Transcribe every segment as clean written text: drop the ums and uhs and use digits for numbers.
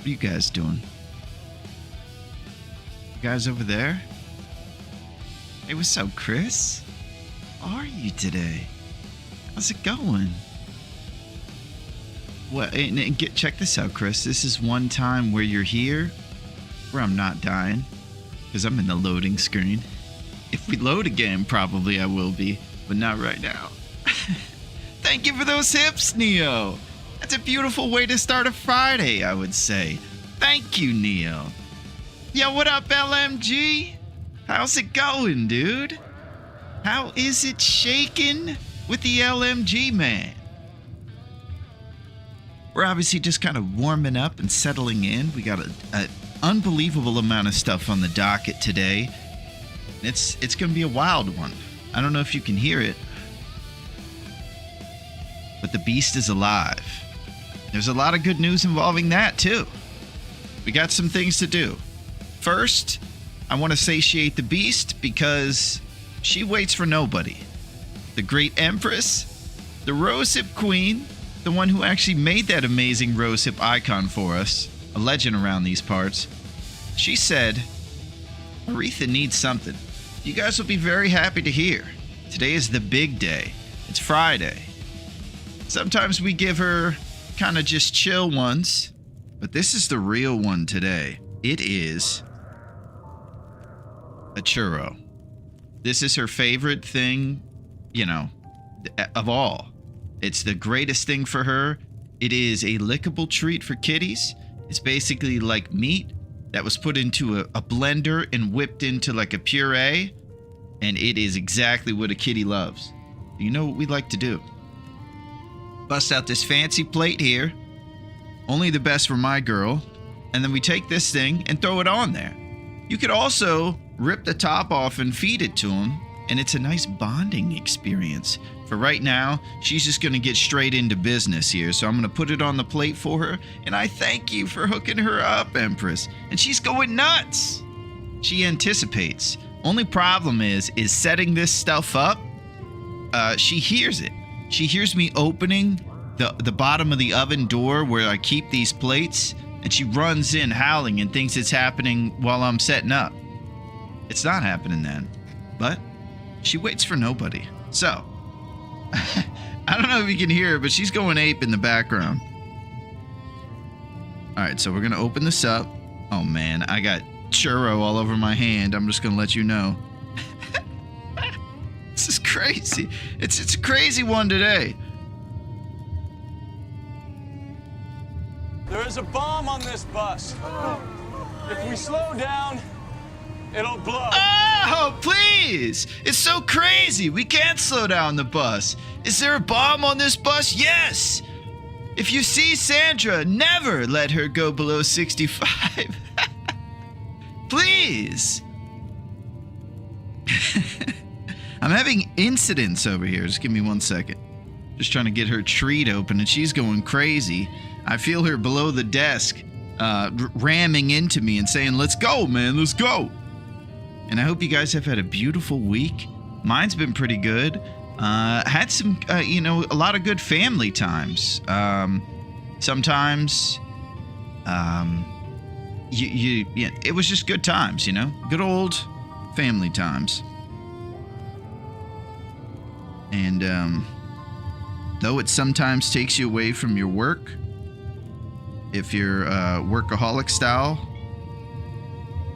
What are you guys doing? You guys over there? Hey, what's up, Chris? How are you today? How's it going? What? Check this out, Chris. This is one time where you're here, where I'm not dying, because I'm in the loading screen. If we load again, probably I will be, but not right now. Thank you for those hips, Neo. That's a beautiful way to start a Friday, I would say. Thank you, Neo. Yo, what up, LMG? How's it going, dude? How is it shaking with the LMG, man? We're obviously just kind of warming up and settling in. We got an unbelievable amount of stuff on the docket today. It's going to be a wild one. I don't know if you can hear it, but the beast is alive. There's a lot of good news involving that, too. We got some things to do. First, I want to satiate the beast because she waits for nobody. The great Empress, the Rosehip Queen, the one who actually made that amazing Rosehip icon for us, a legend around these parts. She said, Aretha needs something. You guys will be very happy to hear. Today is the big day. It's Friday. Sometimes we give her kind of just chill ones, but this is the real one today. It is a churro. This is her favorite thing, of all. It's the greatest thing for her. It is a lickable treat for kitties. It's basically like meat that was put into a blender and whipped into like a puree. And it is exactly what a kitty loves. You know what we like to do? Bust out this fancy plate here. Only the best for my girl. And then we take this thing and throw it on there. You could also rip the top off and feed it to him. And it's a nice bonding experience. For right now, she's just going to get straight into business here. So I'm going to put it on the plate for her. And I thank you for hooking her up, Empress. And she's going nuts. She anticipates. Only problem is setting this stuff up. She hears it. She hears me opening the bottom of the oven door where I keep these plates. And she runs in howling and thinks it's happening while I'm setting up. It's not happening then. But she waits for nobody. So, I don't know if you can hear her, but she's going ape in the background. All right, so we're going to open this up. Oh, man, I got churro all over my hand. I'm just going to let you know. This is crazy. It's a crazy one today. There is a bomb on this bus. If we slow down, it'll blow. Oh, please! It's so crazy. We can't slow down the bus. Is there a bomb on this bus? Yes! If you see Sandra, never let her go below 65. Please! I'm having incidents over here. Just give me 1 second. Just trying to get her treat open, and she's going crazy. I feel her below the desk ramming into me and saying, let's go, man, let's go. And I hope you guys have had a beautiful week. Mine's been pretty good. Had some, a lot of good family times. Sometimes, it was just good times, good old family times. And though it sometimes takes you away from your work, if you're workaholic style,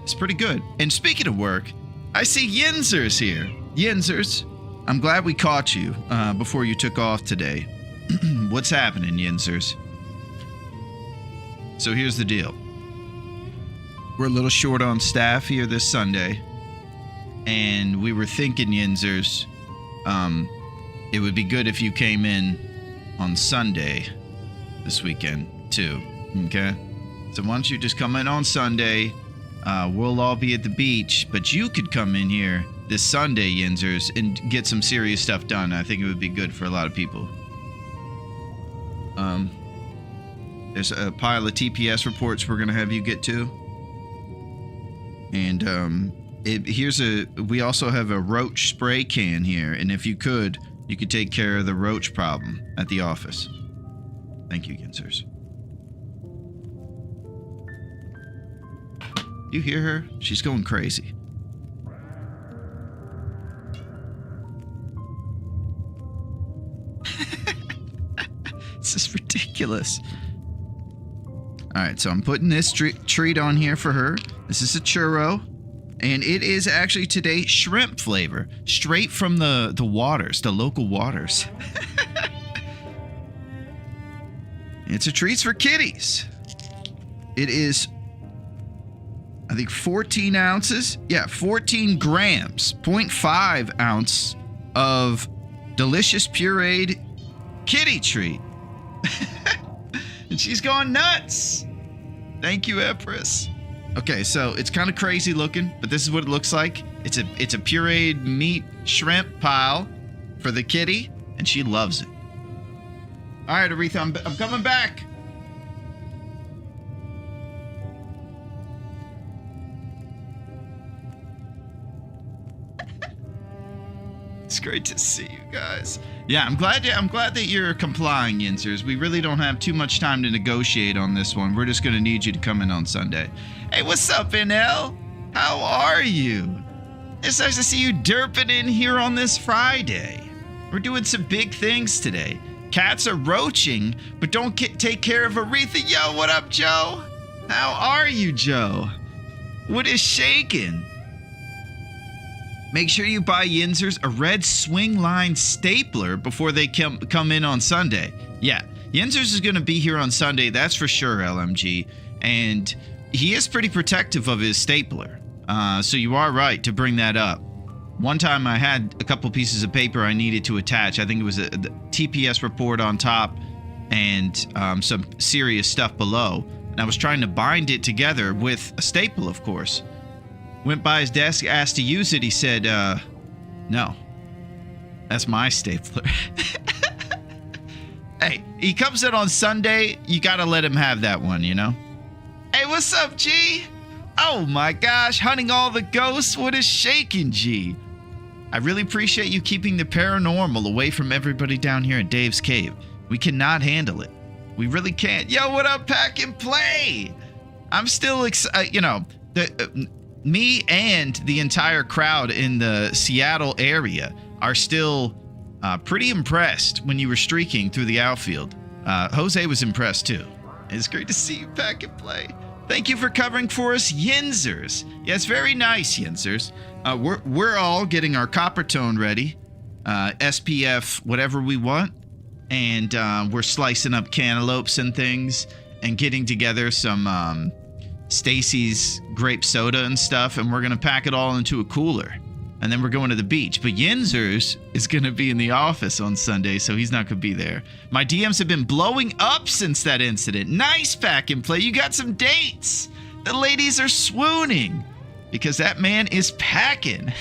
it's pretty good. And speaking of work, I see Yinzer's here. Yinzers, I'm glad we caught you before you took off today. What's happening, Yinzers? So here's the deal. We're a little short on staff here this Sunday. And we were thinking, Yinzers, it would be good if you came in on Sunday this weekend, too. Okay? So why don't you just come in on Sunday? We'll all be at the beach, but you could come in here this Sunday, Yinzers, and get some serious stuff done. I think it would be good for a lot of people. There's a pile of TPS reports we're going to have you get to. And we also have a roach spray can here, and if you could take care of the roach problem at the office. Thank you, Yinzers. You hear her? She's going crazy. This is ridiculous. All right, so I'm putting this treat on here for her. This is a churro, and it is actually today shrimp flavor, straight from the waters, the local waters. It's a treats for kitties. It is, I think, 14 ounces. Yeah, 14 grams, 0.5 ounce of delicious pureed kitty treat. And she's going nuts. Thank you, Empress. Okay, so it's kind of crazy looking, but this is what it looks like. It's a pureed meat shrimp pile for the kitty, and she loves it. All right, Aretha, I'm coming back. It's great to see you guys. Yeah, I'm glad that you're complying, Yinzers. We really don't have too much time to negotiate on this one. We're just gonna need you to come in on Sunday. Hey, what's up, NL? How are you? It's nice to see you derping in here on this Friday. We're doing some big things today. Cats are roaching, but don't take care of Aretha. Yo, what up, Joe? How are you, Joe? What is shaking? Make sure you buy Yinzers a red swing line stapler before they come in on Sunday. Yeah, Yinzers is going to be here on Sunday, that's for sure, LMG. And he is pretty protective of his stapler. So you are right to bring that up. One time I had a couple pieces of paper I needed to attach. I think it was a TPS report on top and some serious stuff below. And I was trying to bind it together with a staple, of course. Went by his desk, asked to use it. He said, no, that's my stapler. Hey, he comes in on Sunday. You got to let him have that one, you know? Hey, what's up, G? Oh my gosh, hunting all the ghosts. What is shaking, G? I really appreciate you keeping the paranormal away from everybody down here at Dave's Cave. We cannot handle it. We really can't. Yo, what up, Pack and Play? I'm still excited, you know, me and the entire crowd in the Seattle area are still pretty impressed when you were streaking through the outfield. Jose was impressed too. It's great to see you, Pack and Play. Thank you for covering for us, Yinzers. Yeah, it's very nice, Yinzers. We're all getting our copper tone ready, SPF whatever we want, and we're slicing up cantaloupes and things and getting together some Stacy's grape soda and stuff, and we're gonna pack it all into a cooler, and then we're going to the beach. But Yinzers is gonna be in the office on Sunday, so he's not gonna be there. My DMs have been blowing up since that incident. Nice, Pack and Play. You got some dates. The ladies are swooning because that man is packing.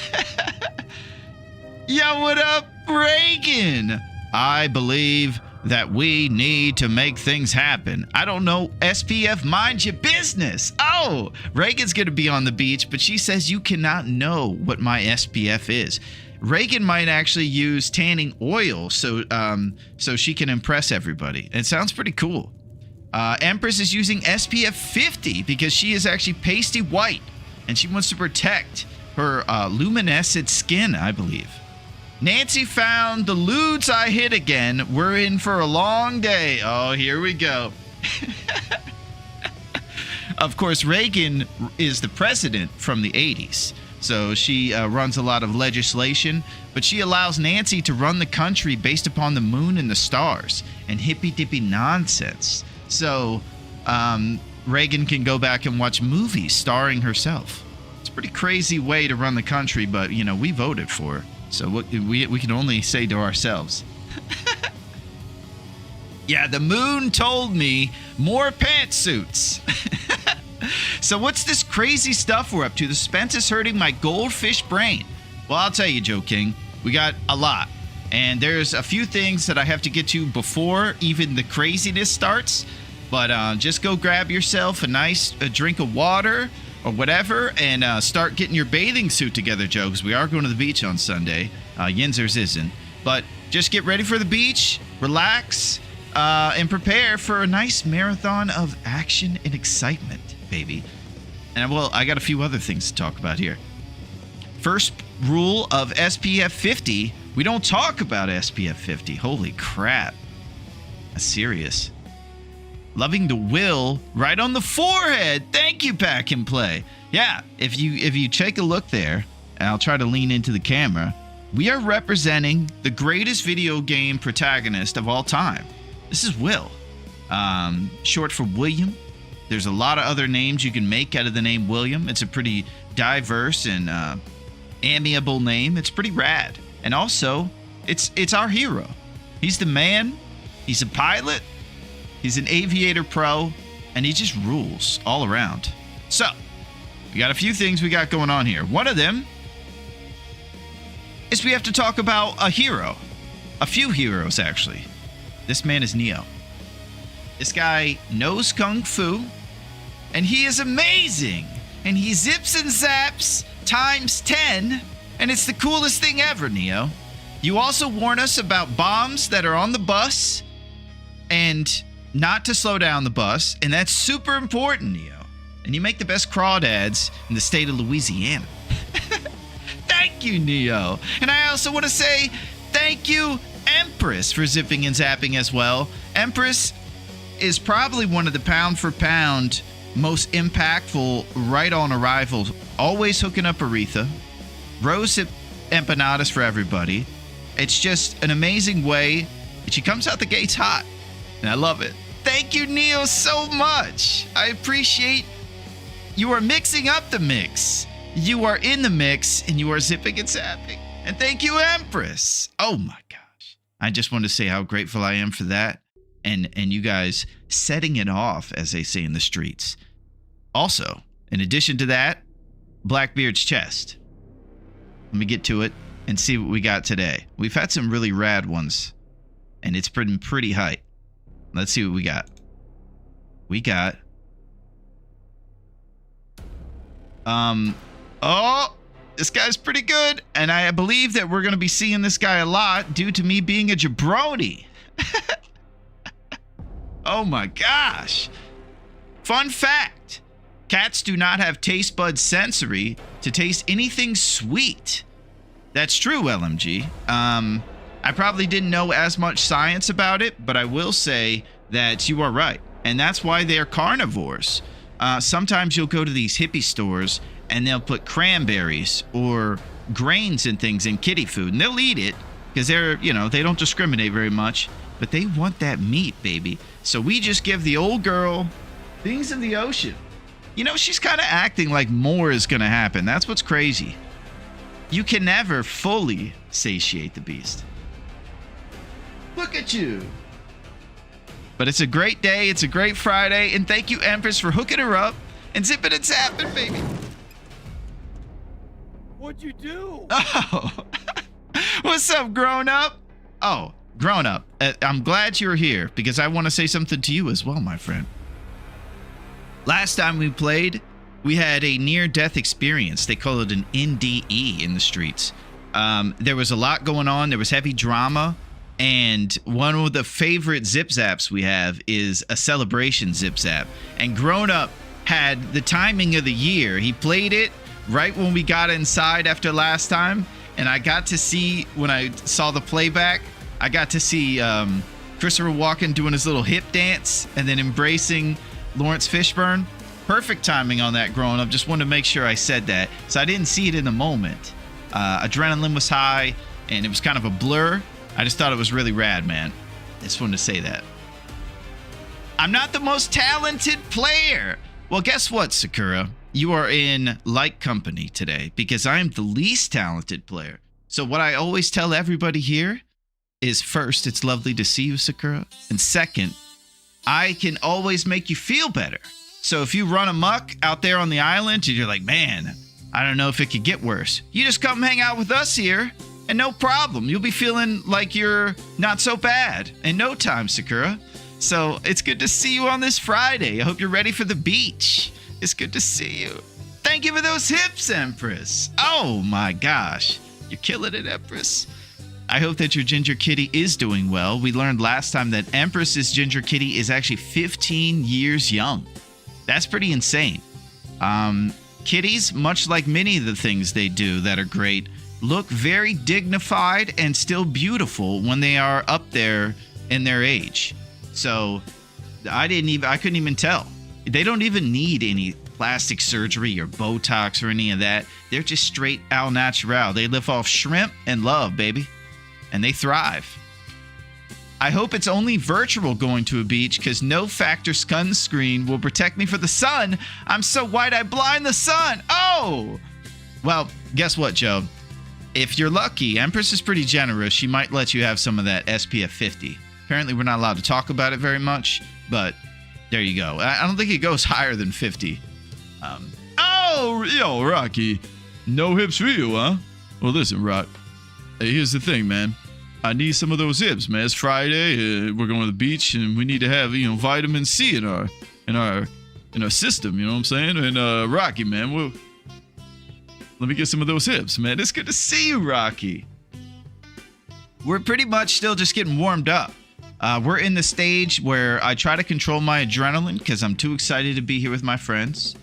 Yo, what up, Reagan? I believe that we need to make things happen. I don't know, SPF, mind your business. Oh, Reagan's gonna be on the beach, but she says you cannot know what my SPF is. Reagan might actually use tanning oil so she can impress everybody. It sounds pretty cool. Empress is using SPF 50 because she is actually pasty white and she wants to protect her luminescent skin, I believe. Nancy found the lewds I hit again. We're in for a long day. Oh, here we go. Of course, Reagan is the president from the 80s. So she runs a lot of legislation, but she allows Nancy to run the country based upon the moon and the stars and hippy-dippy nonsense. So Reagan can go back and watch movies starring herself. It's a pretty crazy way to run the country, but, you know, we voted for her. So what we can only say to ourselves. Yeah, the moon told me more pantsuits. So what's this crazy stuff we're up to? The suspense is hurting my goldfish brain. Well, I'll tell you, Joe King, we got a lot. And there's a few things that I have to get to before even the craziness starts. But just go grab yourself a nice drink of water or whatever, and start getting your bathing suit together, Joe, because we are going to the beach on Sunday. Yinzers isn't. But just get ready for the beach, relax, and prepare for a nice marathon of action and excitement, baby. And well, I got a few other things to talk about here. First rule of SPF 50, we don't talk about SPF 50. Holy crap. That's serious. Loving the will right on the forehead. Thank you, Pack and Play. Yeah, if you take a look there, and I'll try to lean into the camera, we are representing the greatest video game protagonist of all time. This is Will. Short for William. There's a lot of other names you can make out of the name William. It's a pretty diverse and amiable name. It's pretty rad. And also, it's our hero. He's the man. He's a pilot. He's an aviator pro. And he just rules all around. So, we got a few things we got going on here. One of them is we have to talk about a hero. A few heroes, actually. This man is Neo. This guy knows Kung Fu, and he is amazing. And he zips and zaps times 10, and it's the coolest thing ever, Neo. You also warn us about bombs that are on the bus, and not to slow down the bus, and that's super important, Neo. And you make the best crawdads in the state of Louisiana. Thank you, Neo. And I also want to say thank you, Empress, for zipping and zapping as well. Empress is probably one of the pound for pound most impactful right on arrival. Always hooking up Aretha. Rose empanadas for everybody. It's just an amazing way. And she comes out the gates hot. And I love it. Thank you, Neo, so much. I appreciate you are mixing up the mix. You are in the mix and you are zipping and zapping. And thank you, Empress. Oh my gosh. I just want to say how grateful I am for that. And you guys setting it off, as they say in the streets. Also, in addition to that, Blackbeard's chest. Let me get to it and see what we got today. We've had some really rad ones, and it's been pretty hype. Let's see what we got. We got... Oh, this guy's pretty good. And I believe that we're going to be seeing this guy a lot due to me being a jabroni. Oh my gosh. Fun fact. Cats do not have taste buds sensory to taste anything sweet. That's true, LMG. I probably didn't know as much science about it, but I will say that you are right. And that's why they're carnivores. Sometimes you'll go to these hippie stores and they'll put cranberries or grains and things in kitty food, and they'll eat it because they're, they don't discriminate very much, but they want that meat, baby. So we just give the old girl things in the ocean. She's kind of acting like more is going to happen. That's what's crazy. You can never fully satiate the beast. Look at you. But it's a great day. It's a great Friday. And thank you, Empress, for hooking her up and zipping and zapping, baby. What'd you do? Oh, what's up, grown up? Oh, grown up. I'm glad you're here because I want to say something to you as well, my friend. Last time we played, we had a near-death experience. They call it an NDE in the streets. There was a lot going on. There was heavy drama. And one of the favorite zip zaps we have is a celebration zip zap. And Grown Up had the timing of the year. He played it right when we got inside after last time. And I got to see, when I saw the playback, I got to see Christopher Walken doing his little hip dance and then embracing Lawrence Fishburne. Perfect timing on that, Grown Up. Just wanted to make sure I said that. So I didn't see it in the moment. Adrenaline was high and it was kind of a blur. I just thought it was really rad, man. I just wanted to say that. I'm not the most talented player. Well, guess what, Sakura? You are in light company today because I am the least talented player. So what I always tell everybody here is, first, it's lovely to see you, Sakura. And second, I can always make you feel better. So if you run amok out there on the island and you're like, man, I don't know if it could get worse, you just come hang out with us here. And no problem. You'll be feeling like you're not so bad in no time, Sakura. So it's good to see you on this Friday. I hope you're ready for the beach. It's good to see you. Thank you for those hips, Empress. Oh my gosh. You're killing it, Empress. I hope that your ginger kitty is doing well. We learned last time that Empress's ginger kitty is actually 15 years young. That's pretty insane. Kitties, much like many of the things they do that are great, look very dignified and still beautiful when they are up there in their age. So I couldn't even tell. They don't even need any plastic surgery or Botox or any of that. They're just straight au naturel. They live off shrimp and love, baby. And they thrive. I hope it's only virtual going to a beach because no factor sunscreen will protect me from the sun. I'm so white I blind the sun. Oh! Well, guess what, Joe? If you're lucky, Empress is pretty generous. She might let you have some of that SPF 50. Apparently, we're not allowed to talk about it very much, but there you go. I don't think it goes higher than 50. Rocky, no hips for you, huh? Well, listen, Rock. Hey, here's the thing, man. I need some of those hips, man. It's Friday. We're going to the beach, and we need to have, vitamin C in our system. You know what I'm saying? And Rocky, man, let me get some of those hips, man. It's good to see you, Rocky. We're pretty much still just getting warmed up. We're in the stage where I try to control my adrenaline because I'm too excited to be here with my friends.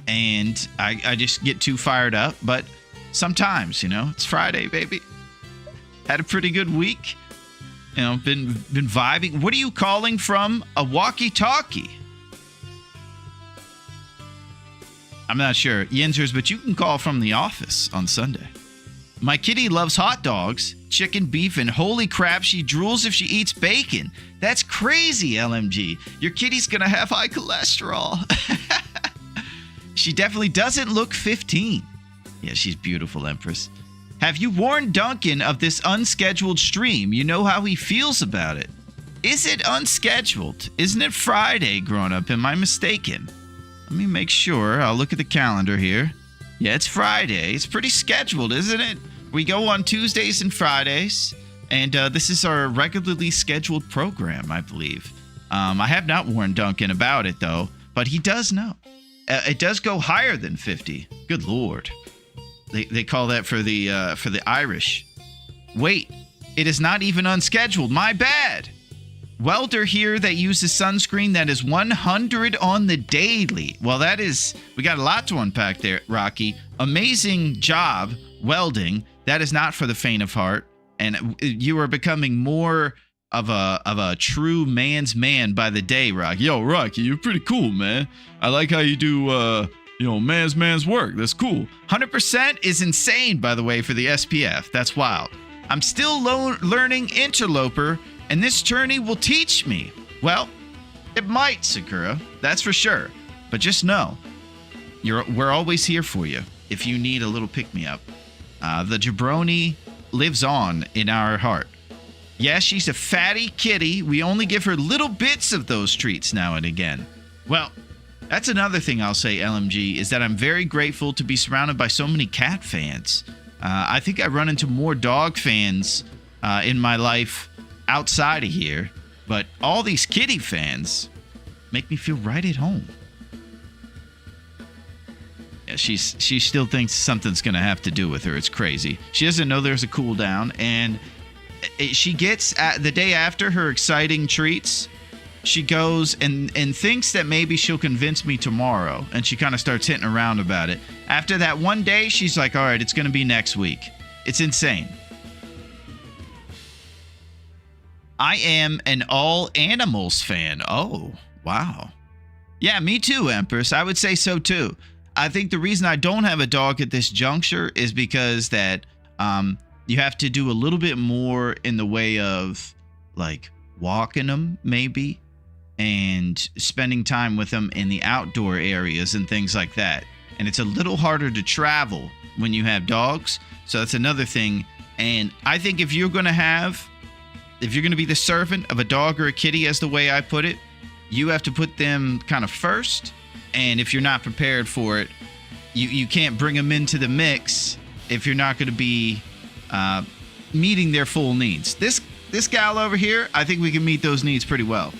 And I just get too fired up. But sometimes, it's Friday, baby. Had a pretty good week. Been vibing. What are you calling from? A walkie-talkie? I'm not sure, Yinzers, but you can call from the office on Sunday. My kitty loves hot dogs, chicken, beef, and holy crap, she drools if she eats bacon. That's crazy, LMG. Your kitty's gonna have high cholesterol. She definitely doesn't look 15. Yeah, she's beautiful, Empress. Have you warned Duncan of this unscheduled stream? You know how he feels about it. Is it unscheduled? Isn't it Friday, grown-up? Am I mistaken? Let me make sure. I'll look at the calendar here. Yeah, it's Friday. It's pretty scheduled, isn't it? We go on Tuesdays and Fridays, and this is our regularly scheduled program, I believe. I have not warned Duncan about it, though, but he does know. It does go higher than 50. Good Lord. They call that for the Irish. Wait, it is not even unscheduled. My bad. Welder here that uses sunscreen that is 100 on the daily. Well, we got a lot to unpack there, Rocky. Amazing job welding. That is not for the faint of heart. And you are becoming more of a true man's man by the day, Rocky. Yo, Rocky, you're pretty cool, man. I like how you do, man's work. That's cool. 100% is insane, by the way, for the SPF. That's wild. I'm still learning interloper, and this journey will teach me. Well, it might, Sakura. That's for sure. But just know, we're always here for you if you need a little pick-me-up. The jabroni lives on in our heart. Yeah, she's a fatty kitty. We only give her little bits of those treats now and again. Well, that's another thing I'll say, LMG, is that I'm very grateful to be surrounded by so many cat fans. I think I run into more dog fans in my life outside of here, but all these kitty fans make me feel right at home. Yeah, she still thinks something's going to have to do with her. It's crazy. She doesn't know there's a cool down, and she gets the day after her exciting treats. She goes and thinks that maybe she'll convince me tomorrow, and she kind of starts hitting around about it. After that one day, she's like, all right, it's going to be next week. It's insane. I am an all animals fan. Oh, wow. Yeah, me too, Empress. I would say so too. I think the reason I don't have a dog at this juncture is because that you have to do a little bit more in the way of like walking them maybe and spending time with them in the outdoor areas and things like that. And it's a little harder to travel when you have dogs. So that's another thing. And I think if you're going to be the servant of a dog or a kitty, as the way I put it, you have to put them kind of first. And if you're not prepared for it, you can't bring them into the mix if you're not going to be meeting their full needs. This gal over here, I think we can meet those needs pretty well.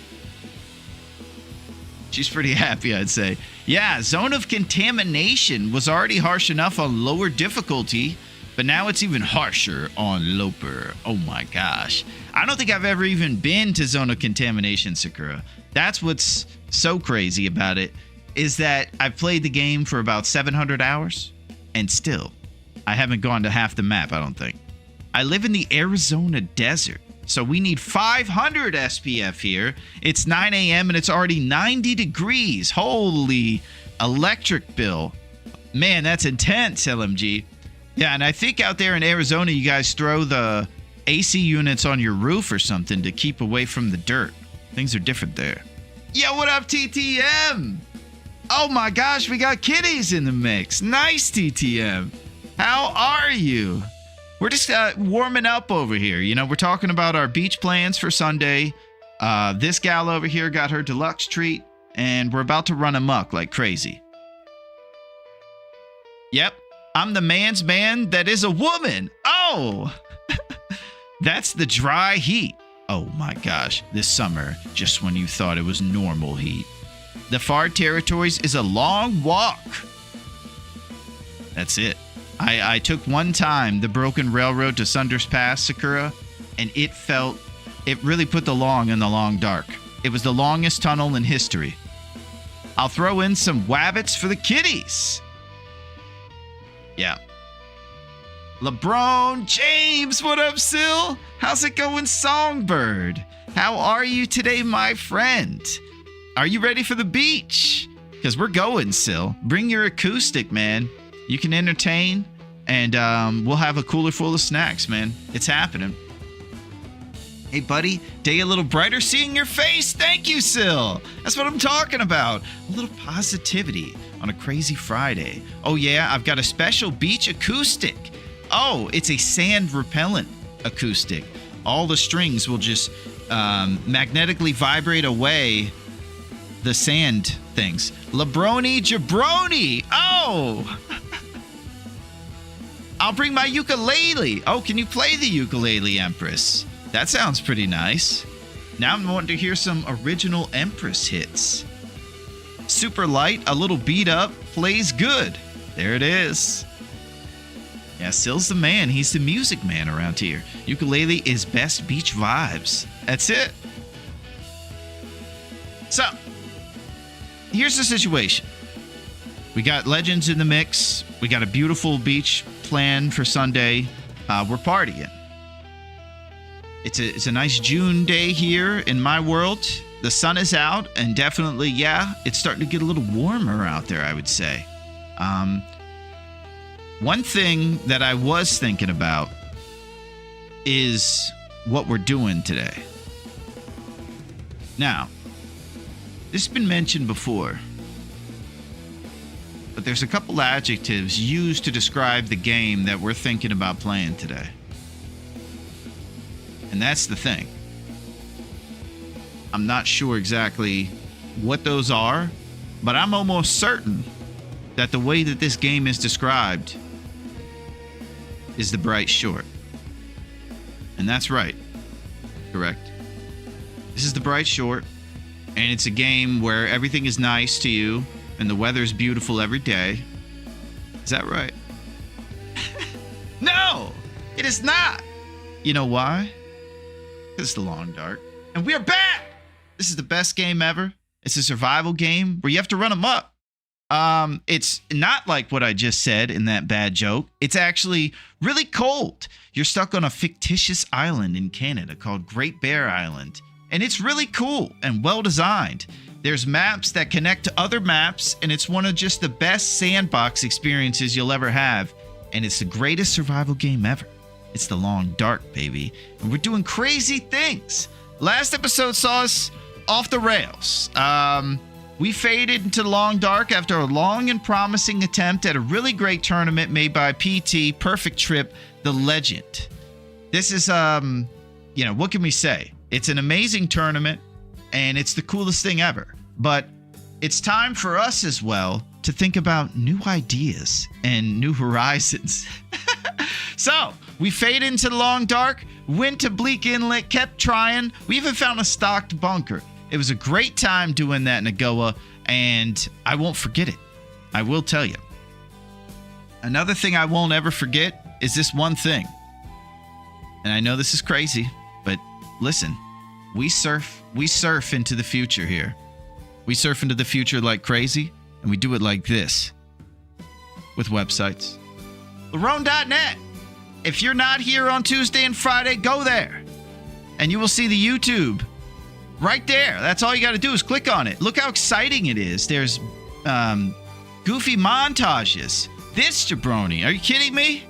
She's pretty happy, I'd say. Yeah, zone of contamination was already harsh enough on lower difficulty, but now it's even harsher on Loper. Oh my gosh. I don't think I've ever even been to zone of contamination, Sakura. That's what's so crazy about it. is that I've played the game for about 700 hours, and still, I haven't gone to half the map, I don't think. I live in the Arizona desert, so we need 500 SPF here. It's 9 a.m. and it's already 90 degrees. Holy electric bill. Man, that's intense, LMG. Yeah, and I think out there in Arizona, you guys throw the AC units on your roof or something to keep away from the dirt. Things are different there. Yo, what up, TTM? Oh my gosh, we got kitties in the mix. Nice, TTM. How are you? We're just warming up over here. You know, we're talking about our beach plans for Sunday. This gal over here got her deluxe treat, and we're about to run amok like crazy. Yep, I'm the man's man that is a woman. Oh, that's the dry heat. Oh my gosh, this summer, just when you thought it was normal heat. The far territories is a long walk. That's it. I took one time the broken railroad to Sunders Pass, Sakura, and it really put the long in the long dark. It was the longest tunnel in history. I'll throw in some wabbits for the kitties. Yeah. LeBron James, what up, Sil? How's it going, Songbird? How are you today, my friend? Are you ready for the beach? Because we're going, Sil. Bring your acoustic, man. You can entertain, and we'll have a cooler full of snacks, man. It's happening. Hey, buddy, day a little brighter seeing your face. Thank you, Sil. That's what I'm talking about. A little positivity on a crazy Friday. Oh, yeah, I've got a special beach acoustic. Oh, it's a sand repellent acoustic. All the strings will just magnetically vibrate away the sand things. Labroni Jabroni. Oh! I'll bring my ukulele. Oh, can you play the ukulele, Empress? That sounds pretty nice. Now I'm wanting to hear some original Empress hits. Super light, a little beat up, plays good. There it is. Yeah, Sil's the man. He's the music man around here. Ukulele is best beach vibes. That's it. So, here's the situation. We got legends in the mix. We got a beautiful beach plan for Sunday. We're partying. It's a nice June day here in my world. The sun is out, and definitely, yeah, it's starting to get a little warmer out there, I would say. One thing that I was thinking about is what we're doing today. Now, this has been mentioned before, but there's a couple adjectives used to describe the game that we're thinking about playing today. And that's the thing. I'm not sure exactly what those are, but I'm almost certain that the way that this game is described is the bright short. And that's right. Correct. This is the bright short, and it's a game where everything is nice to you and the weather's beautiful every day. Is that right? No, it is not. You know why? Because it's the long dark. And we are back. This is the best game ever. It's a survival game where you have to run them up. It's not like what I just said in that bad joke. It's actually really cold. You're stuck on a fictitious island in Canada called Great Bear Island. And it's really cool and well designed. There's maps that connect to other maps, and it's one of just the best sandbox experiences you'll ever have. And it's the greatest survival game ever. It's the long dark, baby. And we're doing crazy things. Last episode saw us off the rails. We faded into the long dark after a long and promising attempt at a really great tournament made by PT Perfect Trip, the legend. This is, what can we say? It's an amazing tournament, and it's the coolest thing ever. But it's time for us as well to think about new ideas and new horizons. So, we fade into the long dark, went to Bleak Inlet, kept trying. We even found a stocked bunker. It was a great time doing that in Nagoa, and I won't forget it. I will tell you. Another thing I won't ever forget is this one thing. And I know this is crazy, but listen, we surf into the future here. We surf into the future like crazy, and we do it like this with websites. Larone.net. If you're not here on Tuesday and Friday, go there and you will see the YouTube right there. That's all you got to do is click on it. Look how exciting it is. There's goofy montages. This jabroni. Are you kidding me?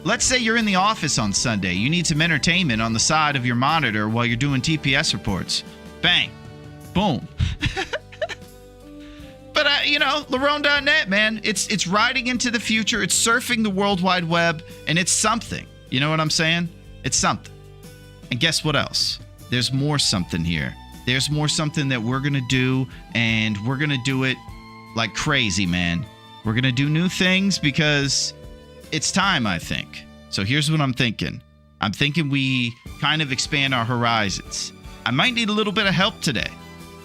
Let's say you're in the office on Sunday. You need some entertainment on the side of your monitor while you're doing TPS reports. Bang. Boom. But, Larone.net, man, it's riding into the future. It's surfing the World Wide Web, and it's something. You know what I'm saying? It's something. And guess what else? There's more something here. There's more something that we're going to do, and we're going to do it like crazy, man. We're going to do new things because it's time, I think. So here's what I'm thinking. I'm thinking we kind of expand our horizons. I might need a little bit of help today.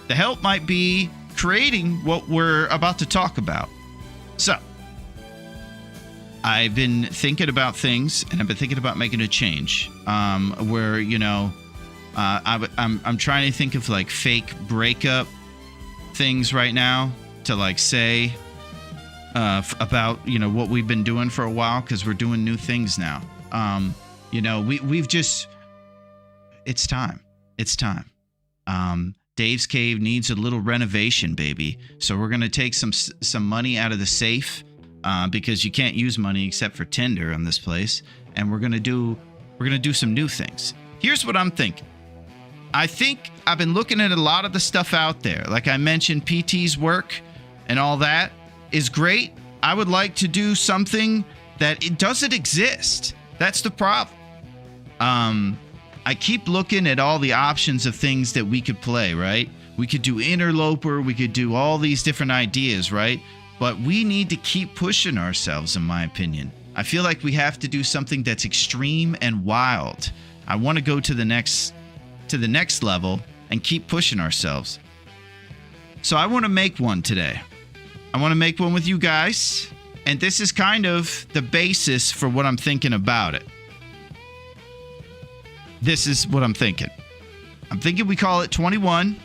The help might be creating what we're about to talk about. So, I've been thinking about things, and I've been thinking about making a change. Where, I'm trying to think of like fake breakup things right now to like say about what we've been doing for a while, because we're doing new things now. We've just, it's time. Dave's Cave needs a little renovation, baby. So we're gonna take some money out of the safe, because you can't use money except for Tinder on this place, and we're gonna do some new things. Here's what I'm thinking. I think I've been looking at a lot of the stuff out there. Like I mentioned, PT's work and all that is great. I would like to do something that it doesn't exist. That's the problem. I keep looking at all the options of things that we could play, right? We could do Interloper. We could do all these different ideas, right? But we need to keep pushing ourselves, in my opinion. I feel like we have to do something that's extreme and wild. I want to go to the next level and keep pushing ourselves. So I want to make one today. I want to make one with you guys. And this is kind of the basis for what I'm thinking about it. This is what I'm thinking. I'm thinking we call it 21.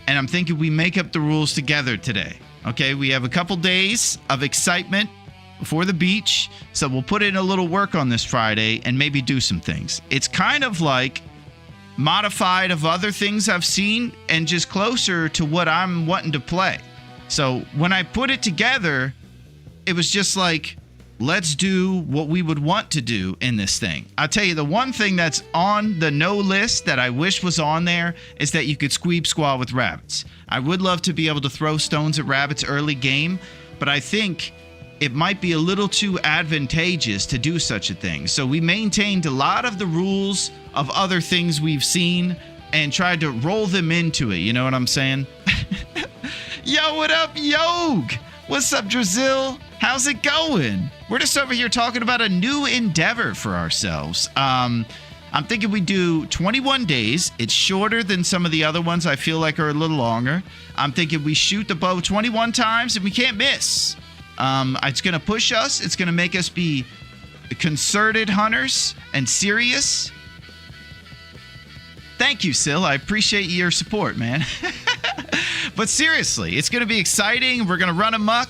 And I'm thinking we make up the rules together today. Okay, we have a couple days of excitement before the beach. So we'll put in a little work on this Friday and maybe do some things. It's kind of like modified of other things I've seen and just closer to what I'm wanting to play. So when I put it together, it was just like, let's do what we would want to do in this thing. I'll tell you, the one thing that's on the no list that I wish was on there is that you could squeeb squaw with rabbits. I would love to be able to throw stones at rabbits early game, but I think it might be a little too advantageous to do such a thing. So we maintained a lot of the rules of other things we've seen and tried to roll them into it. You know what I'm saying? Yo, what up, Yog? What's up, Drazil? How's it going? We're just over here talking about a new endeavor for ourselves. I'm thinking we do 21 days. It's shorter than some of the other ones I feel like are a little longer. I'm thinking we shoot the bow 21 times and we can't miss. It's going to push us. It's going to make us be concerted hunters and serious. Thank you, Sil. I appreciate your support, man. But seriously, it's going to be exciting. We're going to run amok,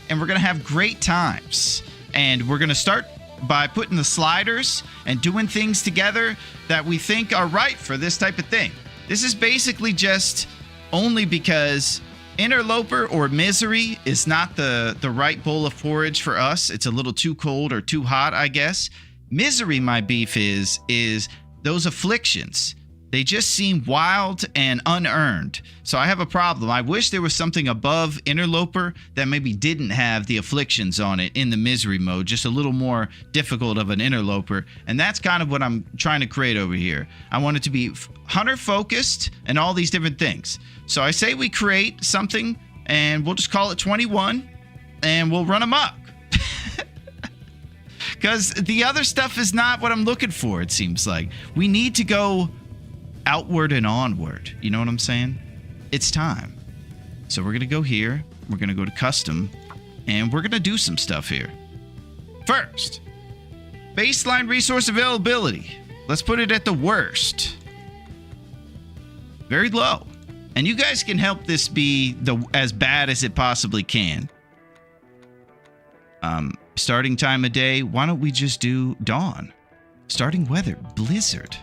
and we're going to have great times. And we're going to start by putting the sliders and doing things together that we think are right for this type of thing. This is basically just only because Interloper or Misery is not the right bowl of porridge for us. It's a little too cold or too hot, I guess. Misery, my beef is those afflictions. They just seem wild and unearned. So I have a problem. I wish there was something above Interloper that maybe didn't have the afflictions on it in the Misery mode, just a little more difficult of an Interloper. And that's kind of what I'm trying to create over here. I want it to be hunter focused and all these different things. So I say we create something and we'll just call it 21 and we'll run amok. Because the other stuff is not what I'm looking for, it seems like. We need to go outward and onward. You know what I'm saying? It's time. So we're going to go here. We're going to go to custom. And we're going to do some stuff here. First, baseline resource availability. Let's put it at the worst. Very low. And you guys can help this be as bad as it possibly can. Starting time of day, why don't we just do dawn? Starting weather, blizzard.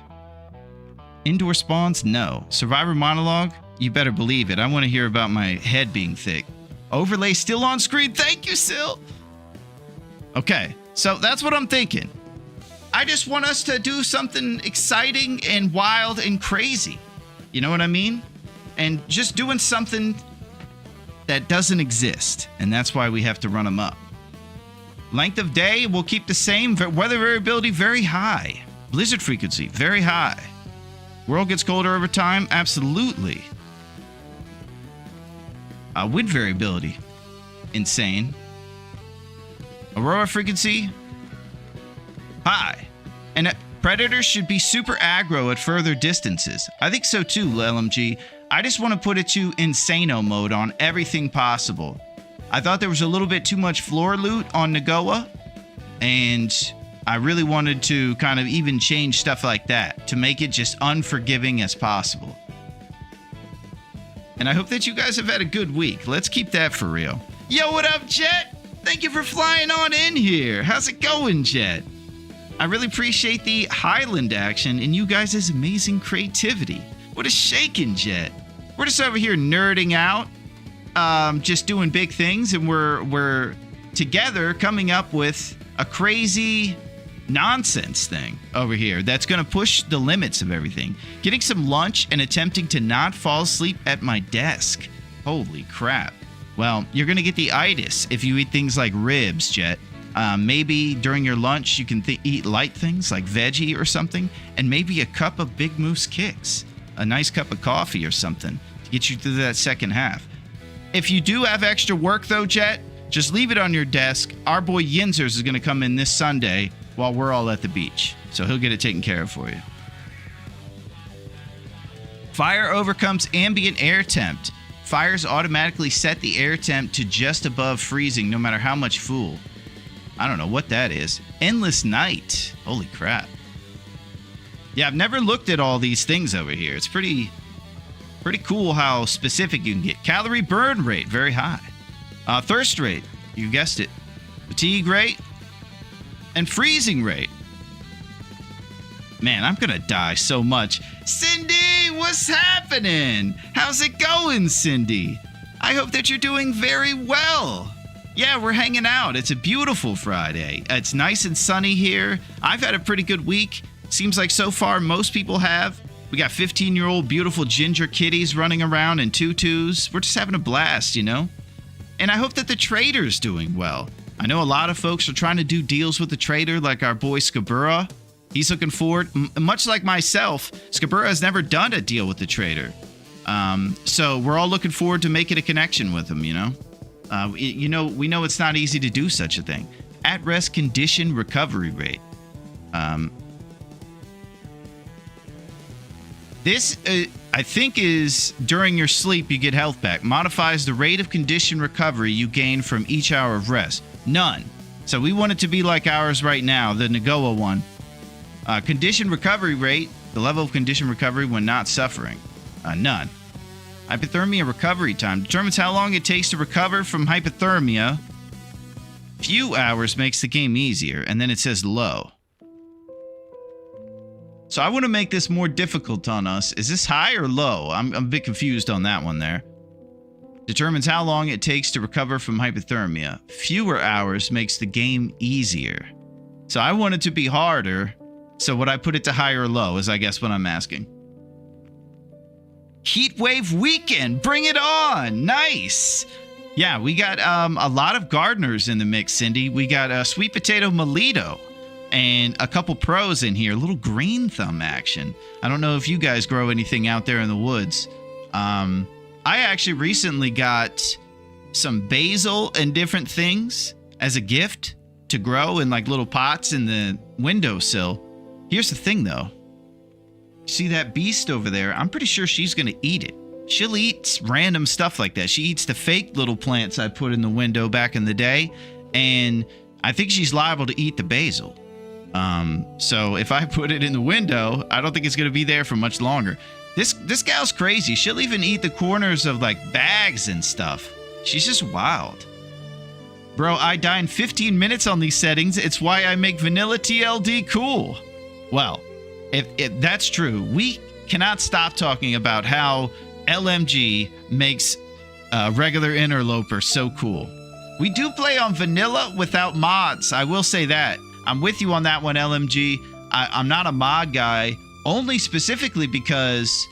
Indoor spawns, no. Survivor monologue, you better believe it. I want to hear about my head being thick. Overlay still on screen. Thank you, Sil. Okay, so that's what I'm thinking. I just want us to do something exciting and wild and crazy. You know what I mean? And just doing something that doesn't exist. And that's why we have to run them up. Length of day, we'll keep the same. Weather variability, very high. Blizzard frequency, very high. World gets colder over time, absolutely. Wind variability, insane. Aurora frequency, high. And predators should be super aggro at further distances. I think so too, LMG. I just want to put it to Insano mode on everything possible. I thought there was a little bit too much floor loot on Nagoa, and I really wanted to kind of even change stuff like that to make it just unforgiving as possible. And I hope that you guys have had a good week. Let's keep that for real. Yo, what up, Jet? Thank you for flying on in here. How's it going, Jet? I really appreciate the Highland action and you guys' amazing creativity. What a shaking, Jet. We're just over here nerding out, just doing big things, and we're together coming up with a crazy nonsense thing over here that's going to push the limits of everything. Getting some lunch and attempting to not fall asleep at my desk. Holy crap. Well, you're going to get the itis if you eat things like ribs, Jet. Maybe during your lunch you can eat light things like veggie or something, and maybe a cup of Big Moose Kicks. A nice cup of coffee or something to get you through that second half. If you do have extra work though, Jet, just leave it on your desk. Our boy Yinzers is going to come in this Sunday while we're all at the beach. So he'll get it taken care of for you. Fire overcomes ambient air temp. Fires automatically set the air temp to just above freezing no matter how much fuel. I don't know what that is. Endless night. Holy crap. Yeah, I've never looked at all these things over here. It's pretty cool how specific you can get. Calorie burn rate, very high. Thirst rate, you guessed it. Fatigue rate. And freezing rate. Man, I'm gonna die so much. Cindy, what's happening? How's it going, Cindy? I hope that you're doing very well. Yeah, we're hanging out. It's a beautiful Friday. It's nice and sunny here. I've had a pretty good week. Seems like so far most people have. We got 15-year-old beautiful ginger kitties running around in tutus. We're just having a blast, you know? And I hope that the trader's doing well. I know a lot of folks are trying to do deals with the trader, like our boy Skabura. He's looking forward, much like myself, Skabura has never done a deal with the trader. So we're all looking forward to making a connection with him, you know? We know it's not easy to do such a thing. At-rest condition recovery rate. This, I think, is during your sleep you get health back. Modifies the rate of condition recovery you gain from each hour of rest. None. So we want it to be like ours right now, the Nagoa one. Condition recovery rate, the level of condition recovery when not suffering. None. Hypothermia recovery time determines how long it takes to recover from hypothermia. Few hours makes the game easier, and then it says low. So I want to make this more difficult on us. Is this high or low? I'm a bit confused on that one there. Determines how long it takes to recover from hypothermia. Fewer hours makes the game easier. So I want it to be harder. So would I put it to high or low is I guess what I'm asking. Heatwave weekend. Bring it on. Nice. Yeah, we got a lot of gardeners in the mix, Cindy. We got Sweet Potato Melito. And a couple pros in here. A little green thumb action. I don't know if you guys grow anything out there in the woods. I actually recently got some basil and different things as a gift to grow in like little pots in the windowsill. Here's the thing though. See that beast over there? I'm pretty sure she's going to eat it. She'll eat random stuff like that. She eats the fake little plants I put in the window back in the day. And I think she's liable to eat the basil. So if I put it in the window, I don't think it's going to be there for much longer. This gal's crazy. She'll even eat the corners of like bags and stuff. She's just wild. Bro, I die in 15 minutes on these settings. It's why I make vanilla TLD cool. Well, if that's true, we cannot stop talking about how LMG makes regular interloper so cool. We do play on vanilla without mods. I will say that. I'm with you on that one, LMG. I'm not a mod guy, only specifically because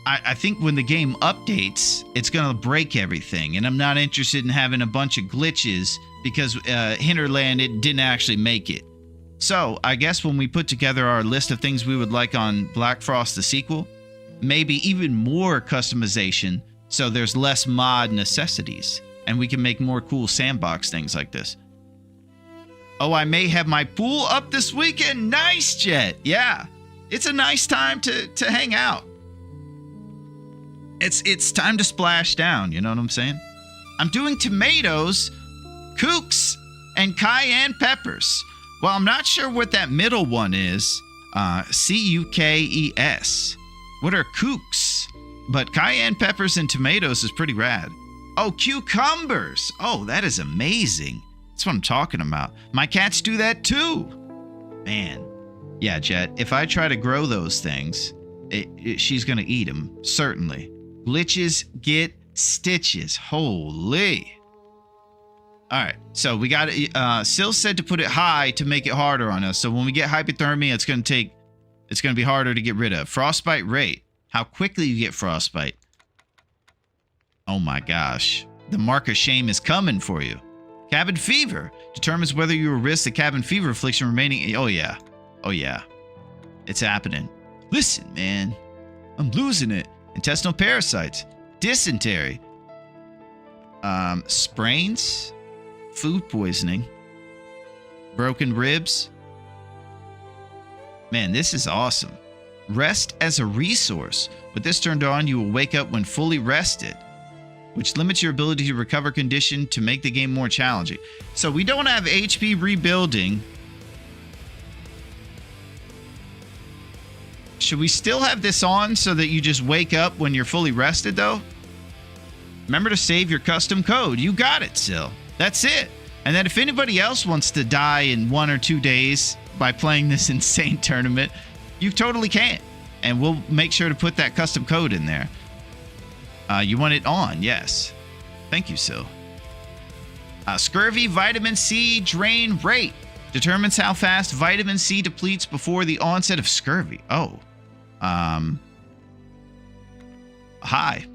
I think when the game updates, it's going to break everything. And I'm not interested in having a bunch of glitches because Hinterland, it didn't actually make it. So I guess when we put together our list of things we would like on Black Frost the sequel, maybe even more customization so there's less mod necessities. And we can make more cool sandbox things like this. Oh, I may have my pool up this weekend. Nice, Jet. Yeah, it's a nice time to hang out. It's time to splash down. You know what I'm saying? I'm doing tomatoes, kooks, and cayenne peppers. Well, I'm not sure what that middle one is. Cukes. What are kooks? But cayenne peppers and tomatoes is pretty rad. Oh, cucumbers. Oh, that is amazing. That's what I'm talking about. My cats do that too. Man. Yeah, Jet, if I try to grow those things, she's going to eat them. Certainly. Glitches get stitches. Holy. All right. So we got it. Sil said to put it high to make it harder on us. So when we get hypothermia, it's going to be harder to get rid of. Frostbite rate. How quickly you get frostbite. Oh my gosh. The mark of shame is coming for you. Cabin fever determines whether you will risk the cabin fever affliction remaining. Oh yeah. Oh yeah. It's happening. Listen, man. I'm losing it. Intestinal parasites. Dysentery. Sprains. Food poisoning. Broken ribs. Man, this is awesome. Rest as a resource. With this turned on, you will wake up when fully rested, which limits your ability to recover condition to make the game more challenging. So we don't have HP rebuilding. Should we still have this on so that you just wake up when you're fully rested, though? Remember to save your custom code. You got it, Sil. That's it. And then if anybody else wants to die in 1 or 2 days by playing this insane tournament, you totally can. And we'll make sure to put that custom code in there. You want it on, yes. Thank you, Sil. Scurvy vitamin C drain rate determines how fast vitamin C depletes before the onset of scurvy. Oh. High.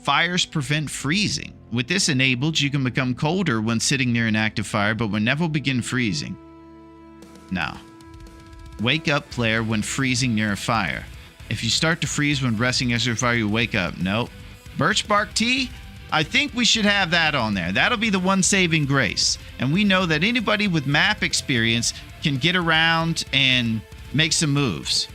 Fires prevent freezing. With this enabled, you can become colder when sitting near an active fire, but will never begin freezing. Now, wake up player when freezing near a fire. If you start to freeze when resting next to a fire, you wake up. Nope. Birch bark tea? I think we should have that on there. That'll be the one saving grace. And we know that anybody with map experience can get around and make some moves.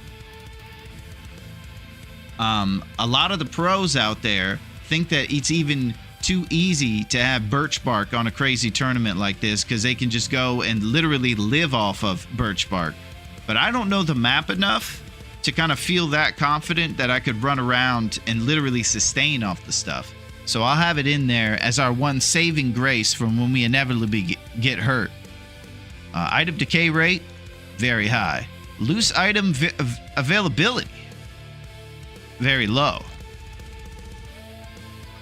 A lot of the pros out there think that it's even too easy to have birch bark on a crazy tournament like this because they can just go and literally live off of birch bark. But I don't know the map enough to kind of feel that confident that I could run around and literally sustain off the stuff. So I'll have it in there as our one saving grace from when we inevitably get hurt. Item decay rate, very high. Loose item availability, very low.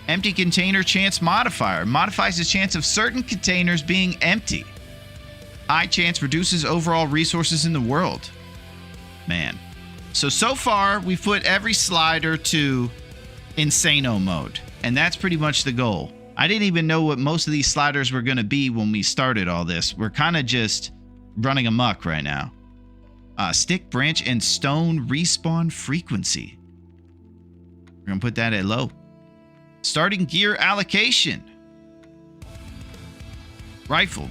Empty container chance modifier modifies the chance of certain containers being empty. High chance reduces overall resources in the world. Man. So far, we've put every slider to Insano mode. And that's pretty much the goal. I didn't even know what most of these sliders were going to be when we started all this. We're kind of just running amok right now. Stick, branch, and stone respawn frequency. We're going to put that at low. Starting gear allocation. Rifle.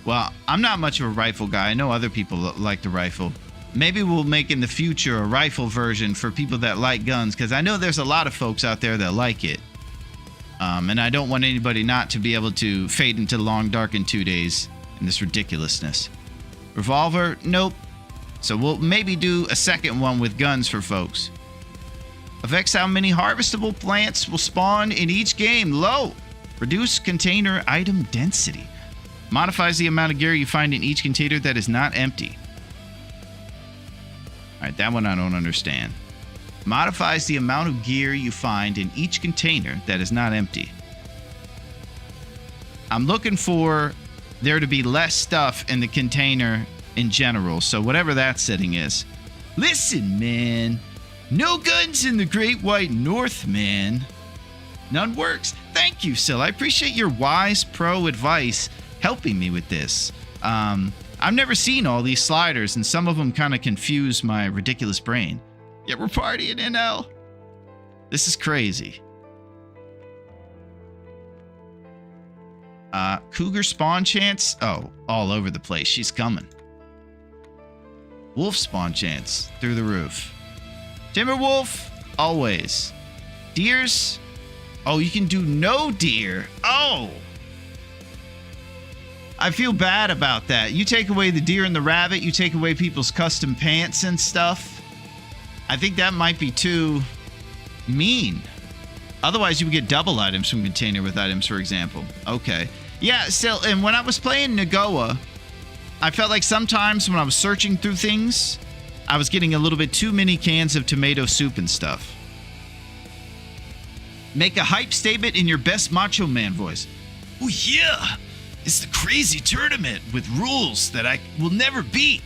Well, I'm not much of a rifle guy. I know other people like the rifle. Maybe we'll make in the future a rifle version for people that like guns, because I know there's a lot of folks out there that like it. And I don't want anybody not to be able to fade into the long dark in 2 days in this ridiculousness. Revolver? Nope. So we'll maybe do a second one with guns for folks. Affects how many harvestable plants will spawn in each game. Low. Reduce container item density. Modifies the amount of gear you find in each container that is not empty. Alright, that one I don't understand. Modifies the amount of gear you find in each container that is not empty. I'm looking for there to be less stuff in the container in general, so whatever that setting is. Listen, man. No guns in the Great White North, man. None works. Thank you, Sil. I appreciate your wise pro advice helping me with this. I've never seen all these sliders, and some of them kind of confuse my ridiculous brain. Yeah, we're partying, NL. This is crazy. Cougar spawn chance? Oh, all over the place. She's coming. Wolf spawn chance through the roof. Timberwolf, always. Deers? Oh, you can do no deer. Oh! I feel bad about that. You take away the deer and the rabbit, you take away people's custom pants and stuff. I think that might be too mean. Otherwise, you would get double items from container with items, for example. Okay. Yeah, still, and when I was playing Nagoa, I felt like sometimes when I was searching through things, I was getting a little bit too many cans of tomato soup and stuff. Make a hype statement in your best Macho Man voice. Oh yeah, it's the crazy tournament with rules that I will never beat.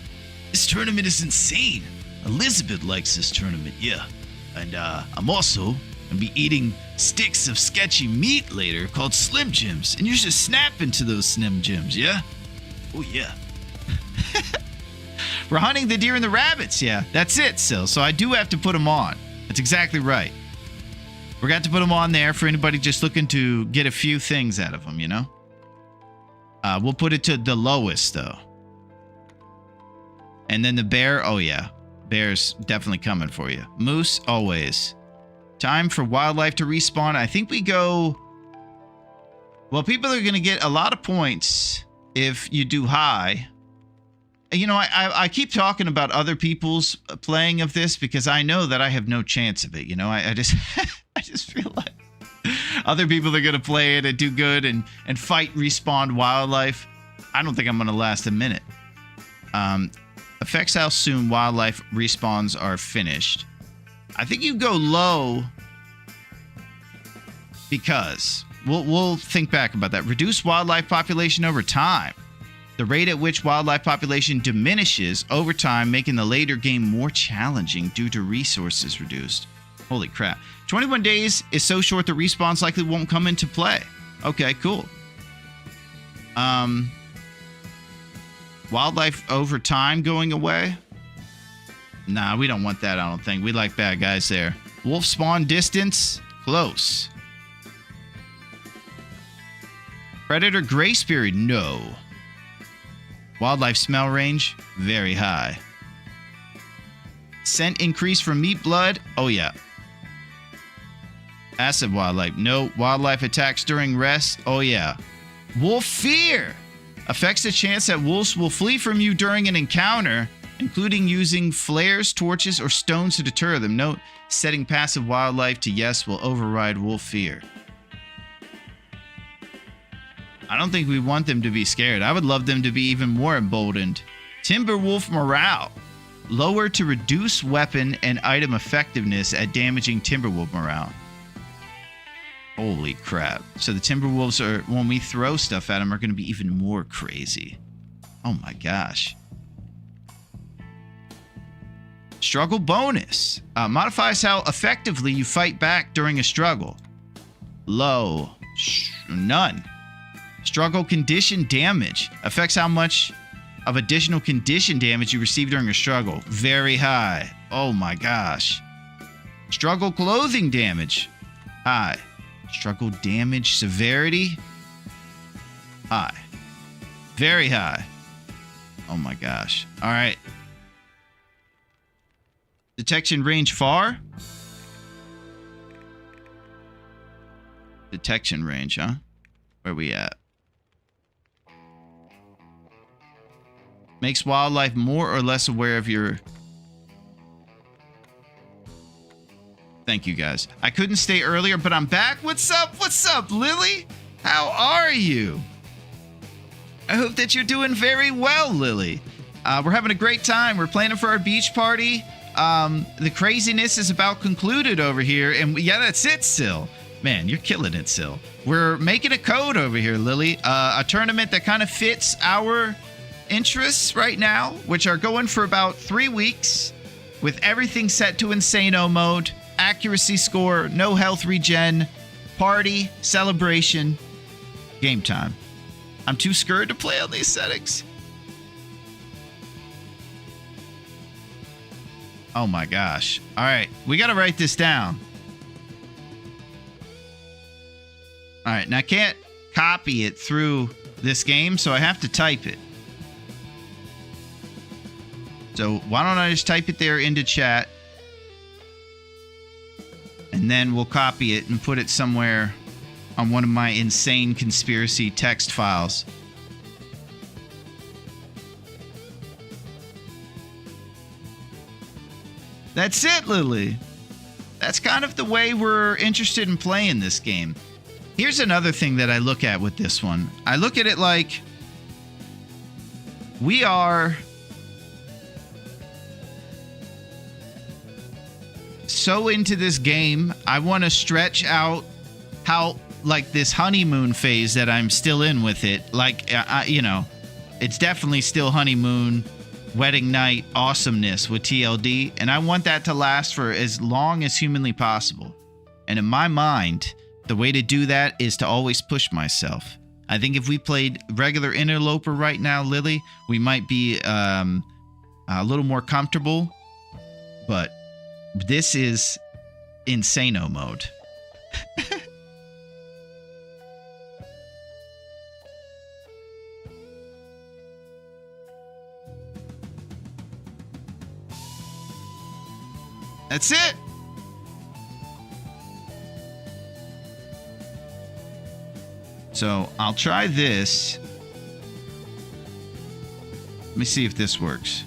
This tournament is insane. Elizabeth likes this tournament, yeah. And I'm also gonna be eating sticks of sketchy meat later called Slim Jims. And you should snap into those Slim Jims, yeah? Oh yeah. We're hunting the deer and the rabbits, yeah. That's it, Sil. So I do have to put them on. That's exactly right. We're going to put them on there for anybody just looking to get a few things out of them, you know? We'll put it to the lowest, though. And then the bear, oh yeah. Bear's definitely coming for you. Moose, always. Time for wildlife to respawn. I think we go... Well, people are going to get a lot of points if you do high. You know, I keep talking about other people's playing of this because I know that I have no chance of it. You know, I just I just feel like other people are going to play it and do good and fight respawn wildlife. I don't think I'm going to last a minute. Affects how soon wildlife respawns are finished. I think you go low because we'll think back about that. Reduce wildlife population over time. The rate at which wildlife population diminishes over time, making the later game more challenging due to resources reduced. Holy crap. 21 days is so short the respawns likely won't come into play. Okay, cool. Wildlife over time going away? Nah, we don't want that, I don't think. We like bad guys there. Wolf spawn distance? Close. Predator grace period? No. Wildlife smell range, very high. Scent increase from meat blood, oh yeah. Acid wildlife, no. Wildlife attacks during rest, oh yeah. Wolf fear, affects the chance that wolves will flee from you during an encounter, including using flares, torches, or stones to deter them. Note, setting passive wildlife to yes will override wolf fear. I don't think we want them to be scared. I would love them to be even more emboldened. Timberwolf morale. Lower to reduce weapon and item effectiveness at damaging Timberwolf morale. Holy crap. So the Timberwolves are, when we throw stuff at them, are going to be even more crazy. Oh my gosh. Struggle bonus. Modifies how effectively you fight back during a struggle. Low. None. Struggle condition damage. Affects how much of additional condition damage you receive during a struggle. Very high. Oh my gosh. Struggle clothing damage. High. Struggle damage severity. High. Very high. Oh my gosh. All right. Detection range far? Detection range, huh? Where we at? Makes wildlife more or less aware of your... Thank you, guys. I couldn't stay earlier, but I'm back. What's up? What's up, Lily? How are you? I hope that you're doing very well, Lily. We're having a great time. We're planning for our beach party. The craziness is about concluded over here. And yeah, that's it, Sil. Man, you're killing it, Sil. We're making a code over here, Lily. A tournament that kind of fits our interests right now, which are going for about 3 weeks with everything set to Insano mode, accuracy score, no health regen, party, celebration, game time. I'm too scared to play on these settings. Oh my gosh. All right, we got to write this down. All right, now I can't copy it through this game, so I have to type it. So why don't I just type it there into chat, and then we'll copy it and put it somewhere on one of my insane conspiracy text files. That's it, Lily. That's kind of the way we're interested in playing this game. Here's another thing that I look at with this one. I look at it like we are so into this game. I want to stretch out how, like, this honeymoon phase that I'm still in with it. Like, it's definitely still honeymoon, wedding night awesomeness with TLD. And I want that to last for as long as humanly possible. And in my mind, the way to do that is to always push myself. I think if we played regular interloper right now, Lily, we might be a little more comfortable. But this is Insano mode. That's it. So I'll try this. Let me see if this works.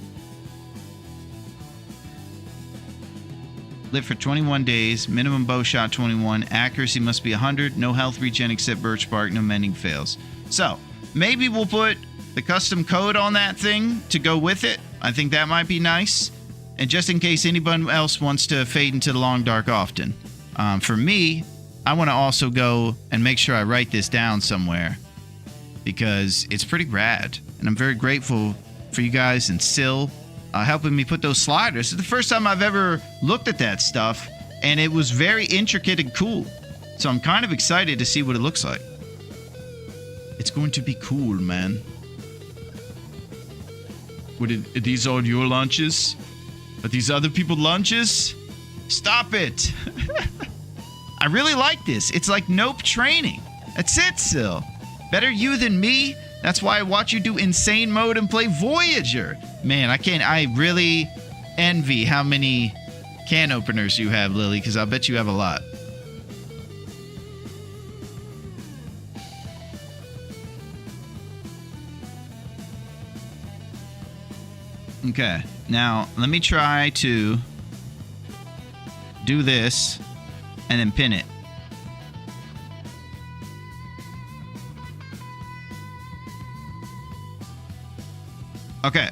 Live for 21 days. Minimum bow shot 21. Accuracy must be 100. No health regen except birch bark. No mending fails. So maybe we'll put the custom code on that thing to go with it. I think that might be nice. And just in case anyone else wants to fade into the long dark often. For me, I want to also go and make sure I write this down somewhere, because it's pretty rad. And I'm very grateful for you guys and Sil helping me put those sliders. It's the first time I've ever looked at that stuff, and it was very intricate and cool. So I'm kind of excited to see what it looks like. It's going to be cool, man. Are these all your lunches? Are these other people's lunches? Stop it. I really like this. It's like Nope training. That's it, Sil. Better you than me. That's why I watch you do insane mode and play Voyager. Man, I really envy how many can openers you have, Lily, because I bet you have a lot. Okay, now let me try to do this and then pin it. Okay.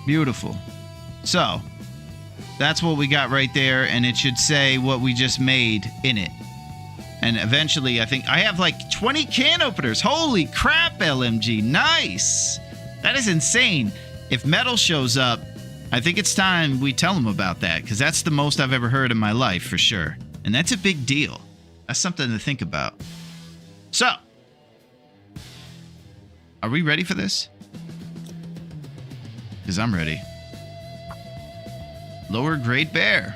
Beautiful. So, that's what we got right there, and it should say what we just made in it. And eventually, I think I have like 20 can openers. Holy crap, LMG. Nice. That is insane. If Metal shows up, I think it's time we tell him about that, because that's the most I've ever heard in my life, for sure. And that's a big deal. That's something to think about. So, are we ready for this? Because I'm ready. Lower grade bear.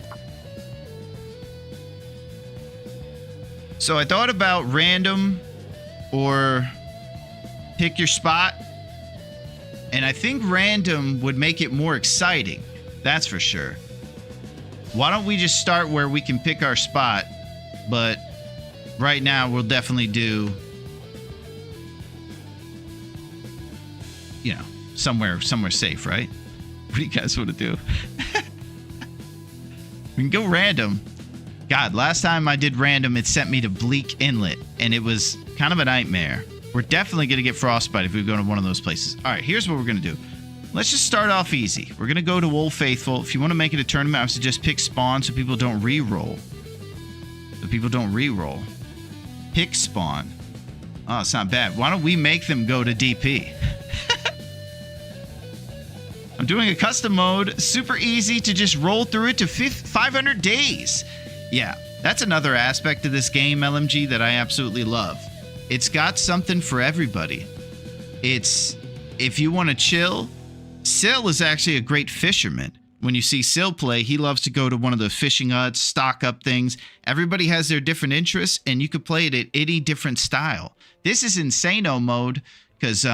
So I thought about random or pick your spot. And I think random would make it more exciting. That's for sure. Why don't we just start where we can pick our spot? But right now we'll definitely do somewhere safe, right? What do you guys want to do? We can go random. God, last time I did random, it sent me to Bleak Inlet, and it was kind of a nightmare. We're definitely going to get frostbite if we go to one of those places. All right, here's what we're going to do. Let's just start off easy. We're going to go to Old Faithful. If you want to make it a tournament, I would suggest pick spawn so people don't re-roll. Pick spawn. Oh, it's not bad. Why don't we make them go to DP? I'm doing a custom mode. Super easy to just roll through it to 500 days. Yeah, that's another aspect of this game, LMG, that I absolutely love. It's got something for everybody. If you want to chill, Sil is actually a great fisherman. When you see Sil play, he loves to go to one of the fishing huts, stock up things. Everybody has their different interests, and you could play it at any different style. This is Insano mode, because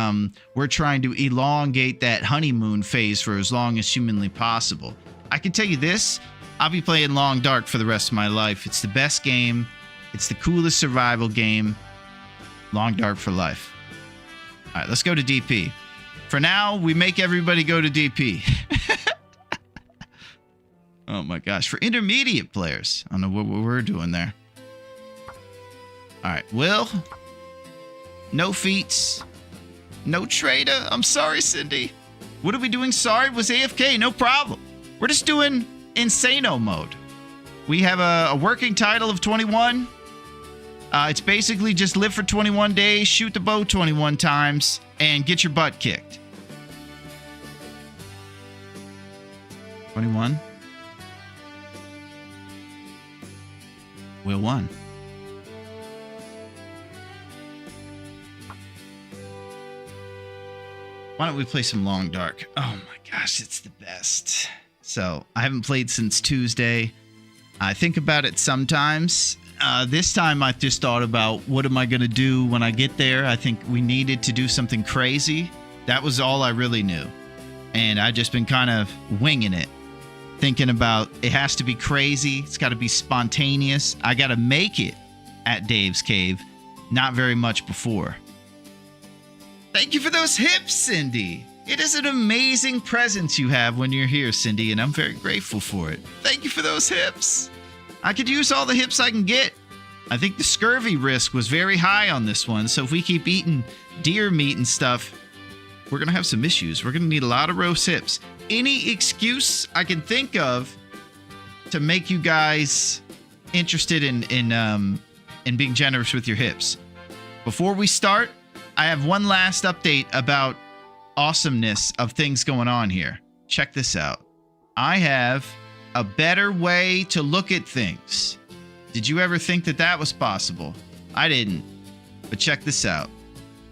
we're trying to elongate that honeymoon phase for as long as humanly possible. I can tell you this, I'll be playing Long Dark for the rest of my life. It's the best game. It's the coolest survival game. Long Dark for life. All right, let's go to DP. For now, we make everybody go to DP. Oh my gosh, for intermediate players. I don't know what we're doing there. All right, Will. No feats. No trader. I'm sorry, Cindy. What are we doing? Sorry, was AFK. No problem. We're just doing Insano mode. We have a working title of 21. It's basically just live for 21 days, shoot the bow 21 times, and get your butt kicked. 21. Will won. Why don't we play some Long Dark? Oh my gosh, it's the best. So, I haven't played since Tuesday. I think about it sometimes. This time I just thought about what am I going to do when I get there. I think we needed to do something crazy. That was all I really knew. And I just been kind of winging it. Thinking about it has to be crazy. It's got to be spontaneous. I got to make it at Dave's Cave. Not very much before. Thank you for those hips, Cindy. It is an amazing presence you have when you're here, Cindy, and I'm very grateful for it. Thank you for those hips. I could use all the hips I can get. I think the scurvy risk was very high on this one, so if we keep eating deer meat and stuff, we're going to have some issues. We're going to need a lot of roast hips. Any excuse I can think of to make you guys interested in being generous with your hips. Before we start, I have one last update about awesomeness of things going on here. Check this out. I have a better way to look at things. Did you ever think that that was possible? I didn't. But check this out.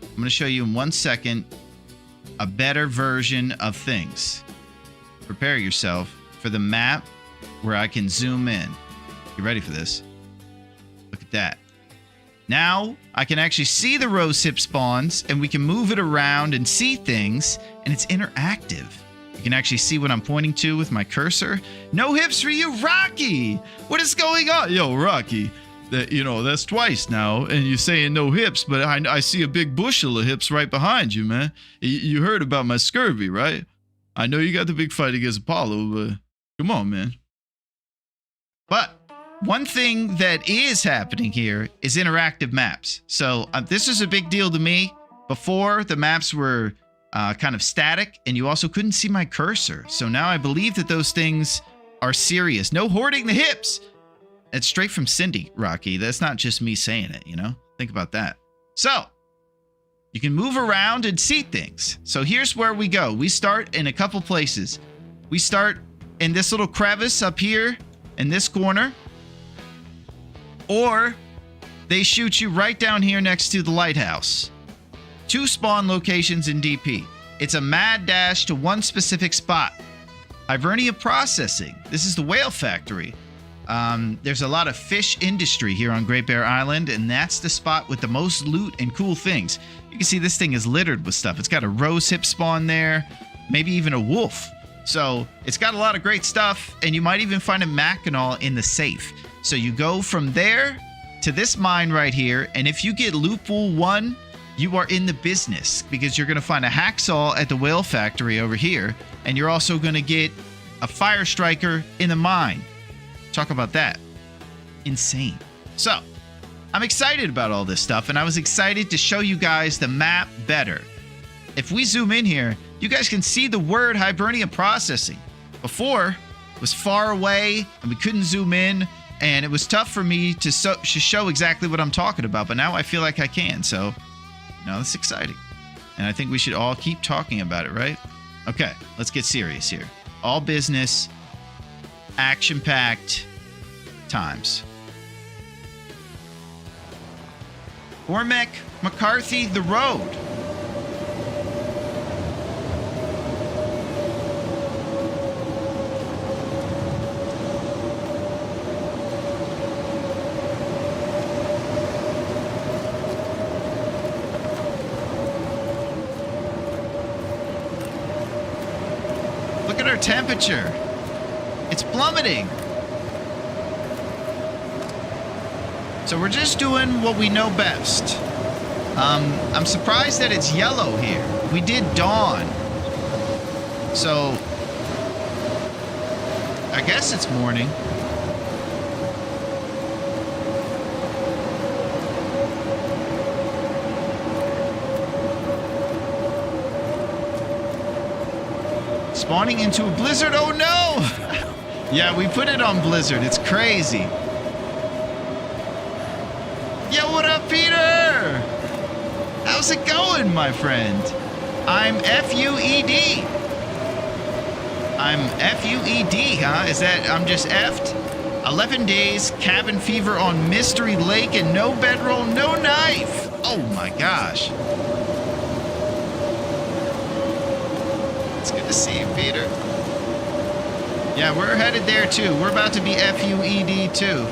I'm going to show you in 1 second a better version of things. Prepare yourself for the map where I can zoom in. You ready for this? Look at that. Now I can actually see the rose hip spawns and we can move it around and see things, and it's interactive. You can actually see what I'm pointing to with my cursor. No hips for you, Rocky! What is going on? Yo, Rocky, that's twice now, and you're saying no hips, but I see a big bushel of hips right behind you, man. You heard about my scurvy, right? I know you got the big fight against Apollo, but come on, man. But one thing that is happening here is interactive maps. So this is a big deal to me. Before, the maps were kind of static, and you also couldn't see my cursor. So now I believe that those things are serious. No hoarding the hips. It's straight from Cindy, Rocky. That's not just me saying it, Think about that. So you can move around and see things. So here's where we go. We start in a couple places. We start in this little crevice up here in this corner. Or they shoot you right down here next to the lighthouse. 2 spawn locations in DP. It's a mad dash to one specific spot. Hibernia Processing. This is the whale factory. There's a lot of fish industry here on Great Bear Island, and that's the spot with the most loot and cool things. You can see this thing is littered with stuff. It's got a rose hip spawn there, maybe even a wolf. So it's got a lot of great stuff, and you might even find a Mackinaw in the safe. So you go from there to this mine right here, and if you get loot pool 1, you are in the business, because you're going to find a hacksaw at the whale factory over here, and you're also going to get a fire striker in the mine. Talk about that. Insane. So, I'm excited about all this stuff, and I was excited to show you guys the map better. If we zoom in here, you guys can see the word Hibernia Processing. Before, it was far away, and we couldn't zoom in, and it was tough for me to show exactly what I'm talking about, but now I feel like I can, so, that's exciting. And I think we should all keep talking about it, right? Okay, let's get serious here. All business, action-packed times. Cormac McCarthy, the road. Look at our temperature. It's plummeting. So we're just doing what we know best. I'm surprised that it's yellow here. We did dawn. So I guess it's morning. Spawning into a blizzard. Oh no! Yeah, we put it on blizzard. It's crazy. Yo, what up, Peter? How's it going, my friend? I'm F-U-E-D. I'm F-U-E-D, huh? Is that I'm just effed? 11 days, cabin fever on Mystery Lake, and no bedroll, no knife. Oh my gosh. It's good to see you, Peter. Yeah, we're headed there too. We're about to be F-U-E-D too.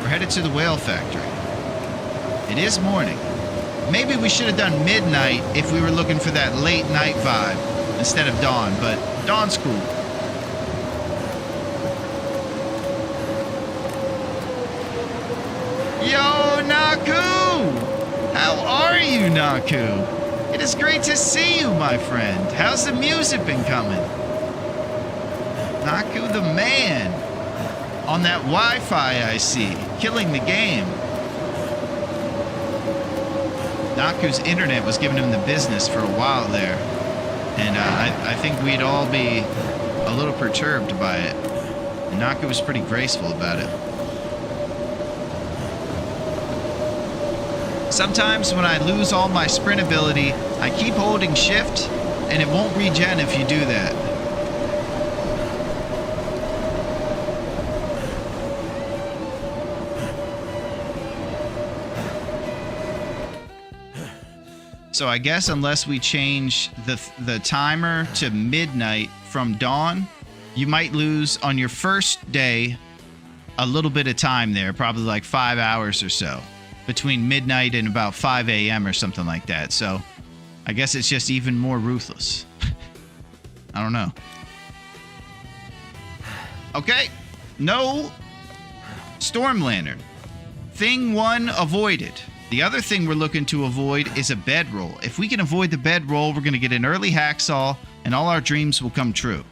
We're headed to the whale factory. It is morning. Maybe we should have done midnight if we were looking for that late night vibe instead of dawn, but dawn's cool. Yo, Naku! How are you, Naku? It is great to see you, my friend. How's the music been coming? Naku the man. On that Wi-Fi I see. Killing the game. Naku's internet was giving him the business for a while there. And I think we'd all be a little perturbed by it. And Naku was pretty graceful about it. Sometimes when I lose all my sprint ability, I keep holding shift, and it won't regen if you do that. So I guess unless we change the timer to midnight from dawn, you might lose on your first day a little bit of time there, probably like 5 hours or so. Between midnight and about 5 a.m. or something like that. So I guess it's just even more ruthless. I don't know. Okay. No storm lantern. Thing one avoided. The other thing we're looking to avoid is a bedroll. If we can avoid the bedroll, we're going to get an early hacksaw and all our dreams will come true.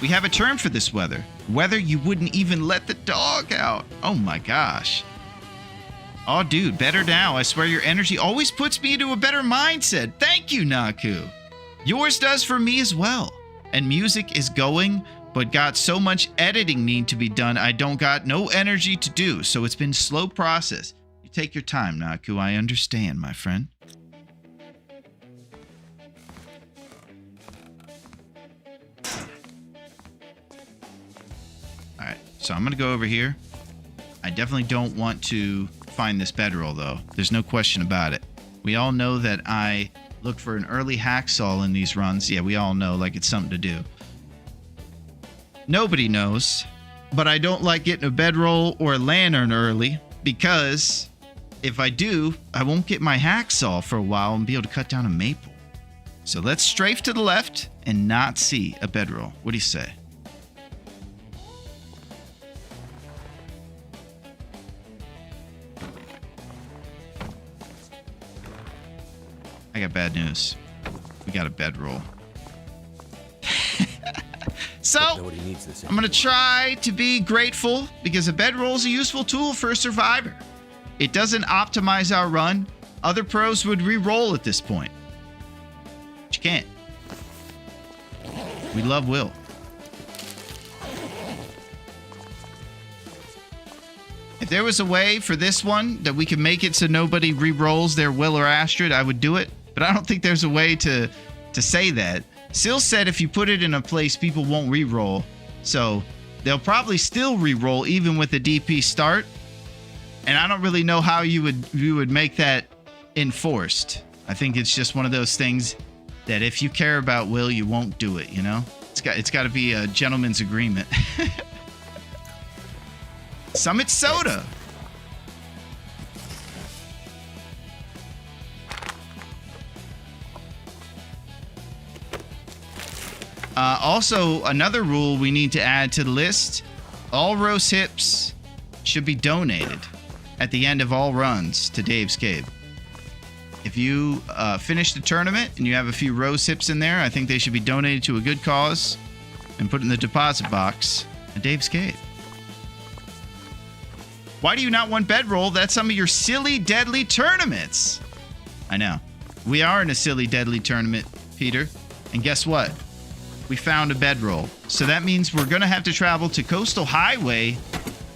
We have a term for this weather. Weather you wouldn't even let the dog out. Oh my gosh. Oh dude, better now. I swear your energy always puts me into a better mindset. Thank you, Naku. Yours does for me as well. And music is going, but got so much editing need to be done I don't got no energy to do. So it's been slow process. You take your time, Naku. I understand, my friend. Alright, so I'm going to go over here. I definitely don't want to find this bedroll, though. There's no question about it. We all know that I look for an early hacksaw in these runs. Yeah, we all know, like it's something to do. Nobody knows, but I don't like getting a bedroll or a lantern early because if I do, I won't get my hacksaw for a while and be able to cut down a maple. So let's strafe to the left and not see a bedroll. What do you say? I got bad news. We got a bedroll. So, I'm going to try to be grateful because a bedroll is a useful tool for a survivor. It doesn't optimize our run. Other pros would re-roll at this point. But you can't. We love Will. If there was a way for this one that we could make it so nobody re-rolls their Will or Astrid, I would do it. But I don't think there's a way to say that. Sil said if you put it in a place, people won't re-roll. So they'll probably still re-roll even with the DP start. And I don't really know how you would make that enforced. I think it's just one of those things that if you care about Will, you won't do it, you know? It's got to be a gentleman's agreement. Summit Soda. Also, another rule we need to add to the list. All roast hips should be donated at the end of all runs to Dave's Cave. If you finish the tournament and you have a few rose hips in there, I think they should be donated to a good cause and put in the deposit box at Dave's Cave. Why do you not want bedroll? That's some of your silly, deadly tournaments. I know. We are in a silly, deadly tournament, Peter. And guess what? We found a bedroll. So that means we're going to have to travel to Coastal Highway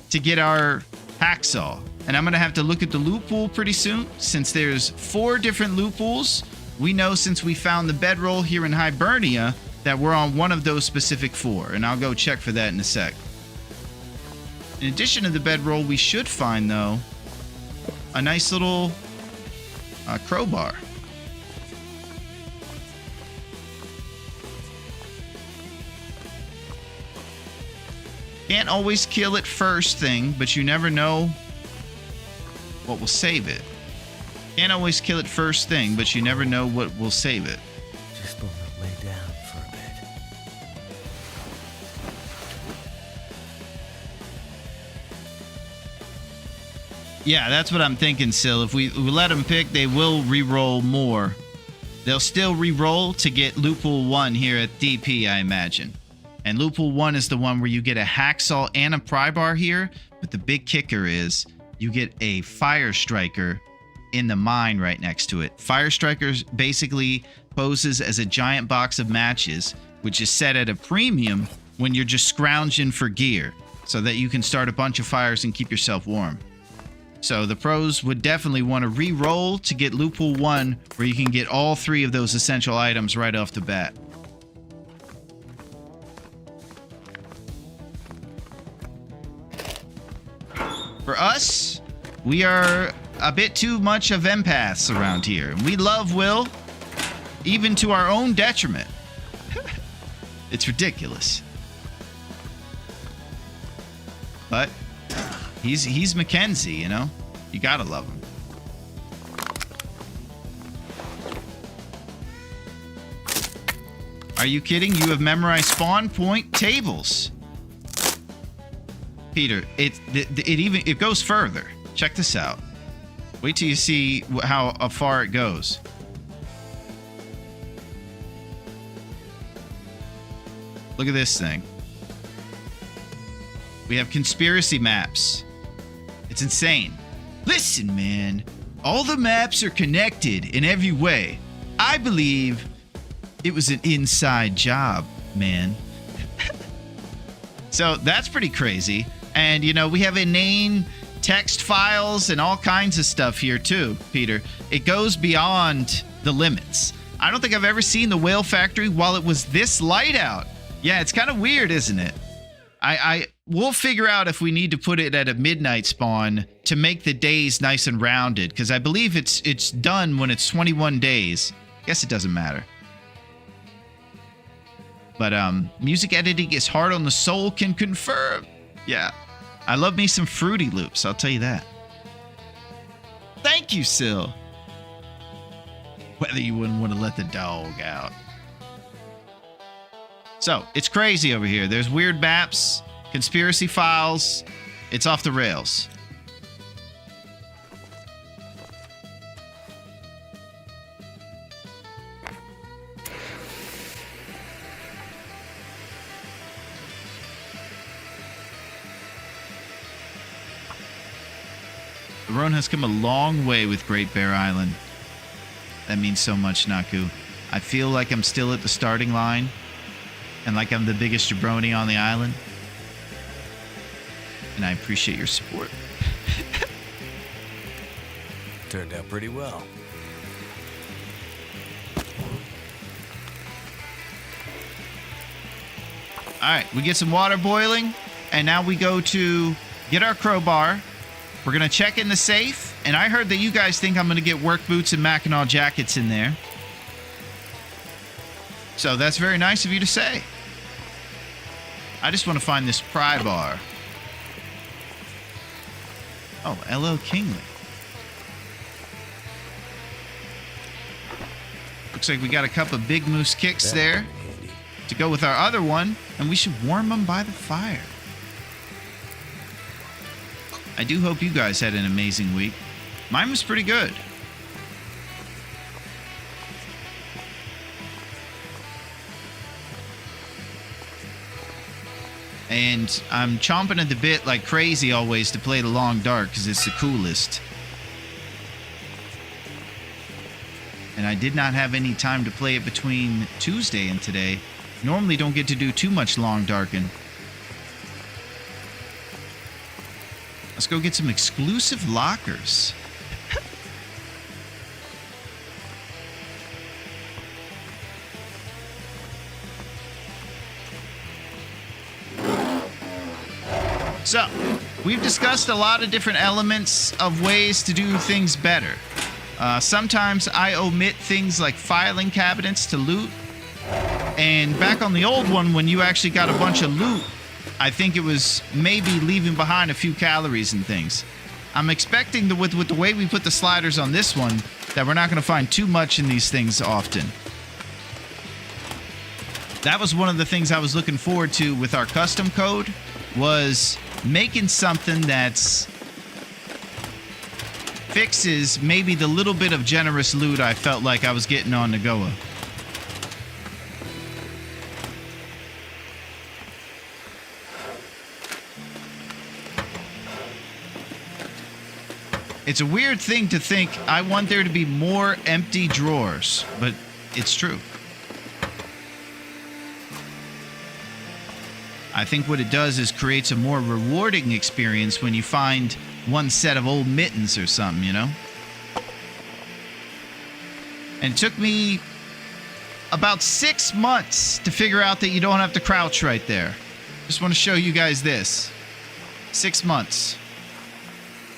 to get our hacksaw. And I'm going to have to look at the loot pool pretty soon. Since there's 4 different loot pools, we know since we found the bedroll here in Hibernia that we're on one of those specific 4. And I'll go check for that in a sec. In addition to the bedroll, we should find, though, a nice little crowbar. Can't always kill it first thing, but you never know what will save it. Can't always kill it first thing, but you never know what will save it. Just gonna lay down for a bit. Yeah, that's what I'm thinking, Sil. If we let them pick, they will re-roll more. They'll still re-roll to get loot pool 1 here at DP, I imagine. And loot pool 1 is the one where you get a hacksaw and a pry bar here. But the big kicker is you get a fire striker in the mine right next to it. Fire strikers basically poses as a giant box of matches, which is set at a premium when you're just scrounging for gear so that you can start a bunch of fires and keep yourself warm. So the pros would definitely want to re-roll to get loot pool 1 where you can get all 3 of those essential items right off the bat. For us, we are a bit too much of empaths around here. We love Will, even to our own detriment. It's ridiculous. But he's Mackenzie, you know? You gotta love him. Are you kidding? You have memorized spawn point tables. Peter, it goes further. Check this out. Wait till you see how far it goes. Look at this thing. We have conspiracy maps. It's insane. Listen, man. All the maps are connected in every way. I believe it was an inside job, man. So that's pretty crazy. And, you know, we have inane text files and all kinds of stuff here, too, Peter. It goes beyond the limits. I don't think I've ever seen the whale factory while it was this light out. Yeah, it's kind of weird, isn't it? We'll figure out if we need to put it at a midnight spawn to make the days nice and rounded, because I believe it's done when it's 21 days. Guess it doesn't matter. But music editing is hard on the soul, can confirm. Yeah. I love me some Fruity Loops, I'll tell you that. Thank you, Syl. Whether you wouldn't want to let the dog out. So, it's crazy over here. There's weird maps, conspiracy files. It's off the rails. Larone has come a long way with Great Bear Island. That means so much, Naku. I feel like I'm still at the starting line and like I'm the biggest jabroni on the island. And I appreciate your support. Turned out pretty well. All right, we get some water boiling, and now we go to get our crowbar. We're going to check in the safe, and I heard that you guys think I'm going to get work boots and Mackinac jackets in there. So that's very nice of you to say. I just want to find this pry bar. Oh, L.L. Kingley. Looks like we got a couple of Big Moose kicks there to go with our other one, and we should warm them by the fire. I do hope you guys had an amazing week. Mine was pretty good. And I'm chomping at the bit like crazy always to play the Long Dark because it's the coolest. And I did not have any time to play it between Tuesday and today. Normally don't get to do too much Long Darkin'. Let's go get some exclusive lockers. So, we've discussed a lot of different elements of ways to do things better. Sometimes I omit things like filing cabinets to loot. And back on the old one, when you actually got a bunch of loot, I think it was maybe leaving behind a few calories and things. I'm expecting with the way we put the sliders on this one that we're not going to find too much in these things often. That was one of the things I was looking forward to with our custom code, was making something that's fixes maybe the little bit of generous loot I felt like I was getting on Nagoa. It's a weird thing to think I want there to be more empty drawers, but it's true. I think what it does is creates a more rewarding experience when you find one set of old mittens or something, you know? And it took me about 6 months to figure out that you don't have to crouch right there. Just want to show you guys this. 6 months.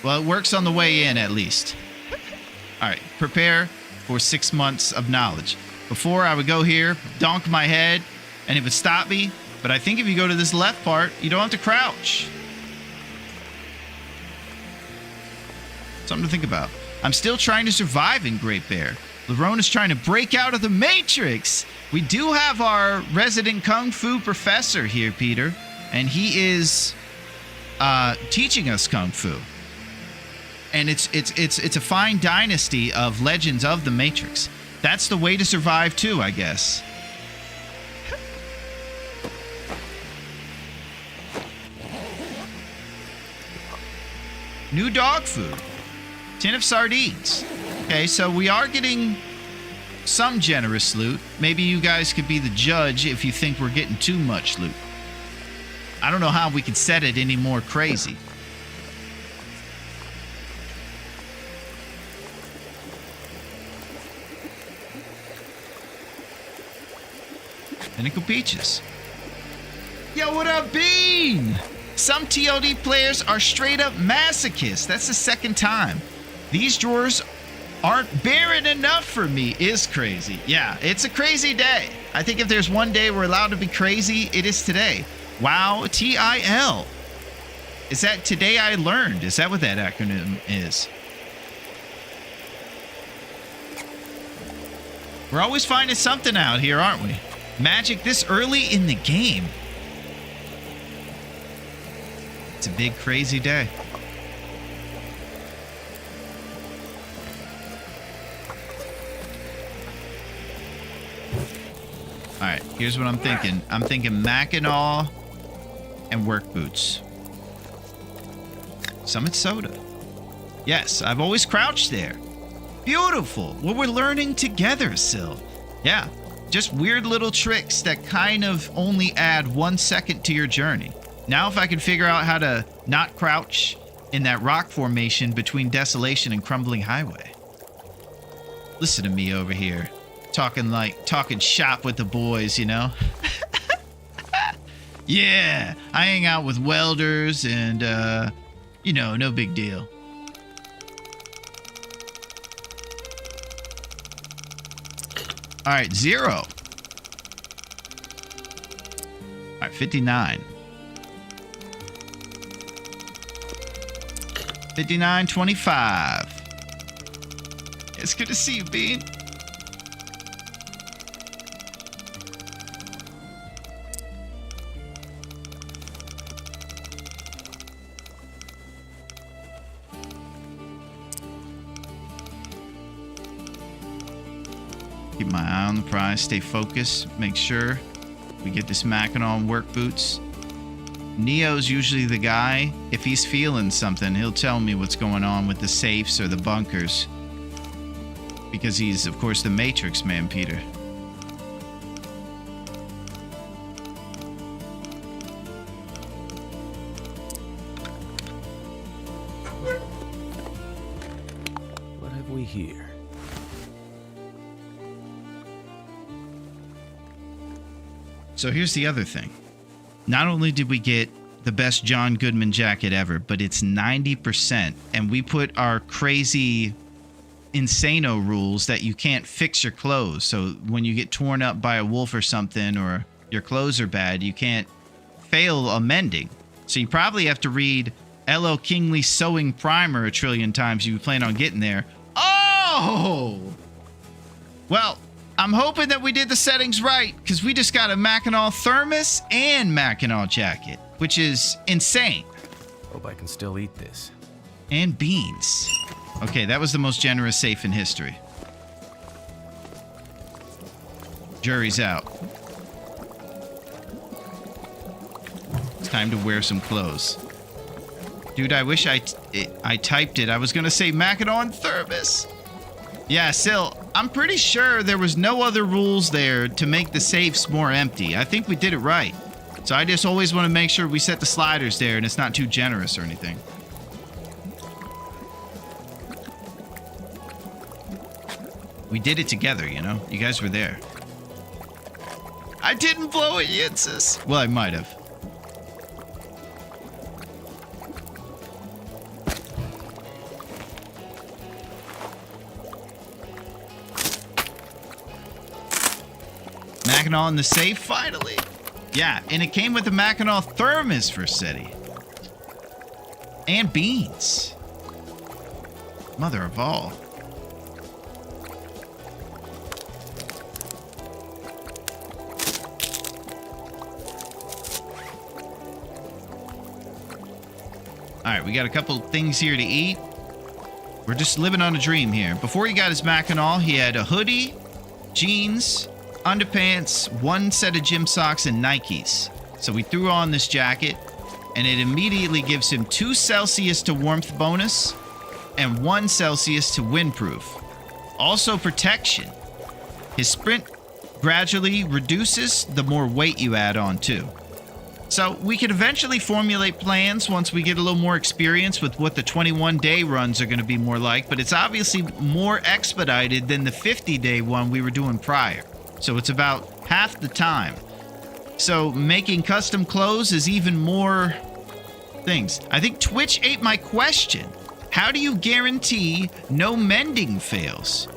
Well, it works on the way in, at least. All right, prepare for 6 months of knowledge. Before, I would go here, donk my head, and it would stop me. But I think if you go to this left part, you don't have to crouch. Something to think about. I'm still trying to survive in Great Bear. Larone is trying to break out of the Matrix. We do have our resident Kung Fu professor here, Peter, and he is teaching us Kung Fu. And it's a fine dynasty of legends of the Matrix. That's the way to survive too, I guess. New dog food. Tin of sardines. Okay, so we are getting some generous loot. Maybe you guys could be the judge if you think we're getting too much loot. I don't know how we could set it any more crazy. Pinnacle Peaches. Yo, what up, Bean? Some TLD players are straight up masochists. That's the second time. These drawers aren't barren enough for me is crazy. Yeah, it's a crazy day. I think if there's one day we're allowed to be crazy, it is today. Wow, TIL. Is that Today I Learned? Is that what that acronym is? We're always finding something out here, aren't we? Magic this early in the game. It's a big, crazy day. All right, here's what I'm thinking. I'm thinking Mackinac and work boots. Summit soda. Yes, I've always crouched there. Beautiful. Well, we're learning together, Sil. Yeah, just weird little tricks that kind of only add 1 second to your journey. Now if I can figure out how to not crouch in that rock formation between Desolation and Crumbling Highway. Listen to me over here. Talking shop with the boys, you know? Yeah, I hang out with welders and, you know, no big deal. All right, 0. All right, 59. 59.25. It's good to see you, Bean. Keep my eye on the prize, stay focused, make sure we get this Mackinac work boots. Neo's usually the guy. If he's feeling something, he'll tell me what's going on with the safes or the bunkers. Because he's, of course, the Matrix man, Peter. What have we here? So here's the other thing. Not only did we get the best John Goodman jacket ever, but it's 90%. And we put our crazy insano rules that you can't fix your clothes. So when you get torn up by a wolf or something, or your clothes are bad, you can't fail a mending. So you probably have to read L.O. Kingley's Sewing Primer a trillion times if you plan on getting there. Oh! Well, I'm hoping that we did the settings right, because we just got a Mackinac thermos and Mackinac jacket, which is insane. Hope I can still eat this. And beans. Okay, that was the most generous safe in history. Jury's out. It's time to wear some clothes. Dude, I wish I typed it. I was going to say Mackinac thermos. Yeah, Sil, I'm pretty sure there was no other rules there to make the safes more empty. I think we did it right. So I just always want to make sure we set the sliders there and it's not too generous or anything. We did it together, you know? You guys were there. I didn't blow it yet, sis. Well, I might have. Mackinac in the safe, finally. Yeah, and it came with the Mackinac thermos for City. And beans. Mother of all. All right, we got a couple things here to eat. We're just living on a dream here. Before he got his Mackinac, he had a hoodie, jeans, underpants, one set of gym socks, and Nikes. So we threw on this jacket, and it immediately gives him 2 Celsius to warmth bonus and 1 Celsius to windproof. Also protection. His sprint gradually reduces the more weight you add on too. So we could eventually formulate plans once we get a little more experience with what the 21-day runs are going to be more like, but it's obviously more expedited than the 50-day one we were doing prior. So it's about half the time. So making custom clothes is even more things. I think Twitch ate my question. How do you guarantee no mending fails?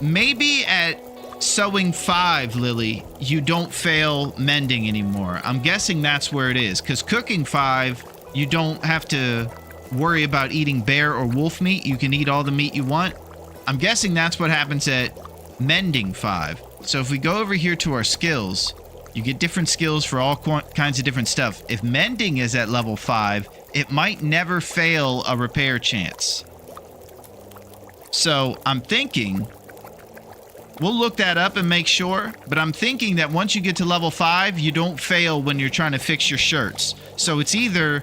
Maybe at Sewing 5, Lily, you don't fail mending anymore. I'm guessing that's where it is. Because Cooking 5, you don't have to worry about eating bear or wolf meat. You can eat all the meat you want. I'm guessing that's what happens at mending 5. So if we go over here to our skills, you get different skills for all kinds of different stuff. If mending is at level 5, it might never fail a repair chance. So I'm thinking, we'll look that up and make sure, but I'm thinking that once you get to level 5, you don't fail when you're trying to fix your shirts. So it's either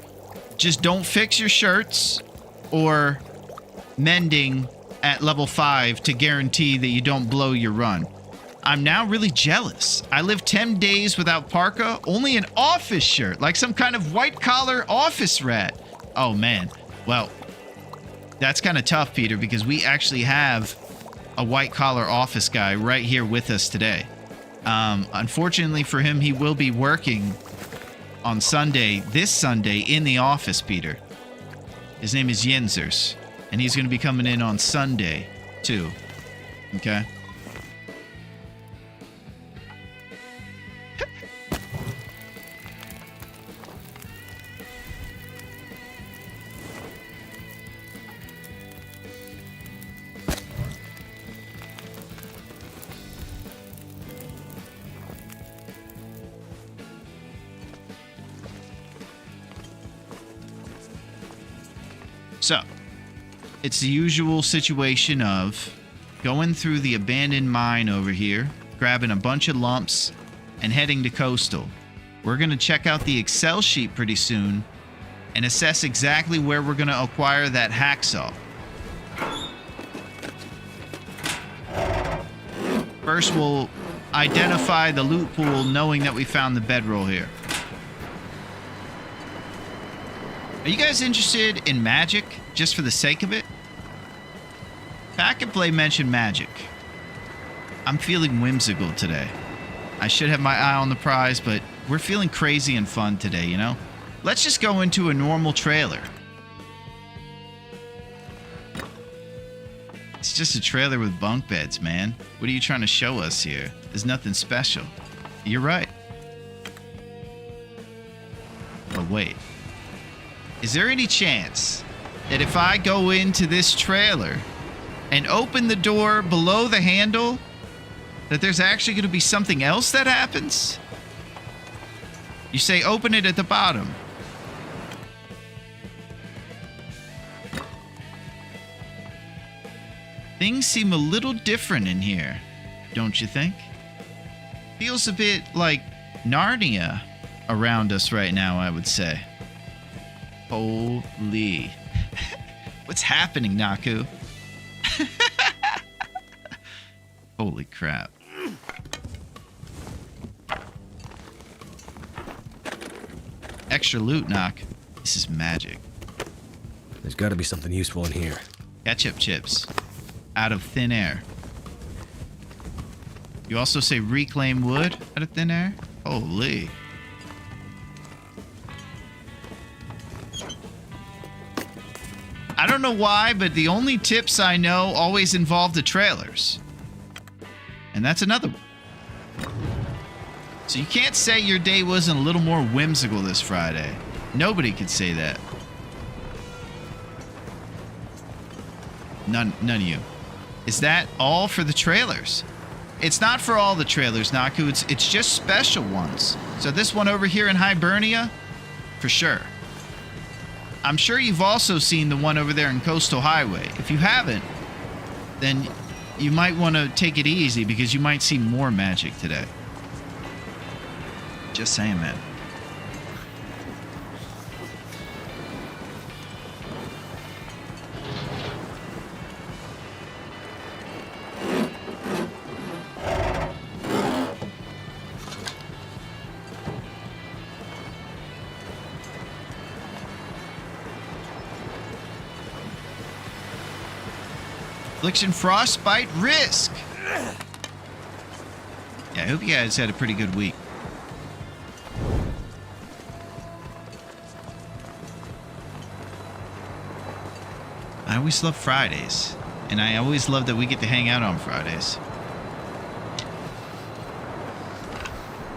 just don't fix your shirts or mending at level 5 to guarantee that you don't blow your run. I'm now really jealous. I lived 10 days without parka, only an office shirt, like some kind of white-collar office rat. Oh, man. Well, that's kind of tough, Peter, because we actually have a white-collar office guy right here with us today. Unfortunately for him, he will be working on Sunday, this Sunday, in the office, Peter. His name is Jensers, and he's going to be coming in on Sunday, too. Okay? So, it's the usual situation of going through the abandoned mine over here, grabbing a bunch of lumps, and heading to Coastal. We're going to check out the Excel sheet pretty soon and assess exactly where we're going to acquire that hacksaw. First, we'll identify the loot pool knowing that we found the bedroll here. Are you guys interested in magic, just for the sake of it? Pack and Play mentioned magic. I'm feeling whimsical today. I should have my eye on the prize, but we're feeling crazy and fun today, you know? Let's just go into a normal trailer. It's just a trailer with bunk beds, man. What are you trying to show us here? There's nothing special. You're right. But wait. Is there any chance that if I go into this trailer and open the door below the handle, that there's actually going to be something else that happens? You say open it at the bottom. Things seem a little different in here, don't you think? Feels a bit like Narnia around us right now, I would say. Holy. What's happening, Naku? Holy crap. Extra loot, Knock. This is magic. There's got to be something useful in here. Ketchup chips. Out of thin air. You also say reclaim wood out of thin air? Holy. I don't know why, but the only tips I know always involve the trailers. And that's another one. So you can't say your day wasn't a little more whimsical this Friday. Nobody could say that. None of you. Is that all for the trailers? It's not for all the trailers, Naku. It's just special ones. So this one over here in Hibernia, for sure. I'm sure you've also seen the one over there in Coastal Highway. If you haven't, then you might want to take it easy because you might see more magic today. Just saying, man. Affliction, frostbite, risk. Yeah, I hope you guys had a pretty good week. I always love Fridays, and I always love that we get to hang out on Fridays.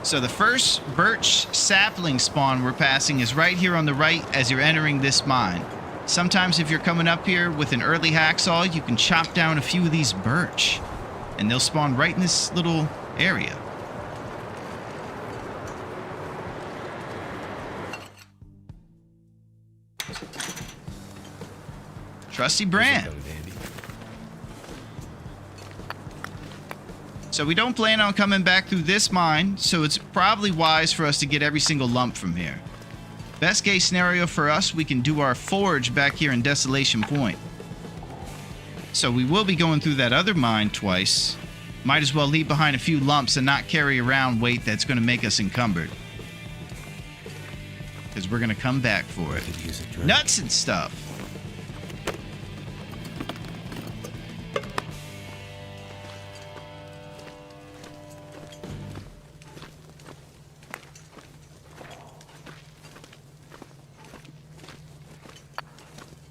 So the first birch sapling spawn we're passing is right here on the right as you're entering this mine. Sometimes if you're coming up here with an early hacksaw, you can chop down a few of these birch. and they'll spawn right in this little area. Trusty brand. This'll come in handy. So we don't plan on coming back through this mine, so it's probably wise for us to get every single lump from here. Best case scenario for us, we can do our forge back here in Desolation Point. So we will be going through that other mine twice. Might as well leave behind a few lumps and not carry around weight that's going to make us encumbered. Because we're going to come back for it. Could use a drink. Nuts and stuff.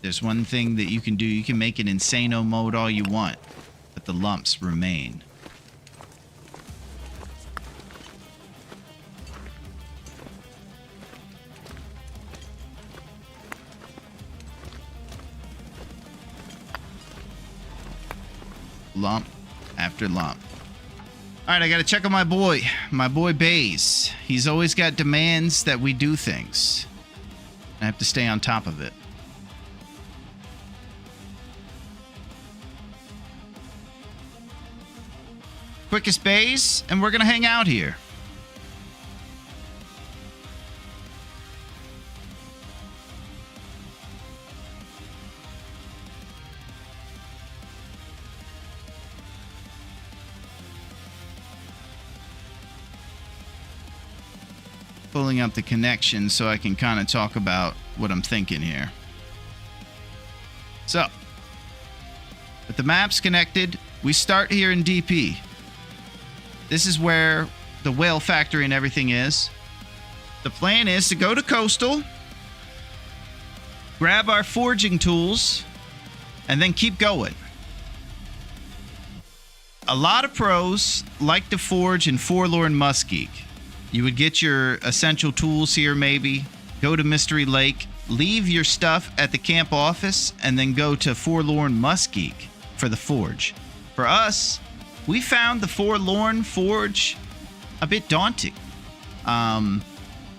There's one thing that you can do. You can make it insano mode all you want, but the lumps remain. Lump after lump. All right, I got to check on my boy Baze. He's always got demands that we do things. I have to stay on top of it. Quickest bays, and we're gonna hang out here. Pulling up the connection so I can kind of talk about what I'm thinking here. So, with the maps connected, we start here in DP. This is where the whale factory and everything is. The plan is to go to Coastal, grab our forging tools, and then keep going. A lot of pros like to forge in Forlorn Muskeg. You would get your essential tools here maybe, go to Mystery Lake, leave your stuff at the camp office, and then go to Forlorn Muskeg for the forge. For us, we found the Forlorn Forge a bit daunting.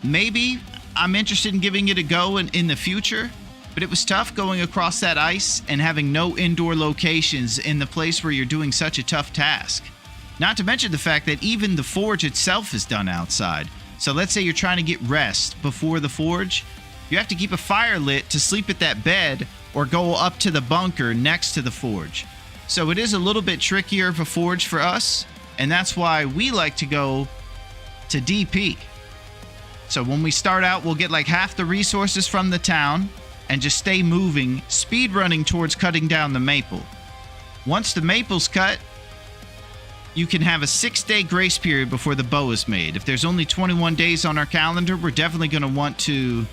Maybe I'm interested in giving it a go in the future, but it was tough going across that ice and having no indoor locations in the place where you're doing such a tough task. Not to mention the fact that even the forge itself is done outside. So let's say you're trying to get rest before the forge. You have to keep a fire lit to sleep at that bed or go up to the bunker next to the forge. So it is a little bit trickier of a forge for us, and that's why we like to go to DP. So when we start out, we'll get like half the resources from the town and just stay moving, speed running towards cutting down the maple. Once the maple's cut, you can have a 6-day grace period before the bow is made. If there's only 21 days on our calendar, we're definitely going to want to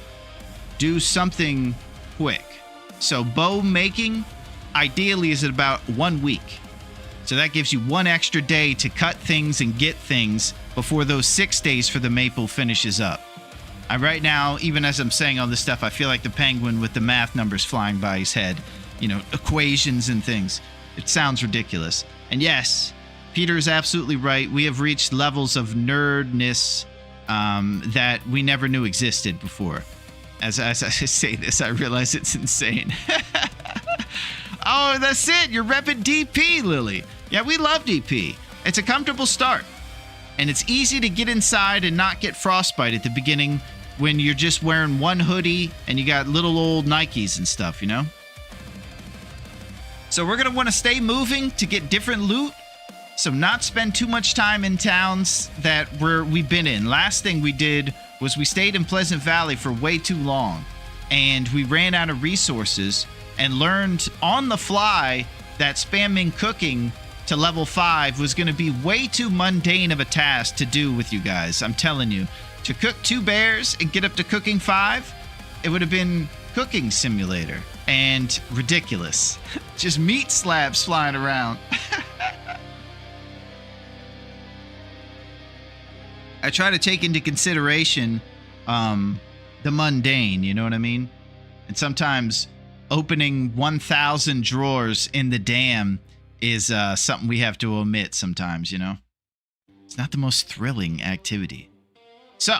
do something quick. So bow making ideally is at about 1 week. So that gives you 1 extra day to cut things and get things before those 6 days for the maple finishes up. Right now, even as I'm saying all this stuff, I feel like the penguin with the math numbers flying by his head. You know, equations and things. It sounds ridiculous. And yes, Peter is absolutely right. We have reached levels of nerdness that we never knew existed before. As I say this, I realize it's insane. Oh, that's it. You're repping DP, Lily. Yeah, we love DP. It's a comfortable start. And it's easy to get inside and not get frostbite at the beginning when you're just wearing one hoodie and you got little old Nikes and stuff, you know? So we're going to want to stay moving to get different loot. So not spend too much time in towns that we've been in. Last thing we did was we stayed in Pleasant Valley for way too long. And we ran out of resources and learned on the fly that spamming cooking to level 5 was going to be way too mundane of a task to do with you guys. I'm telling you, to cook 2 bears and get up to cooking 5, it would have been Cooking Simulator and ridiculous. Just meat slabs flying around. I try to take into consideration the mundane, you know what I mean? And sometimes opening 1,000 drawers in the dam is something we have to omit sometimes, you know? It's not the most thrilling activity. So,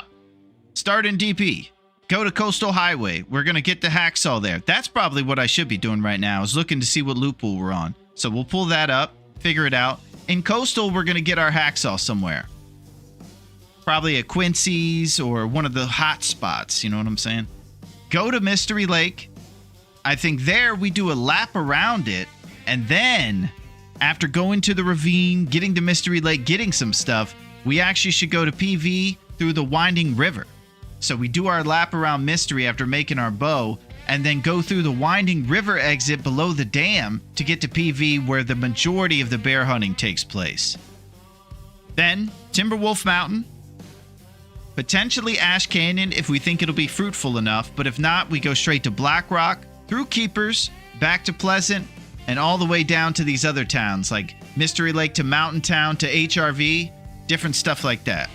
start in DP. Go to Coastal Highway. We're going to get the hacksaw there. That's probably what I should be doing right now, is looking to see what loop pool we're on. So we'll pull that up, figure it out. In Coastal, we're going to get our hacksaw somewhere. Probably at Quincy's or one of the hot spots, you know what I'm saying? Go to Mystery Lake. I think there we do a lap around it, and then after going to the ravine, getting to Mystery Lake, getting some stuff, we actually should go to PV through the Winding River. So we do our lap around Mystery after making our bow, and then go through the Winding River exit below the dam to get to PV, where the majority of the bear hunting takes place. Then Timberwolf Mountain, potentially Ash Canyon if we think it'll be fruitful enough, but if not, we go straight to Black Rock, through Keepers, back to Pleasant, and all the way down to these other towns like Mystery Lake to Mountain Town to HRV, different stuff like that.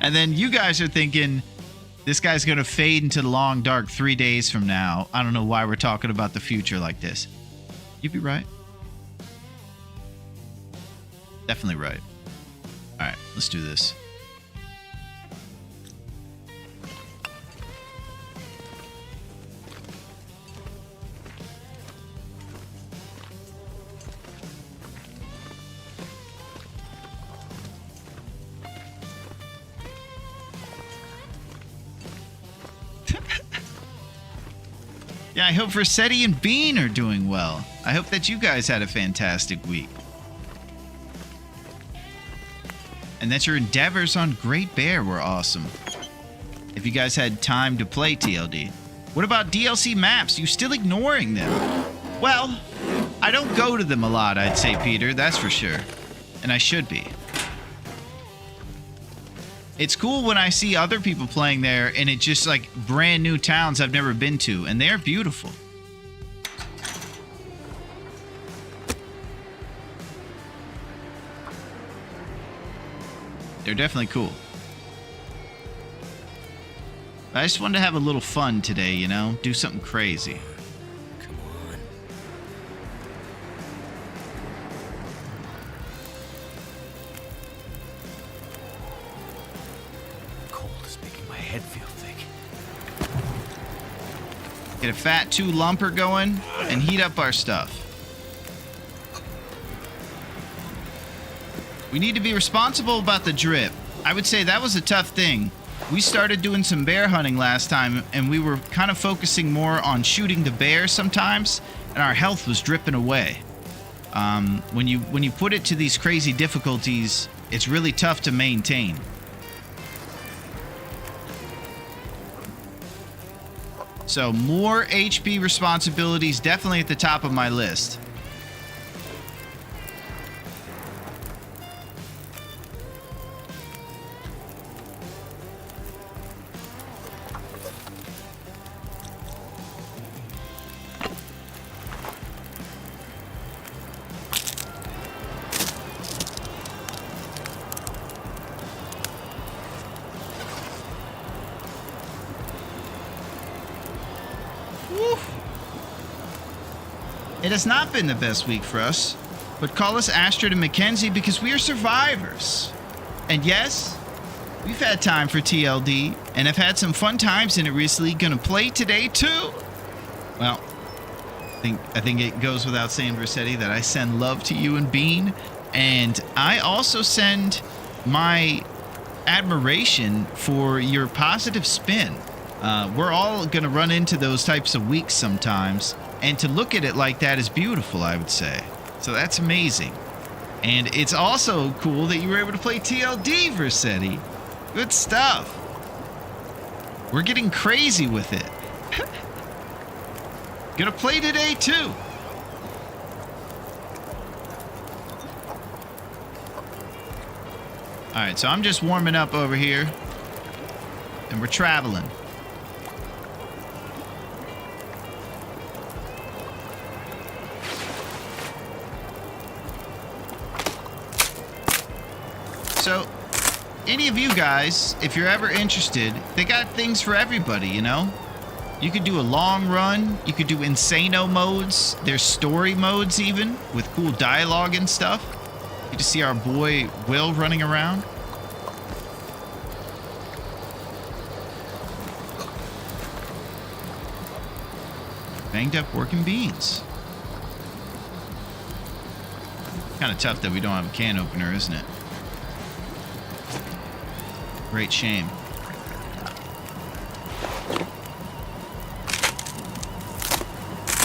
And then you guys are thinking, this guy's going to fade into the long dark 3 days from now. I don't know why we're talking about the future like this. You'd be right. Definitely right. All right, let's do this. Yeah, I hope Versetti and Bean are doing well. I hope that you guys had a fantastic week. And that your endeavors on Great Bear were awesome. If you guys had time to play TLD. What about DLC maps? You still ignoring them? Well, I don't go to them a lot, I'd say, Peter. That's for sure. And I should be. It's cool when I see other people playing there and it's just like brand new towns I've never been to, and they're beautiful. They're definitely cool. I just wanted to have a little fun today, you know? Do something crazy. Come on. Cold is making my head feel thick. Get a fat 2 lumper going and heat up our stuff. We need to be responsible about the drip. I would say that was a tough thing. We started doing some bear hunting last time, and we were kind of focusing more on shooting the bear sometimes, and our health was dripping away. When you put it to these crazy difficulties, it's really tough to maintain. So more HP responsibilities definitely at the top of my list. It has not been the best week for us, but call us Astrid and Mackenzie because we are survivors. And yes, we've had time for TLD and have had some fun times in it recently. Gonna play today too. Well, I think it goes without saying, Versetti, that I send love to you and Bean, and I also send my admiration for your positive spin. We're all gonna run into those types of weeks sometimes. And to look at it like that is beautiful, I would say. So that's amazing. And it's also cool that you were able to play TLD, Versetti. Good stuff. We're getting crazy with it. Gonna play today, too. Alright, so I'm just warming up over here. And we're traveling. So, any of you guys, if you're ever interested, they got things for everybody, you know? You could do a long run. You could do Insano modes. There's story modes even with cool dialogue and stuff. You get to see our boy Will running around. Banged up working beans. Kind of tough that we don't have a can opener, isn't it? Great shame.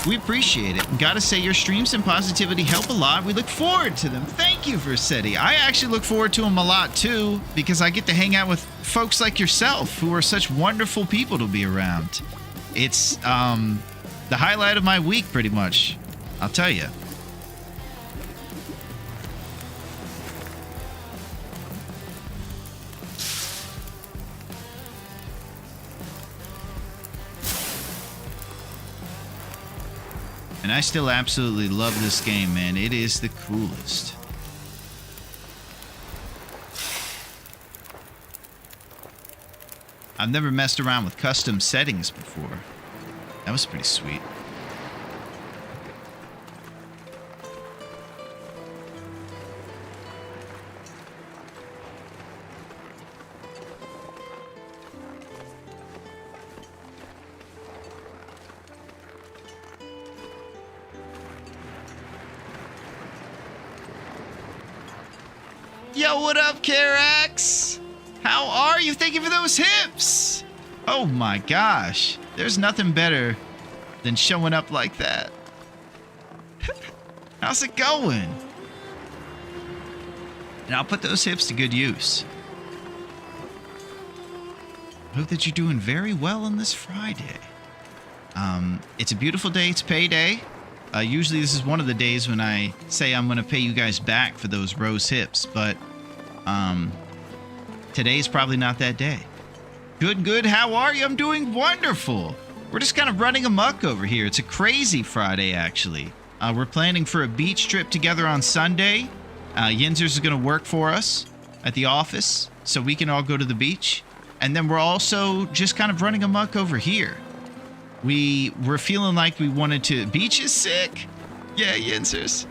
We appreciate it. Gotta say, your streams and positivity help a lot. We look forward to them. Thank you, Versetti. I actually look forward to them a lot, too, because I get to hang out with folks like yourself, who are such wonderful people to be around. It's, the highlight of my week, pretty much. I'll tell you. And I still absolutely love this game, man. It is the coolest. I've never messed around with custom settings before. That was pretty sweet. Yo, what up, Karax? How are you? Thank you for those hips. Oh my gosh. There's nothing better than showing up like that. How's it going? And I'll put those hips to good use. I hope that you're doing very well on this Friday. It's a beautiful day. It's payday. Usually this is one of the days when I say I'm going to pay you guys back for those rose hips, but today's probably not that day. Good. How are you? I'm doing wonderful. We're just kind of running amok over here. It's a crazy Friday, actually. We're planning for a beach trip together on Sunday. Yinzers is going to work for us at the office so we can all go to the beach. And then we're also just kind of running amok over here. We're feeling like we wanted to... Beach is sick. Yeah, Yinzers.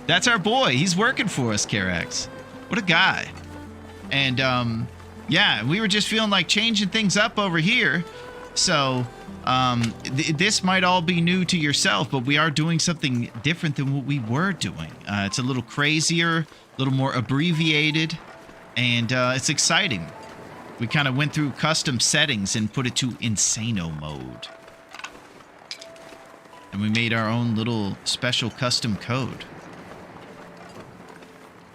That's our boy. He's working for us, Karax. What a guy. And, yeah, we were just feeling like changing things up over here. So, this might all be new to yourself, but we are doing something different than what we were doing. It's a little crazier, a little more abbreviated, and it's exciting. We kind of went through custom settings and put it to Insano mode. And we made our own little special custom code.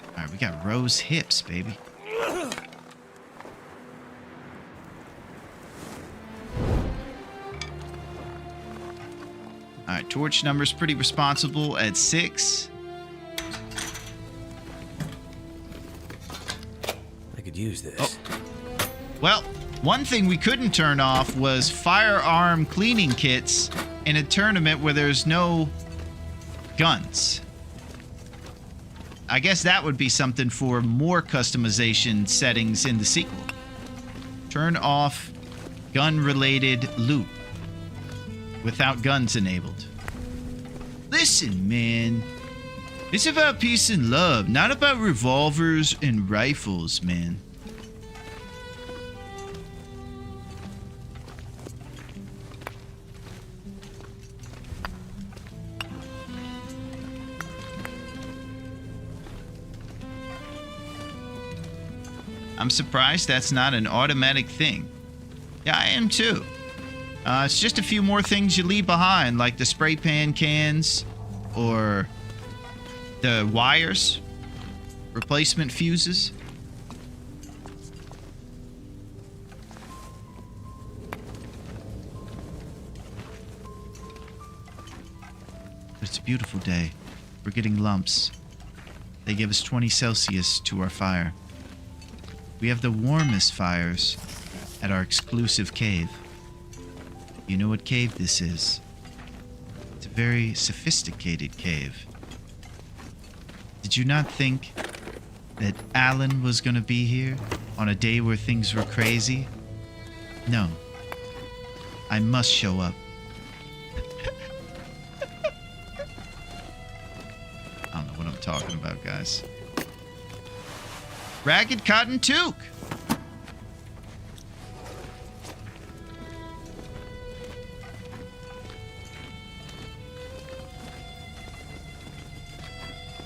All right, we got rose hips, baby. All right, torch number's pretty responsible at 6. I could use this. Oh. Well, one thing we couldn't turn off was firearm cleaning kits in a tournament where there's no guns. I guess that would be something for more customization settings in the sequel. Turn off gun-related loot without guns enabled. Listen, man. It's about peace and love, not about revolvers and rifles, man. I'm surprised that's not an automatic thing. Yeah, I am too. It's just a few more things you leave behind, like the spray pan cans or the wires, replacement fuses. But it's a beautiful day. We're getting lumps. They give us 20 Celsius to our fire. We have the warmest fires at our exclusive cave. You know what cave this is? It's a very sophisticated cave. Did you not think that Alan was going to be here on a day where things were crazy? No. I must show up. I don't know what I'm talking about, guys. Ragged cotton toque.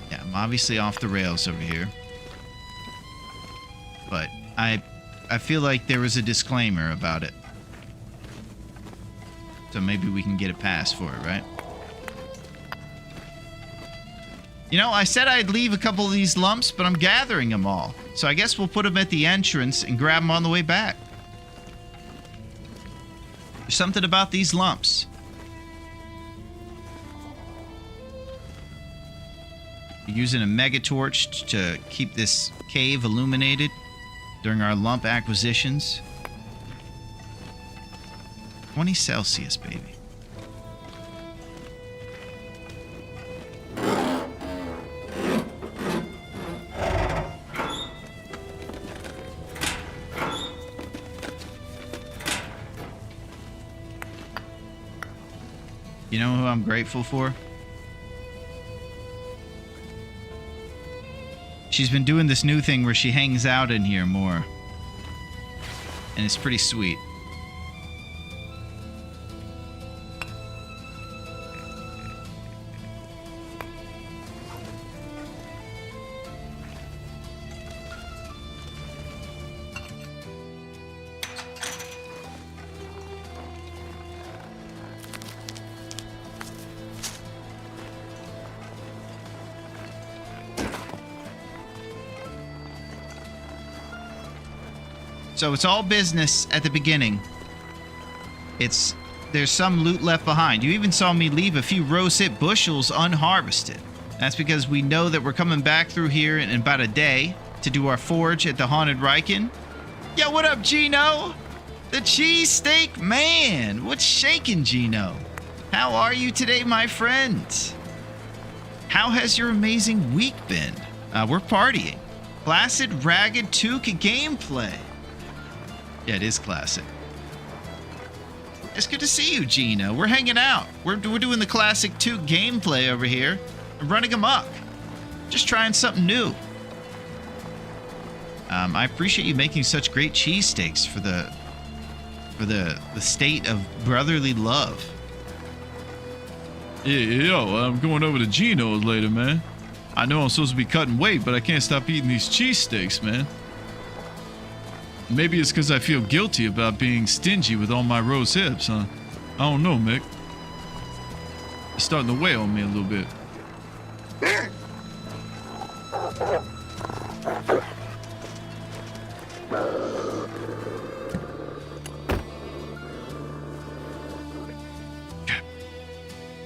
Yeah, I'm obviously off the rails over here. But I feel like there was a disclaimer about it. So maybe we can get a pass for it, right? You know, I said I'd leave a couple of these lumps, but I'm gathering them all. So I guess we'll put them at the entrance and grab them on the way back. There's something about these lumps. Using a mega torch to keep this cave illuminated during our lump acquisitions. 20 Celsius, baby. You know who I'm grateful for? She's been doing this new thing where she hangs out in here more. And it's pretty sweet. So it's all business at the beginning. There's some loot left behind. You even saw me leave a few rosehip bushels unharvested. That's because we know that we're coming back through here in about a day to do our forge at the Haunted Riken. Yo, what up, Gino? The cheesesteak man. What's shaking, Gino? How are you today, my friend? How has your amazing week been? We're partying. Placid, ragged, toque gameplay. Yeah, it is classic. It's good to see you, Gino. We're hanging out. We're doing the classic 2 gameplay over here. Running amok. Just trying something new. I appreciate you making such great cheesesteaks for the state of brotherly love. Yeah, yo, I'm going over to Gino's later, man. I know I'm supposed to be cutting weight, but I can't stop eating these cheesesteaks, man. Maybe it's because I feel guilty about being stingy with all my rose hips, huh? I don't know, Mick. It's starting to weigh on me a little bit.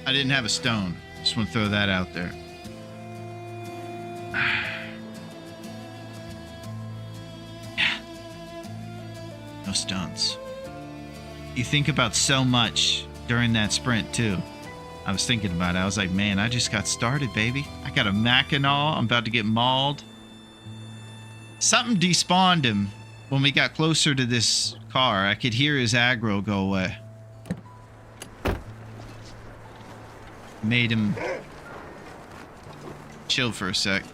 I didn't have a stone. Just want to throw that out there. No stones. You think about so much during that sprint too. I was thinking about it. I was like, man, I just got started, baby. I got a Mackinaw. I'm about to get mauled. Something despawned him when we got closer to this car. I could hear his aggro go away. Made him chill for a sec.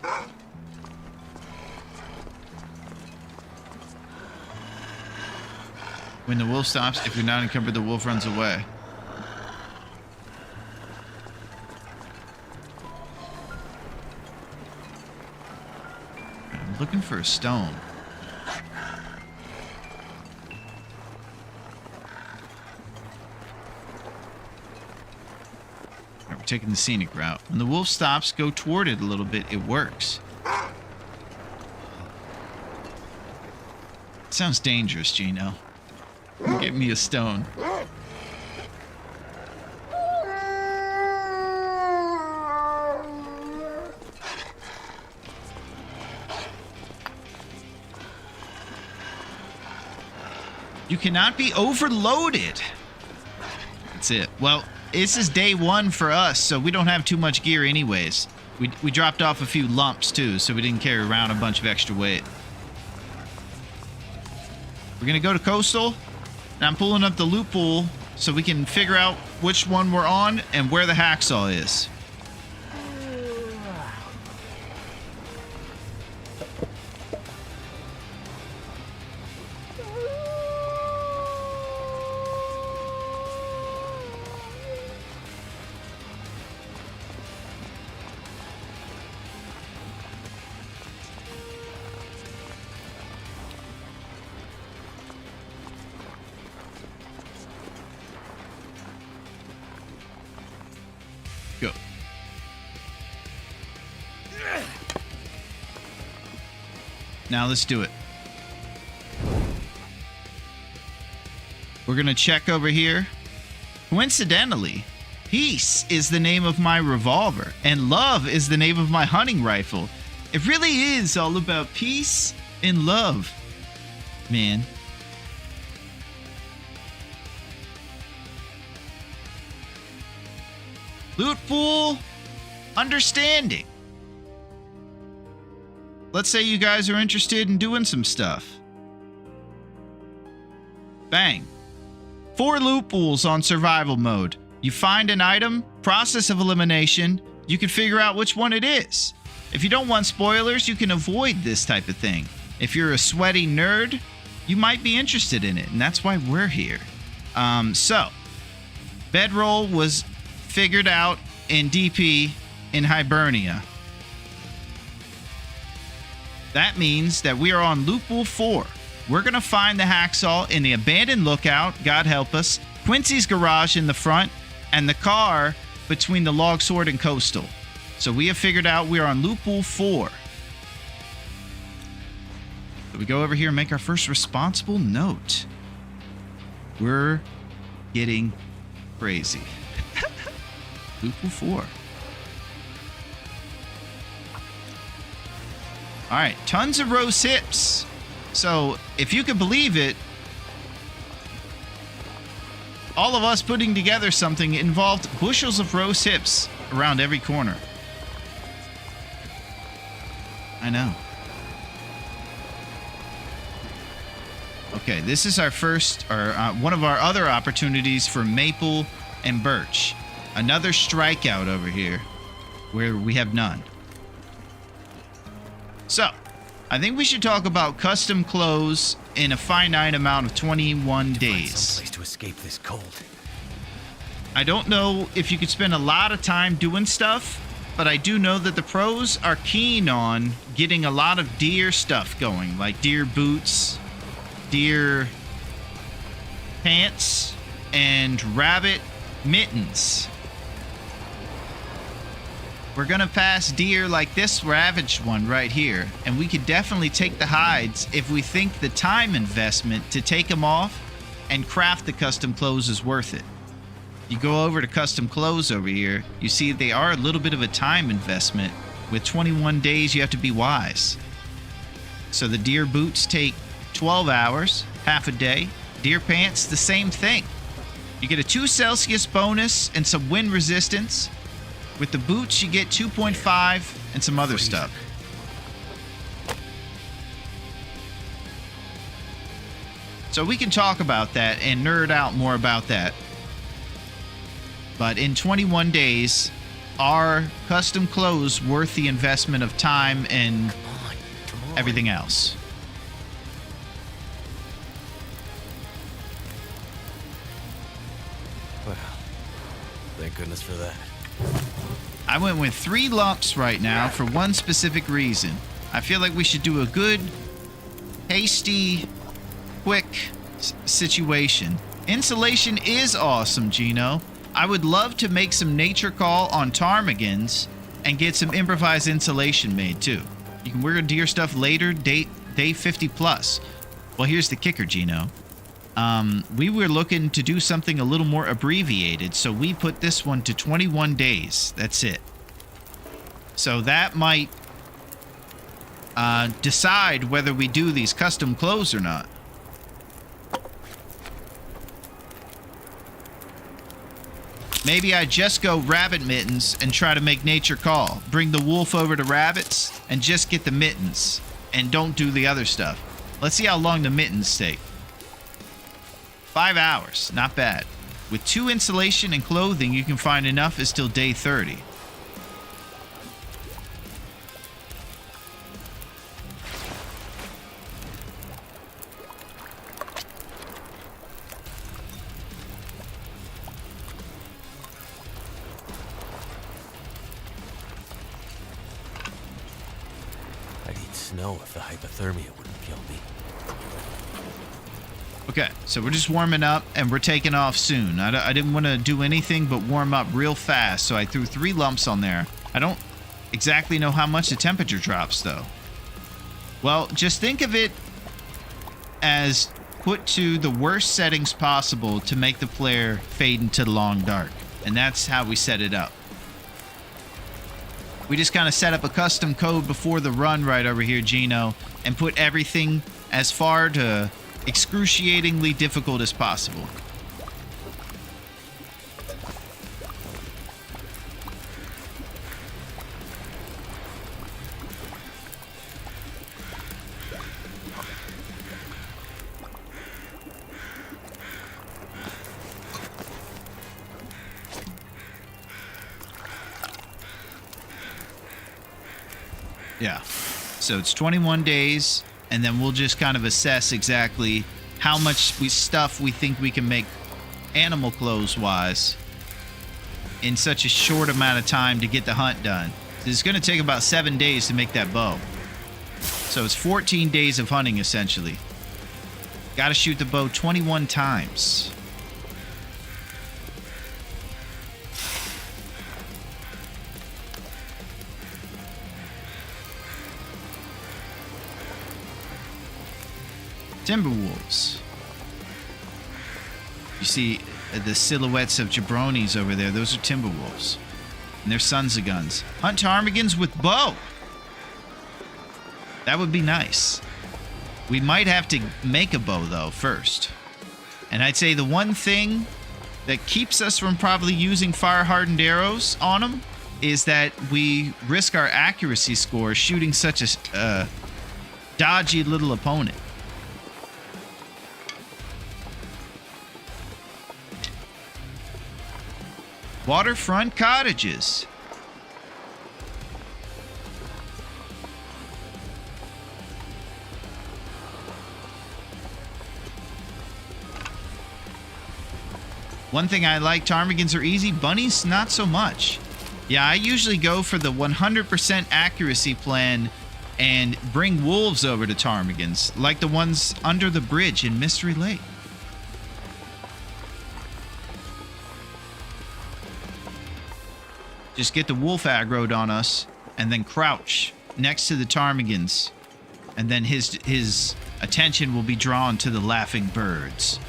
When the wolf stops, if you're not encumbered, the wolf runs away. I'm looking for a stone. Alright, we're taking the scenic route. When the wolf stops, go toward it a little bit. It works. It sounds dangerous, Gino. Give me a stone. You cannot be overloaded. That's it. Well, this is day 1 for us, so we don't have too much gear anyways. We dropped off a few lumps too, so we didn't carry around a bunch of extra weight. We're gonna go to Coastal. And I'm pulling up the loot pool so we can figure out which one we're on and where the hacksaw is. Go. Now let's do it. We're gonna check over here. Coincidentally, peace is the name of my revolver, and love is the name of my hunting rifle. It really is all about peace and love, man. Lootful understanding. Let's say you guys are interested in doing some stuff. Bang. 4 loot pools on survival mode. You find an item, process of elimination, you can figure out which one it is. If you don't want spoilers, you can avoid this type of thing. If you're a sweaty nerd, you might be interested in it, and that's why we're here. So, bedroll was figured out in DP in Hibernia. That means that we are on loot pool 4. We're going to find the hacksaw in the abandoned lookout, God help us, Quincy's garage in the front, and the car between the log sword and coastal. So we have figured out we are on loot pool 4. So we go over here and make our first responsible note. We're getting crazy. Loot pool 4. All right, tons of roast hips. So, if you can believe it, all of us putting together something involved bushels of roast hips around every corner. I know. Okay, this is our first, or one of our other opportunities for maple and birch. Another strikeout over here, where we have none. So, I think we should talk about custom clothes in a finite amount of 21 days. Someplace to escape this cold. I don't know if you could spend a lot of time doing stuff, but I do know that the pros are keen on getting a lot of deer stuff going, like deer boots, deer pants, and rabbit mittens. We're gonna pass deer like this ravaged one right here, and we could definitely take the hides if we think the time investment to take them off and craft the custom clothes is worth it. You go over to custom clothes over here, you see they are a little bit of a time investment. With 21 days, you have to be wise. So the deer boots take 12 hours, half a day. Deer pants, the same thing. You get a 2 Celsius bonus and some wind resistance. With the boots, you get 2.5 and some other stuff. So we can talk about that and nerd out more about that. But in 21 days, are custom clothes worth the investment of time and Come on. everything else? Well, thank goodness for that. I went with 3 lumps right now for one specific reason. I feel like we should do a good, hasty, quick situation. Insulation is awesome, Gino. I would love to make some nature call on ptarmigans and get some improvised insulation made too. You can wear deer stuff later, day 50 plus. Well, here's the kicker, Gino. We were looking to do something a little more abbreviated, so we put this one to 21 days. That's it. So that might decide whether we do these custom clothes or not. Maybe I just go rabbit mittens and try to make nature call. Bring the wolf over to rabbits and just get the mittens and don't do the other stuff. Let's see how long the mittens take. 5 hours, not bad. With 2 insulation and clothing, you can find enough is till day 30. I'd eat snow if the hypothermia wouldn't kill me. Okay, so we're just warming up, and we're taking off soon. I didn't want to do anything but warm up real fast, so I threw 3 lumps on there. I don't exactly know how much the temperature drops, though. Well, just think of it as put to the worst settings possible to make the player fade into the long dark. And that's how we set it up. We just kind of set up a custom code before the run right over here, Gino, and put everything as far to excruciatingly difficult as possible. Yeah. So it's 21 days, and then we'll just kind of assess exactly how much stuff we think we can make animal clothes wise in such a short amount of time to get the hunt done. It's going to take about 7 days to make that bow. So it's 14 days of hunting essentially. Got to shoot the bow 21 times. Timberwolves. You see the silhouettes of jabronis over there. Those are timberwolves. And they're sons of guns. Hunt ptarmigans with bow. That would be nice. We might have to make a bow, though, first. And I'd say the one thing that keeps us from probably using fire-hardened arrows on them is that we risk our accuracy score shooting such a dodgy little opponent. Waterfront cottages. One thing I like, ptarmigans are easy, bunnies not so much. Yeah, I usually go for the 100% accuracy plan and bring wolves over to ptarmigans, like the ones under the bridge in Mystery Lake. Just get the wolf aggroed on us, and then crouch next to the ptarmigans, and then his attention will be drawn to the laughing birds.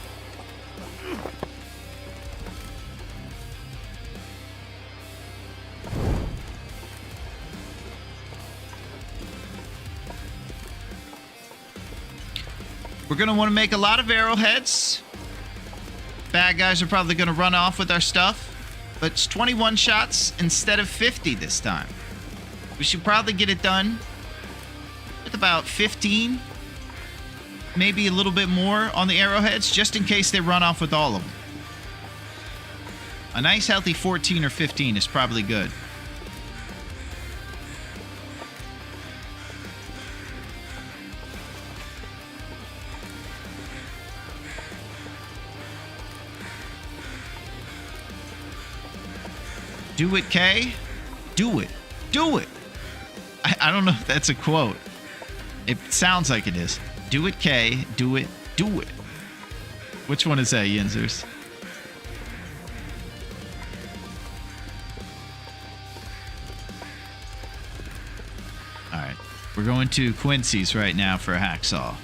We're going to want to make a lot of arrowheads. Bad guys are probably going to run off with our stuff. But it's 21 shots instead of 50 this time. We should probably get it done with about 15. Maybe a little bit more on the arrowheads, just in case they run off with all of them. A nice healthy 14 or 15 is probably good. Do it, Kay. Do it. Do it. I don't know if that's a quote. It sounds like it is. Do it, Kay. Do it. Do it. Which one is that, Yinzers? Alright. We're going to Quincy's right now for a hacksaw.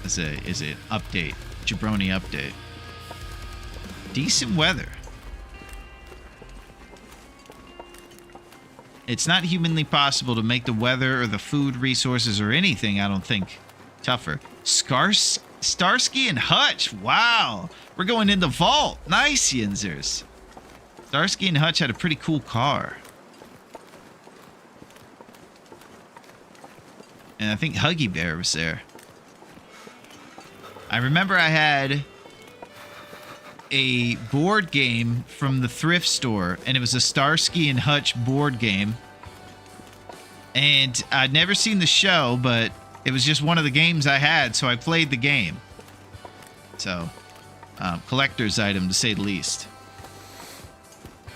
Is it update? Jabroni update. Decent weather. It's not humanly possible to make the weather or the food resources or anything, I don't think, tougher. Starsky and Hutch. Wow. We're going in the vault. Nice, Yinzers. Starsky and Hutch had a pretty cool car. And I think Huggy Bear was there. I remember I had a board game from the thrift store, and it was a Starsky and Hutch board game. And I'd never seen the show, but it was just one of the games I had, so I played the game. So, collector's item to say the least.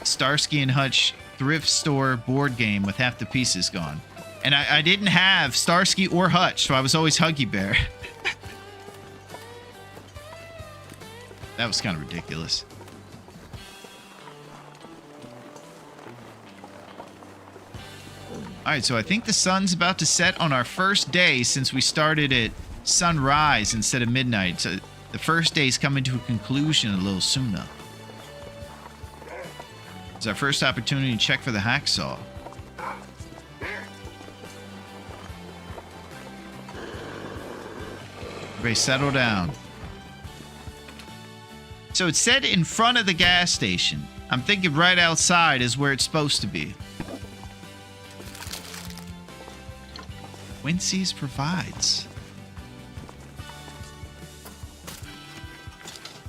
Starsky and Hutch thrift store board game with half the pieces gone. And I didn't have Starsky or Hutch, so I was always Huggy Bear. That was kind of ridiculous. All right, so I think the sun's about to set on our first day since we started at sunrise instead of midnight. So the first day's coming to a conclusion a little sooner. It's our first opportunity to check for the hacksaw. Everybody settle down. So it's set in front of the gas station. I'm thinking right outside is where it's supposed to be. Quincy's provides.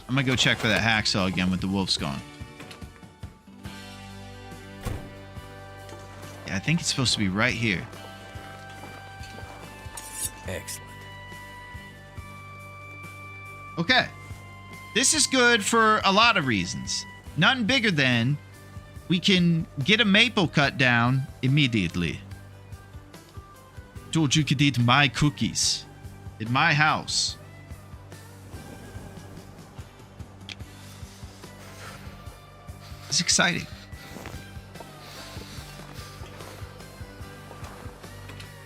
I'm gonna go check for that hacksaw again with the wolves gone. Yeah, I think it's supposed to be right here. Excellent. Okay. This is good for a lot of reasons. None bigger than we can get a maple cut down immediately. Told you could eat my cookies in my house. It's exciting.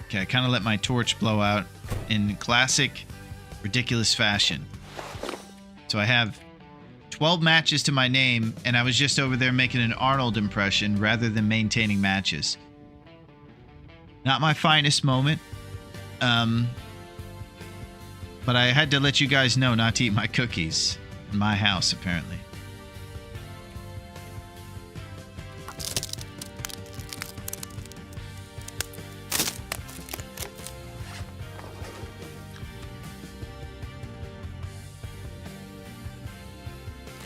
Okay, I kind of let my torch blow out in classic, ridiculous fashion. So I have 12 matches to my name, and I was just over there making an Arnold impression rather than maintaining matches. Not my finest moment. But I had to let you guys know not to eat my cookies in my house, apparently.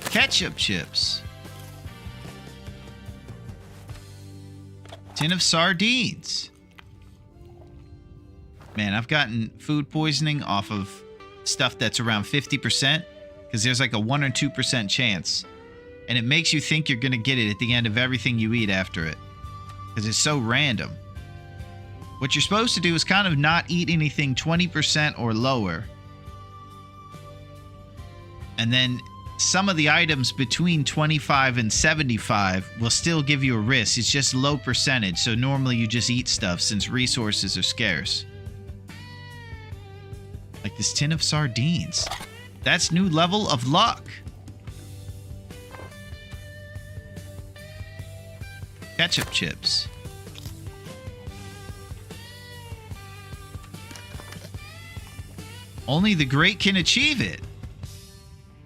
Ketchup chips. Tin of sardines. Man, I've gotten food poisoning off of stuff that's around 50% because there's like a 1 or 2% chance. And it makes you think you're going to get it at the end of everything you eat after it because it's so random. What you're supposed to do is kind of not eat anything 20% or lower. And then some of the items between 25 and 75 will still give you a risk. It's just low percentage. So normally you just eat stuff since resources are scarce. Like this tin of sardines. That's new level of luck. Ketchup chips. Only the great can achieve it.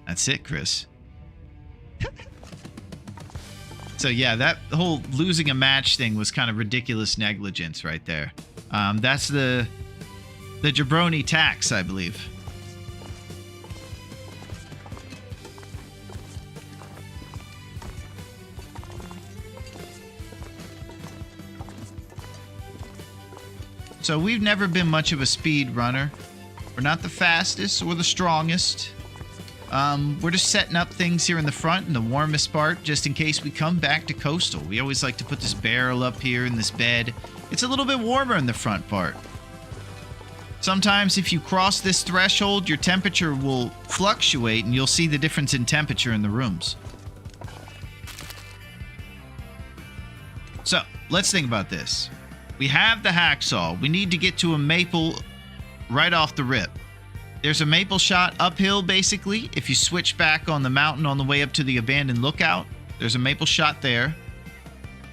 That's it, Chris. So yeah, that whole losing a match thing was kind of ridiculous negligence right there. That's the jabroni tax, I believe. So we've never been much of a speed runner. We're not the fastest or the strongest. We're just setting up things here in the front in the warmest part just in case we come back to coastal. We always like to put this barrel up here in this bed. It's a little bit warmer in the front part. Sometimes if you cross this threshold, your temperature will fluctuate and you'll see the difference in temperature in the rooms. So, let's think about this. We have the hacksaw. We need to get to a maple right off the rip. There's a maple shot uphill, basically. If you switch back on the mountain on the way up to the abandoned lookout, there's a maple shot there.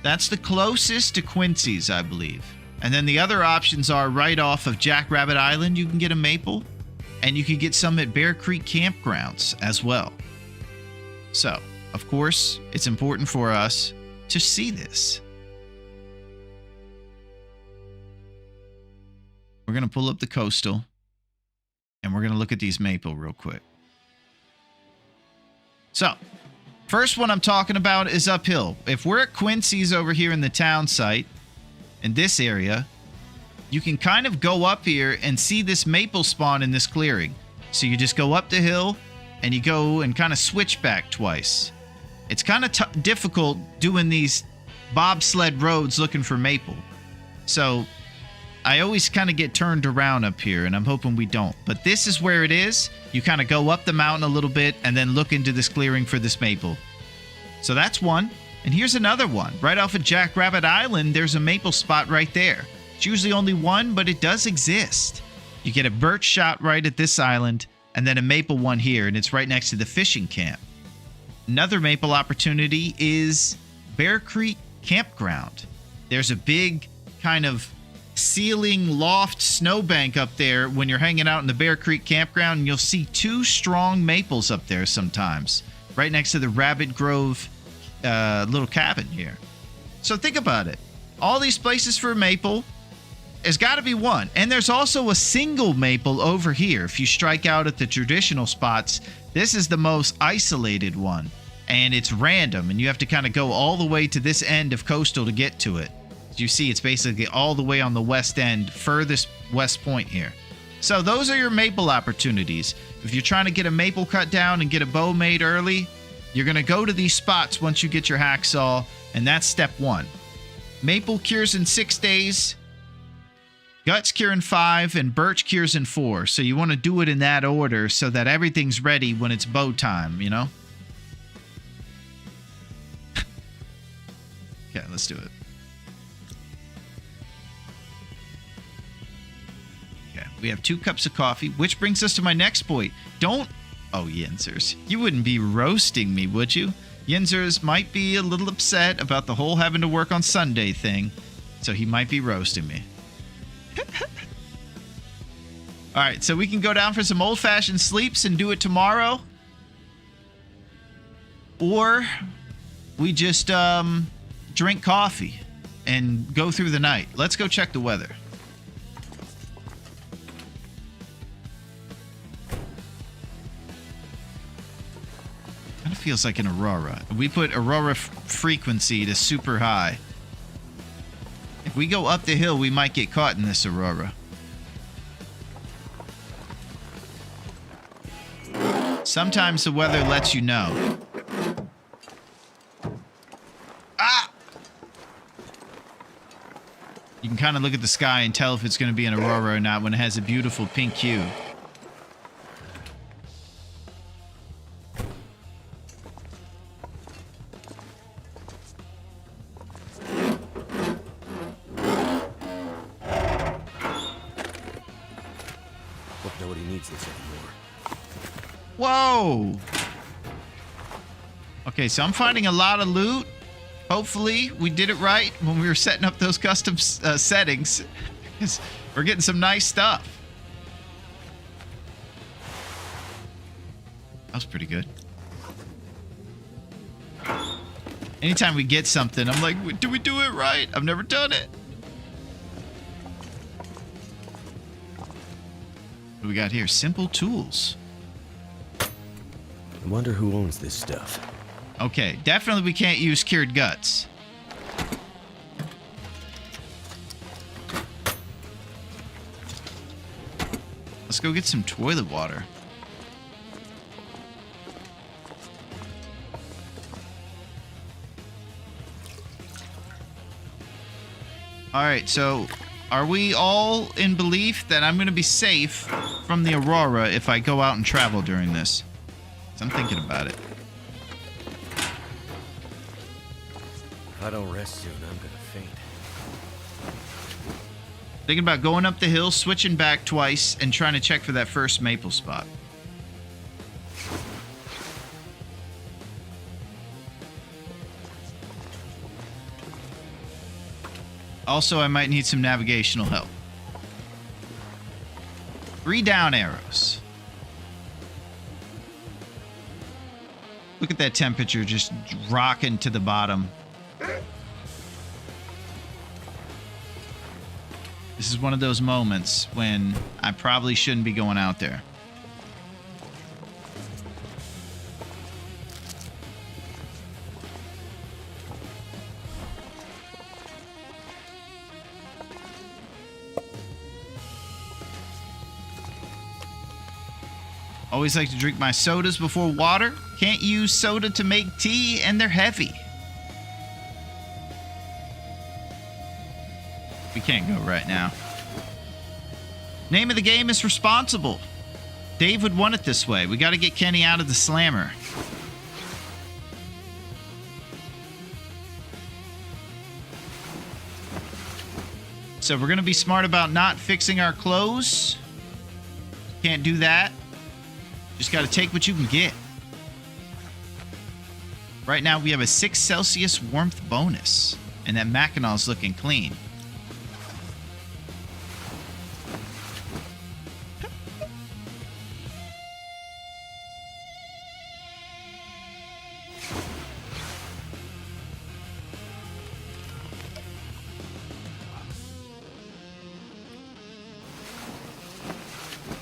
That's the closest to Quincy's, I believe. And then the other options are right off of Jackrabbit Island, you can get a maple. And you can get some at Bear Creek campgrounds as well. So, of course, it's important for us to see this. We're going to pull up the coastal. And we're going to look at these maple real quick. So, first one I'm talking about is uphill. If we're at Quincy's over here in the town site, in this area, you can kind of go up here and see this maple spawn in this clearing. So you just go up the hill and you go and kind of switch back twice. It's kind of difficult doing these bobsled roads looking for maple. So I always kind of get turned around up here, and I'm hoping we don't. But this is where it is. You kind of go up the mountain a little bit and then look into this clearing for this maple. So that's one. And here's another one. Right off of Jackrabbit Island, there's a maple spot right there. It's usually only one, but it does exist. You get a birch shot right at this island, and then a maple one here, and it's right next to the fishing camp. Another maple opportunity is Bear Creek Campground. There's a big kind of ceiling loft snowbank up there when you're hanging out in the Bear Creek Campground, and you'll see 2 strong maples up there sometimes, right next to the Rabbit Grove little cabin here. So think about it. All these places for a maple, there's got to be one. And there's also a single maple over here. If you strike out at the traditional spots, this is the most isolated one. And it's random, and you have to kind of go all the way to this end of Coastal to get to it. As you see, it's basically all the way on the west end, furthest west point here. So those are your maple opportunities. If you're trying to get a maple cut down and get a bow made early, you're going to go to these spots once you get your hacksaw, and that's step 1. Maple cures in 6 days, guts cure in 5, and birch cures in 4. So you want to do it in that order so that everything's ready when it's bow time, you know? Okay, let's do it. Okay, we have 2 cups of coffee, which brings us to my next point. Oh, Yinzers. You wouldn't be roasting me, would you? Yinzers might be a little upset about the whole having to work on Sunday thing, so he might be roasting me. All right, so we can go down for some old-fashioned sleeps and do it tomorrow. Or we just drink coffee and go through the night. Let's go check the weather. Kind of feels like an aurora. We put aurora frequency to super high. If we go up the hill, we might get caught in this aurora. Sometimes the weather lets you know. Ah! You can kind of look at the sky and tell if it's going to be an aurora or not when it has a beautiful pink hue. Hope nobody needs this anymore. Whoa! Okay, so I'm finding a lot of loot. Hopefully, we did it right when we were setting up those custom settings. We're getting some nice stuff. That was pretty good. Anytime we get something, I'm like, do we do it right? I've never done it. What do we got here? Simple tools. I wonder who owns this stuff. Okay, definitely we can't use cured guts. Let's go get some toilet water. Alright, so are we all in belief that I'm going to be safe from the aurora if I go out and travel during this? 'Cause I'm thinking about it. If I don't rest soon, I'm gonna faint. Thinking about going up the hill, switching back twice, and trying to check for that first maple spot. Also, I might need some navigational help. 3 down arrows. Look at that temperature just rocking to the bottom. This is one of those moments when I probably shouldn't be going out there. Always like to drink my sodas before water. Can't use soda to make tea, and they're heavy. We can't go right now. Name of the game is responsible. Dave would want it this way. We got to get Kenny out of the slammer. So we're going to be smart about not fixing our clothes. Can't do that. Just got to take what you can get. Right now we have a 6 Celsius warmth bonus. And that Mackinaw's looking clean.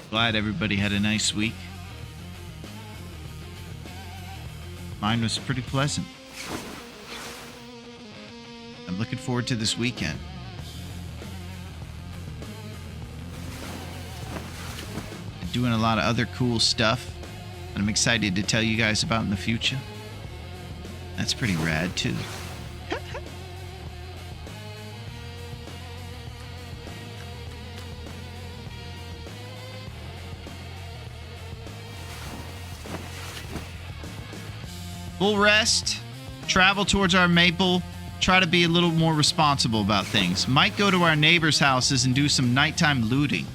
Glad everybody had a nice week. Mine was pretty pleasant. I'm looking forward to this weekend. I'm doing a lot of other cool stuff that I'm excited to tell you guys about in the future. That's pretty rad too. Full rest, travel towards our maple, try to be a little more responsible about things. Might go to our neighbors' houses and do some nighttime looting.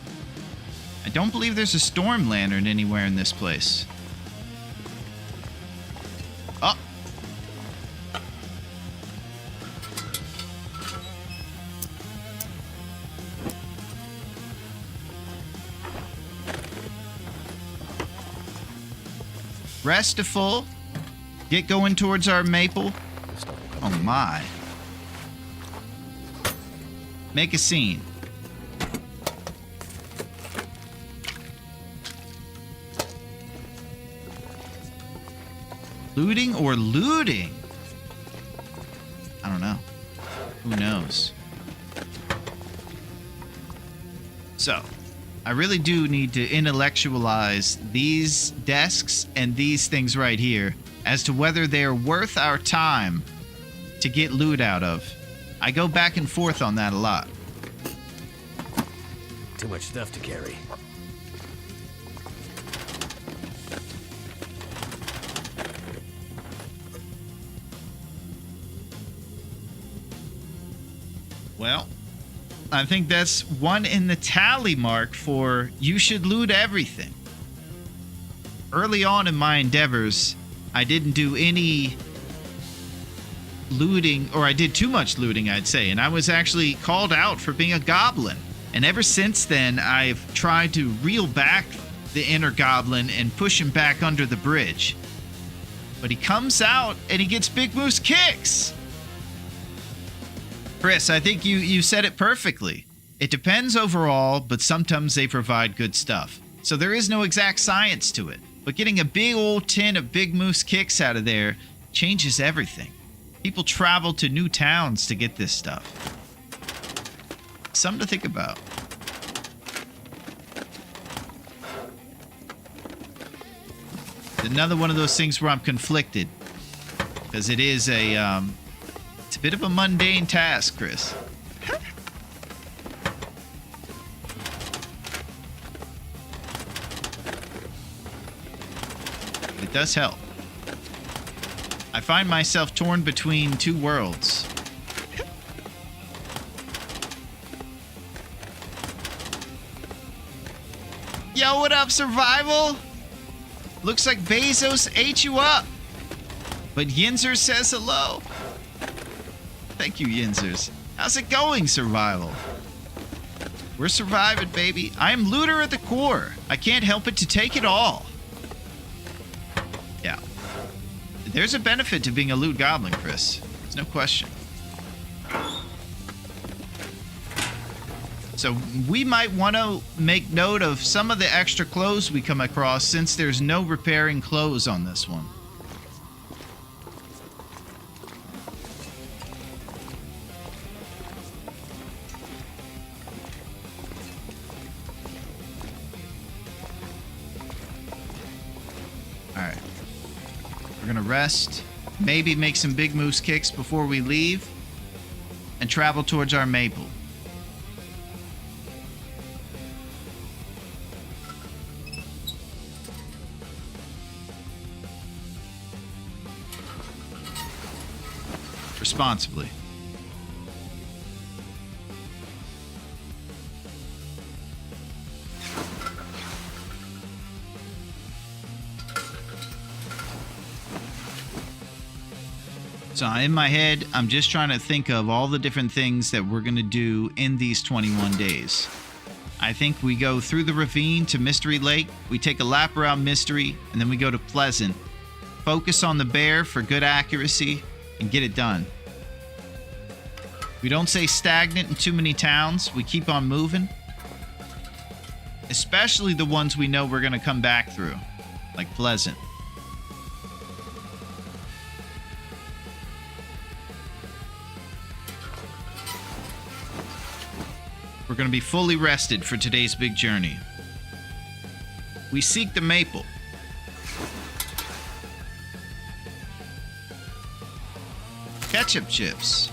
I don't believe there's a storm lantern anywhere in this place. Oh. Rest to full. Get going towards our maple. Oh my. Make a scene. Looting or looting? I don't know. Who knows? So, I really do need to intellectualize these desks and these things right here as to whether they're worth our time to get loot out of. I go back and forth on that a lot. Too much stuff to carry. Well, I think that's one in the tally mark for you should loot everything. Early on in my endeavors, I didn't do any looting, or I did too much looting, I'd say, and I was actually called out for being a goblin. And ever since then, I've tried to reel back the inner goblin and push him back under the bridge. But he comes out and he gets Big Moose kicks. Chris, I think you said it perfectly. It depends overall, but sometimes they provide good stuff. So there is no exact science to it. But getting a big old tin of Big Moose kicks out of there changes everything. People travel to new towns to get this stuff. Something to think about. Another one of those things where I'm conflicted. Because it is it's a bit of a mundane task, Chris. It does help. I find myself torn between two worlds. Yo, what up, Survival? Looks like Bezos ate you up. But Yinzer says hello. Thank you, Yinzers. How's it going, Survival? We're surviving, baby. I am looter at the core. I can't help it to take it all. Yeah. There's a benefit to being a loot goblin, Chris. There's no question. So we might want to make note of some of the extra clothes we come across since there's no repairing clothes on this one. All right. We're going to rest. Maybe make some big moose kicks before we leave. And travel towards our maple. Responsibly. So in my head, I'm just trying to think of all the different things that we're going to do in these 21 days. I think we go through the ravine to Mystery Lake. We take a lap around Mystery, and then we go to Pleasant. Focus on the bear for good accuracy, and get it done. We don't stay stagnant in too many towns. We keep on moving. Especially the ones we know we're going to come back through, like Pleasant. We're going to be fully rested for today's big journey. We seek the maple. Ketchup chips.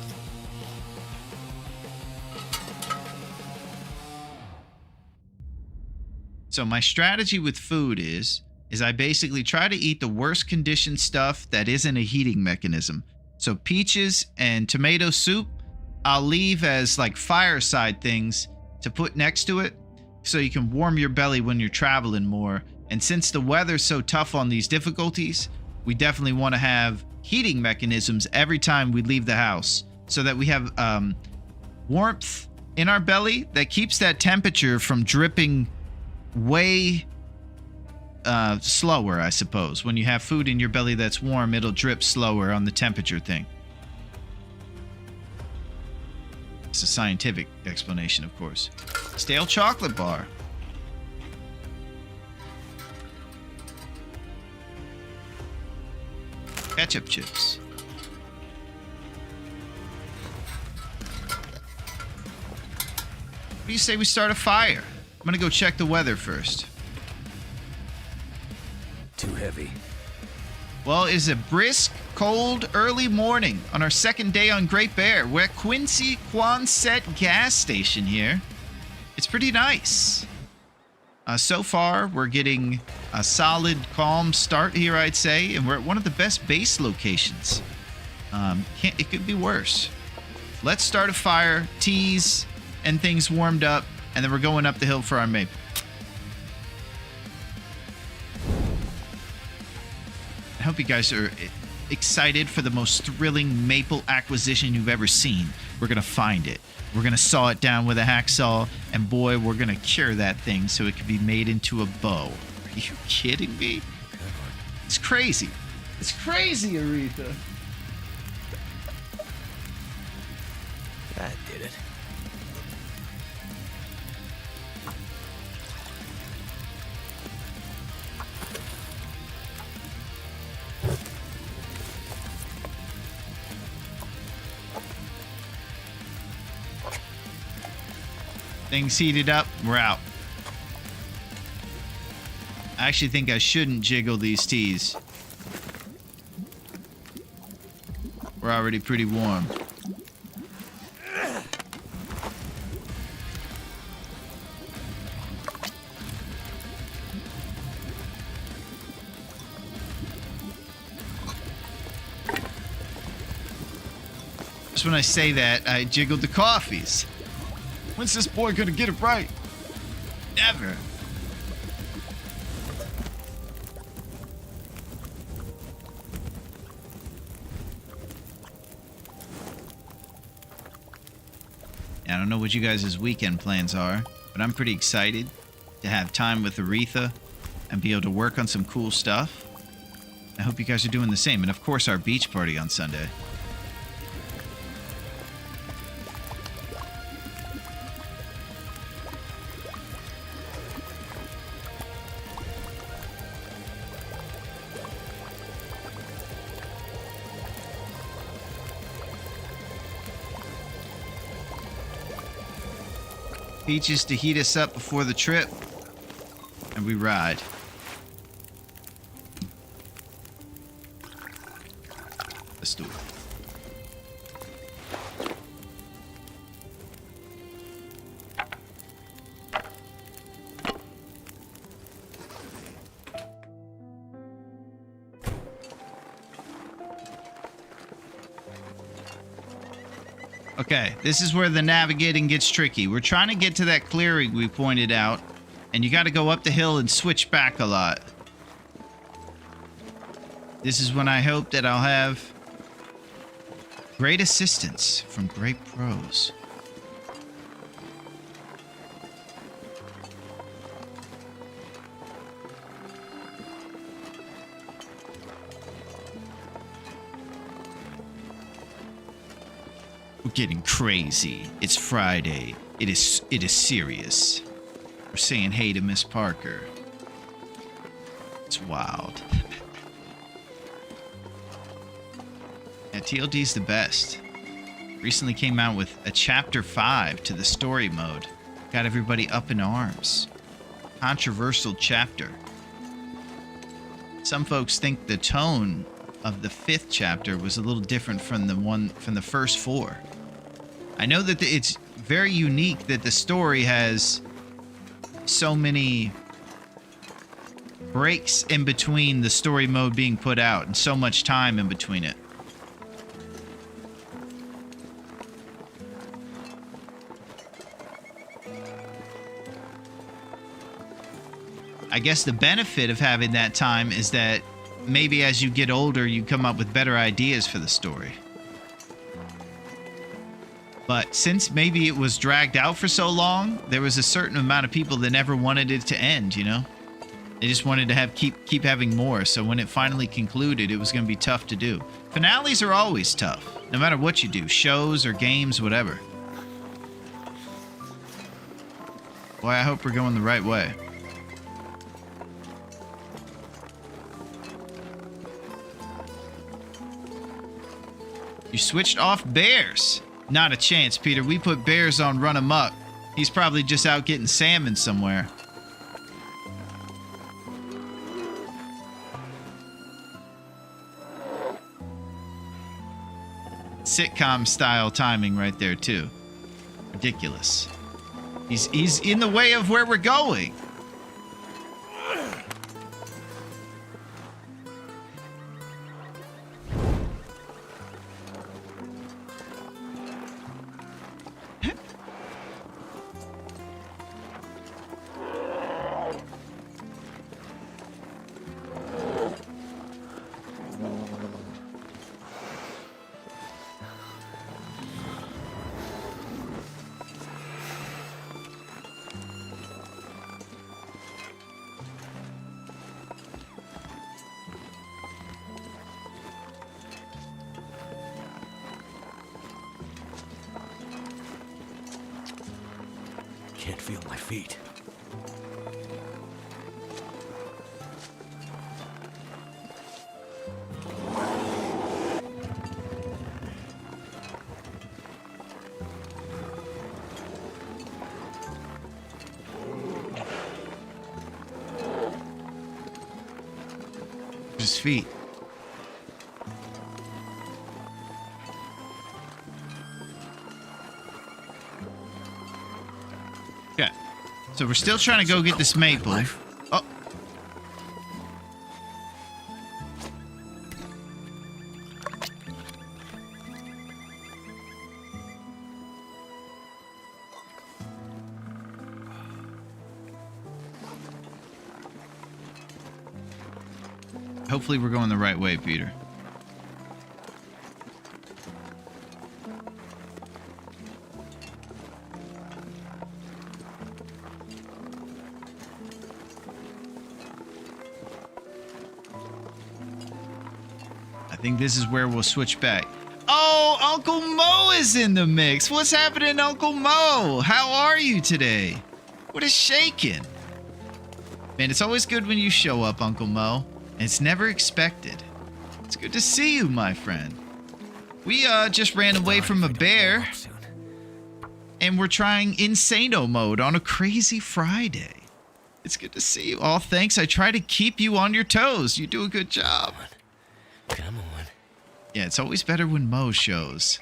So my strategy with food is I basically try to eat the worst conditioned stuff that isn't a heating mechanism. So peaches and tomato soup, I'll leave as like fireside things to put next to it so you can warm your belly when you're traveling more. And since the weather's so tough on these difficulties, we definitely want to have heating mechanisms every time we leave the house so that we have warmth in our belly that keeps that temperature from dripping way slower, I suppose. When you have food in your belly that's warm, it'll drip slower on the temperature thing. It's a scientific explanation, of course. Stale chocolate bar. Ketchup chips. What do you say we start a fire? I'm gonna go check the weather first. Too heavy. Well, it is a brisk, cold, early morning on our second day on Great Bear. We're at Quincy Quonset gas station here. It's pretty nice. So far, we're getting a solid, calm start here, I'd say, and we're at one of the best base locations. It could be worse. Let's start a fire, teas, and things warmed up, and then we're going up the hill for our maple. I hope you guys are excited for the most thrilling maple acquisition you've ever seen. We're going to find it. We're going to saw it down with a hacksaw, and boy, we're going to cure that thing so it can be made into a bow. Are you kidding me? It's crazy. It's crazy, Aretha. That did it. Things heated up, we're out. I actually think I shouldn't jiggle these teas. We're already pretty warm. Just when I say that, I jiggled the coffees. When's this boy gonna get it right? Never. I don't know what you guys' weekend plans are, but I'm pretty excited to have time with Aretha and be able to work on some cool stuff. I hope you guys are doing the same, and of course our beach party on Sunday. Peaches to heat us up before the trip, and we ride. Let's do it. Okay, this is where the navigating gets tricky. We're trying to get to that clearing we pointed out, and you got to go up the hill and switch back a lot. This is when I hope that I'll have great assistance from great pros. We're getting crazy. It's Friday. It is serious. We're saying hey to Miss Parker. It's wild. Yeah, TLD's the best. Recently came out with a chapter 5 to the story mode. Got everybody up in arms. Controversial chapter. Some folks think the tone of the 5th chapter was a little different from the first 4. I know that it's very unique that the story has so many breaks in between the story mode being put out and so much time in between it. I guess the benefit of having that time is that maybe as you get older, you come up with better ideas for the story. But since maybe it was dragged out for so long, there was a certain amount of people that never wanted it to end, you know? They just wanted to keep having more, so when it finally concluded, it was going to be tough to do. Finales are always tough, no matter what you do, shows or games, whatever. Boy, I hope we're going the right way. You switched off bears. Not a chance, Peter. We put bears on run amok. He's probably just out getting salmon somewhere. Sitcom style timing right there too. Ridiculous. He's in the way of where we're going. Can't feel my feet. His feet. Okay. So we're still trying to go get this maple. Oh. Hopefully we're going the right way, Peter. I think this is where we'll switch back. Oh, Uncle Mo is in the mix. What's happening, Uncle Mo? How are you today? What is shaking? Man, it's always good when you show up, Uncle Mo. And it's never expected. It's good to see you, my friend. We just ran away from a bear. And we're trying Insano mode on a crazy Friday. It's good to see you. Oh, thanks. I try to keep you on your toes. You do a good job. Come on. Yeah, it's always better when Mo shows.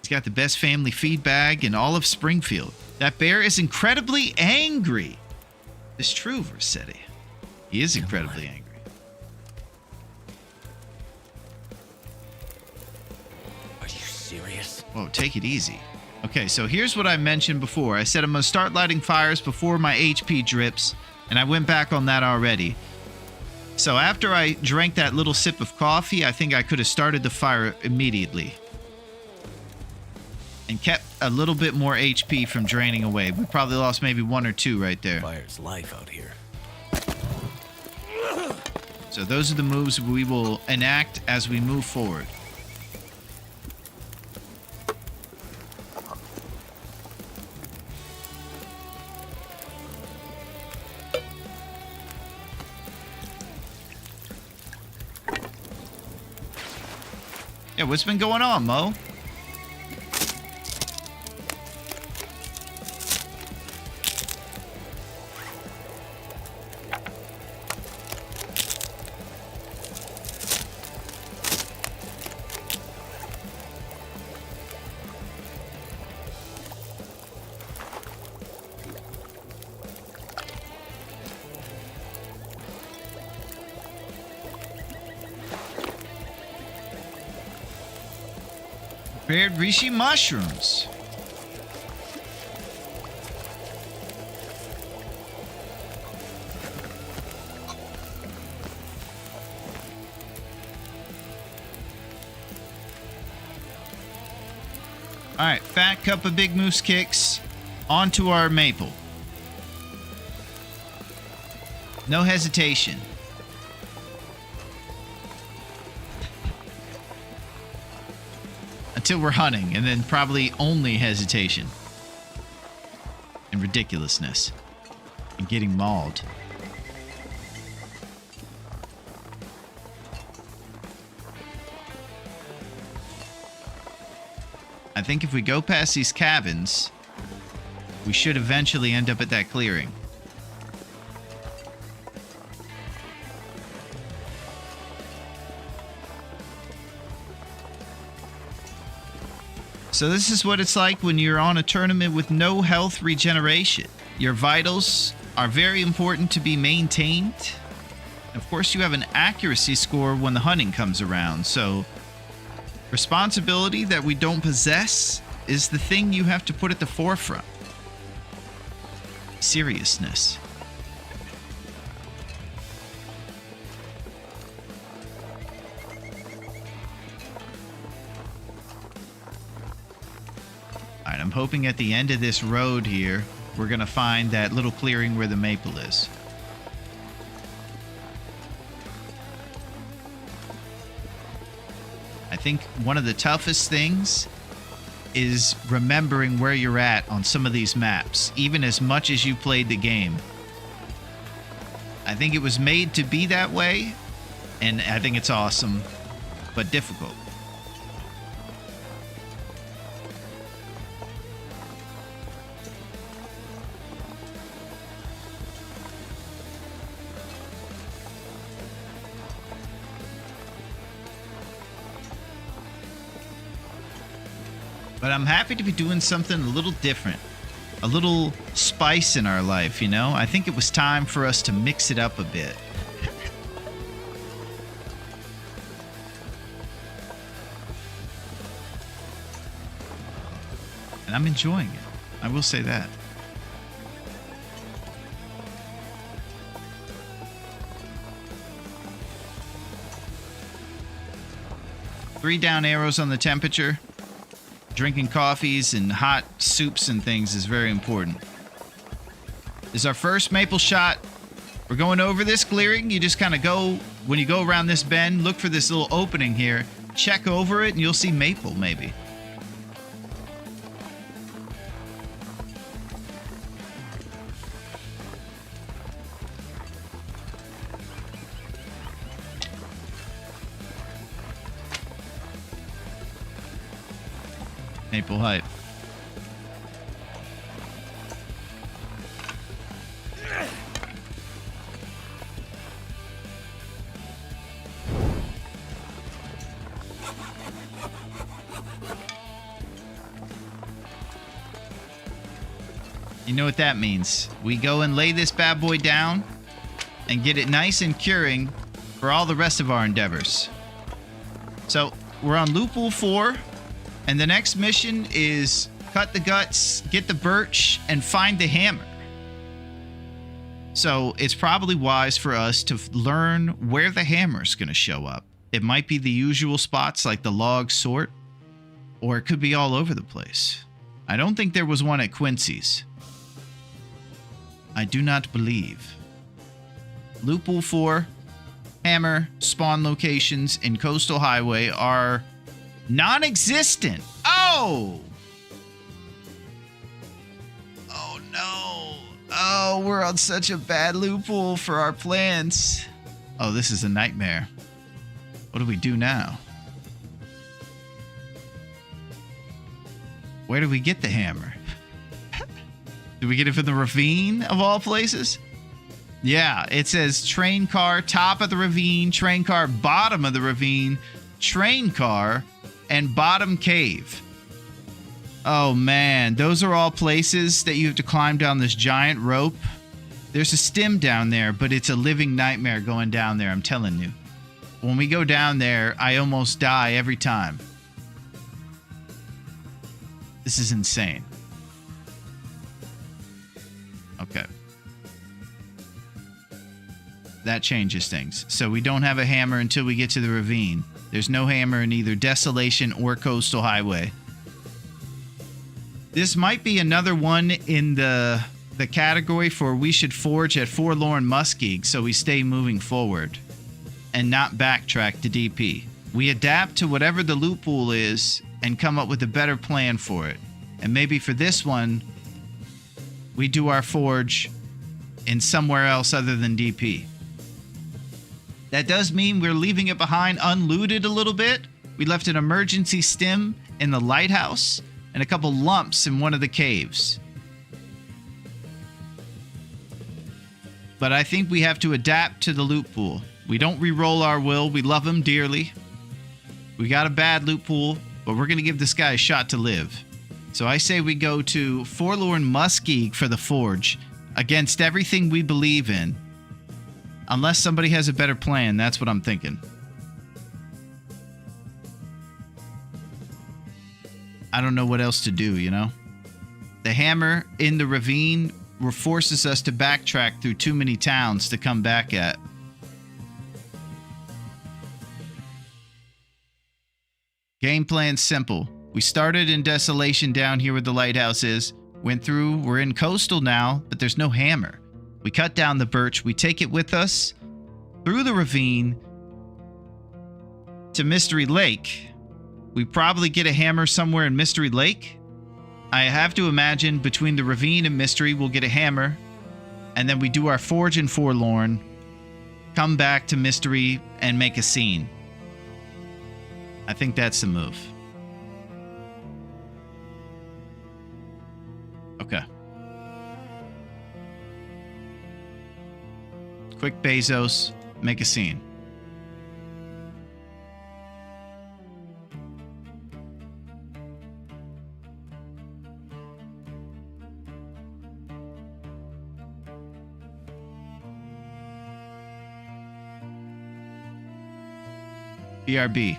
He's got the best family feed bag in all of Springfield. That bear is incredibly angry. It's true, Versetti. He is incredibly angry. Are you serious? Whoa, take it easy. Okay, so here's what I mentioned before. I said I'm going to start lighting fires before my HP drips, and I went back on that already. So after I drank that little sip of coffee, I think I could have started the fire immediately. And kept a little bit more HP from draining away. We probably lost maybe 1 or 2 right there. Fire's life out here. So those are the moves we will enact as we move forward. Yeah, what's been going on, Mo? Prepared reishi mushrooms. All right, fat cup of Big Moose Kicks onto our maple. No hesitation. Until we're hunting, and then probably only hesitation. And ridiculousness. And getting mauled. I think if we go past these cabins, we should eventually end up at that clearing. So this is what it's like when you're on a tournament with no health regeneration. Your vitals are very important to be maintained. Of course, you have an accuracy score when the hunting comes around, so responsibility that we don't possess is the thing you have to put at the forefront. Seriousness. Alright, I'm hoping at the end of this road here, we're going to find that little clearing where the maple is. I think one of the toughest things is remembering where you're at on some of these maps, even as much as you played the game. I think it was made to be that way, and I think it's awesome, but difficult. But I'm happy to be doing something a little different. A little spice in our life, you know? I think it was time for us to mix it up a bit. And I'm enjoying it. I will say that. Three down arrows on the temperature. Drinking coffees and hot soups and things is very important. This is our first maple shot. We're going over this clearing. You just kind of go, when you go around this bend, look for this little opening here. Check over it and you'll see maple maybe. Maple hype. You know what that means. We go and lay this bad boy down and get it nice and curing for all the rest of our endeavors. So, we're on Loophole 4, and the next mission is cut the guts, get the birch, and find the hammer. So, it's probably wise for us to learn where the hammer's going to show up. It might be the usual spots like the log sort, or it could be all over the place. I don't think there was one at Quincy's. I do not believe. Loophole 4, hammer, spawn locations in Coastal Highway are non-existent. Oh! Oh no. Oh, we're on such a bad loophole for our plans. Oh, this is a nightmare. What do we do now? Where do we get the hammer? Do we get it from the ravine of all places? Yeah, it says train car, top of the ravine, train car, bottom of the ravine, train car, and bottom cave. Oh man, those are all places that you have to climb down this giant rope. There's a stem down there, but it's a living nightmare going down there, I'm telling you. When we go down there, I almost die every time. This is insane. Okay. That changes things. So we don't have a hammer until we get to the ravine. There's no hammer in either Desolation or Coastal Highway. This might be another one in the category for we should forge at Forlorn Muskeg so we stay moving forward and not backtrack to DP. We adapt to whatever the loophole is and come up with a better plan for it. And maybe for this one, we do our forge in somewhere else other than DP. That does mean we're leaving it behind unlooted a little bit. We left an emergency stem in the lighthouse and a couple lumps in one of the caves. But I think we have to adapt to the loophole. We don't re-roll our will. We love him dearly. We got a bad loophole, but we're going to give this guy a shot to live. So I say we go to Forlorn Muskeg for the forge against everything we believe in. Unless somebody has a better plan, that's what I'm thinking. I don't know what else to do, you know? The hammer in the ravine forces us to backtrack through too many towns to come back at. Game plan's simple. We started in Desolation down here where the lighthouse is. Went through, we're in Coastal now, but there's no hammer. We cut down the birch, we take it with us through the ravine to Mystery Lake. We probably get a hammer somewhere in Mystery Lake. I have to imagine between the ravine and Mystery, we'll get a hammer. And then we do our forge in Forlorn, come back to Mystery, and make a scene. I think that's the move. Okay. Quick Bezos, make a scene. BRB.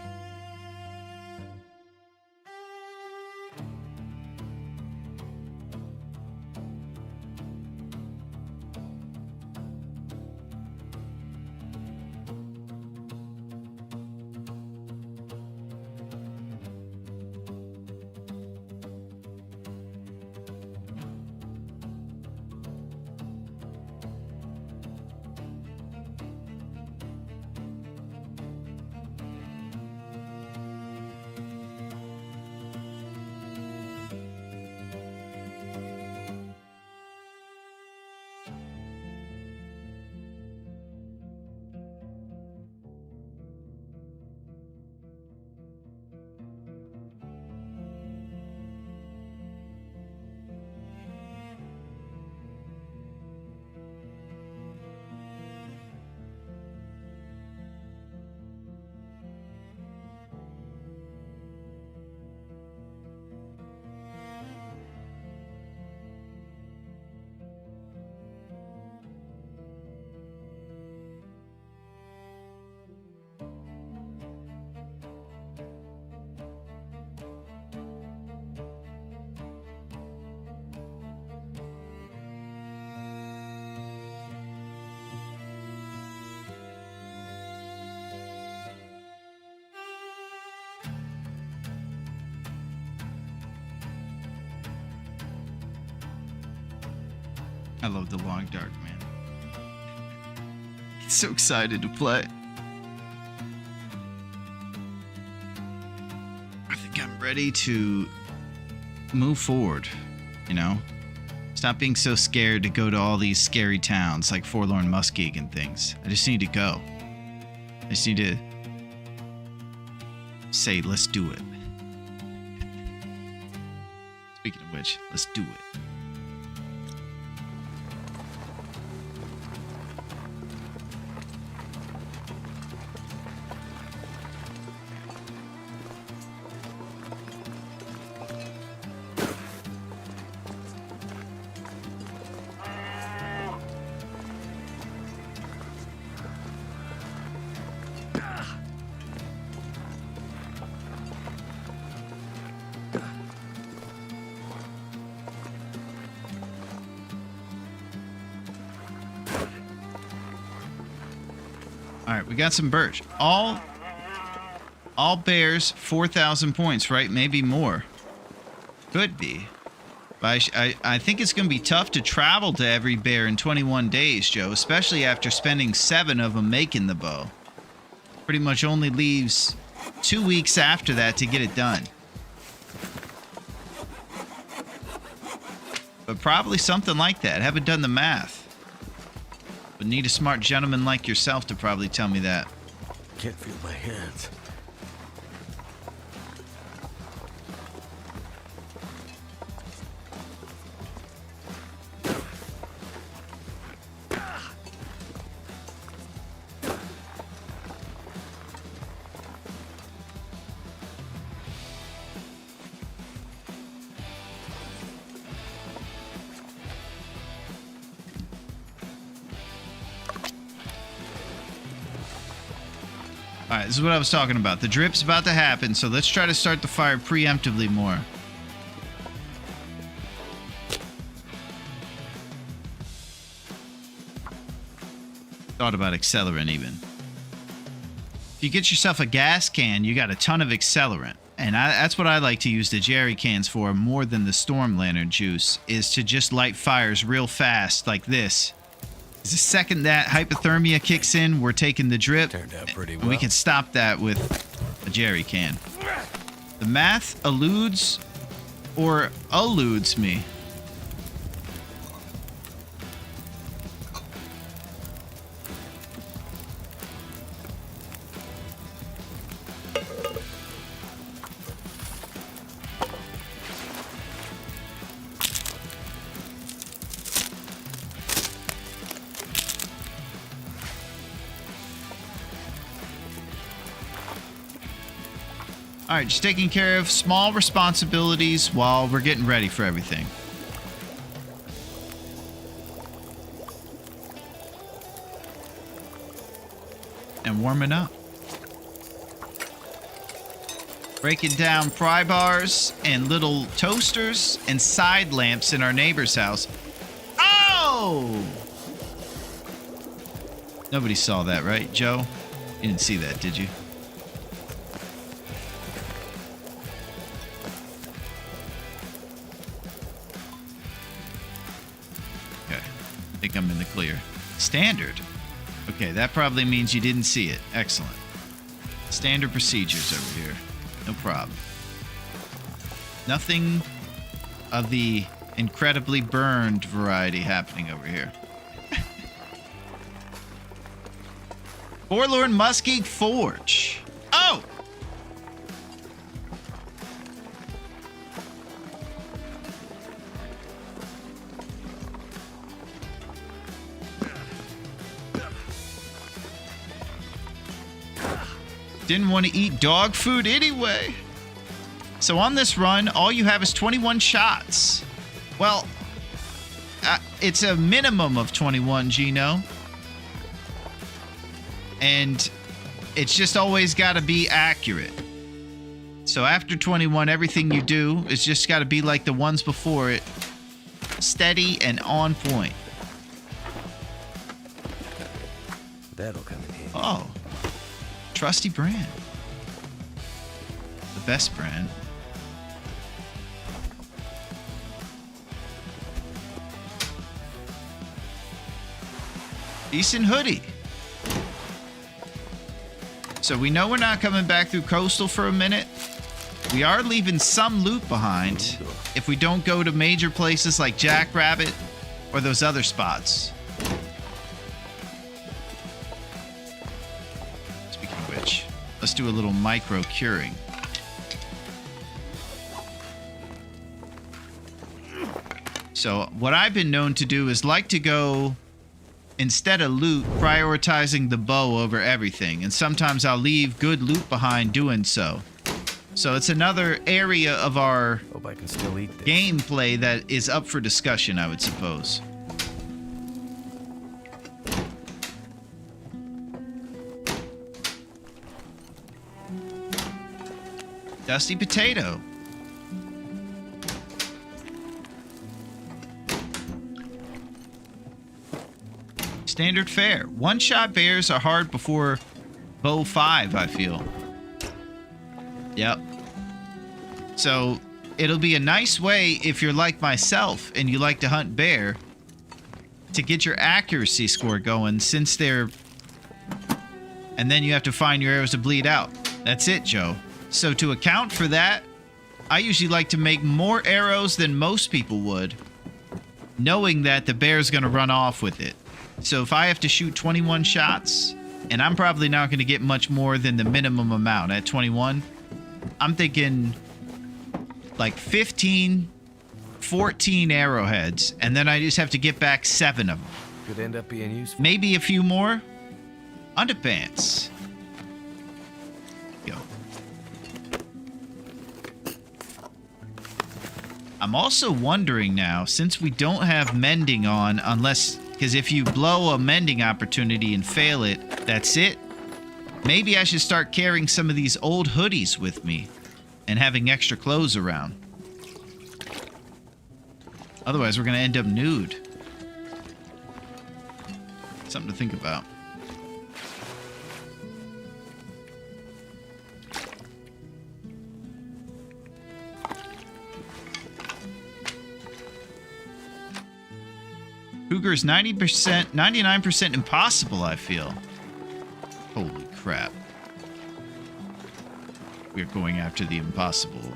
I love the long dark, man. He's so excited to play. I think I'm ready to move forward, you know? Stop being so scared to go to all these scary towns like Forlorn Muskeg and things. I just need to go. I just need to say, let's do it. Speaking of which, let's do it. All right, we got some birch. All bears 4,000 points, right? Maybe more. Could be. But I think it's going to be tough to travel to every bear in 21 days, Joe, especially after spending 7 of them making the bow. Pretty much only leaves 2 weeks after that to get it done. But probably something like that. Haven't done the math. But need a smart gentleman like yourself to probably tell me that. Can't feel my hands. All right, this is what I was talking about. The drip's about to happen, so let's try to start the fire preemptively more. Thought about accelerant even. If you get yourself a gas can, you got a ton of accelerant. And that's what I like to use the jerry cans for more than the storm lantern juice, is to just light fires real fast like this. The second that hypothermia kicks in, we're taking the drip. Turned out pretty well. And we can stop that with a jerry can. The math eludes or eludes me. All right, just taking care of small responsibilities while we're getting ready for everything. And warming up. Breaking down pry bars and little toasters and side lamps in our neighbor's house. Oh! Nobody saw that, right, Joe? You didn't see that, did you? I think I'm in the clear. Standard. Okay, that probably means you didn't see it. Excellent. Standard procedures over here. No problem. Nothing of the incredibly burned variety happening over here. Forlorn Muskeg Forge. Oh! Didn't want to eat dog food anyway. So on this run, all you have is 21 shots. Well, it's a minimum of 21, Gino. And it's just always got to be accurate. So after 21, everything you do is just got to be like the ones before it. Steady and on point. That'll come in handy. Oh. Trusty brand. The best brand. Decent hoodie. So we know we're not coming back through coastal for a minute. We are leaving some loot behind if we don't go to major places like Jackrabbit or those other spots. Speaking of which, let's do a little micro curing. So what I've been known to do is like to go, instead of loot, prioritizing the bow over everything. And sometimes I'll leave good loot behind doing so. So it's another area of our Hope I can still eat this. gameplay that is up for discussion, I would suppose. Dusty potato. Standard fare. One-shot bears are hard before bow 5, I feel. Yep. So, it'll be a nice way if you're like myself and you like to hunt bear to get your accuracy score going, since they're... And then you have to find your arrows to bleed out. That's it, Joe. So to account for that, I usually like to make more arrows than most people would, knowing that the bear's going to run off with it. So if I have to shoot 21 shots, and I'm probably not going to get much more than the minimum amount at 21, I'm thinking like 15, 14 arrowheads, and then I just have to get back 7 of them. Could end up being useful. Maybe a few more. Underpants. Go. I'm also wondering now, since we don't have mending on, unless... Because if you blow a mending opportunity and fail it, that's it. Maybe I should start carrying some of these old hoodies with me and having extra clothes around. Otherwise, we're going to end up nude. Something to think about. Cougar's 90%, 99% impossible, I feel. Holy crap. We're going after the impossible.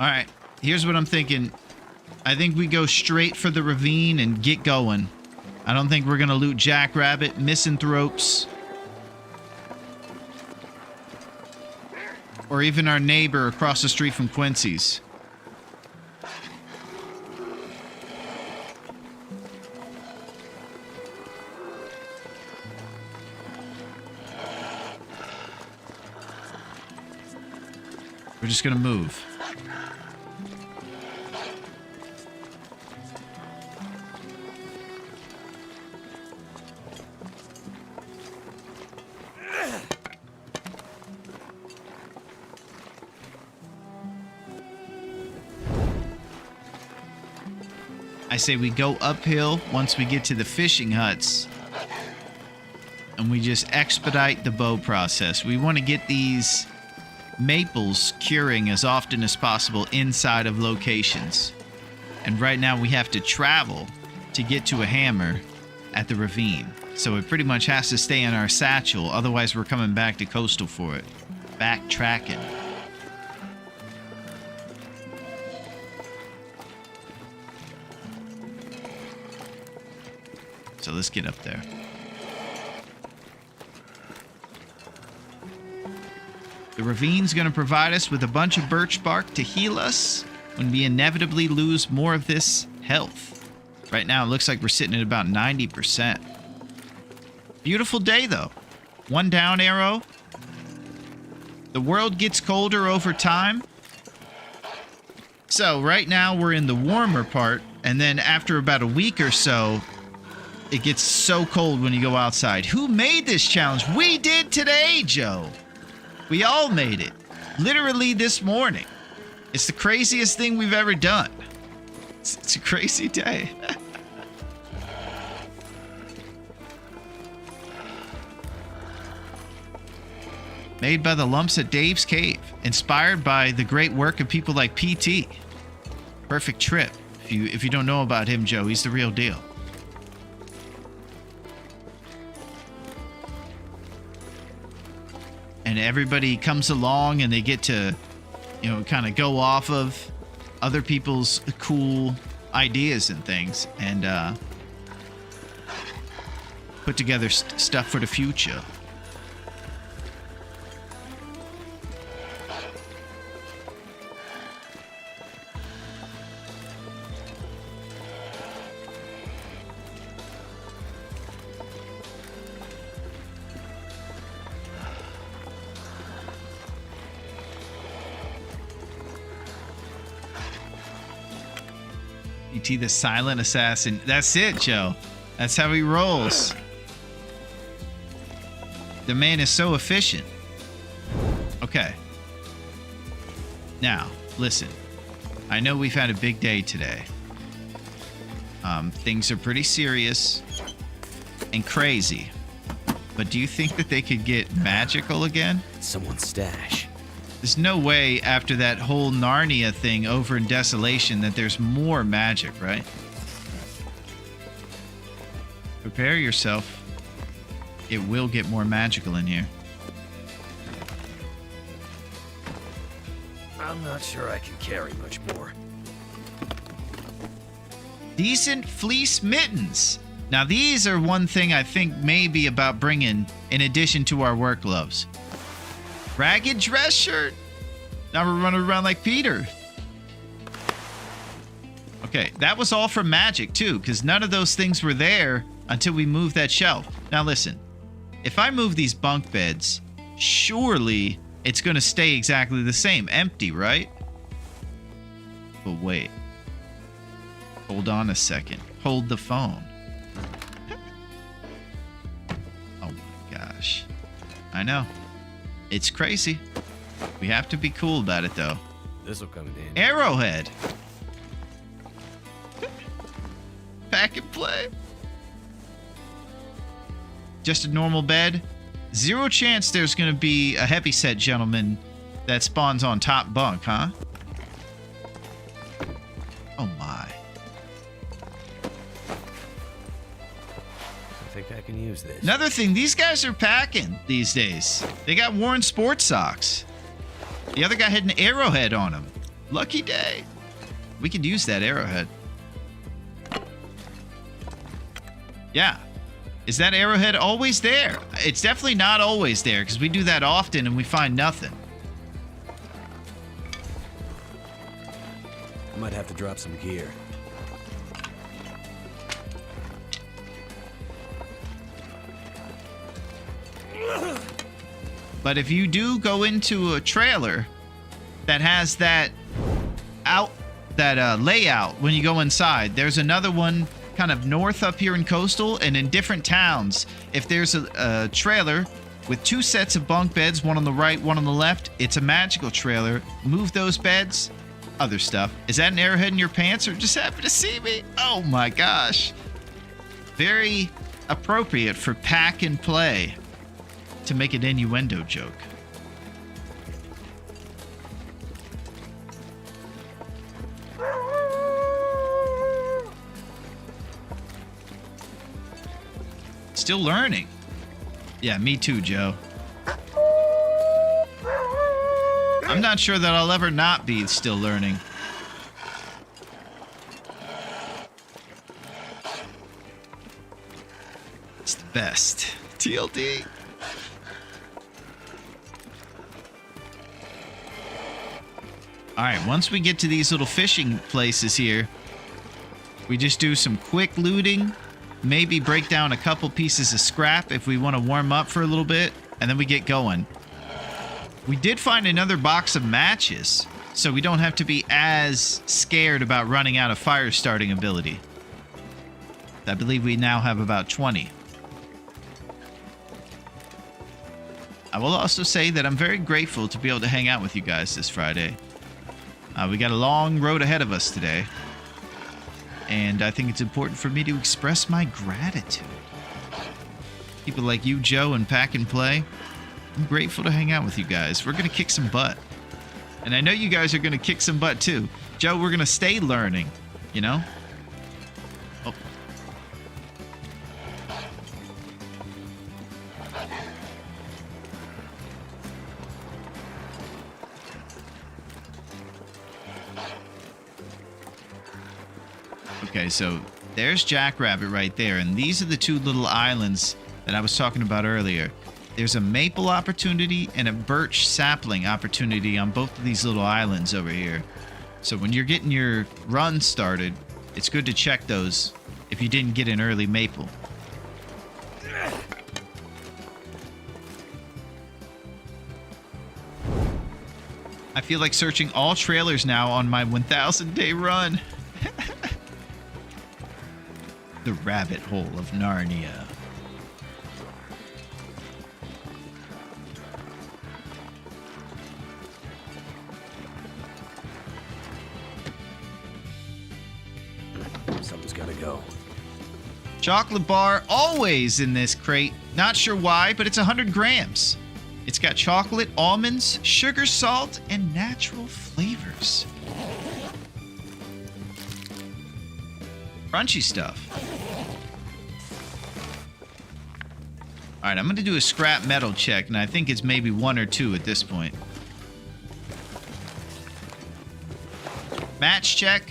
Alright, here's what I'm thinking. I think we go straight for the ravine and get going. I don't think we're gonna loot Jackrabbit, Misanthropes, or even our neighbor across the street from Quincy's. We're just gonna move. I say we go uphill once we get to the fishing huts, and we just expedite the bow process. We want to get these maples curing as often as possible inside of locations. And right now we have to travel to get to a hammer at the ravine. So it pretty much has to stay in our satchel, otherwise we're coming back to coastal for it. Backtracking. So let's get up there. The ravine's going to provide us with a bunch of birch bark to heal us when we inevitably lose more of this health. Right now, it looks like we're sitting at about 90%. Beautiful day, though. One down arrow. The world gets colder over time. So right now, we're in the warmer part, and then after about a week or so, it gets so cold when you go outside. Who made this challenge? We did today, Joe. We all made it. Literally this morning. It's the craziest thing we've ever done. It's a crazy day. Made by the lumps at Dave's Cave. Inspired by the great work of people like PT. Perfect trip. If you don't know about him, Joe, he's the real deal. And everybody comes along and they get to, you know, kind of go off of other people's cool ideas and things and put together stuff for the future. PT the silent assassin. That's it, Joe. That's how he rolls. The man is so efficient. Okay. Now, listen. I know we've had a big day today. Things are pretty serious and crazy. But do you think that they could get magical again? Someone's stash. There's no way after that whole Narnia thing over in Desolation that there's more magic, right? Prepare yourself. It will get more magical in here. I'm not sure I can carry much more. Decent fleece mittens. Now these are one thing I think maybe about bringing in addition to our work gloves. Ragged dress shirt. Now we're running around like Peter. Okay, that was all from magic too, because none of those things were there until we moved that shelf. Now listen, if I move these bunk beds, surely it's going to stay exactly the same, empty, right? But wait. Hold on a second. Hold the phone. Oh my gosh. I know. It's crazy. We have to be cool about it, though. This'll come in handy. Arrowhead. Pack and play. Just a normal bed. Zero chance there's going to be a heavyset gentleman that spawns on top bunk, huh? Oh my. I think I can use this. Another thing, these guys are packing these days. They got worn sports socks. The other guy had an arrowhead on him. Lucky day. We could use that arrowhead. Yeah. Is that arrowhead always there? It's definitely not always there because we do that often and we find nothing. I might have to drop some gear. But if you do go into a trailer that has that layout when you go inside, there's another one kind of north up here in Coastal and in different towns. If there's a trailer with two sets of bunk beds, one on the right, one on the left, it's a magical trailer. Move those beds, other stuff. Is that an arrowhead in your pants or just happen to see me? Oh my gosh. Very appropriate for pack and play. To make an innuendo joke. Still learning. Yeah, me too, Joe. I'm not sure that I'll ever not be still learning. It's the best. TLD. All right, once we get to these little fishing places here, we just do some quick looting, maybe break down a couple pieces of scrap if we want to warm up for a little bit, and then we get going. We did find another box of matches, so we don't have to be as scared about running out of fire starting ability. I believe we now have about 20. I will also say that I'm very grateful to be able to hang out with you guys this Friday. We got a long road ahead of us today. And I think it's important for me to express my gratitude. People like you, Joe, and Pack and Play, I'm grateful to hang out with you guys. We're going to kick some butt. And I know you guys are going to kick some butt too. Joe, we're going to stay learning, you know? Oh. Okay, so there's Jackrabbit right there, and these are the two little islands that I was talking about earlier. There's a maple opportunity and a birch sapling opportunity on both of these little islands over here. So when you're getting your run started, it's good to check those if you didn't get an early maple. I feel like searching all trailers now on my 1,000-day run. The rabbit hole of Narnia. Something's gotta go. Chocolate bar always in this crate. Not sure why, but it's 100 grams. It's got chocolate, almonds, sugar, salt, and natural flavors. Crunchy stuff. All right, I'm going to do a scrap metal check, and I think it's maybe 1 or 2 at this point. Match check.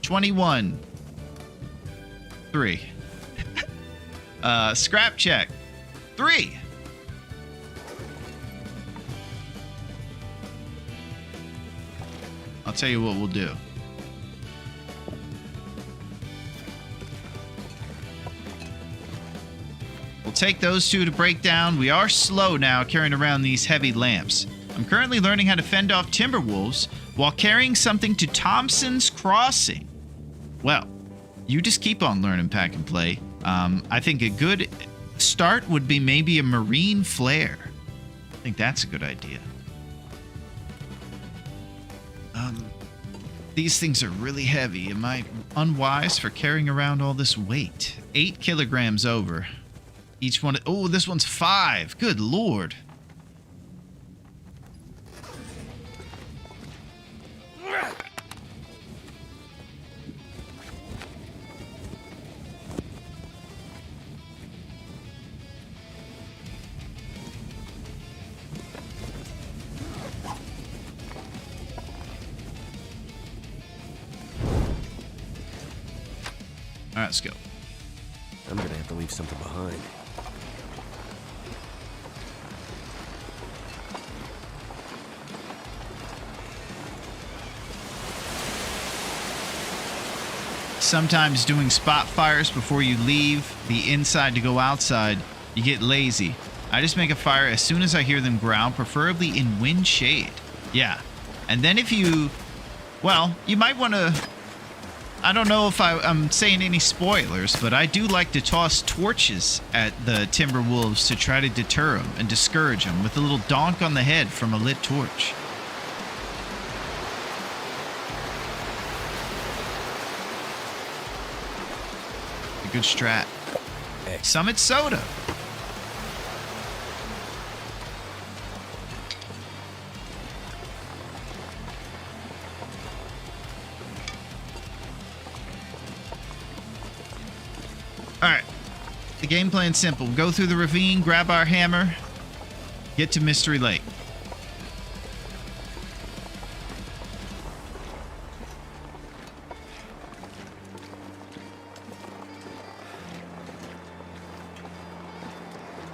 21. 3. Scrap check. 3. I'll tell you what we'll do. We'll take those 2 to break down. We are slow now carrying around these heavy lamps. I'm currently learning how to fend off timber wolves while carrying something to Thompson's Crossing. Well, you just keep on learning, Pack and Play. I think a good start would be maybe a marine flare. I think that's a good idea. These things are really heavy. Am I unwise for carrying around all this weight? 8 kilograms over. Each one. Oh, this one's 5. Good Lord. All right, let's go. I'm gonna have to leave something behind. Sometimes doing spot fires before you leave the inside to go outside, you get lazy. I just make a fire as soon as I hear them growl, preferably in wind shade. Yeah. And then if you, well, you might want to, I don't know if I'm saying any spoilers, but I do like to toss torches at the timber wolves to try to deter them and discourage them with a little donk on the head from a lit torch. A good strat. Summit Soda. Alright. The game plan's simple. Go through the ravine, grab our hammer, get to Mystery Lake.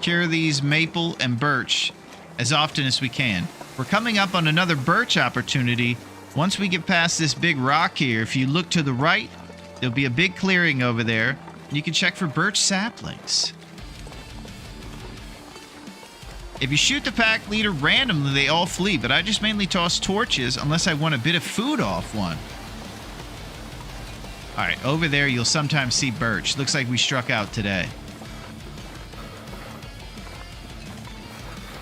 Cure these maple and birch as often as we can. We're coming up on another birch opportunity. Once we get past this big rock here, if you look to the right, there'll be a big clearing over there. You can check for birch saplings. If you shoot the pack leader randomly, they all flee, but I just mainly toss torches unless I want a bit of food off one. Alright, over there you'll sometimes see birch. Looks like we struck out today.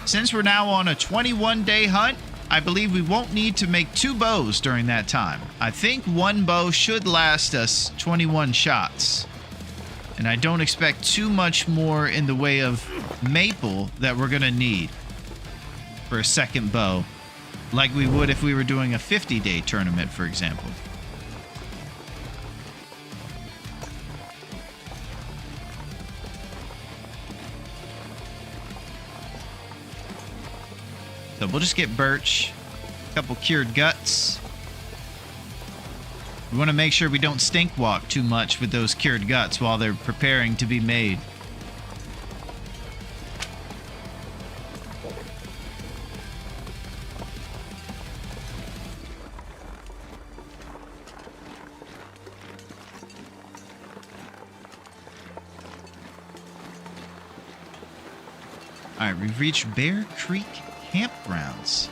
Since we're now on a 21-day hunt, I believe we won't need to make 2 bows during that time. I think 1 bow should last us 21 shots. And I don't expect too much more in the way of maple that we're going to need. for a second bow, like we would if we were doing a 50-day tournament, for example. So we'll just get birch, a couple cured guts. We want to make sure we don't stink walk too much with those cured guts while they're preparing to be made. All right, we've reached Bear Creek Campgrounds.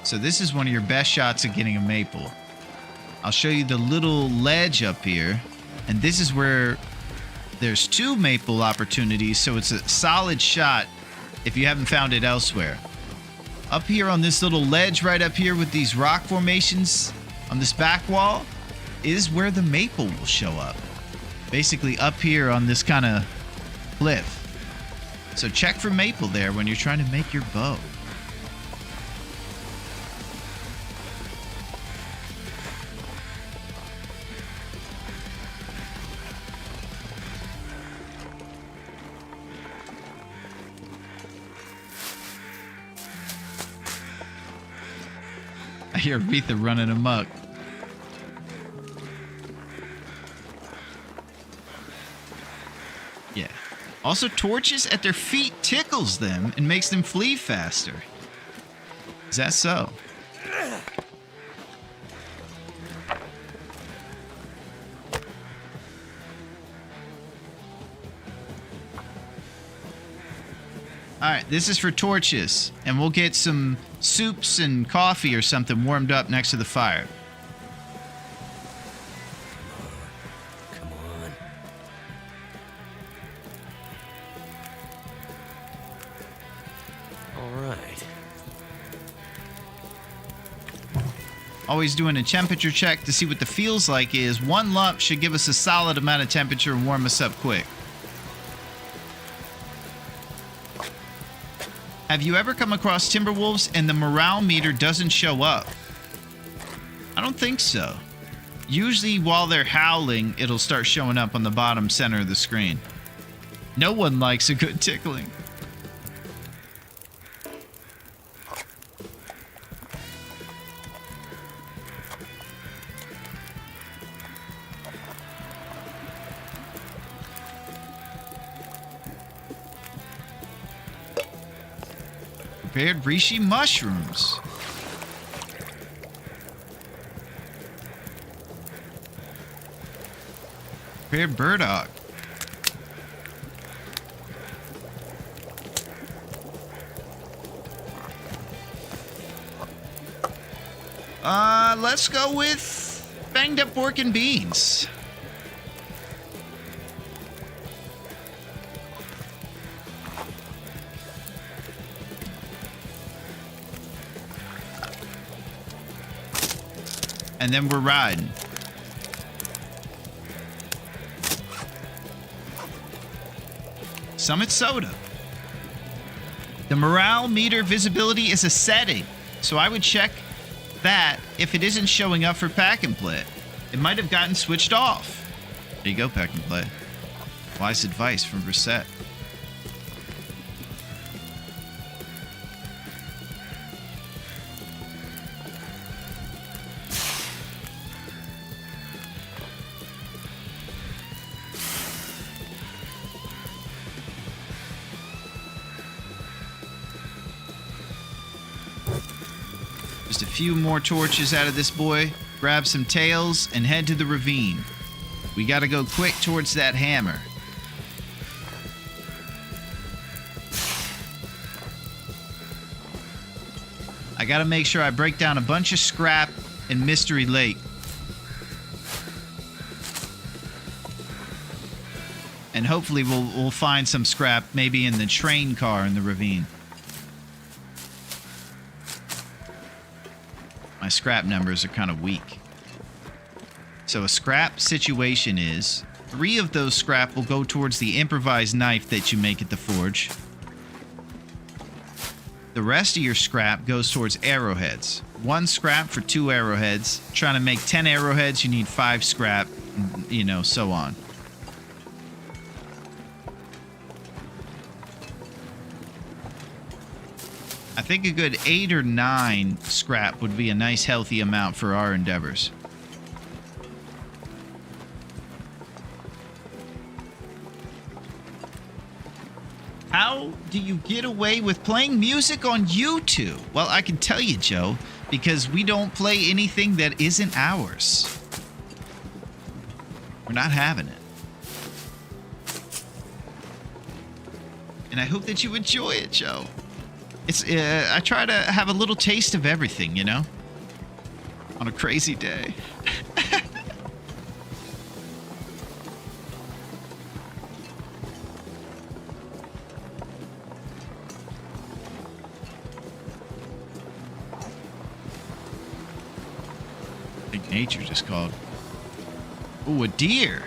So this is one of your best shots at getting a maple. I'll show you the little ledge up here, and this is where there's 2 maple opportunities, so it's a solid shot if you haven't found it elsewhere. Up here on this little ledge right up here with these rock formations on this back wall is where the maple will show up. Basically up here on this kind of cliff. So check for maple there when you're trying to make your bow. I hear Aretha running amok. Yeah. Also, torches at their feet tickles them and makes them flee faster. Is that so? Alright, this is for torches, and we'll get some soups and coffee or something warmed up next to the fire. Come on. All right. Always doing a temperature check to see what the feels like is. 1 lump should give us a solid amount of temperature and warm us up quick. Have you ever come across timber wolves and the morale meter doesn't show up? I don't think so. Usually while they're howling, it'll start showing up on the bottom center of the screen. No one likes a good tickling. Prepared reishi mushrooms. Prepared burdock. Let's go with banged up pork and beans. And then we're riding. Summit soda. The morale meter visibility is a setting, so I would check that if it isn't showing up for pack and play. It might have gotten switched off. There you go, pack and play. Wise advice from Brissette. Just a few more torches out of this boy. Grab some tails and head to the ravine. We gotta go quick towards that hammer. I gotta make sure I break down a bunch of scrap in Mystery Lake. And hopefully we'll find some scrap maybe in the train car in the ravine. My scrap numbers are kind of weak. So a scrap situation is 3 of those scrap will go towards the improvised knife that you make at the forge. The rest of your scrap goes towards arrowheads. 1 scrap for 2 arrowheads. Trying to make 10 arrowheads, you need 5 scrap, you know, so on. I think a good 8 or 9 scrap would be a nice healthy amount for our endeavors. How do you get away with playing music on YouTube? Well, I can tell you, Joe, because we don't play anything that isn't ours. We're not having it. And I hope that you enjoy it, Joe. It's I try to have a little taste of everything, you know? On a crazy day. I think nature just called. Ooh, a deer.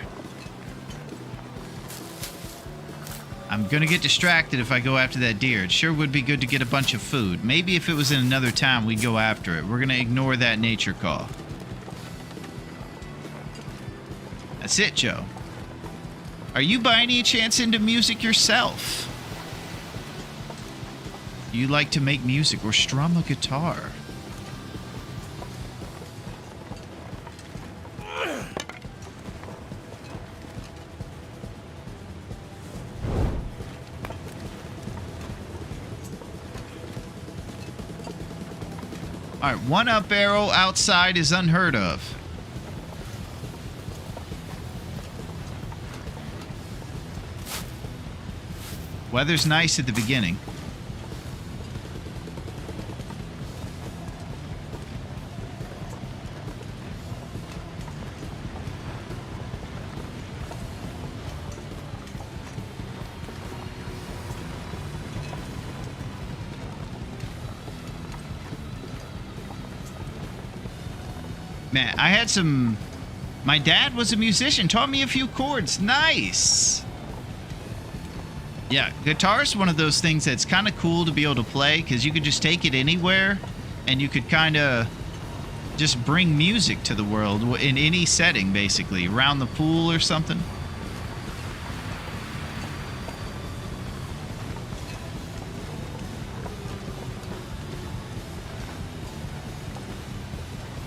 I'm gonna get distracted if I go after that deer. It sure would be good to get a bunch of food. Maybe if it was in another town, we'd go after it. We're gonna ignore that nature call. That's it, Joe. Are you by any chance into music yourself? Do you like to make music or strum a guitar? All right, 1-up arrow outside is unheard of. Weather's nice at the beginning. Man, I had some... My dad was a musician, taught me a few chords. Nice! Yeah, guitar's one of those things that's kind of cool to be able to play, because you could just take it anywhere, and you could kind of just bring music to the world in any setting, basically. Around the pool or something.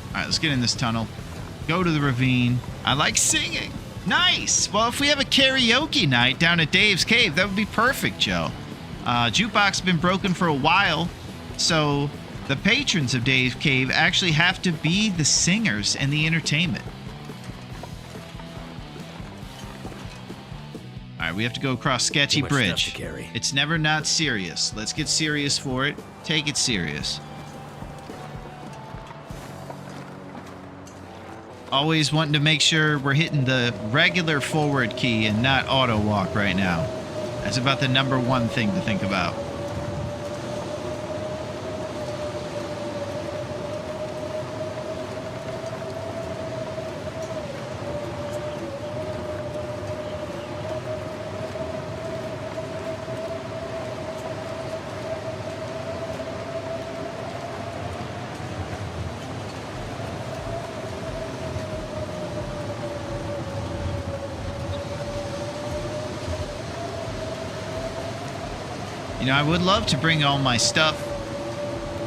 Alright, let's get in this tunnel. Go to the ravine. I like singing. Nice! Well, if we have a karaoke night down at Dave's Cave, that would be perfect, Joe. Jukebox has been broken for a while, so the patrons of Dave's Cave actually have to be the singers and the entertainment. Alright, we have to go across Sketchy Too much stuff Bridge. to carry. It's never not serious. Let's get serious for it. Take it serious. Always wanting to make sure we're hitting the regular forward key and not auto walk right now. That's about the number one thing to think about. You know, I would love to bring all my stuff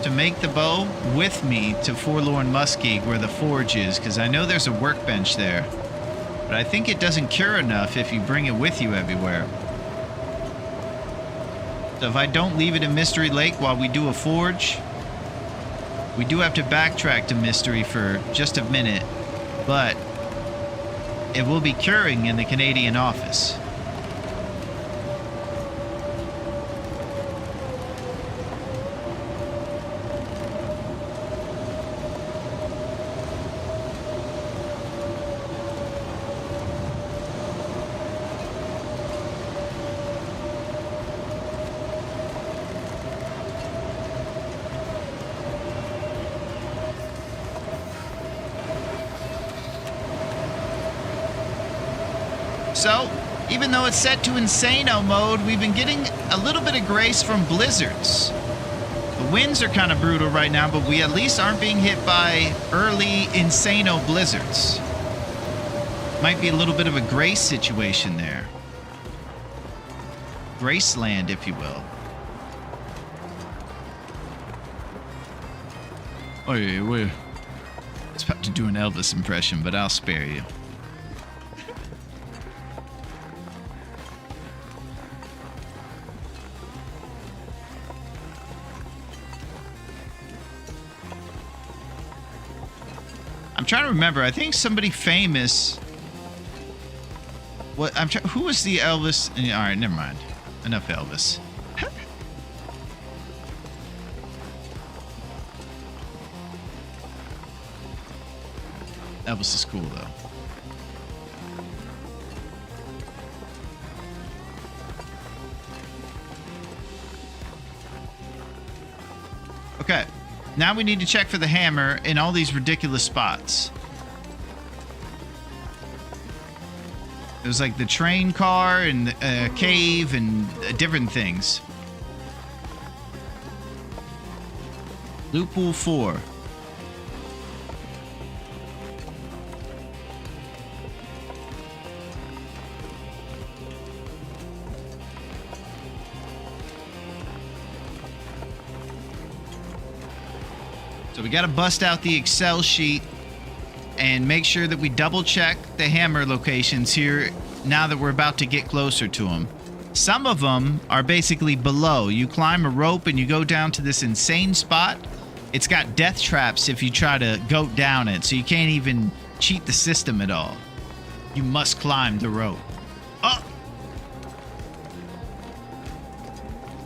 to make the bow with me to Forlorn Muskeg where the forge is, because I know there's a workbench there. But I think it doesn't cure enough if you bring it with you everywhere. So if I don't leave it in Mystery Lake while we do a forge, we do have to backtrack to Mystery for just a minute, but it will be curing in the Canadian office. So, even though it's set to Insano mode, we've been getting a little bit of grace from blizzards. The winds are kind of brutal right now, but we at least aren't being hit by early Insano blizzards. Might be a little bit of a grace situation there. Graceland, if you will. Oh, yeah, wait. I was about to do an Elvis impression, but I'll spare you. I'm trying to remember. I think somebody famous. What? Who was the Elvis? All right, never mind. Enough Elvis. Elvis is cool though. Okay. Now we need to check for the hammer in all these ridiculous spots. There's like the train car and a cave and different things. Loophole 4. So we got to bust out the Excel sheet and make sure that we double check the hammer locations here now that we're about to get closer to them. Some of them are basically below. You climb a rope and you go down to this insane spot. It's got death traps if you try to go down it, so you can't even cheat the system at all. You must climb the rope. Oh!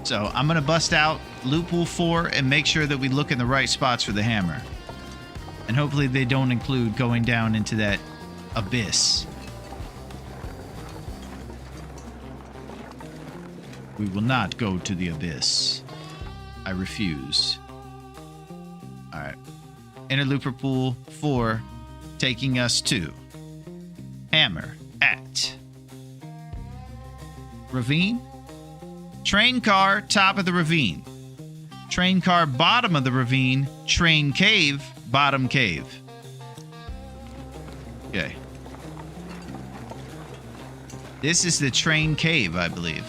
So I'm going to bust out Loophole 4 and make sure that we look in the right spots for the hammer. And hopefully they don't include going down into that abyss. We will not go to the abyss. I refuse. Alright. Interlooper Pool 4 taking us to hammer at ravine. Train car, top of the ravine. Train car, bottom of the ravine. Train cave, bottom cave. Okay. This is the train cave, I believe.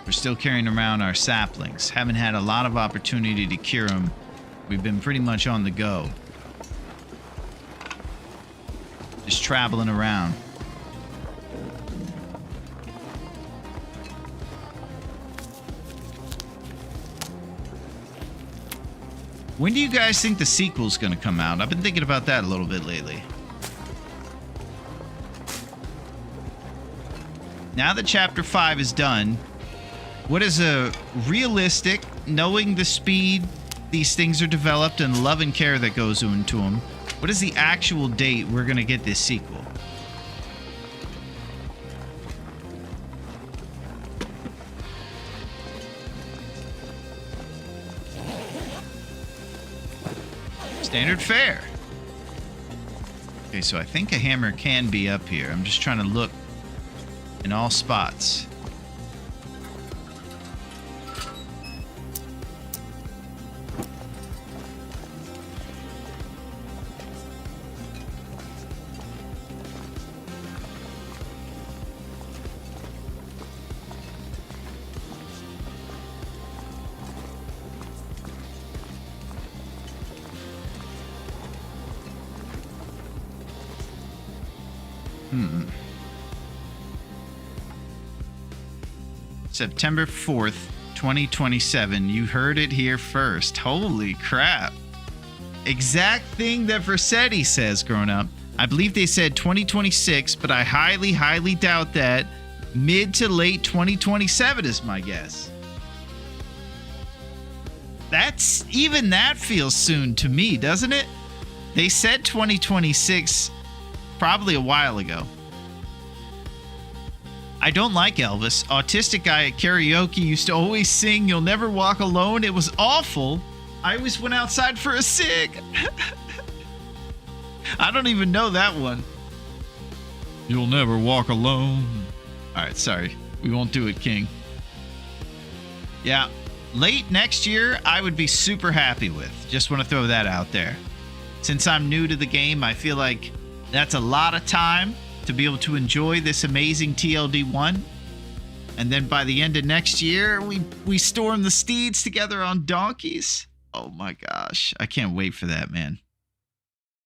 We're still carrying around our saplings. Haven't had a lot of opportunity to cure them. We've been pretty much on the go. Just traveling around. When do you guys think the sequel's gonna come out? I've been thinking about that a little bit lately. Now that Chapter 5 is done, what is a realistic, knowing the speed these things are developed and the love and care that goes into them, what is the actual date we're going to get this sequel? Standard fare. Okay, so I think a hammer can be up here. I'm just trying to look in all spots. September 4th, 2027. You heard it here first. Holy crap. Exact thing that Versetti says, grown up. I believe they said 2026, but I highly, highly doubt that. Mid to late 2027 is my guess. Even that feels soon to me, doesn't it? They said 2026 probably a while ago. I don't like Elvis. Autistic guy at karaoke used to always sing You'll Never Walk Alone. It was awful. I always went outside for a cig. I don't even know that one. You'll never walk alone. All right, sorry. We won't do it, King. Yeah, late next year, I would be super happy with. Just want to throw that out there. Since I'm new to the game, I feel like that's a lot of time to be able to enjoy this amazing TLD1. And then by the end of next year, we storm the steeds together on donkeys. Oh my gosh. I can't wait for that, man.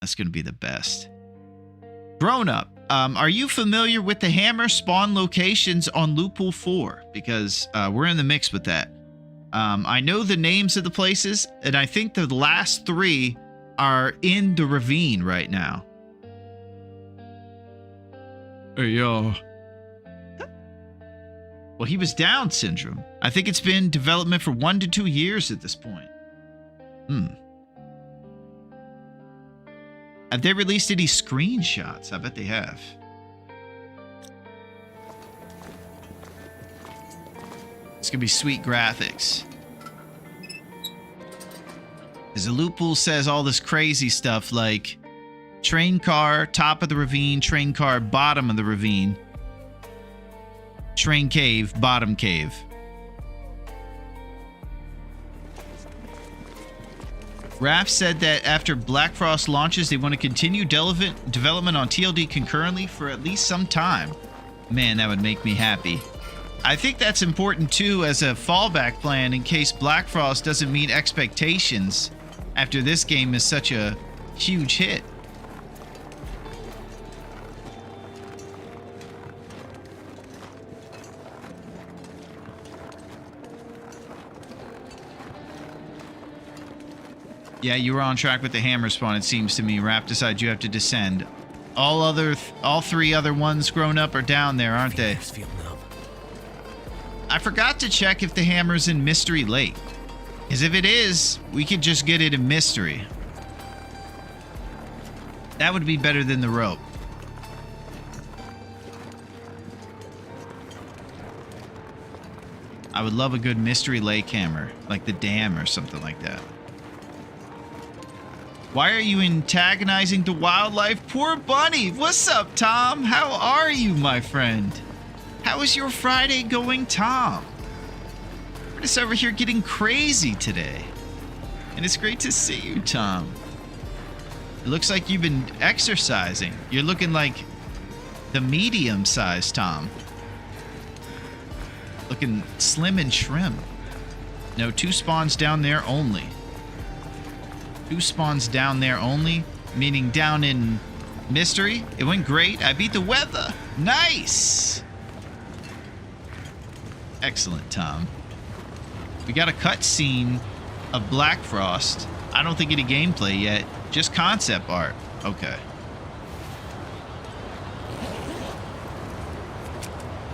That's going to be the best. Grown Up, are you familiar with the hammer spawn locations on Loophole 4? Because we're in the mix with that. I know the names of the places, and I think the last 3 are in the ravine right now. Hey, yo. Well, he was Down syndrome. I think it's been development for 1 to 2 years at this point. Have they released any screenshots? I bet they have. It's gonna be sweet graphics. Because the loophole says all this crazy stuff like train car, top of the ravine, train car, bottom of the ravine, train cave, bottom cave. Raph said that after Black Frost launches, they want to continue development on TLD concurrently for at least some time. Man, that would make me happy. I think that's important too as a fallback plan in case Black Frost doesn't meet expectations after this game is such a huge hit. Yeah, you were on track with the hammer spawn, it seems to me. Raph decides you have to descend. All 3 other ones grown up are down there, aren't they? Feel numb. I forgot to check if the hammer's in Mystery Lake. Because if it is, we could just get it in Mystery. That would be better than the rope. I would love a good Mystery Lake hammer, like the dam or something like that. Why are you antagonizing the wildlife? Poor bunny! What's up, Tom? How are you, my friend? How is your Friday going, Tom? We're just over here getting crazy today. And it's great to see you, Tom. It looks like you've been exercising. You're looking like the medium-sized Tom. Looking slim and trim. No, 2 spawns down there only. 2 spawns down there only, meaning down in Mystery. It went great. I beat the weather. Nice. Excellent, Tom. We got a cutscene of Black Frost. I don't think any gameplay yet. Just concept art. Okay.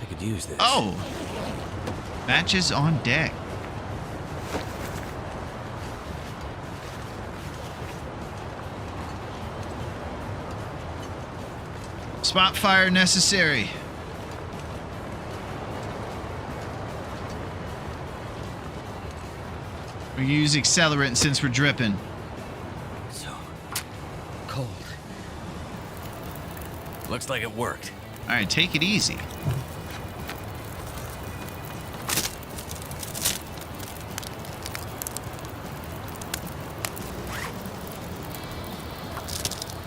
I could use this. Oh. Matches on deck. Spot fire necessary. We use accelerant since we're dripping. So cold. Looks like it worked. All right, take it easy.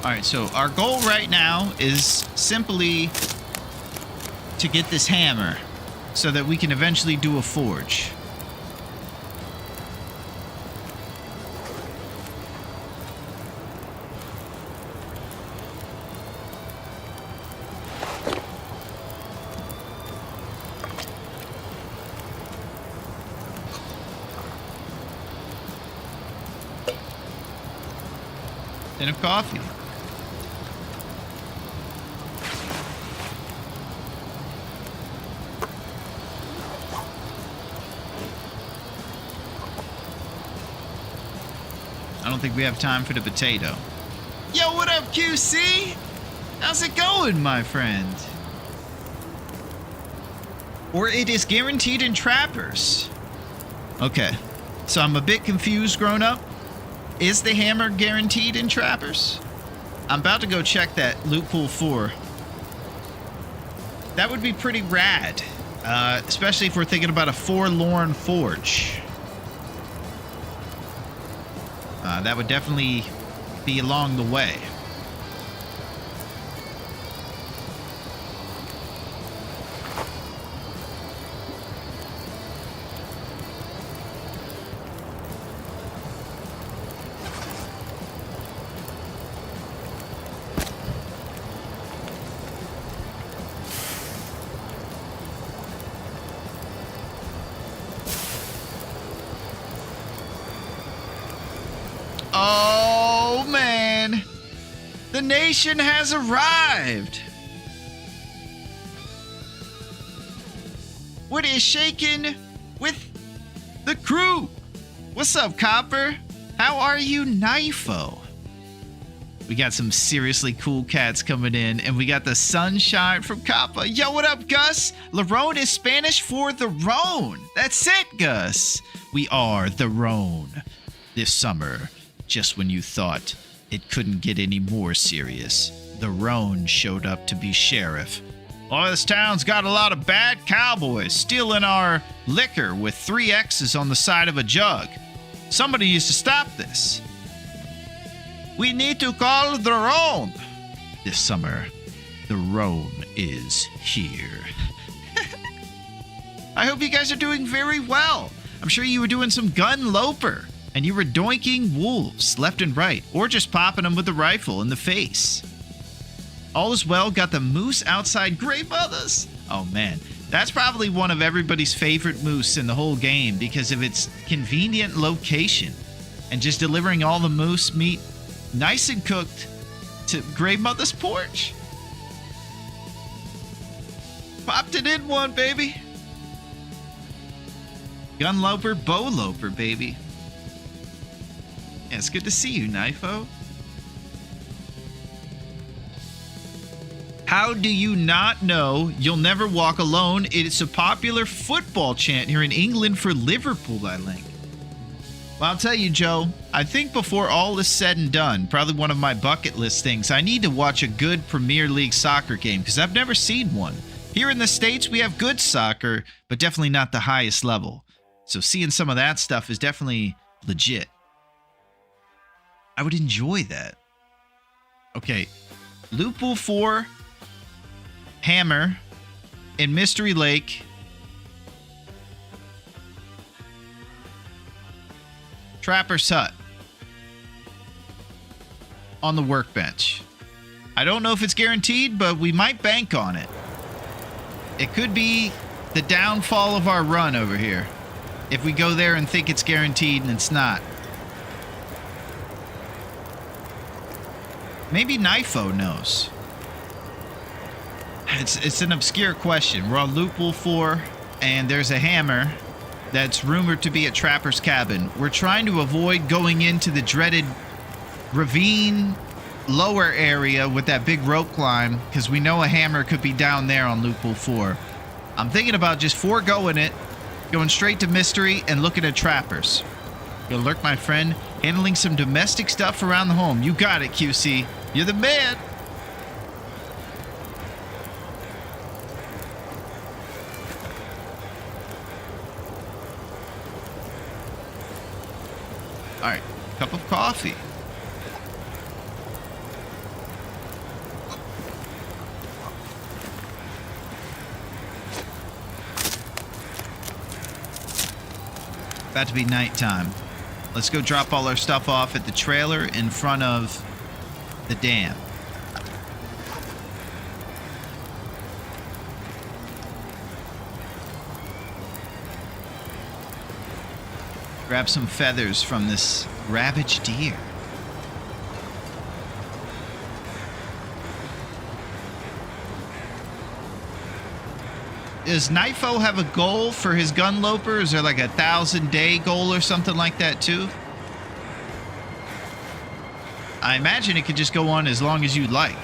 All right, so our goal right now is simply to get this hammer so that we can eventually do a forge. Then of coffee. I don't think we have time for the potato. Yo, what up, QC? How's it going, my friend? Or it is guaranteed in trappers. Okay, so I'm a bit confused, grown up. Is the hammer guaranteed in trappers? I'm about to go check that loophole 4. That would be pretty rad, especially if we're thinking about a forlorn forge. That would definitely be along the way. Oh, man. The nation has arrived. What is shaking with the crew? What's up, Copper? How are you, Knifo? We got some seriously cool cats coming in, and we got the sunshine from Copper. Yo, what up, Gus? Larone is Spanish for the Rhone. That's it, Gus. We are the Rhone. This summer, just when you thought it couldn't get any more serious, the Rhone showed up to be sheriff. Oh, this town's got a lot of bad cowboys stealing our liquor with 3 X's on the side of a jug. Somebody needs to stop this. We need to call the Rhone. This summer, the Rhone is here. I hope you guys are doing very well. I'm sure you were doing some gun loper, and you were doinking wolves left and right, or just popping them with the rifle in the face. All is well, got the moose outside Grey Mothers. Oh man, that's probably one of everybody's favorite moose in the whole game because of its convenient location and just delivering all the moose meat nice and cooked to Grey Mother's porch. Popped it in one, baby. Gun loper, bow loper, baby. Yeah, it's good to see you, Knifo. How do you not know You'll Never Walk Alone? It's a popular football chant here in England for Liverpool, I think. Well, I'll tell you, Joe, I think before all is said and done, probably one of my bucket list things, I need to watch a good Premier League soccer game because I've never seen one. Here in the States, we have good soccer, but definitely not the highest level. So seeing some of that stuff is definitely legit. I would enjoy that. Okay, Loophole 4, Hammer, in Mystery Lake. Trapper's Hut. On the workbench. I don't know if it's guaranteed, but we might bank on it. It could be the downfall of our run over here. If we go there and think it's guaranteed and it's not. Maybe Knifo knows. It's an obscure question. We're on Loophole 4, and there's a hammer that's rumored to be at Trapper's cabin. We're trying to avoid going into the dreaded ravine lower area with that big rope climb, because we know a hammer could be down there on Loophole 4. I'm thinking about just foregoing it, going straight to Mystery, and looking at Trappers. Good luck, my friend. Handling some domestic stuff around the home. You got it, QC. You're the man. All right, cup of coffee. About to be nighttime. Let's go drop all our stuff off at the trailer in front of the dam. Grab some feathers from this ravaged deer. Does Knifo have a goal for his gun loper? Is there like a 1,000-day goal or something like that too? I imagine it could just go on as long as you'd like.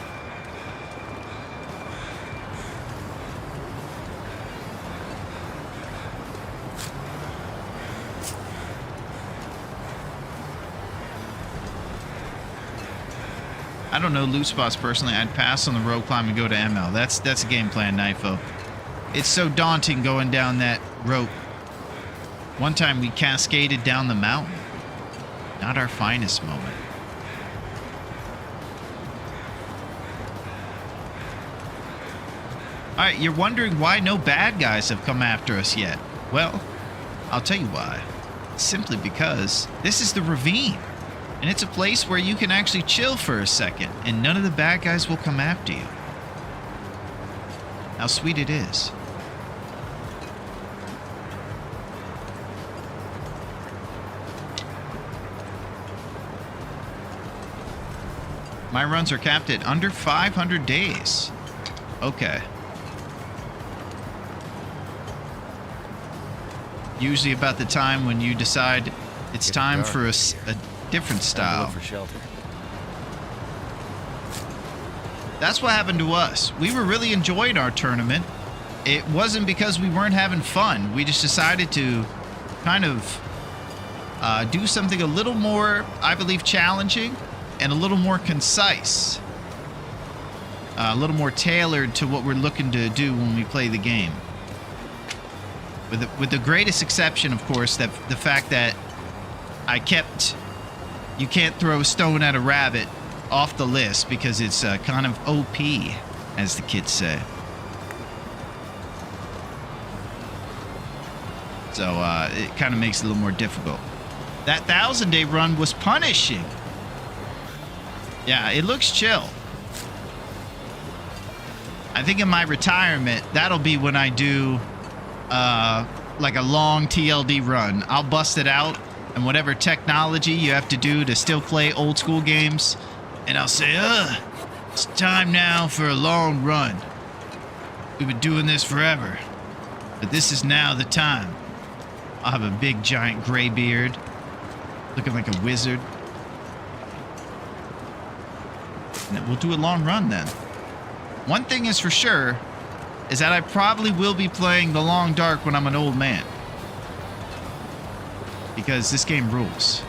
I don't know loot spots personally. I'd pass on the rope climb and go to ML. That's a game plan, Knifo. It's so daunting going down that rope. One time we cascaded down the mountain. Not our finest moment. Alright, you're wondering why no bad guys have come after us yet. Well, I'll tell you why. Simply because this is the ravine. And it's a place where you can actually chill for a second, and none of the bad guys will come after you. How sweet it is. My runs are capped at under 500 days. Okay. Usually about the time when you decide it's time for a different style. For shelter. That's what happened to us. We were really enjoying our tournament. It wasn't because we weren't having fun. We just decided to kind of do something a little more, I believe, challenging and a little more concise. A little more tailored to what we're looking to do when we play the game. With the greatest exception, of course, that the fact that I kept you can't throw a stone at a rabbit off the list because it's kind of OP, as the kids say. So it kind of makes it a little more difficult. That 1,000-day run was punishing. Yeah, it looks chill. I think in my retirement, that'll be when I do like a long TLD run. I'll bust it out and whatever technology you have to do to still play old school games. And I'll say, it's time now for a long run. We've been doing this forever, but this is now the time. I'll have a big giant gray beard, looking like a wizard. And we'll do a long run then. One thing is for sure, is that I probably will be playing the Long Dark when I'm an old man. Because this game rules.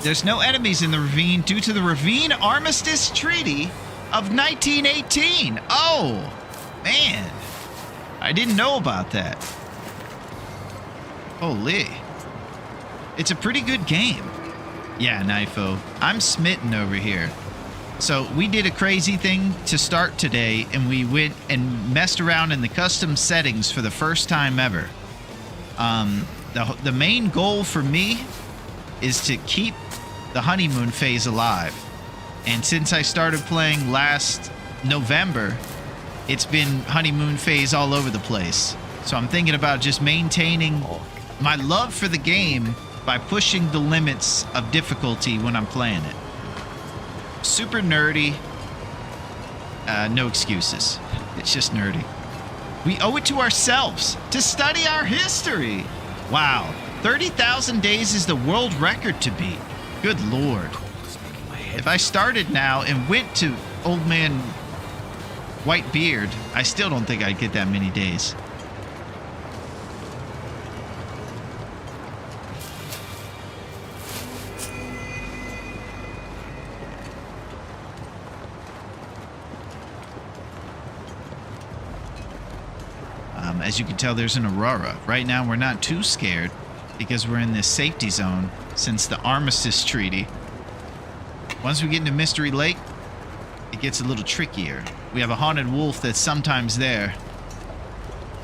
There's no enemies in the ravine due to the Ravine Armistice Treaty of 1918. Oh, man. I didn't know about that. Holy. It's a pretty good game. Yeah, Knifo. I'm smitten over here. So we did a crazy thing to start today, and we went and messed around in the custom settings for the first time ever. The main goal for me is to keep the honeymoon phase alive. And since I started playing last November, it's been honeymoon phase all over the place. So I'm thinking about just maintaining my love for the game by pushing the limits of difficulty when I'm playing it. Super nerdy. No excuses. It's just nerdy. We owe it to ourselves to study our history. Wow. 30,000 days is the world record to beat. Good Lord. If I started now and went to Old Man White Beard, I still don't think I'd get that many days. As you can tell, there's an Aurora. Right now, we're not too scared because we're in this safety zone since the Armistice Treaty. Once we get into Mystery Lake, it gets a little trickier. We have a haunted wolf that's sometimes there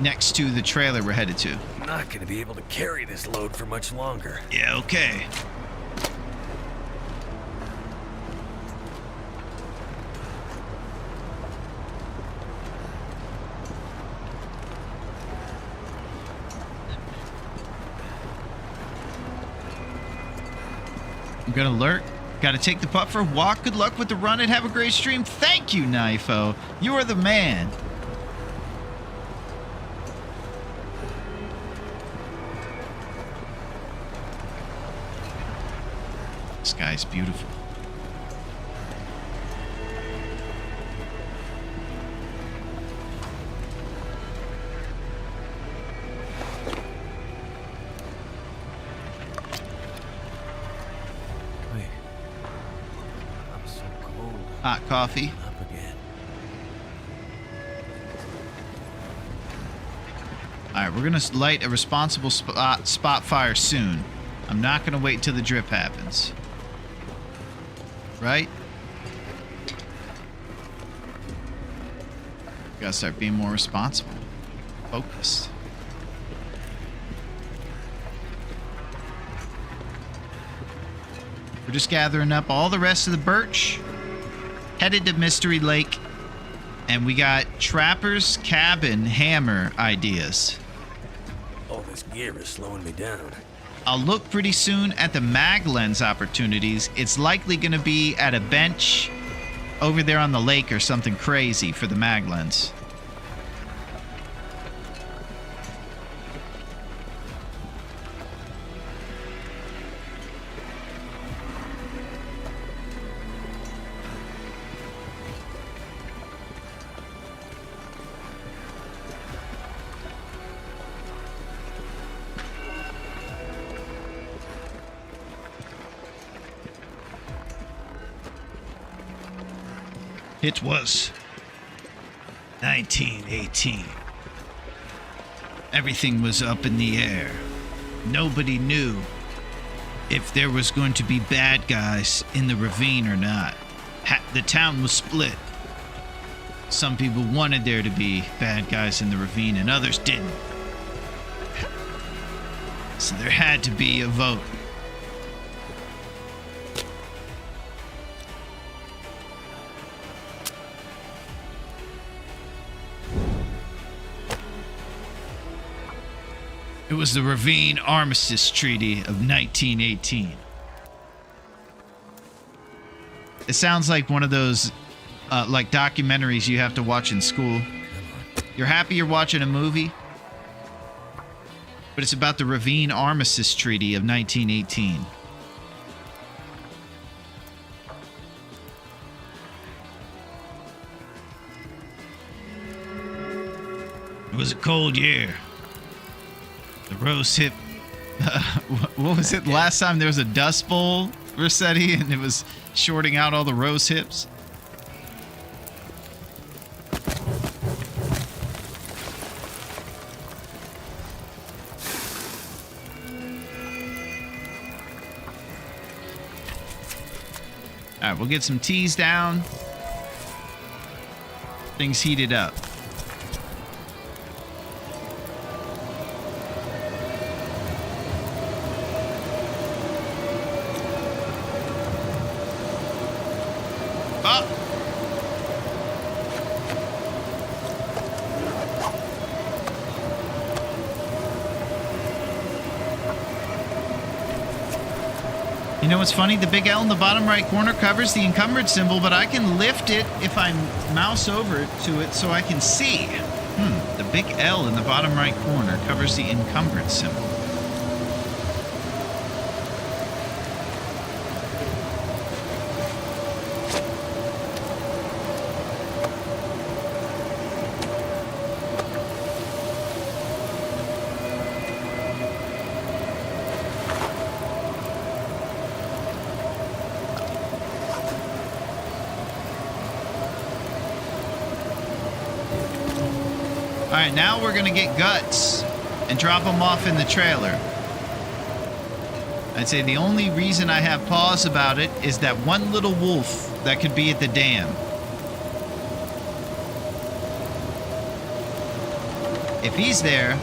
next to the trailer we're headed to. I'm not going to be able to carry this load for much longer. Yeah, okay. I'm gonna lurk. Gotta take the putt for a walk. Good luck with the run and have a great stream. Thank you, Knifo. You are the man. This guy's beautiful. Wait. I'm so cold. Hot coffee. Up again. All right, we're gonna light a responsible spot fire soon. I'm not gonna wait till the drip happens. Right? Gotta start being more responsible, focused. We're just gathering up all the rest of the birch, headed to Mystery Lake, and we got Trapper's Cabin hammer ideas. All this gear is slowing me down. I'll look pretty soon at the mag lens opportunities. It's likely going to be at a bench over there on the lake or something crazy for the mag lens. It was 1918. Everything was up in the air. Nobody knew if there was going to be bad guys in the ravine or not. The town was split. Some people wanted there to be bad guys in the ravine and others didn't. So there had to be a vote. It was the Ravine Armistice Treaty of 1918. It sounds like one of those like documentaries you have to watch in school. You're happy you're watching a movie, but it's about the Ravine Armistice Treaty of 1918. It was a cold year. The rose hip. What was it? Last time there was a Dust Bowl, Rossetti, and it was shorting out all the rose hips. All right, we'll get some teas down. Things heated up. You know what's funny? The big L in the bottom right corner covers the encumbered symbol, but I can lift it if I mouse over to it so I can see. The big L in the bottom right corner covers the encumbered symbol. All right, now we're gonna get guts and drop them off in the trailer. I'd say the only reason I have pause about it is that one little wolf that could be at the dam. If he's there,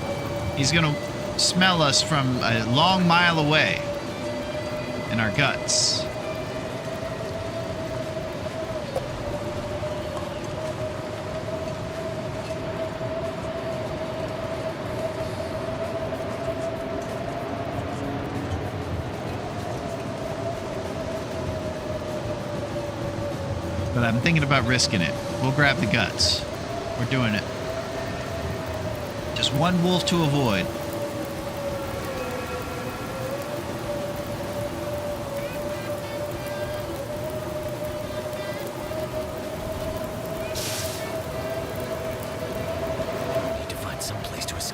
he's gonna smell us from a long mile away in our guts. But I'm thinking about risking it. We'll grab the guts. We're doing it. Just one wolf to avoid.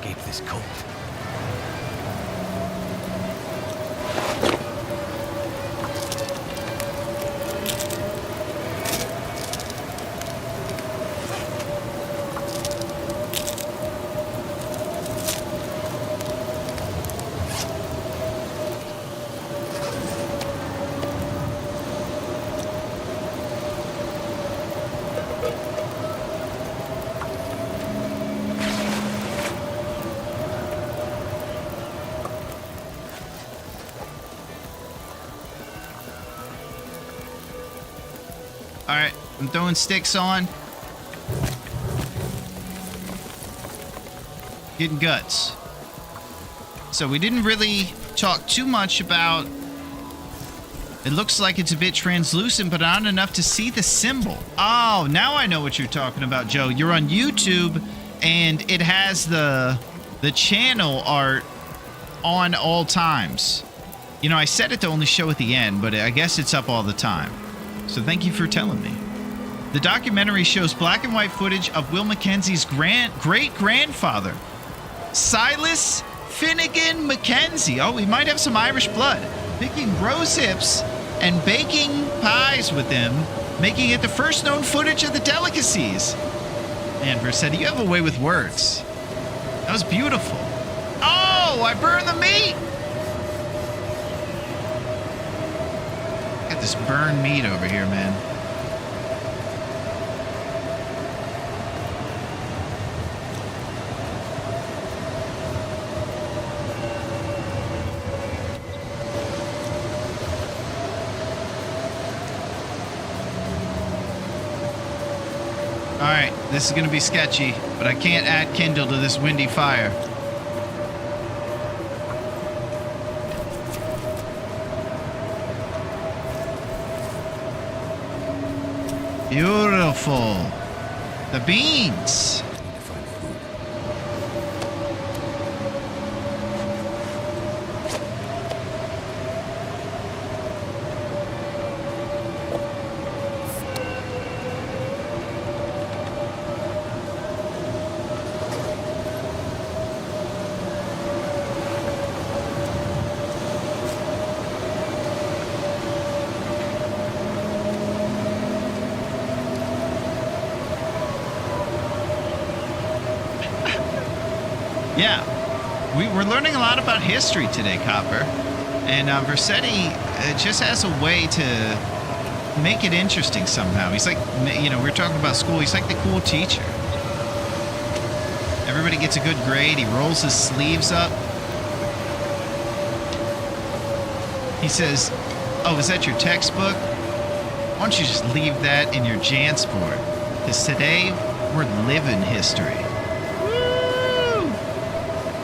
escape this cold. All right, I'm throwing sticks on. Getting guts. So we didn't really talk too much about... It looks like it's a bit translucent, but not enough to see the symbol. Oh, now I know what you're talking about, Joe. You're on YouTube, and it has the channel art on all times. You know, I set it to only show at the end, but I guess it's up all the time. So thank you for telling me. The documentary shows black and white footage of Will Mackenzie's great-grandfather, Silas Finnegan Mackenzie. Oh, he might have some Irish blood. Picking rose hips and baking pies with them, making it the first known footage of the delicacies. Man, Versetti, you have a way with words. That was beautiful. Oh, I burned the meat! Got this burned meat over here, man. Alright, this is going to be sketchy, but I can't add kindle to this windy fire. Beautiful. The beans. Yeah, we're learning a lot about history today, Copper. And Versetti just has a way to make it interesting somehow. He's like, you know, we were talking about school. He's like the cool teacher. Everybody gets a good grade. He rolls his sleeves up. He says, oh, is that your textbook? Why don't you just leave that in your Jansport? Because today, we're living history.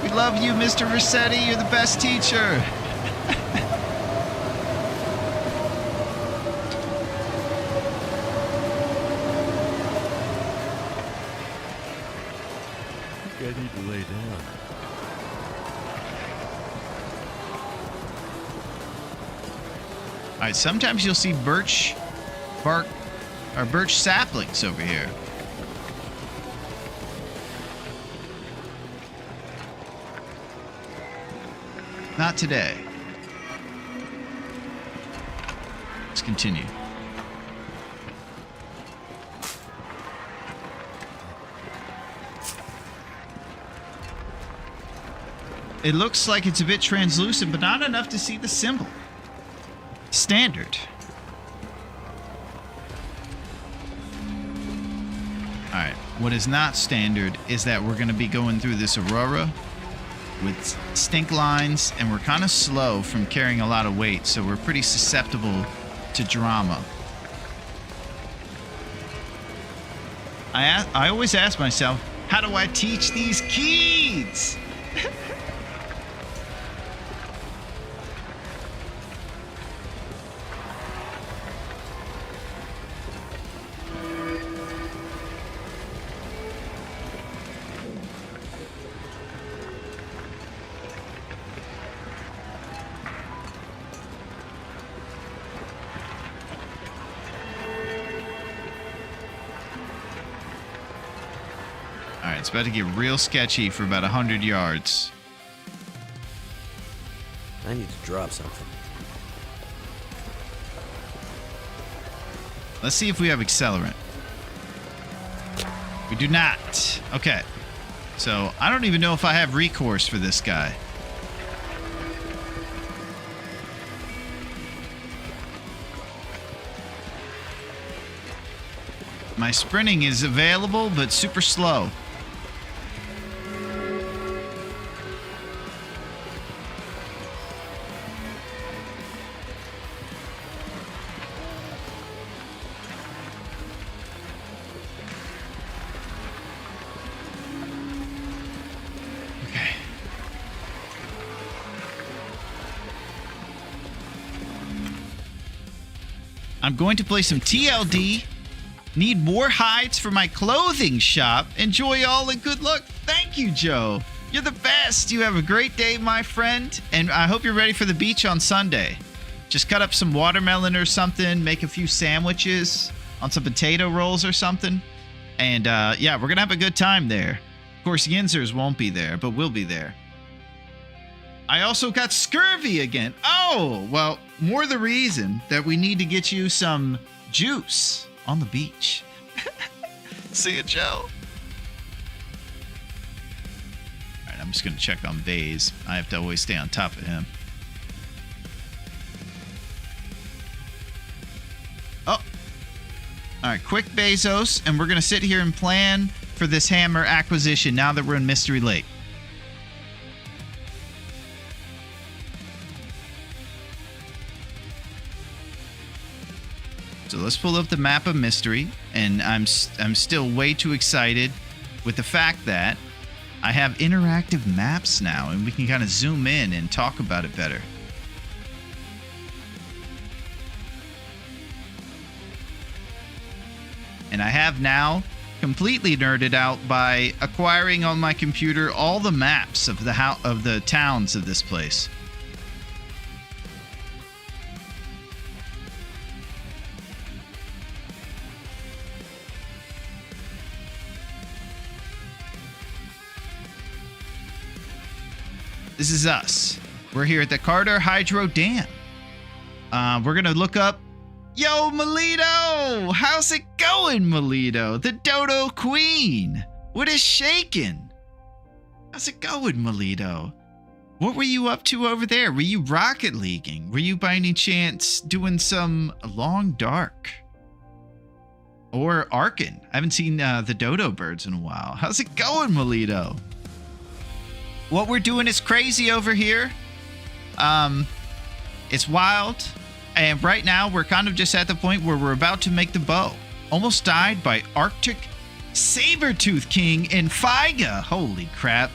We love you, Mr. Versetti. You're the best teacher. I think I need to lay down. All right, sometimes you'll see birch bark or birch saplings over here. Not today. Let's continue. It looks like it's a bit translucent, but not enough to see the symbol. Standard. Alright, what is not standard is that we're going to be going through this Aurora with stink lines, and we're kind of slow from carrying a lot of weight, so we're pretty susceptible to drama. I always ask myself, how do I teach these kids? All right, it's about to get real sketchy for about 100 yards. I need to drop something. Let's see if we have accelerant. We do not. Okay. So, I don't even know if I have recourse for this guy. My sprinting is available, but super slow. Okay. I'm going to play some TLD. Need more hides for my clothing shop. Enjoy all and good luck. Thank you, Joe. You're the best. You have a great day, my friend. And I hope you're ready for the beach on Sunday. Just cut up some watermelon or something. Make a few sandwiches on some potato rolls or something. And yeah, we're going to have a good time there. Of course, Yinzers won't be there, but we'll be there. I also got scurvy again. Oh, well, more the reason that we need to get you some juice on the beach. See you, Joe. All right, I'm just going to check on Baze. I have to always stay on top of him. Oh. All right, quick Bezos, and we're going to sit here and plan for this hammer acquisition now that we're in Mystery Lake. So let's pull up the map of Mystery, and I'm still way too excited with the fact that I have interactive maps now, and we can kind of zoom in and talk about it better. And I have now completely nerded out by acquiring on my computer all the maps of the towns of this place. This is us. We're here at the Carter Hydro Dam. We're going to look up... Yo, Melito! How's it going, Melito? The Dodo Queen. What is shaking? How's it going, Melito? What were you up to over there? Were you Rocket Leaguing? Were you by any chance doing some Long Dark? Or Arkin? I haven't seen the Dodo birds in a while. How's it going, Melito? What we're doing is crazy over here. It's wild. And right now, we're kind of just at the point where we're about to make the bow. Almost died by Arctic Saber-Tooth King and Figa. Holy crap.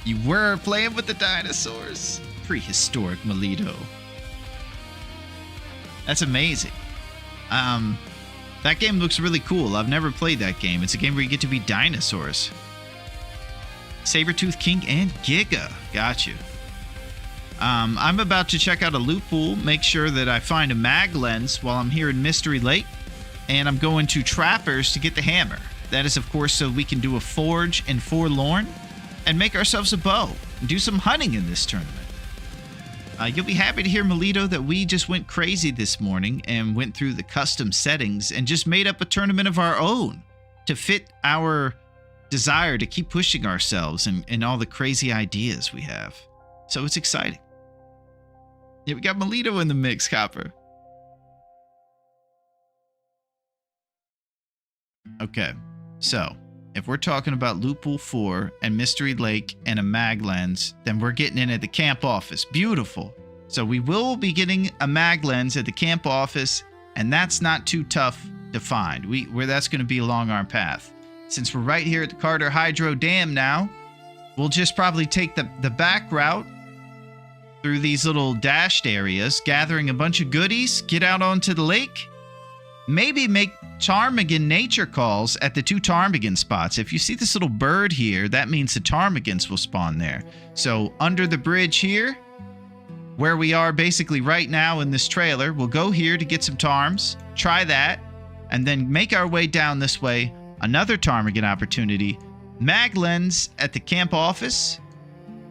You were playing with the dinosaurs. Prehistoric Melito. That's amazing. That game looks really cool. I've never played that game. It's a game where you get to be dinosaurs. Saber-Tooth King and Giga. Got you. I'm about to check out a loot pool, make sure that I find a mag lens while I'm here in Mystery Lake, and I'm going to Trappers to get the hammer. That is, of course, so we can do a forge and forlorn and make ourselves a bow and do some hunting in this tournament. You'll be happy to hear, Melito, that we just went crazy this morning and went through the custom settings and just made up a tournament of our own to fit our desire to keep pushing ourselves and all the crazy ideas we have. So it's exciting. Yeah, we got Melito in the mix, Copper. Okay, so if we're talking about Loot Pool 4 and Mystery Lake and a mag lens, then we're getting in at the camp office. Beautiful. So we will be getting a mag lens at the camp office, and that's not too tough to find. That's going to be along our path. Since we're right here at the Carter Hydro Dam now, we'll just probably take the back route through these little dashed areas, gathering a bunch of goodies, get out onto the lake, maybe make ptarmigan nature calls at the 2 ptarmigan spots. If you see this little bird here, that means the ptarmigans will spawn there. So under the bridge here, where we are basically right now in this trailer, we'll go here to get some tarms, try that, and then make our way down this way, another ptarmigan opportunity, mag lens at the camp office,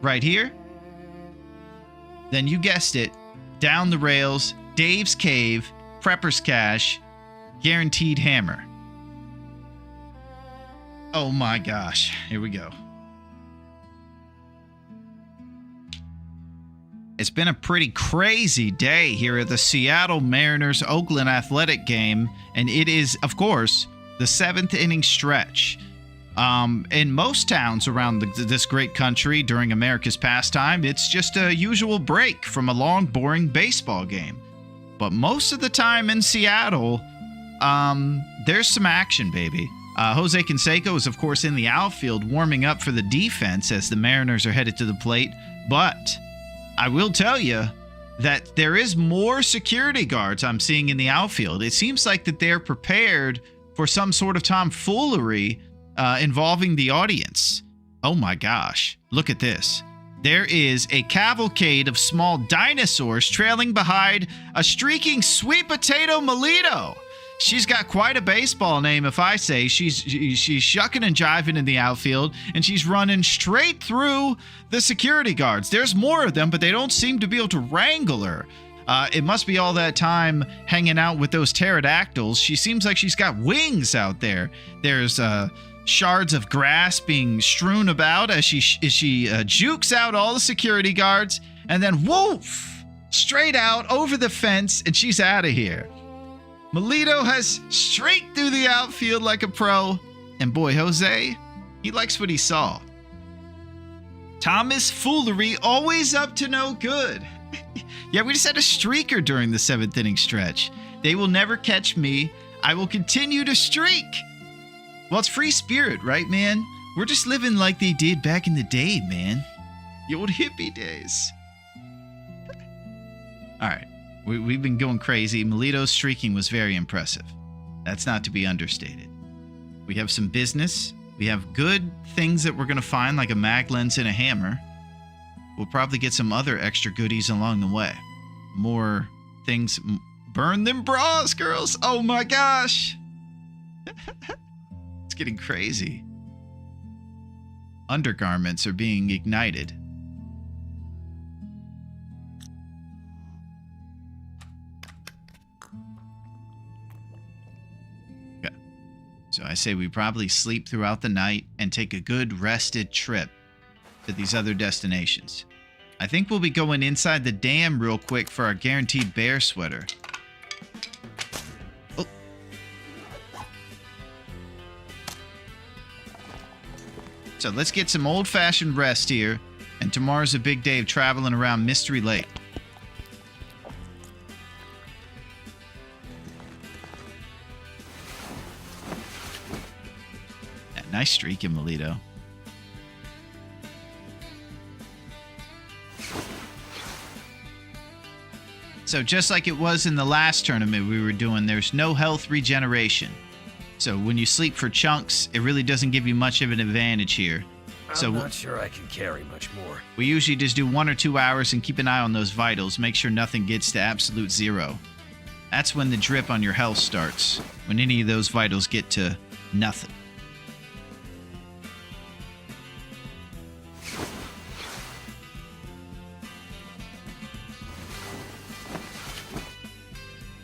right here. Then you guessed it, down the rails, Dave's Cave, Prepper's Cache, guaranteed hammer. Oh my gosh, here we go. It's been a pretty crazy day here at the Seattle Mariners Oakland Athletic game, and it is, of course, the 7th inning stretch. In most towns around this great country during America's pastime, it's just a usual break from a long, boring baseball game. But most of the time in Seattle, there's some action, baby. Jose Canseco is, of course, in the outfield warming up for the defense as the Mariners are headed to the plate. But I will tell you that there is more security guards I'm seeing in the outfield. It seems like that they're prepared for some sort of tomfoolery involving the audience. Oh my gosh, look at this. There is a cavalcade of small dinosaurs trailing behind a streaking sweet potato Melito. She's got quite a baseball name, if I say. She's shucking and jiving in the outfield, and she's running straight through the security guards. There's more of them, but they don't seem to be able to wrangle her. It must be all that time hanging out with those pterodactyls. She seems like she's got wings out there. There's shards of grass being strewn about as she jukes out all the security guards, and then woof, straight out over the fence, and she's out of here. Melito has streaked through the outfield like a pro, and boy, Jose, he likes what he saw. Thomas Foolery always up to no good. Yeah, we just had a streaker during the 7th inning stretch. They will never catch me. I will continue to streak. Well, it's free spirit, right, man? We're just living like they did back in the day, man. The old hippie days. All right. We've been going crazy. Melito's streaking was very impressive. That's not to be understated. We have some business. We have good things that we're going to find, like a mag lens and a hammer. We'll probably get some other extra goodies along the way. More things. Burn them bras, girls. Oh my gosh. It's getting crazy. Undergarments are being ignited. So I say we probably sleep throughout the night and take a good rested trip to these other destinations. I think we'll be going inside the dam real quick for our guaranteed bear sweater. Oh. So let's get some old-fashioned rest here, and tomorrow's a big day of traveling around Mystery Lake. Nice streak in Melito. So just like it was in the last tournament we were doing, there's no health regeneration. So when you sleep for chunks, it really doesn't give you much of an advantage here. I'm not sure I can carry much more. We usually just do 1 or 2 hours and keep an eye on those vitals. Make sure nothing gets to absolute zero. That's when the drip on your health starts. When any of those vitals get to nothing.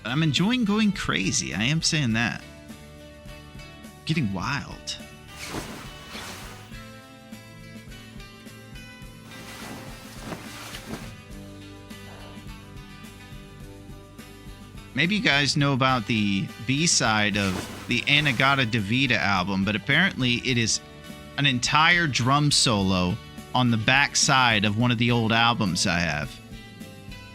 I'm enjoying going crazy. I am saying that. Getting wild. Maybe you guys know about the B-side of the Anagata Davida album, but apparently it is an entire drum solo on the back side of one of the old albums I have.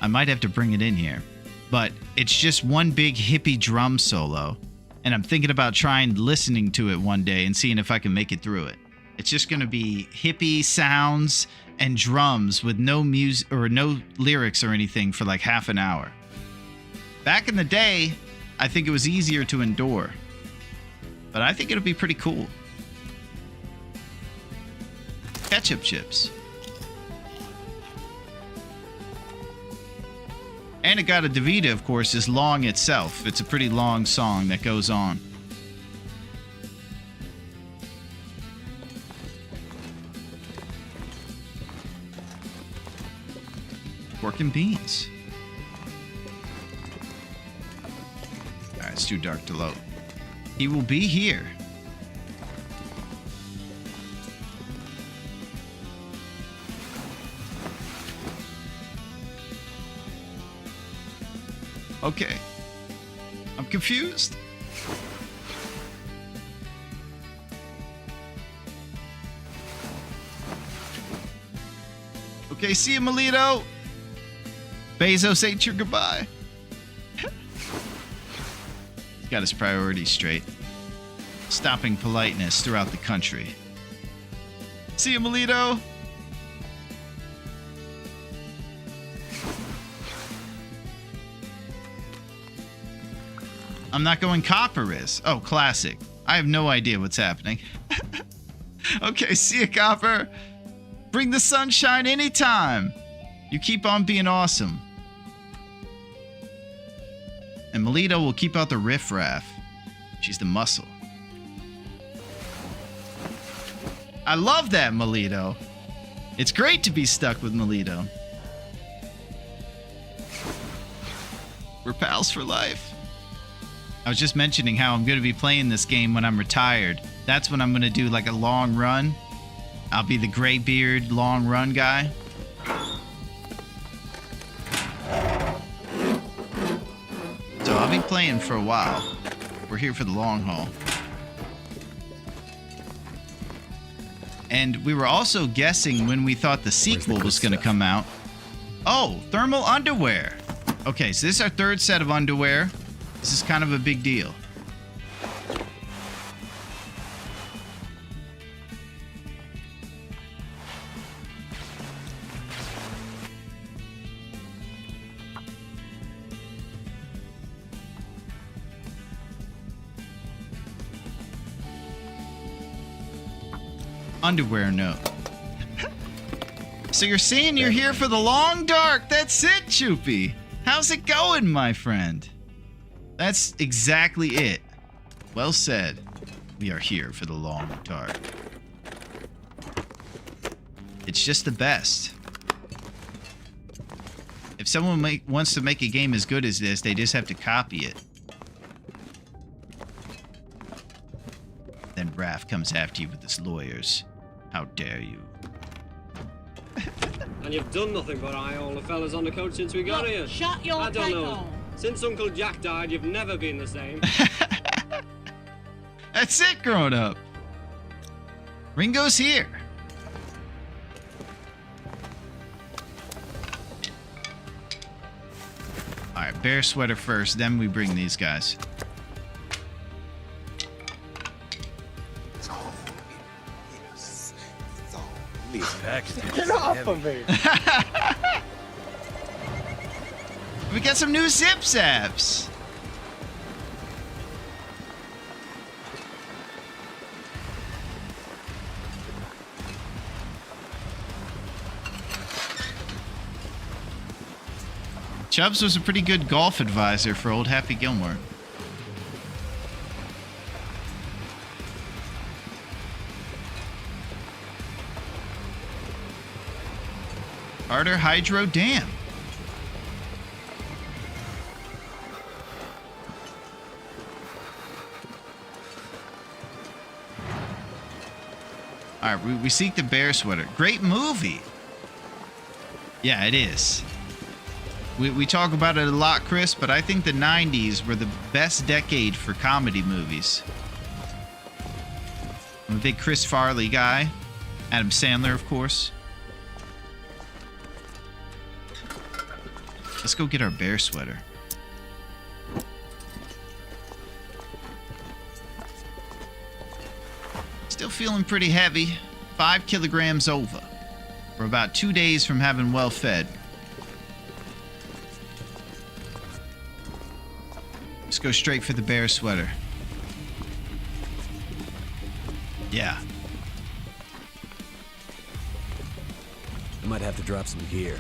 I might have to bring it in here. But it's just one big hippie drum solo. And I'm thinking about trying listening to it one day and seeing if I can make it through it. It's just going to be hippie sounds and drums with no music or no lyrics or anything for like half an hour. Back in the day, I think it was easier to endure. But I think it'll be pretty cool. Ketchup chips. Anagata Davida, of course, is long itself. It's a pretty long song that goes on. Pork and beans. Alright, it's too dark to load. He will be here. Okay. I'm confused. Okay, see you, Melito. Bezos ain't your goodbye. He's got his priorities straight. Stopping politeness throughout the country. See you, Melito. I'm not going copper is. Oh, classic. I have no idea what's happening. Okay, see you, Copper. Bring the sunshine anytime. You keep on being awesome. And Melito will keep out the riffraff. She's the muscle. I love that, Melito. It's great to be stuck with Melito. We're pals for life. I was just mentioning how I'm going to be playing this game when I'm retired. That's when I'm going to do like a long run. I'll be the gray beard long run guy. So I'll be playing for a while. We're here for the long haul. And we were also guessing when we thought the sequel was going to come out. Oh, thermal underwear. Okay, so this is our third set of underwear. This is kind of a big deal. Underwear note. So you're saying you're here for the long dark. That's it, Choopy. How's it going, my friend? That's exactly it. Well said. We are here for the long dark. It's just the best. If someone wants to make a game as good as this, they just have to copy it. Then Raph comes after you with his lawyers. How dare you? And you've done nothing but eye all the fellas on the coach since we got here. Shut your I don't know. hole. Since Uncle Jack died, you've never been the same. That's it, grown up. Ringo's here. Alright, bear sweater first, then we bring these guys. Get off of me! We got some new zip zaps. Chubbs was a pretty good golf advisor for old Happy Gilmore. Carter Hydro Dam. All right, we seek the bear sweater. Great movie. Yeah, it is. We talk about it a lot, Chris, but I think the 90s were the best decade for comedy movies. I'm a big Chris Farley guy. Adam Sandler, of course. Let's go get our bear sweater. Still feeling pretty heavy. 5 kilograms over. We're about 2 days from having well fed. Let's go straight for the bear sweater. Yeah. I might have to drop some gear.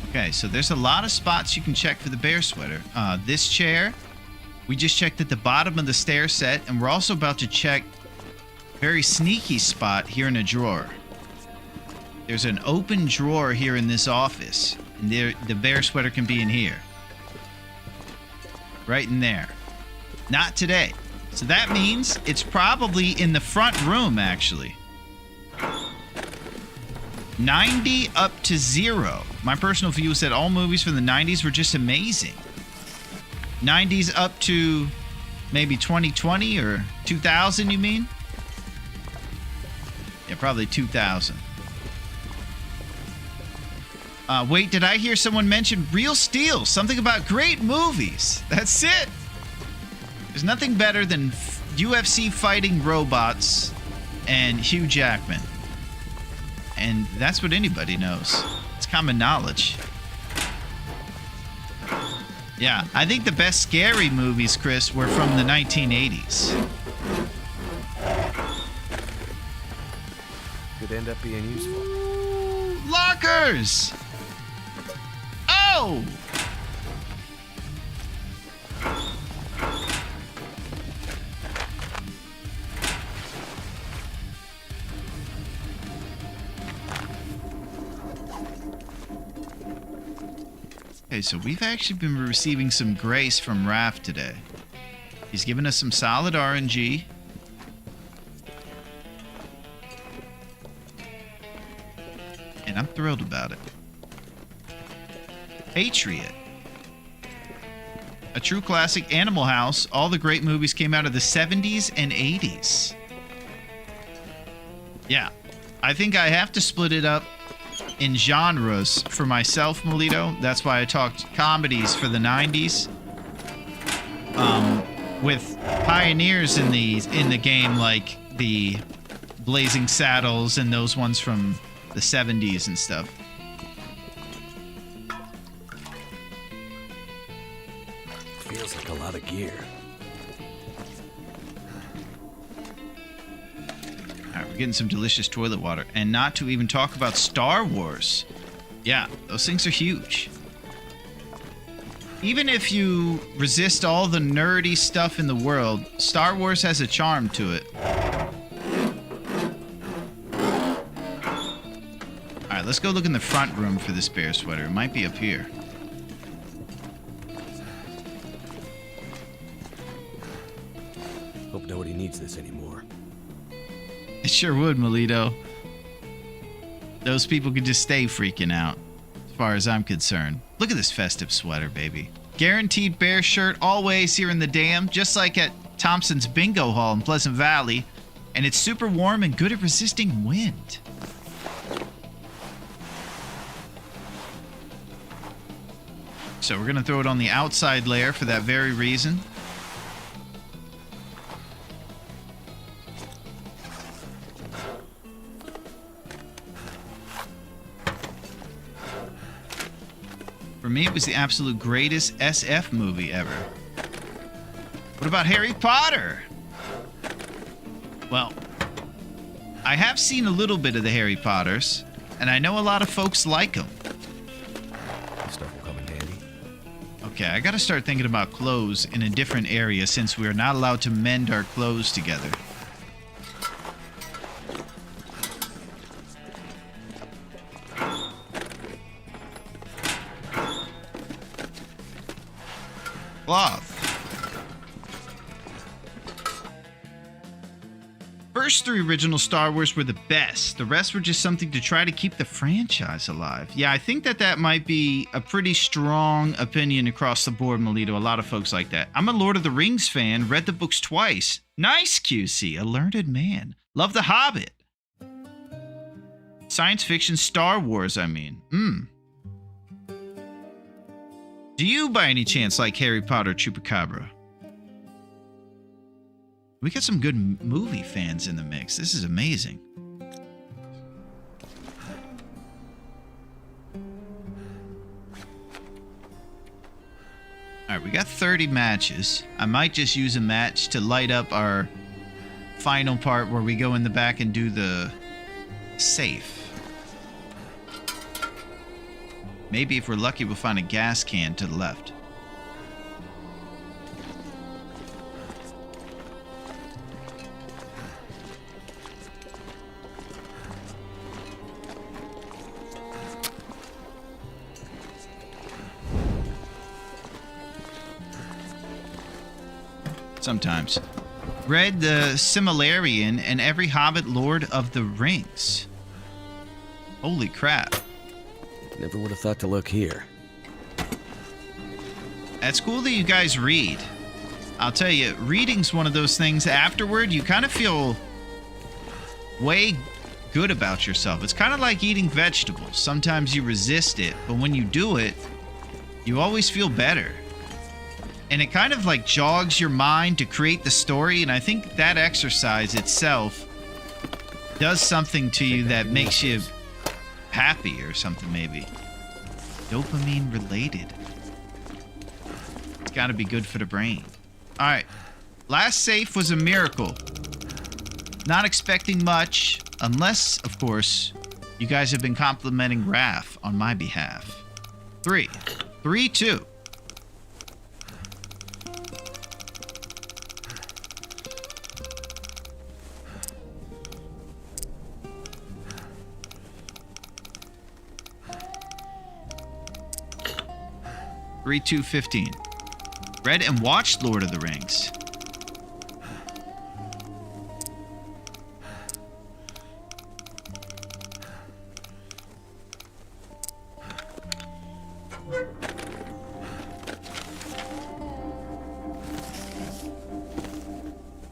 Okay, so there's a lot of spots you can check for the bear sweater. This chair, We just checked at the bottom of the stair set, and we're also about to check a very sneaky spot here in a drawer. There's an open drawer here in this office, and the bear sweater can be in here. Right in there. Not today. So that means it's probably in the front room, actually. 90 up to 0. My personal view is that all movies from the 90s were just amazing. 90s up to maybe 2020 or 2000, you mean? Yeah, probably 2000. Wait, did I hear someone mention Real Steel? Something about great movies. That's it. There's nothing better than UFC fighting robots and Hugh Jackman. And that's what anybody knows. It's common knowledge. Yeah, I think the best scary movies, Chris, were from the 1980s. Could end up being useful. Lockers! Oh! Okay, so we've actually been receiving some grace from Raph today. He's given us some solid RNG. And I'm thrilled about it. Patriot. A true classic. Animal House. All the great movies came out of the 70s and 80s. Yeah. I think I have to split it up in genres for myself, Melito. That's why I talked comedies for the 90s. With pioneers in the game like the Blazing Saddles and those ones from the 70s and stuff. Feels like a lot of gear. Alright, we're getting some delicious toilet water. And not to even talk about Star Wars. Yeah, those things are huge. Even if you resist all the nerdy stuff in the world, Star Wars has a charm to it. Alright, let's go look in the front room for this bear sweater. It might be up here. Hope nobody needs this anymore. It sure would, Melito. Those people could just stay freaking out, as far as I'm concerned. Look at this festive sweater, baby. Guaranteed bear shirt, always here in the dam, just like at Thompson's Bingo Hall in Pleasant Valley. And it's super warm and good at resisting wind. So we're going to throw it on the outside layer for that very reason. For me, it was the absolute greatest SF movie ever. What about Harry Potter? Well, I have seen a little bit of the Harry Potters, and I know a lot of folks like them. This stuff will come in handy. Okay, I gotta start thinking about clothes in a different area since we are not allowed to mend our clothes together. Cloth. First three original Star Wars were the best. The rest were just something to try to keep the franchise alive. Yeah, I think that might be a pretty strong opinion across the board, Melito. A lot of folks like that. I'm a Lord of the Rings fan. Read the books twice. Nice, QC. A learned man. Love The Hobbit. Science fiction Star Wars, I mean. Do you, by any chance, like Harry Potter Chupacabra? We got some good movie fans in the mix. This is amazing. Alright, we got 30 matches. I might just use a match to light up our final part where we go in the back and do the safe. Maybe if we're lucky, we'll find a gas can to the left. Sometimes. Read the Silmarillion and every Hobbit Lord of the Rings. Holy crap. Never would have thought to look here. That's cool that you guys read. I'll tell you, reading's one of those things afterward you kind of feel way good about yourself. It's kind of like eating vegetables. Sometimes you resist it, but when you do it, you always feel better. And it kind of like jogs your mind to create the story, and I think that exercise itself does something to you that makes you happy or something, maybe. Dopamine related. It's got to be good for the brain. All right. Last safe was a miracle. Not expecting much, unless, of course, you guys have been complimenting Raph on my behalf. 3-2. Three, 2-15. Read and watched Lord of the Rings.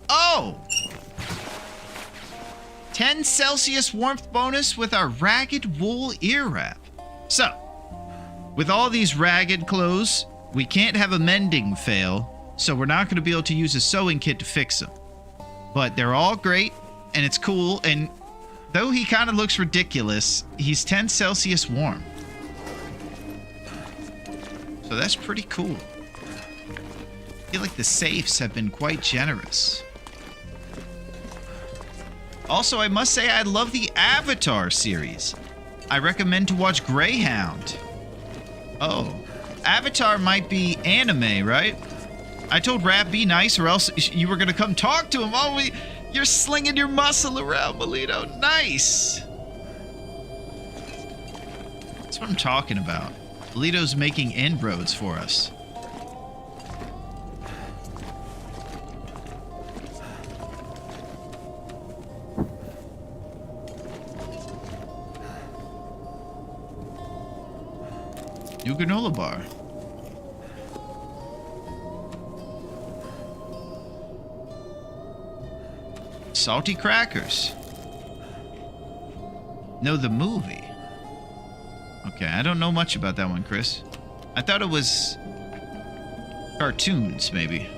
Oh! 10 Celsius warmth bonus with our ragged wool ear wrap. So, with all these ragged clothes, we can't have a mending fail, so we're not going to be able to use a sewing kit to fix them. But they're all great, and it's cool, and though he kind of looks ridiculous, he's 10 Celsius warm. So that's pretty cool. I feel like the safes have been quite generous. Also, I must say I love the Avatar series. I recommend to watch Greyhound. Oh, Avatar might be anime, right? I told Raph be nice or else you were going to come talk to him. Oh, you're slinging your muscle around, Melito. Nice. That's what I'm talking about. Melito's making inroads for us. New granola bar. Salty crackers. No, the movie. Okay, I don't know much about that one, Chris. I thought it was cartoons, maybe.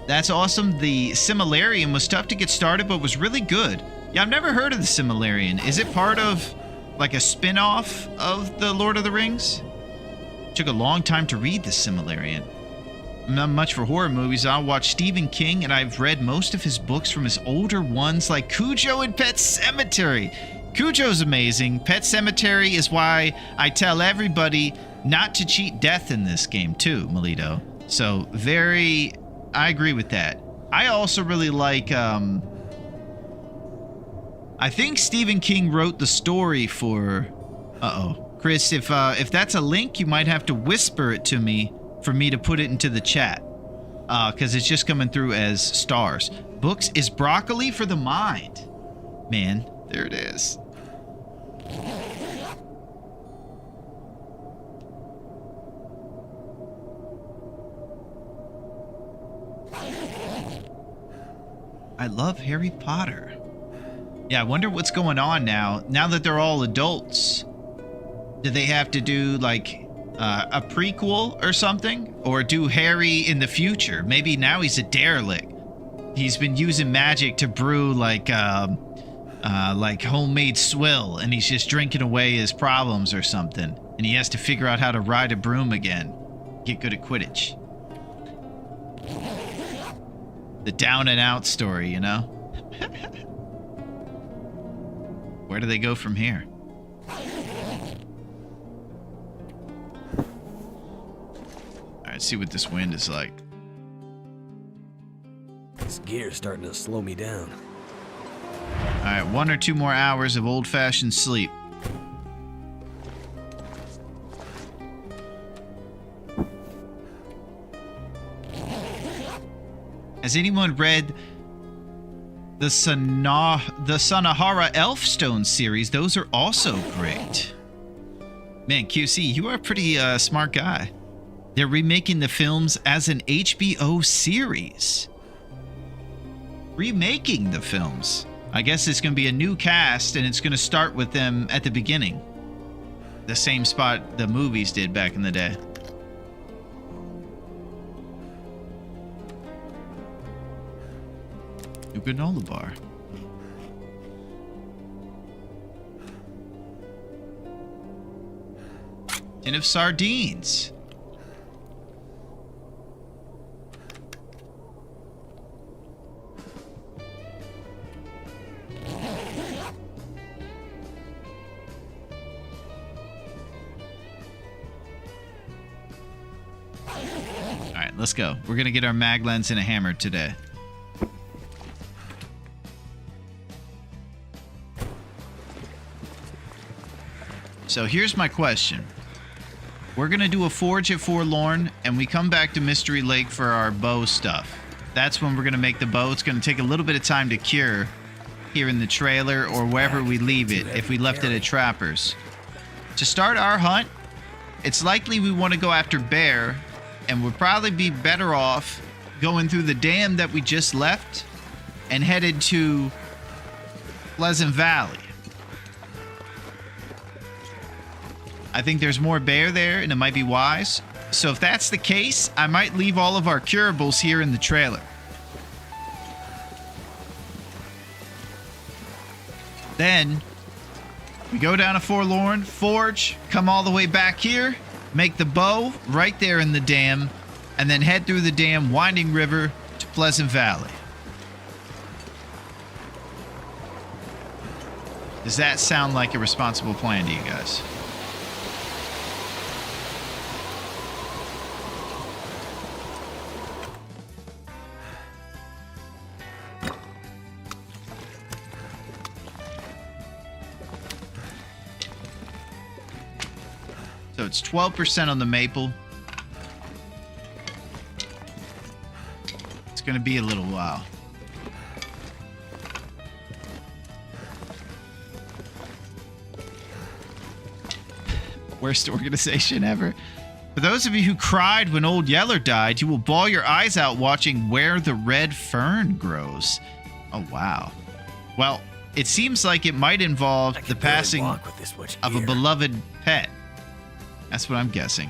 That's awesome. The Silmarillion was tough to get started, but was really good. Yeah, I've never heard of the Silmarillion. Is it part of, like, a spin-off of the Lord of the Rings? It took a long time to read the Silmarillion. I'm not much for horror movies. I'll watch Stephen King, and I've read most of his books from his older ones, like Cujo and Pet Sematary. Cujo's amazing. Pet Sematary is why I tell everybody not to cheat death in this game, too, Melito. So, I agree with that. I also really like, I think Stephen King wrote the story for... Chris, if that's a link, you might have to whisper it to me for me to put it into the chat. Because it's just coming through as stars. Books is broccoli for the mind. Man, there it is. I love Harry Potter. Yeah, I wonder what's going on now that they're all adults. Do they have to do, like, a prequel or something? Or do Harry in the future? Maybe now he's a derelict. He's been using magic to brew, like homemade swill, and he's just drinking away his problems or something. And he has to figure out how to ride a broom again. Get good at Quidditch. The down and out story, you know? Where do they go from here? Alright, see what this wind is like. This gear's starting to slow me down. Alright, 1 or 2 more hours of old-fashioned sleep. Has anyone read the Sanahara Elfstone series? Those are also great. Man, QC, you are a pretty smart guy. They're remaking the films as an HBO series. Remaking the films. I guess it's going to be a new cast, and it's going to start with them at the beginning. The same spot the movies did back in the day. New granola bar. Tin of sardines. Alright, let's go. We're gonna get our mag lens and a hammer today. So here's my question. We're gonna do a forge at Forlorn, and we come back to Mystery Lake for our bow stuff. That's when we're gonna make the bow. It's gonna take a little bit of time to cure here in the trailer or wherever we leave it, if we left it at Trappers. To start our hunt, it's likely we want to go after bear, and we'll probably be better off going through the dam that we just left and headed to Pleasant Valley. I think there's more bear there, and it might be wise. So if that's the case, I might leave all of our curables here in the trailer. Then we go down to Forlorn, forge, come all the way back here, make the bow right there in the dam, and then head through the dam, winding river to Pleasant Valley. Does that sound like a responsible plan to you guys? So it's 12% on the maple. It's going to be a little while. Worst organization ever. For those of you who cried when Old Yeller died, you will bawl your eyes out watching Where the Red Fern Grows. Oh, wow. Well, it seems like it might involve the passing of a beloved pet. That's what I'm guessing.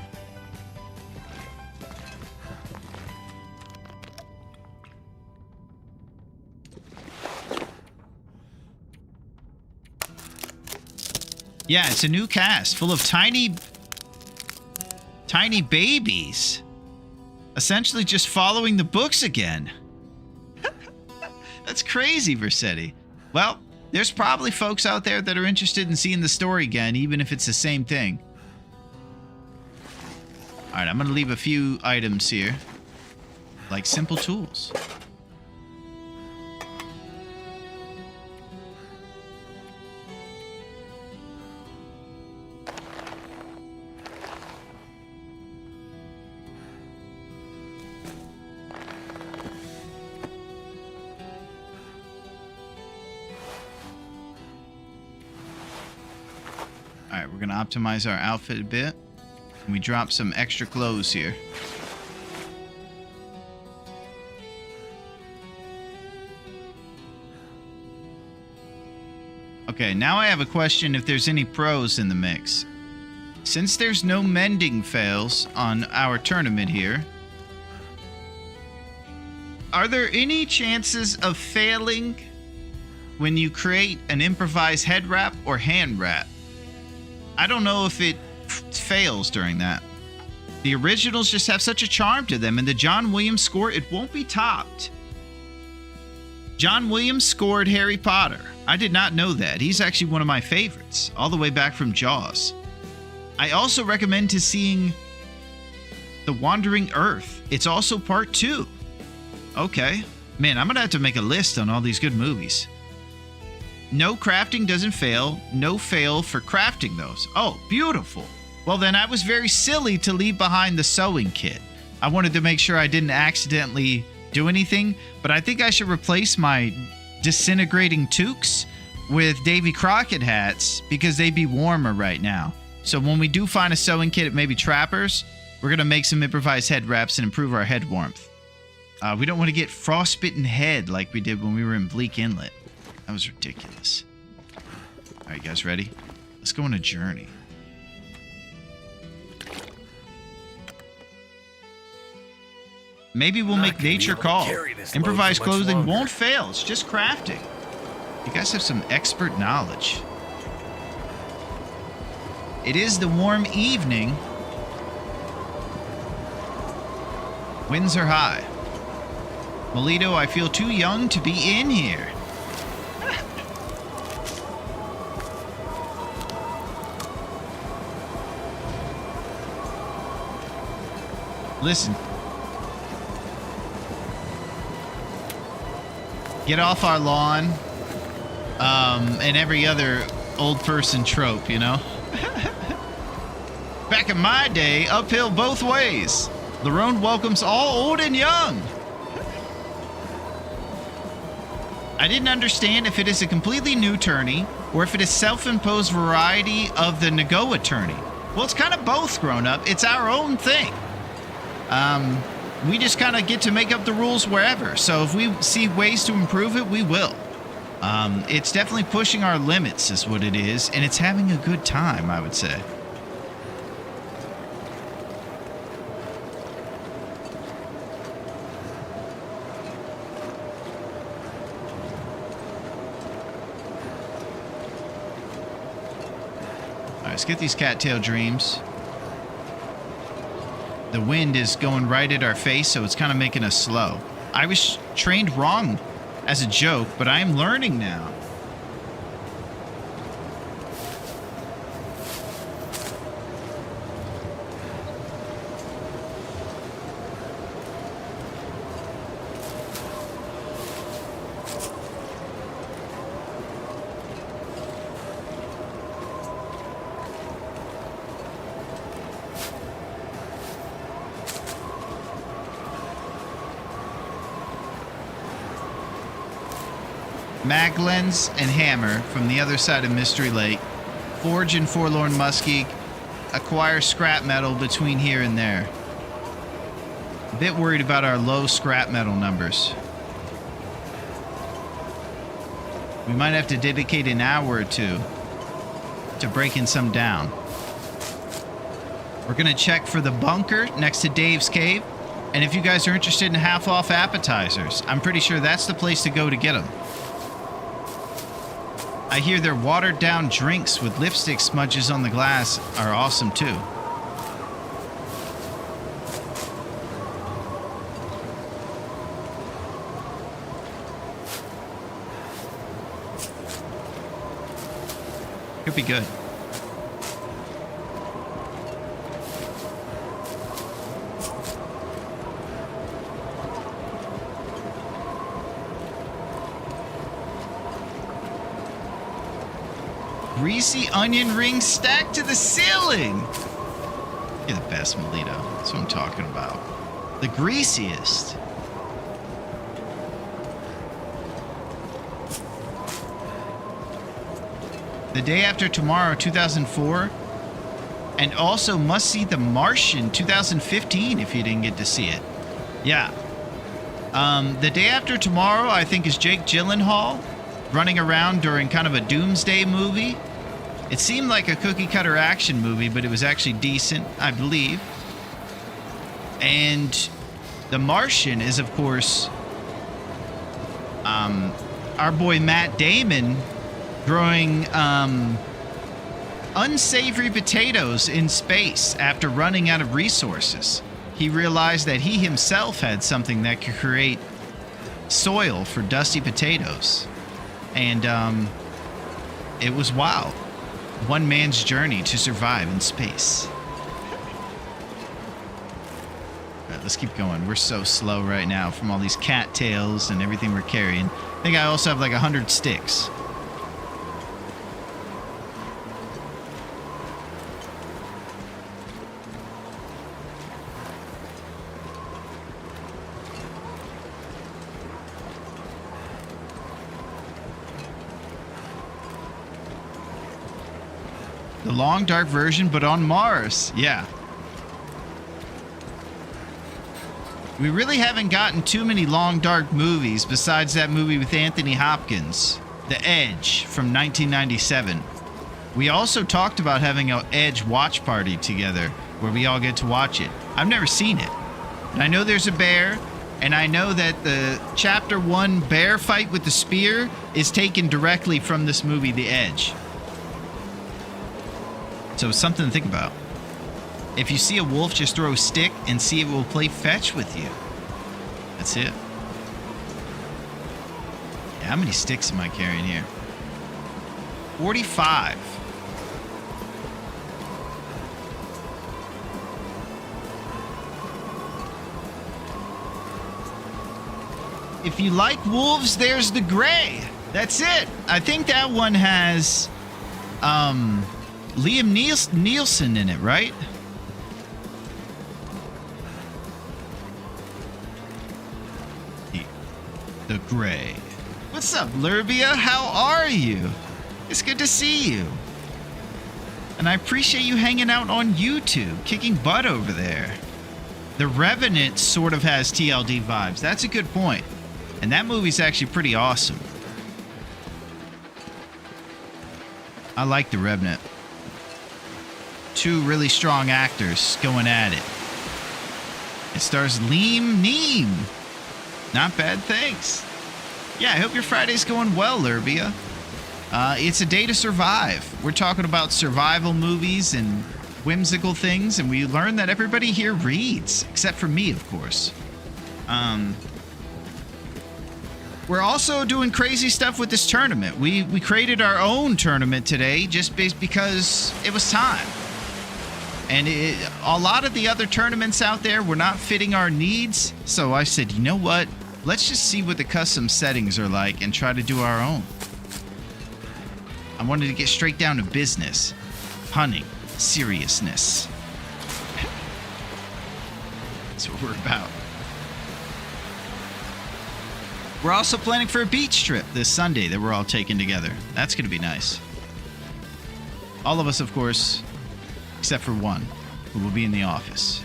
Yeah, it's a new cast full of tiny babies. Essentially just following the books again. That's crazy, Versetti. Well, there's probably folks out there that are interested in seeing the story again, even if it's the same thing. All right, I'm going to leave a few items here, like simple tools. All right, we're going to optimize our outfit a bit. We drop some extra clothes here. Okay, now I have a question if there's any pros in the mix. Since there's no mending fails on our tournament here, are there any chances of failing when you create an improvised head wrap or hand wrap? I don't know if it fails during that. The originals just have such a charm to them, and the John Williams score, it won't be topped. John Williams scored Harry Potter. I did not know that. He's actually one of my favorites, all the way back from Jaws. I also recommend to seeing The Wandering Earth. It's also part 2. Okay. Man, I'm gonna have to make a list on all these good movies. No crafting doesn't fail. No fail for crafting those. Oh, beautiful. Well, then I was very silly to leave behind the sewing kit. I wanted to make sure I didn't accidentally do anything, but I think I should replace my disintegrating toques with Davy Crockett hats because they'd be warmer right now. So when we do find a sewing kit at maybe Trapper's, we're going to make some improvised head wraps and improve our head warmth. We don't want to get frostbitten head like we did when we were in Bleak Inlet. That was ridiculous. All right, guys, ready? Let's go on a journey. Maybe we'll make nature call. Improvised clothing won't fail. It's just crafting. You guys have some expert knowledge. It is the warm evening. Winds are high. Melito, I feel too young to be in here. Listen. Get off our lawn. And every other old person trope, you know? Back in my day, uphill both ways. Larone welcomes all old and young. I didn't understand if it is a completely new tourney or if it is self-imposed variety of the Nagoa tourney. Well, it's kind of both, grown up. It's our own thing. We just kind of get to make up the rules wherever. So if we see ways to improve it, we will. It's definitely pushing our limits is what it is, and it's having a good time, I would say. All right, let's get these cattail dreams. The wind is going right at our face, so it's kind of making us slow. I was trained wrong as a joke, but I am learning now. Mag lens and hammer from the other side of Mystery Lake. Forge and Forlorn Muskie. Acquire scrap metal between here and there. A bit worried about our low scrap metal numbers. We might have to dedicate an hour or two to breaking some down. We're going to check for the bunker next to Dave's Cave. And if you guys are interested in half-off appetizers, I'm pretty sure that's the place to go to get them. I hear their watered-down drinks with lipstick smudges on the glass are awesome, too. Could be good. Greasy onion rings stacked to the ceiling. You're the best, Melito. That's what I'm talking about. The greasiest. The Day After Tomorrow, 2004. And also must see The Martian, 2015, if you didn't get to see it. Yeah. The Day After Tomorrow, I think, is Jake Gyllenhaal running around during kind of a doomsday movie. It seemed like a cookie-cutter action movie, but it was actually decent, I believe. And The Martian is, of course, our boy Matt Damon growing unsavory potatoes in space after running out of resources. He realized that he himself had something that could create soil for dusty potatoes. And it was wild. One man's journey to survive in space. All right, let's keep going. We're so slow right now from all these cattails and everything we're carrying. I think I also have like 100 sticks. The long, dark version, but on Mars. Yeah. We really haven't gotten too many long, dark movies besides that movie with Anthony Hopkins, The Edge, from 1997. We also talked about having an Edge watch party together where we all get to watch it. I've never seen it. And I know there's a bear, and I know that the Chapter 1 bear fight with the spear is taken directly from this movie, The Edge. So it's something to think about. If you see a wolf, just throw a stick and see if it will play fetch with you. That's it. Yeah, how many sticks am I carrying here? 45. If you like wolves, there's the gray. That's it. I think that one has Liam Neeson in it, right? The gray. What's up, Lurbia? How are you? It's good to see you. And I appreciate you hanging out on YouTube, kicking butt over there. The Revenant sort of has TLD vibes. That's a good point. And that movie's actually pretty awesome. I like The Revenant. Two really strong actors going at it. It stars Liam Neeson. Not bad, thanks. Yeah, I hope your Friday's going well, Lurbia. It's a day to survive. We're talking about survival movies and whimsical things, and we learned that everybody here reads, except for me, of course. We're also doing crazy stuff with this tournament. We created our own tournament today just because it was time. And a lot of the other tournaments out there were not fitting our needs. So I said, you know what? Let's just see what the custom settings are like and try to do our own. I wanted to get straight down to business. Hunting. Seriousness. That's what we're about. We're also planning for a beach trip this Sunday that we're all taking together. That's going to be nice. All of us, of course, except for one, who will be in the office.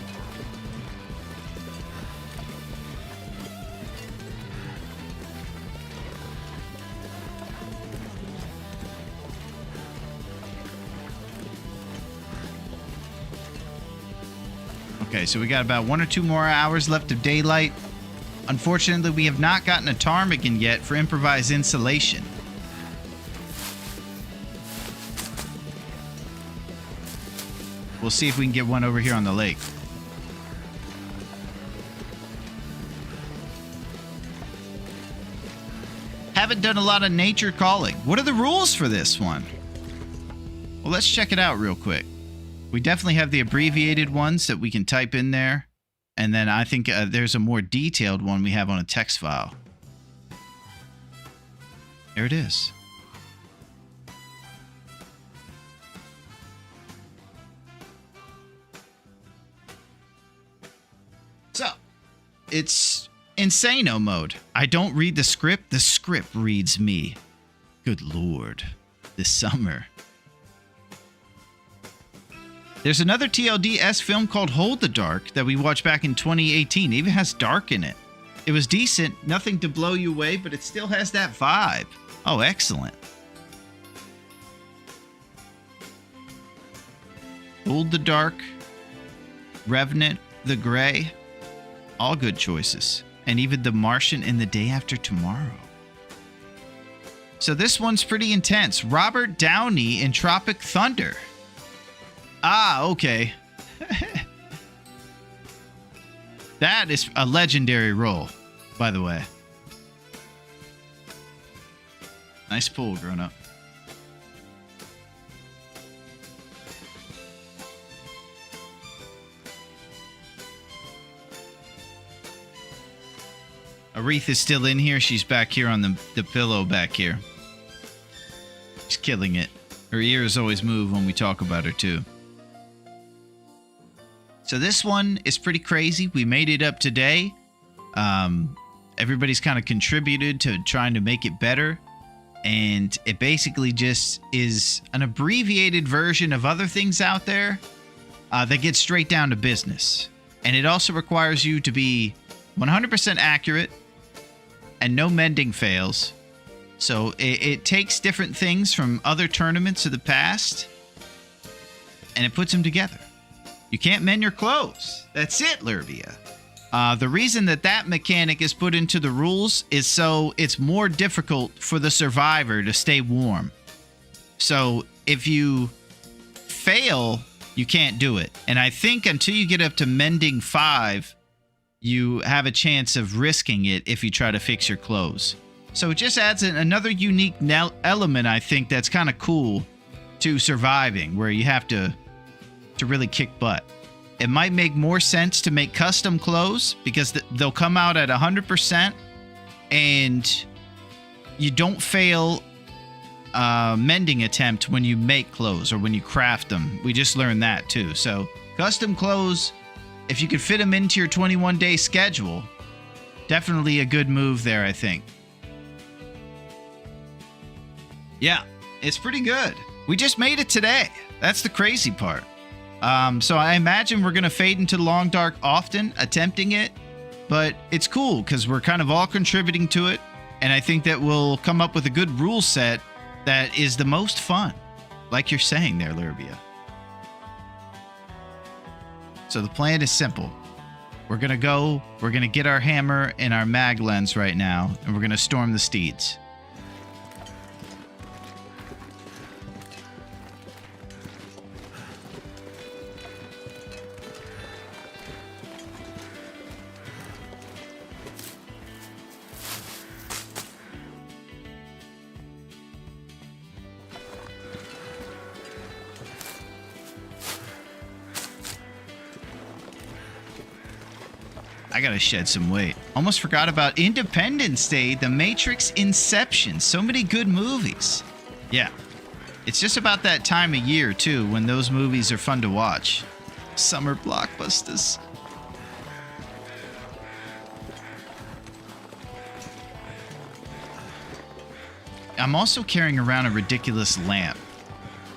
Okay, so we got about 1 or 2 more hours left of daylight. Unfortunately, we have not gotten a ptarmigan yet for improvised insulation. We'll see if we can get one over here on the lake. Haven't done a lot of nature calling. What are the rules for this one? Well, let's check it out real quick. We definitely have the abbreviated ones that we can type in there. And then I think there's a more detailed one we have on a text file. There it is. So, it's Insano mode. I don't read the script reads me. Good lord. This summer. There's another TLDS film called Hold the Dark that we watched back in 2018. It even has dark in it. It was decent, nothing to blow you away, but it still has that vibe. Oh, excellent. Hold the Dark, Revenant, The Gray, all good choices. And even The Martian and The Day After Tomorrow. So this one's pretty intense. Robert Downey in Tropic Thunder. Ah, okay. That is a legendary role, by the way. Nice pull, grown up. Aretha's still in here. She's back here on the pillow back here. She's killing it. Her ears always move when we talk about her, too. So this one is pretty crazy. We made it up today. Everybody's kind of contributed to trying to make it better. And it basically just is an abbreviated version of other things out there that get straight down to business. And it also requires you to be 100% accurate and no mending fails. So it takes different things from other tournaments of the past and it puts them together. You can't mend your clothes. That's it, Lurbia. The reason that mechanic is put into the rules is so it's more difficult for the survivor to stay warm. So if you fail, you can't do it. And I think until you get up to mending 5, you have a chance of risking it if you try to fix your clothes. So it just adds another unique element, I think, that's kind of cool to surviving, where you have to really kick butt. It might make more sense to make custom clothes because they'll come out at 100% and you don't fail a mending attempt when you make clothes or when you craft them. We just learned that too. So custom clothes, if you could fit them into your 21-day schedule, definitely a good move there, I think. Yeah, it's pretty good. We just made it today. That's the crazy part. So I imagine we're going to fade into the Long Dark often, attempting it. But it's cool because we're kind of all contributing to it. And I think that we'll come up with a good rule set that is the most fun. Like you're saying there, Lurbia. So the plan is simple. We're going to get our hammer and our mag lens right now, and we're going to storm the steeds. I gotta shed some weight. Almost forgot about Independence Day, The Matrix, Inception. So many good movies. Yeah. It's just about that time of year, too, when those movies are fun to watch. Summer blockbusters. I'm also carrying around a ridiculous lamp.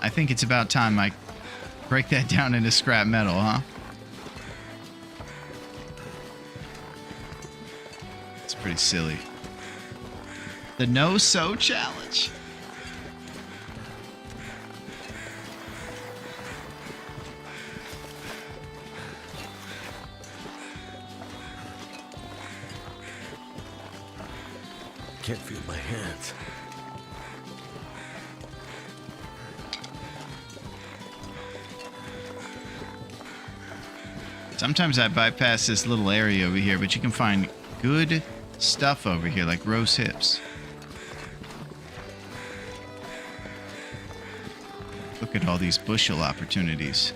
I think it's about time I break that down into scrap metal, huh? Pretty silly. The no-so challenge. Can't feel my hands. Sometimes I bypass this little area over here, but you can find good stuff over here, like rose hips. Look at all these bushel opportunities.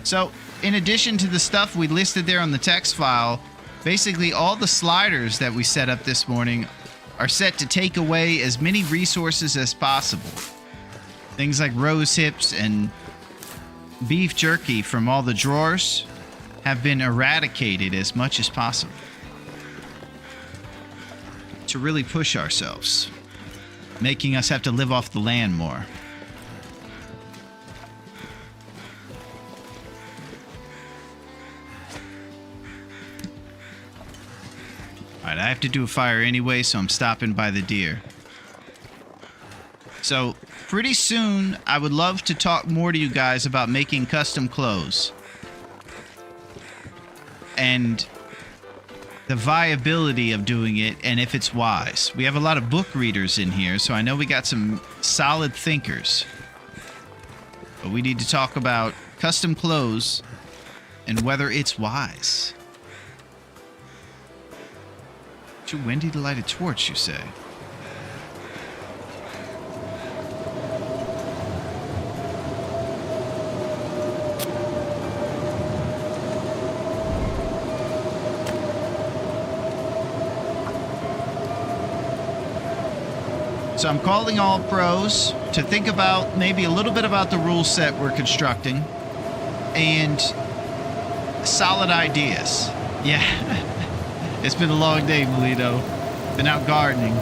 So, in addition to the stuff we listed there on the text file, basically all the sliders that we set up this morning are set to take away as many resources as possible. Things like rose hips and beef jerky from all the drawers have been eradicated as much as possible to really push ourselves, making us have to live off the land more. Alright, I have to do a fire anyway, so I'm stopping by the deer. So, pretty soon, I would love to talk more to you guys about making custom clothes. And the viability of doing it and if it's wise. We have a lot of book readers in here, so I know we got some solid thinkers. But we need to talk about custom clothes and whether it's wise. Too windy to light a torch, you say? So I'm calling all pros to think about maybe a little bit about the rule set we're constructing and solid ideas. Yeah, it's been a long day, Melito. Been out gardening.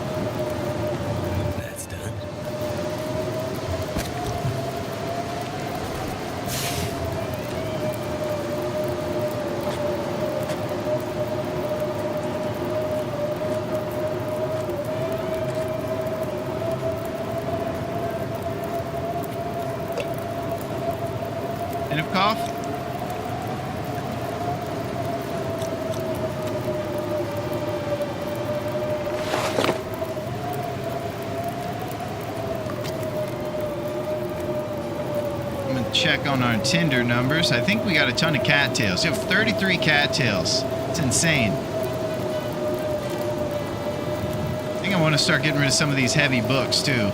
Inifkov? I'm gonna check on our Tinder numbers. I think we got a ton of cattails. We have 33 cattails. It's insane. I think I want to start getting rid of some of these heavy books too.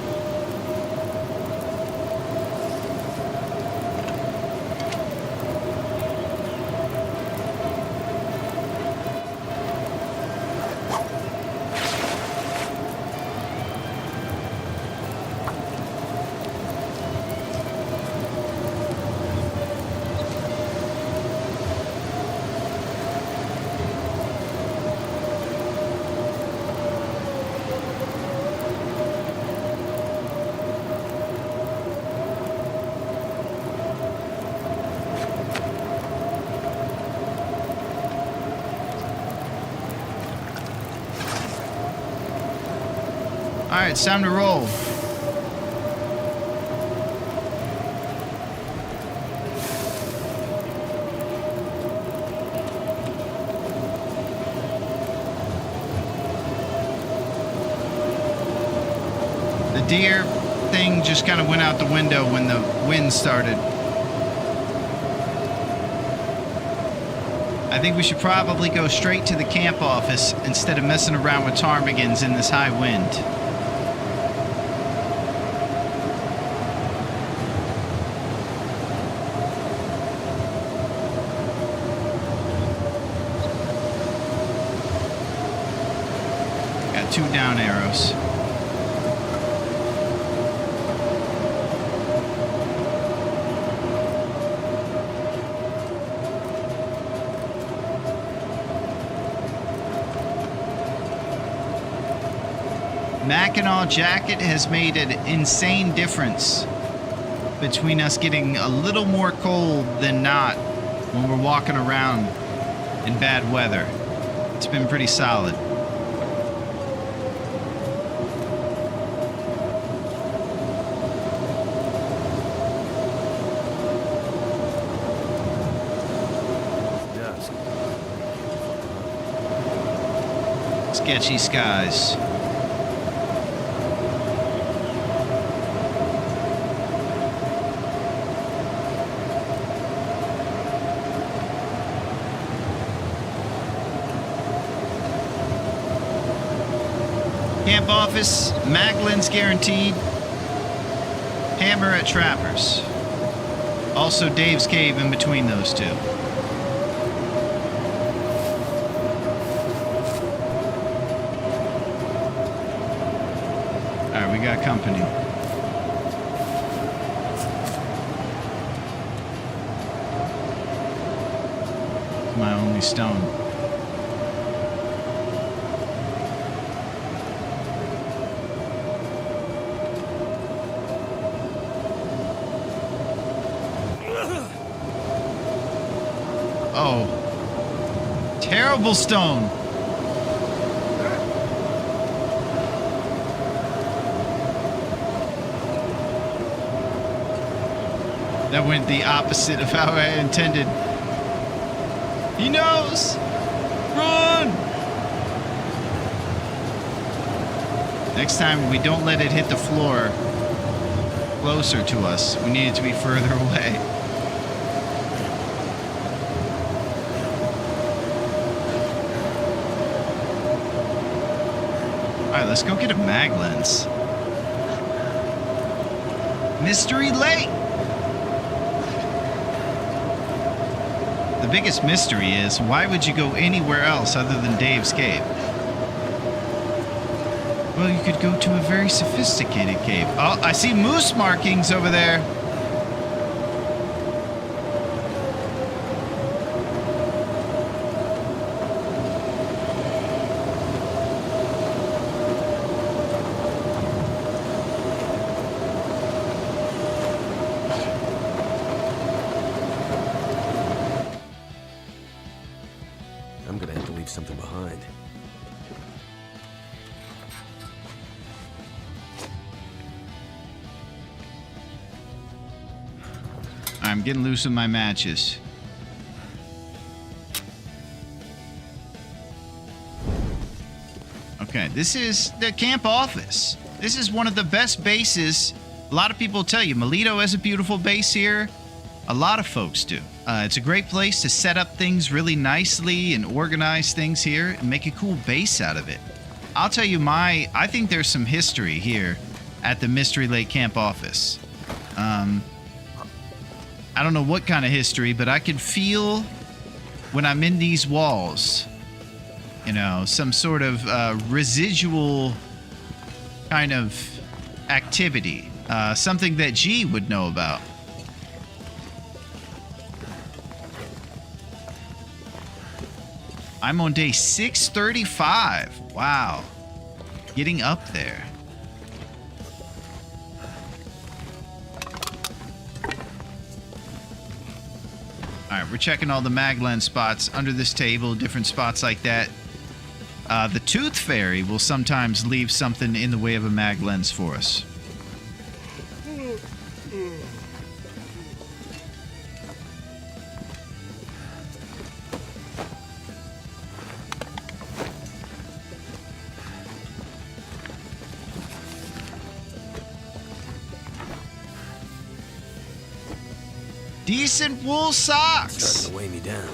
All right, it's time to roll. The deer thing just kind of went out the window when the wind started. I think we should probably go straight to the camp office instead of messing around with ptarmigans in this high wind. Got 2 down arrows. Mackinaw jacket has made an insane difference between us getting a little more cold than not when we're walking around in bad weather. It's been pretty solid. Dusk. Sketchy skies. Camp office, Maglin's guaranteed. Hammer at Trappers. Also Dave's Cave in between those two. Alright, we got company. My only stone. Oh. Terrible stone. That went the opposite of how I intended. He knows! Run! Next time, we don't let it hit the floor closer to us. We need it to be further away. Alright, let's go get a mag lens. Mystery Lake! The biggest mystery is, why would you go anywhere else other than Dave's Cave? Well, you could go to a very sophisticated cave. Oh, I see moose markings over there. I'm gonna have to leave something behind. I'm getting loose with my matches. Okay, this is the camp office. This is one of the best bases. A lot of people tell you Melito has a beautiful base here. A lot of folks do. It's a great place to set up things really nicely and organize things here and make a cool base out of it. I'll tell you I think there's some history here at the Mystery Lake camp office. I don't know what kind of history, but I can feel when I'm in these walls, you know, some sort of residual kind of activity. Something that G would know about. I'm on day 635. Wow. Getting up there. Alright, we're checking all the mag lens spots under this table, different spots like that. The Tooth Fairy will sometimes leave something in the way of a mag lens for us. Decent wool socks. Starting to weigh me down.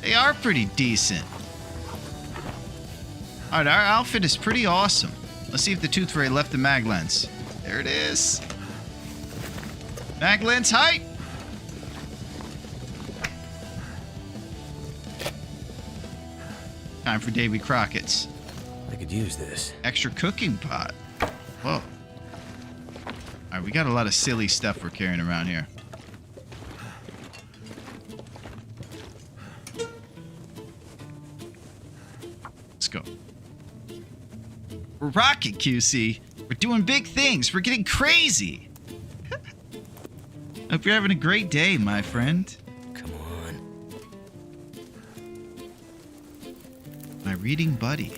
They are pretty decent. All right, our outfit is pretty awesome. Let's see if the Tooth Fairy left the mag lens. There it is. Mag lens height. Time for Davy Crockett's. I could use this. Extra cooking pot. Whoa. All right, we got a lot of silly stuff we're carrying around here. Let's go. We're rocking, QC. We're doing big things. We're getting crazy. Hope you're having a great day, my friend. Come on. My reading buddy.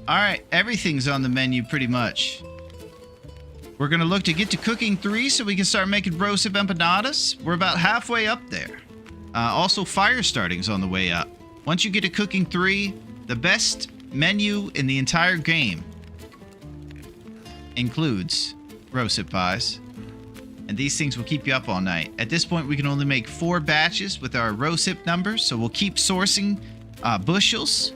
All right, everything's on the menu pretty much. We're going to look to get to cooking 3 so we can start making roasted empanadas. We're about halfway up there. Also, fire starting's on the way up. Once you get to cooking 3, the best menu in the entire game includes roasted pies. And these things will keep you up all night. At this point, we can only make 4 batches with our roasted numbers, so we'll keep sourcing bushels.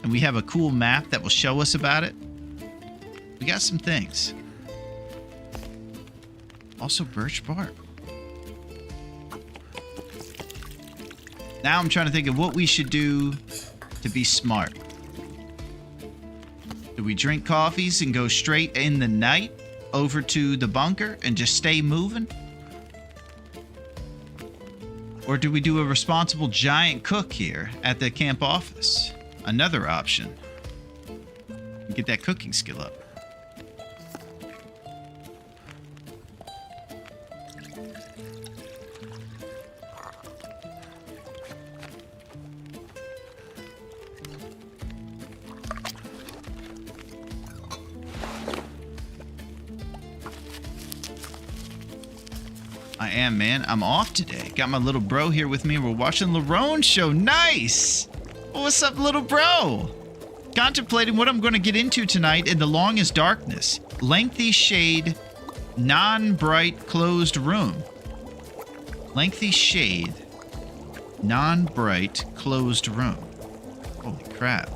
And we have a cool map that will show us about it. We got some things. Also birch bark. Now I'm trying to think of what we should do to be smart. Do we drink coffees and go straight in the night over to the bunker and just stay moving? Or do we do a responsible giant cook here at the camp office? Another option. Get that cooking skill up. I am, man. I'm off today. Got my little bro here with me. We're watching Larone show. Nice! What's up, little bro? Contemplating what I'm going to get into tonight in the longest darkness. Lengthy shade, non-bright closed room. Lengthy shade, non-bright closed room. Holy crap.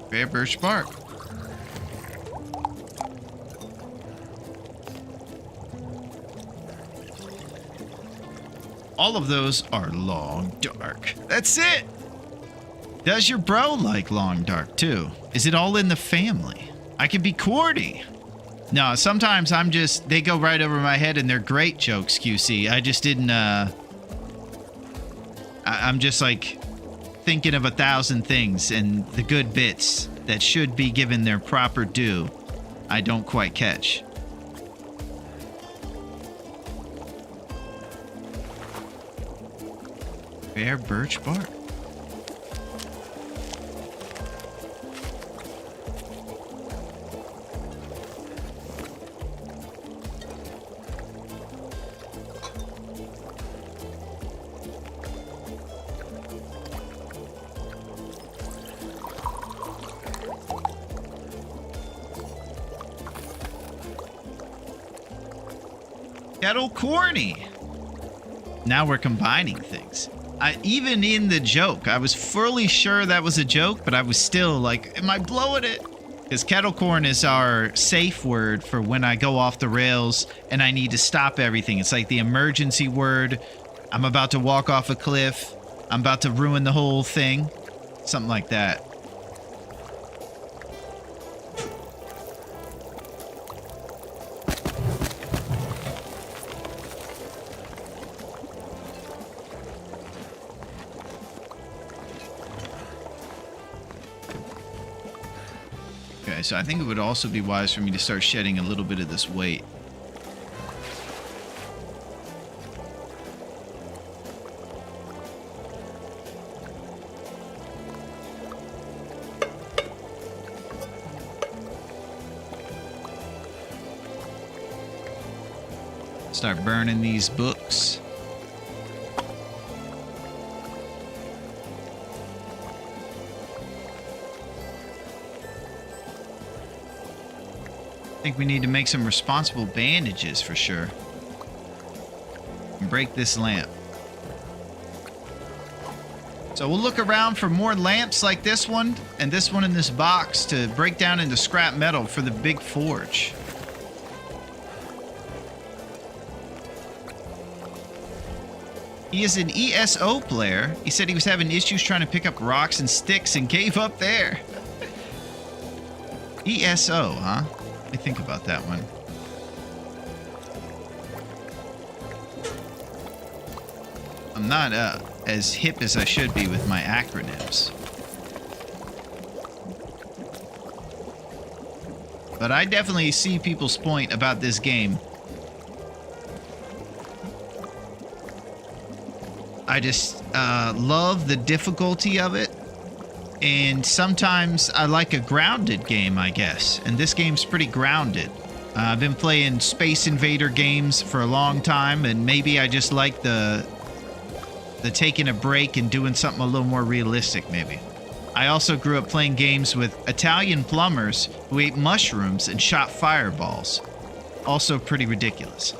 Bare birch bark. All of those are long dark. That's it. Does your bro like long dark too? Is it all in the family? I can be corny. No, sometimes they go right over my head and they're great jokes, QC. I just didn't, I'm just like thinking of 1,000 things, and the good bits that should be given their proper due, I don't quite catch. Bare birch bark. Kettle corny. Now we're combining things. Even in the joke, I was fully sure that was a joke, but I was still like, am I blowing it? Because kettle corn is our safe word for when I go off the rails and I need to stop everything. It's like the emergency word. I'm about to walk off a cliff. I'm about to ruin the whole thing. Something like that. Okay, so I think it would also be wise for me to start shedding a little bit of this weight. Start burning these books. I think we need to make some responsible bandages for sure. And break this lamp. So we'll look around for more lamps like this one and this one in this box to break down into scrap metal for the big forge. He is an ESO player. He said he was having issues trying to pick up rocks and sticks and gave up there. ESO, huh? Let me think about that one. I'm not as hip as I should be with my acronyms. But I definitely see people's point about this game. I just love the difficulty of it. And sometimes I like a grounded game, I guess. And this game's pretty grounded. I've been playing Space Invader games for a long time, and maybe I just like the taking a break and doing something a little more realistic, maybe. I also grew up playing games with Italian plumbers who ate mushrooms and shot fireballs. Also pretty ridiculous.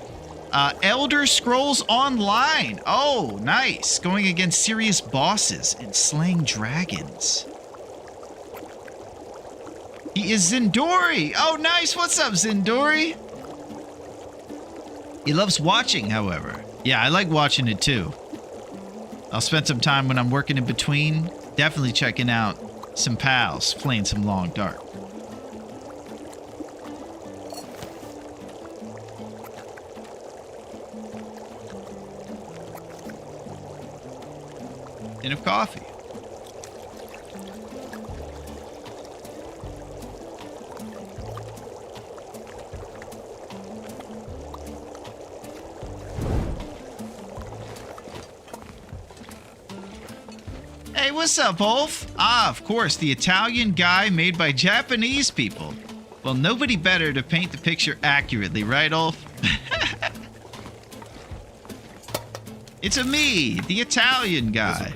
Elder Scrolls Online. Oh, nice. Going against serious bosses and slaying dragons. He is Zindori. Oh, nice. What's up, Zindori? He loves watching, however. Yeah, I like watching it too. I'll spend some time when I'm working in between. Definitely checking out some pals playing some Long Dark. Of coffee. Hey, what's up, Ulf? Ah, of course, the Italian guy made by Japanese people. Well, nobody better to paint the picture accurately, right, Ulf? It's me, the Italian guy.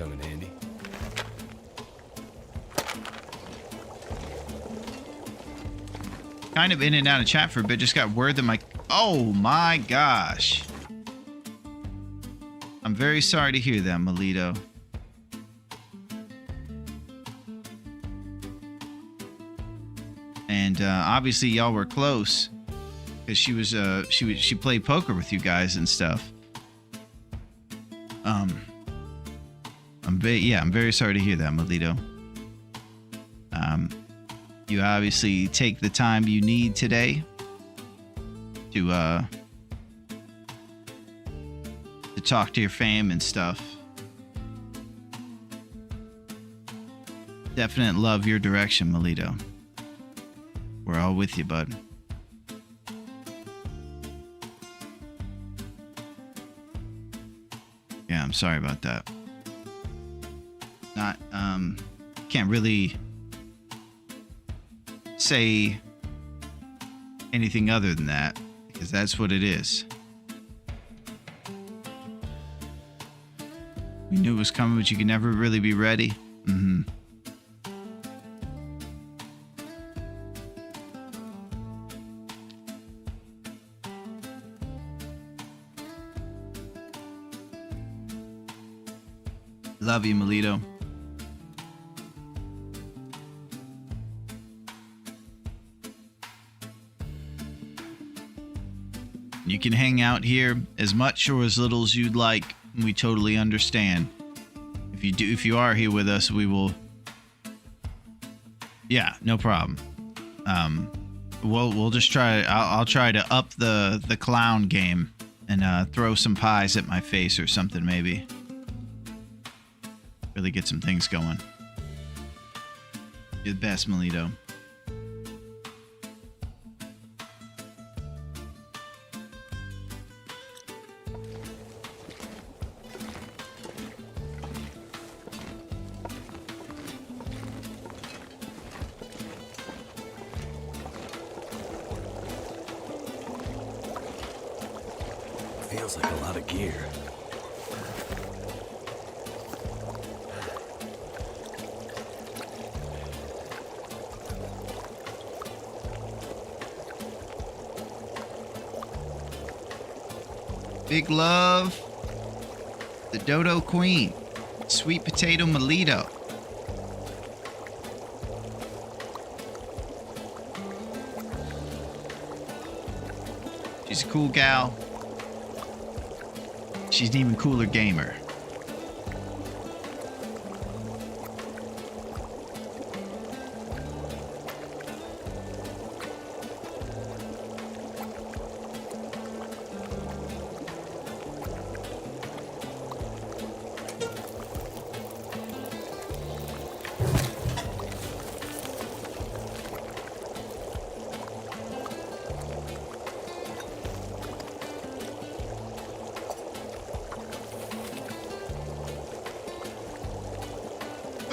Kind of in and out of chat for a bit. Just got word that my... Oh my gosh. I'm very sorry to hear that, Melito. And obviously y'all were close because she played poker with you guys and stuff. I'm very sorry to hear that, Melito. You obviously take the time you need today to talk to your fam and stuff. Definite love your direction, Melito. We're all with you, bud. Yeah, I'm sorry about that. Can't really say anything other than that, because that's what it is. We knew it was coming, but you could never really be ready. Mm-hmm. Love you, Melito. You can hang out here as much or as little as you'd like. We totally understand. If you are here with us, we will. Yeah, no problem. We'll just try. I'll try to up the clown game and throw some pies at my face or something, maybe. Really get some things going. You're the best, Melito. Feels like a lot of gear. Big love, the Dodo Queen, Sweet Potato Melito. She's a cool gal. She's an even cooler gamer.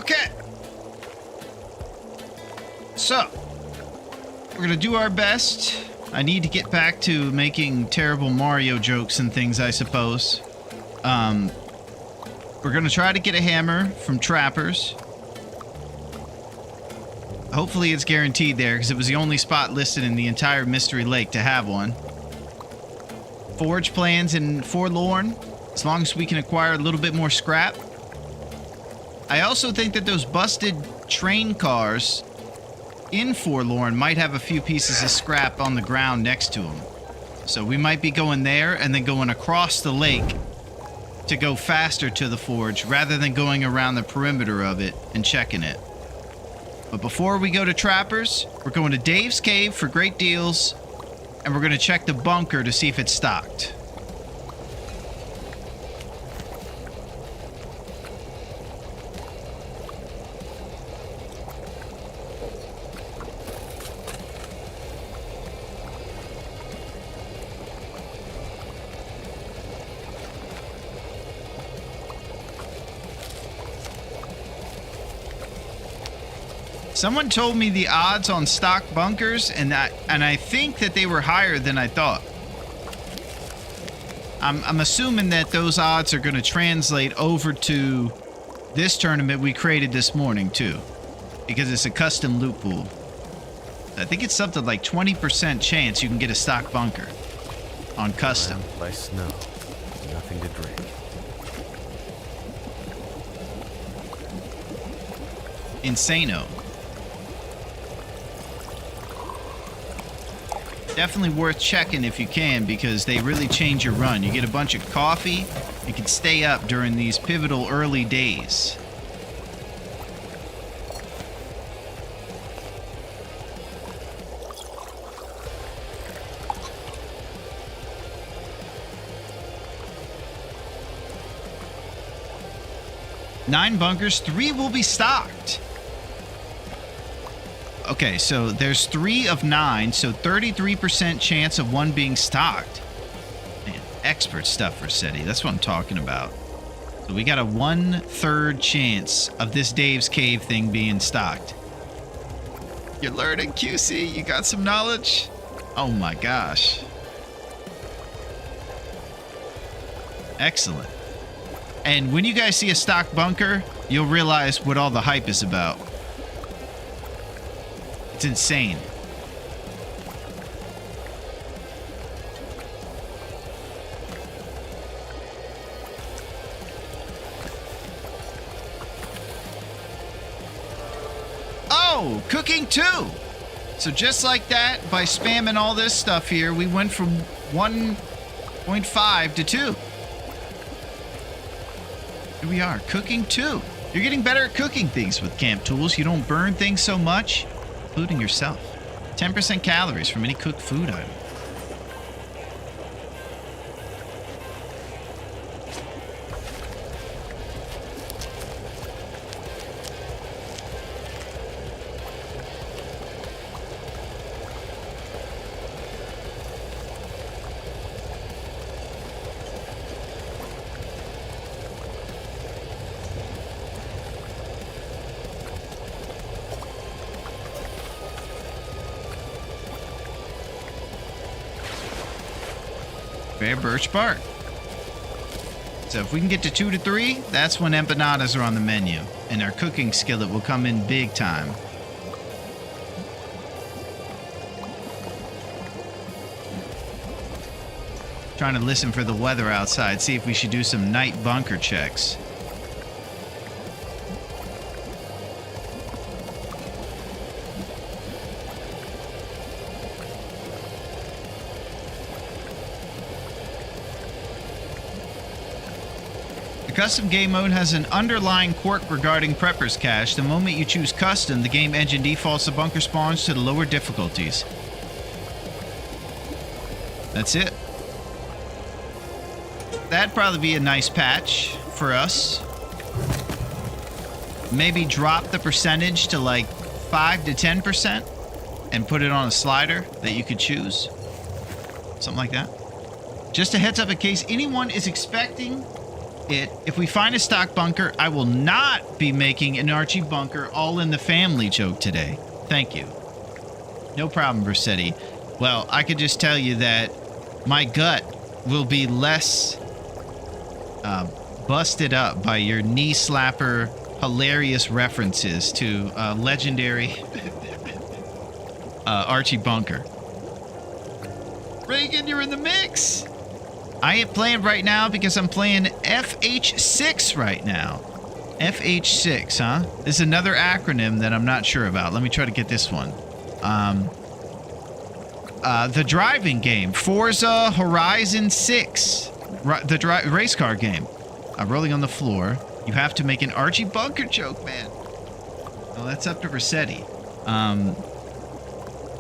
Okay. So, we're going to do our best. I need to get back to making terrible Mario jokes and things, I suppose. We're going to try to get a hammer from Trappers. Hopefully it's guaranteed there, because it was the only spot listed in the entire Mystery Lake to have one. Forge plans in Forlorn, as long as we can acquire a little bit more scrap. I also think that those busted train cars in Forlorn might have a few pieces of scrap on the ground next to them. So we might be going there and then going across the lake to go faster to the forge rather than going around the perimeter of it and checking it. But before we go to Trappers, we're going to Dave's Cave for great deals, and we're going to check the bunker to see if it's stocked. Someone told me the odds on stock bunkers, and I think that they were higher than I thought. I'm assuming that those odds are going to translate over to this tournament we created this morning too, because it's a custom loot pool. I think it's something like 20% chance you can get a stock bunker on custom. Surrounded by snow, nothing to drink. Insano. Definitely worth checking if you can, because they really change your run. You get a bunch of coffee. You can stay up during these pivotal early days. Nine bunkers, 3 will be stocked. Okay, so there's 3 of 9, so 33% chance of 1 being stocked. Man, expert stuff, Rossetti. That's what I'm talking about. So we got a 1/3 chance of this Dave's Cave thing being stocked. You're learning, QC. You got some knowledge? Oh my gosh. Excellent. And when you guys see a stock bunker, you'll realize what all the hype is about. It's insane. Oh, cooking too. So just like that, by spamming all this stuff here, we went from 1.5 to 2. Here we are, cooking too. You're getting better at cooking things with camp tools. You don't burn things so much, including yourself. 10% calories from any cooked food item. Bare birch bark. So if we can get to 2 to 3, that's when empanadas are on the menu, and our cooking skillet will come in big time. Trying to listen for the weather outside, see if we should do some night bunker checks. Custom game mode has an underlying quirk regarding Prepper's Cache. The moment you choose custom, the game engine defaults the bunker spawns to the lower difficulties. That's it. That'd probably be a nice patch for us. Maybe drop the percentage to like 5 to 10% and put it on a slider that you could choose. Something like that. Just a heads up in case anyone is expecting it. If we find a stock bunker, I will not be making an Archie bunker all in the family joke today. Thank you. No problem, Versetti. Well, I could just tell you that my gut will be less busted up by your knee slapper hilarious references to legendary Archie bunker. Reagan, you're in the mix. I ain't playing right now because I'm playing FH6 right now. FH6, huh? This is another acronym that I'm not sure about. Let me try to get this one. The driving game. Forza Horizon 6. The race car game. Rolling on the floor. You have to make an Archie bunker joke, man. Well, that's up to Rossetti.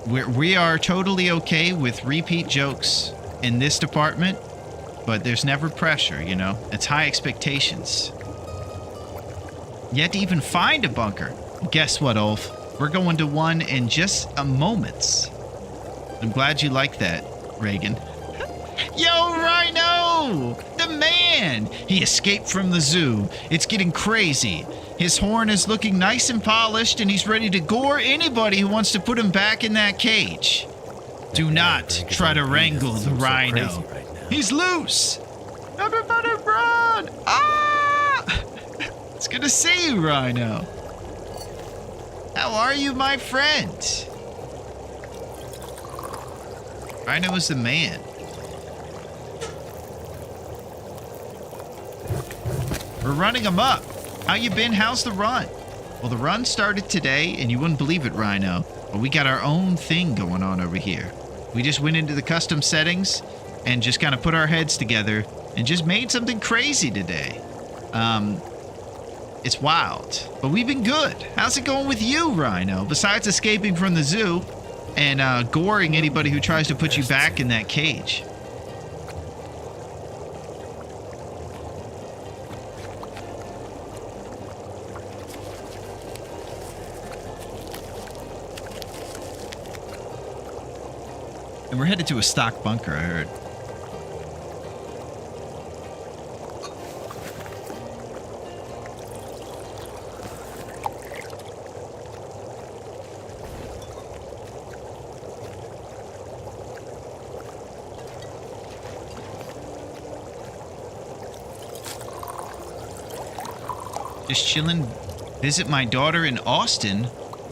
We are totally okay with repeat jokes in this department. But there's never pressure, you know? It's high expectations. You have to even find a bunker. Guess what, Ulf? We're going to one in just a moment. I'm glad you like that, Reagan. Yo, Rhino! The man! He escaped from the zoo. It's getting crazy. His horn is looking nice and polished, and he's ready to gore anybody who wants to put him back in that cage. Do not try to wrangle the rhino. He's loose! Everybody run! Ah! It's good to see you, Rhino. How are you, my friend? Rhino is the man. We're running him up. How you been? How's the run? Well, the run started today, and you wouldn't believe it, Rhino, but we got our own thing going on over here. We just went into the custom settings and just kind of put our heads together and just made something crazy today. It's wild, but we've been good. How's it going with you, Rhino? Besides escaping from the zoo and goring anybody who tries to put you back in that cage. And we're headed to a stock bunker, I heard. Just chilling. Visit my daughter in Austin.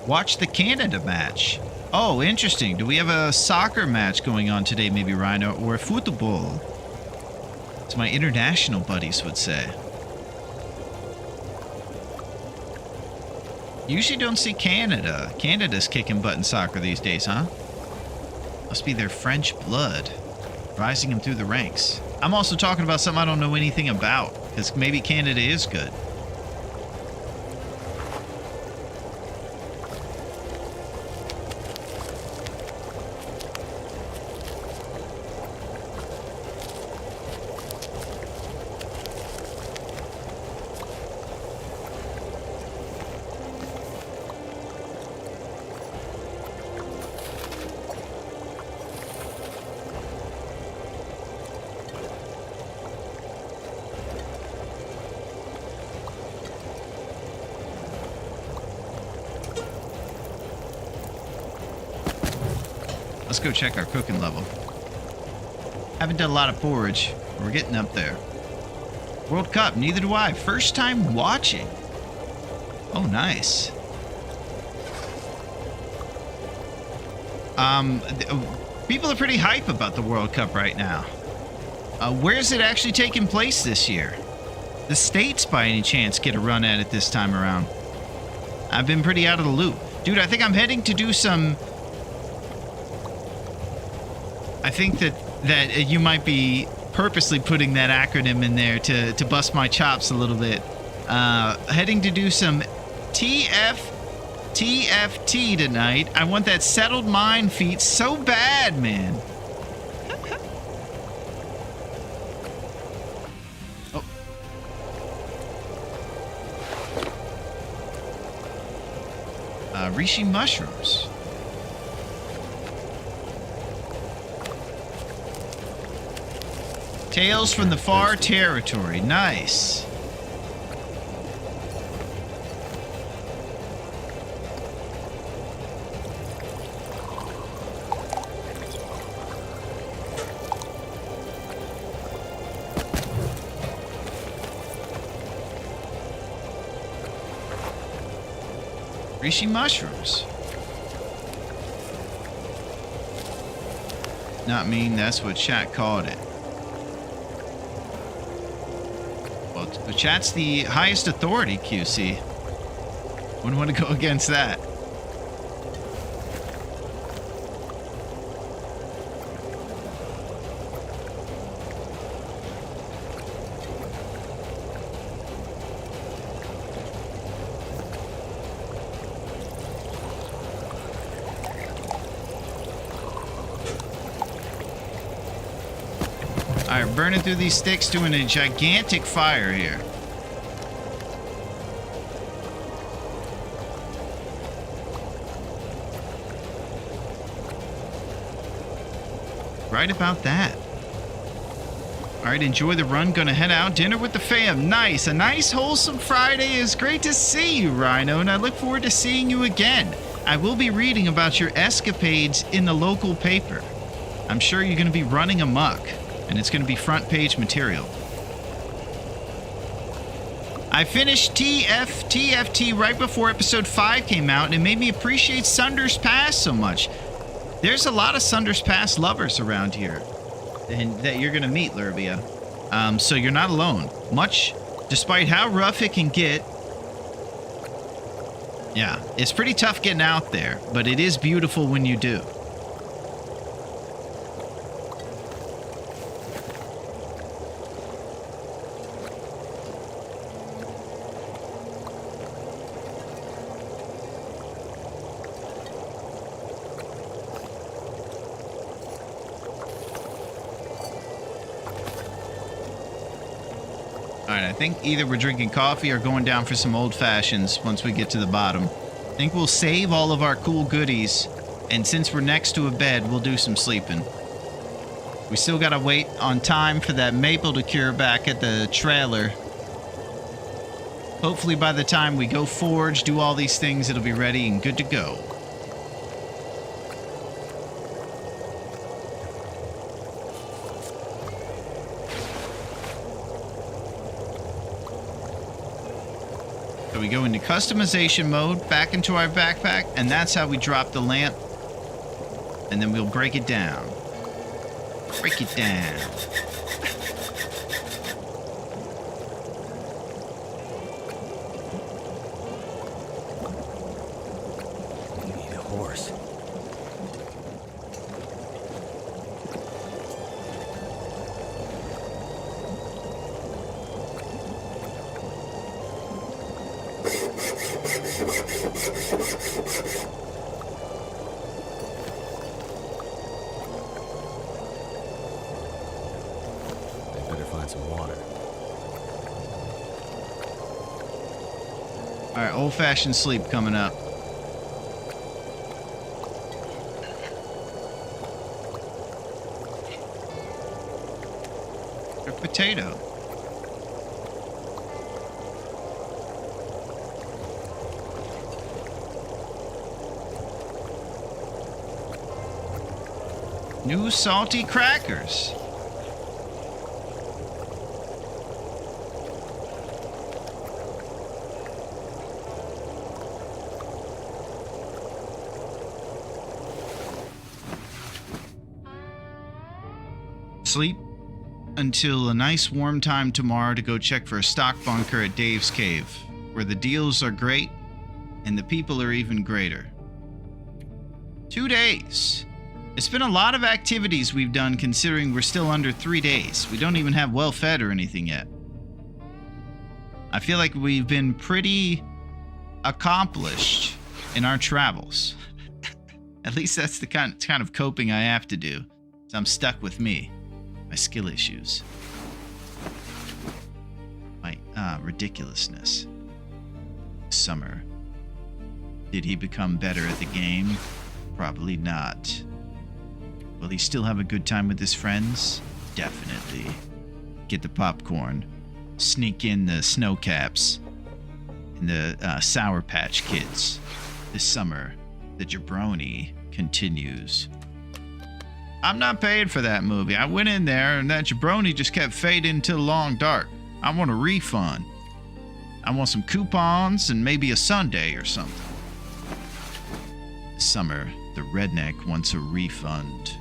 Watch the Canada match. Oh, interesting. Do we have a soccer match going on today, maybe, Rhino? Or a football? As my international buddies would say. Usually don't see Canada. Canada's kicking butt in soccer these days, huh? Must be their French blood. Rising them through the ranks. I'm also talking about something I don't know anything about. Because maybe Canada is good. Let's go check our cooking level. Haven't done a lot of forage, but we're getting up there. World Cup, neither do I. First time watching. Oh, nice. People are pretty hype about the World Cup right now. Where is it actually taking place this year? The States, by any chance, get a run at it this time around? I've been pretty out of the loop. Dude, I think I'm heading to do some... I think that you might be purposely putting that acronym in there to bust my chops a little bit. Heading to do some TFT tonight. I want that settled mind feat so bad, man. Oh. Reishi mushrooms. Tales from the Far Territory. Nice. Reishi mushrooms. Not mean that's what chat called it. Well, chat's the highest authority, QC. Wouldn't want to go against that. Alright, burning through these sticks, doing a gigantic fire here. Right about that. Alright, enjoy the run. Gonna head out. Dinner with the fam. Nice. A nice, wholesome Friday. It's great to see you, Rhino, and I look forward to seeing you again. I will be reading about your escapades in the local paper. I'm sure you're gonna be running amok. And it's going to be front page material. I finished TFT right before episode 5 came out, and it made me appreciate Sunder's Pass so much. There's a lot of Sunder's Pass lovers around here and that you're going to meet, Lurbia. So you're not alone. Much, despite how rough it can get. Yeah, it's pretty tough getting out there, but it is beautiful when you do. All right, I think either we're drinking coffee or going down for some old fashions once we get to the bottom. I think we'll save all of our cool goodies, and since we're next to a bed, we'll do some sleeping. We still gotta wait on time for that maple to cure back at the trailer. Hopefully by the time we go forge, do all these things, it'll be ready and good to go. So we go into customization mode, back into our backpack, and that's how we drop the lamp. And then we'll break it down. Break it down. We need a horse. They better find some water. All right, old-fashioned sleep coming up. A potato. New salty crackers. Sleep until a nice warm time tomorrow to go check for a stock bunker at Dave's Cave, where the deals are great and the people are even greater. 2 days. It's been a lot of activities we've done considering we're still under 3 days. We don't even have well fed or anything yet. I feel like we've been pretty accomplished in our travels. At least that's the kind of coping I have to do. So I'm stuck with me. My skill issues. My ridiculousness. Summer. Did he become better at the game? Probably not. Will he still have a good time with his friends? Definitely. Get the popcorn. Sneak in the snow caps. And the Sour Patch Kids. This summer, the jabroni continues. I'm not paid for that movie. I went in there and that jabroni just kept fading into the long dark. I want a refund. I want some coupons and maybe a sundae or something. This summer, the redneck wants a refund.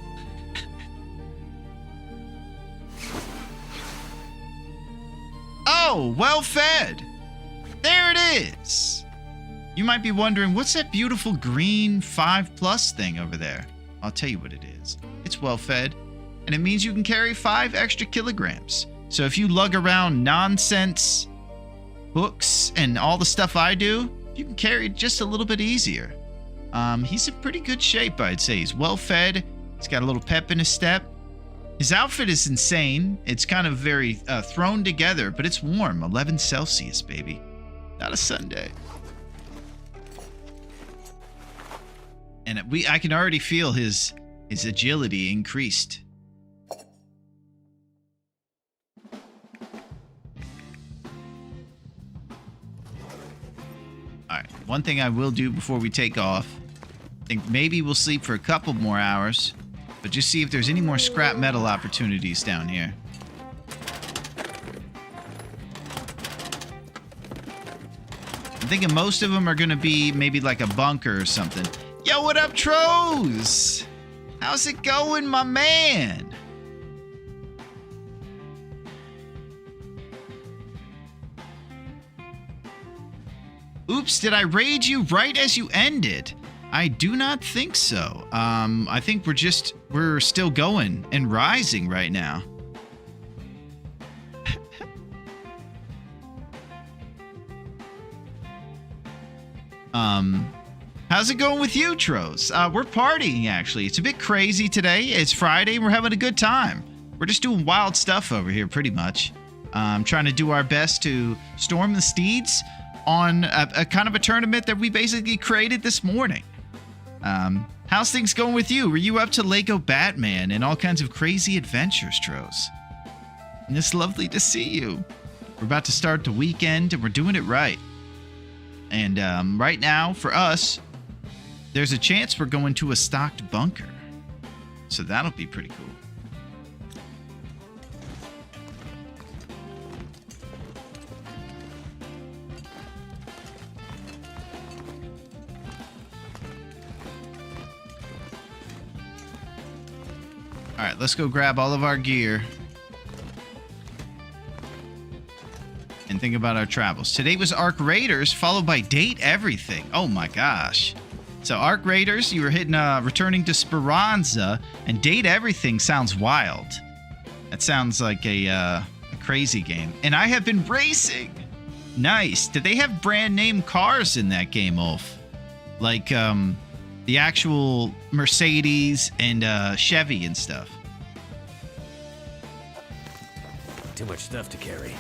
Oh, well fed. There it is. You might be wondering, what's that beautiful green 5+ thing over there? I'll tell you what it is. It's well fed, and it means you can carry 5 extra kilograms. So if you lug around nonsense, books, and all the stuff I do, you can carry it just a little bit easier. He's in pretty good shape, I'd say. He's well fed. He's got a little pep in his step. His outfit is insane. It's kind of very thrown together, but it's warm. 11 Celsius, baby. Not a Sunday. And I can already feel his agility increased. Alright, one thing I will do before we take off, I think maybe we'll sleep for a couple more hours, but just see if there's any more scrap metal opportunities down here. I'm thinking most of them are going to be maybe like a bunker or something. Yo, what up, Troz? How's it going, my man? Oops, did I raid you right as you ended? I do not think so. I think we're still going and rising right now. How's it going with you, Troz? We're partying, actually. It's a bit crazy today. It's Friday, and we're having a good time. We're just doing wild stuff over here, pretty much. trying to do our best to storm the steeds on a kind of a tournament that we basically created this morning. How's things going with you? Were you up to Lego Batman and all kinds of crazy adventures, Tros? And it's lovely to see you. We're about to start the weekend and we're doing it right. And right now, for us, there's a chance we're going to a stocked bunker. So that'll be pretty cool. All right, let's go grab all of our gear and think about our travels. Today was Arc Raiders, followed by Date Everything. Oh my gosh. So Arc Raiders, you were returning to Speranza, and Date Everything sounds wild. That sounds like a crazy game. And I have been racing. Nice. Did they have brand name cars in that game, Ulf? Like the actual Mercedes and Chevy and stuff. Too much stuff to carry.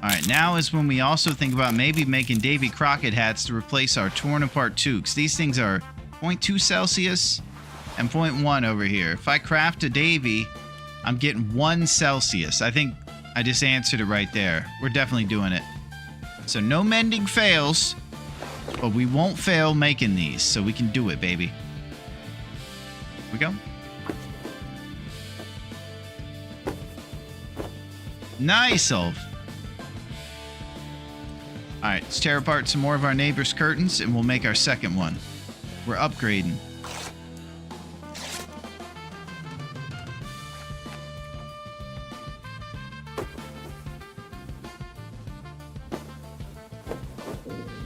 Alright, now is when we also think about maybe making Davy Crockett hats to replace our torn apart toques. These things are 0.2 Celsius and 0.1 over here. If I craft a Davy, I'm getting 1 Celsius. I think I just answered it right there. We're definitely doing it. So no mending fails, but we won't fail making these, so we can do it, baby. Here we go. Nice, Ulf. Alright, let's tear apart some more of our neighbor's curtains and we'll make our second one. We're upgrading.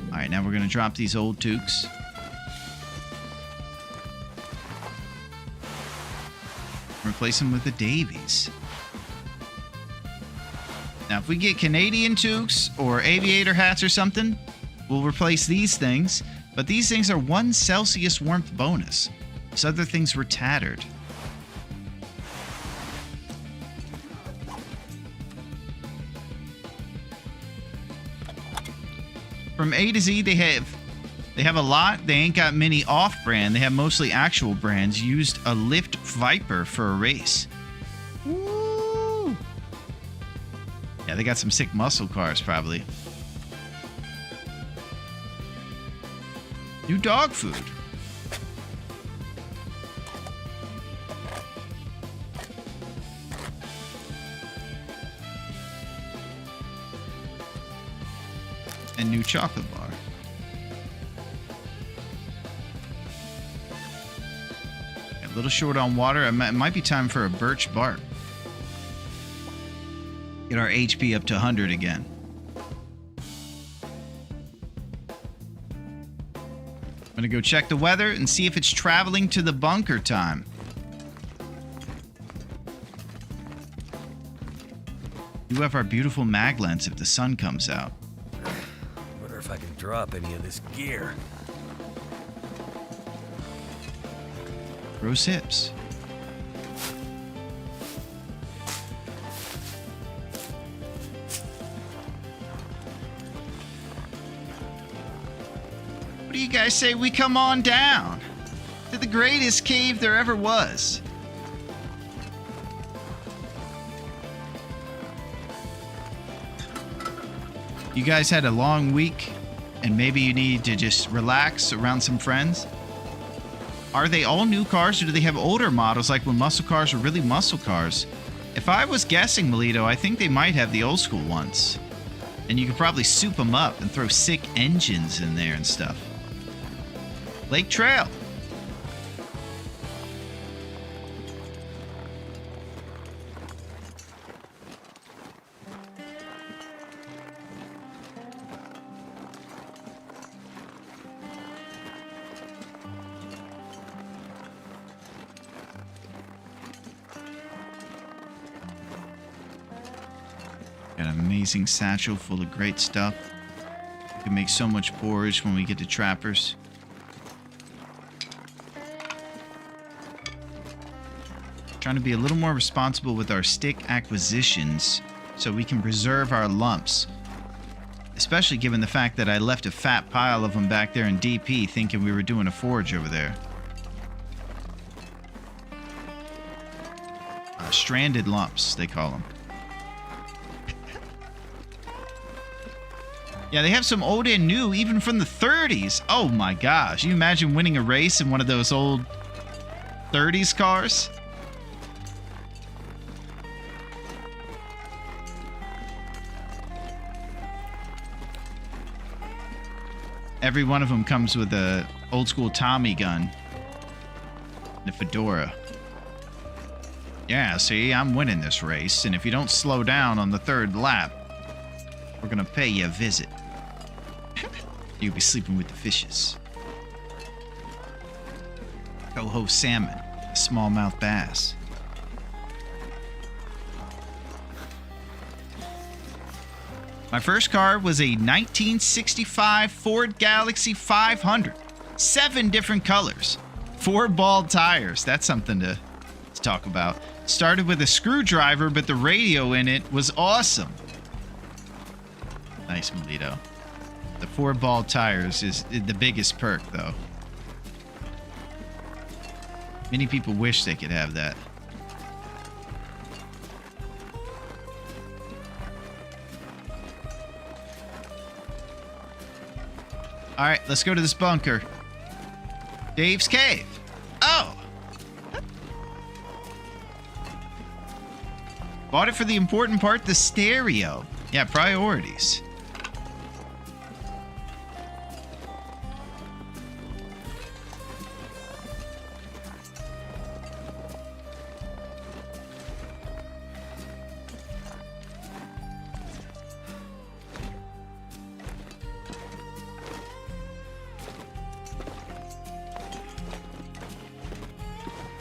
Alright, now we're going to drop these old toques. Replace them with the Davies. Now, if we get Canadian toques or aviator hats or something, we'll replace these things. But these things are 1 Celsius warmth bonus. These other things were tattered. From A to Z, they have a lot. They ain't got many off-brand. They have mostly actual brands. Used a Lift Viper for a race. Yeah, they got some sick muscle cars, probably. New dog food. And new chocolate bar. A little short on water. It might be time for a birch bark. Get our HP up to 100 again. I'm gonna go check the weather and see if it's traveling to the bunker time. You have our beautiful mag lens if the sun comes out. Wonder if I can drop any of this gear. Gross hips. What do you guys say we come on down to the greatest cave there ever was? You guys had a long week and maybe you need to just relax around some friends? Are they all new cars or do they have older models like when muscle cars were really muscle cars? If I was guessing, Melito, I think they might have the old school ones. And you could probably soup them up and throw sick engines in there and stuff. Lake Trail. Got an amazing satchel full of great stuff. We can make so much porridge when we get to Trappers. Trying to be a little more responsible with our stick acquisitions so we can preserve our lumps. Especially given the fact that I left a fat pile of them back there in DP thinking we were doing a forge over there. Stranded lumps, they call them. Yeah, they have some old and new, even from the 30s. Oh my gosh. You imagine winning a race in one of those old 30s cars? Every one of them comes with a old school Tommy gun. And a fedora. Yeah, see, I'm winning this race, and if you don't slow down on the third lap, we're gonna pay you a visit. You'll be sleeping with the fishes. Coho salmon, smallmouth bass. My first car was a 1965 Ford Galaxy 500. 7 different colors. 4 bald tires. That's something to talk about. Started with a screwdriver, but the radio in it was awesome. Nice, Melito. The 4 bald tires is the biggest perk, though. Many people wish they could have that. All right, let's go to this bunker. Dave's cave. Oh! Bought it for the important part, the stereo. Yeah, priorities.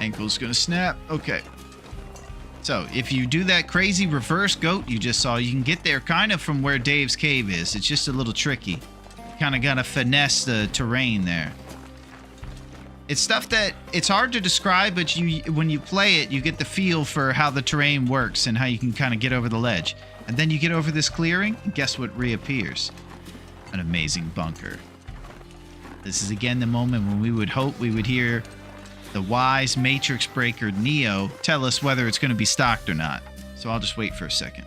Ankle's gonna snap. Okay. So, if you do that crazy reverse goat you just saw, you can get there kind of from where Dave's cave is. It's just a little tricky. Kind of gotta finesse the terrain there. It's stuff that it's hard to describe, but when you play it, you get the feel for how the terrain works and how you can kind of get over the ledge. And then you get over this clearing, and guess what reappears? An amazing bunker. This is again the moment when we would hope we would hear the wise Matrix Breaker Neo tell us whether it's going to be stocked or not. So I'll just wait for a second.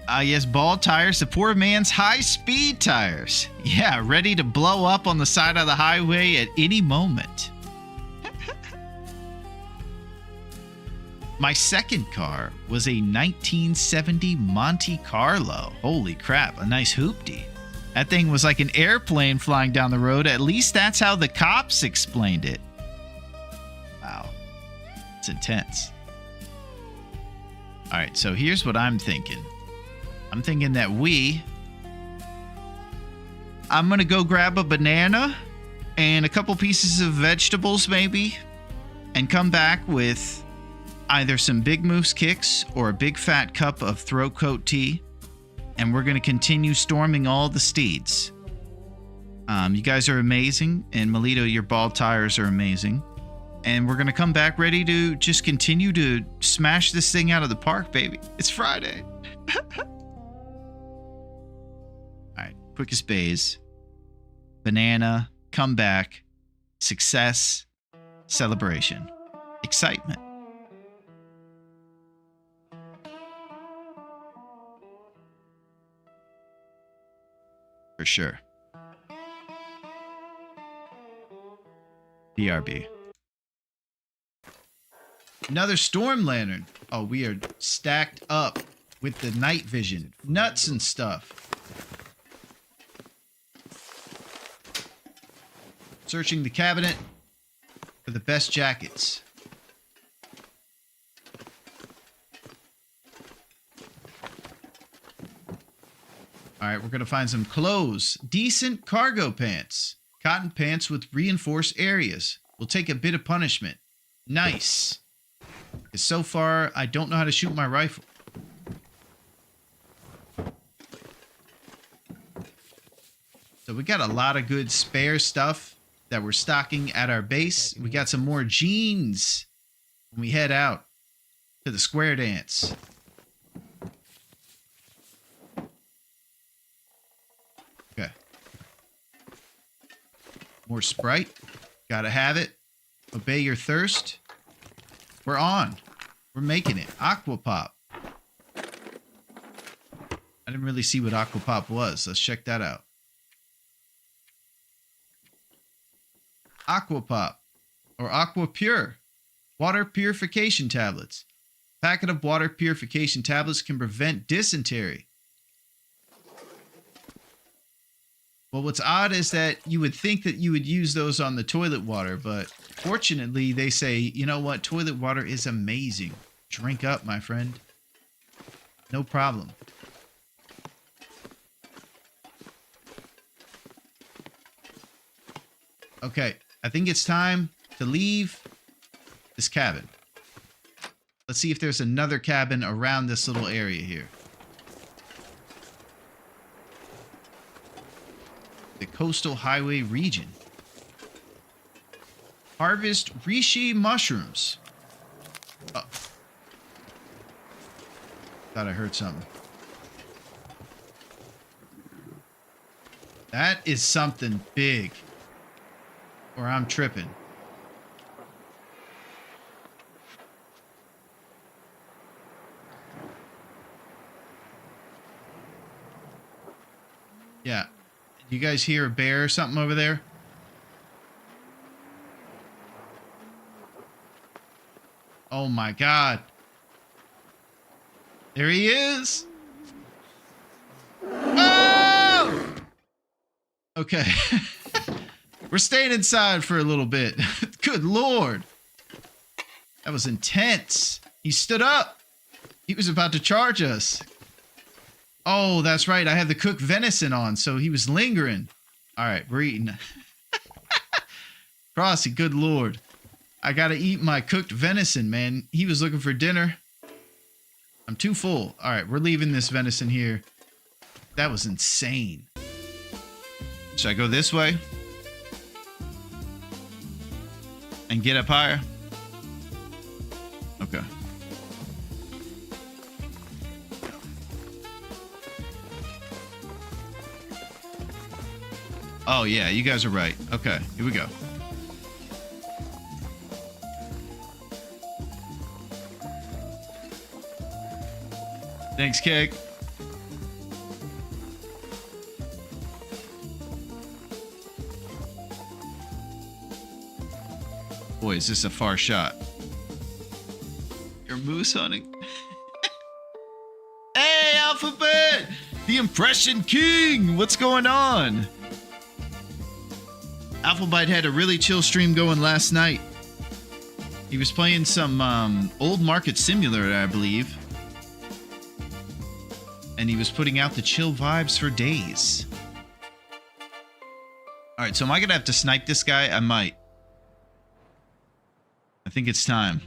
Yes, bald tires, the poor man's high-speed tires. Yeah, ready to blow up on the side of the highway at any moment. My second car was a 1970 Monte Carlo. Holy crap, a nice hoopty. That thing was like an airplane flying down the road. At least that's how the cops explained it. Wow. It's intense. All right, so here's what I'm thinking. I'm thinking that I'm going to go grab a banana and a couple pieces of vegetables maybe and come back with either some Big Moose kicks or a big fat cup of throat coat tea. And we're going to continue storming all the steeds. You guys are amazing. And Melito, your bald tires are amazing. And we're going to come back ready to just continue to smash this thing out of the park, baby. It's Friday. All right. Quickest bays. Banana. Comeback. Success. Celebration. Excitement. For sure. BRB. Another storm lantern. Oh, we are stacked up with the night vision. Nuts and stuff. Searching the cabinet for the best jackets. All right, we're going to find some clothes. Decent cargo pants. Cotton pants with reinforced areas. We'll take a bit of punishment. Nice. Because so far, I don't know how to shoot my rifle. So we got a lot of good spare stuff that we're stocking at our base. We got some more jeans when we head out to the square dance. Okay. More Sprite. Gotta have it. Obey your thirst. We're on. We're making it. Aqua Pop. I didn't really see what Aqua Pop was. Let's check that out. Aqua Pop or Aqua Pure. Water purification tablets. A packet of water purification tablets can prevent dysentery. Well, what's odd is that you would think that you would use those on the toilet water, but fortunately they say, you know what? Toilet water is amazing. Drink up, my friend. No problem. Okay, I think it's time to leave this cabin. Let's see if there's another cabin around this little area here. The coastal highway region. Harvest reishi mushrooms. Oh. Thought I heard something. That is something big. Or I'm tripping. Yeah. You guys hear a bear or something over there? Oh my God. There he is. Oh! Okay. We're staying inside for a little bit. Good Lord. That was intense. He stood up. He was about to charge us. Oh, that's right. I had the cooked venison on, so he was lingering. All right, we're eating. Crossy, good Lord. I got to eat my cooked venison, man. He was looking for dinner. I'm too full. All right, we're leaving this venison here. That was insane. Should I go this way? And get up higher? Okay. Oh, yeah, you guys are right. Okay, here we go. Thanks, Cake. Boy, is this a far shot. You're moose hunting. Hey, Alphabet! The Impression King! What's going on? Alphabet had a really chill stream going last night. He was playing some old market simulator, I believe. And he was putting out the chill vibes for days. Alright, so am I gonna have to snipe this guy? I might. I think it's time.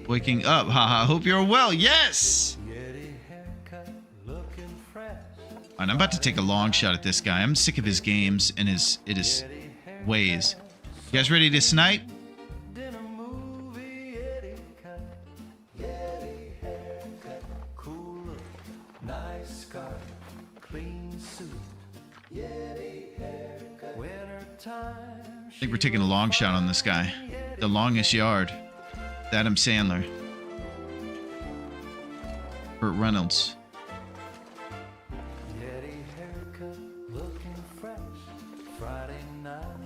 Waking up, haha. Hope you're well. Yes! Alright, I'm about to take a long shot at this guy. I'm sick of his games and his ways. You guys ready to snipe? I think we're taking a long shot on this guy. The longest yard. Adam Sandler. Burt Reynolds.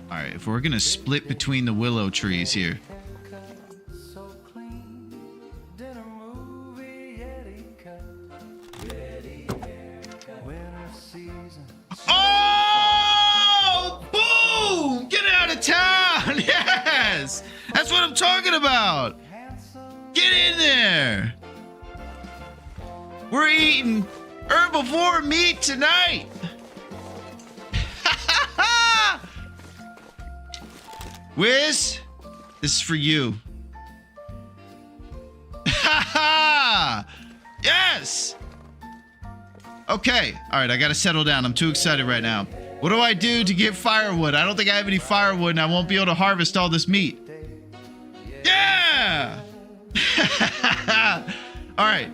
Alright, if we're gonna split between the willow trees here. Oh! Boom! Get out of town! Yes! That's what I'm talking about! Get in there! We're eating herbivore meat tonight! Wiz, this is for you. Yes! Yes! Okay. All right, I got to settle down. I'm too excited right now. What do I do to get firewood? I don't think I have any firewood, and I won't be able to harvest all this meat. Yeah! All right.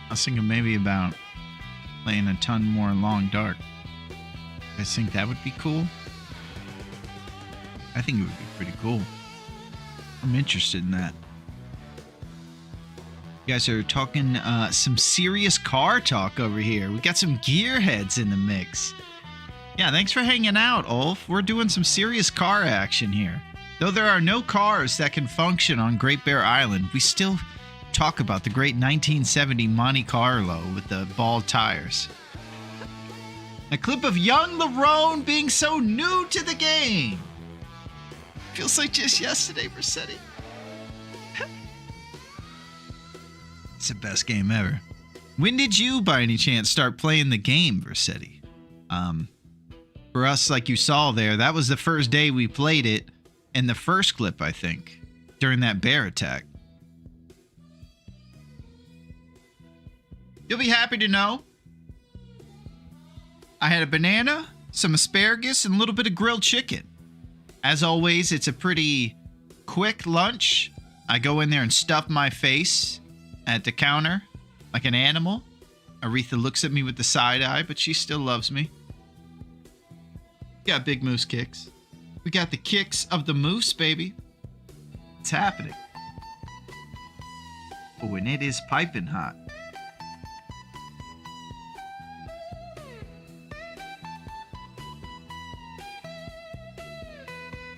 I was thinking maybe about playing a ton more Long Dark. I think that would be cool. I think it would be pretty cool. I'm interested in that. You guys are talking some serious car talk over here. We got some gearheads in the mix. Yeah, thanks for hanging out, Ulf. We're doing some serious car action here. Though there are no cars that can function on Great Bear Island, we still talk about the great 1970 Monte Carlo with the bald tires. A clip of young Larone being so new to the game. Feels like just yesterday, Vercetti. It's the best game ever. When did you, by any chance, start playing the game, Vercetti? For us, like you saw there, that was the first day we played it, and the first clip, I think. during that bear attack. You'll be happy to know I had a banana, some asparagus, and a little bit of grilled chicken. As always, it's a pretty quick lunch. I go in there and stuff my face at the counter like an animal. Aretha looks at me with the side eye, but she still loves me. Got Big Moose kicks. We got the kicks of the moose, baby. It's happening. Oh, and it is piping hot.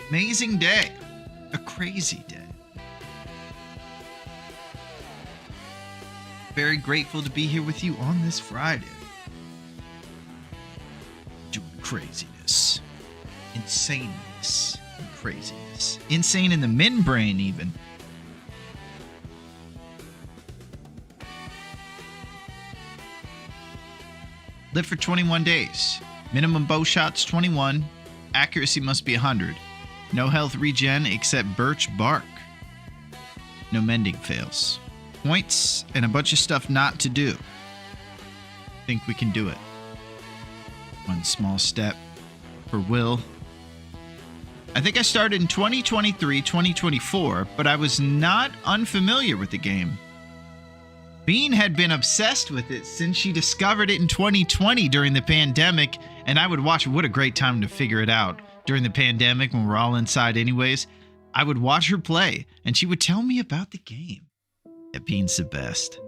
Amazing day. A crazy day. Very grateful to be here with you on this Friday. Doing craziness. Insaneness. And craziness. Insane in the min brain, even. Live for 21 days. Minimum bow shots 21. Accuracy must be 100. No health regen except birch bark. No mending fails. Points and a bunch of stuff not to do. Think we can do it. One small step for Will. I think I started in 2023, 2024, but I was not unfamiliar with the game. Bean had been obsessed with it since she discovered it in 2020 during the pandemic, and I would watch. What a great time to figure it out. During the pandemic, when we're all inside anyways, I would watch her play, and she would tell me about the game. Yeah, Bean's the best.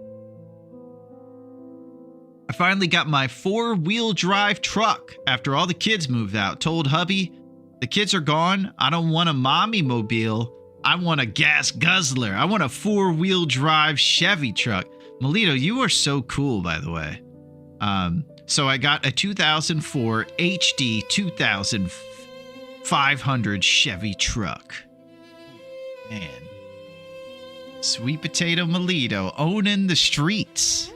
I finally got my 4-wheel drive truck after all the kids moved out. Told hubby, the kids are gone. I don't want a mommy mobile. I want a gas guzzler. I want a 4-wheel drive Chevy truck. Melito, you are so cool, by the way. So I got a 2004 HD 2500 Chevy truck. Man. Sweet Potato Melito owning the streets.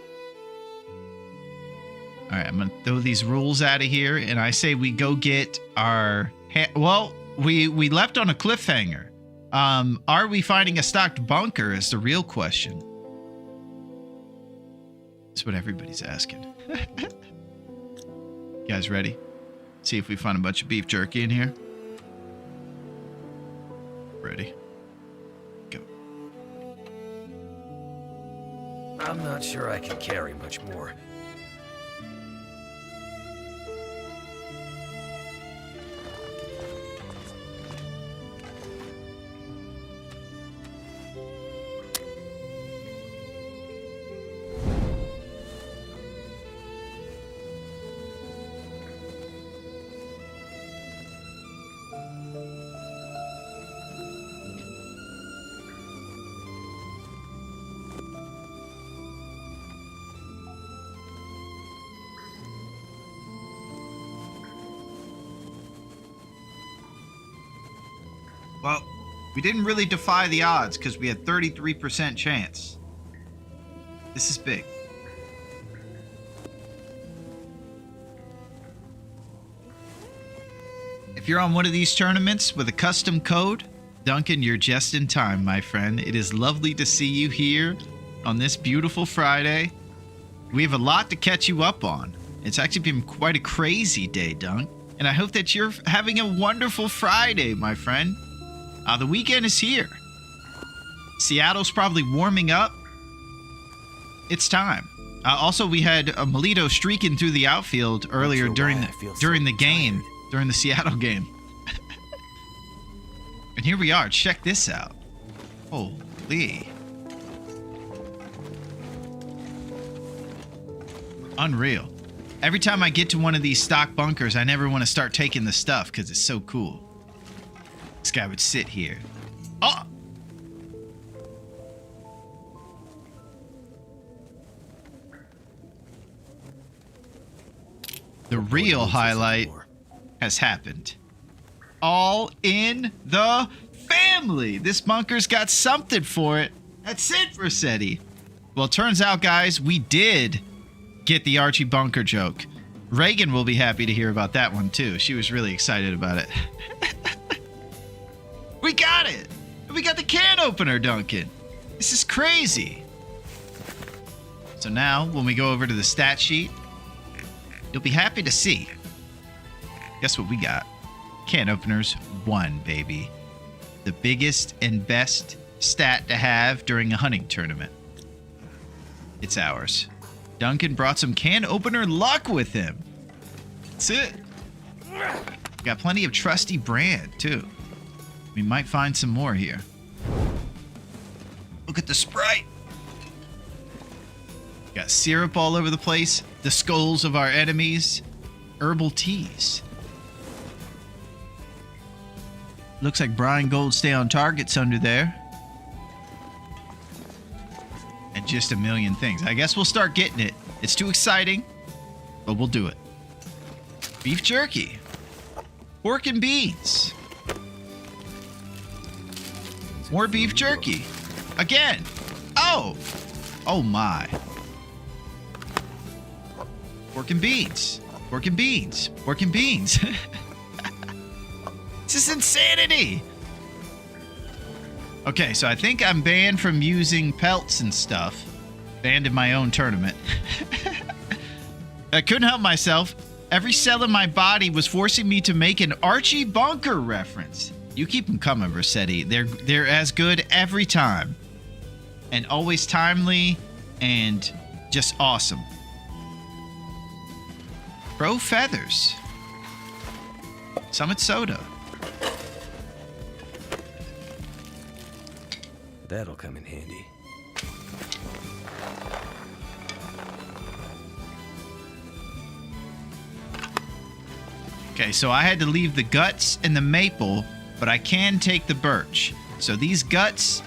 All right, I'm going to throw these rules out of here, and I say we go get our... we left on a cliffhanger. Are we finding a stocked bunker is the real question. That's what everybody's asking. You guys ready? See if we find a bunch of beef jerky in here. Ready? Go. I'm not sure I can carry much more. Well, we didn't really defy the odds because we had 33% chance. This is big. If you're on one of these tournaments with a custom code, Duncan, you're just in time, my friend. It is lovely to see you here on this beautiful Friday. We have a lot to catch you up on. It's actually been quite a crazy day, Dunk. And I hope that you're having a wonderful Friday, my friend. The weekend is here. Seattle's probably warming up. It's time. Also, we had Melito streaking through the outfield earlier during the game, during the Seattle game. And here we are. Check this out. Holy. Unreal. Every time I get to one of these stock bunkers, I never want to start taking the stuff because it's so cool. This guy would sit here. Oh! The real highlight has happened. All in the family. This bunker's got something for it. That's it, Rossetti. Well, it turns out, guys, we did get the Archie bunker joke. Reagan will be happy to hear about that one, too. She was really excited about it. We got it. We got the can opener, Duncan. This is crazy. So now, when we go over to the stat sheet, you'll be happy to see. Guess what we got? Can openers 1, baby. The biggest and best stat to have during a hunting tournament. It's ours. Duncan brought some can opener luck with him. That's it. Got plenty of trusty brand, too. We might find some more here. Look at the Sprite. Got syrup all over the place. The skulls of our enemies. Herbal teas. Looks like Brian Gold stay on target's under there. And just a million things. I guess we'll start getting it. It's too exciting, but we'll do it. Beef jerky. Pork and beans. More beef jerky. Again. Oh. Oh my. Pork and beans. Pork and beans. Pork and beans. This is insanity. Okay, so I think I'm banned from using pelts and stuff. Banned in my own tournament. I couldn't help myself. Every cell in my body was forcing me to make an Archie Bunker reference. You keep them coming, Rossetti. They're as good every time. And always timely and just awesome. Pro Feathers. Summit Soda. That'll come in handy. Okay, so I had to leave the guts and the maple, but I can take the birch. So these guts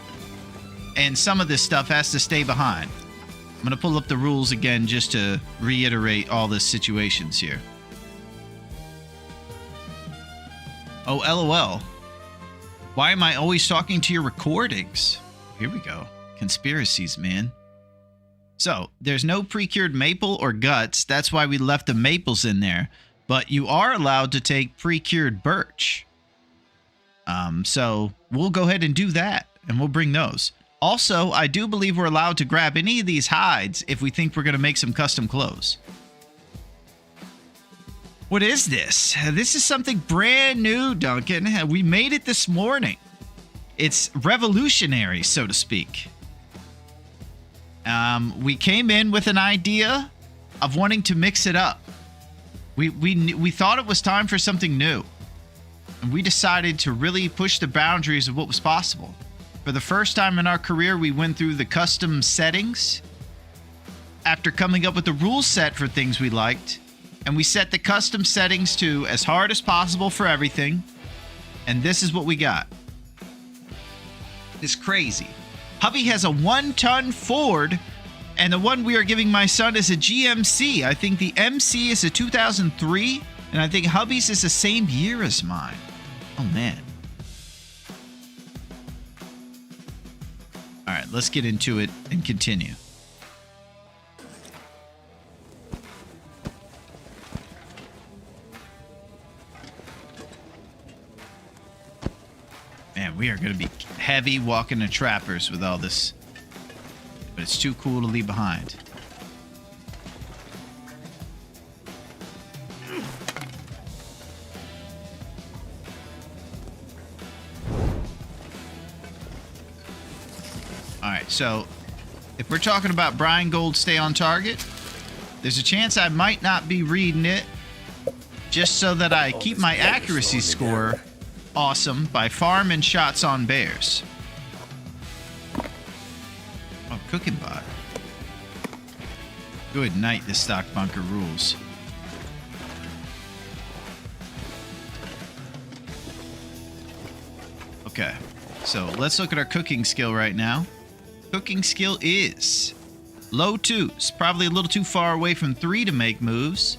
and some of this stuff has to stay behind. I'm going to pull up the rules again just to reiterate all the situations here. Oh, LOL. Why am I always talking to your recordings? Here we go. Conspiracies, man. So, there's no pre-cured maple or guts. That's why we left the maples in there. But you are allowed to take pre-cured birch. So, we'll go ahead and do that. And we'll bring those. Also, I do believe we're allowed to grab any of these hides if we think we're going to make some custom clothes. What is this? This is something brand new, Duncan. We made it this morning. It's revolutionary, so to speak. We came in with an idea of wanting to mix it up. We thought it was time for something new. And we decided to really push the boundaries of what was possible. For the first time in our career, we went through the custom settings. After coming up with the rule set for things we liked, and we set the custom settings to as hard as possible for everything. And this is what we got. It's crazy. Hubby has a 1-ton Ford, and the one we are giving my son is a GMC. I think the MC is a 2003, and I think Hubby's is the same year as mine. Oh, man. All right, let's get into it and continue. Man, we are going to be heavy walking to trappers with all this. But it's too cool to leave behind. Alright, so if we're talking about Brian Gold stay on target, there's a chance I might not be reading it just so that I keep my accuracy score awesome by farming shots on bears. Oh, cooking bot. Good night, the stock bunker rules. Okay, so let's look at our cooking skill right now. Cooking skill is low 2s, probably a little too far away from 3 to make moves.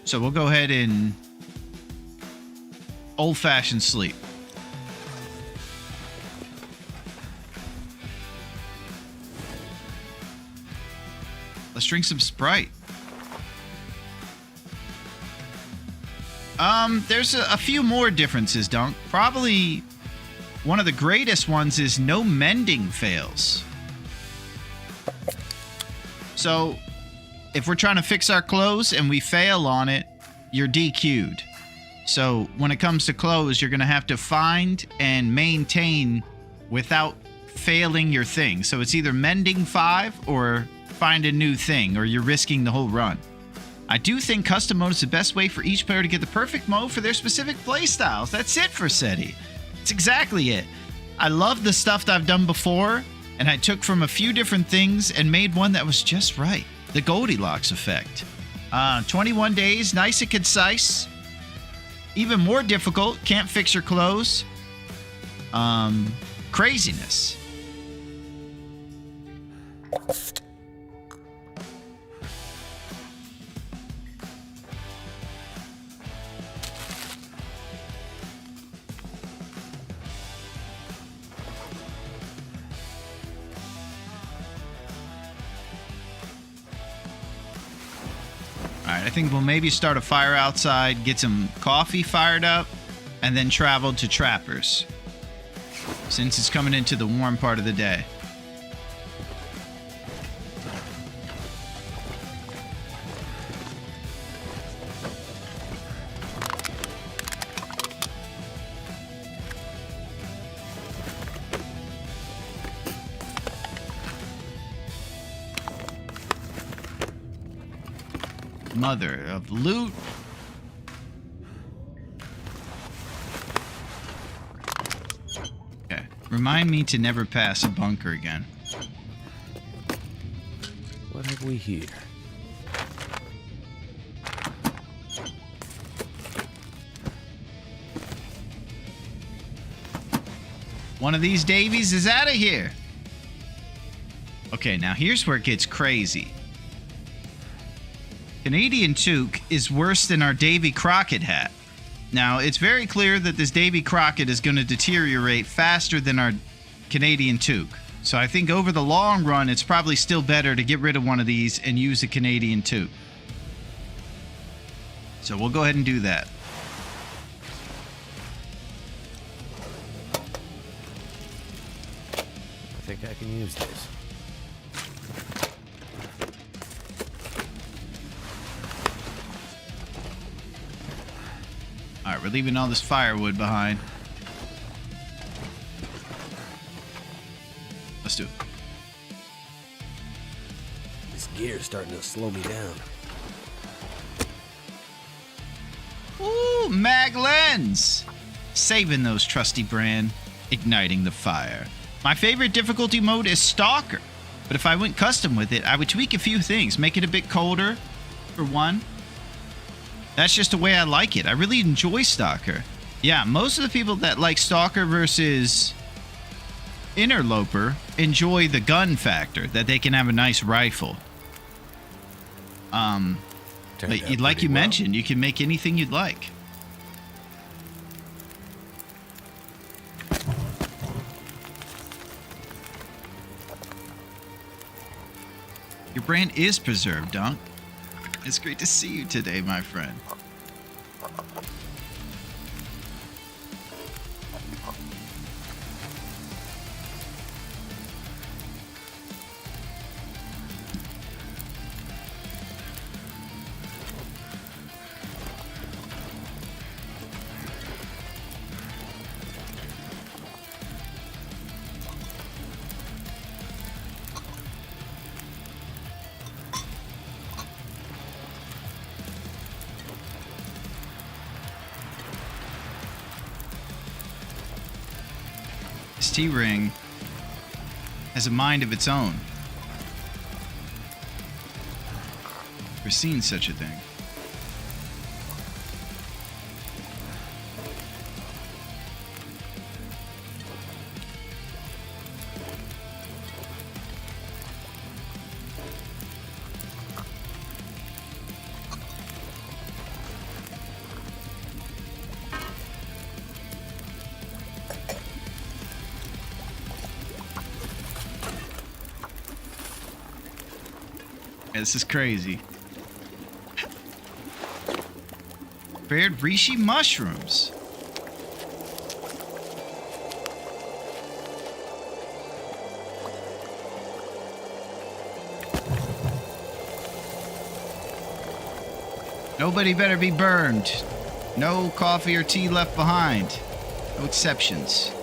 So we'll go ahead and old-fashioned sleep. Let's drink some Sprite. There's a few more differences, Dunk. Probably one of the greatest ones is no mending fails. So, if we're trying to fix our clothes and we fail on it, you're DQ'd. So, when it comes to clothes, you're going to have to find and maintain without failing your thing. So, it's either mending 5 or find a new thing, or you're risking the whole run. I do think custom mode is the best way for each player to get the perfect mode for their specific playstyles. That's it for SETI. It's exactly it. I love the stuff that I've done before, and I took from a few different things and made one that was just right. The Goldilocks effect. 21 days, nice and concise. Even more difficult, can't fix your clothes. Craziness. Alright, I think we'll maybe start a fire outside, get some coffee fired up, and then travel to Trappers, since it's coming into the warm part of the day. Mother of loot. Okay. Remind me to never pass a bunker again. What have we here? One of these Davies is out of here. Okay, now here's where it gets crazy. Canadian toque is worse than our Davy Crockett hat. Now, it's very clear that this Davy Crockett is going to deteriorate faster than our Canadian toque. So I think over the long run, it's probably still better to get rid of one of these and use a Canadian toque. So we'll go ahead and do that. I think I can use this. Alright, we're leaving all this firewood behind. Let's do it. This gear's starting to slow me down. Ooh, mag lens! Saving those trusty brand, igniting the fire. My favorite difficulty mode is Stalker, but if I went custom with it, I would tweak a few things. Make it a bit colder, for one. That's just the way I like it. I really enjoy Stalker. Yeah, most of the people that like Stalker versus Interloper enjoy the gun factor, that they can have a nice rifle. But like you mentioned, you can make anything you'd like. Your brand is preserved, Dunk. It's great to see you today, my friend. This T-ring has a mind of its own. Never seen such a thing. This is crazy. prepared reishi mushrooms. Nobody better be burned. No coffee or tea left behind. No exceptions.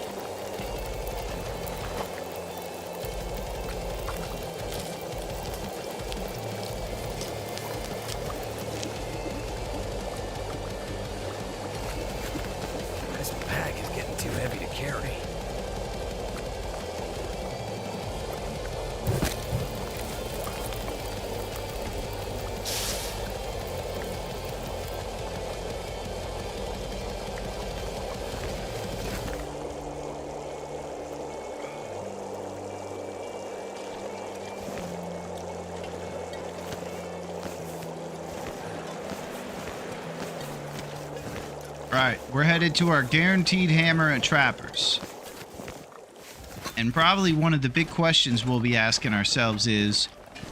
This bag is getting too heavy to carry. Right, we're headed to our guaranteed hammer at Trappers. And probably one of the big questions we'll be asking ourselves is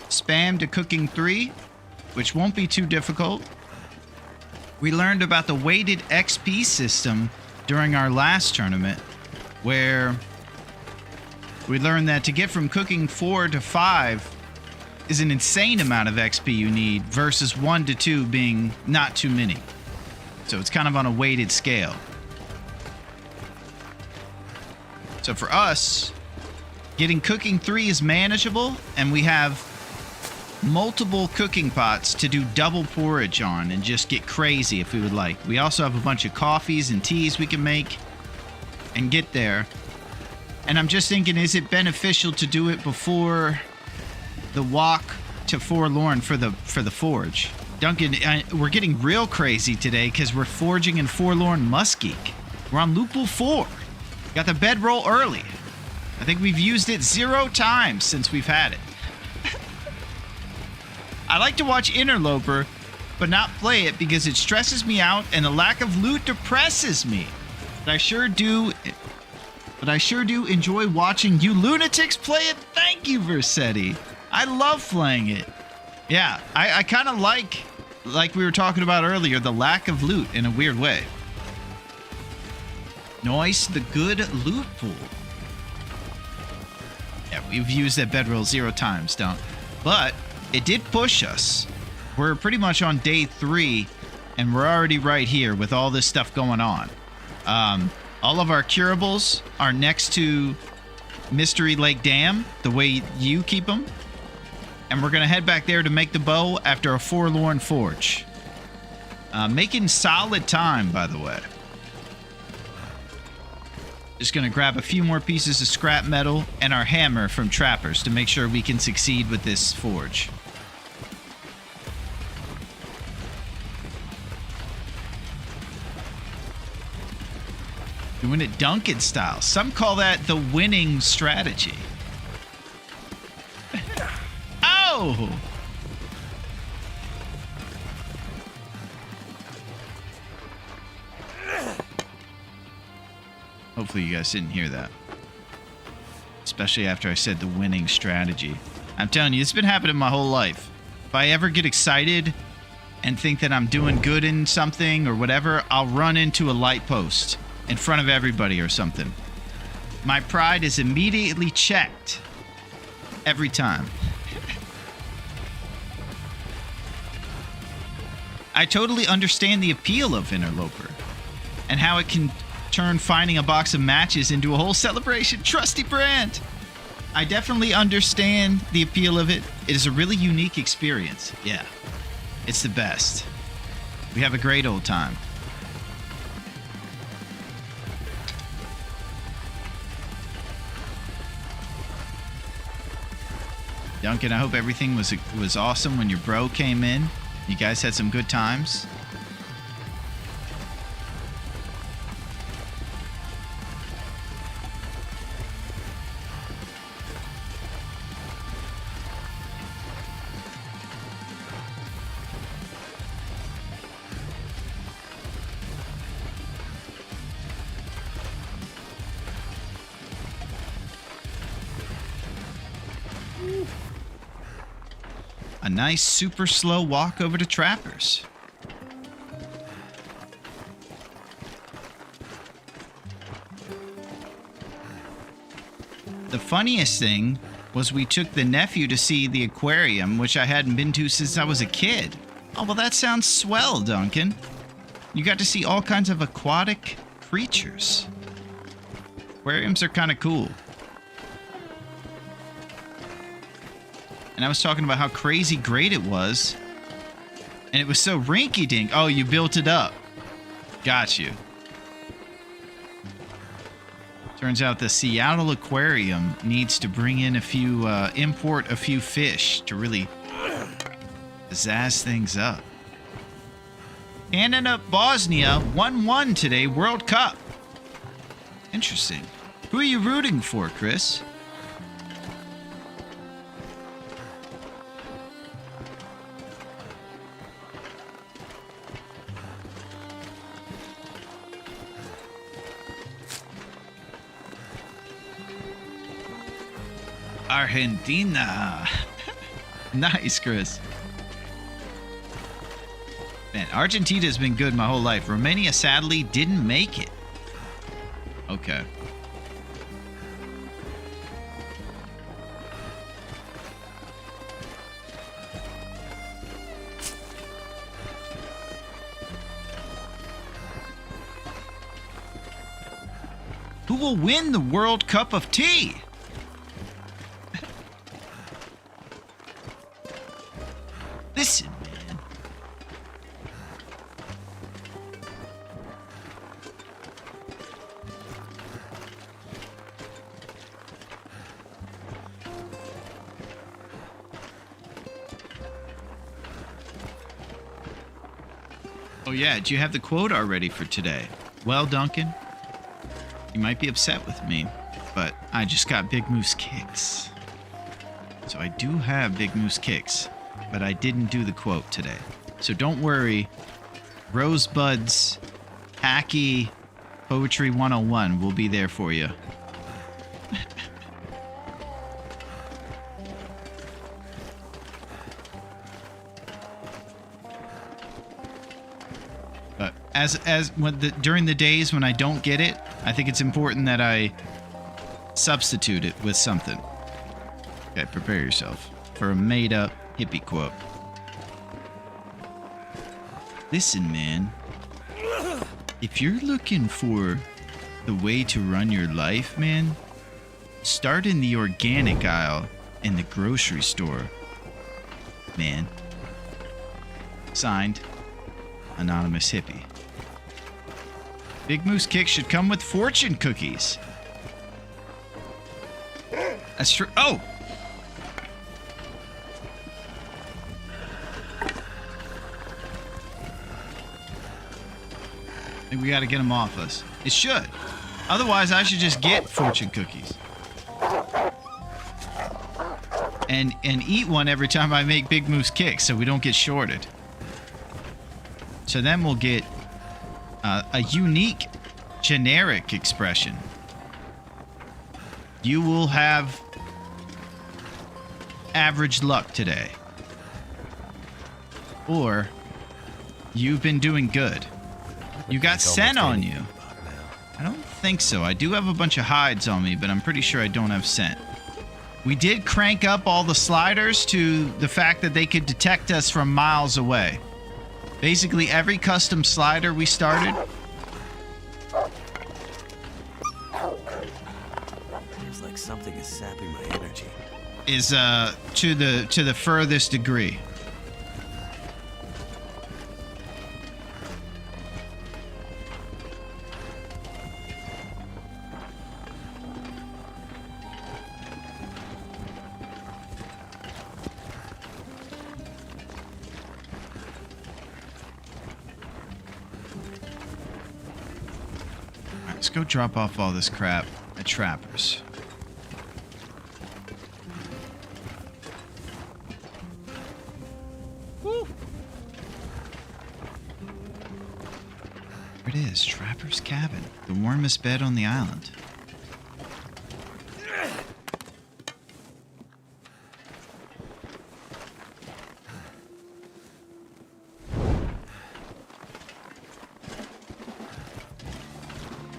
spam to cooking 3, which won't be too difficult. We learned about the weighted XP system during our last tournament, where we learned that to get from cooking 4 to 5 is an insane amount of XP you need versus 1 to 2 being not too many. So it's kind of on a weighted scale. So for us, getting cooking 3 is manageable, and we have multiple cooking pots to do double porridge on and just get crazy if we would like. We also have a bunch of coffees and teas we can make and get there. And I'm just thinking, is it beneficial to do it before the walk to Forlorn for the forge? Duncan, we're getting real crazy today because we're forging in Forlorn Muskeg. We're on Loophole 4. Got the bedroll early. I think we've used it 0 times since we've had it. I like to watch Interloper, but not play it because it stresses me out and the lack of loot depresses me. But I sure do enjoy watching you lunatics play it. Thank you, Versetti. I love playing it. Yeah, I kind of like we were talking about earlier, the lack of loot in a weird way. Nice, the good loot pool. Yeah, we've used that bedroll 0 times, don't. But it did push us. We're pretty much on day 3, and we're already right here with all this stuff going on. All of our curables are next to Mystery Lake Dam, the way you keep them. And we're going to head back there to make the bow after a Forlorn Forge. Making solid time, by the way. Just going to grab a few more pieces of scrap metal and our hammer from Trappers to make sure we can succeed with this forge. Doing it Duncan style. Some call that the winning strategy. Oh! Hopefully you guys didn't hear that. Especially after I said the winning strategy. I'm telling you, it's been happening my whole life. If I ever get excited and think that I'm doing good in something or whatever, I'll run into a light post in front of everybody or something. My pride is immediately checked. Every time. I totally understand the appeal of Interloper and how it can turn finding a box of matches into a whole celebration. Trusty brand. I definitely understand the appeal of it. It is a really unique experience. Yeah, it's the best. We have a great old time. Duncan, I hope everything was awesome when your bro came in. You guys had some good times. A nice super slow walk over to Trappers. the funniest thing was we took the nephew to see the aquarium, which I hadn't been to since I was a kid. Oh, well, that sounds swell, Duncan. You got to see all kinds of aquatic creatures. Aquariums are kind of cool. And I was talking about how crazy great it was. And it was so rinky-dink. Oh, you built it up. Got you. Turns out the Seattle Aquarium needs to bring in import a few fish to really zazz things up. Canada, Bosnia, 1-1 today, World Cup. Interesting. Who are you rooting for, Chris? Argentina. Nice, Chris. Man, Argentina's been good my whole life. Romania sadly didn't make it. Okay. Who will win the World Cup of Tea? Listen, man. Oh yeah, do you have the quote already for today? Well, Duncan, you might be upset with me, but I just got Big Moose kicks. So I do have Big Moose kicks, but I didn't do the quote today. So don't worry. Rosebud's Hacky Poetry 101 will be there for you. But during the days when I don't get it, I think it's important that I substitute it with something. Okay, prepare yourself for a made-up hippie quote. Listen, man. If you're looking for the way to run your life, man, start in the organic aisle in the grocery store, man. Signed, Anonymous Hippie. Big Moose Kick should come with fortune cookies. That's true. Oh! We got to get them off us. It should. Otherwise, I should just get fortune cookies. And eat one every time I make Big Moose Kicks so we don't get shorted. So then we'll get a unique generic expression. You will have average luck today. Or you've been doing good. You got scent on you. I don't think so. I do have a bunch of hides on me, but I'm pretty sure I don't have scent. We did crank up all the sliders to the fact that they could detect us from miles away. Basically, every custom slider we started Feels like something is sapping my energy. is to the furthest degree. Let's go drop off all this crap at Trappers. Woo. There it is, Trapper's Cabin, the warmest bed on the island.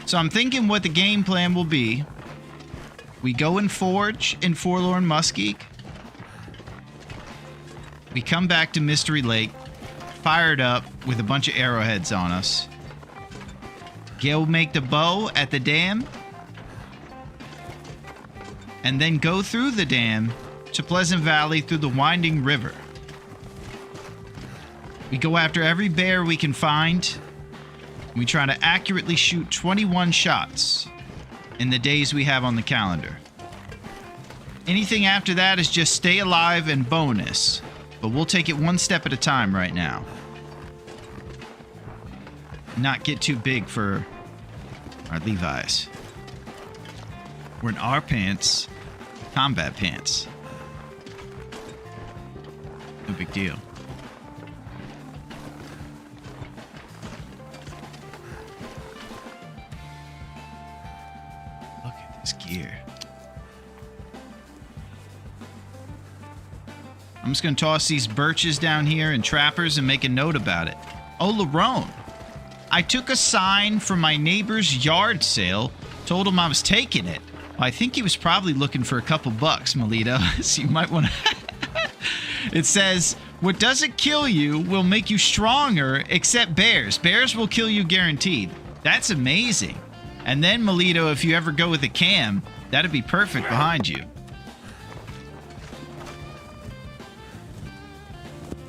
So I'm thinking what the game plan will be. We go and forge in Forlorn Muskeg. We come back to Mystery Lake, fired up with a bunch of arrowheads on us. Go make the bow at the dam. And then go through the dam to Pleasant Valley through the winding river. We go after every bear we can find. We try to accurately shoot 21 shots in the days we have on the calendar. Anything after that is just stay alive and bonus. But we'll take it one step at a time right now. Not get too big for our Levi's. We're in our pants, combat pants. No big deal. Look at this gear. I'm just going to toss these birches down here and trappers and make a note about it. Oh, Larone. I took a sign from my neighbor's yard sale, told him I was taking it. Well, I think he was probably looking for a couple bucks, Melito, so you might want to... It says, what doesn't kill you will make you stronger, except bears. Bears will kill you guaranteed. That's amazing. And then, Melito, if you ever go with a cam, that'd be perfect behind you.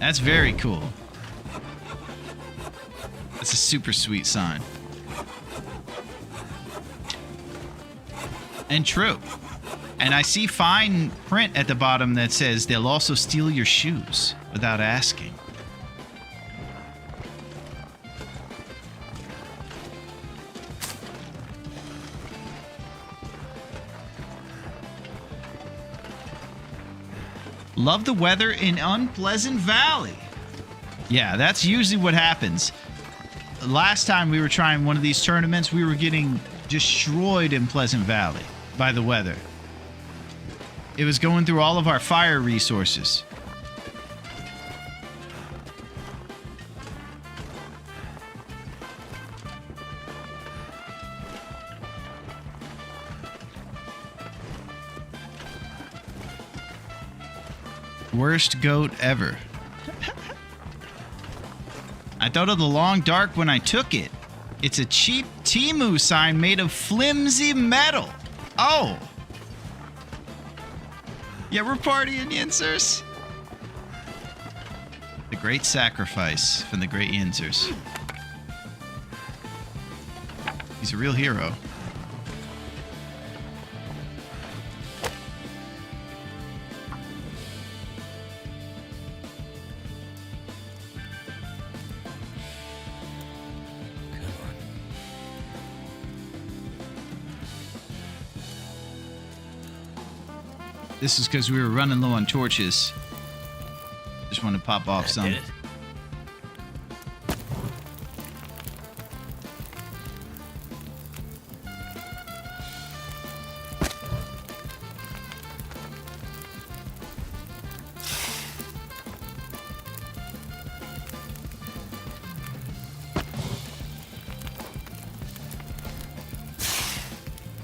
That's very cool. That's a super sweet sign. And true. And I see fine print at the bottom that says they'll also steal your shoes without asking. Love the weather in Unpleasant Valley. Yeah, that's usually what happens. Last time we were trying one of these tournaments, we were getting destroyed in Pleasant Valley by the weather. It was going through all of our fire resources. Worst goat ever. I thought of the long dark when I took it. It's a cheap Temu sign made of flimsy metal. Oh. Yeah, we're partying, Yinzers. The great sacrifice from the great Yinzers. He's a real hero. This is because we were running low on torches. Just want to pop off some. Did it?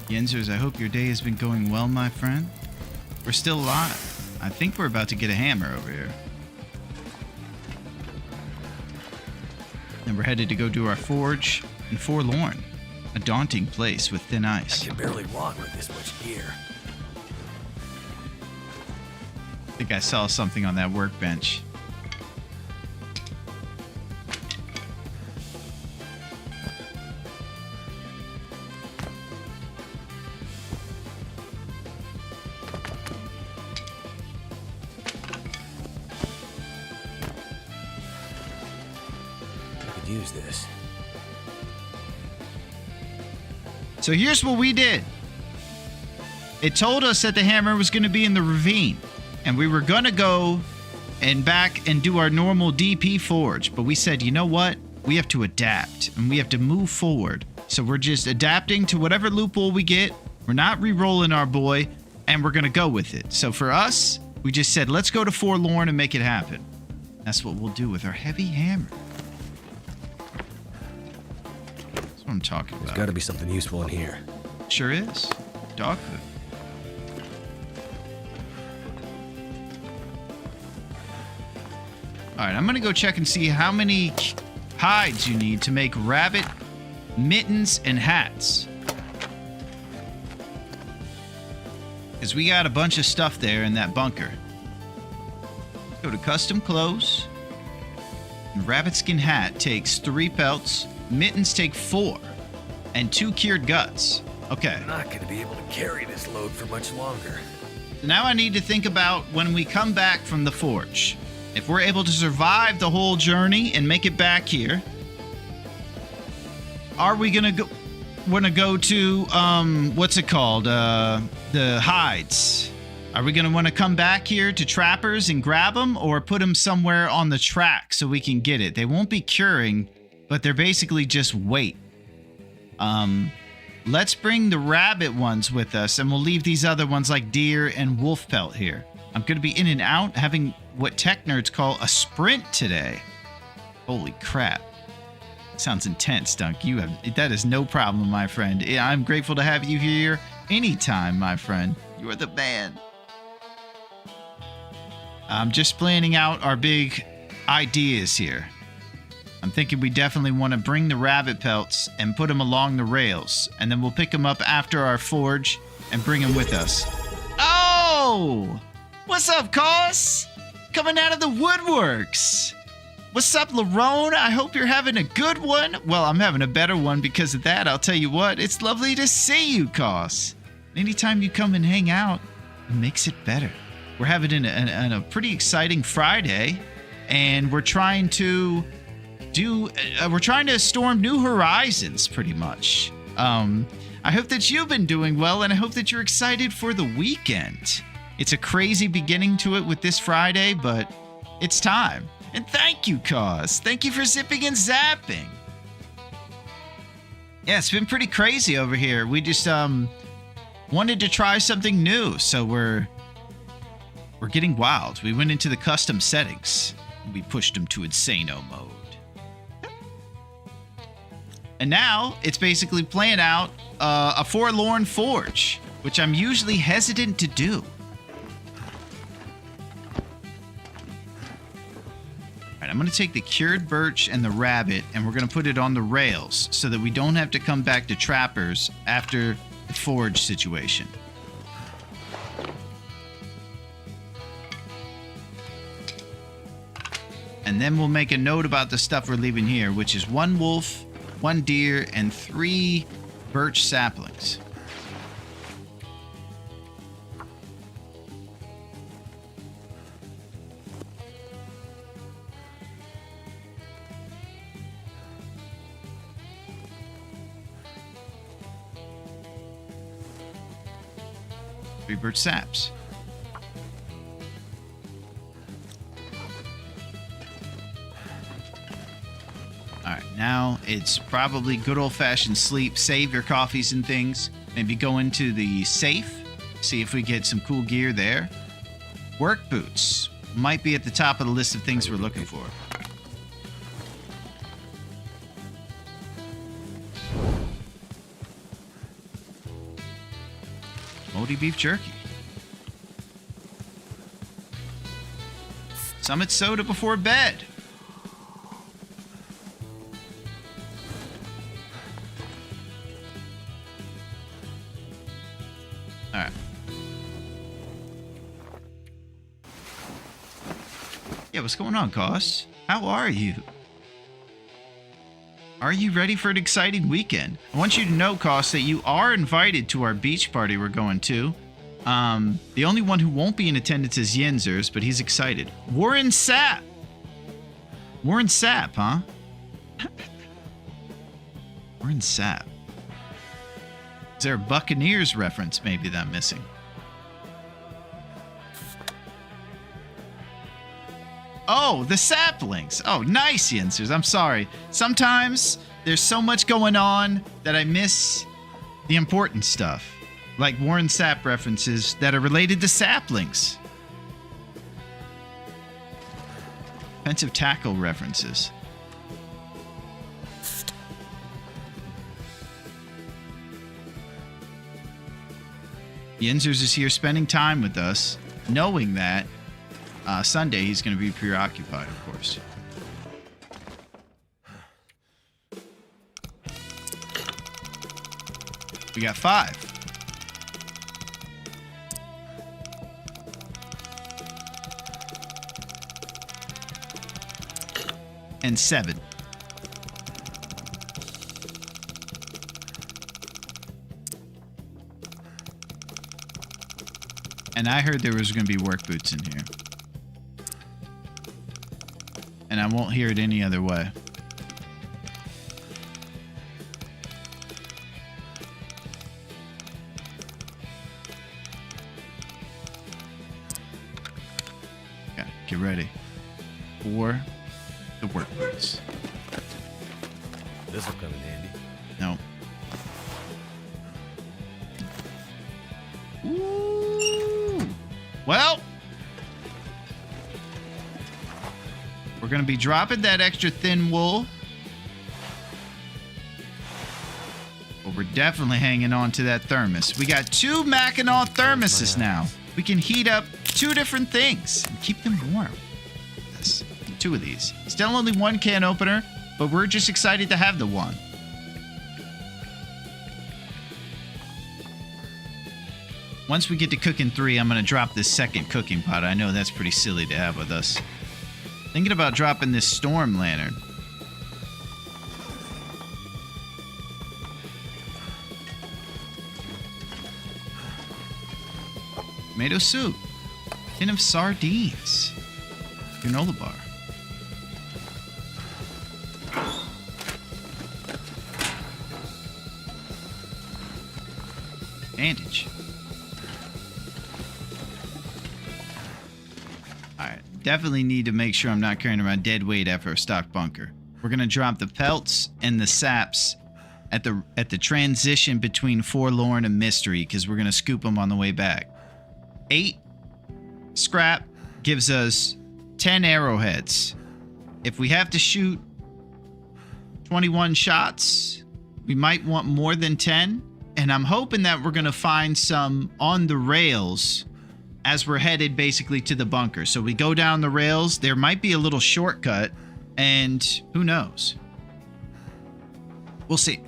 Yinzers, I hope your day has been going well, my friend. We're still alive. I think we're about to get a hammer over here. And we're headed to go do our forge in Forlorn. A daunting place with thin ice. I can barely walk with this much gear. I think I saw something on that workbench. Use this. So here's what we did. It told us that the hammer was going to be in the ravine, and we were going to go and back and do our normal DP forge, but we said, you know what? We have to adapt, and we have to move forward. So we're just adapting to whatever loophole we get. We're not re-rolling our boy, and we're going to go with it. So for us, we just said, let's go to Forlorn and make it happen. That's what we'll do with our heavy hammer. That's what I'm talking about. There's got to be something useful in here. Sure is. Dog food. All right, I'm gonna go check and see how many hides you need to make rabbit mittens and hats. Because we got a bunch of stuff there in that bunker. Go to custom clothes. And rabbit skin hat takes 3 pelts. Mittens take 4. And 2 cured guts. Okay. I'm not gonna be able to carry this load for much longer. Now I need to think about when we come back from the forge. If we're able to survive the whole journey and make it back here, are we gonna go? Wanna go to what's it called? The hides. Are we gonna want to come back here to Trappers and grab them, or put them somewhere on the track so we can get it? They won't be curing, but they're basically just weight. Let's bring the rabbit ones with us, and we'll leave these other ones like deer and wolf pelt here. I'm going to be in and out, having what tech nerds call a sprint today. Holy crap. Sounds intense, Dunk. That is no problem, my friend. I'm grateful to have you here anytime, my friend. You are the man. I'm just planning out our big ideas here. I'm thinking we definitely want to bring the rabbit pelts and put them along the rails, and then we'll pick them up after our forge and bring them with us. Oh! What's up, Cos? Coming out of the woodworks. What's up, Larone? I hope you're having a good one. Well, I'm having a better one because of that. I'll tell you what, it's lovely to see you, Cos. Anytime you come and hang out, it makes it better. We're having a pretty exciting Friday, and we're trying to storm new horizons, pretty much. I hope that you've been doing well, and I hope that you're excited for the weekend. It's a crazy beginning to it with this Friday, but it's time. And thank you, Cause. Thank you for zipping and zapping. Yeah, it's been pretty crazy over here. We just wanted to try something new, so we're getting wild. We went into the custom settings. We pushed them to Insano mode. And now it's basically playing out a forlorn forge, which I'm usually hesitant to do. All right, I'm going to take the cured birch and the rabbit, and we're going to put it on the rails so that we don't have to come back to Trappers after the forge situation. And then we'll make a note about the stuff we're leaving here, which is 1 wolf, 1 deer, and 3 birch saplings. Three birch saps. Now it's probably good old-fashioned sleep. Save your coffees and things. Maybe go into the safe. See if we get some cool gear there. Work boots. Might be at the top of the list of things we're looking for. Moldy beef jerky. Summit soda before bed. Alright. Yeah, what's going on, Cos? How are you? Are you ready for an exciting weekend? I want you to know, Cos, that you are invited to our beach party we're going to. The only one who won't be in attendance is Yinzers, but he's excited. Warren Sapp! Warren Sapp, huh? Warren Sapp. Is there a Buccaneers reference maybe that I'm missing? Oh, the saplings. Oh, nice, Yinzers. I'm sorry. Sometimes there's so much going on that I miss the important stuff. Like Warren Sapp references that are related to saplings. Offensive tackle references. Yinzers is here spending time with us, knowing that Sunday, he's going to be preoccupied, of course. We got 5. And 7. And I heard there was going to be work boots in here. And I won't hear it any other way. Okay, get ready for the work boots. This'll come in handy. No. Ooh. Well, we're going to be dropping that extra thin wool. But we're definitely hanging on to that thermos. We got 2 Mackinac thermoses now. We can heat up 2 different things and keep them warm. This, 2 of these. Still only 1 can opener, but we're just excited to have the one. Once we get to cooking 3, I'm going to drop this second cooking pot. I know that's pretty silly to have with us. Thinking about dropping this storm lantern. Tomato soup. Tin of sardines. Granola bar. Bandage. Alright, definitely need to make sure I'm not carrying around dead weight after a stock bunker. We're gonna drop the pelts and the saps at the transition between Forlorn and Mystery, because we're gonna scoop them on the way back. 8 scrap gives us 10 arrowheads. If we have to shoot 21 shots, we might want more than 10. And I'm hoping that we're going to find some on the rails as we're headed basically to the bunker. So we go down the rails. There might be a little shortcut, and who knows? We'll see.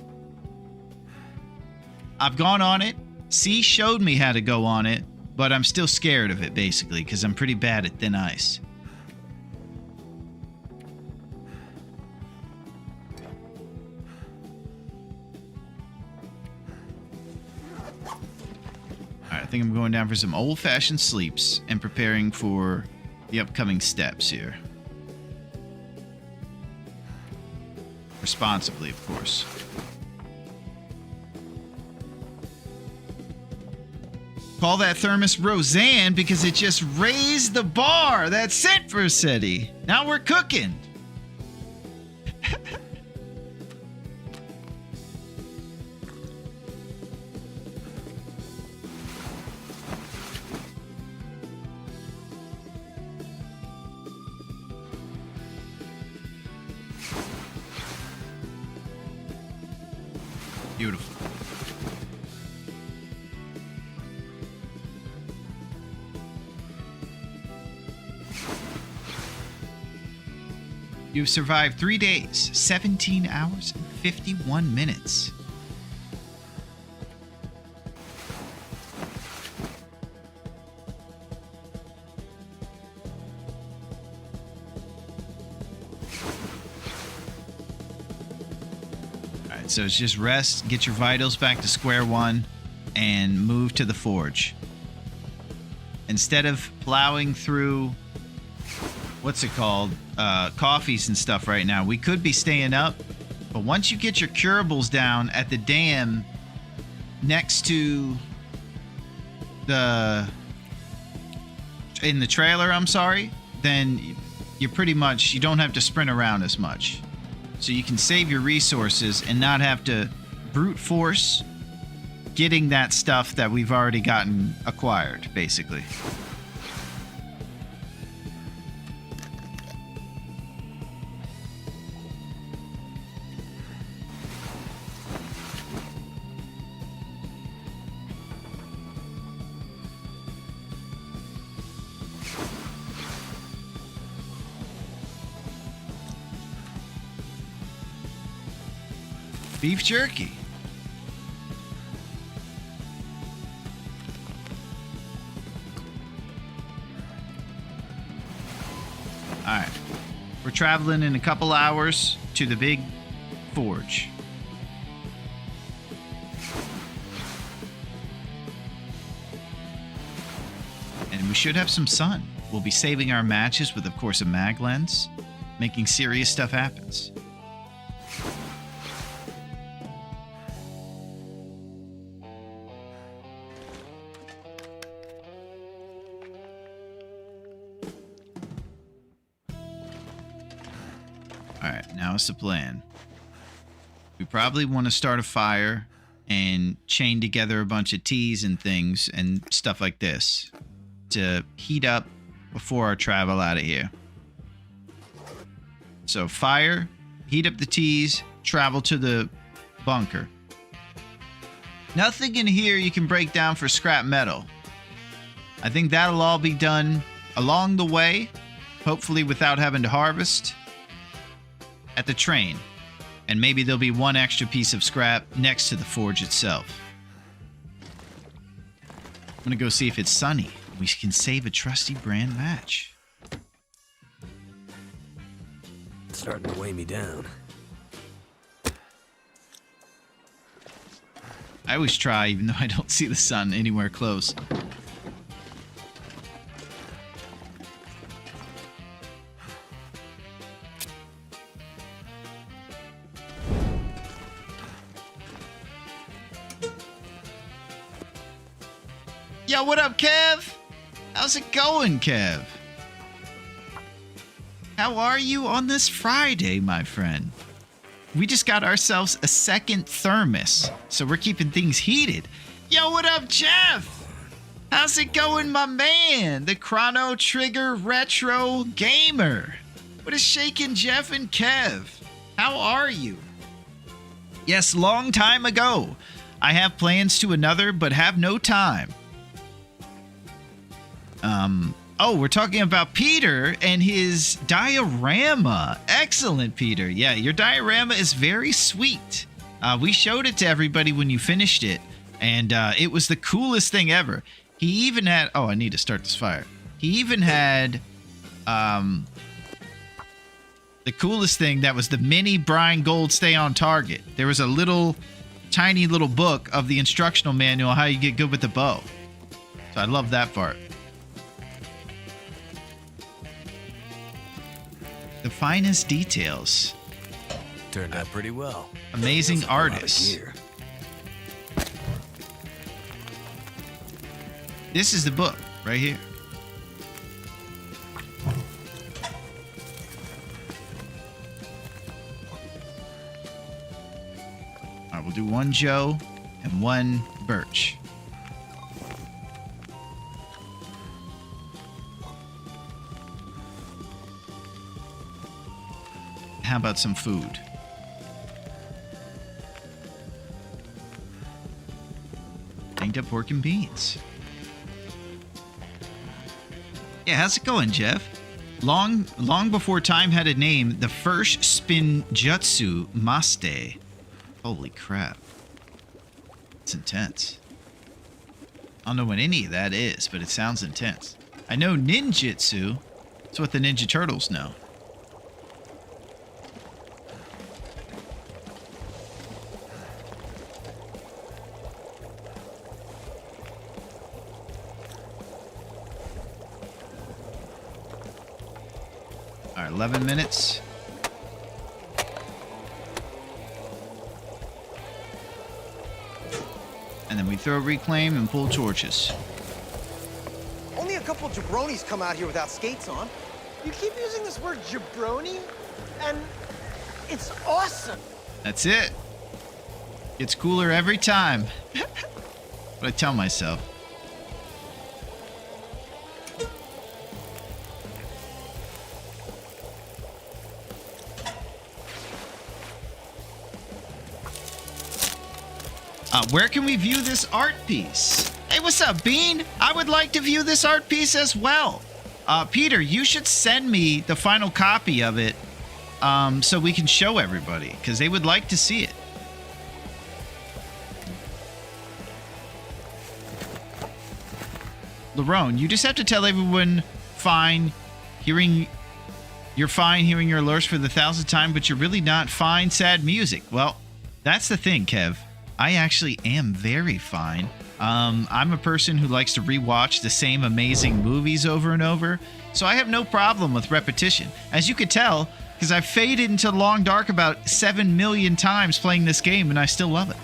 I've gone on it. C showed me how to go on it, but I'm still scared of it basically because I'm pretty bad at thin ice. I think I'm going down for some old-fashioned sleeps and preparing for the upcoming steps here. Responsibly, of course. Call that thermos Roseanne because it just raised the bar. That's it for City. Now we're cooking. Beautiful. You've survived 3 days, 17 hours, and 51 minutes. So it's just rest, get your vitals back to square one, and move to the forge. Instead of plowing through, what's it called, coffees and stuff right now, we could be staying up. But once you get your curables down at the dam next to in the trailer, I'm sorry, then you're pretty much, you don't have to sprint around as much. So you can save your resources and not have to brute force getting that stuff that we've already gotten acquired, basically. beef jerky. All right. We're traveling in a couple hours to the big forge. And we should have some sun. We'll be saving our matches with, of course, a mag lens, making serious stuff happens. Alright, now it's the plan. We probably want to start a fire and chain together a bunch of teas and things and stuff like this to heat up before our travel out of here. So fire, heat up the teas, travel to the bunker. Nothing in here you can break down for scrap metal. I think that'll all be done along the way, hopefully without having to harvest, at the train. And maybe there'll be one extra piece of scrap next to the forge itself. I'm gonna go see if it's sunny. We can save a trusty brand match. It's starting to weigh me down. I always try, even though I don't see the sun anywhere close. Yo, what up, Kev? How's it going, Kev? How are you on this Friday, my friend? We just got ourselves a second thermos, so we're keeping things heated. Yo, what up, Jeff? How's it going, my man? The Chrono Trigger Retro Gamer. What is shaking, Jeff and Kev? How are you? Yes, long time ago. I have plans to another, but have no time. Oh, we're talking about Peter and his diorama. Excellent, Peter. Yeah, your diorama is very sweet. We showed it to everybody when you finished it, and it was the coolest thing ever. He even had... Oh, I need to start this fire. He even had the coolest thing that was the mini Brian Gold Stay on Target. There was a little, tiny little book of the instructional manual how you get good with the bow. So I love that part. The finest details. Turned out pretty well. Amazing That's a lot of artists. gear. This is the book right here. All right, we'll do one Joe and one Birch. How about some food? Hanged up pork and beans. Yeah, how's it going, Jeff? Long before time had a name, the first Spinjutsu Maste. Holy crap. It's intense. I don't know what any of that is, but it sounds intense. I know ninjutsu. It's what the Ninja Turtles know. All right, 11 minutes. And then we throw reclaim and pull torches. Only a couple jabronis come out here without skates on. You keep using this word jabroni, and it's awesome. That's it. Gets cooler every time. What I tell myself. Where can we view this art piece? Hey, what's up, Bean? I would like to view this art piece as well. Peter, you should send me the final copy of it so we can show everybody, because they would like to see it. Larone, you just have to tell everyone fine you're fine hearing your alerts for the 1,000th time, but you're really not fine sad music. Well, that's the thing, Kev. I actually am very fine. I'm a person who likes to rewatch the same amazing movies over and over, so I have no problem with repetition. As you could tell, because I've faded into the long dark about 7 million times playing this game, and I still love it.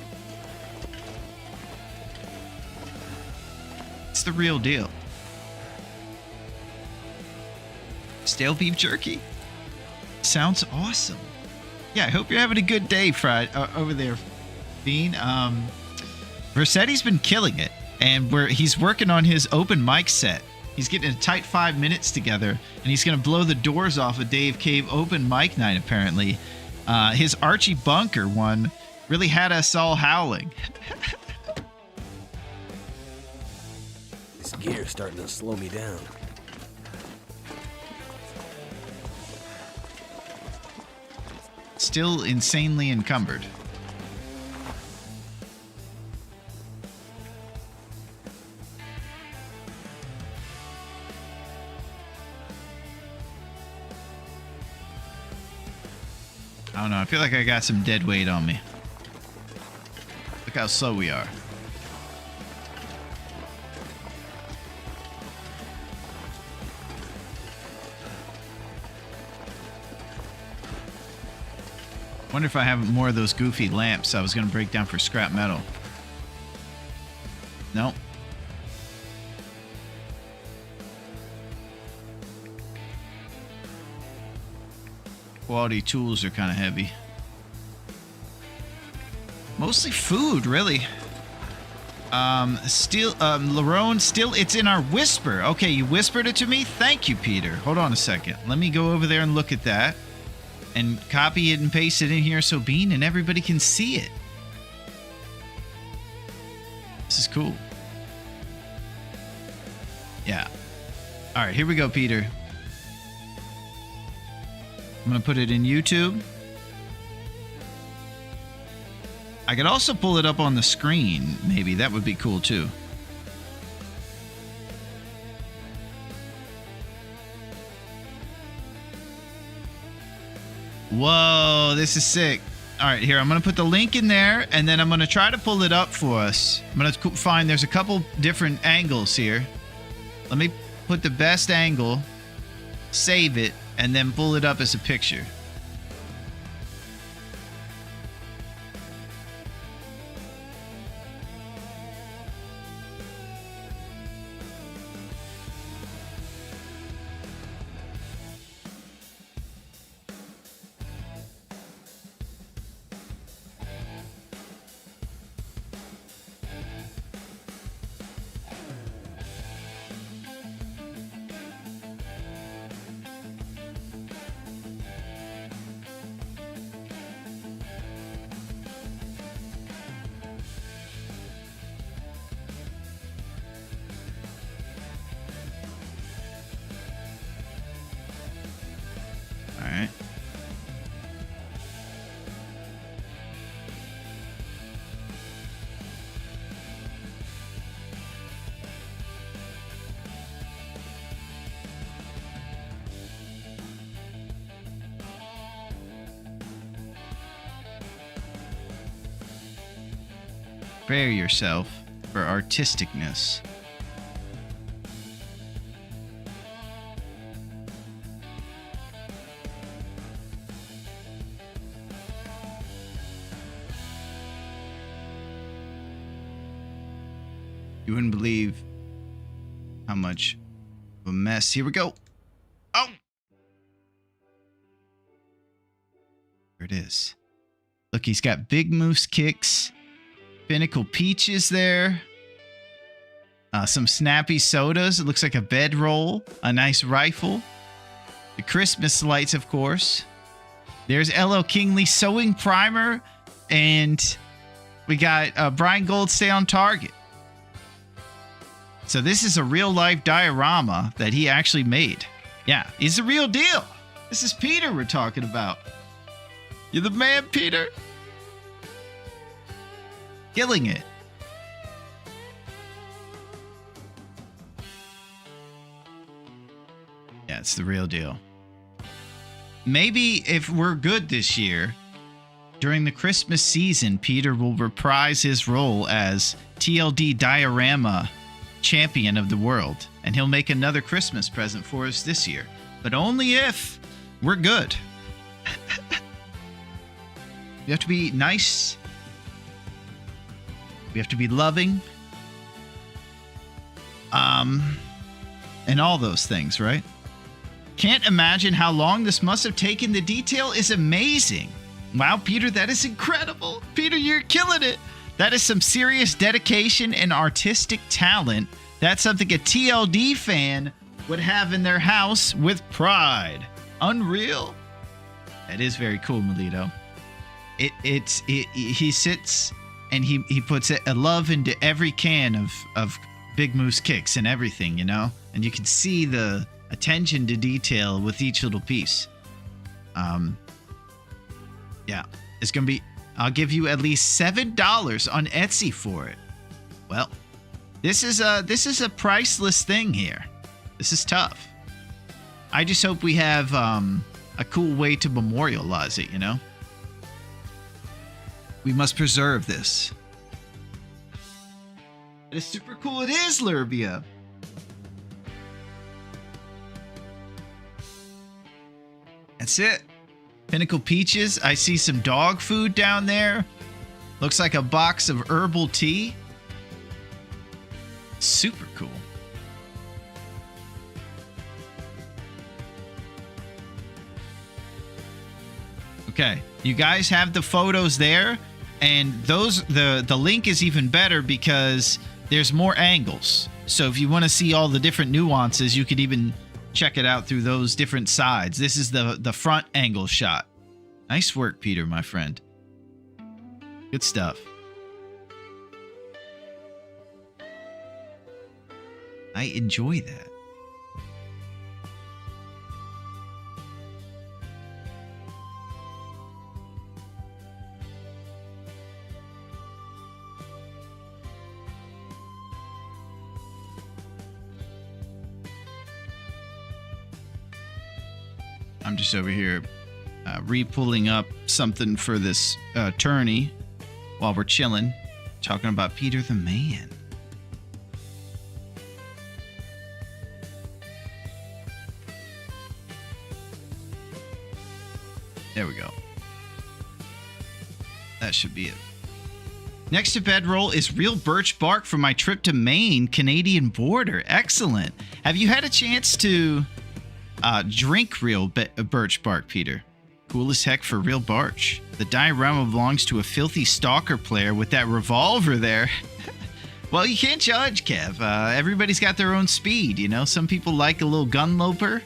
It's the real deal. Stale beef jerky? Sounds awesome. Yeah, I hope you're having a good day, over there, Bean. Versetti's been killing it, and he's working on his open mic set. He's getting a tight 5 minutes together, and he's going to blow the doors off of Dave Cave open mic night, apparently. His Archie Bunker one really had us all howling. This gear's starting to slow me down. Still insanely encumbered. I don't know. I feel like I got some dead weight on me. Look how slow we are. Wonder if I have more of those goofy lamps I was going to break down for scrap metal. Nope. Quality tools are kind of heavy. Mostly food, really. Larone, still, it's in our whisper. Okay, you whispered it to me? Thank you, Peter. Hold on a second. Let me go over there and look at that. And copy it and paste it in here so Bean and everybody can see it. This is cool. Yeah. All right, here we go, Peter. I'm going to put it in YouTube. I could also pull it up on the screen, maybe. That would be cool, too. Whoa, this is sick. All right, here, I'm going to put the link in there, and then I'm going to try to pull it up for us. I'm going to find there's a couple different angles here. Let me put the best angle, save it, and then pull it up as a picture. Alright. Prepare yourself for artisticness. You wouldn't believe how much of a mess. Here we go. Oh! There it is. Look, he's got big moose kicks. Pinnacle peaches there. Some snappy sodas. It looks like a bedroll. A nice rifle. The Christmas lights, of course. There's L.L. Kingley sewing primer. And we got Brian Gold stay on target. So this is a real-life diorama that he actually made. Yeah, he's the real deal. This is Peter we're talking about. You're the man, Peter. Killing it. Yeah, it's the real deal. Maybe if we're good this year, during the Christmas season, Peter will reprise his role as TLD Diorama champion of the world, and he'll make another Christmas present for us this year. But only if we're good. We have to be nice. We have to be loving. And all those things, right? Can't imagine how long this must have taken. The detail is amazing. Wow, Peter, that is incredible. Peter, you're killing it. That is some serious dedication and artistic talent. That's something a TLD fan would have in their house with pride. Unreal. That is very cool, Melito. He sits and he puts a love into every can of Big Moose kicks and everything, you know? And you can see the attention to detail with each little piece. Yeah, it's gonna be. I'll give you at least $7 on Etsy for it. Well, this is a priceless thing here. This is tough. I just hope we have a cool way to memorialize it. You know, we must preserve this. It is super cool. It is Lurbia. That's it. Pinnacle Peaches. I see some dog food down there. Looks like a box of herbal tea. Super cool. Okay, you guys have the photos there, and those the link is even better because there's more angles. So if you want to see all the different nuances, you could even check it out through those different sides. This is the front angle shot. Nice work, Peter, my friend. Good stuff. I enjoy that. I'm just over here re-pulling up something for this tourney while we're chilling, talking about Peter the Man. There we go. That should be it. Next to bedroll is real birch bark from my trip to Maine, Canadian border. Excellent. Have you had a chance to drink real birch bark, Peter? Cool as heck for real barch. The diorama belongs to a filthy stalker player with that revolver there. Well, you can't judge, Kev. Everybody's got their own speed, you know? Some people like a little gun loper.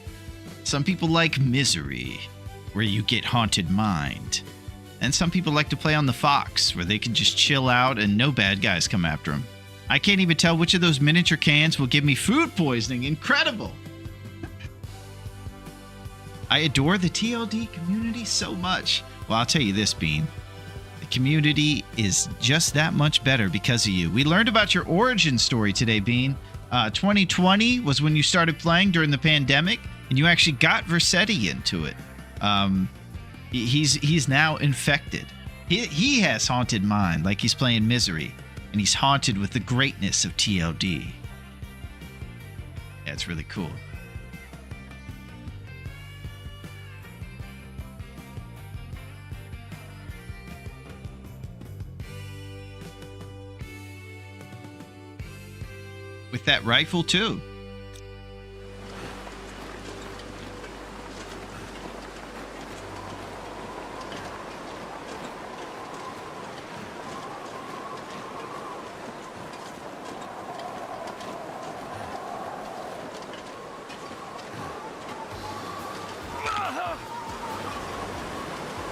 Some people like misery, where you get haunted mind. And some people like to play on the fox, where they can just chill out and no bad guys come after them. I can't even tell which of those miniature cans will give me food poisoning. Incredible! I adore the TLD community so much. Well, I'll tell you this, Bean. The community is just that much better because of you. We learned about your origin story today, Bean. 2020 was when you started playing during the pandemic, and you actually got Versetti into it. He's now infected. He has haunted mind, like he's playing Misery, and he's haunted with the greatness of TLD. Yeah, it's really cool. With that rifle, too.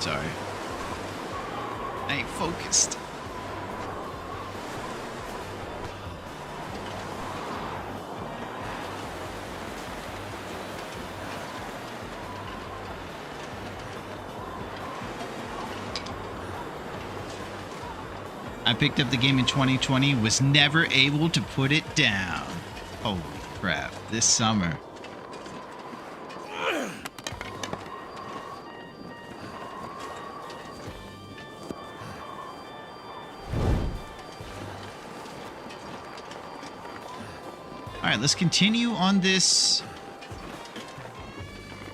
Sorry. I ain't focused. I picked up the game in 2020, was never able to put it down. Holy crap, this summer. All right, let's continue on this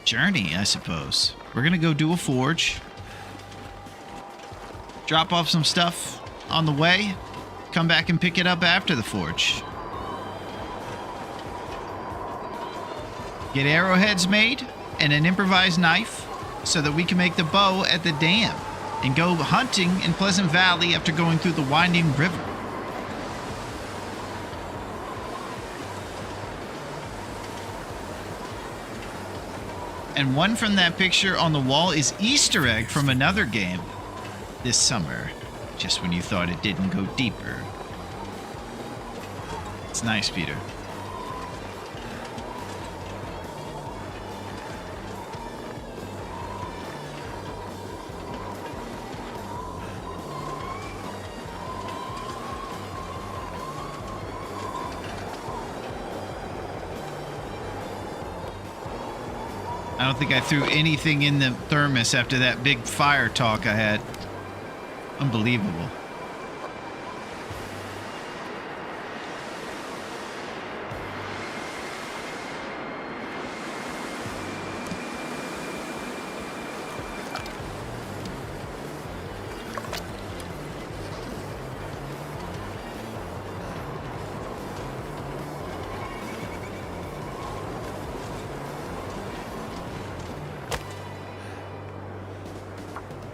journey, I suppose. We're going to go do a forge. Drop off some stuff on the way. Come back and pick it up after the forge. Get arrowheads made and an improvised knife so that we can make the bow at the dam and go hunting in Pleasant Valley after going through the winding river. And one from that picture on the wall is Easter egg from another game this summer, just when you thought it didn't go deeper. It's nice, Peter. I don't think I threw anything in the thermos after that big fire talk I had. Unbelievable.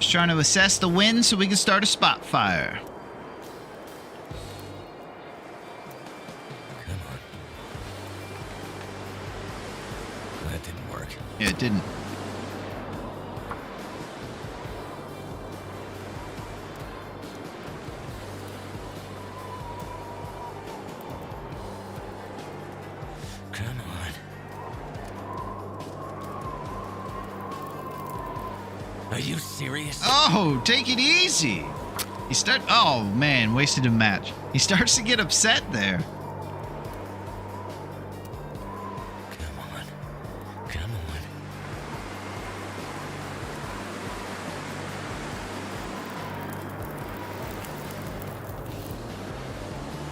Just trying to assess the wind so we can start a spot fire. Come on. That didn't work. Yeah, it didn't. Come on. Are you serious? Oh, take it easy. Oh man, wasted a match. He starts to get upset there. Come on. Come on.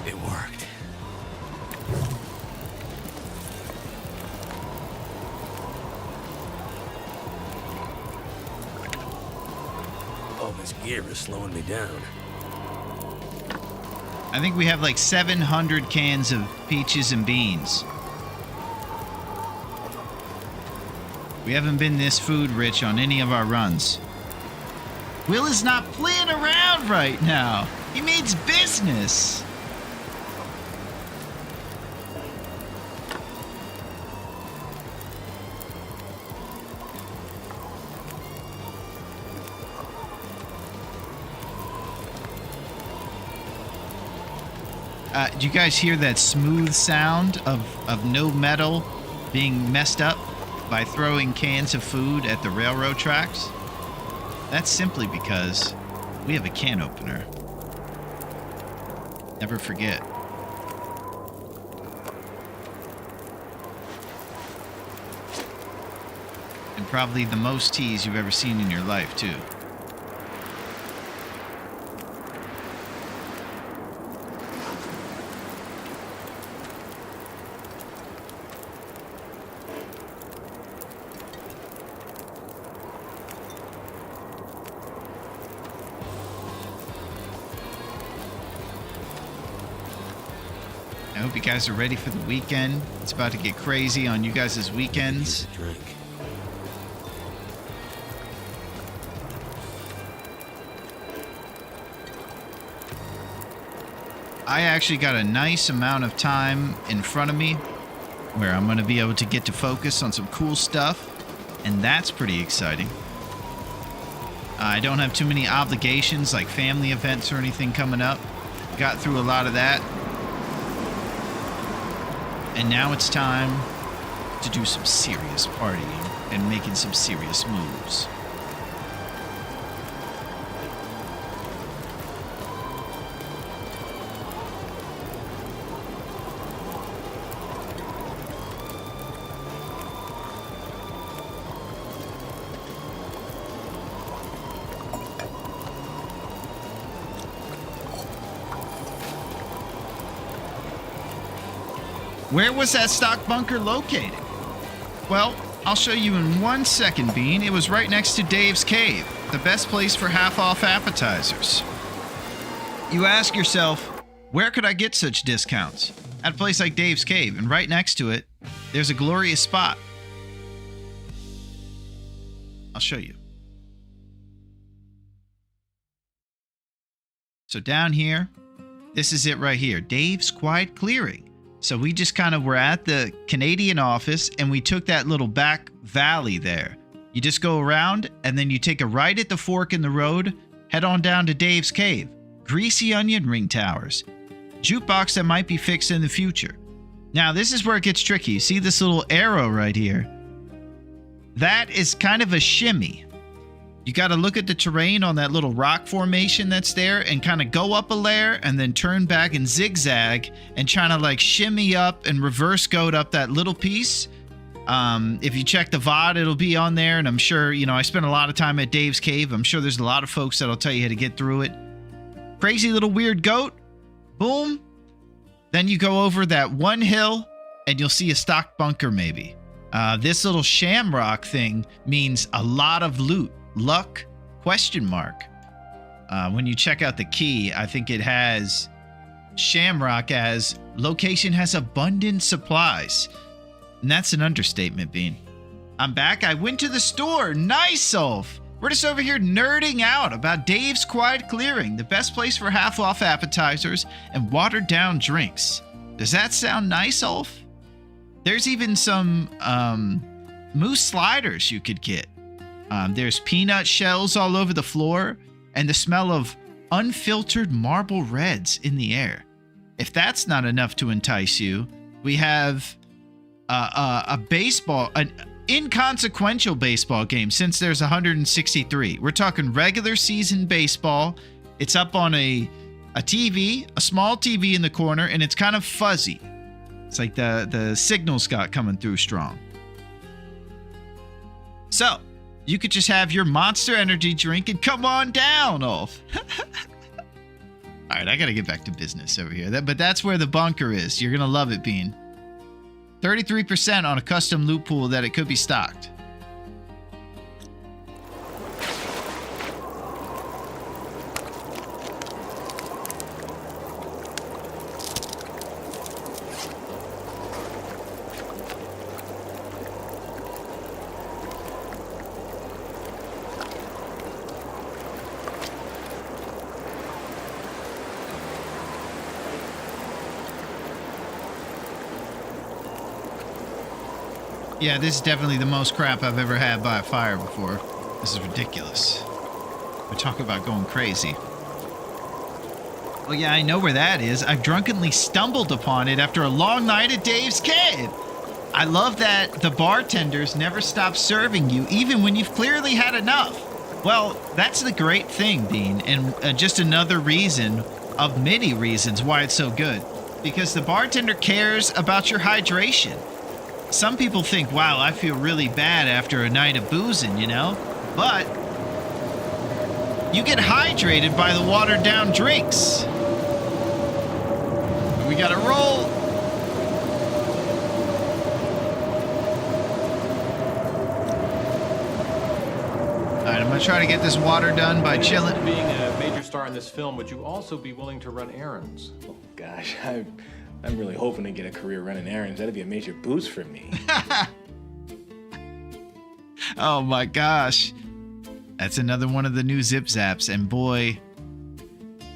It worked. All this gear is slowing me down. I think we have like 700 cans of peaches and beans. We haven't been this food rich on any of our runs. Will is not playing around right now. He means business. Do you guys hear that smooth sound of no metal being messed up by throwing cans of food at the railroad tracks? That's simply because we have a can opener. Never forget. And probably the most teas you've ever seen in your life, too. I hope you guys are ready for the weekend. It's about to get crazy on you guys' weekends. Use a drink. I actually got a nice amount of time in front of me where I'm going to be able to get to focus on some cool stuff, and that's pretty exciting. I don't have too many obligations like family events or anything coming up. Got through a lot of that. And now it's time to do some serious partying and making some serious moves. Where was that stock bunker located? Well, I'll show you in 1 second, Bean. It was right next to Dave's Cave, the best place for half-off appetizers. You ask yourself, where could I get such discounts? At a place like Dave's Cave, and right next to it, there's a glorious spot. I'll show you. So down here, this is it right here, Dave's Quiet Clearing. So we just kind of were at the Canadian office and we took that little back valley there. You just go around and then you take a right at the fork in the road, head on down to Dave's Cave. Greasy onion ring towers. Jukebox that might be fixed in the future. Now this is where it gets tricky. You see this little arrow right here? That is kind of a shimmy. You got to look at the terrain on that little rock formation that's there and kind of go up a layer and then turn back and zigzag and trying to like shimmy up and reverse goat up that little piece. If you check the VOD, it'll be on there. And I'm sure, I spent a lot of time at Dave's Cave. I'm sure there's a lot of folks that'll tell you how to get through it. Crazy little weird goat. Boom. Then you go over that one hill and you'll see a stock bunker maybe. This little shamrock thing means a lot of loot. Luck? Question mark. When you check out the key, I think it has shamrock as location has abundant supplies. And that's an understatement, Bean. I'm back. I went to the store. Nice, Ulf. We're just over here nerding out about Dave's Quiet Clearing, the best place for half-off appetizers and watered-down drinks. Does that sound nice, Ulf? There's even some moose sliders you could get. There's peanut shells all over the floor and the smell of unfiltered marble reds in the air. If that's not enough to entice you, we have an inconsequential baseball game since there's 163. We're talking regular season baseball. It's up on a TV, a small TV in the corner, and it's kind of fuzzy. It's like the signal's got coming through strong. So, you could just have your Monster Energy drink and come on down, Ulf. All right, I got to get back to business over here. But that's where the bunker is. You're going to love it, Bean. 33% on a custom loot pool that it could be stocked. Yeah, this is definitely the most crap I've ever had by a fire before. This is ridiculous. We talk about going crazy. Oh yeah, I know where that is. I've drunkenly stumbled upon it after a long night at Dave's Cave. I love that the bartenders never stop serving you, even when you've clearly had enough. Well, that's the great thing, Bean, and just another reason of many reasons why it's so good. Because the bartender cares about your hydration. Some people think, wow, I feel really bad after a night of boozing, But you get hydrated by the watered down drinks. We gotta roll. All right, I'm gonna try to get this water done by chilling. Being a major star in this film, would you also be willing to run errands? Oh, gosh, I'm really hoping to get a career running errands. That'd be a major boost for me. Oh my gosh. That's another one of the new Zip Zaps, and boy,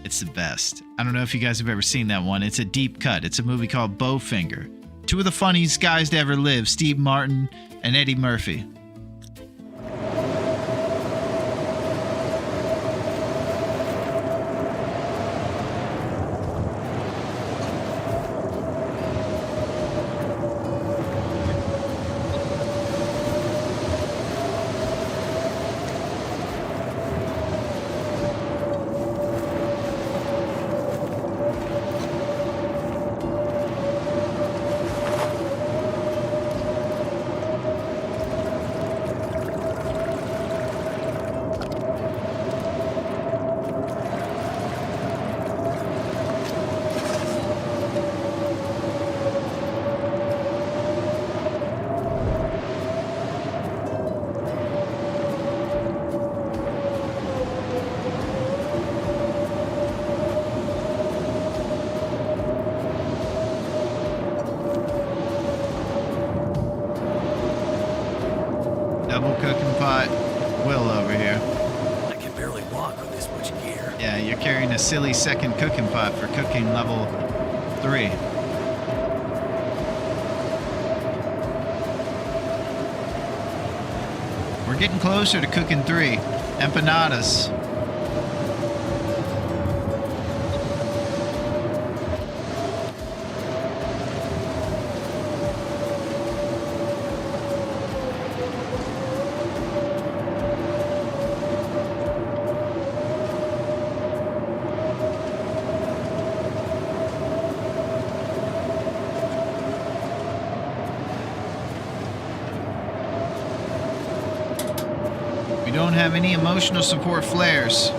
it's the best. I don't know if you guys have ever seen that one. It's a deep cut. It's a movie called Bowfinger. Two of the funniest guys to ever live, Steve Martin and Eddie Murphy. double cooking pot. Will over here. I can barely walk with this much gear. Yeah, you're carrying a silly second cooking pot for cooking level 3. We're getting closer to cooking 3. Empanadas. We don't have any emotional support flares.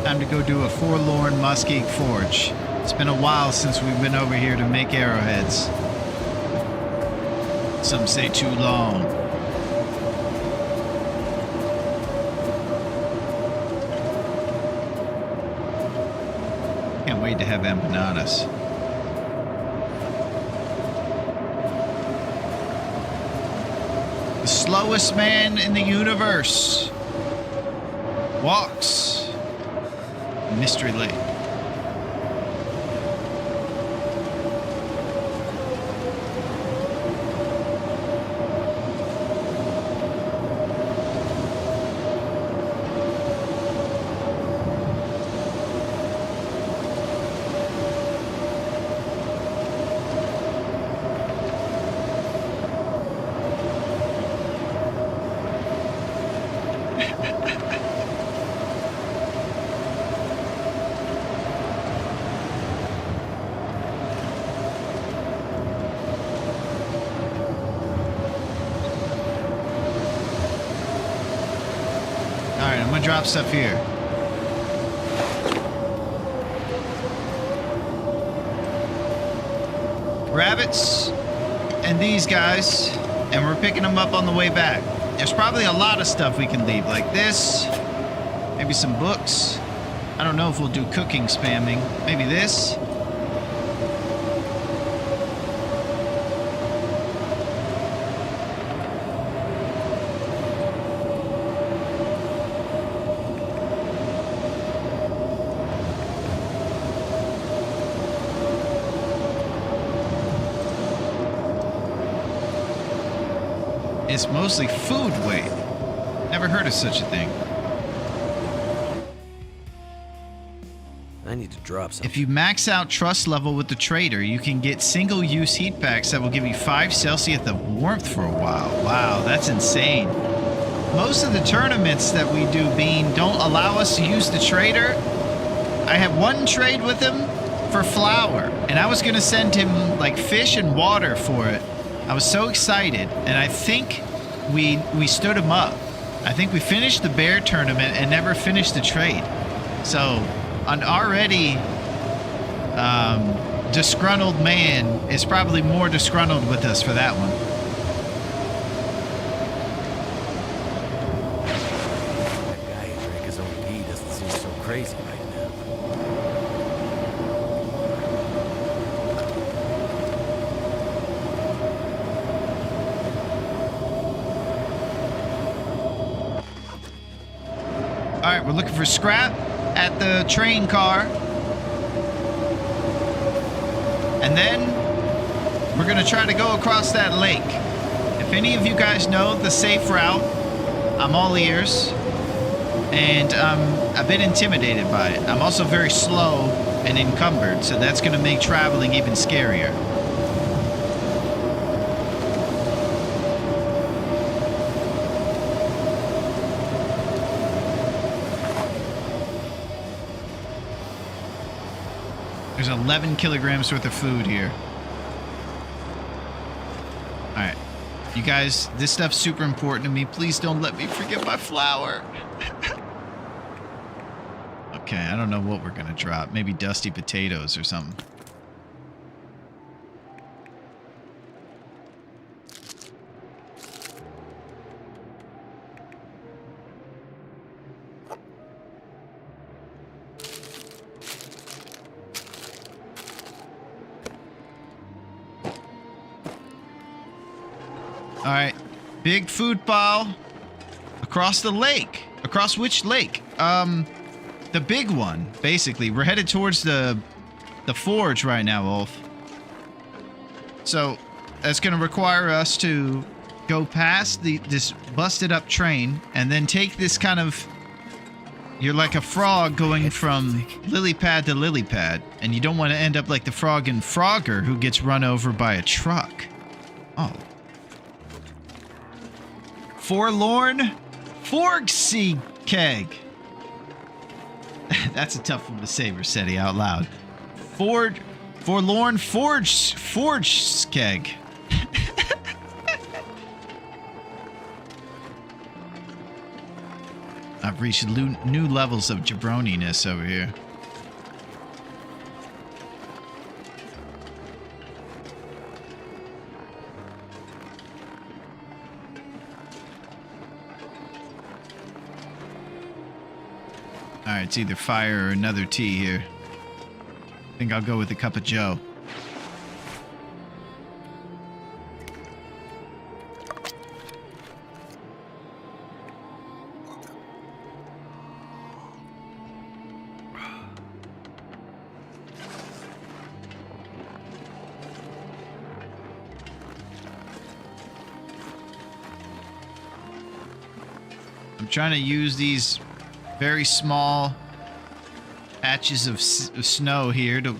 Time to go do a forlorn muskeg forge. It's been a while since we've been over here to make arrowheads. Some say too long. Can't wait to have empanadas. The slowest man in the universe walks Mystery Lake. Alright, I'm gonna drop stuff here. Rabbits and these guys, and we're picking them up on the way back. There's probably a lot of stuff we can leave, like this, maybe some books. I don't know if we'll do cooking spamming. Maybe this. It's mostly food weight. Never heard of such a thing. I need to drop something. If you max out trust level with the trader, you can get single-use heat packs that will give you 5 Celsius of warmth for a while. Wow, that's insane. Most of the tournaments that we do, Bean, don't allow us to use the trader. I had one trade with him for flour, and I was going to send him like fish and water for it. I was so excited, and I think we stood him up. I think we finished the bear tournament and never finished the trade. So an already disgruntled man is probably more disgruntled with us for that one. That guy who drank his own pee doesn't seem so crazy right now. All right, we're looking for scrap at the train car. And then we're going to try to go across that lake. If any of you guys know the safe route, I'm all ears. And I'm a bit intimidated by it. I'm also very slow and encumbered, so that's going to make traveling even scarier. There's 11 kilograms worth of food here. All right. You guys, this stuff's super important to me. Please don't let me forget my flour. Okay, I don't know what we're going to drop. Maybe dusty potatoes or something. All right, big food pile across the lake. Across which lake? The big one, basically. We're headed towards the forge right now, Ulf. So that's going to require us to go past this busted up train and then take this kind of... You're like a frog going from lily pad to lily pad, and you don't want to end up like the frog in Frogger who gets run over by a truck. Oh. Forlorn Forgsea Keg. That's a tough one to say, Rossetti, out loud. Forlorn Forge Keg. I've reached new levels of jabroniness over here. Alright, it's either fire or another tea here. I think I'll go with a cup of joe. I'm trying to use these very small patches of snow here to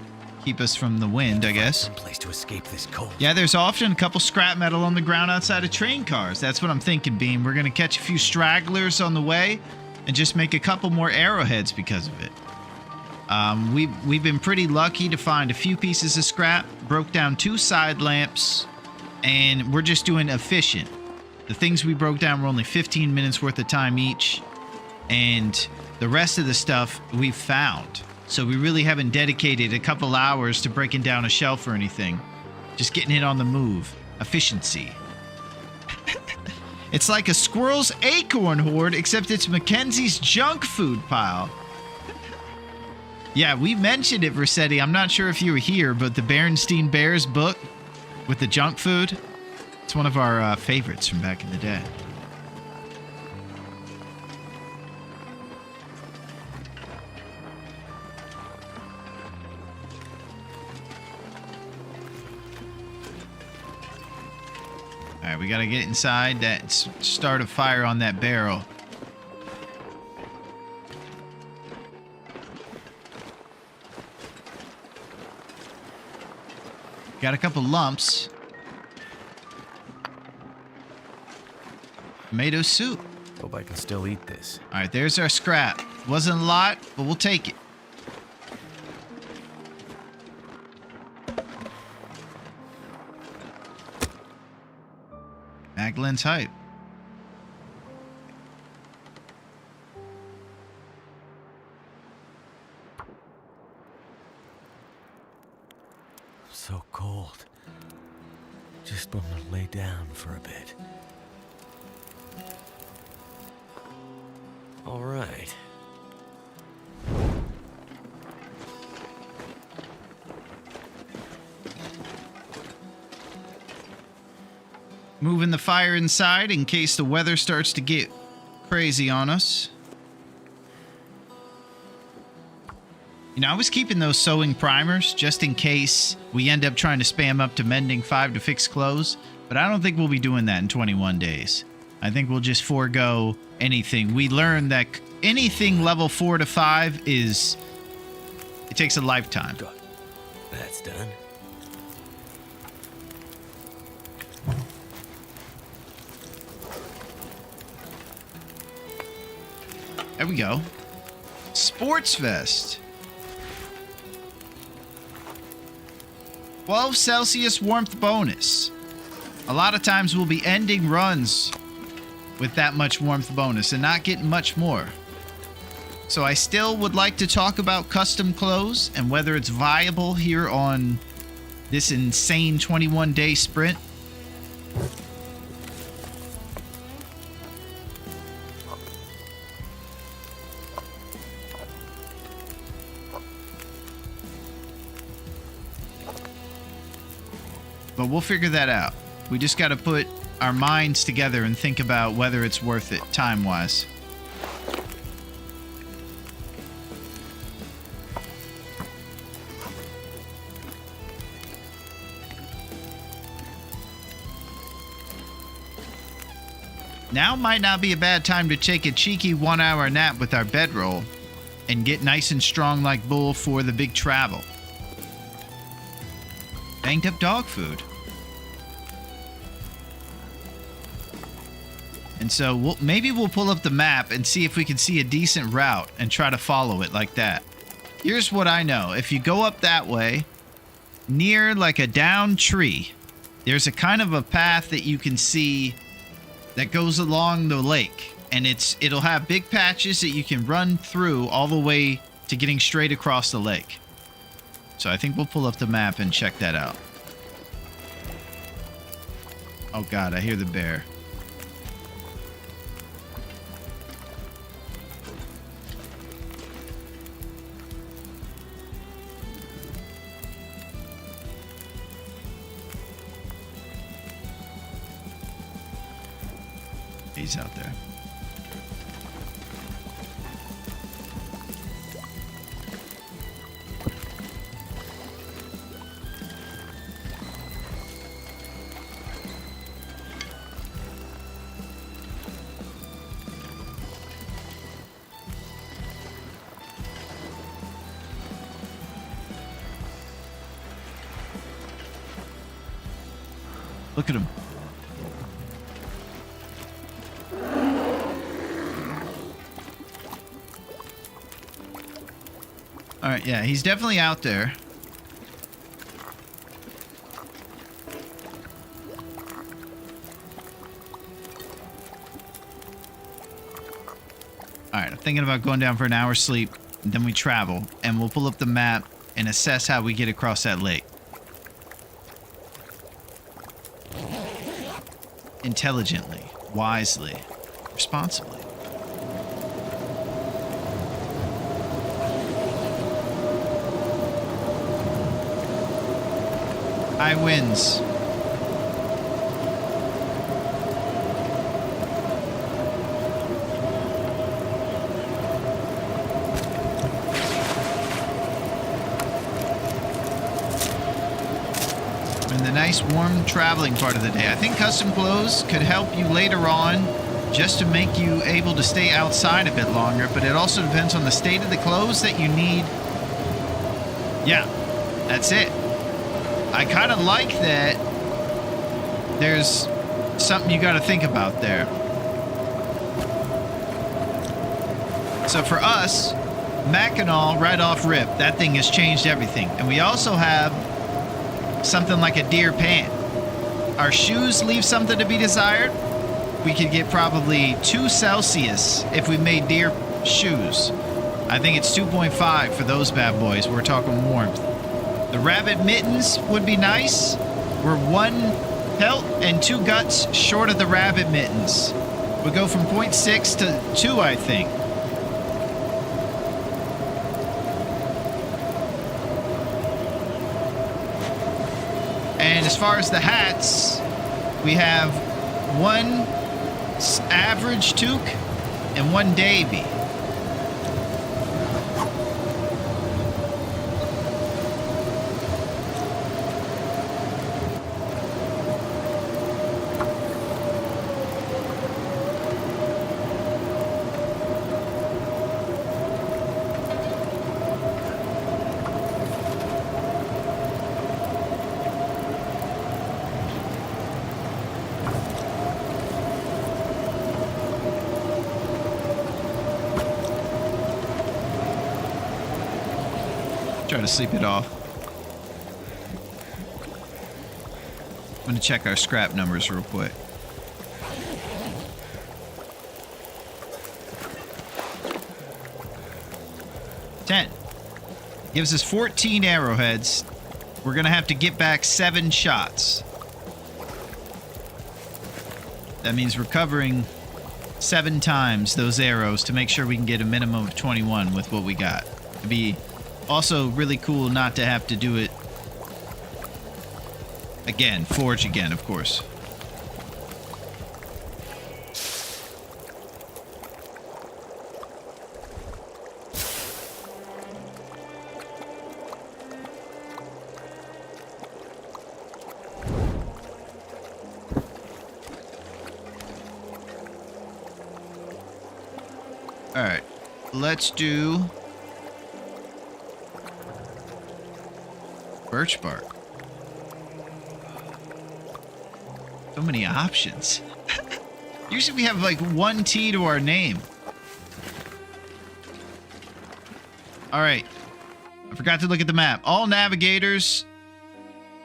keep us from the wind, I guess. Some place to escape this cold. Yeah, there's often a couple scrap metal on the ground outside of train cars. That's what I'm thinking, Beam. We're going to catch a few stragglers on the way and just make a couple more arrowheads because of it. We've been pretty lucky to find a few pieces of scrap, broke down 2 side lamps, and we're just doing efficient. The things we broke down were only 15 minutes worth of time each. And the rest of the stuff we've found. So we really haven't dedicated a couple hours to breaking down a shelf or anything. Just getting it on the move. Efficiency. It's like a squirrel's acorn hoard, except it's Mackenzie's junk food pile. Yeah, we mentioned it, Rossetti. I'm not sure if you were here, but the Berenstein Bears book with the junk food, it's one of our favorites from back in the day. All right, we got to get inside that, start a fire on that barrel. Got a couple lumps. Tomato soup. Hope I can still eat this. All right, there's our scrap. Wasn't a lot, but we'll take it. Maglenn's hype. So cold. Just want to lay down for a bit. All right. Moving the fire inside in case the weather starts to get crazy on us. You know, I was keeping those sewing primers just in case we end up trying to spam up to mending 5 to fix clothes, but I don't think we'll be doing that in 21 days. I think we'll just forego anything. We learned that anything level 4 to 5 it takes a lifetime. Good. That's done. There we go. Sports vest. 12 Celsius warmth bonus. A lot of times we'll be ending runs with that much warmth bonus and not getting much more. So I still would like to talk about custom clothes and whether it's viable here on this insane 21-day sprint. But we'll figure that out. We just got to put our minds together and think about whether it's worth it time-wise. Now might not be a bad time to take a cheeky 1-hour nap with our bedroll and get nice and strong like bull for the big travel. Banked up dog food. And so maybe we'll pull up the map and see if we can see a decent route and try to follow it like that. Here's what I know. If you go up that way, near like a downed tree, there's a kind of a path that you can see that goes along the lake. And it'll have big patches that you can run through all the way to getting straight across the lake. So I think we'll pull up the map and check that out. Oh God, I hear the bear. He's out there. Look at him. All right, yeah, he's definitely out there. All right, I'm thinking about going down for an hour's sleep, and then we travel, and we'll pull up the map and assess how we get across that lake. Intelligently, wisely, responsibly. High winds. And the nice warm traveling part of the day. I think custom clothes could help you later on just to make you able to stay outside a bit longer, but it also depends on the state of the clothes that you need. Yeah, that's it. I kind of like that there's something you got to think about there. So for us, Mackinac right off rip, that thing has changed everything. And we also have something like a deer pant. Our shoes leave something to be desired. We could get probably 2 Celsius if we made deer shoes. I think it's 2.5 for those bad boys. We're talking warmth. The rabbit mittens would be nice. We're 1 pelt and 2 guts short of the rabbit mittens. We go from 0.6 to 2, I think. And as far as the hats, we have 1 average toque and 1 Davy. Try to sleep it off. I'm gonna check our scrap numbers real quick. 10. Gives us 14 arrowheads. We're gonna have to get back 7 shots. That means recovering 7 times those arrows to make sure we can get a minimum of 21 with what we got. It'd be also really cool not to have to do it again. Forge again, of course. Alright, let's do birch bark. So many options. Usually we have like 1 T to our name. Alright, I forgot to look at the map. All navigators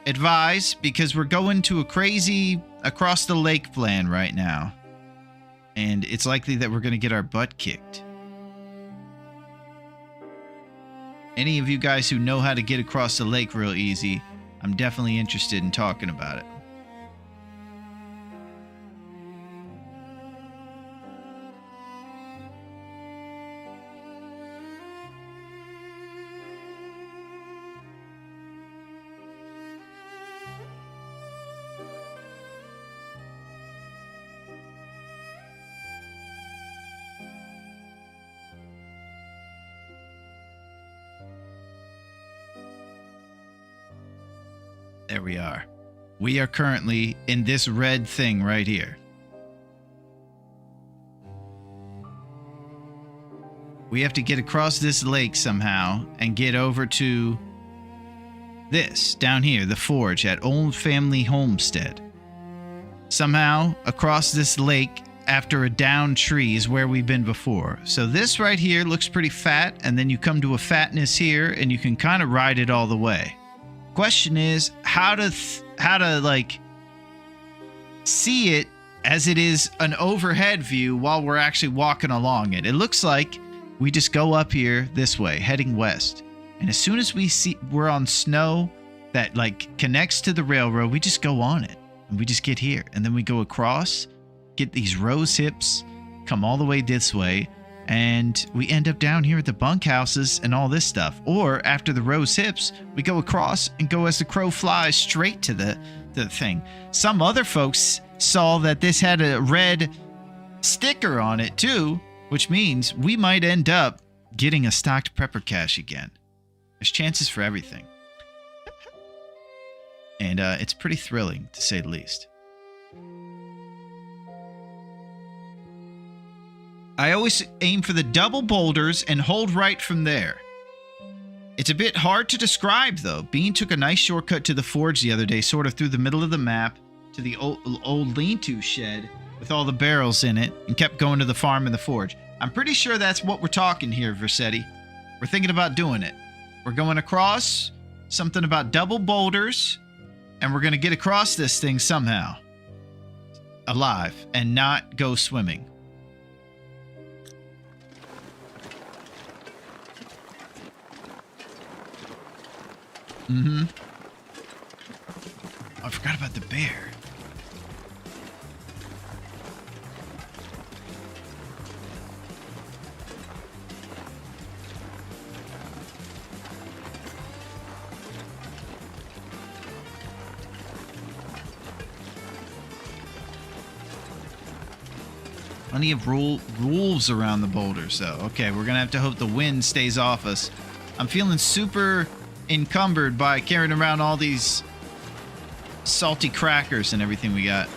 advise, because we're going to a crazy across the lake plan right now. And it's likely that we're going to get our butt kicked. Any of you guys who know how to get across the lake real easy, I'm definitely interested in talking about it. There we are. We are currently in this red thing right here. We have to get across this lake somehow and get over to this down here, the forge at Old Family Homestead. Somehow across this lake after a downed tree is where we've been before. So this right here looks pretty fat, and then you come to a fatness here and you can kind of ride it all the way. Question is how to like see it as it is an overhead view while we're actually walking along it. It looks like we just go up here this way, heading west. And as soon as we see we're on snow that like connects to the railroad, we just go on it and we just get here. And then we go across, get these rose hips, come all the way this way, and we end up down here at the bunkhouses and all this stuff. Or after the rose hips, we go across and go as the crow flies straight to the thing. Some other folks saw that this had a red sticker on it too, which means we might end up getting a stocked prepper cache again. There's chances for everything. And it's pretty thrilling, to say the least. I always aim for the double boulders and hold right from there. It's a bit hard to describe, though. Bean took a nice shortcut to the forge the other day, sort of through the middle of the map, to the old lean-to shed with all the barrels in it, and kept going to the farm and the forge. I'm pretty sure that's what we're talking here, Versetti. We're thinking about doing it. We're going across, something about double boulders, and we're going to get across this thing somehow. Alive, and not go swimming. Mm-hmm. Oh, I forgot about the bear. Plenty of wolves around the boulders, though. Okay, we're gonna have to hope the wind stays off us. I'm feeling super encumbered by carrying around all these salty crackers and everything we got.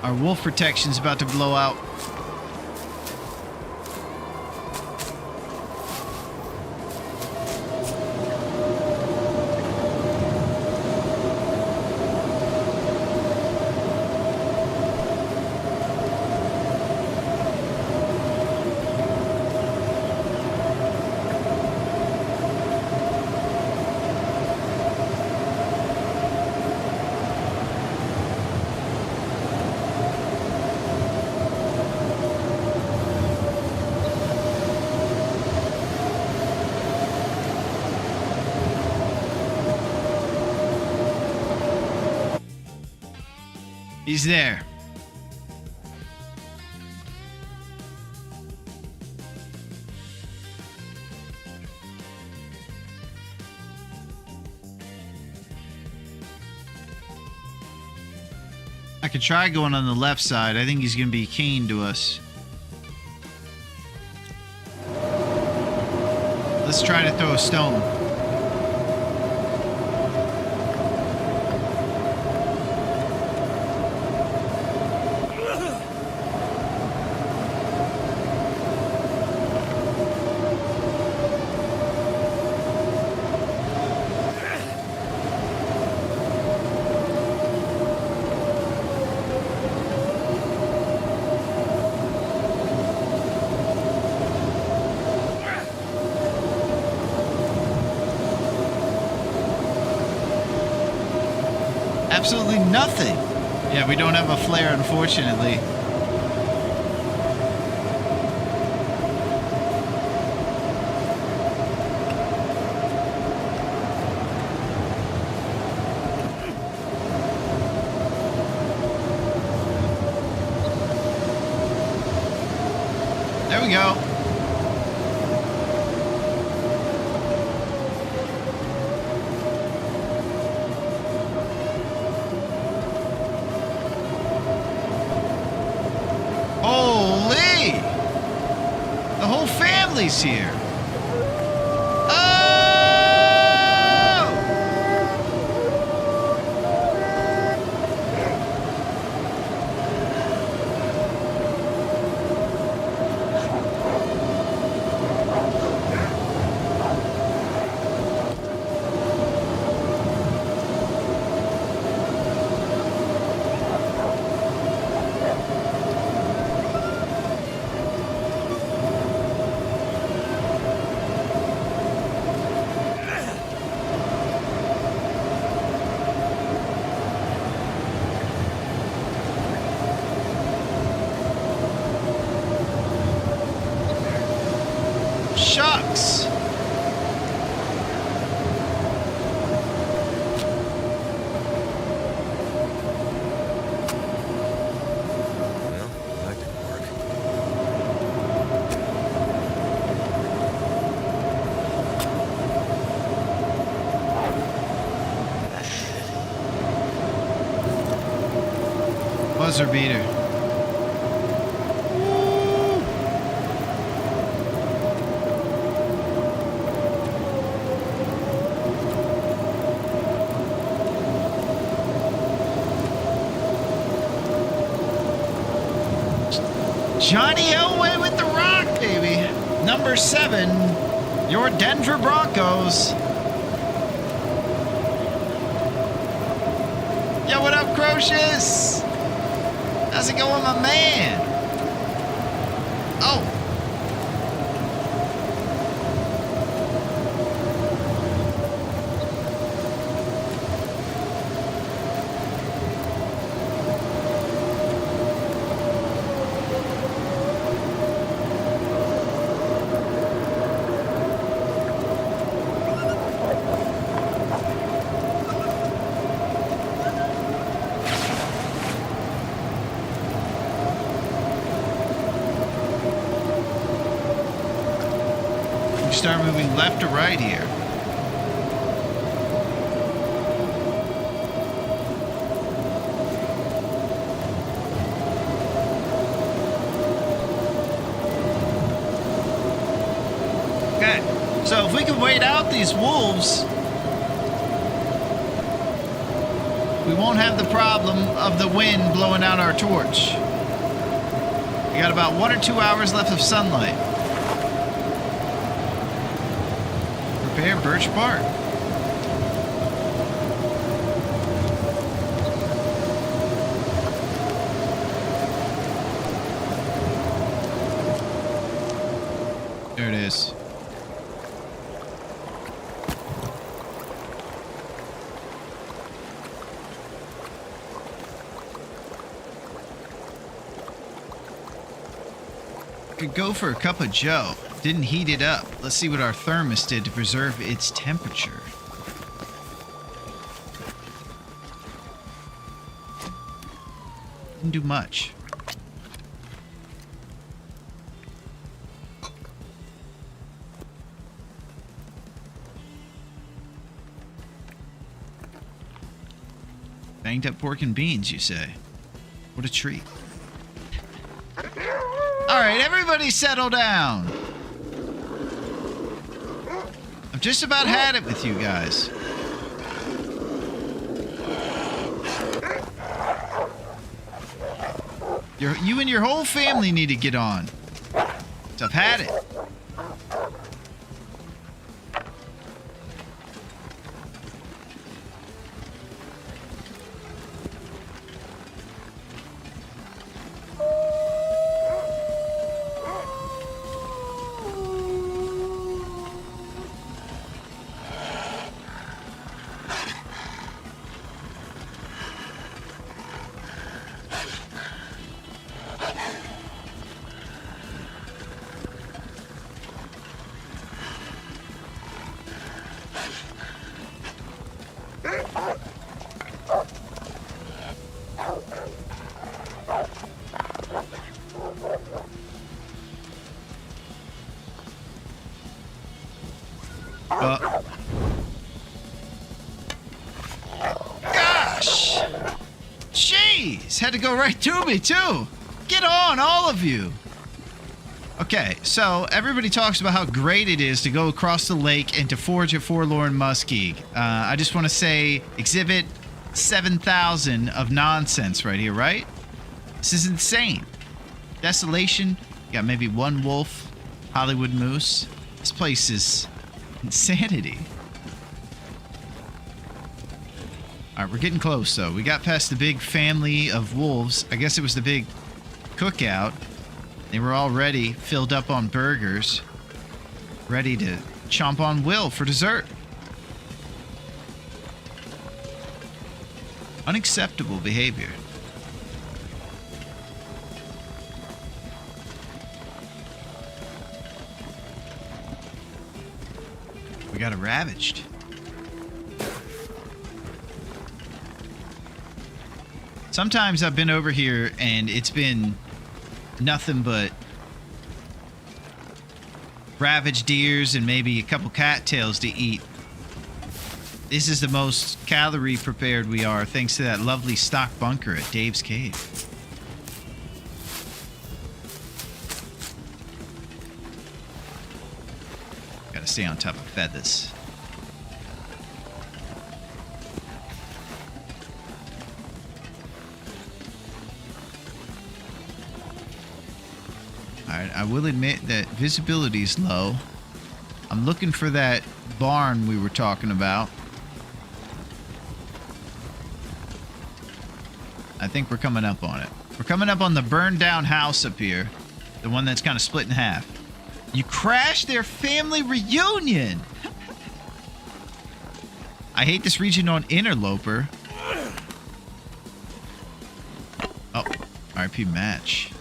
Our wolf protection's about to blow out. He's there. I could try going on the left side. I think he's going to be keen to us. Let's try to throw a stone. Absolutely nothing. Yeah, we don't have a flare, unfortunately. There we go. Holy! The whole family's here. Oh! Shucks! Well, that didn't work. Buzzer beater. Johnny Elway with the rock, baby. Number 7, your Denver Broncos. Yo, what up, Crocious? How's it going, my man? Oh. Start moving left to right here. Okay, so if we can wait out these wolves, we won't have the problem of the wind blowing out our torch. We got about 1 or 2 hours left of sunlight. Repair birch bark. There it is. Could go for a cup of joe. Didn't heat it up. Let's see what our thermos did to preserve its temperature. Didn't do much. Banged up pork and beans, you say? What a treat. All right, everybody settle down. I've just about had it with you guys. You and your whole family need to get on. So I've had it. Gosh! Jeez! Had to go right to me, too! Get on, all of you! Okay, so everybody talks about how great it is to go across the lake and to forge a forlorn muskeg. I just want to say, exhibit 7,000 of nonsense right here, right? This is insane. Desolation. You got maybe one wolf. Hollywood moose. This place is insanity. All right, we're getting close, though. We got past the big family of wolves. I guess it was the big cookout. They were already filled up on burgers, ready to chomp on Will for dessert. Unacceptable behavior. We got it ravaged. Sometimes I've been over here and it's been nothing but ravaged deers and maybe a couple cattails to eat. This is the most calorie prepared we are thanks to that lovely stock bunker at Dave's Cave. Gotta stay on top of feathers. Alright, I will admit that visibility is low. I'm looking for that barn we were talking about. I think we're coming up on it. We're coming up on the burned down house up here. The one that's kind of split in half. You crashed their family reunion! I hate this region on Interloper. Oh, RP match.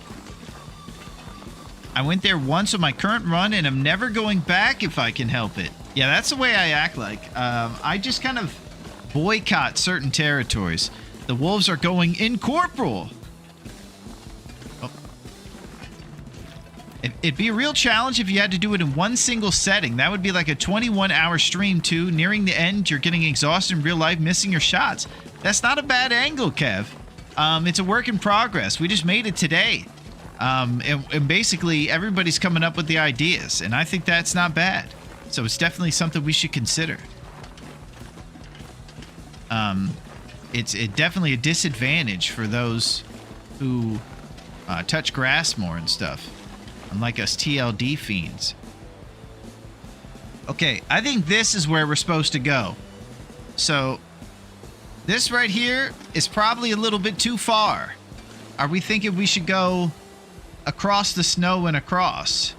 I went there once on my current run and I'm never going back if I can help it. Yeah, that's the way I act like. I just kind of boycott certain territories. The wolves are going incorporeal. Oh. It'd be a real challenge if you had to do it in one single setting. That would be like a 21-hour stream too. Nearing the end, you're getting exhausted in real life, missing your shots. That's not a bad angle, Kev. It's a work in progress. We just made it today. And basically everybody's coming up with the ideas, and I think that's not bad. So it's definitely something we should consider. It's definitely a disadvantage for those who touch grass more and stuff, unlike us TLD fiends. Okay, I think this is where we're supposed to go. So this right here is probably a little bit too far. Are we thinking we should go across the snow and across?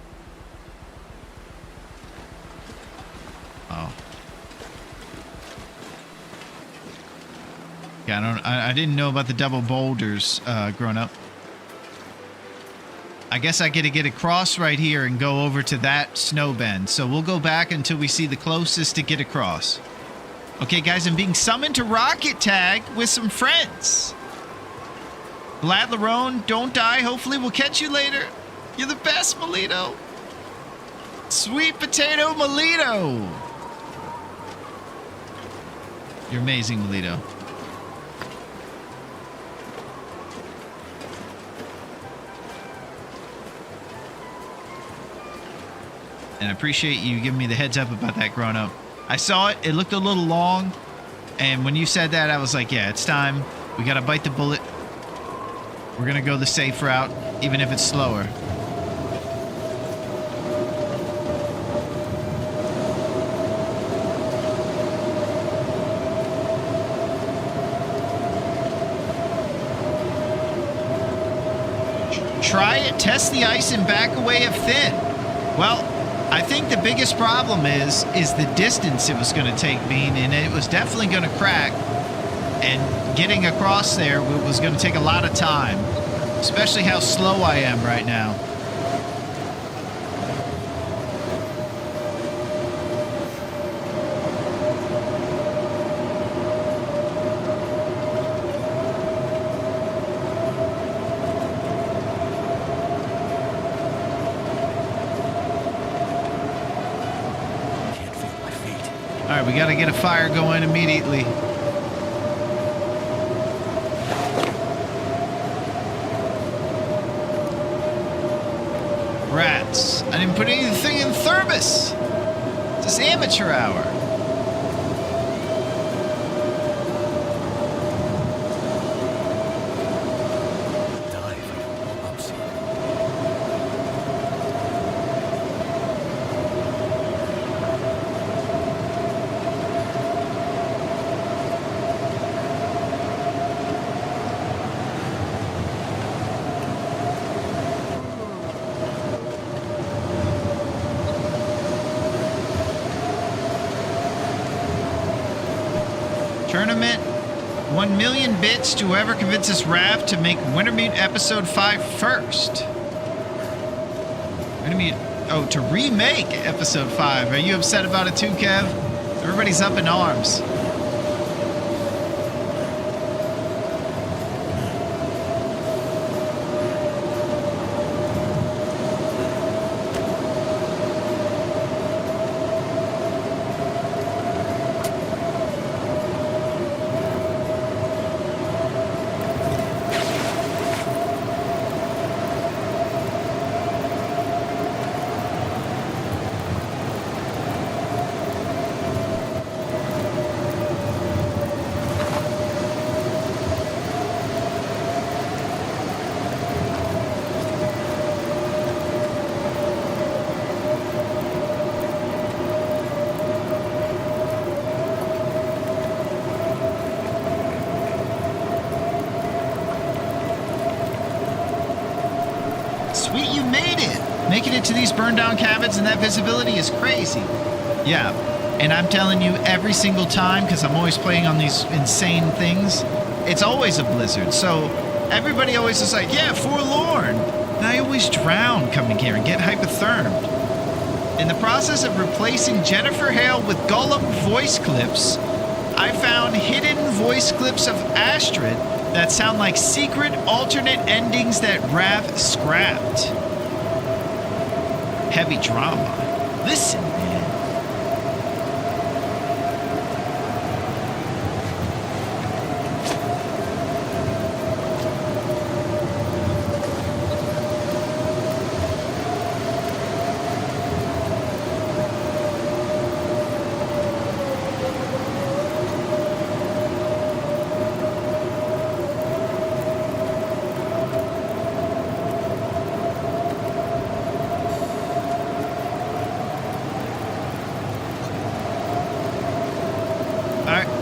Oh. Yeah, I didn't know about the double boulders growing up. I guess I get to get across right here and go over to that snow bend. So we'll go back until we see the closest to get across. Okay, guys, I'm being summoned to Rocket Tag with some friends. Glad Larone, don't die. Hopefully we'll catch you later. You're the best, Melito. Sweet potato Melito. You're amazing, Melito. And I appreciate you giving me the heads up about that grown up. I saw it. It looked a little long. And when you said that, I was like, yeah, it's time. We got to bite the bullet. We're going to go the safe route, even if it's slower. Try it, test the ice, and back away if thin. Well, I think the biggest problem is the distance it was going to take me, and it was definitely going to crack. And getting across there was going to take a lot of time, especially how slow I am right now. Can't feel my feet. All right, we got to get a fire going immediately. Rats. I didn't put anything in thermos. It's amateur hour. Dive. Upset. Tournament, 1 million bits to whoever convinces Rav to make Wintermute Episode 5 first. Wintermute, oh, to remake Episode 5. Are you upset about it too, Kev? Everybody's up in arms. Sweet, you made it! Making it to these burned down cabins and that visibility is crazy. Yeah, and I'm telling you every single time, because I'm always playing on these insane things, it's always a blizzard. So everybody always is like, yeah, forlorn. And I always drown coming here and get hypothermed. In the process of replacing Jennifer Hale with Gollum voice clips, I found hidden voice clips of Astrid that sound like secret alternate endings that Rav scrapped. Heavy drama. Listen, man.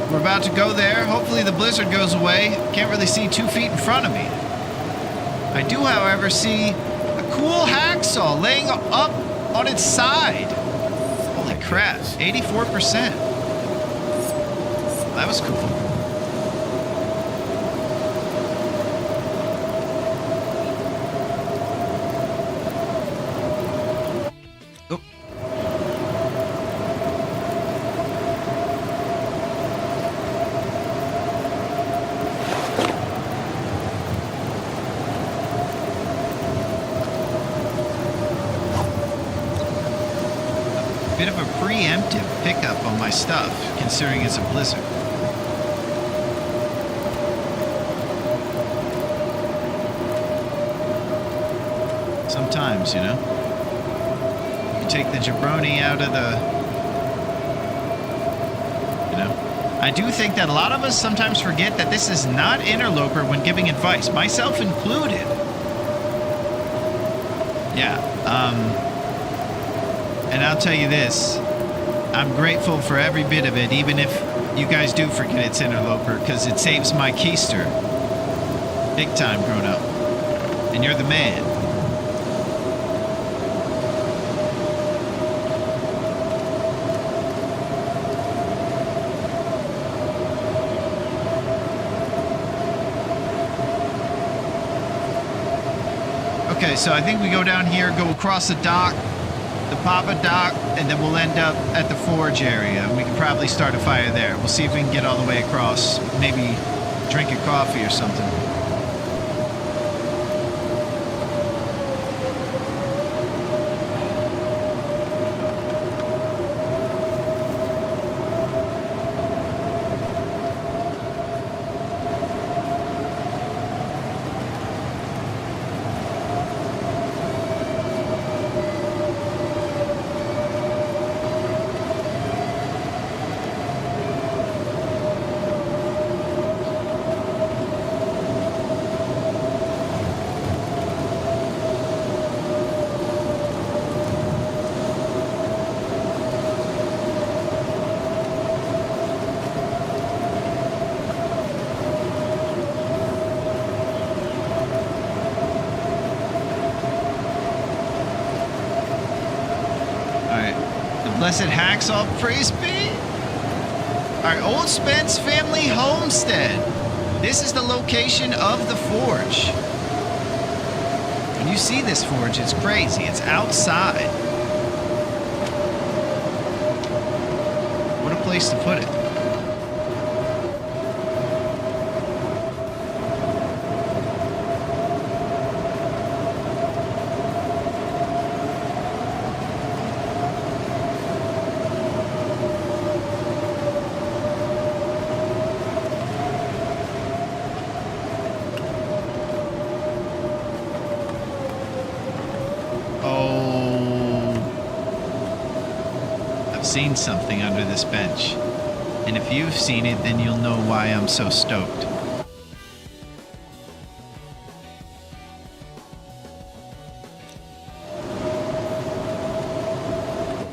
We're about to go there. Hopefully the blizzard goes away. Can't really see 2 feet in front of me. I do, however, see a cool hacksaw laying up on its side. Holy crap, 84%. That was cool. preemptive pickup on my stuff, considering it's a blizzard. Sometimes, you know, you take the jabroni out of the, you know. I do think that a lot of us sometimes forget that this is not interloper when giving advice, myself included. Yeah, and I'll tell you this, I'm grateful for every bit of it, even if you guys do forget it's interloper, because it saves my keister. Big time, grown up. And you're the man. Okay, so I think we go down here, go across the dock, the Papa dock, and then we'll end up at the forge area. We can probably start a fire there. We'll see if we can get all the way across. Maybe drink a coffee or something. Blessed Hacksaw, praise be. Our Old Spence family homestead. This is the location of the forge. When you see this forge, it's crazy. It's outside. What a place to put it. Seen something under this bench, and if you've seen it, then you'll know why I'm so stoked.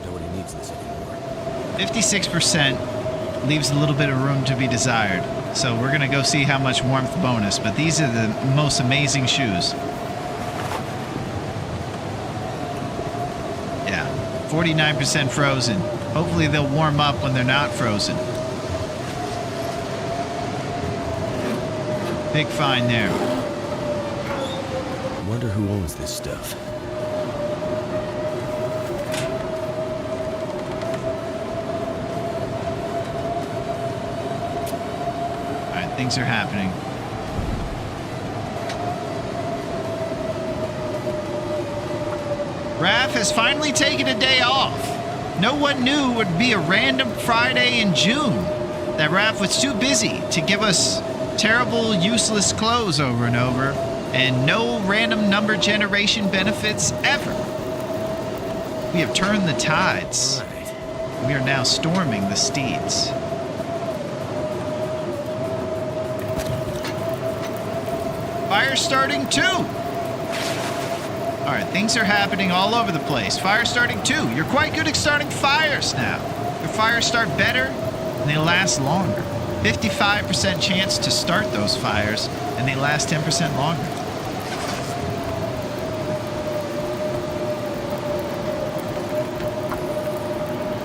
Nobody needs this anymore. 56% leaves a little bit of room to be desired, so we're gonna go see how much warmth bonus, but these are the most amazing shoes. Yeah, 49% frozen. Hopefully they'll warm up when they're not frozen. Big find there. I wonder who owns this stuff. All right, things are happening. Raph has finally taken a day off. No one knew it would be a random Friday in June. That Raph was too busy to give us terrible, useless clothes over and over, and no random number generation benefits ever. We have turned the tides. Right. We are now storming the steeds. Fire starting too. All right, things are happening all over the place. Fire starting too. You're quite good at starting fires now. Your fires start better and they last longer. 55% chance to start those fires and they last 10% longer.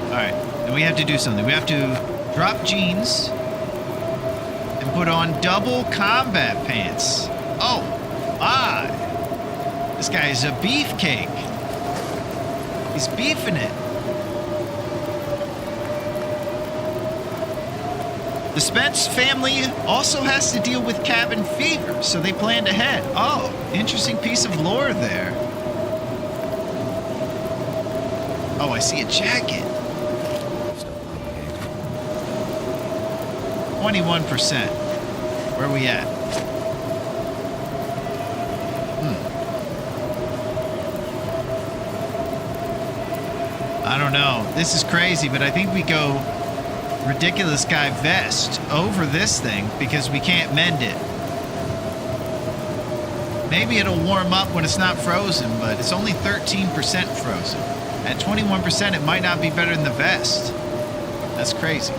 All right, then we have to do something. We have to drop jeans and put on double combat pants. Oh, my. This guy is a beefcake. He's beefing it. The Spence family also has to deal with cabin fever, so they planned ahead. Oh, interesting piece of lore there. Oh, I see a jacket. 21%. Where are we at? I don't know. This is crazy, but I think we go ridiculous guy vest over this thing because we can't mend it. Maybe it'll warm up when it's not frozen, but it's only 13% frozen. At 21%, it might not be better than the vest. That's crazy.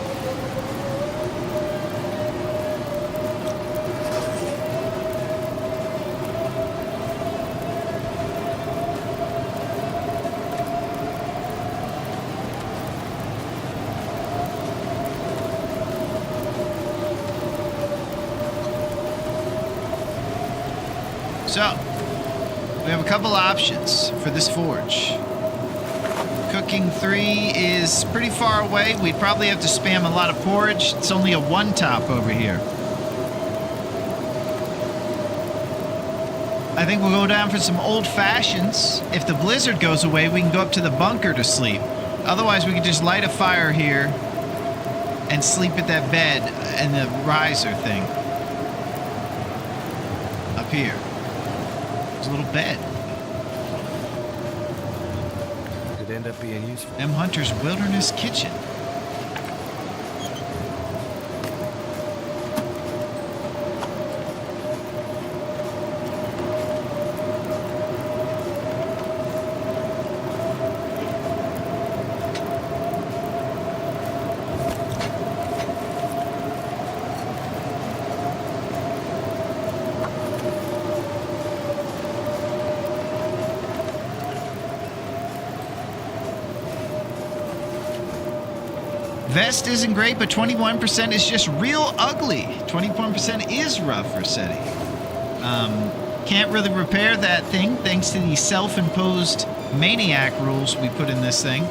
So, we have a couple options for this forge. Cooking 3 is pretty far away. We'd probably have to spam a lot of porridge. It's only a one top over here. I think we'll go down for some old fashions. If the blizzard goes away, we can go up to the bunker to sleep. Otherwise, we could just light a fire here and sleep at that bed and the riser thing. Up here. There's a little bed. Could end up being useful. M. Hunter's Wilderness Kitchen. Vest isn't great, but 21% is just real ugly. 21% is rough for SETI. Can't really repair that thing thanks to the self-imposed maniac rules we put in this thing.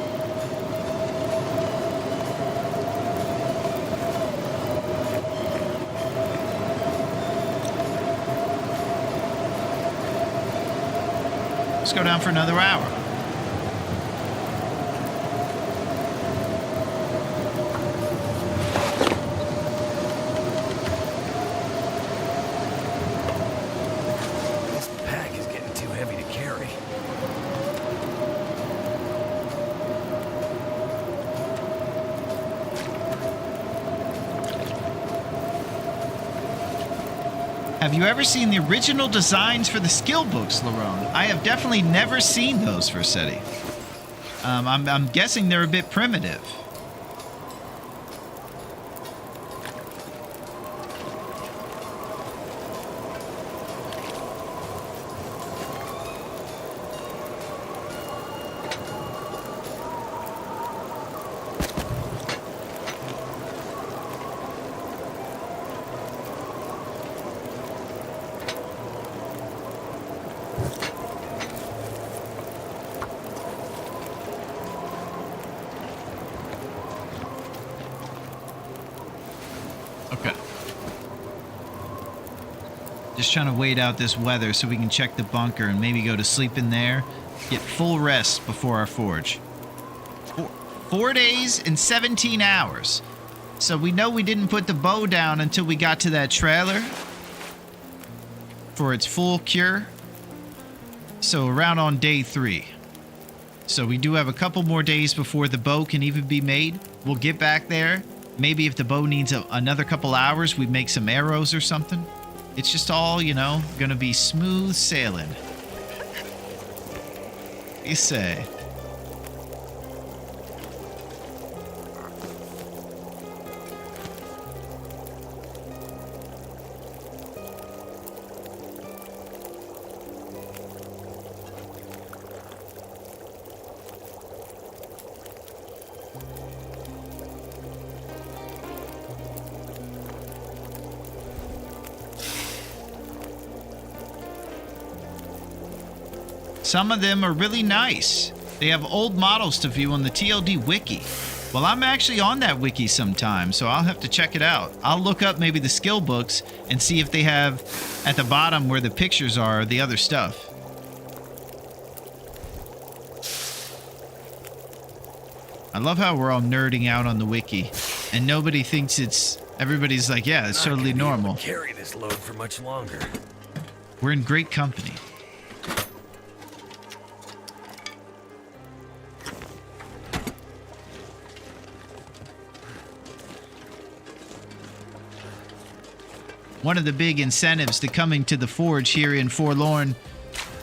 Let's go down for another hour. Have you ever seen the original designs for the skill books, Larone? I have definitely never seen those for SETI. I'm guessing they're a bit primitive. Okay. Just trying to wait out this weather so we can check the bunker and maybe go to sleep in there. Get full rest before our forge. 4 days and 17 hours. So we know we didn't put the bow down until we got to that trailer for its full cure. So around on day 3. So we do have a couple more days before the bow can even be made. We'll get back there. Maybe if the bow needs another couple hours, we make some arrows or something. It's just all, you know, gonna be smooth sailing. You say. Some of them are really nice. They have old models to view on the TLD wiki. Well, I'm actually on that wiki sometime, so I'll have to check it out. I'll look up maybe the skill books and see if they have at the bottom where the pictures are the other stuff. I love how we're all nerding out on the wiki and nobody thinks it's Everybody's like, yeah, it's totally normal. Carry this load for much longer. We're in great company. One of the big incentives to coming to the forge here in Forlorn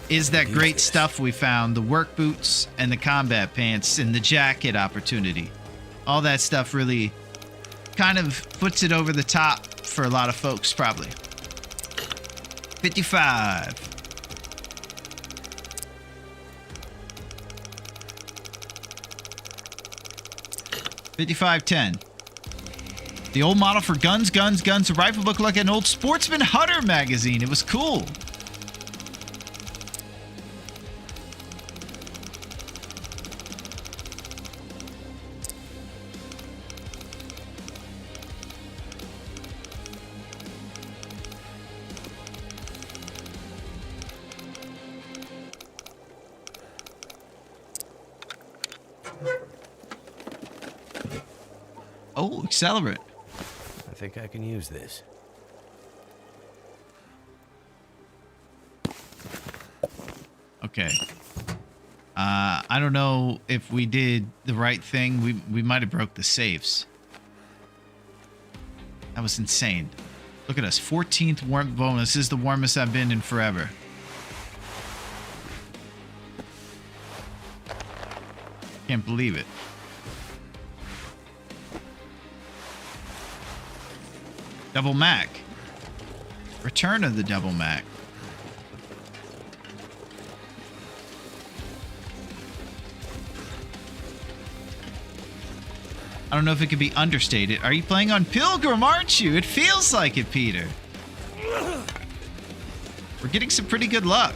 is that great stuff we found, the work boots and the combat pants and the jacket opportunity. All that stuff really kind of puts it over the top for a lot of folks, probably. 55. $55.10. The old model for Guns. The rifle looked like an old Sportsman Hunter magazine. It was cool. Oh, accelerant. I think I can use this. Okay. I don't know if we did the right thing. We might have broke the safes. That was insane. Look at us. 14th warmth bonus. This is the warmest I've been in forever. Can't believe it. Double Mac. Return of the Double Mac. I don't know if it could be understated. Are you playing on Pilgrim, aren't you? It feels like it, Peter. We're getting some pretty good luck.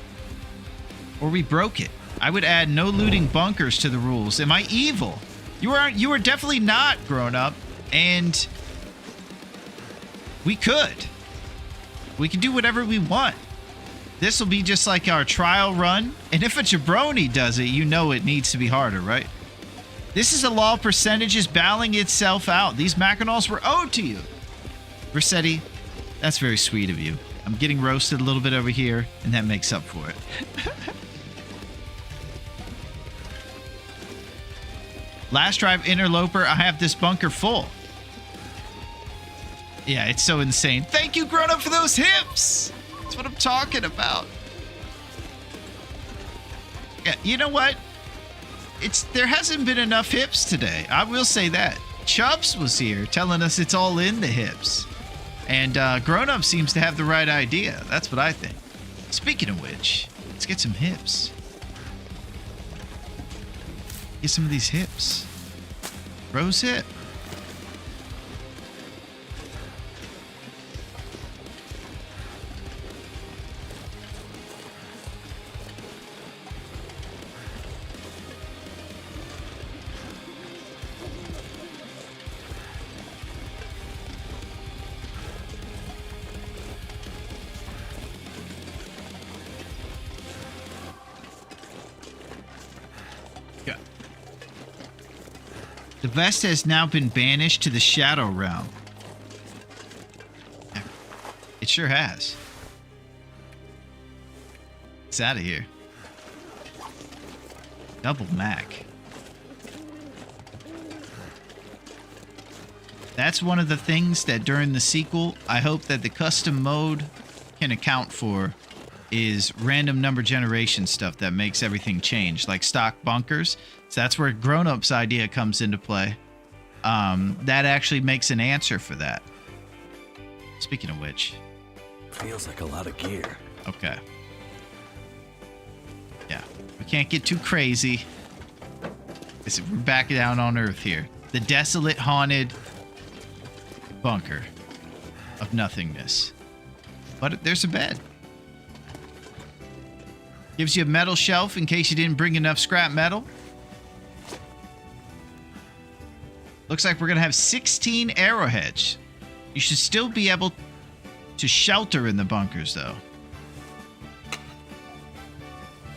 Or we broke it. I would add no looting bunkers to the rules. Am I evil? You are definitely not, grown up. And we could. We can do whatever we want. This will be just like our trial run. And if a jabroni does it, you know it needs to be harder, right? This is a law of percentages battling itself out. These Mackinaws were owed to you. Rossetti, that's very sweet of you. I'm getting roasted a little bit over here, and that makes up for it. Last drive interloper, I have this bunker full. Yeah, it's so insane. Thank you, grown up, for those hips. That's what I'm talking about. Yeah, you know what? There hasn't been enough hips today. I will say that. Chubbs was here telling us it's all in the hips. And Grown Up seems to have the right idea. That's what I think. Speaking of which, let's get some hips. Get some of these hips. Rose hip. The vest has now been banished to the Shadow Realm. It sure has. It's out of here. Double Mac. That's one of the things that during the sequel, I hope that the custom mode can account for is random number generation stuff that makes everything change, like stock bunkers. So that's where Grown Up's idea comes into play. That actually makes an answer for that. Speaking of which. Feels like a lot of gear. Okay. Yeah. We can't get too crazy. We're back down on Earth here. The desolate, haunted bunker of nothingness. But there's a bed. Gives you a metal shelf in case you didn't bring enough scrap metal. Looks like we're going to have 16 arrowheads. You should still be able to shelter in the bunkers, though.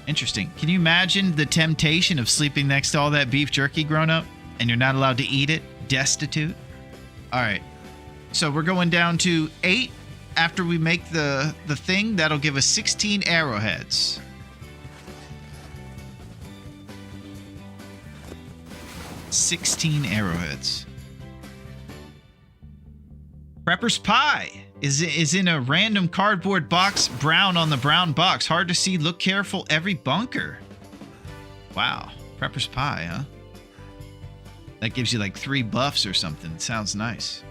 Interesting. Can you imagine the temptation of sleeping next to all that beef jerky, grown up, and you're not allowed to eat it? Destitute? All right. So we're going down to 8 after we make the thing. That'll give us 16 arrowheads. $16 arrowheads. Prepper's Pie is in a random cardboard box, brown on the brown box. Hard to see. Look careful. Every bunker. Wow. Prepper's Pie, huh? That gives you like 3 buffs or something. Sounds nice.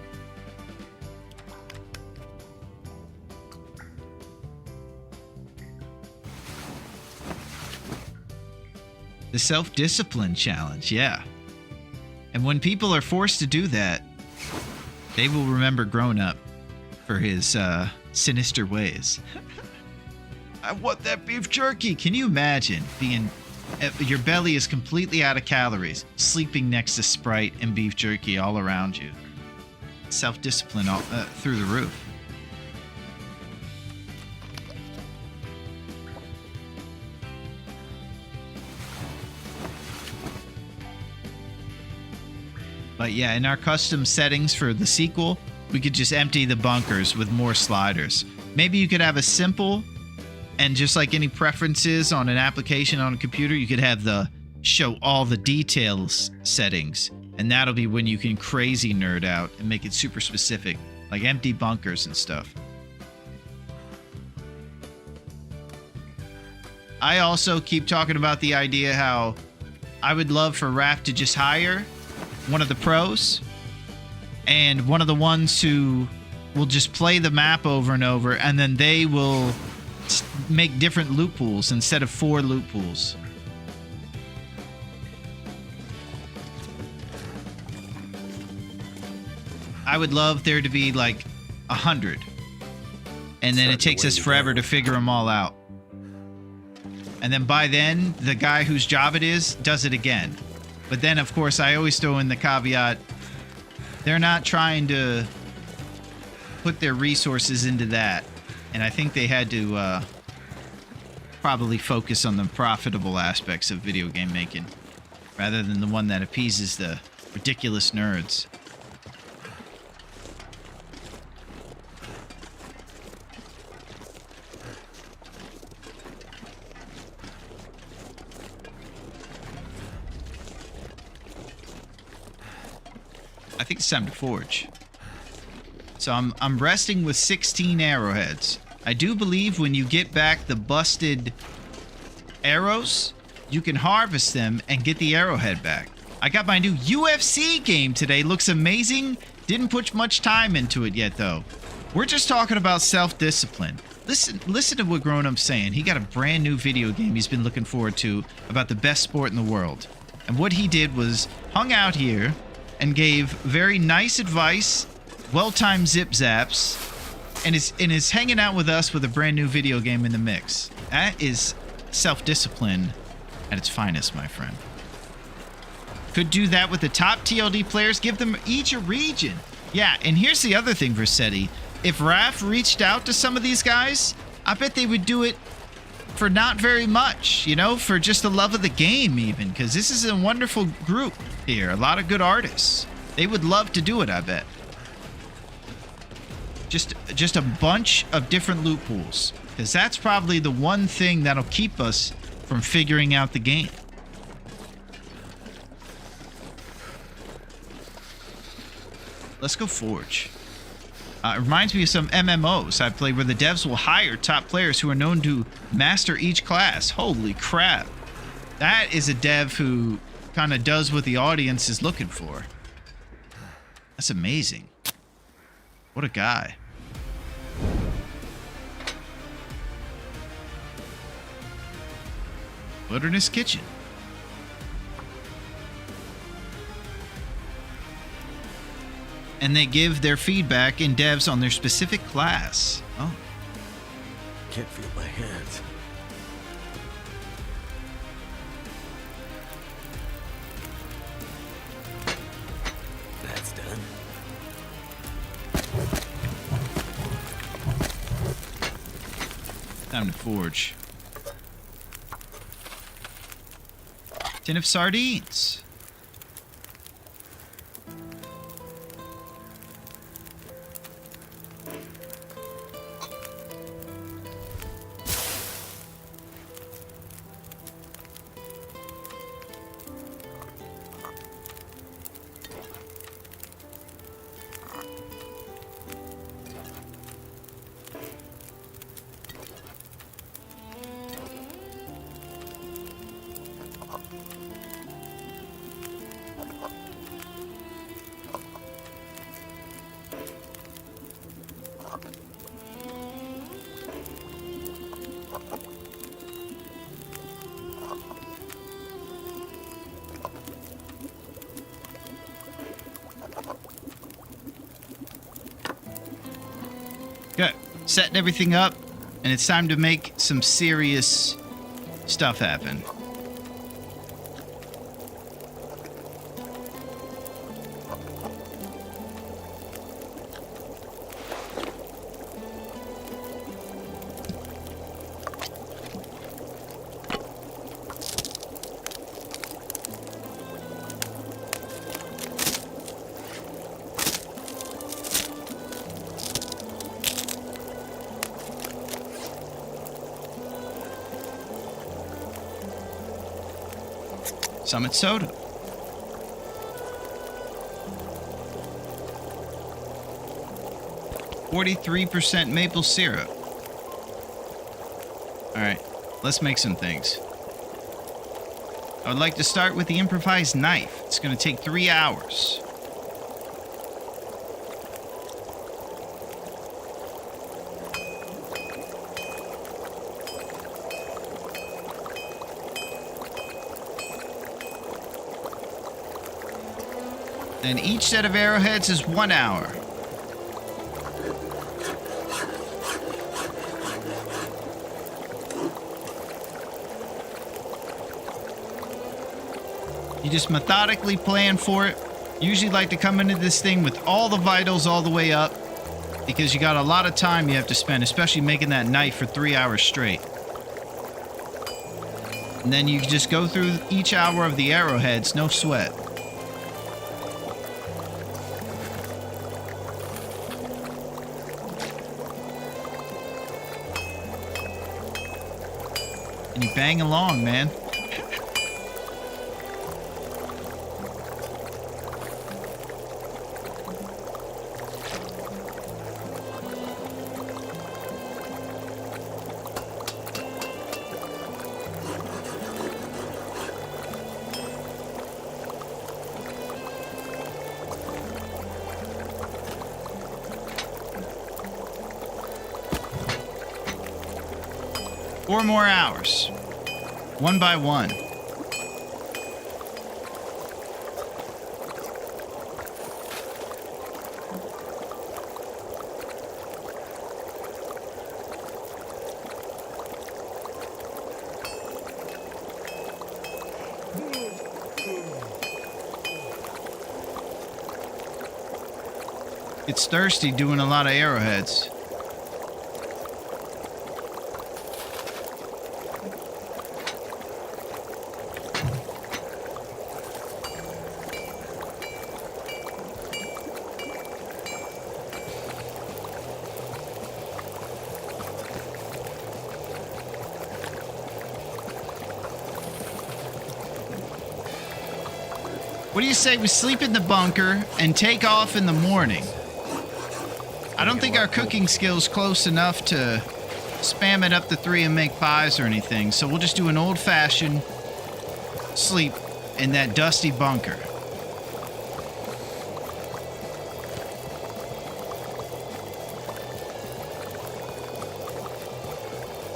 The self-discipline challenge, yeah. And when people are forced to do that, they will remember Grown Up for his sinister ways. I want that beef jerky. Can you imagine being... your belly is completely out of calories, sleeping next to Sprite and beef jerky all around you. Self-discipline all, through the roof. But yeah, in our custom settings for the sequel, we could just empty the bunkers with more sliders. Maybe you could have a simple, and just like any preferences on an application on a computer, you could have the show all the details settings. And that'll be when you can crazy nerd out and make it super specific, like empty bunkers and stuff. I also keep talking about the idea how I would love for Raph to just hire one of the pros and one of the ones who will just play the map over and over, and then they will make different loot pools instead of 4 loot pools. I would love there to be like 100, and then it takes us forever to figure them all out. And then by then, the guy whose job it is does it again. But then, of course, I always throw in the caveat, they're not trying to put their resources into that. And I think they had to probably focus on the profitable aspects of video game making, rather than the one that appeases the ridiculous nerds. I think it's time to forge. So I'm resting with 16 arrowheads. I do believe when you get back the busted arrows, you can harvest them and get the arrowhead back. I got my new UFC game today. Looks amazing. Didn't put much time into it yet, though. We're just talking about self-discipline. Listen to what Grown Up's saying. He got a brand new video game he's been looking forward to about the best sport in the world. And what he did was hung out here and gave very nice advice, well-timed zip-zaps, and is hanging out with us with a brand new video game in the mix. That is self-discipline at its finest, my friend. Could do that with the top TLD players. Give them each a region. Yeah, and here's the other thing, Versetti. If Raph reached out to some of these guys, I bet they would do it for not very much, you know, for just the love of the game even, because this is a wonderful group here. A lot of good artists. They would love to do it, I bet. Just a bunch of different loot pools, because that's probably the one thing that'll keep us from figuring out the game. Let's go forge. It reminds me of some MMOs I've played where the devs will hire top players who are known to master each class. Holy crap. That is a dev who kind of does what the audience is looking for. That's amazing. What a guy. Wilderness Kitchen. And they give their feedback in devs on their specific class. Oh. Can't feel my hands. That's done. Time to forge. Tin of sardines. Good. Setting everything up, and it's time to make some serious stuff happen. Summit soda. .43% maple syrup. Alright, let's make some things. I would like to start with the improvised knife. It's going to take 3 hours. And each set of arrowheads is 1 hour. You just methodically plan for it. Usually like to come into this thing with all the vitals all the way up, because you got a lot of time you have to spend, especially making that knife for 3 hours straight. And then you just go through each hour of the arrowheads, no sweat. And you bang along, man. Four more hours. One by one. It's thirsty doing a lot of arrowheads. What do you say we sleep in the bunker and take off in the morning? I don't think our cooking skill's close enough to spam it up to 3 and make pies or anything, so we'll just do an old-fashioned sleep in that dusty bunker.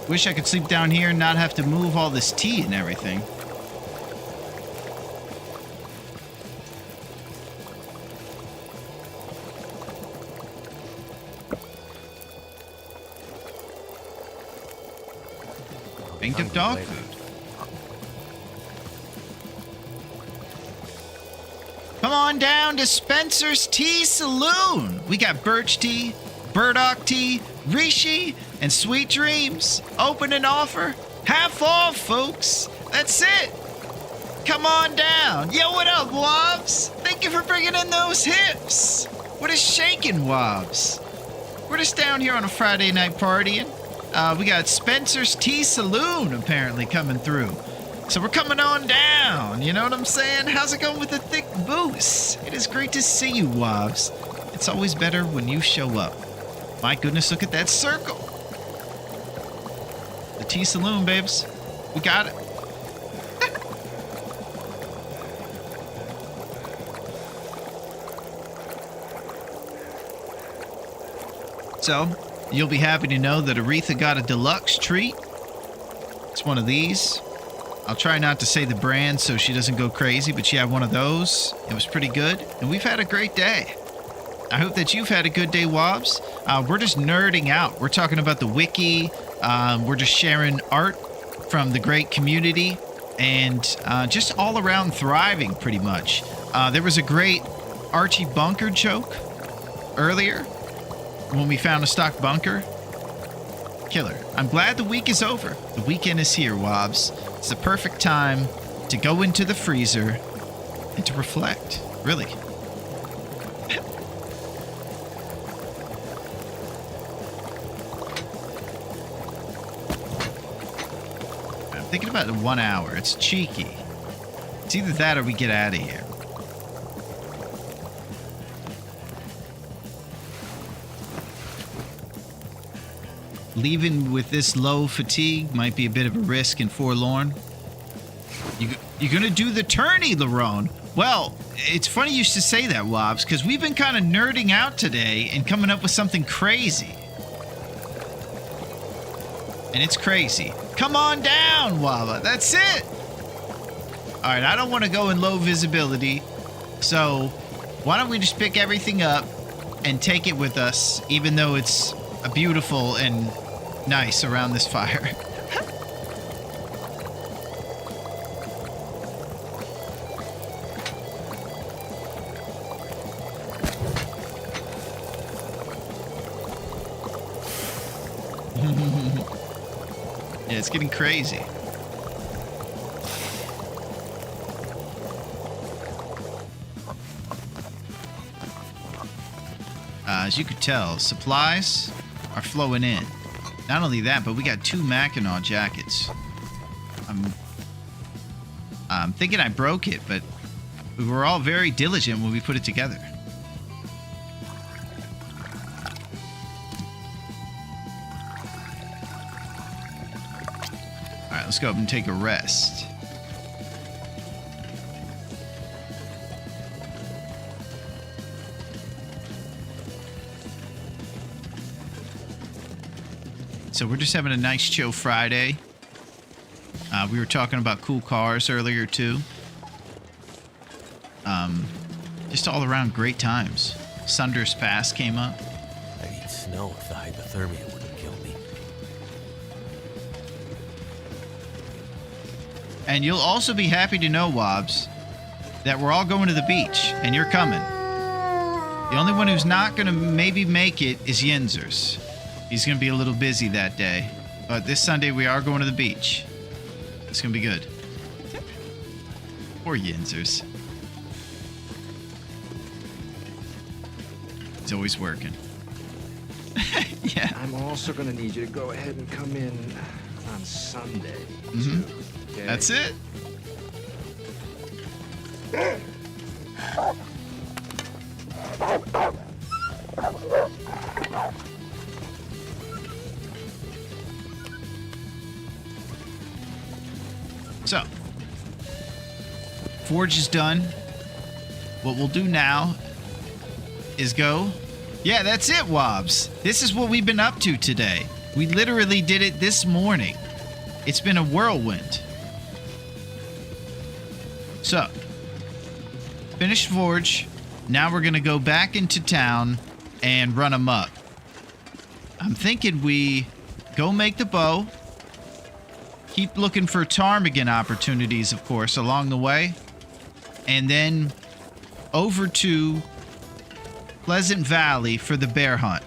Wish I could sleep down here and not have to move all this tea and everything. Banked up dog food. Come on down to Spencer's Tea Saloon. We got birch tea, burdock tea, reishi, and sweet dreams. Open an offer. Half off, folks. That's it. Come on down. Yo, what up, Wobbs? Thank you for bringing in those hips. What is shaking, Wobbs? We're just down here on a Friday night partying. We got Spencer's Tea Saloon apparently coming through. So we're coming on down, you know what I'm saying? How's it going with the thick boost? It is great to see you, Wobbs. It's always better when you show up. My goodness, look at that circle. The Tea Saloon, babes. We got it. So, you'll be happy to know that Aretha got a deluxe treat. It's one of these. I'll try not to say the brand so she doesn't go crazy, but she had one of those. It was pretty good, and we've had a great day. I hope that you've had a good day, Wobbs. We're just nerding out. We're talking about the wiki. We're just sharing art from the great community and just all around thriving, pretty much. There was a great Archie Bunker joke earlier when we found a stock bunker. Killer. I'm glad the week is over. The weekend is here, Wobbs. It's the perfect time to go into the freezer and to reflect. Really. I'm thinking about the 1 hour. It's cheeky. It's either that or we get out of here. Leaving with this low fatigue might be a bit of a risk and forlorn. You're gonna do the tourney, Larone. Well, it's funny you should say that, Wobbs, because we've been kind of nerding out today and coming up with something crazy. And it's crazy. Come on down, Waba. That's it. All right, I don't want to go in low visibility, so why don't we just pick everything up and take it with us, even though it's beautiful and nice around this fire. Yeah, it's getting crazy. As you could tell, supplies are flowing in. Not only that, but we got 2 Mackinac jackets. I'm thinking I broke it, but we were all very diligent when we put it together. All right, let's go up and take a rest. So we're just having a nice chill Friday. We were talking about cool cars earlier too. Just all around great times. Sunder's Pass came up. I'd eat snow if the hypothermia wouldn't kill me. And you'll also be happy to know, Wobbs, that we're all going to the beach, and you're coming. The only one who's not going to maybe make it is Yinzers. He's going to be a little busy that day. But this Sunday, we are going to the beach. It's going to be good. Poor Yinzers. He's always working. Yeah. I'm also going to need you to go ahead and come in on Sunday, Mhm. too. Okay? That's it. So, Forge is done. What we'll do now is go. Yeah, that's it, Wobbs. This is what we've been up to today. We literally did it this morning. It's been a whirlwind. So, finished Forge. Now we're going to go back into town and run them up. I'm thinking we go make the bow. Keep looking for ptarmigan opportunities, of course, along the way. And then over to Pleasant Valley for the bear hunt.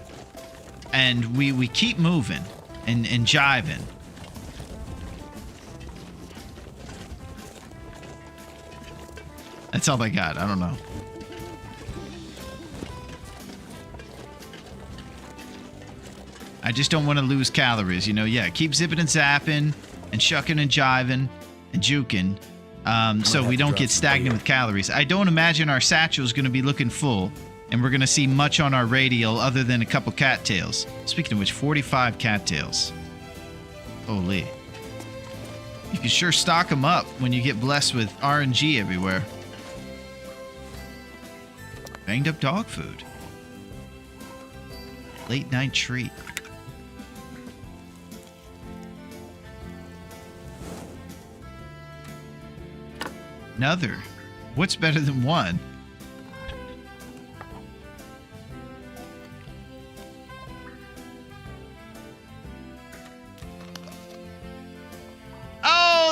And we keep moving and jiving. That's all I got. I don't know. I just don't want to lose calories, you know? Yeah, keep zipping and zapping and shucking and jiving and juking so we don't get stagnant with calories. I don't imagine our satchel is going to be looking full and we're going to see much on our radial other than a couple cattails. Speaking of which, 45 cattails. Holy. You can sure stock them up when you get blessed with RNG everywhere. Banged up dog food. Late night treat. Another. What's better than one?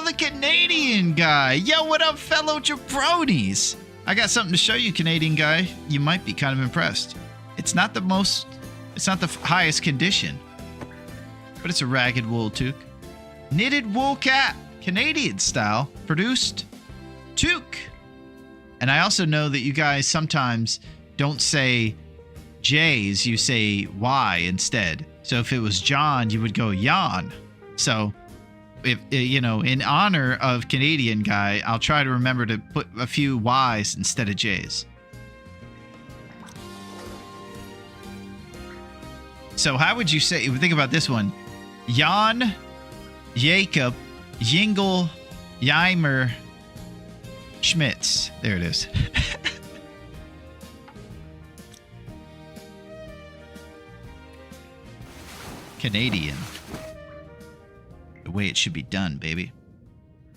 the Canadian guy. Yo, what up, fellow jabronis? I got something to show you, Canadian guy. You might be kind of impressed. It's not the highest condition, but it's a ragged wool toque. Knitted wool cap, Canadian style, produced toque. And I also know that you guys sometimes don't say J's, you say Y instead. So if it was John, you would go Jan. So if in honor of Canadian guy, I'll try to remember to put a few Y's instead of J's. So how would you say, think about this one? Jan, Jacob, Jingle, Yimer, Schmitz. There it is. Canadian. The way it should be done, baby.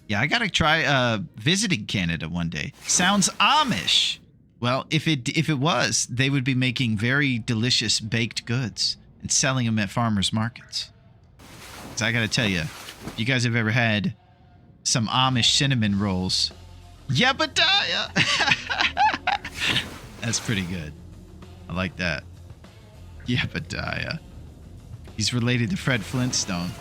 Yeah, I gotta try visiting Canada one day. Sounds Amish. Well, if it was, they would be making very delicious baked goods and selling them at farmers markets. So I gotta tell you, if you guys have ever had some Amish cinnamon rolls, Yabadiah! That's pretty good. I like that. Yabadiah. He's related to Fred Flintstone.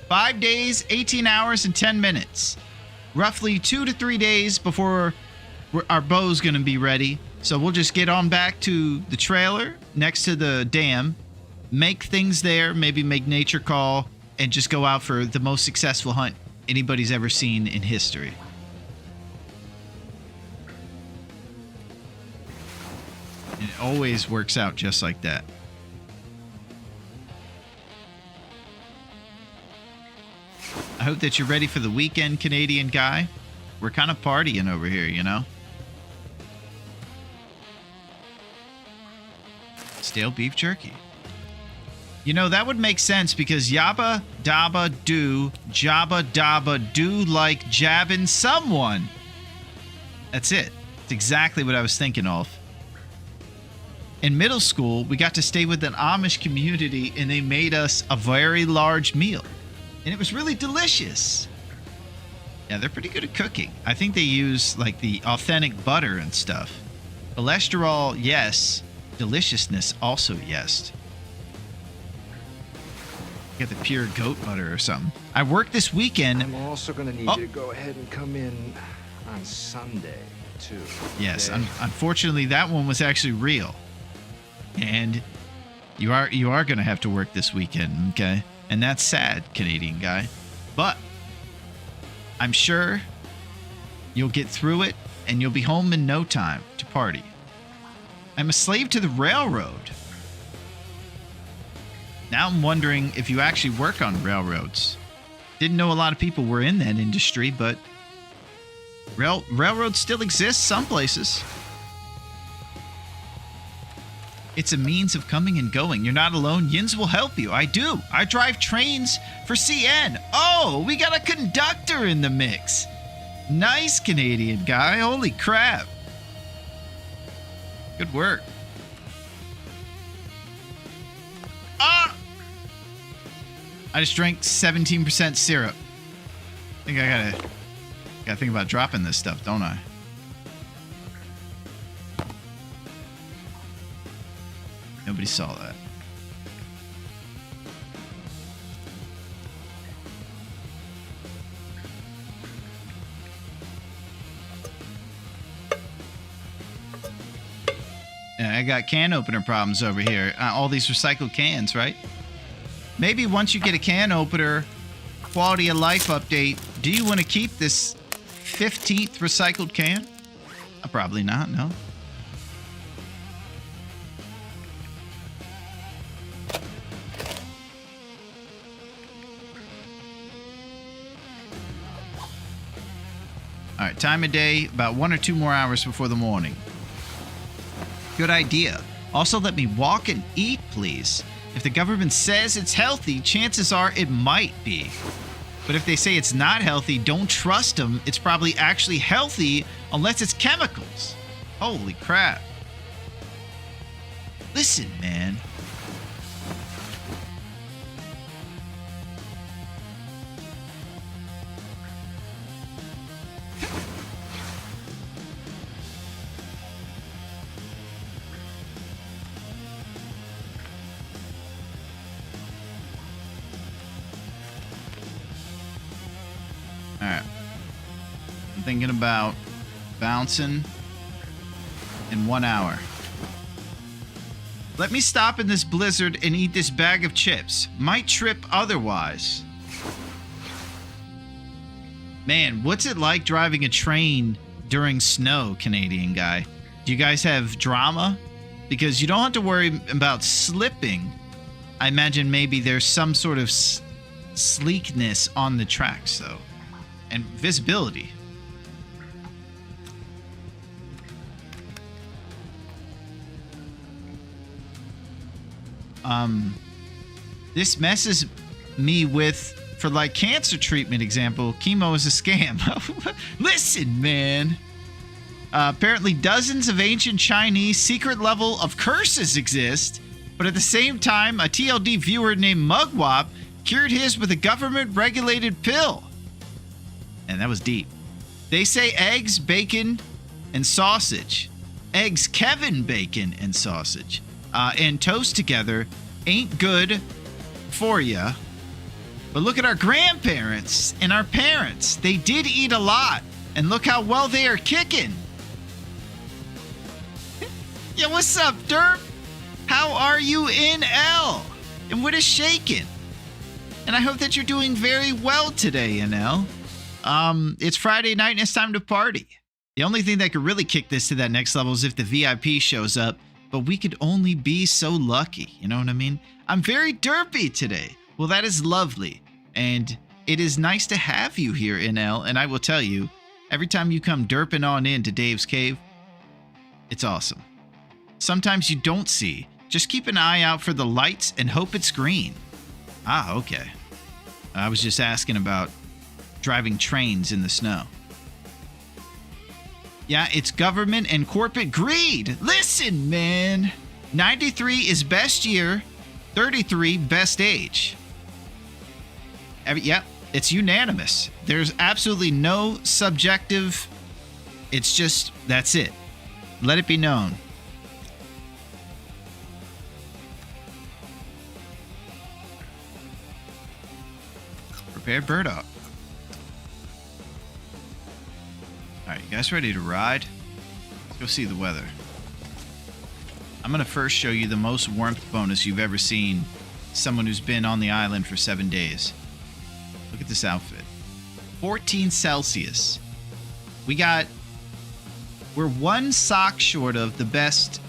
"5 days, 18 hours, and 10 minutes. Roughly 2 to 3 days before our bow's going to be ready. So we'll just get on back to the trailer next to the dam, make things there, maybe make nature call, and just go out for the most successful hunt anybody's ever seen in history." And it always works out just like that. I hope that you're ready for the weekend, Canadian guy. We're kind of partying over here, you know? Stale beef jerky. You know, that would make sense because yabba dabba do, jabba dabba do like jabbing someone. That's it. It's exactly what I was thinking of. In middle school, we got to stay with an Amish community and they made us a very large meal. And it was really delicious. Yeah, they're pretty good at cooking. I think they use like the authentic butter and stuff. Cholesterol, yes. Deliciousness, also yes. Get the pure goat butter or something. I worked this weekend. I'm also going to need you to go ahead and come in on Sunday, too. Yes, okay? Unfortunately, that one was actually real. And you are going to have to work this weekend, okay? And that's sad, Canadian guy. But I'm sure you'll get through it and you'll be home in no time to party. I'm a slave to the railroad. Now I'm wondering if you actually work on railroads. Didn't know a lot of people were in that industry, but railroads still exist some places. It's a means of coming and going. You're not alone. Yins will help you. I do. I drive trains for CN. Oh, we got a conductor in the mix. Nice, Canadian guy. Holy crap. Good work. Ah! I just drank 17% syrup. I think I gotta think about dropping this stuff, don't I? Nobody saw that. Yeah, I got can opener problems over here. All these recycled cans, right? Maybe once you get a can opener, quality of life update, do you want to keep this 15th recycled can? Probably not, no. All right, time of day, about 1 or 2 more hours before the morning. Good idea. Also, let me walk and eat, please. If the government says it's healthy, chances are it might be. But if they say it's not healthy, don't trust them. It's probably actually healthy unless it's chemicals. Holy crap. Listen, man. Alright. I'm thinking about bouncing in 1 hour. Let me stop in this blizzard and eat this bag of chips. Might trip otherwise. Man, what's it like driving a train during snow, Canadian guy? Do you guys have drama? Because you don't have to worry about slipping. I imagine maybe there's some sort of sleekness on the tracks, though. And visibility. This messes me with, for like cancer treatment example, chemo is a scam. Listen, man. Apparently dozens of ancient Chinese secret level of curses exist, but at the same time, a TLD viewer named Mugwop cured his with a government-regulated pill. And that was deep. They say eggs, bacon, and sausage. Eggs, Kevin, bacon, and sausage. And toast together ain't good for ya. But look at our grandparents and our parents. They did eat a lot. And look how well they are kicking. Yeah, what's up, Derp? How are you in L? And what is shaking? And I hope that you're doing very well today, NL. It's Friday night and it's time to party. The only thing that could really kick this to that next level is if the VIP shows up, but we could only be so lucky, you know what I mean? I'm very derpy today. Well, that is lovely, and it is nice to have you here, NL, and I will tell you, every time you come derping on into Dave's Cave, it's awesome. Sometimes you don't see. Just keep an eye out for the lights and hope it's green. Ah, okay. I was just asking about driving trains in the snow. Yeah, it's government and corporate greed. Listen, man. 93 is best year, 33 best age. Yep, it's unanimous. There's absolutely no subjective. It's just, that's it. Let it be known. Prepared burdock. Alright, you guys ready to ride? Let's go see the weather. I'm going to first show you the most warmth bonus you've ever seen someone who's been on the island for 7 days. Look at this outfit. 14 Celsius. We're one sock short of the best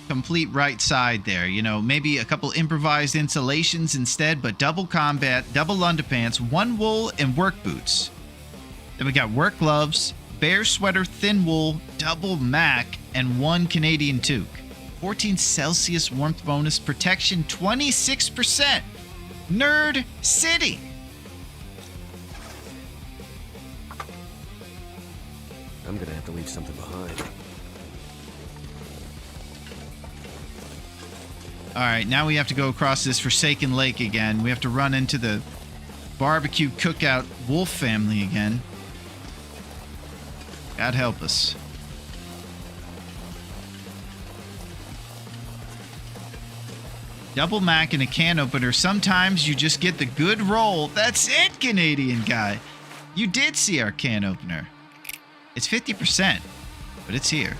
complete right side there. You know, maybe a couple improvised insulations instead, but double combat, double underpants, one wool, and work boots. Then we got work gloves, bear sweater, thin wool, double Mac, and one Canadian toque. 14 Celsius warmth bonus, protection 26%. Nerd City. I'm gonna have to leave something behind. Alright, now we have to go across this forsaken lake again. We have to run into the barbecue cookout wolf family again. God help us. Double Mac and a can opener. Sometimes you just get the good roll. That's it, Canadian guy. You did see our can opener. It's 50%, but it's here.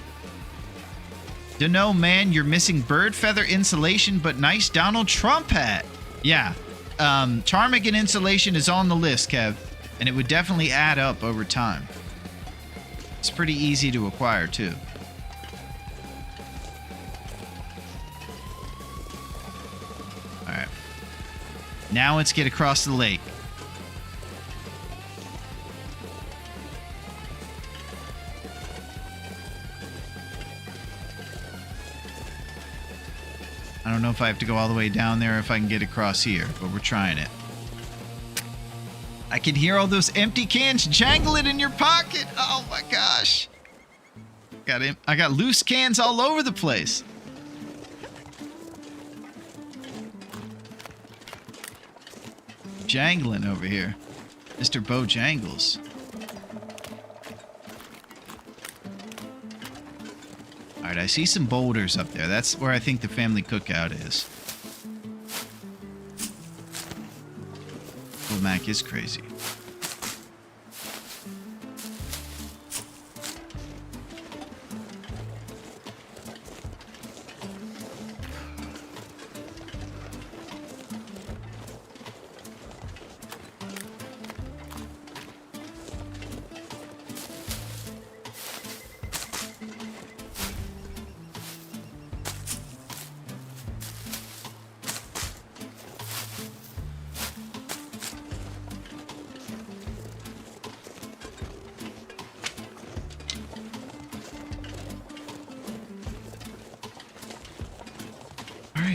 Dunno, man, you're missing bird feather insulation, but nice Donald Trump hat. Yeah, ptarmigan insulation is on the list, Kev, and it would definitely add up over time. It's pretty easy to acquire, too. Alright. Now let's get across the lake. I don't know if I have to go all the way down there or if I can get across here, but we're trying it. I can hear all those empty cans jangling in your pocket. Oh my gosh. I got loose cans all over the place. Jangling over here. Mr. Bojangles. Alright, I see some boulders up there. That's where I think the family cookout is. Well, Mac is crazy.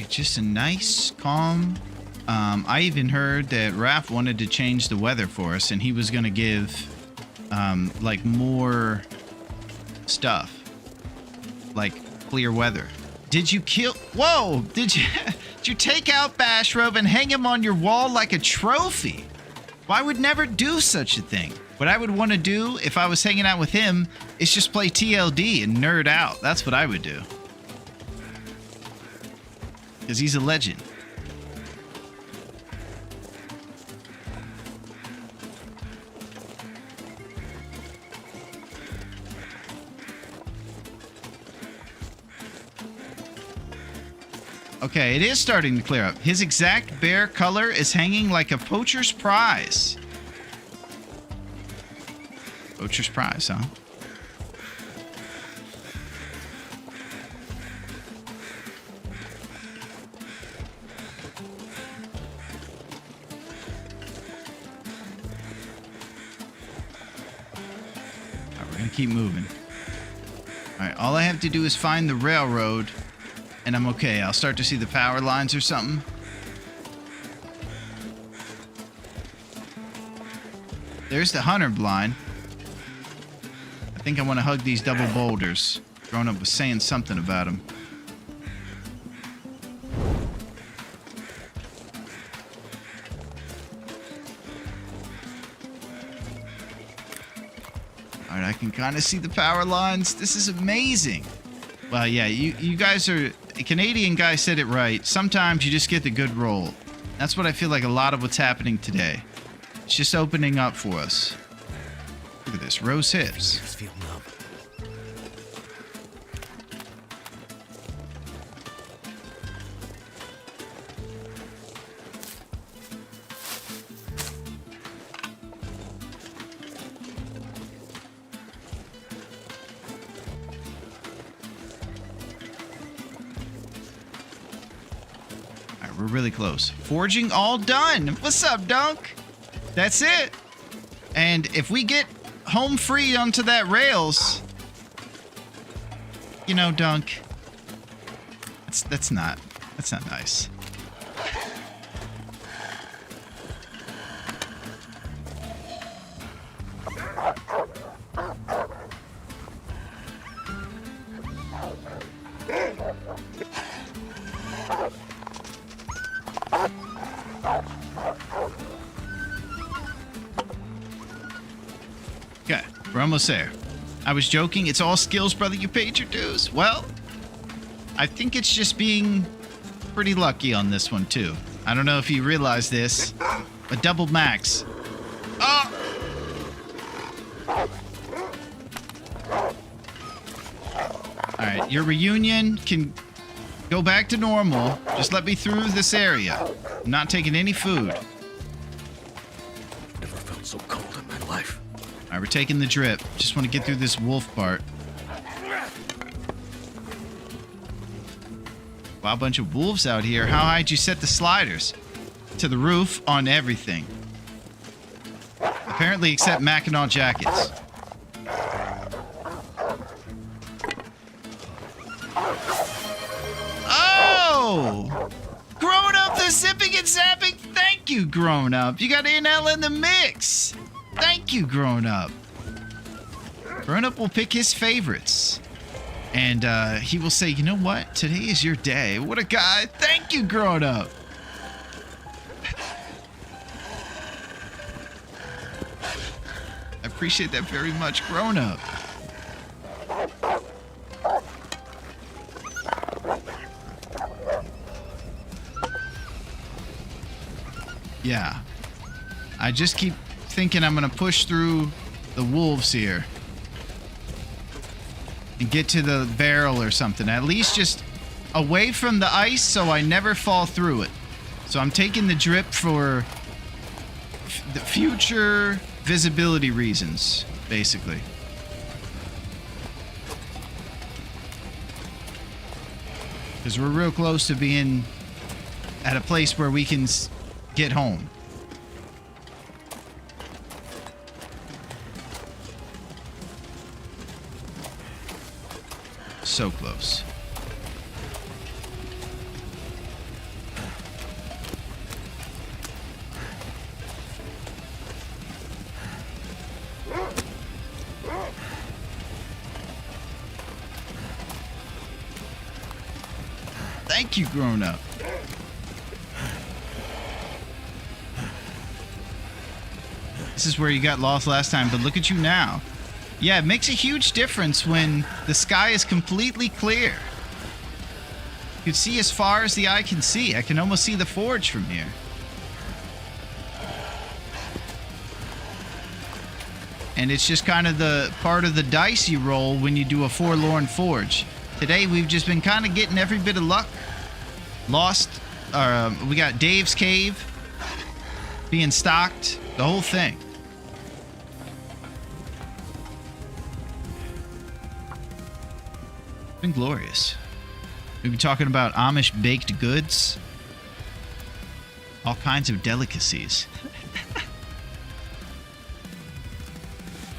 Just a nice, calm. I even heard that Raph wanted to change the weather for us, and he was going to give, like, more stuff. Like, clear weather. Did you kill... Whoa! Did you take out Bashrobe and hang him on your wall like a trophy? Well, I would never do such a thing. What I would want to do, if I was hanging out with him, is just play TLD and nerd out. That's what I would do. Because he's a legend. Okay, it is starting to clear up. His exact bear color is hanging like a poacher's prize. Poacher's prize, huh? Keep moving. Alright, all I have to do is find the railroad, and I'm okay. I'll start to see the power lines or something. There's the hunter blind. I think I want to hug these double boulders. Grown Up was saying something about them. Alright, I can kind of see the power lines. This is amazing. Well, yeah, you guys are... A Canadian guy said it right. Sometimes you just get the good roll. That's what I feel like a lot of what's happening today. It's just opening up for us. Look at this. Rose hips. Just feel numb. We're really close. Forging all done. What's up, Dunk? That's it. And if we get home free onto that rails, you know, Dunk, that's not nice. Okay, we're almost there. I was joking. It's all skills, brother. You paid your dues. Well, I think it's just being pretty lucky on this one, too. I don't know if you realize this, but double max. Oh! Alright, your reunion can go back to normal. Just let me through this area. I'm not taking any food. Never felt so cold in my life. Alright, we're taking the drip. Just want to get through this wolf part. Wow, bunch of wolves out here. How high did you set the sliders? To the roof on everything. Apparently except Mackinac jackets. Oh! Grown Up, the zipping and zapping. Thank you, Grown Up. You got NL in the mix. Thank you, Grown Up. Grown Up will pick his favorites. And he will say, you know what? Today is your day. What a guy. Thank you, Grown Up. appreciate that very much, grown up. Yeah. I just keep thinking I'm going to push through the wolves here and get to the barrel or something. At least just away from the ice so I never fall through it. So I'm taking the drip for the future visibility reasons, basically. Because we're real close to being at a place where we can get home. So close. Thank you, grown up. This is where you got lost last time, but look at you now. Yeah, it makes a huge difference when the sky is completely clear. You can see as far as the eye can see. I can almost see the forge from here. And it's just kind of the part of the dice you roll when you do a forlorn forge. Today, we've just been kind of getting every bit of luck. We got Dave's Cave being stocked, the whole thing. Been glorious. We've been talking about Amish baked goods, all kinds of delicacies.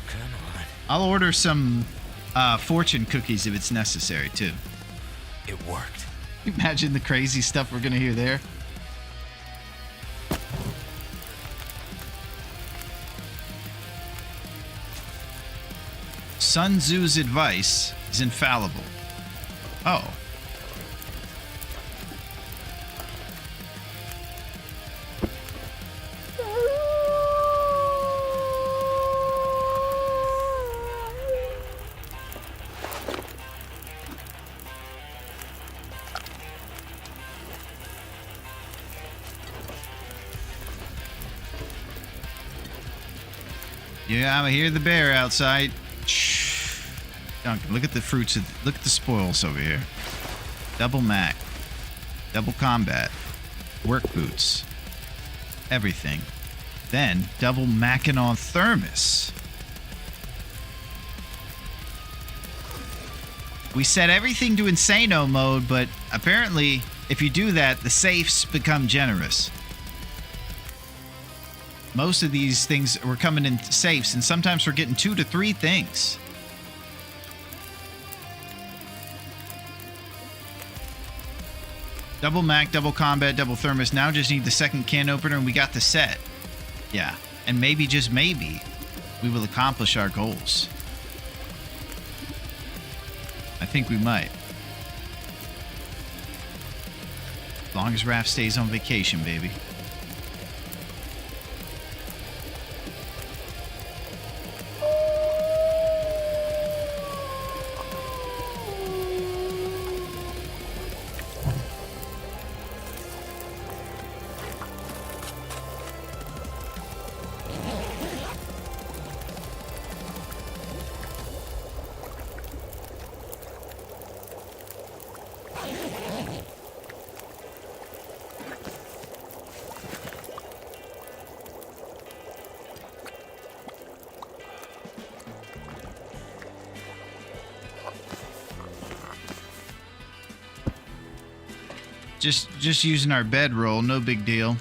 Come on. I'll order some fortune cookies if it's necessary too. It worked. Imagine the crazy stuff we're gonna hear there. Sun Tzu's advice is infallible. Oh. Yeah, I hear the bear outside. Shh. Duncan, look at the fruits. Look at the spoils over here. Double Mac. Double combat. Work boots. Everything. Then, double Mackinac thermos. We set everything to Insano mode, but apparently, if you do that, the safes become generous. Most of these things were coming in safes, and sometimes we're getting 2 to 3 things. Double Mac, double combat, double thermos. Now just need the second can opener, and we got the set. Yeah, and maybe, just maybe, we will accomplish our goals. I think we might. As long as Raph stays on vacation, baby. Just using our bedroll, no big deal.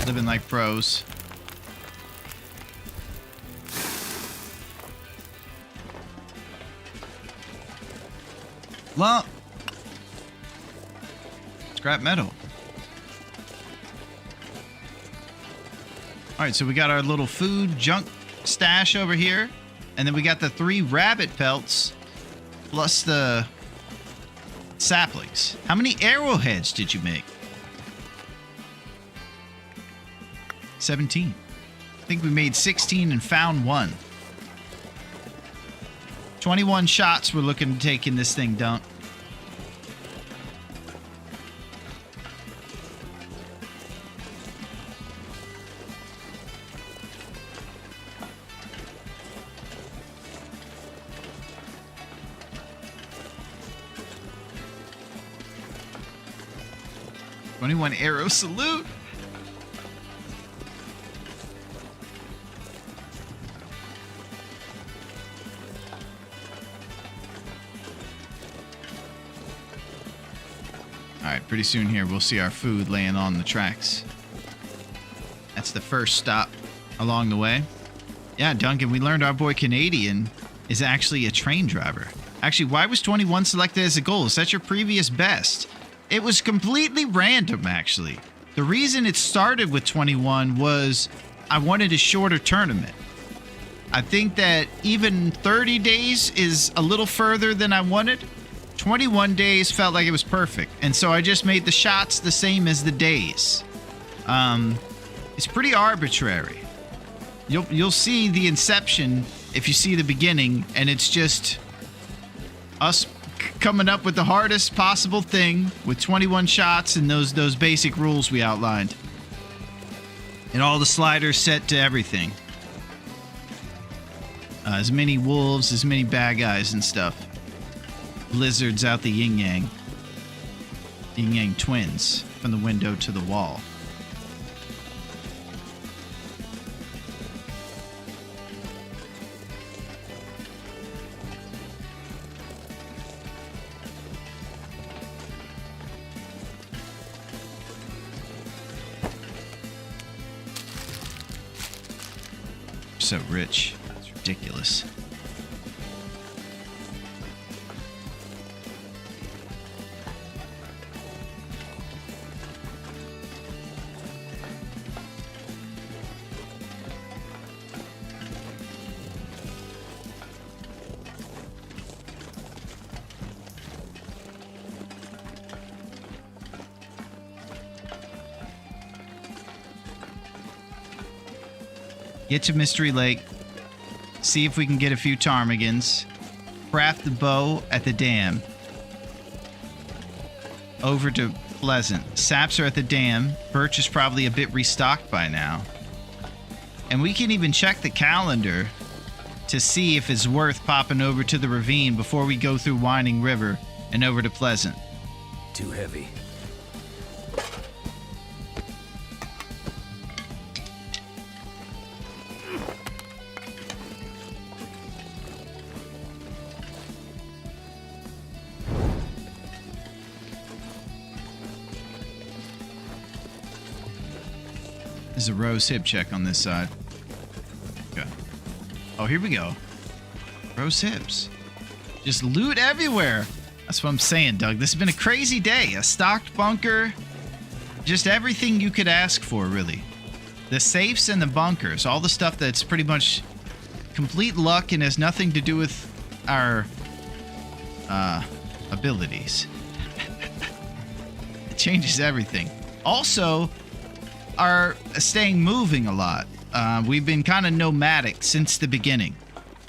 Living like pros. Well, scrap metal. All right, so we got our little food junk stash over here, and then we got the 3 rabbit pelts plus the saplings. How many arrowheads did you make? 17. think we made 16 and found 1. 21 shots we're looking to take in this thing, Dunk. One arrow salute. All right, pretty soon here we'll see our food laying on the tracks. That's the first stop along the way. Yeah, Duncan, we learned our boy Canadian is actually a train driver. Actually, why was 21 selected as a goal? Is that your previous best? It was completely random, actually. The reason it started with 21 was I wanted a shorter tournament. I think that even 30 days is a little further than I wanted. 21 days felt like it was perfect. And so I just made the shots the same as the days. It's pretty arbitrary. You'll see the inception if you see the beginning, and it's just us coming up with the hardest possible thing with 21 shots and those basic rules we outlined. And all the sliders set to everything. As many wolves, as many bad guys and stuff. Blizzards out the yin-yang. Yin-yang twins from the window to the wall. So rich. It's ridiculous. Get to Mystery Lake. See if we can get a few ptarmigans. Craft the bow at the dam. Over to Pleasant. Saps are at the dam. Birch is probably a bit restocked by now. And we can even check the calendar to see if it's worth popping over to the ravine before we go through Winding River and over to Pleasant. Too heavy. There's a rose hip check on this side. Okay. Oh, here we go. Rose hips. Just loot everywhere. That's what I'm saying, Doug. This has been a crazy day. A stocked bunker. Just everything you could ask for, really. The safes and the bunkers. All the stuff that's pretty much complete luck and has nothing to do with our abilities. It changes everything. Also, are staying moving a lot. We've been kind of nomadic since the beginning.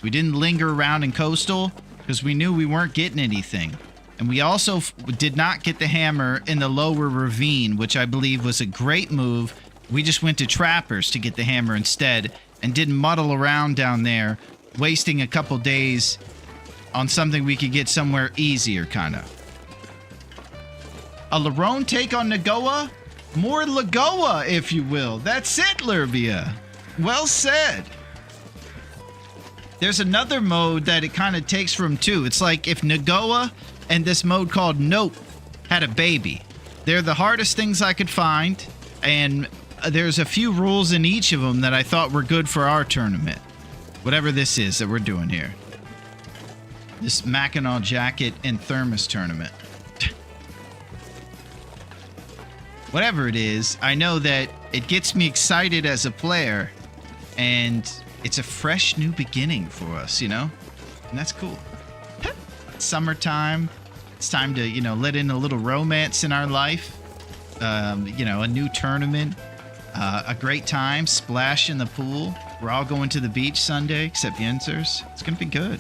We didn't linger around in coastal because we knew we weren't getting anything. And we also did not get the hammer in the lower ravine, which I believe was a great move. We just went to trappers to get the hammer instead and didn't muddle around down there, wasting a couple days on something we could get somewhere easier, kind of. A Larone take on Nagoa? More Lagoa, if you will. That's it, Lurvia. Well said. There's another mode that it kind of takes from too. It's like if Nagoa and this mode called Nope had a baby. They're the hardest things I could find, and there's a few rules in each of them that I thought were good for our tournament. Whatever this is that we're doing here. This Mackinac jacket and thermos tournament. Whatever it is, I know that it gets me excited as a player, and it's a fresh new beginning for us, you know? And that's cool. Summertime. It's time to, let in a little romance in our life. A new tournament. A great time, splash in the pool. We're all going to the beach Sunday, except Yenser's. It's going to be good.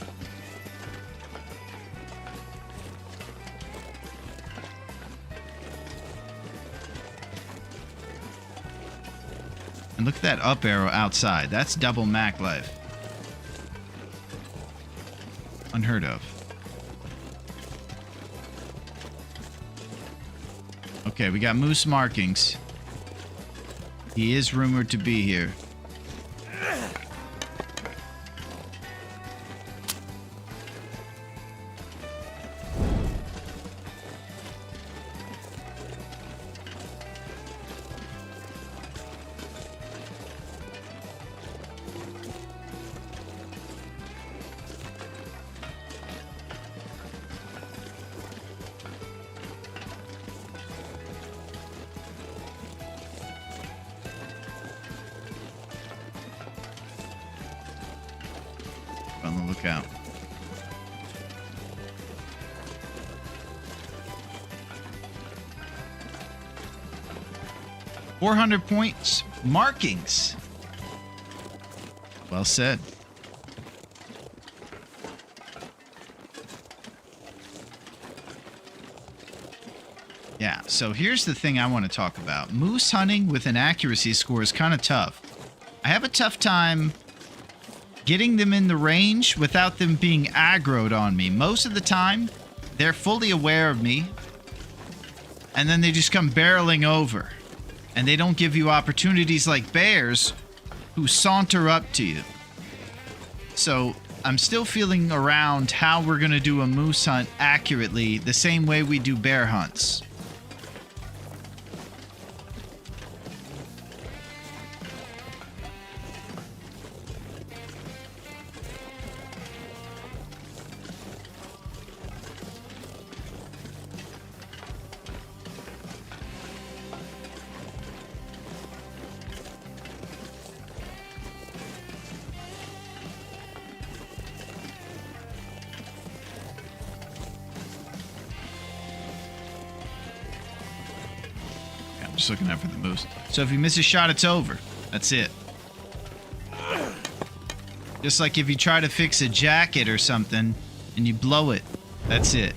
And look at that up arrow outside. That's double Mac life. Unheard of. Okay, we got moose markings. He is rumored to be here. On the lookout. $400 points markings. Well said. Yeah, so here's the thing I want to talk about. Moose hunting with an accuracy score is kind of tough. I have a tough time getting them in the range without them being aggroed on me. Most of the time, they're fully aware of me, and then they just come barreling over. And they don't give you opportunities like bears who saunter up to you. So I'm still feeling around how we're going to do a moose hunt accurately the same way we do bear hunts. Just looking out for the moose. So if you miss a shot, it's over. That's it. Just like if you try to fix a jacket or something and you blow it, that's it.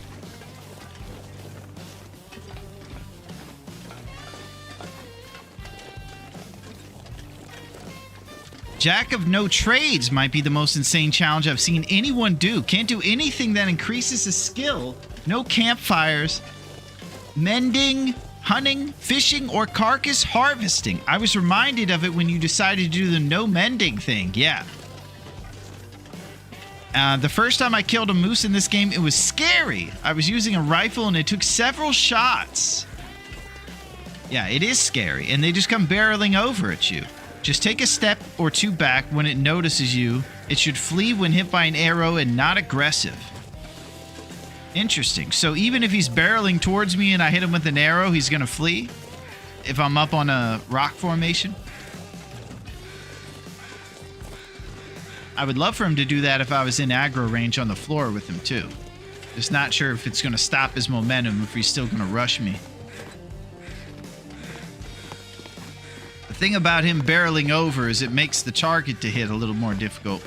Jack of no trades might be the most insane challenge I've seen anyone do. Can't do anything that increases his skill. No campfires. Mending, hunting, fishing, or carcass harvesting. I was reminded of it when you decided to do the no mending thing. Yeah. The first time I killed a moose in this game, it was scary. I was using a rifle and it took several shots. Yeah, it is scary. And they just come barreling over at you. Just take a step or two back when it notices you. It should flee when hit by an arrow and not aggressive. Interesting. So even if he's barreling towards me and I hit him with an arrow, he's going to flee? If I'm up on a rock formation? I would love for him to do that if I was in aggro range on the floor with him too. Just not sure if it's going to stop his momentum, if he's still going to rush me. The thing about him barreling over is it makes the target to hit a little more difficult.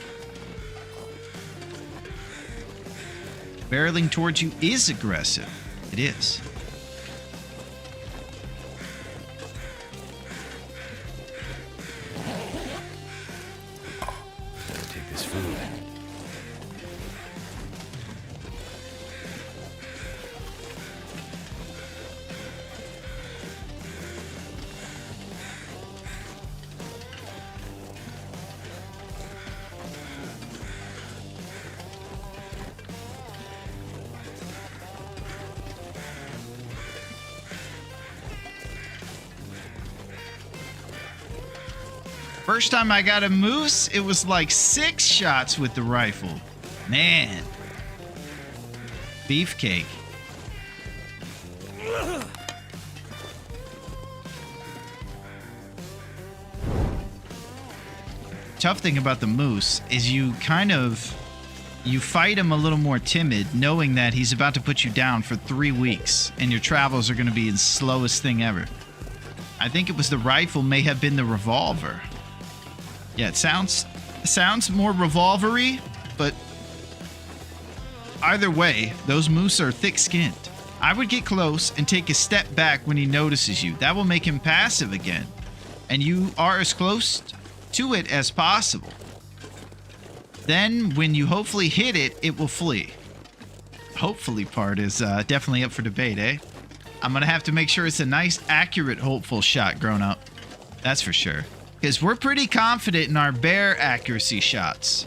Barreling towards you is aggressive. It is. Take this food. First time I got a moose, it was like 6 shots with the rifle. Man. Beefcake. Tough thing about the moose is you fight him a little more timid, knowing that he's about to put you down for 3 weeks, and your travels are going to be the slowest thing ever. I think it was the rifle, may have been the revolver. Yeah, it sounds more revolvery, but either way, those moose are thick-skinned. I would get close and take a step back when he notices you. That will make him passive again. And you are as close to it as possible. Then, when you hopefully hit it, it will flee. Hopefully part is definitely up for debate, eh? I'm going to have to make sure it's a nice, accurate, hopeful shot, grown up. That's for sure. Because we're pretty confident in our bear accuracy shots.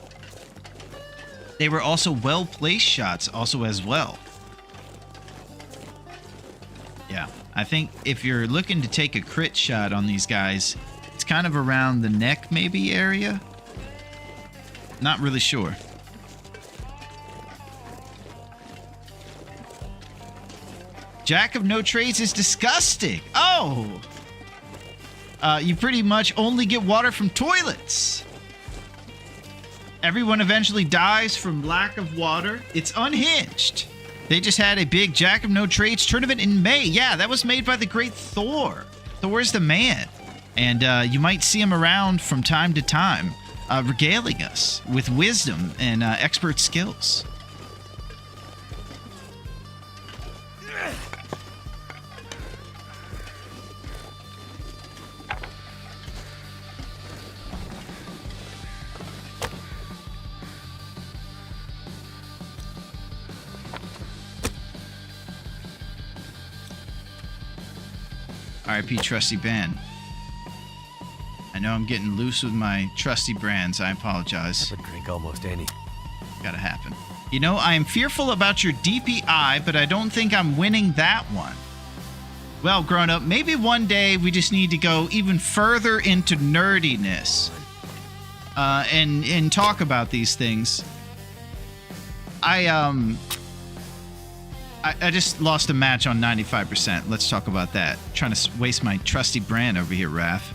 They were also well-placed shots also as well. Yeah, I think if you're looking to take a crit shot on these guys, it's kind of around the neck maybe area. Not really sure. Jack of no trades is disgusting. Oh! You pretty much only get water from toilets. Everyone eventually dies from lack of water. It's unhinged. They just had a big Jack of no trades tournament in May. Yeah, that was made by the great Thor. Thor's the man. And you might see him around from time to time, regaling us with wisdom and expert skills. RIP trusty band. I know I'm getting loose with my trusty brands. I apologize. I would drink almost any. Gotta happen. You know, I am fearful about your DPI, but I don't think I'm winning that one. Well, grown up, maybe one day we just need to go even further into nerdiness and talk about these things. I just lost a match on 95%. Let's talk about that. Trying to waste my trusty brand over here, Raph.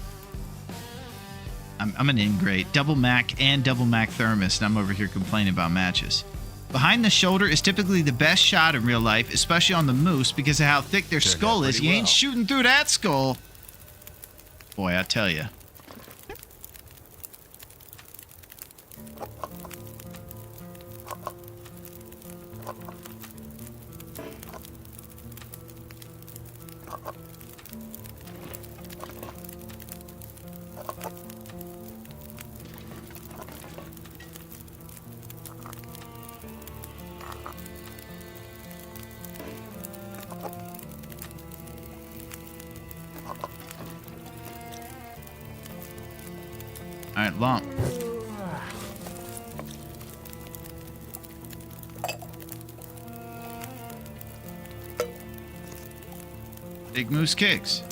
I'm an ingrate. Double Mac and Double Mac Thermos, and I'm over here complaining about matches. Behind the shoulder is typically the best shot in real life, especially on the moose, because of how thick their skull is. You ain't shooting through that skull. Boy, I tell you. All right, lump. Big moose kicks.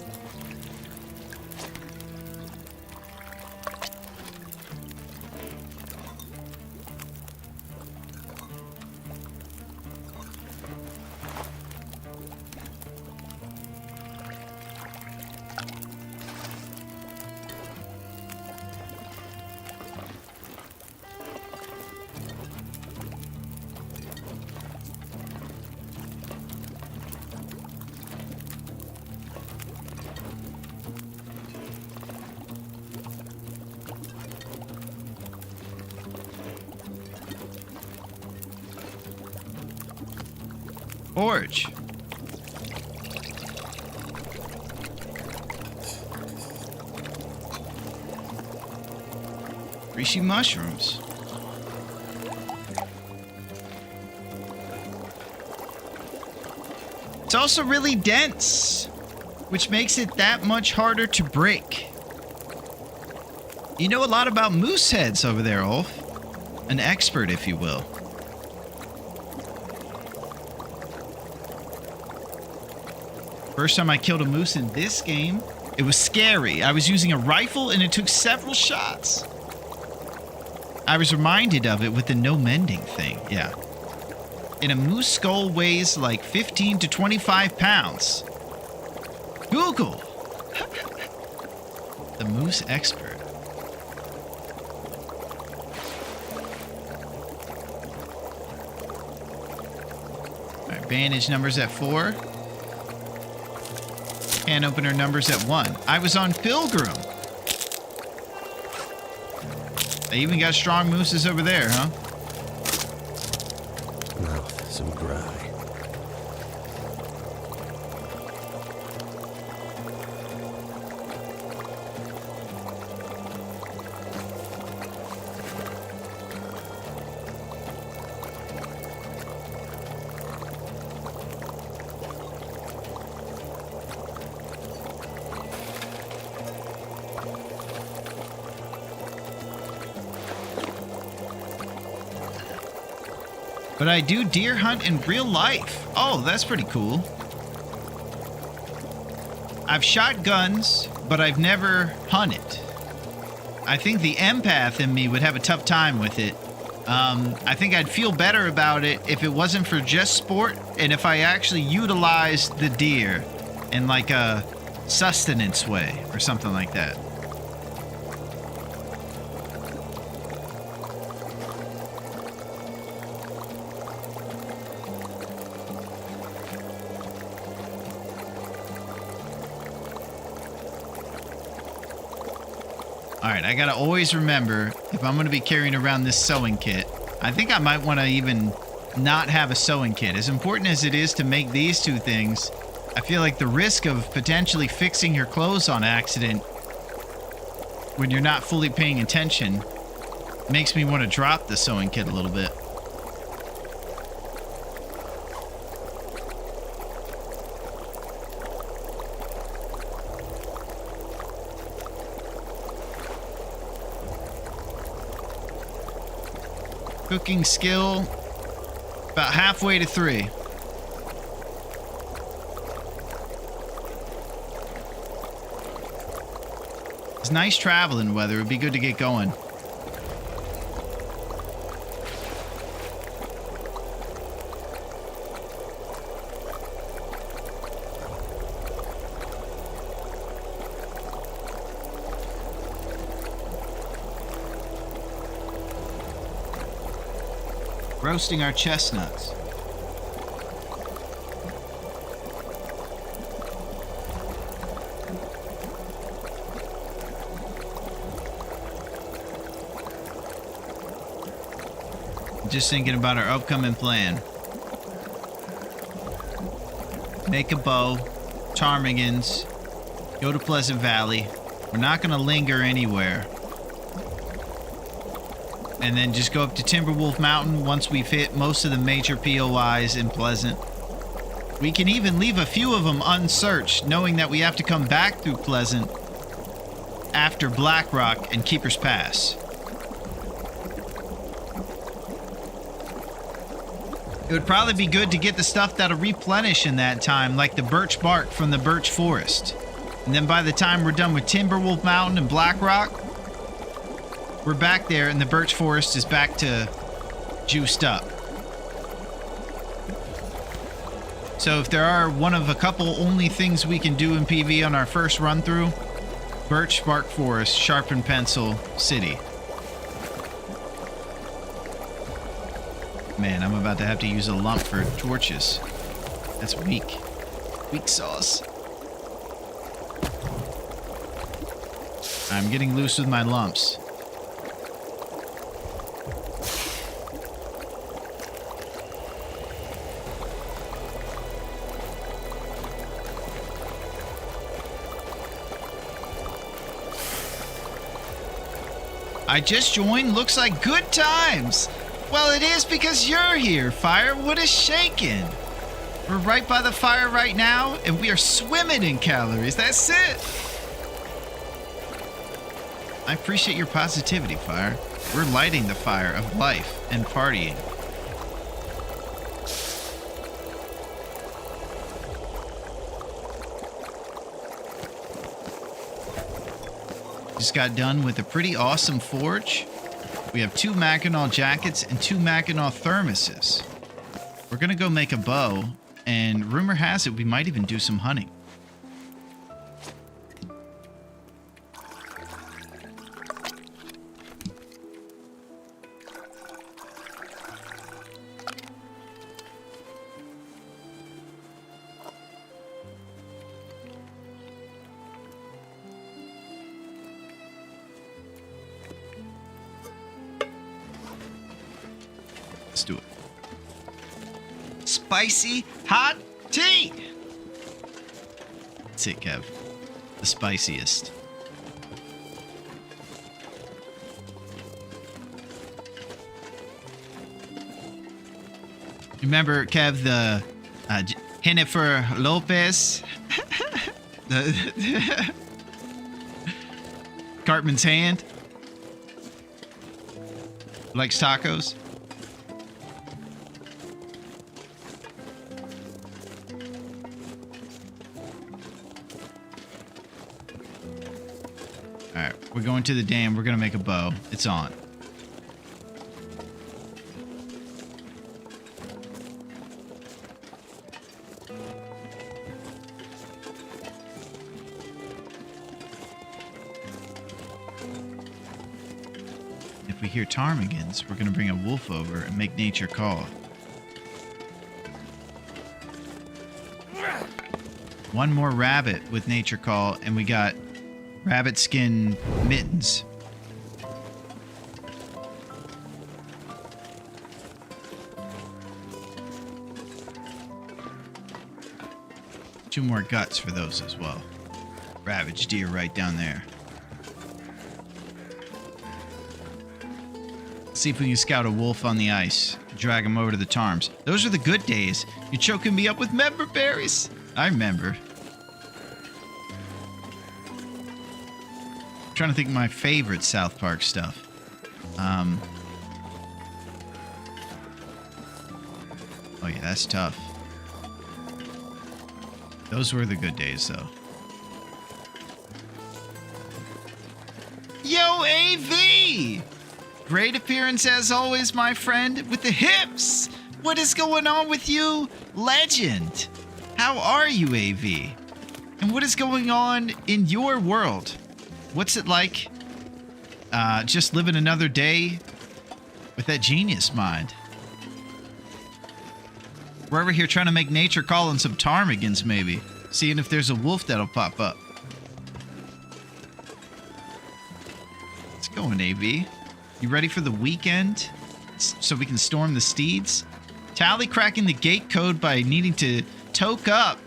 Forge. Reishi mushrooms. It's also really dense, which makes it that much harder to break. You know a lot about moose heads over there, Ulf. An expert, if you will. First time I killed a moose in this game, it was scary. I was using a rifle and it took several shots. I was reminded of it with the no mending thing, yeah. And a moose skull weighs like 15 to 25 pounds. Google. The moose expert. All right, bandage numbers at 4. Can opener numbers at 1. I was on Pilgrim. They even got strong mooses over there, huh? Mouth so dry. But I do deer hunt in real life. Oh, that's pretty cool. I've shot guns, but I've never hunted. I think the empath in me would have a tough time with it. I think I'd feel better about it if it wasn't for just sport and if I actually utilized the deer in like a sustenance way or something like that. Alright, I gotta always remember, if I'm gonna be carrying around this sewing kit, I think I might want to even not have a sewing kit. As important as it is to make these two things, I feel like the risk of potentially fixing your clothes on accident when you're not fully paying attention makes me want to drop the sewing kit a little bit. Cooking skill, about halfway to 3. It's nice traveling weather. It'd be good to get going. Roasting our chestnuts. Just thinking about our upcoming plan. Make a bow, ptarmigans, go to Pleasant Valley. We're not going to linger anywhere. And then just go up to Timberwolf Mountain once we've hit most of the major POIs in Pleasant. We can even leave a few of them unsearched, knowing that we have to come back through Pleasant after Black Rock and Keeper's Pass. It would probably be good to get the stuff that'll replenish in that time, like the birch bark from the birch forest. And then by the time we're done with Timberwolf Mountain and Black Rock, we're back there and the birch forest is back to juiced up. So if there are one of a couple only things we can do in PV on our first run through, birch bark forest, sharpened pencil, city. Man, I'm about to have to use a lump for torches. That's weak. Weak sauce. I'm getting loose with my lumps. I just joined. Looks like good times. Well, it is because you're here, Fire. What is shaking? We're right by the fire right now, and we are swimming in calories. That's it. I appreciate your positivity, Fire. We're lighting the fire of life and partying. Just got done with a pretty awesome forge. We have 2 Mackinaw jackets and 2 Mackinaw thermoses. We're gonna go make a bow, and rumor has it we might even do some hunting. Let's do it. Spicy hot tea. That's it, Kev. The spiciest. Remember, Kev, the Jennifer Lopez? Cartman's hand? Likes tacos? Alright, we're going to the dam. We're going to make a bow. It's on. If we hear ptarmigans, we're going to bring a wolf over and make nature call. One more rabbit with nature call, and we got rabbit skin mittens. Two more guts for those as well. Ravaged deer right down there. See if we can scout a wolf on the ice. Drag him over to the tarms. Those are the good days. You're choking me up with member berries. I remember. I'm trying to think of my favorite South Park stuff. Oh yeah, that's tough. Those were the good days, though. Yo, AV! Great appearance as always, my friend, with the hips. What is going on with you, legend? How are you, AV? And what is going on in your world? What's it like? Just living another day with that genius mind. We're over here trying to make nature call on some ptarmigans, maybe. Seeing if there's a wolf that'll pop up. Let's go in, AV. You ready for the weekend? So we can storm the steeds? Tally cracking the gate code by needing to toke up.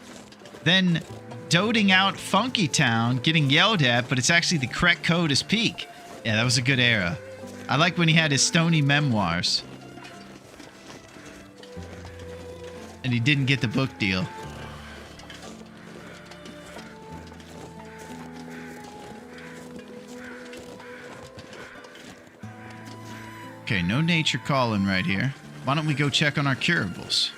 Then doting out Funky Town, getting yelled at, but it's actually the correct code is peak. Yeah, that was a good era. I like when he had his stony memoirs. And he didn't get the book deal. Okay, no nature calling right here. Why don't we go check on our curables?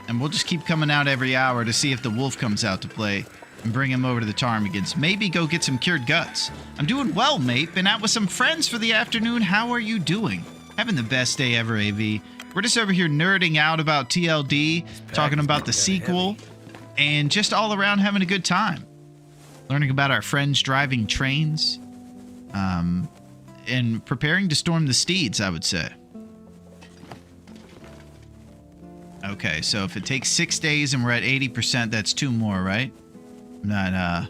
And we'll just keep coming out every hour to see if the wolf comes out to play and bring him over to the ptarmigans. Maybe go get some cured guts. I'm doing well, mate. Been out with some friends for the afternoon. How are you doing? Having the best day ever, AV. We're just over here nerding out about TLD, talking about the sequel, and just all around having a good time. Learning about our friends driving trains. And preparing to storm the steeds, I would say. Okay, so if it takes 6 days and we're at 80%, that's 2 more, right? I'm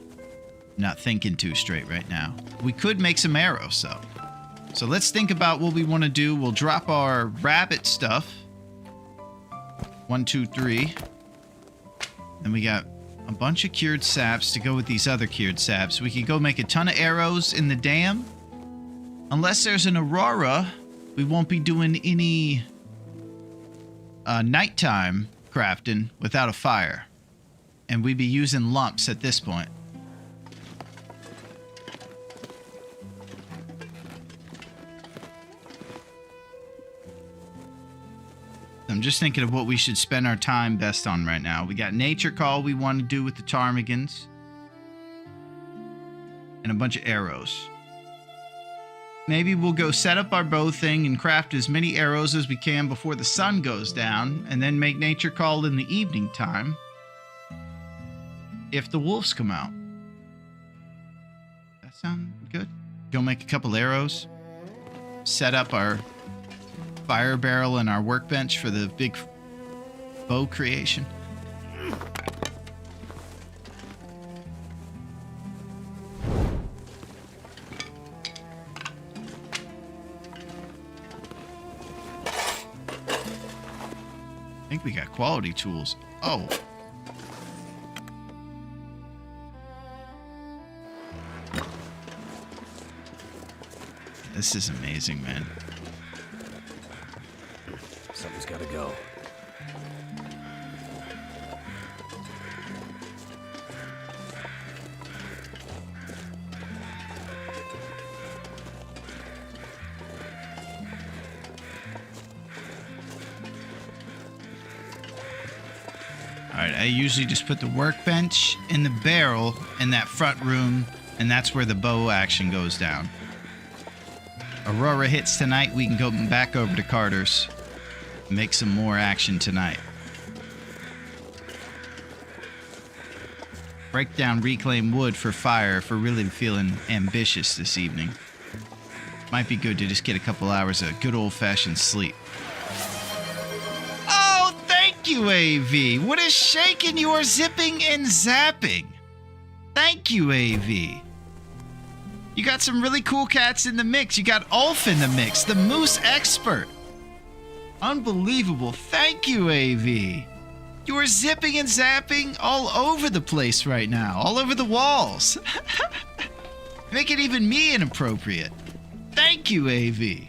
not thinking too straight right now. We could make some arrows, though. So let's think about what we want to do. We'll drop our rabbit stuff. 1, 2, 3. Then we got a bunch of cured saps to go with these other cured saps. We could go make a ton of arrows in the dam. Unless there's an aurora, we won't be doing any nighttime crafting without a fire. And we'd be using lumps at this point. I'm just thinking of what we should spend our time best on right now. We got nature call we want to do with the ptarmigans. And a bunch of arrows. Maybe we'll go set up our bow thing and craft as many arrows as we can before the sun goes down, and then make nature call in the evening time if the wolves come out. That sound good? Go make a couple arrows, set up our fire barrel and our workbench for the big bow creation. I think we got quality tools. Oh. This is amazing, man. Something's gotta go. Alright, I usually just put the workbench in the barrel in that front room, and that's where the bow action goes down. Aurora hits tonight, we can go back over to Carter's. Make some more action tonight. Break down reclaim wood for fire if we're really feeling ambitious this evening. Might be good to just get a couple hours of good old-fashioned sleep. Oh, thank you, AV. What is shaking? You are zipping and zapping. Thank you, AV. You got some really cool cats in the mix. You got Ulf in the mix, the moose expert. Unbelievable. Thank you, AV. You are zipping and zapping all over the place right now, all over the walls. Making even me inappropriate. Thank you, AV.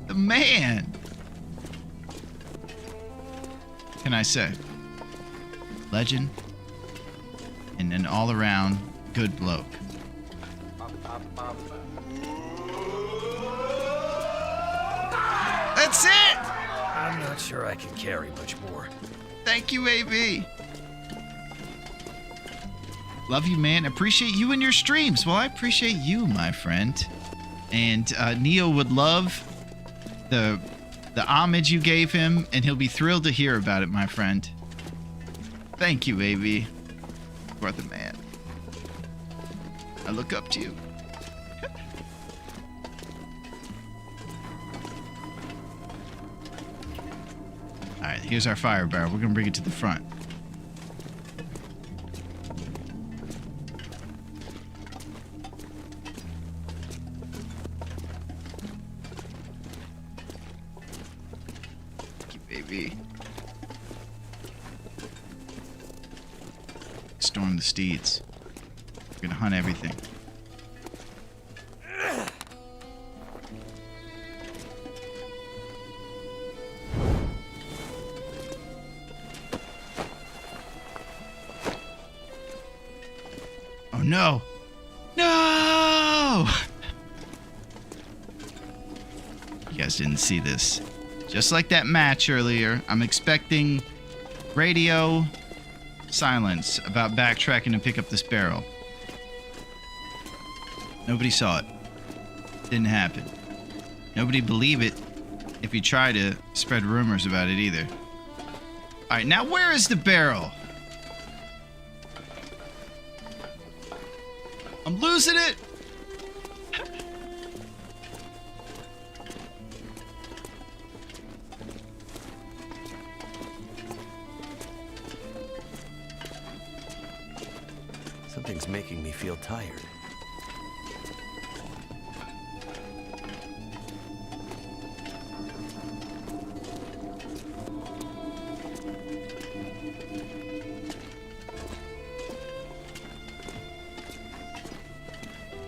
The man. What can I say? Legend and an all-around good bloke. That's it! I'm not sure I can carry much more. Thank you, AV. Love you, man. Appreciate you and your streams. Well, I appreciate you, my friend. And Neo would love the homage you gave him, and he'll be thrilled to hear about it, my friend. Thank you, AV. You are the man. I look up to you. Alright, here's our fire barrel. We're gonna bring it to the front. Thank you, baby. Storm the steeds. We're gonna hunt everything. Oh no! No! You guys didn't see this. Just like that match earlier, I'm expecting radio silence about backtracking to pick up this barrel. Nobody saw it. Didn't happen. Nobody believe it if you try to spread rumors about it either. Alright, now where is the barrel? I'm losing it! Something's making me feel tired.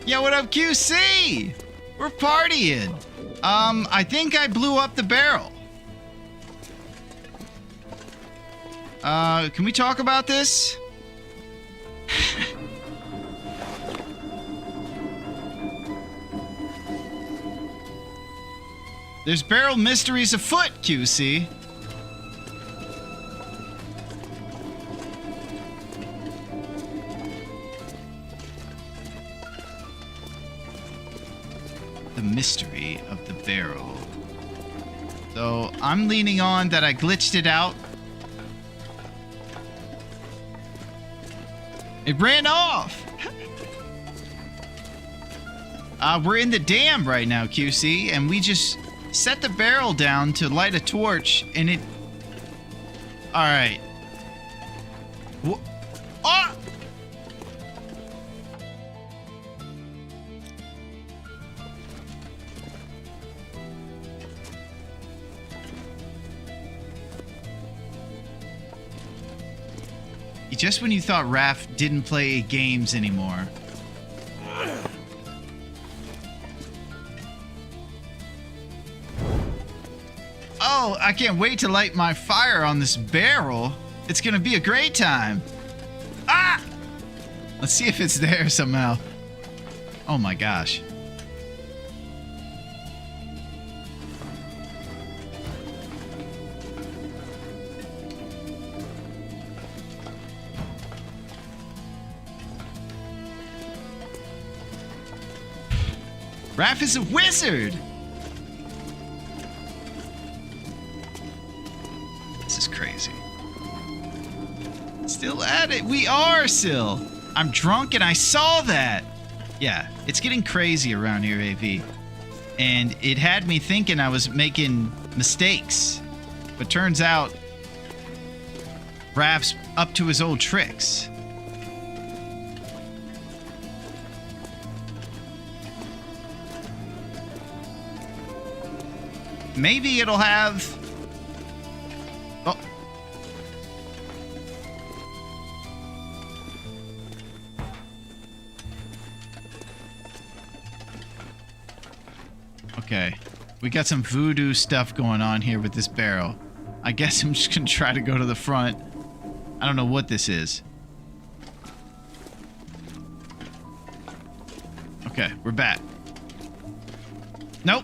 Yo, what up, QC? We're partying. I think I blew up the barrel. Can we talk about this? There's barrel mysteries afoot, QC. The mystery of the barrel. So I'm leaning on that I glitched it out. It ran off. We're in the dam right now, QC, and we just set the barrel down to light a torch, and it... Alright. Oh! Just when you thought Raph didn't play games anymore. Oh, I can't wait to light my fire on this barrel. It's gonna be a great time. Ah! Let's see if it's there somehow. Oh my gosh. Raph is a wizard! This is crazy. Still at it. We are still. I'm drunk and I saw that. Yeah, it's getting crazy around here, AV. And it had me thinking I was making mistakes. But turns out, Raph's up to his old tricks. Maybe it'll have... Oh. Okay. We got some voodoo stuff going on here with this barrel. I guess I'm just gonna try to go to the front. I don't know what this is. Okay, we're back. Nope.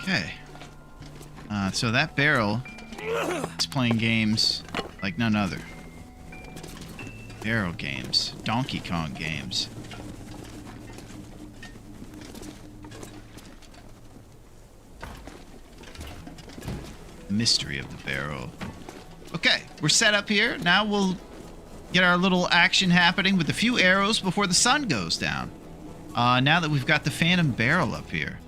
Okay. So that barrel is playing games like none other. Barrel games. Donkey Kong games. Mystery of the barrel. Okay, we're set up here. Now we'll get our little action happening with a few arrows before the sun goes down. Now that we've got the Phantom Barrel up here.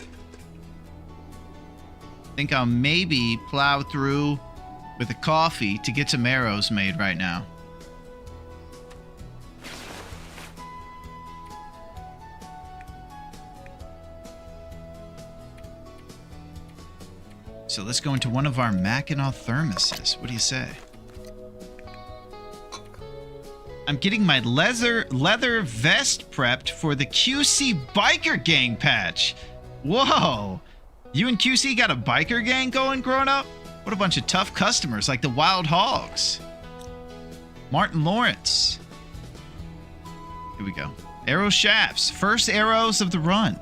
I think I'll maybe plow through with a coffee to get some arrows made right now. So let's go into one of our Mackinac thermoses. What do you say? I'm getting my leather vest prepped for the QC Biker Gang patch. Whoa! You and QC got a biker gang going growing up? What a bunch of tough customers, like the Wild Hogs. Martin Lawrence. Here we go. Arrow shafts. First arrows of the run.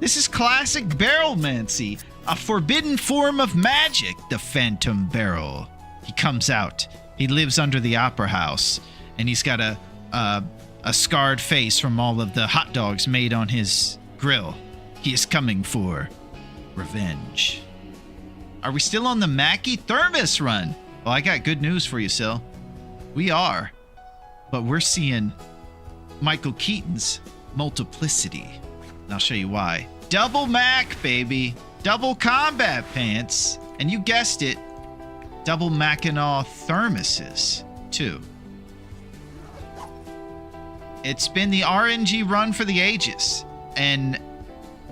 This is classic barrelmancy. A forbidden form of magic, the Phantom Barrel. He comes out. He lives under the Opera House. And he's got a scarred face from all of the hot dogs made on his grill. He is coming for revenge. Are we still on the Mackie Thermos run? Well, I got good news for you, Sil. We are. But we're seeing Michael Keaton's multiplicity. And I'll show you why. Double Mac, baby. Double combat pants. And you guessed it, double Mackinac thermoses, too. It's been the RNG run for the ages. And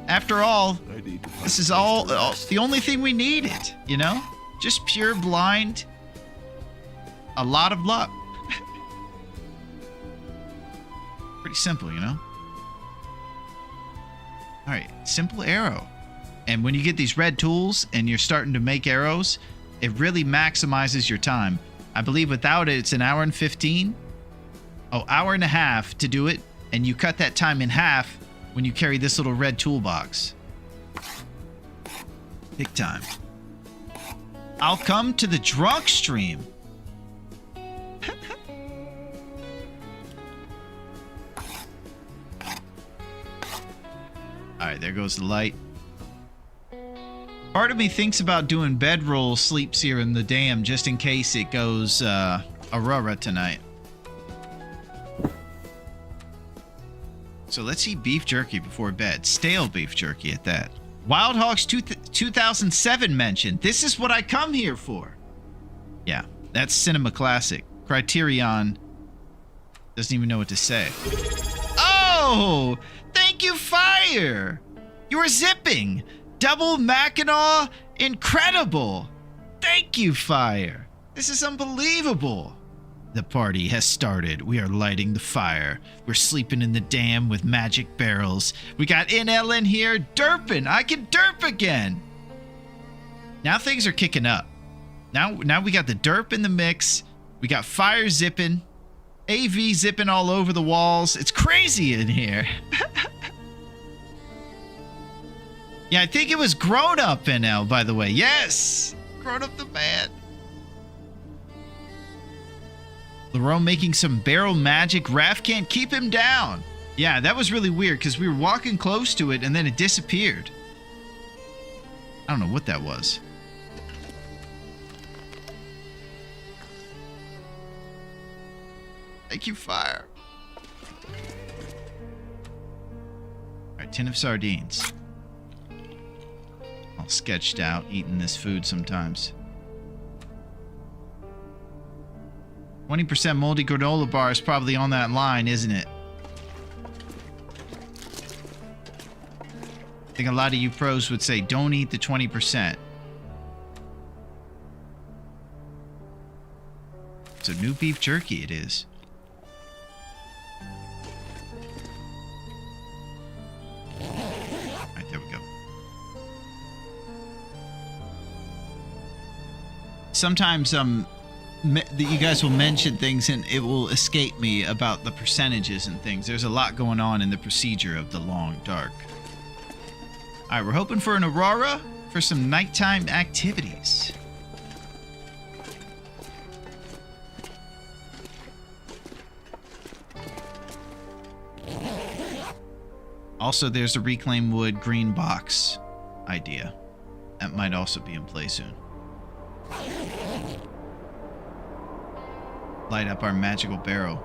after all, this is all the only thing we needed, you know? Just pure blind, a lot of luck. Pretty simple, you know? All right, simple arrow. And when you get these red tools and you're starting to make arrows, it really maximizes your time. I believe without it, it's an hour and 15. Oh, hour and a half to do it. And you cut that time in half when you carry this little red toolbox. Big time. I'll come to the drunk stream. Alright, there goes the light. Part of me thinks about doing bedroll sleeps here in the dam just in case it goes Aurora tonight. So let's eat beef jerky before bed. Stale beef jerky at that. Wild Hogs 2007 mentioned. This is what I come here for. Yeah, that's cinema classic. Criterion doesn't even know what to say. Oh, thank you, Fire. You were zipping. Double Mackinaw? Incredible! Thank you, fire. This is unbelievable. The party has started. We are lighting the fire. We're sleeping in the dam with magic barrels. We got NL in here derping. I can derp again. Now things are kicking up. Now we got the derp in the mix. We got fire zipping. AV zipping all over the walls. It's crazy in here. Yeah, I think it was Grown Up NL, by the way. Yes! Grown Up the man. Larone making some barrel magic. Raph can't keep him down. Yeah, that was really weird because we were walking close to it and then it disappeared. I don't know what that was. Thank you, fire. Alright, tin of sardines. All sketched out, eating this food sometimes. 20% moldy granola bar is probably on that line, isn't it? I think a lot of you pros would say, don't eat the 20%. So new beef jerky it is. Alright, there we go. Sometimes, you guys will mention things and it will escape me about the percentages and things. There's a lot going on in the procedure of the long dark. All right, we're hoping for an aurora for some nighttime activities. Also, there's a reclaim wood green box idea. That might also be in play soon. Light up our magical barrel.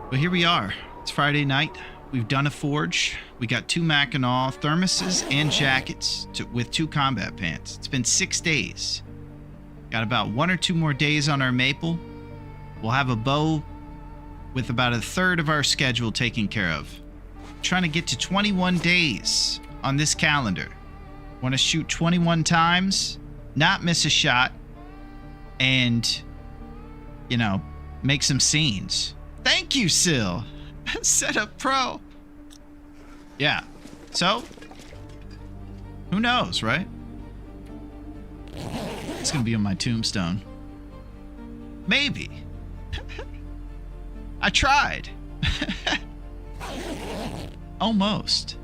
But here we are. It's Friday night. We've done a forge. We got 2 Mackinaw thermoses and jackets with 2 combat pants. It's been 6 days. Got about 1 or 2 more days on our maple. We'll have a bow with about a third of our schedule taken care of. Trying to get to 21 days on this calendar. Want to shoot 21 times, not miss a shot, and, you know, make some scenes. Thank you, Sil. Setup Pro. Yeah. So, who knows, right? It's going to be on my tombstone. Maybe. I tried. Almost.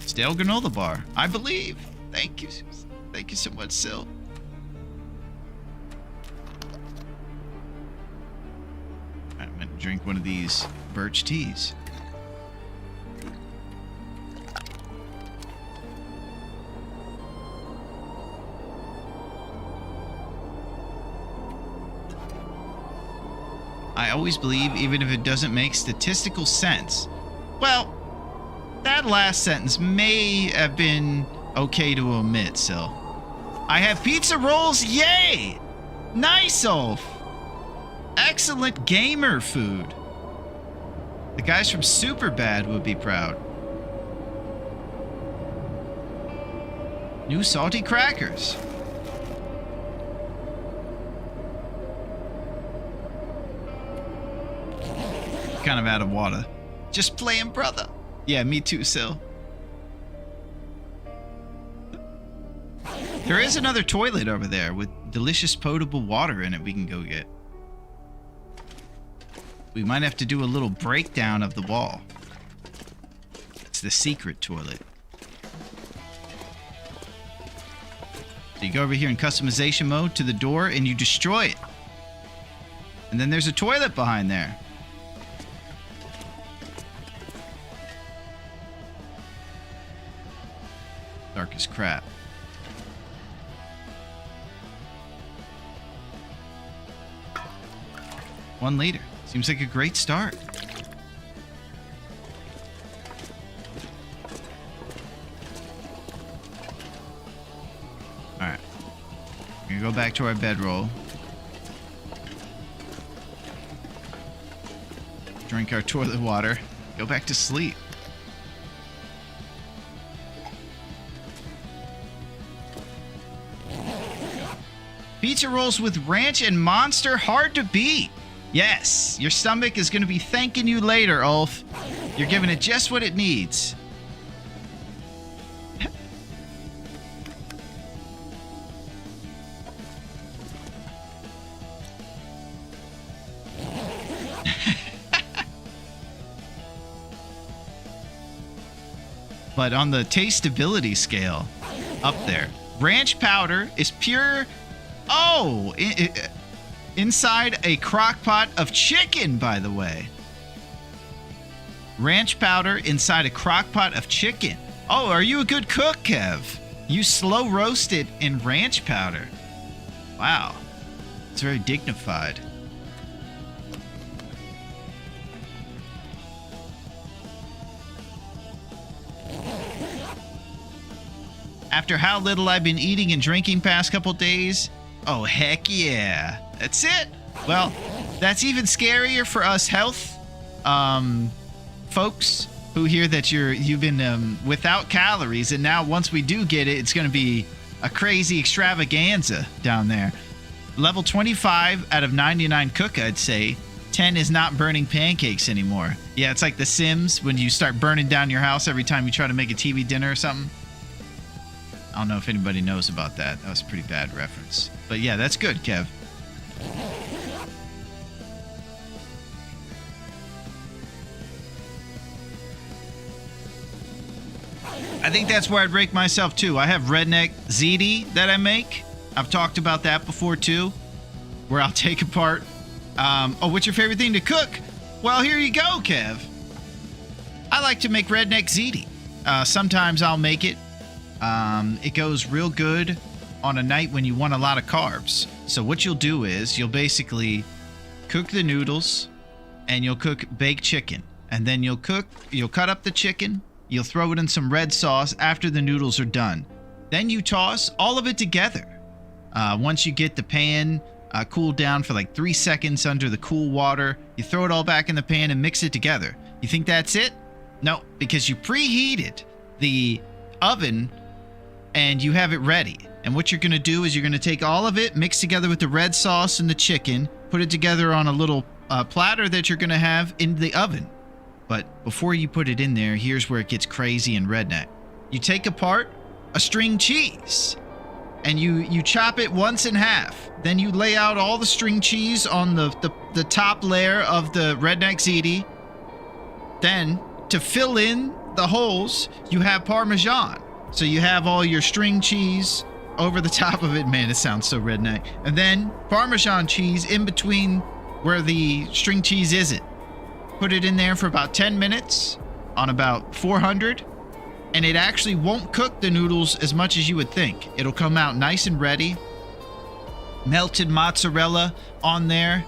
Stale granola bar. I believe. Thank you. Thank you so much, Sil. I'm going to drink one of these birch teas. I always believe, even if it doesn't make statistical sense. Well, that last sentence may have been okay to omit, Sil. I have pizza rolls, yay! Nice, Ulf! Excellent gamer food. The guys from Superbad would be proud. New salty crackers. Kind of out of water. Just playing, brother. Yeah, me too, Sil. There is another toilet over there with delicious potable water in it we can go get. We might have to do a little breakdown of the wall. It's the secret toilet. So you go over here in customization mode to the door and you destroy it. And then there's a toilet behind there. Dark as crap. $1 liter. Seems like a great start. Alright. We're go back to our bedroll. Drink our toilet water. Go back to sleep. Pizza rolls with ranch and monster, hard to beat. Yes, your stomach is going to be thanking you later, Ulf. You're giving it just what it needs. But on the tasteability scale, up there. Ranch powder is pure... Oh! Inside a crock pot of chicken, by the way. Ranch powder inside a crock pot of chicken. Oh, are you a good cook, Kev? You slow roast it in ranch powder. Wow. It's very dignified. After how little I've been eating and drinking past couple days, oh heck yeah. That's it. Well, that's even scarier for us health folks who hear that you've been without calories, and now once we do get it, it's going to be a crazy extravaganza down there. Level 25 out of 99 cook, I'd say. 10 is not burning pancakes anymore. Yeah, it's like The Sims when you start burning down your house every time you try to make a TV dinner or something. I don't know if anybody knows about that. That was a pretty bad reference. But yeah, that's good, Kev. I think that's where I'd rake myself too. I have redneck ziti that I make. I've talked about that before too, where I'll take apart. Oh, what's your favorite thing to cook? Well, here you go, Kev. I like to make redneck ziti. Sometimes I'll make it. It goes real good on a night when you want a lot of carbs. So what you'll do is you'll basically cook the noodles and you'll cook baked chicken. And then you'll cut up the chicken. You'll throw it in some red sauce after the noodles are done. Then you toss all of it together. Once you get the pan cooled down for like 3 seconds under the cool water, you throw it all back in the pan and mix it together. You think that's it? No, because you preheated the oven and you have it ready. And what you're going to do is you're going to take all of it, mix together with the red sauce and the chicken, put it together on a little platter that you're going to have in the oven. But before you put it in there, here's where it gets crazy and redneck. You take apart a string cheese and you chop it once in half. Then you lay out all the string cheese on the top layer of the redneck ziti. Then, to fill in the holes, you have Parmesan. So you have all your string cheese over the top of it. Man, it sounds so redneck. And then Parmesan cheese in between where the string cheese isn't. Put it in there for about 10 minutes on about 400. And it actually won't cook the noodles as much as you would think. It'll come out nice and ready. Melted mozzarella on there.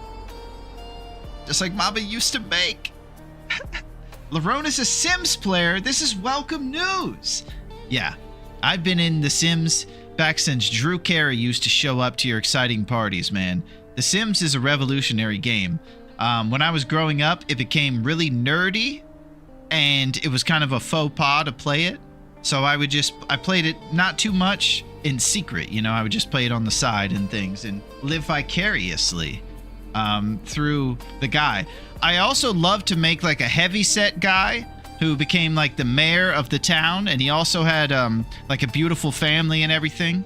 Just like Mama used to bake. Larone is a Sims player. This is welcome news. Yeah, I've been in The Sims back since Drew Carey used to show up to your exciting parties, man. The Sims is a revolutionary game. When I was growing up, it became really nerdy, and it was kind of a faux pas to play it. So I played it not too much in secret, you know, I would just play it on the side and things and live vicariously through the guy. I also love to make like a heavyset guy who became like the mayor of the town, and he also had like a beautiful family and everything.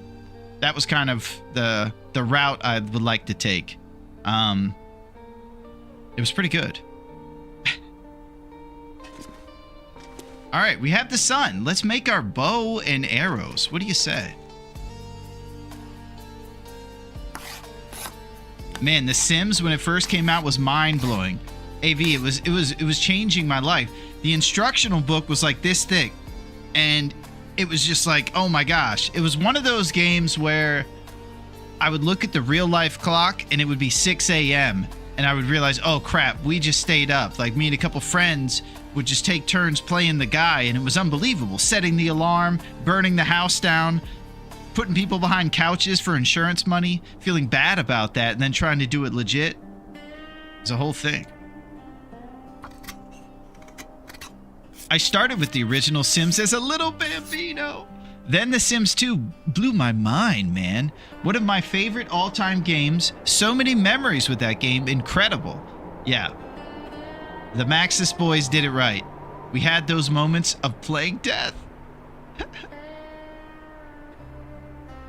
That was kind of the route I would like to take. It was pretty good. All right, we have the sun. Let's make our bow and arrows. What do you say? Man, The Sims when it first came out was mind-blowing. AV, it was changing my life. The instructional book was like this thick, and it was just like, oh my gosh. It was one of those games where I would look at the real life clock and it would be 6 a.m. and I would realize, oh crap, we just stayed up. Like me and a couple friends would just take turns playing the guy, and it was unbelievable. Setting the alarm, burning the house down. putting people behind couches for insurance money, feeling bad about that, and then trying to do it legit. It's a whole thing. I started with the original Sims as a little bambino. Then The Sims 2 blew my mind, man. One of my favorite all-time games. So many memories with that game. Incredible. Yeah. The Maxis boys did it right. We had those moments of playing death.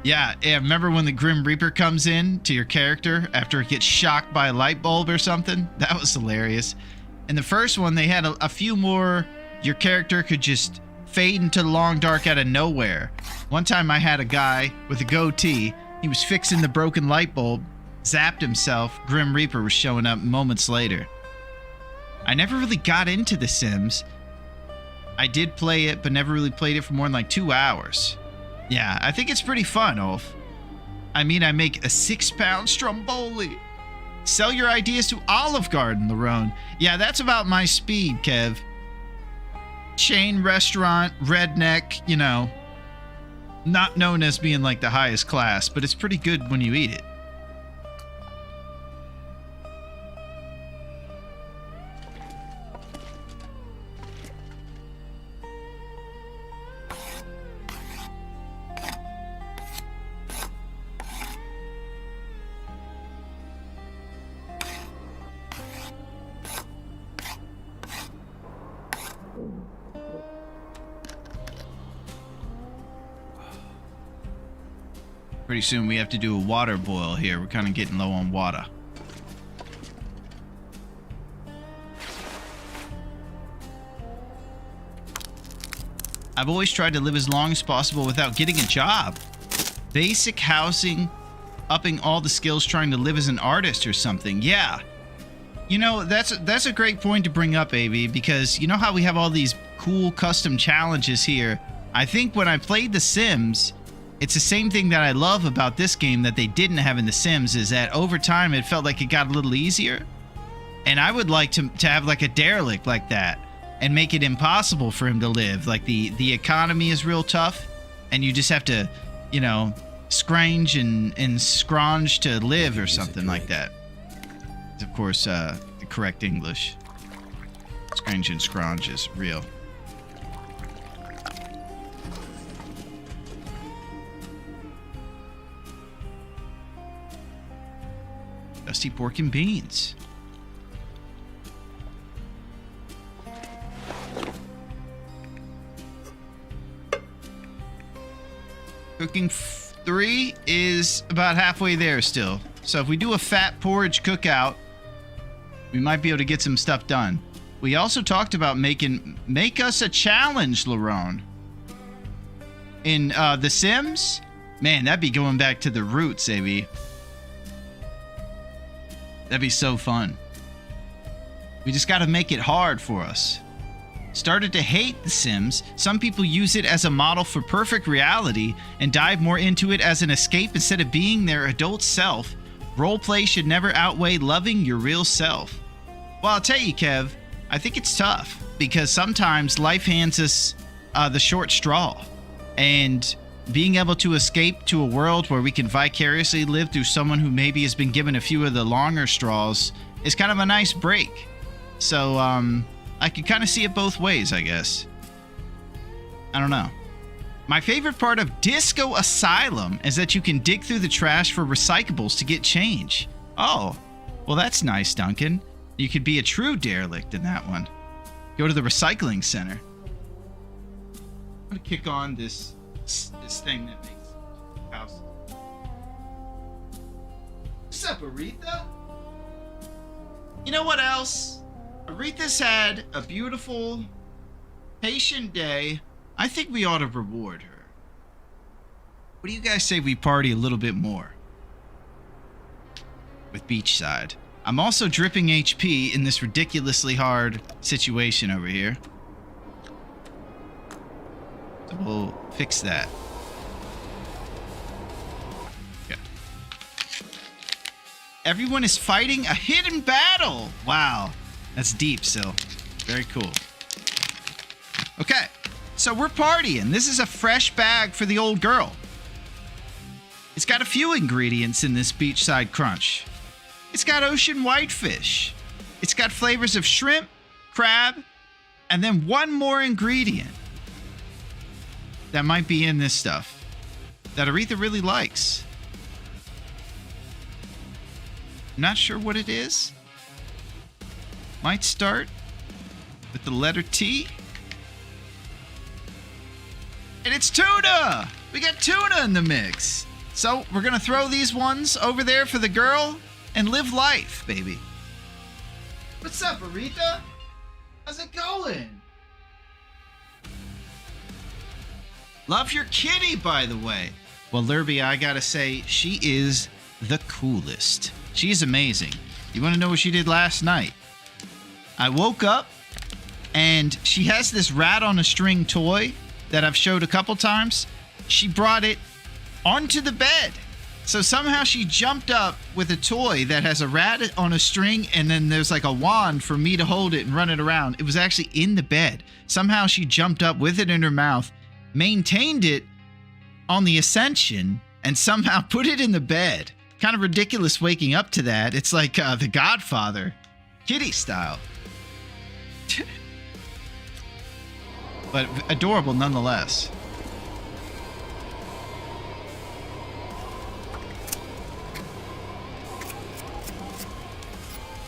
Yeah, remember when the Grim Reaper comes in to your character after it gets shocked by a light bulb or something? That was hilarious. In the first one, they had a few more. Your character could just fade into the long dark out of nowhere. One time I had a guy with a goatee. He was fixing the broken light bulb, zapped himself. Grim Reaper was showing up moments later. I never really got into The Sims. I did play it, but never really played it for more than like 2 hours. Yeah, I think it's pretty fun, Ulf. I mean, I make a 6-pound stromboli. Sell your ideas to Olive Garden, Larone. Yeah, that's about my speed, Kev. Chain restaurant, redneck, you know. Not known as being like the highest class, but it's pretty good when you eat it. Pretty soon we have to do a water boil here. We're kind of getting low on water. I've always tried to live as long as possible without getting a job. Basic housing, upping all the skills, trying to live as an artist or something. Yeah. You know, that's a great point to bring up, AV, because you know how we have all these cool custom challenges here? I think when I played The Sims, it's the same thing that I love about this game that they didn't have in The Sims, is that over time it felt like it got a little easier. And I would like to have like a derelict like that and make it impossible for him to live. Like the economy is real tough and you just have to, you know, scrounge and scrounge to live or something like that. It's of course the correct English. Scrounge and scrounge is real. Dusty pork and beans. Cooking 3 is about halfway there still. So if we do a fat porridge cookout, we might be able to get some stuff done. We also talked about make us a challenge, Larone. In The Sims? Man, that'd be going back to the roots, AB. That'd be so fun. We just got to make it hard for us. Started to hate The Sims. Some people use it as a model for perfect reality and dive more into it as an escape instead of being their adult self. Roleplay should never outweigh loving your real self. Well, I'll tell you, Kev, I think it's tough because sometimes life hands us the short straw. And being able to escape to a world where we can vicariously live through someone who maybe has been given a few of the longer straws is kind of a nice break. So, I could kind of see it both ways, I guess. I don't know. My favorite part of Disco Asylum is that you can dig through the trash for recyclables to get change. Oh, well that's nice, Duncan. You could be a true derelict in that one. Go to the recycling center. I'm gonna kick on this thing that makes house. What's up, Aretha? You know what else? Aretha's had a beautiful, patient day. I think we ought to reward her. What do you guys say we party a little bit more? With Beachside. I'm also dripping HP in this ridiculously hard situation over here. So we'll fix that. Okay. Everyone is fighting a hidden battle. Wow. That's deep, Sil. Very cool. Okay. So we're partying. This is a fresh bag for the old girl. It's got a few ingredients in this beachside crunch. It's got ocean whitefish. It's got flavors of shrimp, crab, and then one more ingredient that might be in this stuff that Aretha really likes. Not sure what it is. Might start with the letter T. And it's tuna! We got tuna in the mix. So we're gonna throw these ones over there for the girl and live life, baby. What's up, Aretha? How's it going? Love your kitty, by the way. Well, Lurby, I gotta say, she is the coolest. She's amazing. You wanna know what she did last night? I woke up and she has this rat on a string toy that I've showed a couple times. She brought it onto the bed. So somehow she jumped up with a toy that has a rat on a string, and then there's like a wand for me to hold it and run it around. It was actually in the bed. Somehow she jumped up with it in her mouth, maintained it on the ascension, and somehow put it in the bed. Kind of ridiculous waking up to that. It's like The Godfather, kitty style. But adorable nonetheless.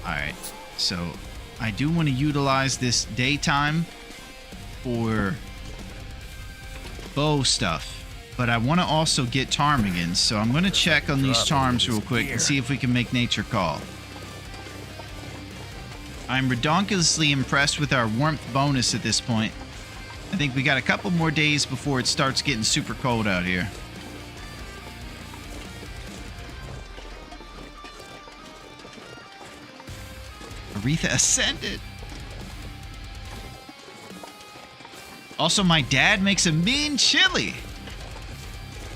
Alright, so I do want to utilize this daytime for bow stuff, but I want to also get ptarmigans, so I'm going to check on these charms real quick and see if we can make nature call. I'm redonkulously impressed with our warmth bonus at this point. I think we got a couple more days before it starts getting super cold out here. Aretha ascended. Also, my dad makes a mean chili.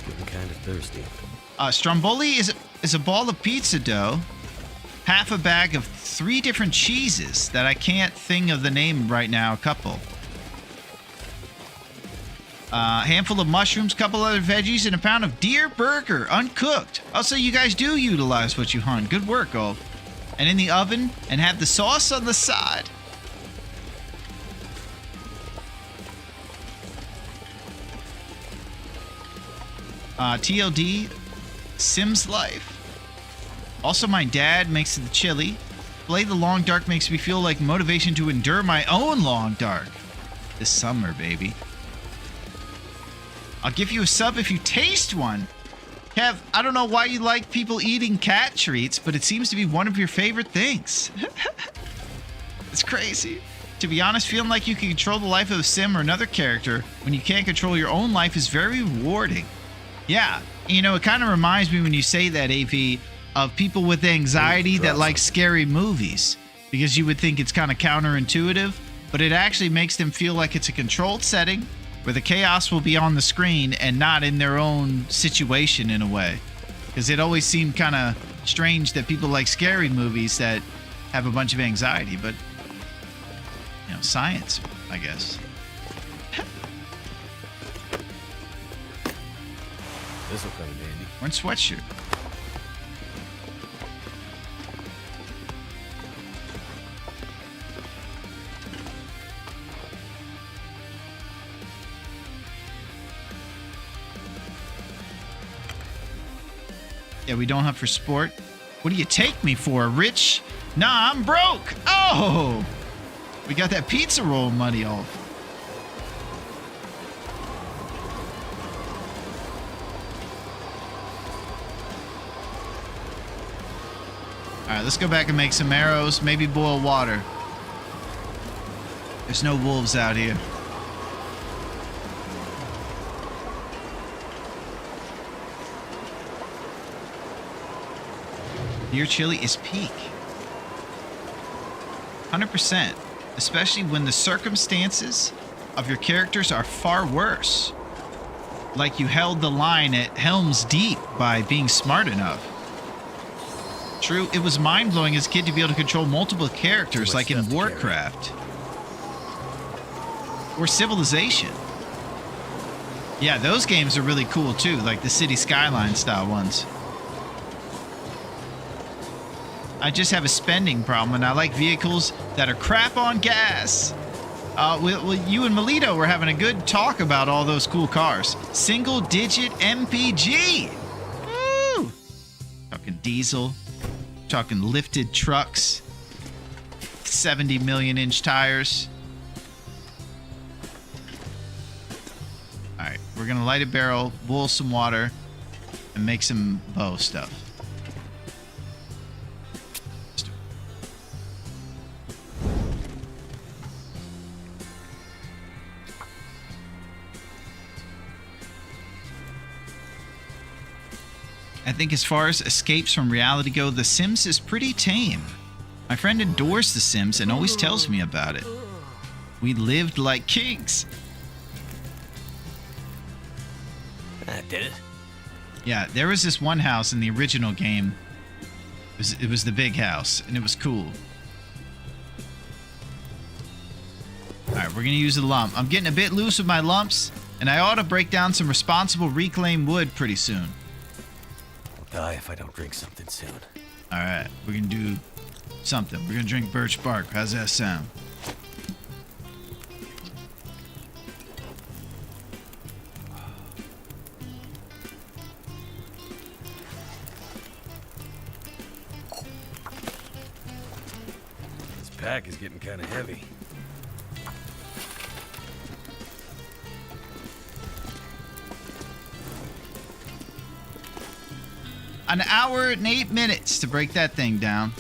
Getting kind of thirsty. Stromboli is a ball of pizza dough, half a bag of 3 different cheeses that I can't think of the name right now. A couple. A handful of mushrooms, couple other veggies, and a pound of deer burger, uncooked. Also, you guys do utilize what you hunt. Good work, Gold. And in the oven, and have the sauce on the side. TLD, Sims Life. Also, my dad makes the chili. Play the Long Dark makes me feel like motivation to endure my own Long Dark. This summer, baby. I'll give you a sub if you taste one. Kev, I don't know why you like people eating cat treats, but it seems to be one of your favorite things. It's crazy. To be honest, feeling like you can control the life of a sim or another character when you can't control your own life is very rewarding. Yeah, you know, it kind of reminds me when you say that, AV, of people with anxiety that like scary movies, because you would think it's kind of counterintuitive, but it actually makes them feel like it's a controlled setting where the chaos will be on the screen and not in their own situation in a way. Because it always seemed kind of strange that people like scary movies that have a bunch of anxiety, but, you know, science, I guess. This'll come in handy. Orange sweatshirt. Yeah, we don't have for sport. What do you take me for, rich? Nah, I'm broke. Oh! We got that pizza roll money off. Alright, let's go back and make some arrows. Maybe boil water. There's no wolves out here. Your chili is peak. 100%. Especially when the circumstances of your characters are far worse. Like you held the line at Helm's Deep by being smart enough. True, it was mind-blowing as a kid to be able to control multiple characters like in Warcraft. Or Civilization. Yeah, those games are really cool too, like the City Skyline style ones. I just have a spending problem, and I like vehicles that are crap on gas. You and Melito were having a good talk about all those cool cars. Single digit MPG. Woo! Talking diesel, talking lifted trucks, 70 million inch tires. All right, we're gonna light a barrel, boil some water, and make some bow stuff. I think as far as escapes from reality go, The Sims is pretty tame. My friend adores The Sims and always tells me about it. We lived like kings. That did it. Yeah, there was this one house in the original game. It was the big house, and it was cool. Alright, we're gonna use a lump. I'm getting a bit loose with my lumps, and I ought to break down some responsible reclaimed wood pretty soon. I'll die if I don't drink something soon. Alright, we're gonna do something. We're gonna drink birch bark. How's that sound? This pack is getting kind of heavy. An hour and 8 minutes to break that thing down.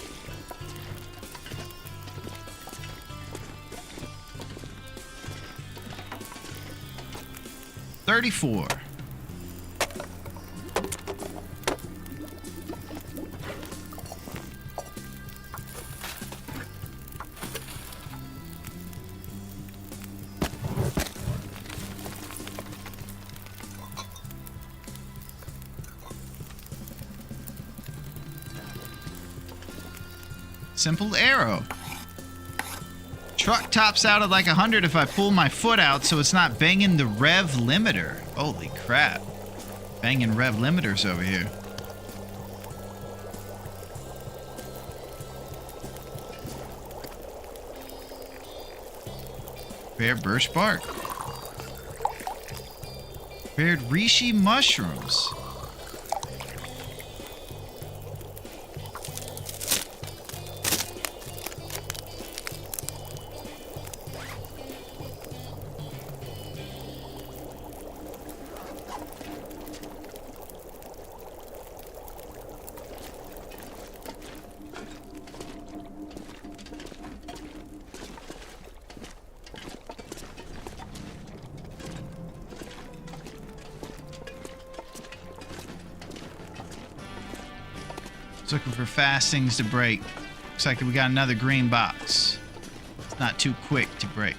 $34. Simple arrow. Truck tops out at like 100 if I pull my foot out so it's not banging the rev limiter. Holy crap. Banging rev limiters over here. Prepared birch bark. Prepared reishi mushrooms. Looking for fast things to break. Looks like we got another green box. It's not too quick to break.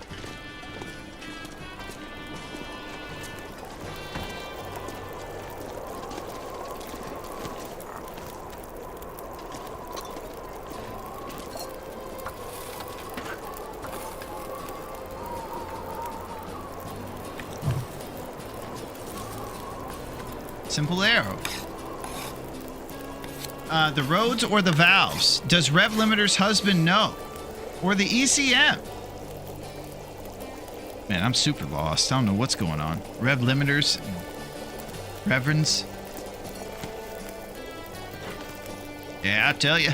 Simple arrow. The roads or the valves? Does Rev Limiter's husband know? Or the ECM? Man, I'm super lost. I don't know what's going on. Rev Limiters? Reverends? Yeah, I'll tell you.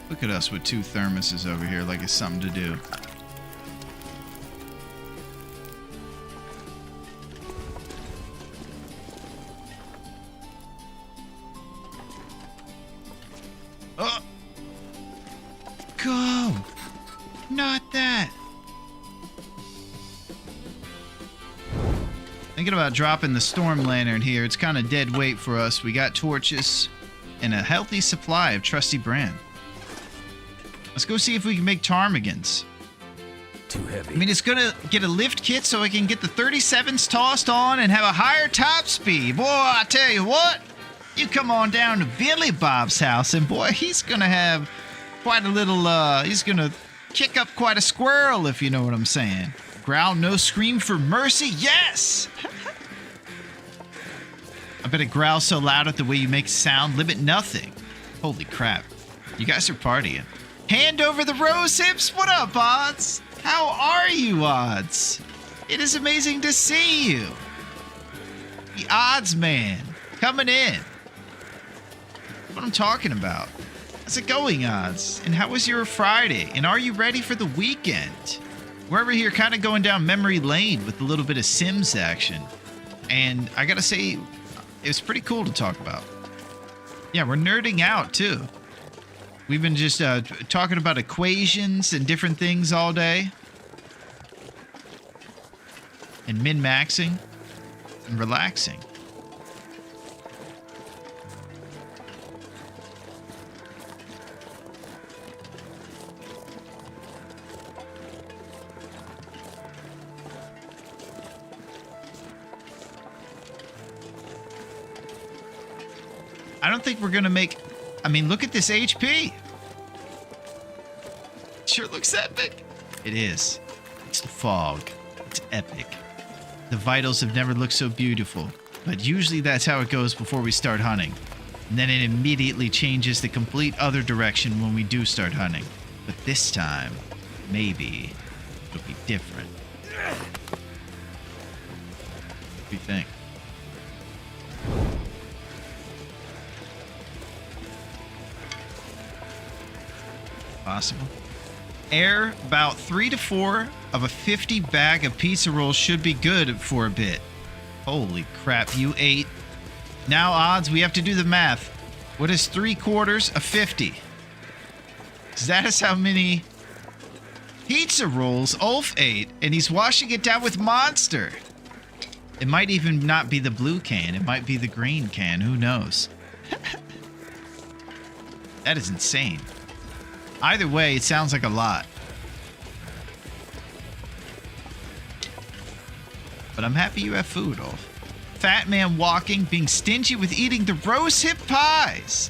Look at us with two thermoses over here like it's something to do. Oh! Go! Not that! Thinking about dropping the storm lantern here. It's kind of dead weight for us. We got torches and a healthy supply of trusty brand. Let's go see if we can make ptarmigans. Too heavy. I mean, it's gonna get a lift kit so I can get the 37s tossed on and have a higher top speed. Boy, I tell you what, you come on down to Billy Bob's house and boy, he's gonna have quite a little, he's gonna kick up quite a squirrel, if you know what I'm saying. Growl, no scream for mercy, yes! I bet it growls so loud at the way you make sound, limit nothing. Holy crap, you guys are partying. Hand over the rose hips, what up, Odds? How are you, Odds? It is amazing to see you. The Odds man, coming in. What I'm talking about. How's it going, Odds? And how was your Friday? And are you ready for the weekend? We're over here kind of going down memory lane with a little bit of Sims action. And I gotta say, it was pretty cool to talk about. Yeah, we're nerding out, too. We've been just talking about equations and different things all day. And min-maxing. And relaxing. I don't think we're going to make... I mean, look at this HP. Sure looks epic. It is. It's the fog. It's epic. The vitals have never looked so beautiful. But usually that's how it goes before we start hunting. And then it immediately changes the complete other direction when we do start hunting. But this time, maybe it'll be different. What do you think? Possible. Air about 3 to 4 of a 50 bag of pizza rolls should be good for a bit. Holy crap, you ate. Now, Odds, we have to do the math. What is 3/4 of 50? That is how many pizza rolls Ulf ate, and he's washing it down with Monster. It might even not be the blue can. It might be the green can. Who knows? That is insane. Either way, it sounds like a lot. But I'm happy you have food, Ulf. Fat man walking, being stingy with eating the rose hip pies.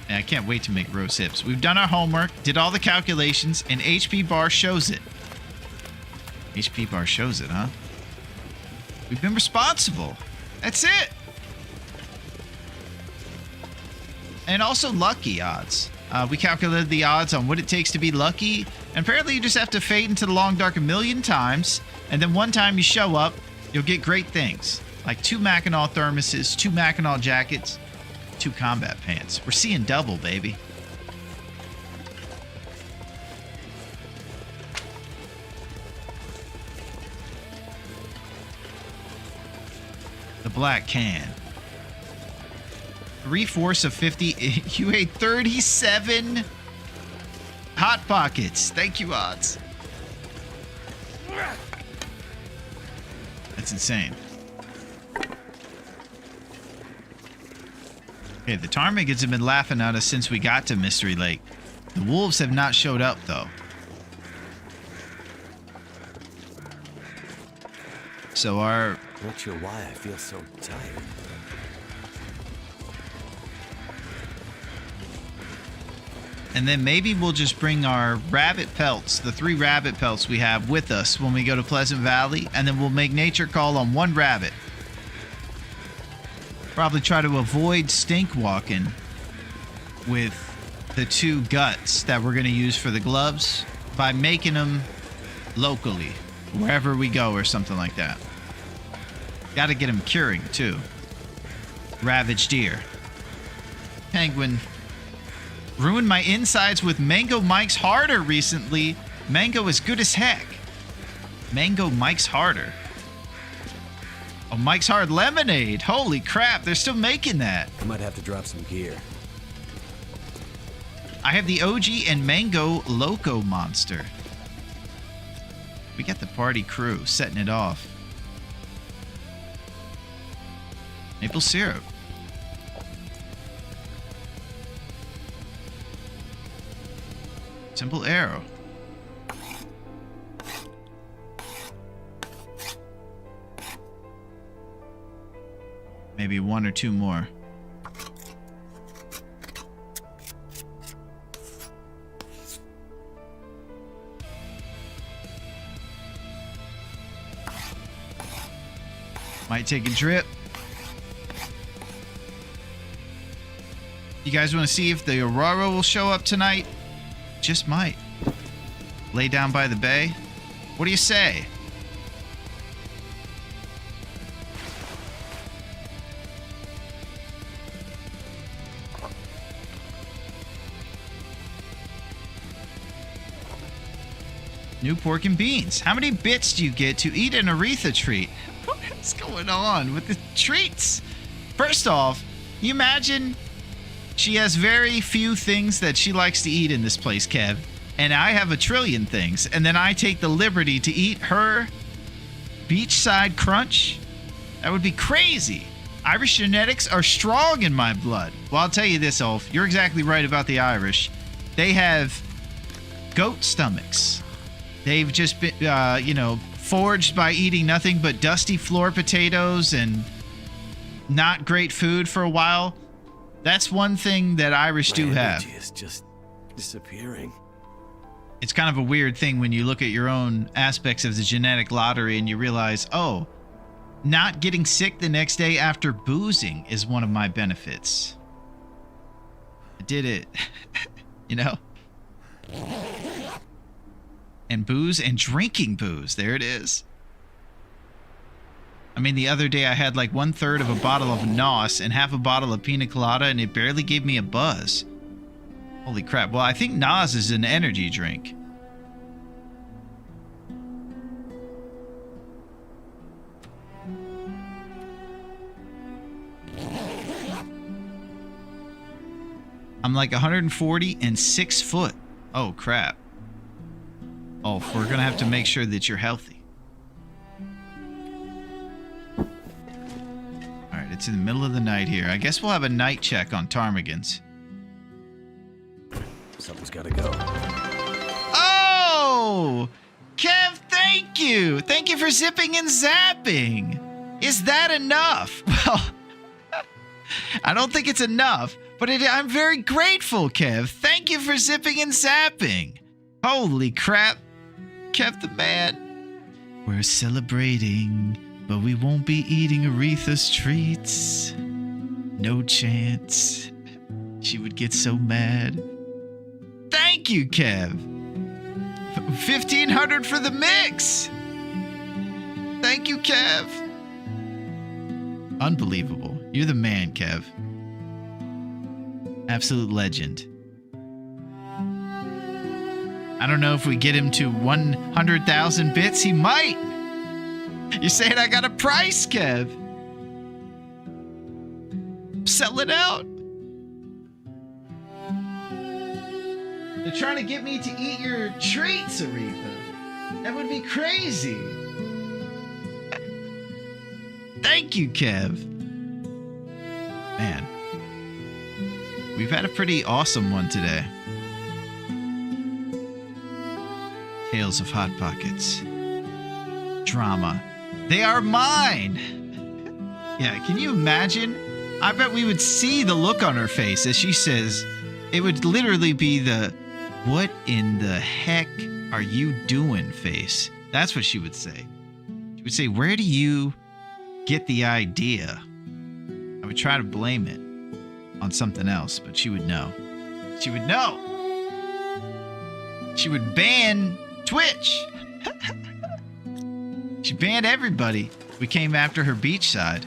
And I can't wait to make rose hips. We've done our homework, did all the calculations, and HP bar shows it. HP bar shows it, huh? We've been responsible. That's it. And also lucky odds. We calculated the odds on what it takes to be lucky. And apparently you just have to fade into the long dark 1,000,000 times. And then one time you show up, you'll get great things. Like 2 Mackinac thermoses, 2 Mackinac jackets, 2 combat pants. We're seeing double, baby. The black can. 3/4 of 50. You ate 37 Hot Pockets. Thank you, odds. That's insane. Okay, the ptarmigans have been laughing at us since we got to Mystery Lake. The wolves have not showed up, though. So our... Not sure why I feel so tired. And then maybe we'll just bring our rabbit pelts, the 3 rabbit pelts we have, with us when we go to Pleasant Valley, and then we'll make nature call on 1 rabbit. Probably try to avoid stink walking with the 2 guts that we're going to use for the gloves by making them locally, wherever we go or something like that. Got to get them curing, too. Ravaged deer. Penguin. Ruined my insides with Mango Mike's Harder recently. Mango is good as heck. Mango Mike's Harder. Oh, Mike's Hard Lemonade. Holy crap, they're still making that. I might have to drop some gear. I have the OG and Mango Loco Monster. We got the party crew setting it off. Maple syrup. Simple arrow. Maybe one or two more. Might take a drip. You guys want to see if the Aurora will show up tonight? Just might. Lay down by the bay. What do you say? New pork and beans. How many bits do you get to eat an Aretha treat? What's going on with the treats? First off, you imagine she has very few things that she likes to eat in this place, Kev. And I have a trillion things. And then I take the liberty to eat her beachside crunch? That would be crazy. Irish genetics are strong in my blood. Well, I'll tell you this, Ulf. You're exactly right about the Irish. They have goat stomachs. They've just been, forged by eating nothing but dusty floor potatoes and not great food for a while. That's one thing that Irish do have. My energy is just disappearing. It's kind of a weird thing when you look at your own aspects of the genetic lottery and you realize, oh, not getting sick the next day after boozing is one of my benefits. I did it. And booze and drinking booze. There it is. I mean, the other day I had like 1/3 of a bottle of Nos and half a bottle of pina colada, and it barely gave me a buzz. Holy crap. Well, I think Nos is an energy drink. I'm like 140 and 6 foot. Oh, crap. Oh, we're going to have to make sure that you're healthy. All right, it's in the middle of the night here. I guess we'll have a night check on ptarmigans. Something's gotta go. Oh! Kev, thank you! Thank you for zipping and zapping! Is that enough? Well, I don't think it's enough, but I'm very grateful, Kev. Thank you for zipping and zapping. Holy crap. Kev the man. We're celebrating, but we won't be eating Aretha's treats. No chance. She would get so mad. Thank you, Kev. 1,500 for the mix. Thank you, Kev. Unbelievable. You're the man, Kev. Absolute legend. I don't know if we get him to 100,000 bits. He might. You're saying I got a price, Kev. Sell it out. They're trying to get me to eat your treats, Aretha. That would be crazy. Thank you, Kev. Man. We've had a pretty awesome one today. Tales of Hot Pockets. Drama. They are mine! Yeah, can you imagine? I bet we would see the look on her face as she says, it would literally be the, what in the heck are you doing face? That's what she would say. She would say, where do you get the idea? I would try to blame it on something else, but she would know. She would know. She would ban Twitch. She banned everybody. We came after her beachside.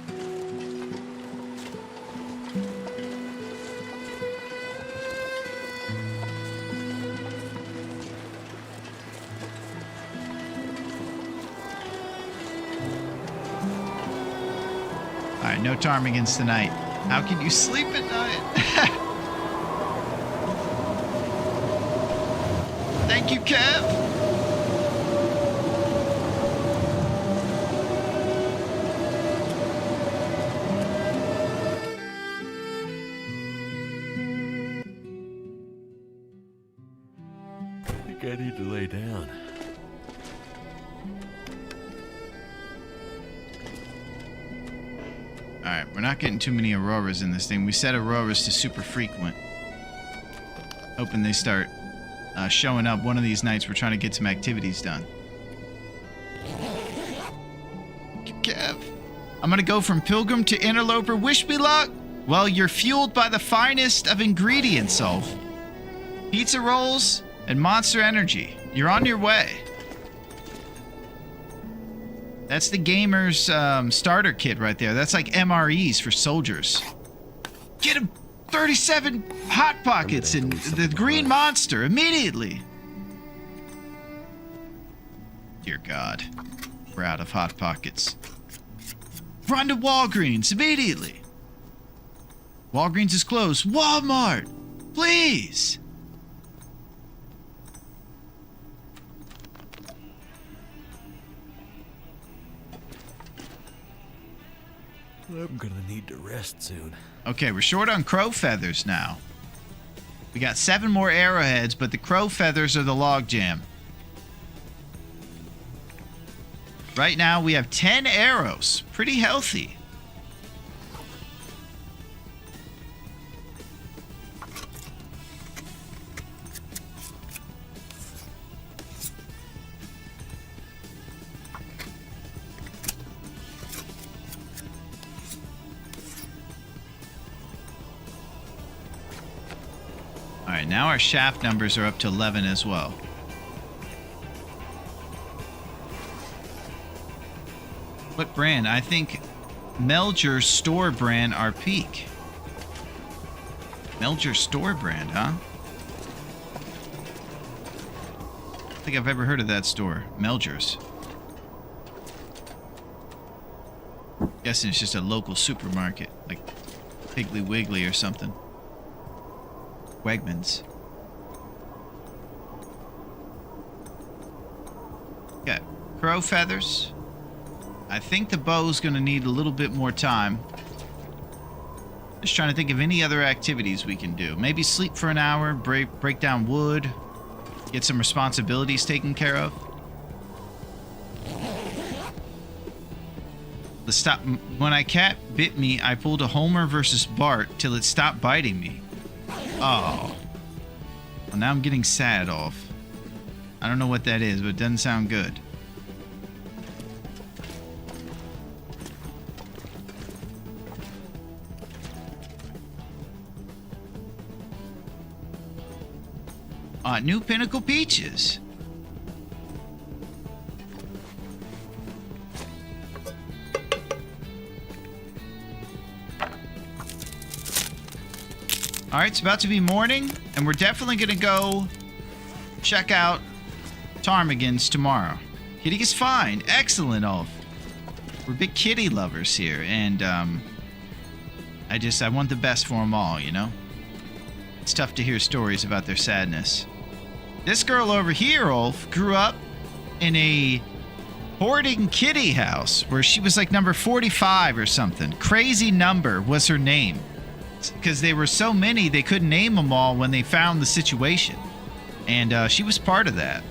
All right, no ptarmigans tonight. How can you sleep at night? Thank you, Kev. think I need to lay down. Alright, we're not getting too many auroras in this thing. We set auroras to super frequent. Hoping they start showing up one of these nights. We're trying to get some activities done. Kev, I'm gonna go from pilgrim to interloper. Wish me luck. Well, you're fueled by the finest of ingredients, Ulf. Pizza rolls and Monster Energy. You're on your way. That's the gamer's starter kit right there. That's like MREs for soldiers. Get him 37 Hot Pockets and the Green Monster immediately. Dear God. We're out of Hot Pockets. Run to Walgreens immediately. Walgreens is closed. Walmart, please. I'm gonna need to rest soon. Okay, we're short on crow feathers now. We got 7 more arrowheads, but the crow feathers are the logjam. Right now, we have 10 arrows. Pretty healthy. Alright, now our shaft numbers are up to 11 as well. What brand? I think Melger's store brand are peak. Melger's store brand, huh? I don't think I've ever heard of that store. Melger's. Guessing it's just a local supermarket, like Piggly Wiggly or something. Wegmans. Got crow feathers. I think the bow's gonna need a little bit more time. Just trying to think of any other activities we can do. Maybe sleep for an hour, break down wood, get some responsibilities taken care of. When a cat bit me, I pulled a Homer versus Bart till it stopped biting me. Oh. Well, now I'm getting sad off. I don't know what that is, but it doesn't sound good. New Pinnacle Peaches. All right, it's about to be morning, and we're definitely going to go check out Ptarmigans tomorrow. Kitty is fine. Excellent, Ulf. We're big kitty lovers here, and I want the best for them all, you know? It's tough to hear stories about their sadness. This girl over here, Ulf, grew up in a hoarding kitty house where she was like number 45 or something. Crazy Number was her name. Because they were so many, they couldn't name them all when they found the situation. And she was part of that.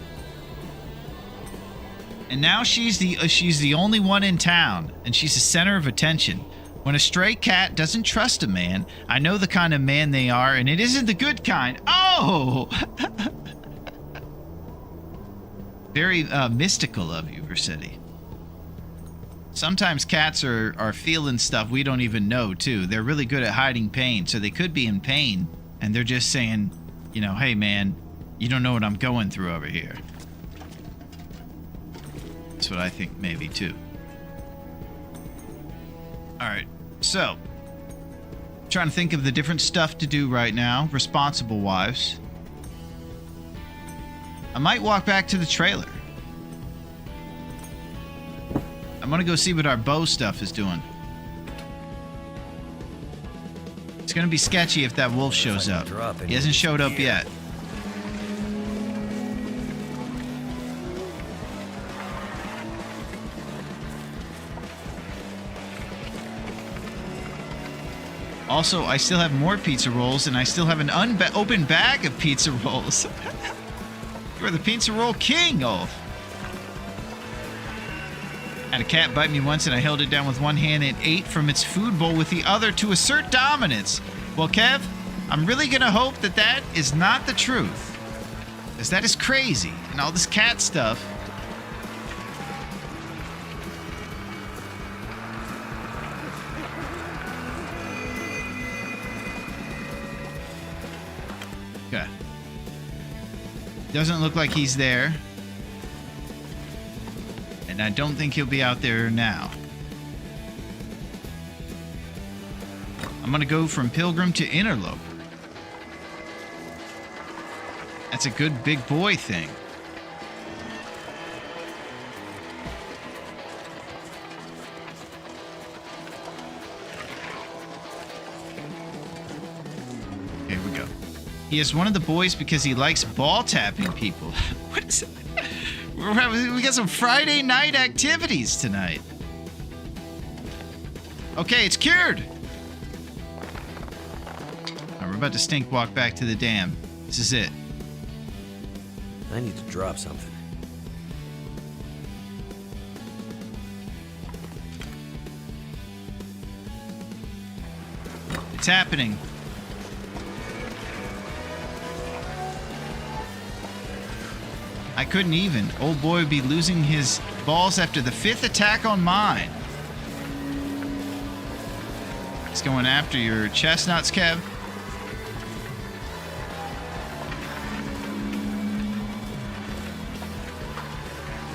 And now she's the only one in town, and she's the center of attention. When a stray cat doesn't trust a man, I know the kind of man they are, and it isn't the good kind. Oh! Very mystical of you, Vercetti. Sometimes cats are feeling stuff we don't even know, too. They're really good at hiding pain, so they could be in pain, and they're just saying, you know, hey, man, you don't know what I'm going through over here. That's what I think maybe, too. All right, so, trying to think of the different stuff to do right now, responsible-wise. I might walk back to the trailer. I'm gonna go see what our bow stuff is doing. It's gonna be sketchy if that wolf shows up. He hasn't showed up yet. Also, I still have more pizza rolls, and I still have an open bag of pizza rolls. You are the pizza roll king, Ulf. Had a cat bite me once and I held it down with one hand and ate from its food bowl with the other to assert dominance. Well, Kev, I'm really gonna hope that that is not the truth. Because that is crazy. And all this cat stuff. Okay. Doesn't look like he's there. And I don't think he'll be out there now. I'm gonna go from Pilgrim to Interloper. That's a good big boy thing. Here we go. He is one of the boys because he likes ball tapping people. What is it? We got some Friday night activities tonight. Okay, it's cured. Now we're about to stink walk back to the dam. This is it. I need to drop something. It's happening. I couldn't even. Old boy would be losing his balls after the 5th attack on mine. It's going after your chestnuts, Kev.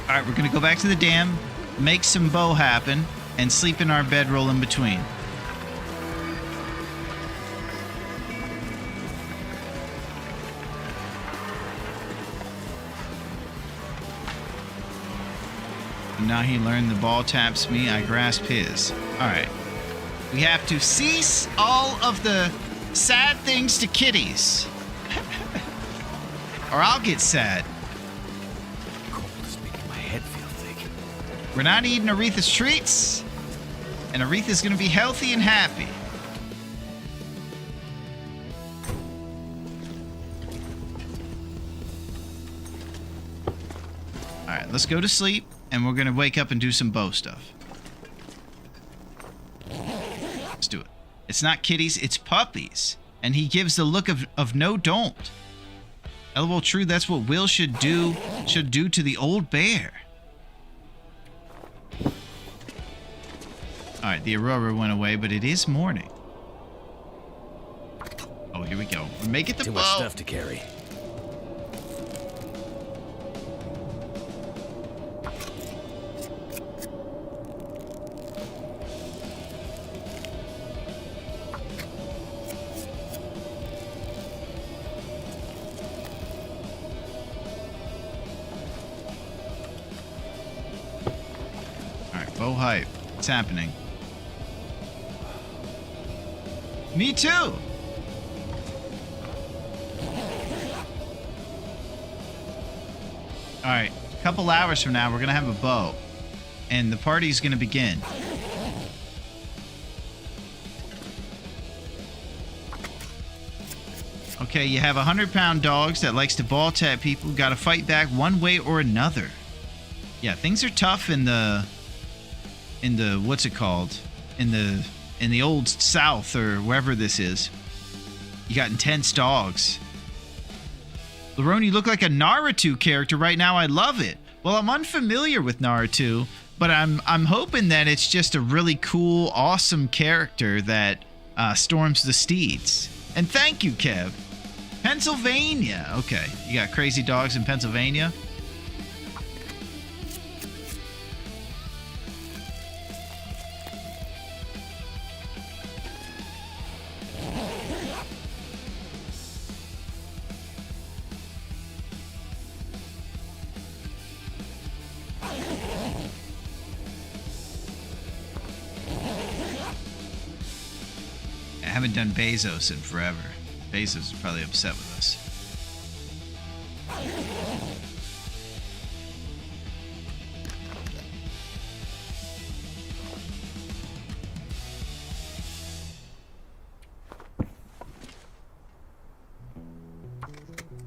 All right, we're going to go back to the dam, make some bow happen, and sleep in our bedroll in between. Now he learned the ball taps me, I grasp his. Alright. We have to cease all of the sad things to kitties. Or I'll get sad. Cold is making my head feel thick. We're not eating Aretha's treats. And Aretha's gonna be healthy and happy. Alright, let's go to sleep. And we're gonna wake up and do some bow stuff. Let's do it. It's not kitties, it's puppies. And he gives the look of no don't. LOL true, that's what Will should do to the old bear. Alright, the aurora went away, but it is morning. Oh, here we go. Make it the Too bow. much stuff to carry. Bow hype. It's happening. Me too! Alright, a couple hours from now, we're gonna have a bow. And the party's gonna begin. Okay, you have 100-pound dogs that likes to ball tap people. Gotta fight back one way or another. Yeah, things are tough in the what's it called? In the old South or wherever this is. You got intense dogs. Larone, you look like a Naruto character right now. I love it. Well, I'm unfamiliar with Naruto, but I'm hoping that it's just a really cool, awesome character that storms the steeds. And thank you, Kev. Pennsylvania. Okay, you got crazy dogs in Pennsylvania. I haven't done Bezos in forever. Bezos is probably upset with us.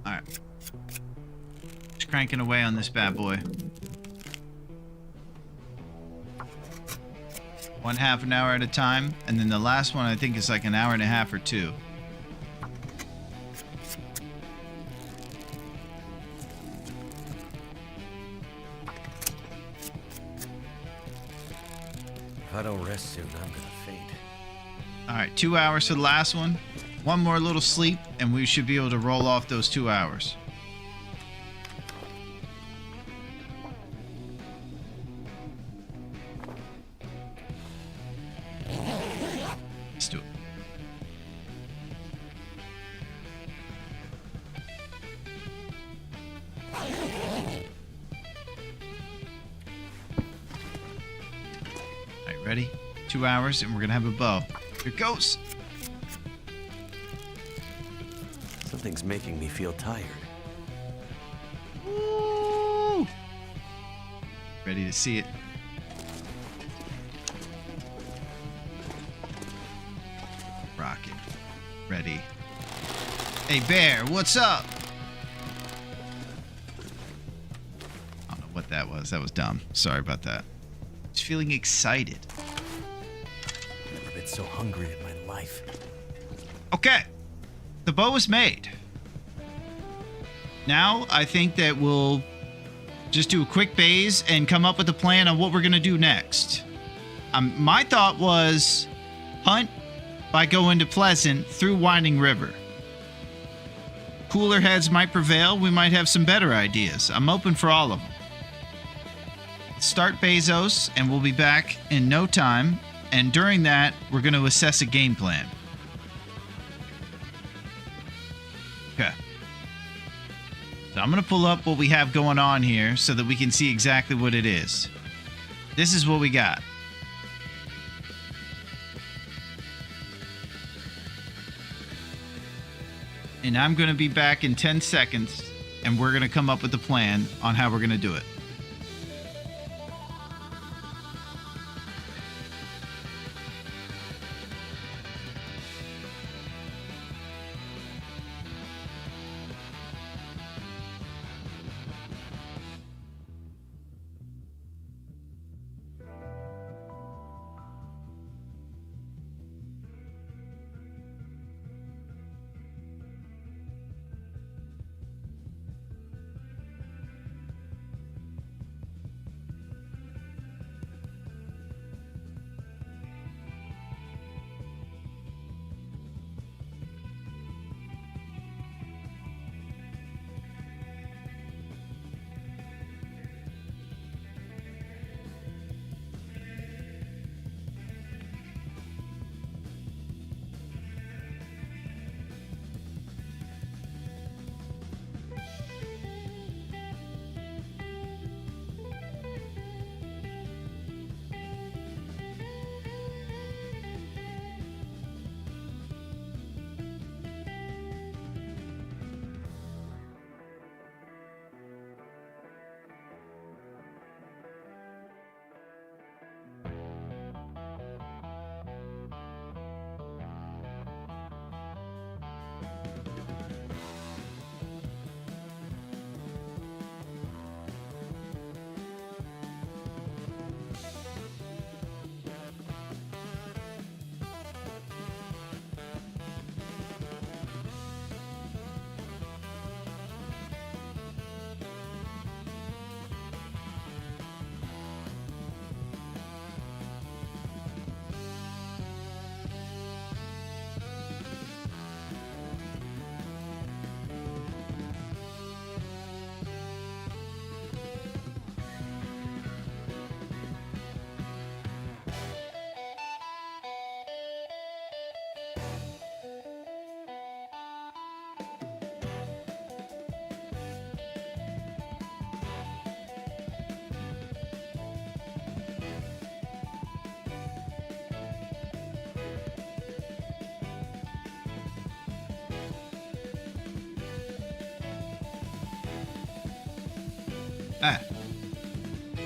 Alright. cranking away on this bad boy. 1/2 an hour at a time, and then the last one I think is like an hour and a half or 2. If I don't rest soon, I'm gonna faint. All right, 2 hours for the last one. One more little sleep, and we should be able to roll off those 2 hours. Let's do it. All right, ready? 2 hours, and we're gonna have a bow. Here it goes. Something's making me feel tired. Woo! Ready to see it. Rocket. Ready. Hey, Bear, what's up? I don't know what that was. That was dumb. Sorry about that. Just feeling excited. Never been so hungry in my life. Okay. The bow is made. Now, I think that we'll just do a quick base and come up with a plan on what we're going to do next. My thought was hunt by going to Pleasant through Winding River. Cooler heads might prevail. We might have some better ideas. I'm open for all of them. Start Bezos, and we'll be back in no time. And during that, we're going to assess a game plan. Okay. So I'm going to pull up what we have going on here so that we can see exactly what it is. This is what we got. And I'm going to be back in 10 seconds, and we're going to come up with a plan on how we're going to do it.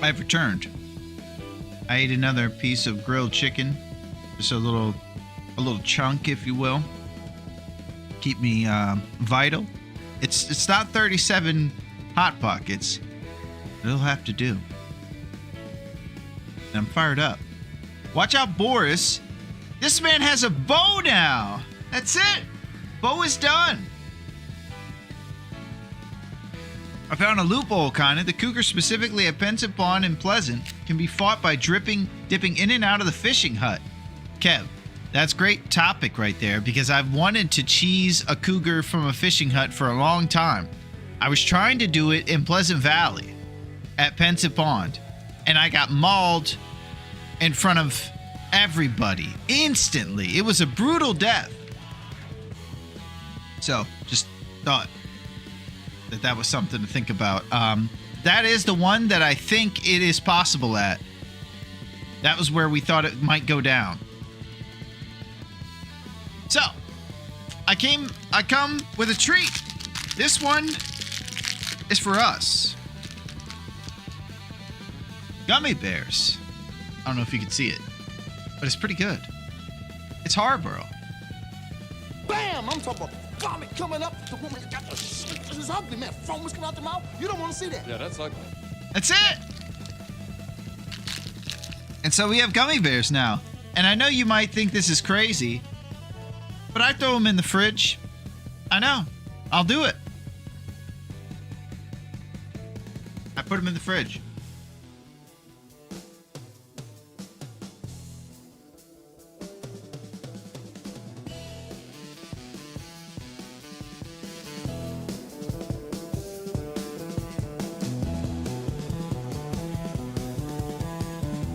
I've returned. I ate another piece of grilled chicken, just a little chunk, if you will. Keep me vital. It's not 3,700 Hot Pockets. It'll have to do. And I'm fired up. Watch out, Boris. This man has a bow now. That's it. Bow is done. I found a loophole, kinda. The cougar, specifically at Pensive Pond and Pleasant, can be fought by dipping in and out of the fishing hut. Kev, that's great topic right there, because I've wanted to cheese a cougar from a fishing hut for a long time. I was trying to do it in Pleasant Valley at Pensive Pond, and I got mauled in front of everybody instantly. It was a brutal death. So, just thought that was something to think about. That is the one that I think it is possible at. That was where we thought it might go down. So, I come with a treat. This one is for us. Gummy bears. I don't know if you can see it, but it's pretty good. It's Harborough. Bam! I'm talking about vomit coming up. The woman got the shit. This is ugly, man. Foam coming out the mouth. You don't want to see that. Yeah, that's ugly. That's it. And so we have gummy bears now. And I know you might think this is crazy, but I throw them in the fridge. I know. I'll do it. I put them in the fridge.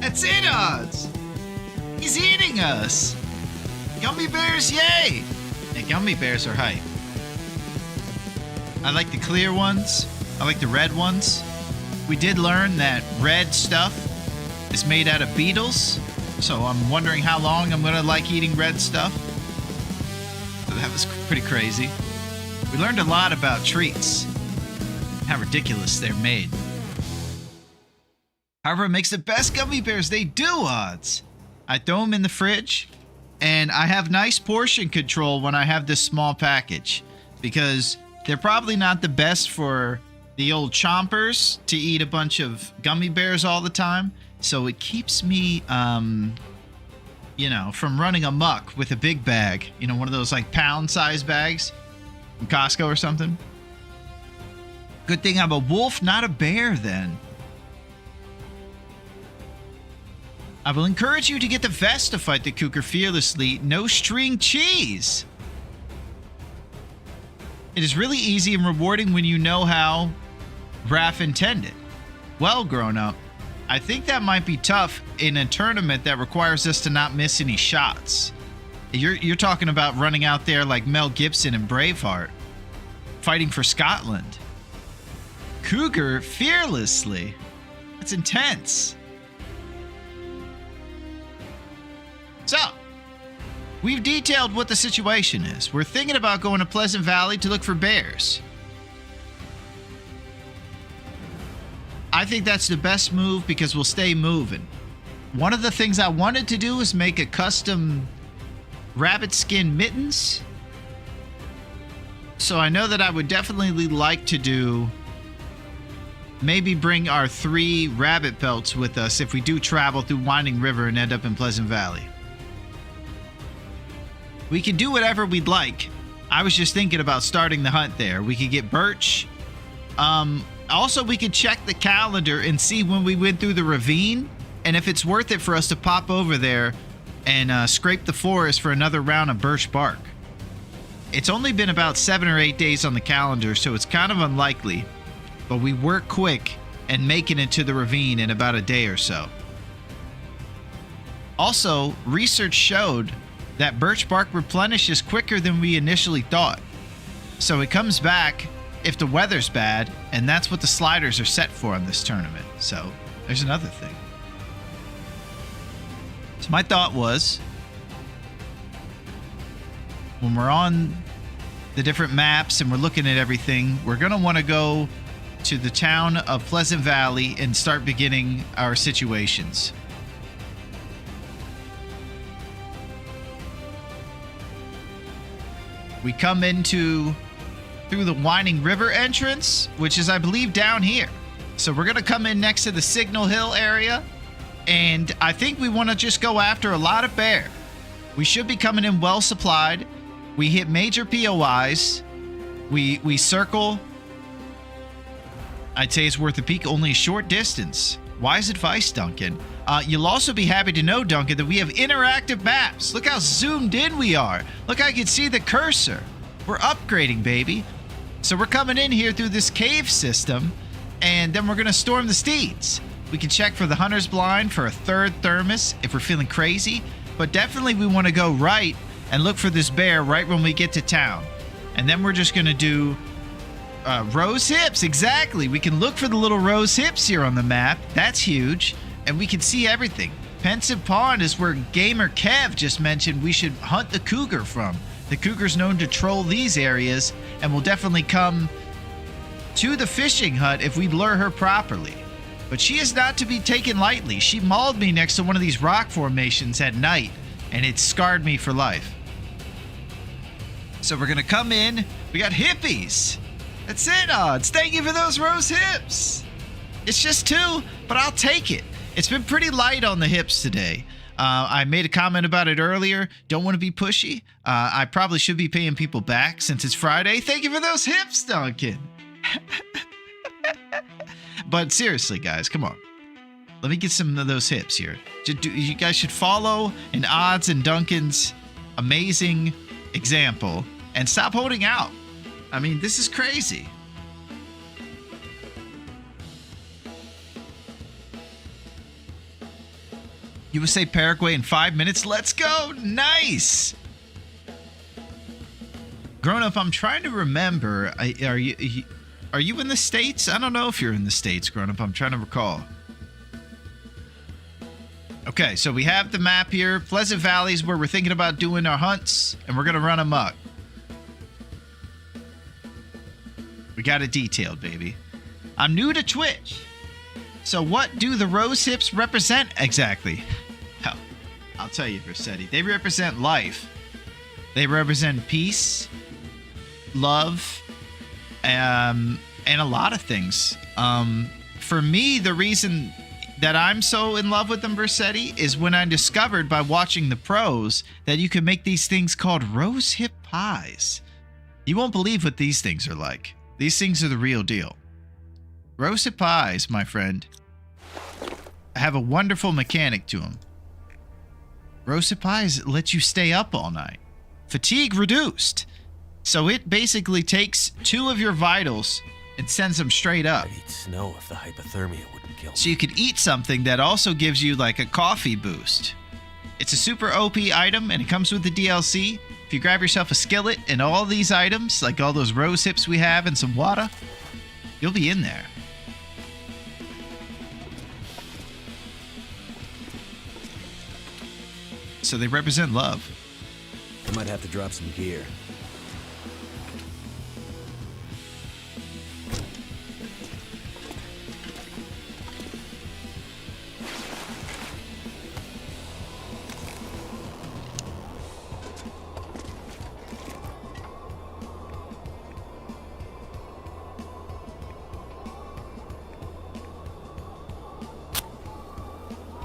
That's it, Odds. He's eating us. Gummy bears, yay! Yeah, gummy bears are hype. I like the clear ones. I like the red ones. We did learn that red stuff is made out of beetles, so I'm wondering how long I'm gonna like eating red stuff. So that was pretty crazy. We learned a lot about treats, how ridiculous they're made. However, it makes the best gummy bears. They do, Odds. I throw them in the fridge, and I have nice portion control when I have this small package, because they're probably not the best for the old chompers to eat a bunch of gummy bears all the time. So it keeps me, from running amok with a big bag. You know, one of those like pound-sized bags from Costco or something. Good thing I'm a wolf, not a bear, then. I will encourage you to get the vest to fight the cougar fearlessly. No string cheese. It is really easy and rewarding when you know how Raph intended. Well, grown up, I think that might be tough in a tournament that requires us to not miss any shots. You're talking about running out there like Mel Gibson in Braveheart, fighting for Scotland. Cougar fearlessly. That's intense. So, we've detailed what the situation is. We're thinking about going to Pleasant Valley to look for bears. I think that's the best move because we'll stay moving. One of the things I wanted to do is make a custom rabbit skin mittens. So I know that I would definitely like to do, maybe bring our 3 rabbit pelts with us if we do travel through Winding River and end up in Pleasant Valley. We can do whatever we'd like. I was just thinking about starting the hunt there. We could get birch. Also, we could check the calendar and see when we went through the ravine, and if it's worth it for us to pop over there and scrape the forest for another round of birch bark. It's only been about 7 or 8 days on the calendar, so it's kind of unlikely, but we work quick and making it to the ravine in about a day or so. Also, research showed that birch bark replenishes quicker than we initially thought. So it comes back if the weather's bad, and that's what the sliders are set for in this tournament. So there's another thing. So my thought was, when we're on the different maps and we're looking at everything, we're going to want to go to the town of Pleasant Valley and start beginning our situations. We come into through the Winding River entrance, which is, I believe, down here. So we're going to come in next to the Signal Hill area, and I think we want to just go after a lot of bear. We should be coming in well supplied. We hit major POIs. We circle. I'd say it's worth a peek, only a short distance. Wise advice, Duncan. You'll also be happy to know, Duncan, that we have interactive maps. Look how zoomed in we are. Look, I can see the cursor. We're upgrading, baby. So we're coming in here through this cave system, and then we're going to storm the steeds. We can check for the Hunter's Blind for a third thermos if we're feeling crazy, but definitely we want to go right and look for this bear right when we get to town. And then we're just going to do rose hips. Exactly. We can look for the little rose hips here on the map. That's huge. And we can see everything. Pensive Pond is where Gamer Kev just mentioned we should hunt the cougar from. The cougar's known to troll these areas and will definitely come to the fishing hut if we lure her properly. But she is not to be taken lightly. She mauled me next to one of these rock formations at night, and it scarred me for life. So we're going to come in. We got hippies. That's it, Odds. Thank you for those rose hips. It's just 2, but I'll take it. It's been pretty light on the hips today. I made a comment about it earlier. Don't want to be pushy. I probably should be paying people back since it's Friday. Thank you for those hips, Duncan. But seriously, guys, come on. Let me get some of those hips here. You guys should follow in Odds and Duncan's amazing example and stop holding out. I mean, this is crazy. USA Paraguay in 5 minutes. Let's go. Nice. Grown up, I'm trying to remember. Are you in the States? I don't know if you're in the States, grown up. I'm trying to recall. Okay, so we have the map here. Pleasant Valley is where we're thinking about doing our hunts, and we're going to run amok. We got it detailed, baby. I'm new to Twitch. So what do the rose hips represent exactly? Hell, I'll tell you, Versetti. They represent life. They represent peace, love, and a lot of things. For me, the reason that I'm so in love with them, Versetti, is when I discovered by watching the pros that you can make these things called rose hip pies. You won't believe what these things are like. These things are the real deal. Rose hip pies, my friend, have a wonderful mechanic to them. Rose hip pies let you stay up all night. Fatigue reduced. So it basically takes 2 of your vitals and sends them straight up. I'd eat snow if the hypothermia wouldn't kill me. So you could eat something that also gives you like a coffee boost. It's a super OP item and it comes with the DLC. If you grab yourself a skillet and all these items, like all those rose hips we have and some water, you'll be in there. So they represent love. I might have to drop some gear.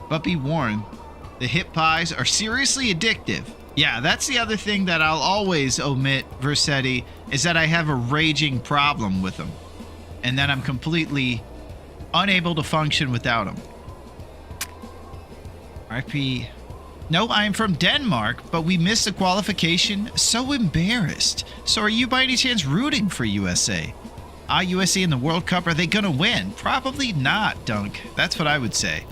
But be warned, the hip pies are seriously addictive. Yeah, that's the other thing that I'll always omit, Versetti, is that I have a raging problem with them. And that I'm completely unable to function without them. RIP. No, I am from Denmark, but we missed the qualification. So embarrassed. So are you by any chance rooting for USA? USA in the World Cup, are they gonna win? Probably not, Dunk. That's what I would say.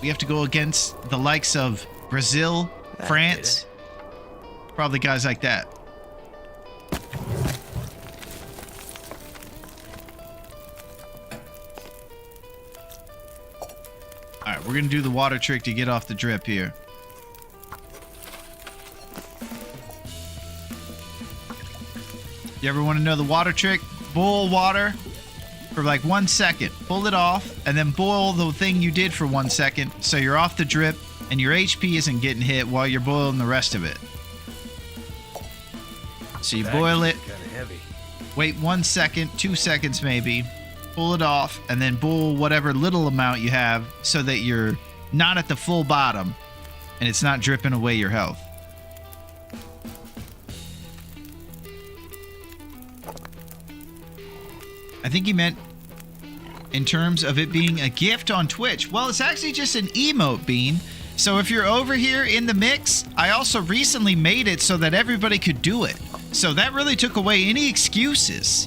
We have to go against the likes of Brazil, France, probably guys like that. All right, we're going to do the water trick to get off the drip here. You ever want to know the water trick? Boil water for like 1 second. Pull it off and then boil the thing you did for 1 second so you're off the drip and your HP isn't getting hit while you're boiling the rest of it. So you boil it. Kind of heavy. Wait 1 second, 2 seconds maybe. Pull it off, and then pull whatever little amount you have so that you're not at the full bottom and it's not dripping away your health. I think you meant in terms of it being a gift on Twitch. Well, it's actually just an emote, Bean. So if you're over here in the mix, I also recently made it so that everybody could do it. So that really took away any excuses.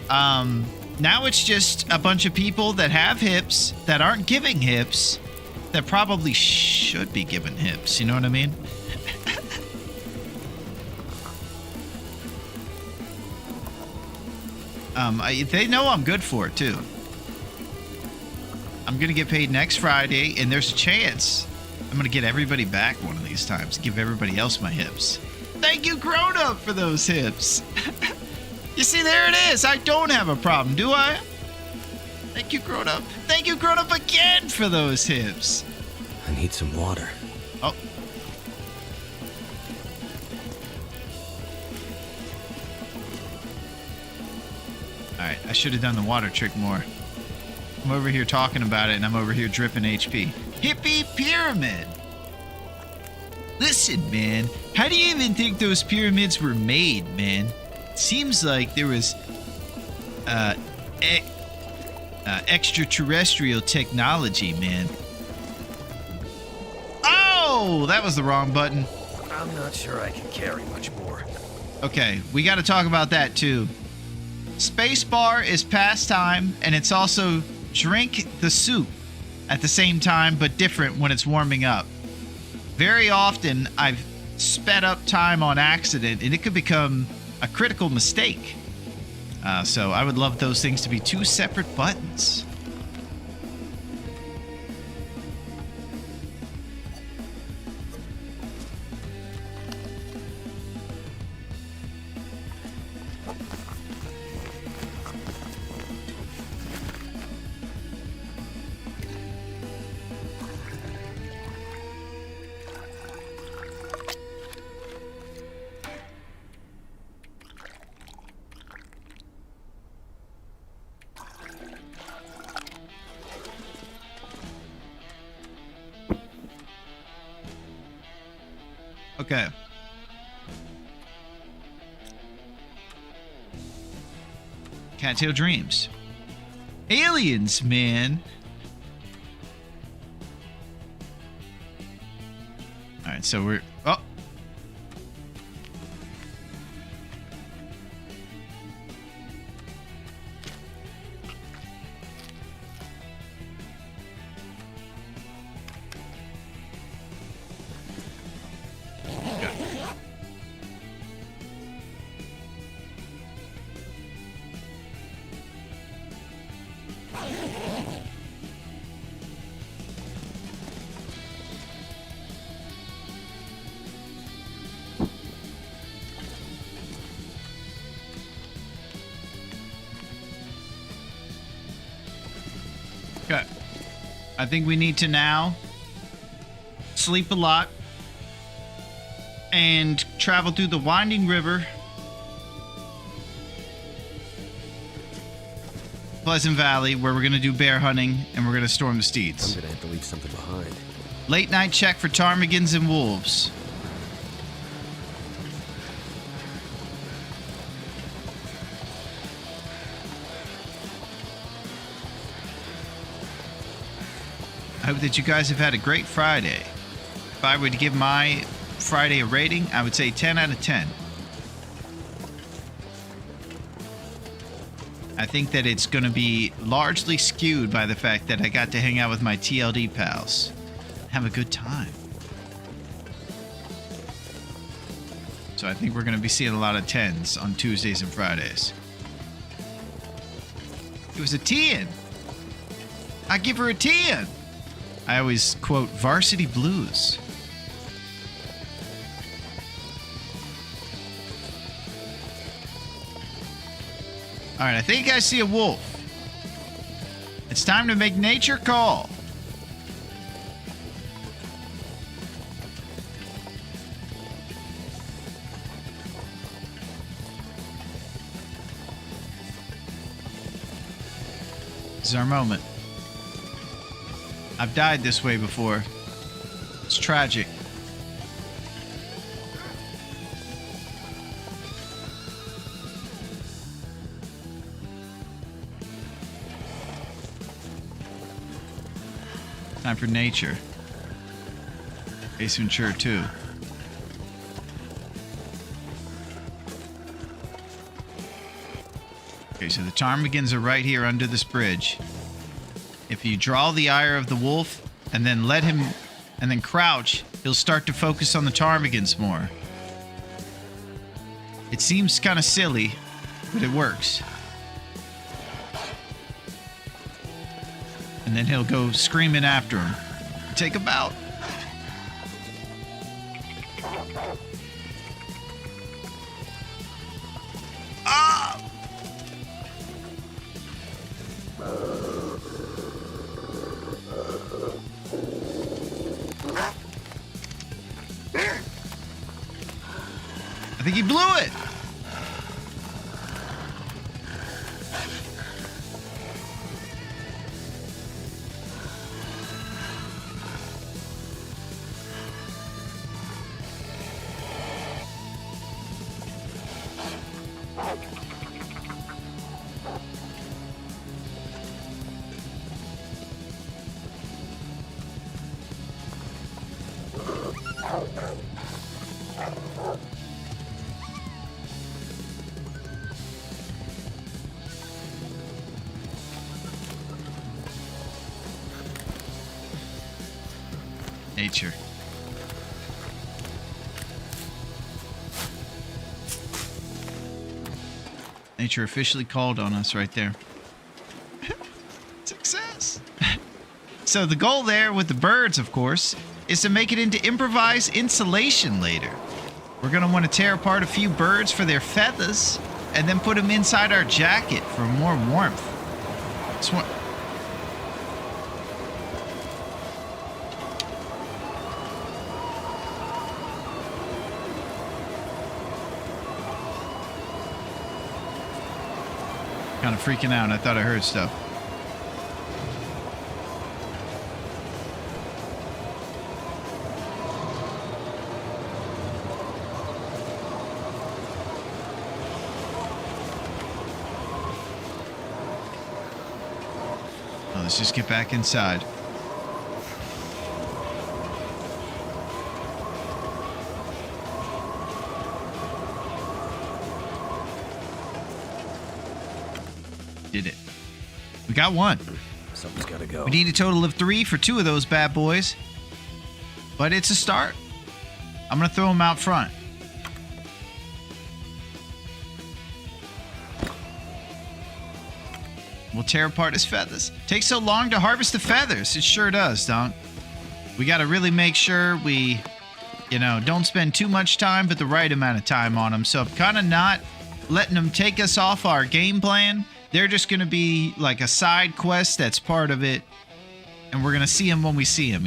Now it's just a bunch of people that have hips that aren't giving hips that probably should be given hips. You know what I mean? They know I'm good for it too. I'm gonna get paid next Friday, and there's a chance I'm gonna get everybody back one of these times. Give everybody else my hips. Thank you, Grown Up, for those hips. You see, there it is. I don't have a problem, do I? Thank you, Grown Up. Thank you, Grown Up, again for those hips. I need some water. Oh. Alright, I should have done the water trick more. I'm over here talking about it, and I'm over here dripping HP. Hippie Pyramid! Listen, man. How do you even think those pyramids were made, man? Seems like there was extraterrestrial technology, man. Oh, that was the wrong button. I'm not sure I can carry much more. Okay, we got to talk about that too. Spacebar is pastime, and it's also drink the soup at the same time, but different when it's warming up. Very often, I've sped up time on accident, and it could become a critical mistake. So I would love those things to be two separate buttons. Okay. Cattail Dreams. Aliens, man. Alright, so we're... Oh! Okay. I think we need to now sleep a lot and travel through the winding river, Pleasant Valley, where we're going to do bear hunting and we're going to storm the steeds. I'm going to have to leave something behind. Late night check for ptarmigans and wolves. I hope that you guys have had a great Friday. If I were to give my Friday a rating, I would say 10 out of 10. I think that it's going to be largely skewed by the fact that I got to hang out with my TLD pals. Have a good time. So I think we're going to be seeing a lot of 10s on Tuesdays and Fridays. It was a 10. I give her a 10. I always quote Varsity Blues. All right, I think I see a wolf. It's time to make nature call. This is our moment. I've died this way before. It's tragic. Time for nature. Ace Ventura 2. Okay, so the ptarmigans are right here under this bridge. If you draw the ire of the wolf and then let him, and then crouch, he'll start to focus on the ptarmigans more. It seems kind of silly, but it works. And then he'll go screaming after him. Take him out. Ah! I think he blew it. Nature. Nature officially called on us right there. Success. So the goal there with the birds, of course, is to make it into improvised insulation later. We're going to want to tear apart a few birds for their feathers and then put them inside our jacket for more warmth. Kind of freaking out. I thought I heard stuff. Oh, let's just get back inside. Did it. We got one. Something's gotta go. We need a total of 3 for 2 of those bad boys. But it's a start. I'm going to throw them out front. We'll tear apart his feathers. Takes so long to harvest the feathers. It sure does, Donk. We got to really make sure we, don't spend too much time, but the right amount of time on them. So I'm kind of not letting them take us off our game plan. They're just going to be like a side quest that's part of it. And we're going to see them when we see them,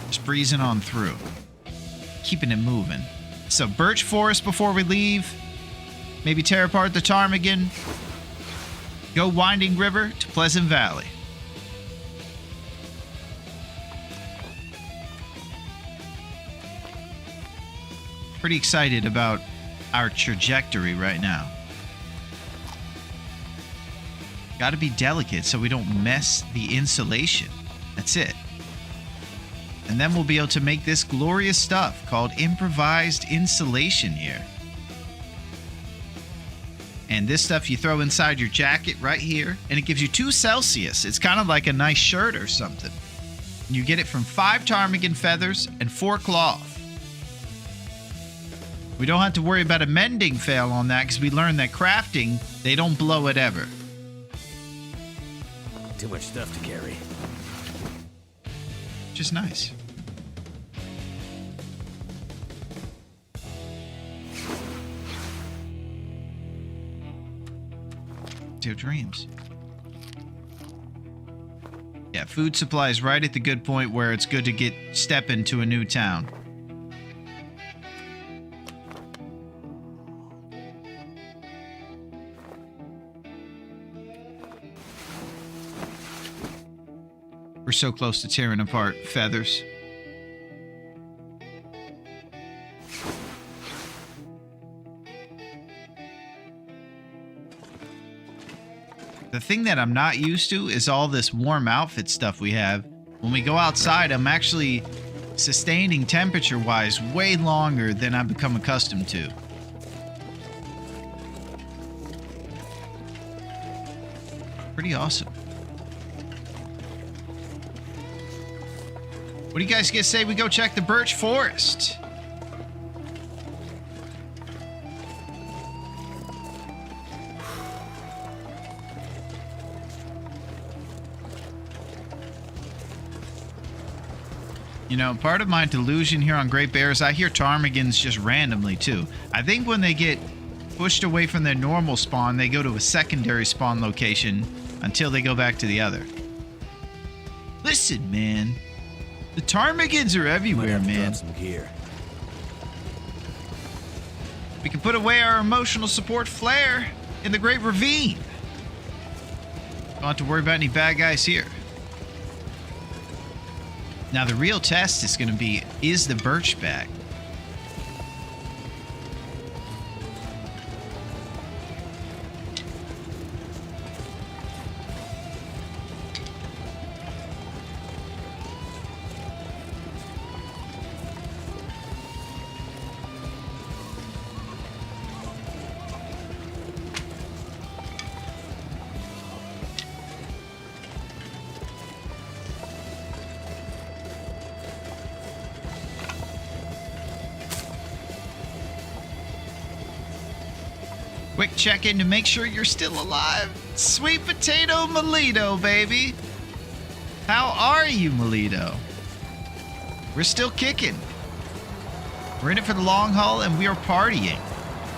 Just breezing on through. Keeping it moving. So birch forest before we leave. Maybe tear apart the ptarmigan. Go Winding River to Pleasant Valley. Pretty excited about our trajectory right now. Got to be delicate so we don't mess the insulation. That's it. And then we'll be able to make this glorious stuff called improvised insulation here. And this stuff you throw inside your jacket right here, and it gives you 2 Celsius. It's kind of like a nice shirt or something. And you get it from 5 ptarmigan feathers and 4 cloth. We don't have to worry about a mending fail on that because we learned that crafting, they don't blow it ever. Too much stuff to carry. Which is nice. Your dreams. Yeah, food supply is right at the good point where it's good to step into a new town. We're so close to tearing apart feathers. The thing that I'm not used to is all this warm outfit stuff we have. When we go outside, I'm actually sustaining temperature-wise way longer than I've become accustomed to. Pretty awesome. What do you guys say we go check the birch forest? You know, part of my delusion here on Great Bear is I hear ptarmigans just randomly, too. I think when they get pushed away from their normal spawn, they go to a secondary spawn location until they go back to the other. Listen, man. The ptarmigans are everywhere, man. Some gear. We can put away our emotional support flare in the Great Ravine. Don't have to worry about any bad guys here. Now the real test is going to be, is the birch back? Quick check-in to make sure you're still alive. Sweet Potato Melito, baby. How are you, Melito? We're still kicking. We're in it for the long haul, and we are partying.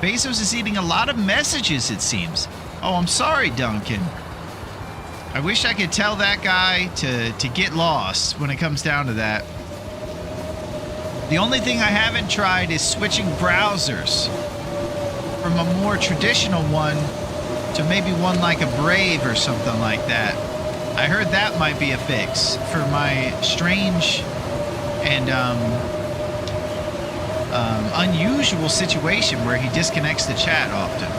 Bezos is eating a lot of messages, it seems. Oh, I'm sorry, Duncan. I wish I could tell that guy to get lost when it comes down to that. The only thing I haven't tried is switching browsers from a more traditional one to maybe one like a Brave or something like that. I heard that might be a fix for my strange and unusual situation where he disconnects the chat often.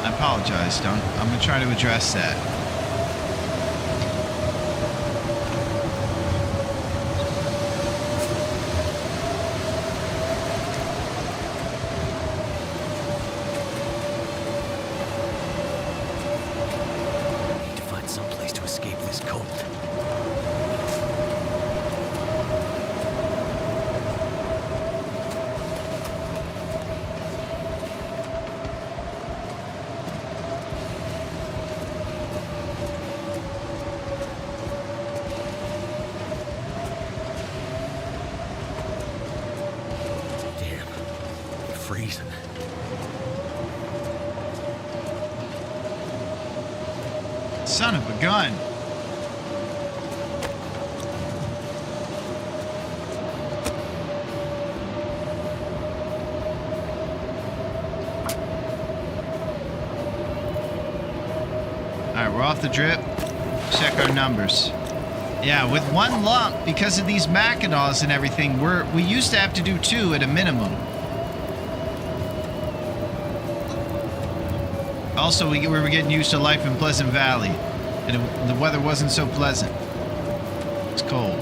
I apologize, Dunk. I'm going to try to address that. Freezing. Son of a gun. All right, we're off the drip. Check our numbers. Yeah, with one lump, because of these Mackinaws and everything, we used to have to do 2 at a minimum. Also, we were getting used to life in Pleasant Valley, and the weather wasn't so pleasant. It's cold.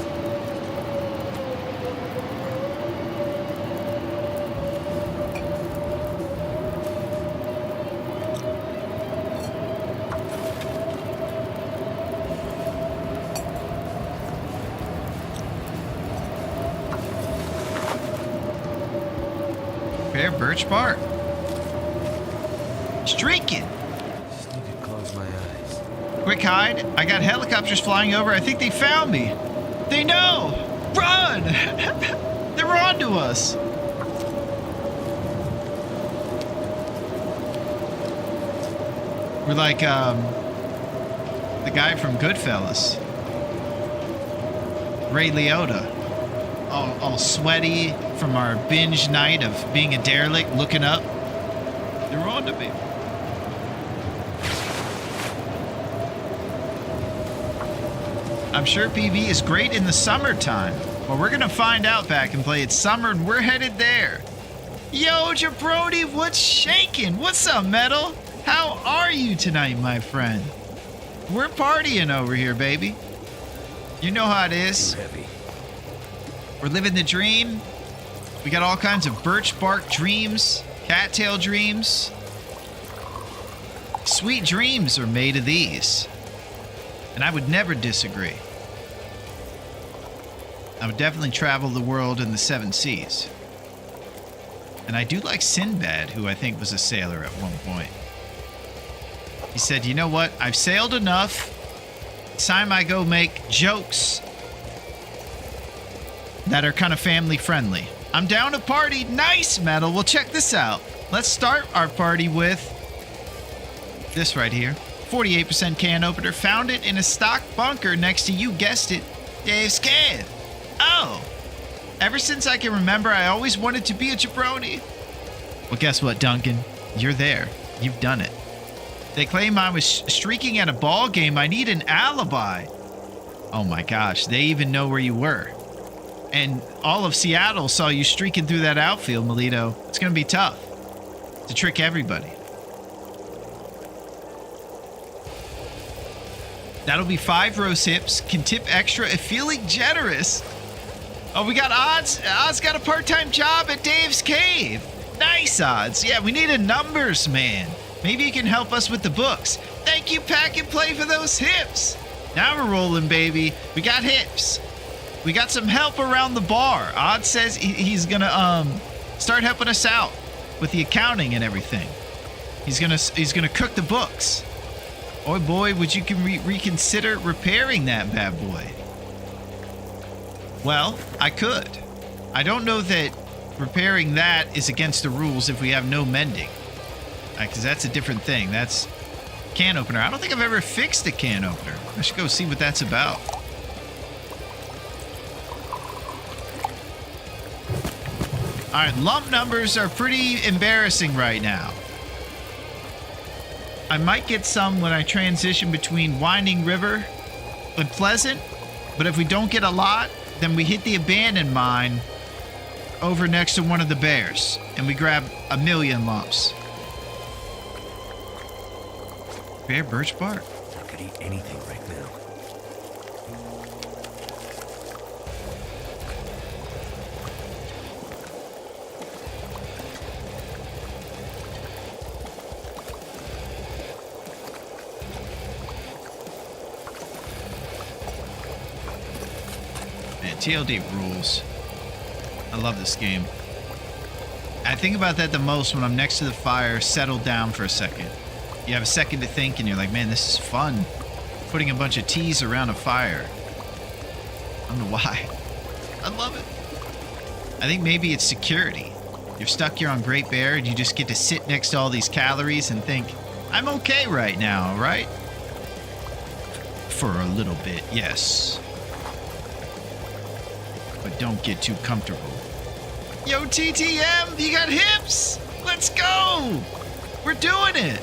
Fair birch bark. Streaking. Just need to close my eyes. Quick hide. I got helicopters flying over. I think they found me. They know. Run. They're onto us. We're like the guy from Goodfellas. Ray Liotta. All sweaty from our binge night of being a derelict, looking up. They're onto me. I'm sure PB is great in the summertime. Well, we're gonna find out, Pack and Play. It's summer and we're headed there. Yo, Jabroni, what's shaking? What's up, Metal? How are you tonight, my friend? We're partying over here, baby. You know how it is. Heavy. We're living the dream. We got all kinds of birch bark dreams, cattail dreams. Sweet dreams are made of these. And I would never disagree. I would definitely travel the world in the 7 seas. And I do like Sinbad, who I think was a sailor at one point. He said, you know what? I've sailed enough. It's time I go make jokes that are kind of family friendly. I'm down to party. Nice, Metal. Well, check this out. Let's start our party with this right here. 48% can opener. Found it in a stock bunker next to, you guessed it, Dave's cave. Oh, ever since I can remember, I always wanted to be a jabroni. Well, guess what, Duncan? You're there. You've done it. They claim I was streaking at a ball game. I need an alibi. Oh my gosh, they even know where you were. And all of Seattle saw you streaking through that outfield, Melito. It's going to be tough to trick everybody. That'll be 5 rose hips. Can tip extra if feeling generous. Oh, we got Odds. Odds got a part-time job at Dave's Cave. Nice, Odds. Yeah, we need a numbers man. Maybe you can help us with the books. Thank you, Pack and Play, for those hips. Now we're rolling, baby. We got hips. We got some help around the bar. Odds says he's gonna start helping us out with the accounting and everything. He's gonna cook the books. Oh boy, would you reconsider repairing that bad boy? Well, I could. I don't know that repairing that is against the rules if we have no mending. Because that's a different thing. That's can opener. I don't think I've ever fixed a can opener. I should go see what that's about. All right, lump numbers are pretty embarrassing right now. I might get some when I transition between Winding River and Pleasant, but if we don't get a lot, then we hit the abandoned mine over next to one of the bears, and we grab 1,000,000 lumps. Bear birch bark. I could eat anything right now. Man, TLD rules. I love this game. I think about that the most when I'm next to the fire, settled down for a second. You have a second to think and you're like, man, this is fun. Putting a bunch of teas around a fire. I don't know why. I love it. I think maybe it's security. You're stuck here on Great Bear and you just get to sit next to all these calories and think, I'm okay right now, right? For a little bit, yes. But don't get too comfortable. Yo, TTM, you got hips? Let's go. We're doing it.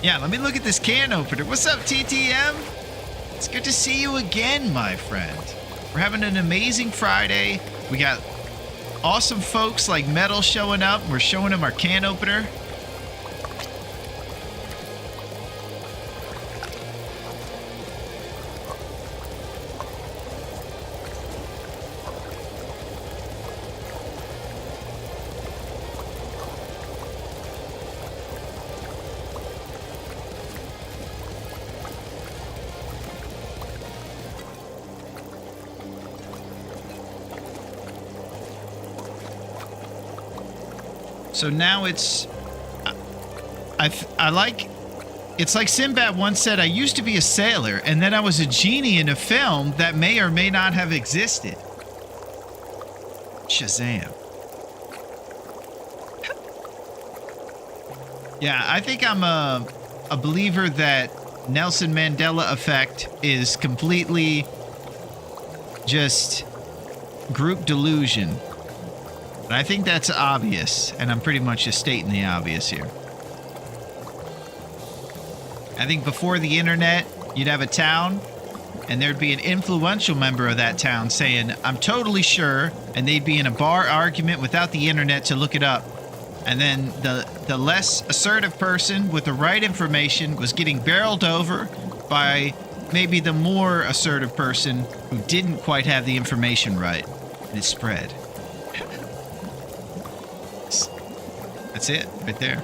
Yeah, let me look at this can opener. What's up, TTM? It's good to see you again, my friend. We're having an amazing Friday. We got awesome folks like Metal showing up. We're showing them our can opener. So now it's, I like, it's like Sinbad once said, I used to be a sailor and then I was a genie in a film that may or may not have existed. Shazam. Yeah, I think I'm a believer that Nelson Mandela effect is completely just group delusion. But I think that's obvious, and I'm pretty much just stating the obvious here. I think before the internet, you'd have a town and there'd be an influential member of that town saying, "I'm totally sure," and they'd be in a bar argument without the internet to look it up. And then the less assertive person with the right information was getting barreled over by maybe the more assertive person who didn't quite have the information right. And it spread. That's it, right there.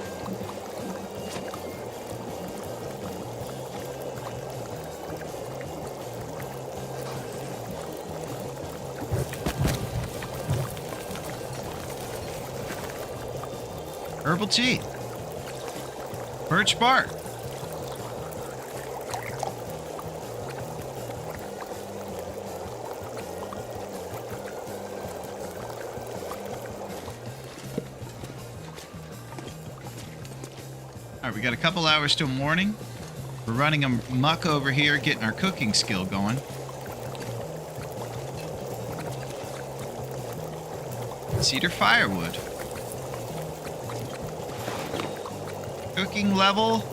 Herbal tea. Birch bark. All right, we got a couple hours till morning. We're running amok over here, getting our cooking skill going. Cedar firewood. Cooking level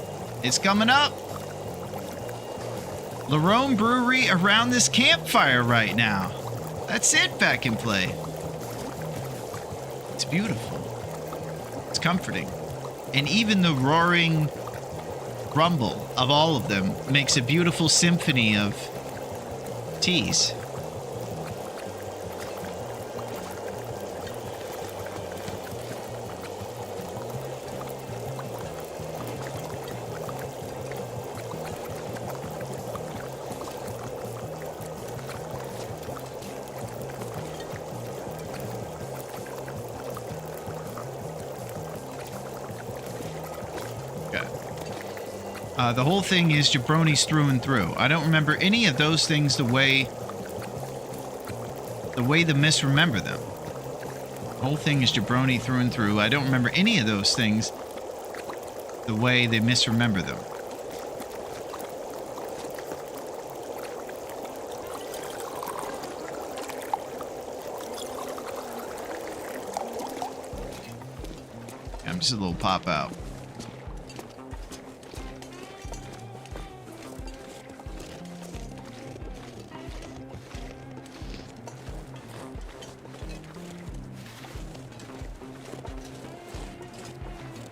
is coming up. Larone Brewery around this campfire right now. That's it, back in play. It's beautiful. It's comforting. And even the roaring rumble of all of them makes a beautiful symphony of teas. The whole thing is jabronis through and through. I don't remember any of those things the way the misremember them. The whole thing is jabroni through and through. I don't remember any of those things the way they misremember them. I'm just a little pop out.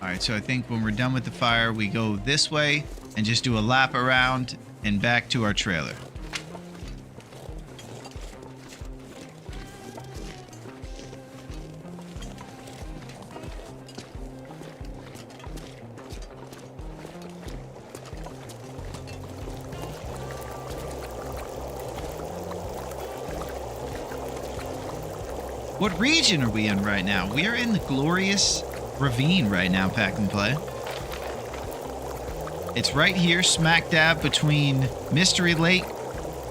Alright, so I think when we're done with the fire, we go this way and just do a lap around and back to our trailer. What region are we in right now? We are in the glorious ravine right now, Pack and Play. It's right here, smack dab between Mystery Lake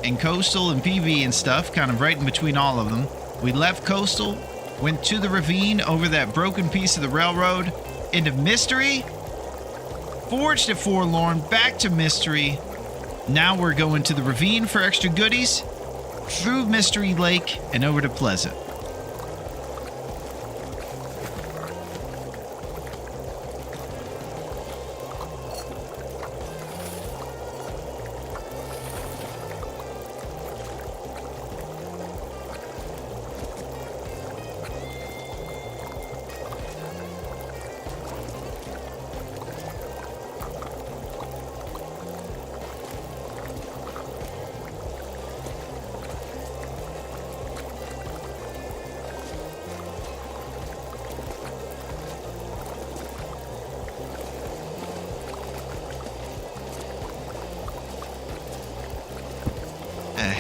and Coastal and PV and stuff, kind of right in between all of them. We left Coastal, went to the ravine over that broken piece of the railroad, into Mystery, forged at Forlorn, back to Mystery. Now we're going to the ravine for extra goodies, through Mystery Lake, and over to Pleasant.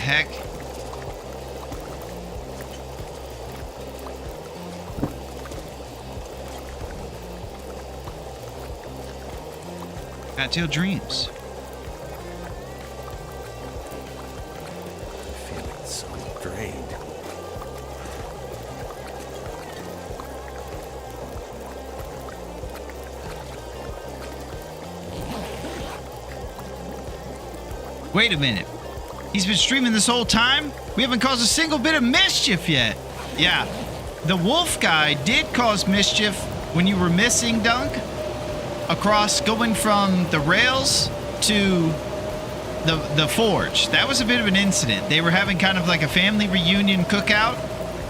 Heck. Cattail Dreams. Feeling so drained. Wait a minute. He's been streaming this whole time? We haven't caused a single bit of mischief yet. Yeah, the wolf guy did cause mischief when you were missing, Dunk. Across, going from the rails to the forge. That was a bit of an incident. They were having kind of like a family reunion cookout,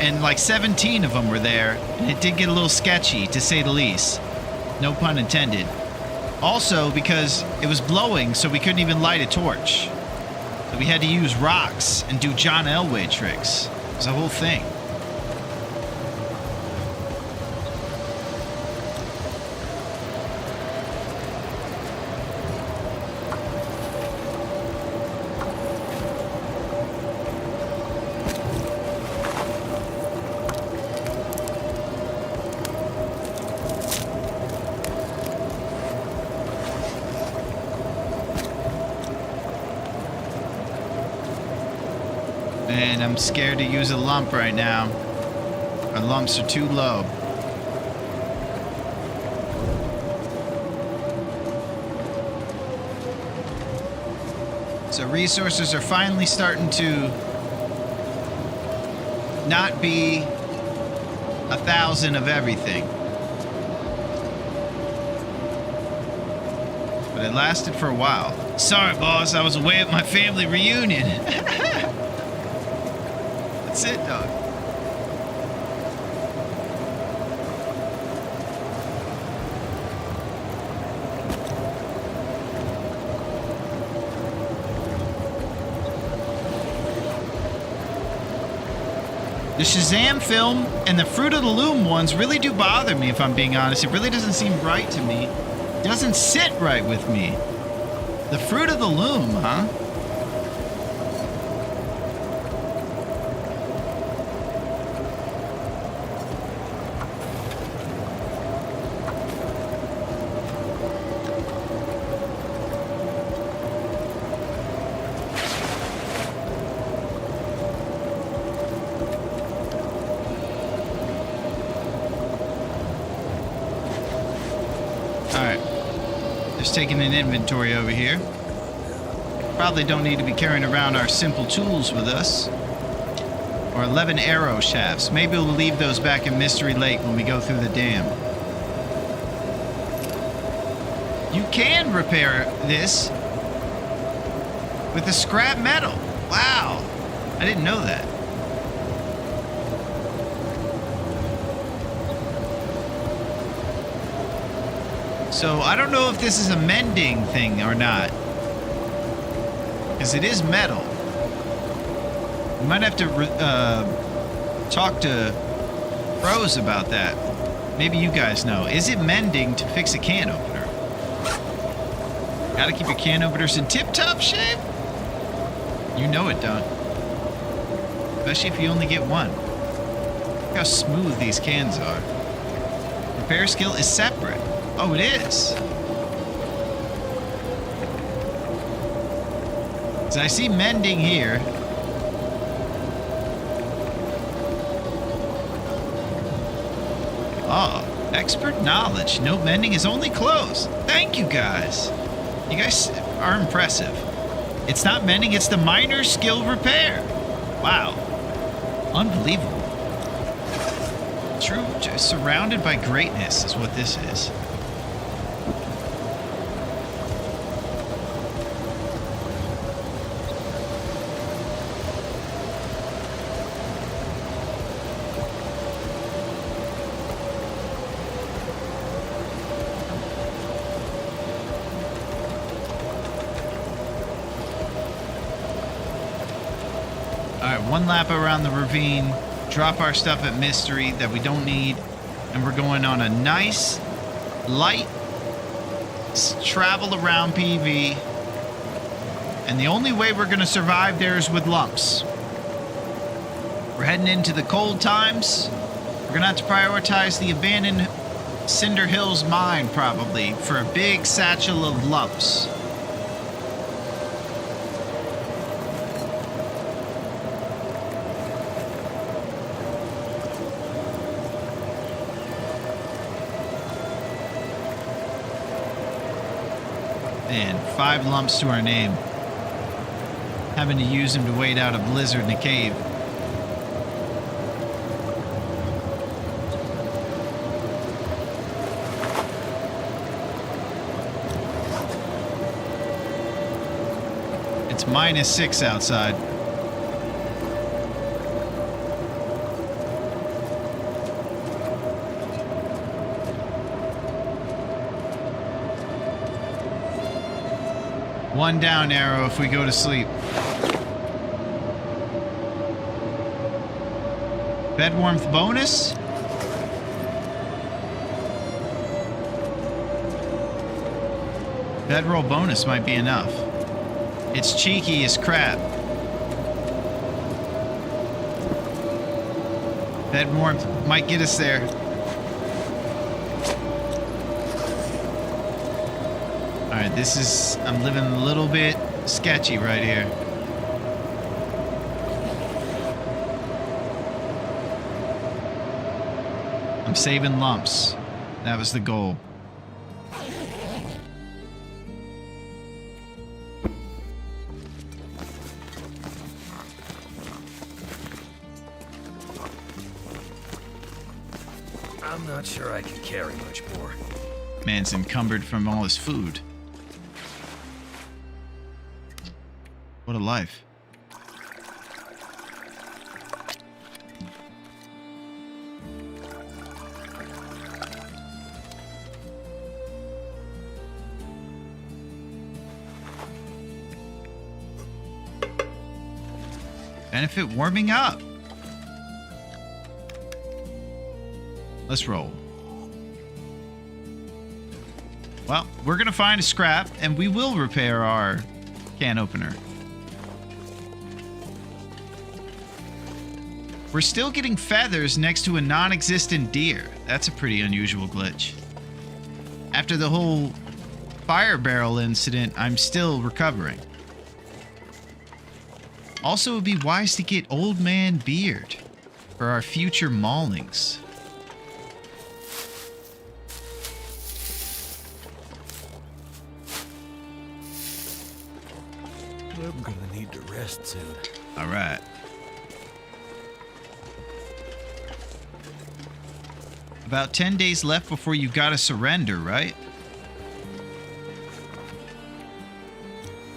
and like 17 of them were there. And it did get a little sketchy, to say the least. No pun intended. Also, because it was blowing, so we couldn't even light a torch. So we had to use rocks and do John Elway tricks. It was a whole thing. And I'm scared to use a lump right now. Our lumps are too low. So resources are finally starting to not be 1,000 of everything. But it lasted for a while. Sorry, boss, I was away at my family reunion. That's it, dog. The Shazam film and the Fruit of the Loom ones really do bother me, if I'm being honest. It really doesn't seem right to me. It doesn't sit right with me. The Fruit of the Loom, huh? Taking an inventory over here. Probably don't need to be carrying around our simple tools with us. Or 11 arrow shafts. Maybe we'll leave those back in Mystery Lake when we go through the dam. You can repair this with the scrap metal. Wow. I didn't know that. So I don't know if this is a mending thing or not. Because it is metal. We might have to talk to pros about that. Maybe you guys know. Is it mending to fix a can opener? Gotta keep your can openers in tip-top shape? You know it, don't. Especially if you only get one. Look how smooth these cans are. Repair skill is separate. Oh, it is. So I see mending here. Oh, expert knowledge. No mending is only close. Thank you, guys. You guys are impressive. It's not mending, it's the minor skill repair. Wow. Unbelievable. True, just surrounded by greatness is what this is. One lap around the ravine, drop our stuff at Mystery that we don't need, and we're going on a nice, light travel around PV. And the only way we're going to survive there is with lumps. We're heading into the cold times. We're going to have to prioritize the abandoned Cinder Hills mine, probably, for a big satchel of lumps. And 5 lumps to our name. Having to use them to wait out a blizzard in a cave. It's -6 outside. One down arrow if we go to sleep. Bed warmth bonus? Bedroll bonus might be enough. It's cheeky as crap. Bed warmth might get us there. Alright, this is... I'm living a little bit sketchy right here. I'm saving lumps. That was the goal. I'm not sure I can carry much more. Man's encumbered from all his food. What a life. Benefit warming up. Let's roll. Well, we're going to find a scrap, and we will repair our can opener. We're still getting feathers next to a non-existent deer. That's a pretty unusual glitch. After the whole fire barrel incident, I'm still recovering. Also, it would be wise to get Old Man Beard for our future maulings. I'm gonna need to rest soon. All right. About 10 days left before you gotta surrender, right?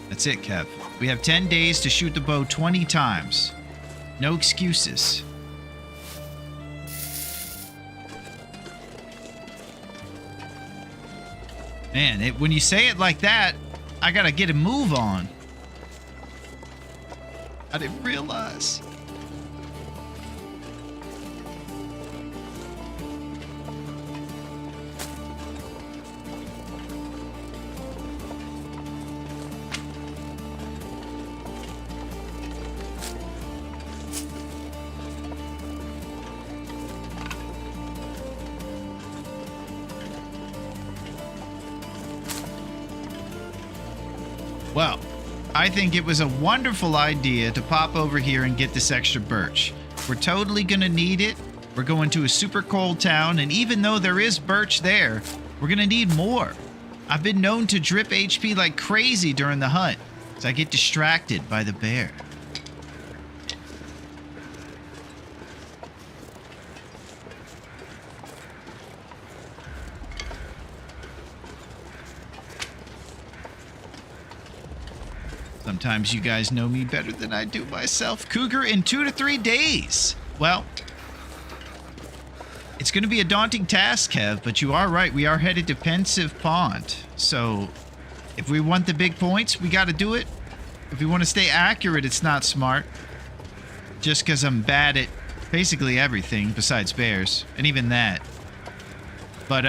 That's it, Kev. We have 10 days to shoot the bow 20 times. No excuses. Man, when you say it like that, I gotta get a move on. I didn't realize. Well, I think it was a wonderful idea to pop over here and get this extra birch. We're totally gonna need it. We're going to a super cold town, and even though there is birch there, we're gonna need more. I've been known to drip HP like crazy during the hunt, so I get distracted by the bear. Sometimes you guys know me better than I do myself. Cougar in 2 to 3 days. Well, it's going to be a daunting task, Kev, but you are right. We are headed to Pensive Pond. So if we want the big points, we got to do it. If we want to stay accurate, it's not smart. Just because I'm bad at basically everything besides bears. And even that. But,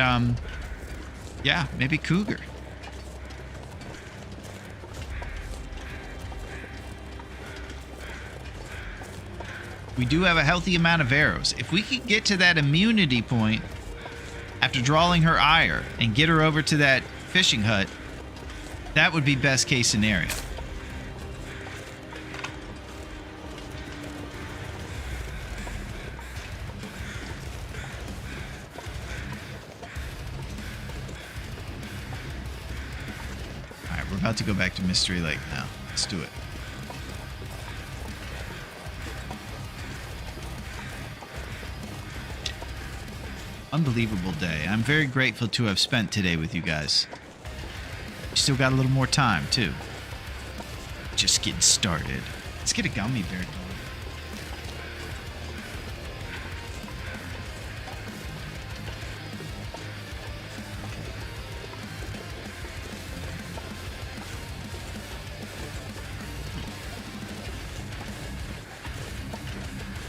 yeah, maybe cougar. We do have a healthy amount of arrows. If we could get to that immunity point after drawing her ire and get her over to that fishing hut, that would be best case scenario. All right, we're about to go back to Mystery Lake now. Let's do it. Unbelievable day. I'm very grateful to have spent today with you guys. Still got a little more time, too. just getting started. Let's get a gummy bear.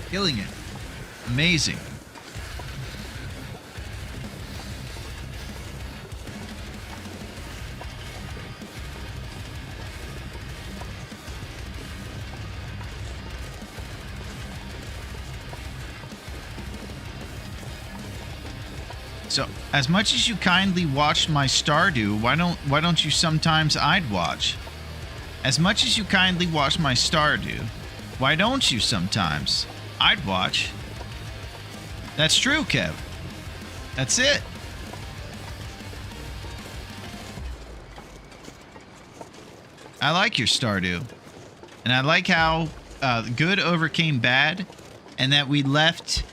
Killing it. Amazing. So, as much as you kindly watched my Stardew, why don't you sometimes I'd watch? As much as you kindly watch my Stardew, why don't you sometimes I'd watch? That's true, Kev. That's it. I like your Stardew. And I like how good overcame bad and that we left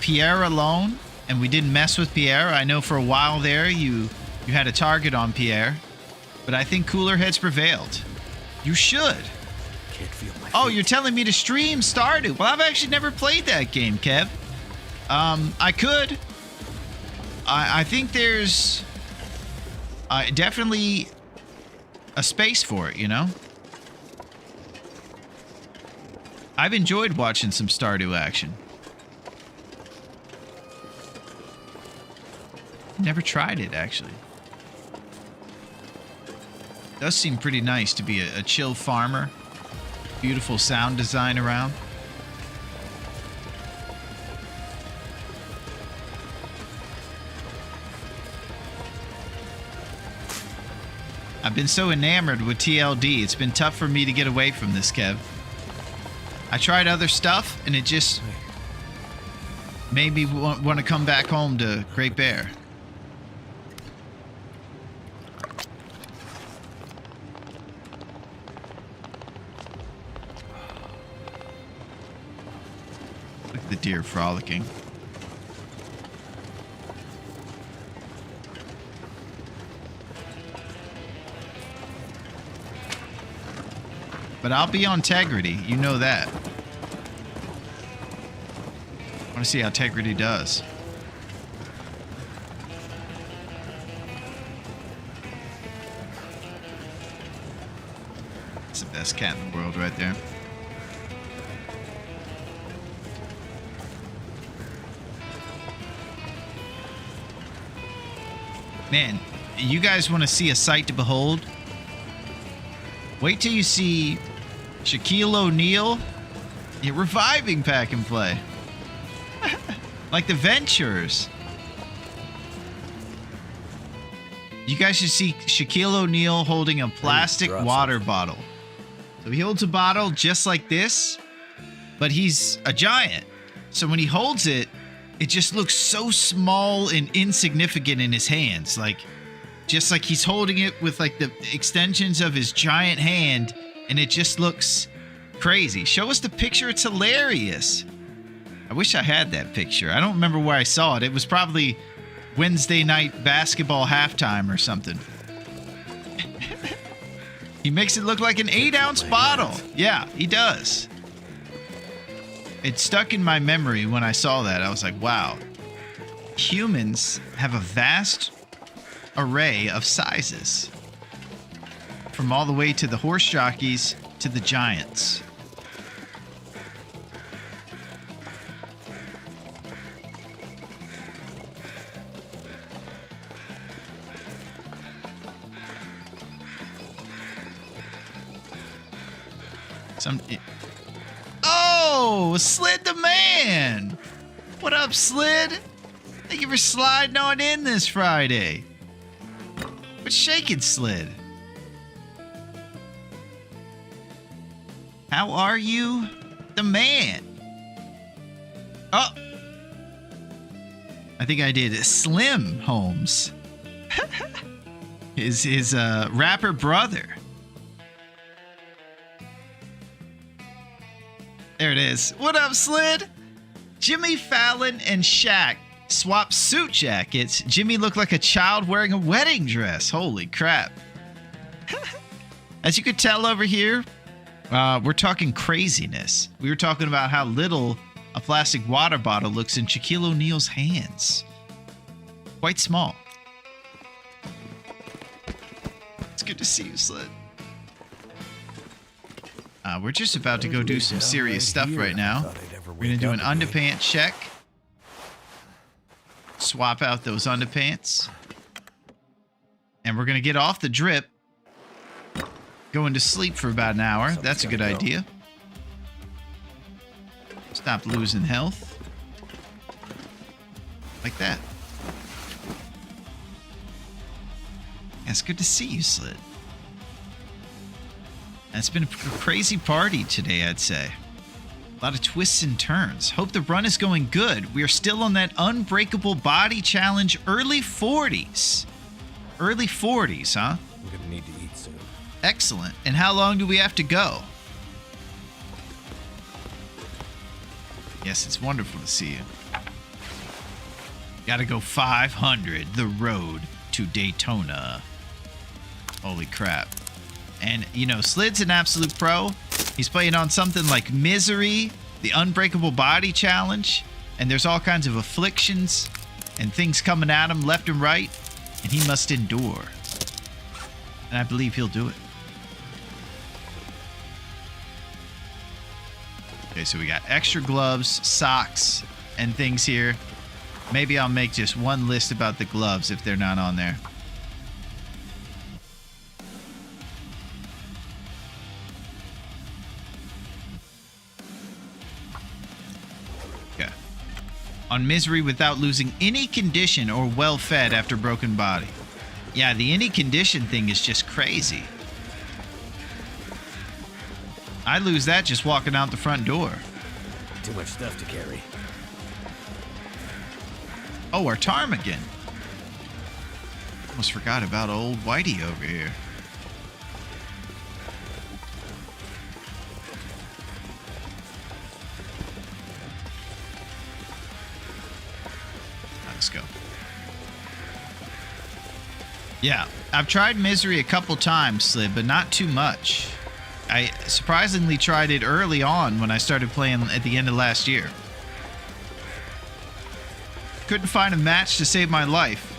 Pierre alone and we didn't mess with Pierre. I know for a while there you had a target on Pierre, but I think cooler heads prevailed. You should. Can't feel my Oh, feet. you're telling me to stream Stardew? Well, I've actually never played that game, Kev. I could. I think there's definitely a space for it, you know? I've enjoyed watching some Stardew action. Never tried it, actually. Does seem pretty nice to be a chill farmer. Beautiful sound design around. I've been so enamored with TLD, it's been tough for me to get away from this, Kev. I tried other stuff, and it just made me want to come back home to Great Bear. Look at the deer frolicking. But I'll be on Tegrity. You know that. I want to see how Tegrity does. It's the best cat in the world right there. Man, you guys want to see a sight to behold? Wait till you see Shaquille O'Neal reviving Pack and Play. Like the Ventures. You guys should see Shaquille O'Neal holding a plastic water bottle. So he holds a bottle just like this, but he's a giant. So when he holds it, it just looks so small and insignificant in his hands. Just like he's holding it with like the extensions of his giant hand, and it just looks crazy. Show us the picture. It's hilarious. I wish I had that picture. I don't remember where I saw it. It was probably Wednesday night basketball halftime or something. He makes it look like an 8-ounce bottle. Yeah, he does. It stuck in my memory when I saw that. I was like, wow. Humans have a vast array of sizes, from all the way to the horse jockeys to the giants. Oh, Slid the man! What up, Slid? Thank you for sliding on in this Friday. What's shaking, Slid? How are you? The man. Oh. I think I did Slim Holmes. his rapper brother. There it is. What up, Slid? Jimmy Fallon and Shaq swap suit jackets. Jimmy looked like a child wearing a wedding dress. Holy crap. As you could tell over here, we're talking craziness. We were talking about how little a plastic water bottle looks in Shaquille O'Neal's hands. Quite small. It's good to see you, Slid. We're just about to go do some serious stuff right now. We're going to do an underpants check. Swap out those underpants. And we're going to get off the drip. Going to sleep for about an hour. That's a good idea. Stop losing health. Like that. It's good to see you, Slid. And it's been a crazy party today, I'd say. A lot of twists and turns. Hope the run is going good. We are still on that Unbreakable Body Challenge early 40s. Early 40s, huh? I'm gonna need to eat soon. Excellent. And how long do we have to go? Yes, it's wonderful to see you. Gotta go 500, the road to Daytona. Holy crap. And, you know, Slid's an absolute pro. He's playing on something like Misery, the Unbreakable Body Challenge, and there's all kinds of afflictions and things coming at him left and right, and he must endure. And I believe he'll do it. Okay, so we got extra gloves, socks, and things here. Maybe I'll make just one list about the gloves if they're not on there. On Misery without losing any condition or well fed after broken body. Yeah, the any condition thing is just crazy. I lose that just walking out the front door. Too much stuff to carry. Oh, our ptarmigan. Almost forgot about old Whitey over here. Let's go. Yeah, I've tried Misery a couple times, Slid, but not too much. I surprisingly tried it early on when I started playing at the end of last year. Couldn't find a match to save my life.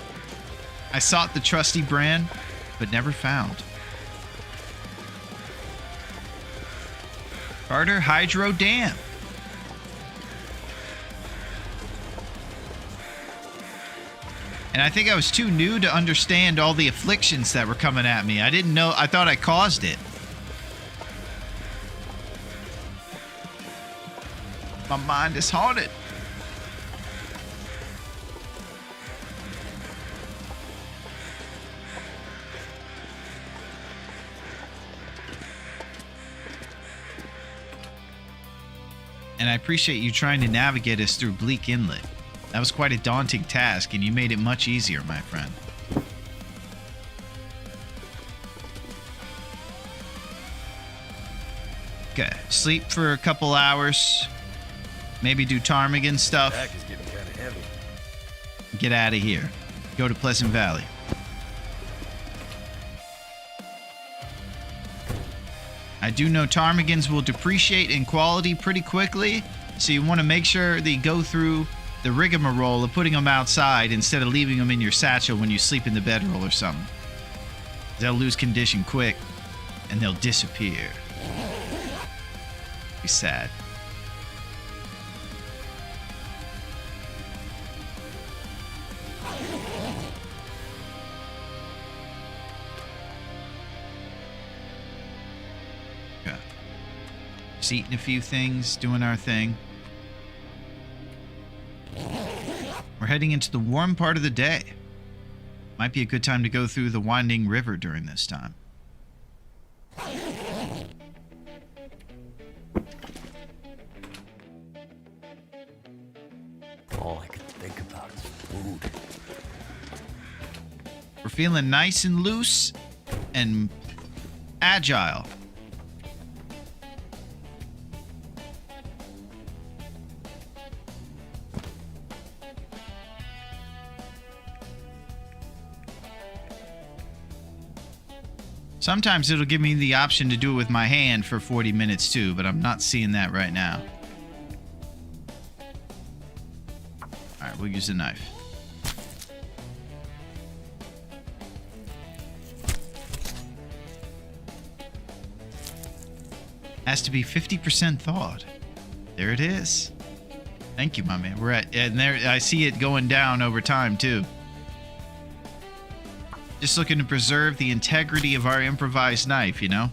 I sought the trusty brand, but never found. Carter Hydro Dam. And I think I was too new to understand all the afflictions that were coming at me. I didn't know. I thought I caused it. My mind is haunted. And I appreciate you trying to navigate us through Bleak Inlet. That was quite a daunting task, and you made it much easier, my friend. Okay, sleep for a couple hours. Maybe do ptarmigan stuff. Back is getting kind of heavy. Get out of here. Go to Pleasant Valley. I do know ptarmigans will depreciate in quality pretty quickly, so you want to make sure that you go through the rigmarole of putting them outside instead of leaving them in your satchel when you sleep in the bedroll or something. They'll lose condition quick, and they'll disappear. Be sad. Okay. Just eating a few things, doing our thing. We're heading into the warm part of the day. Might be a good time to go through the winding river during this time. All I can think about is food. We're feeling nice and loose and agile. Sometimes it'll give me the option to do it with my hand for 40 minutes too, but I'm not seeing that right now. Alright, we'll use a knife. Has to be 50% thawed. There it is. Thank you, my man. We're at, and there I see it going down over time too. Just looking to preserve the integrity of our improvised knife, you know?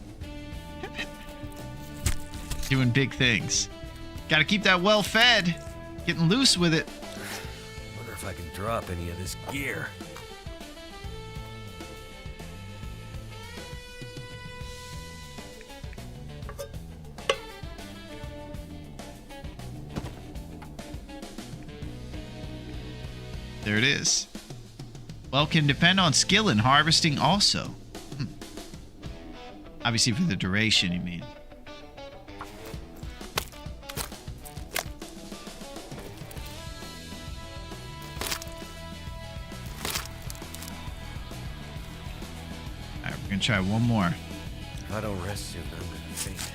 Doing big things. Gotta keep that well fed. Getting loose with it. Wonder if I can drop any of this gear. There it is. Well, can depend on skill in harvesting also. Obviously for the duration, you mean. Alright, we're gonna try one more. If I don't rest soon, I'm gonna faint.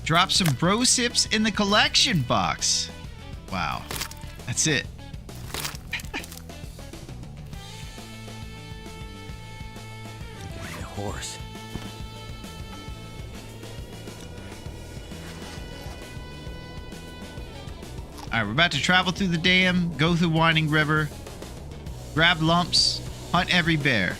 Drop some bro sips in the collection box. Wow. That's it. A horse. Alright, we're about to travel through the dam, go through Winding River, grab lumps, hunt every bear.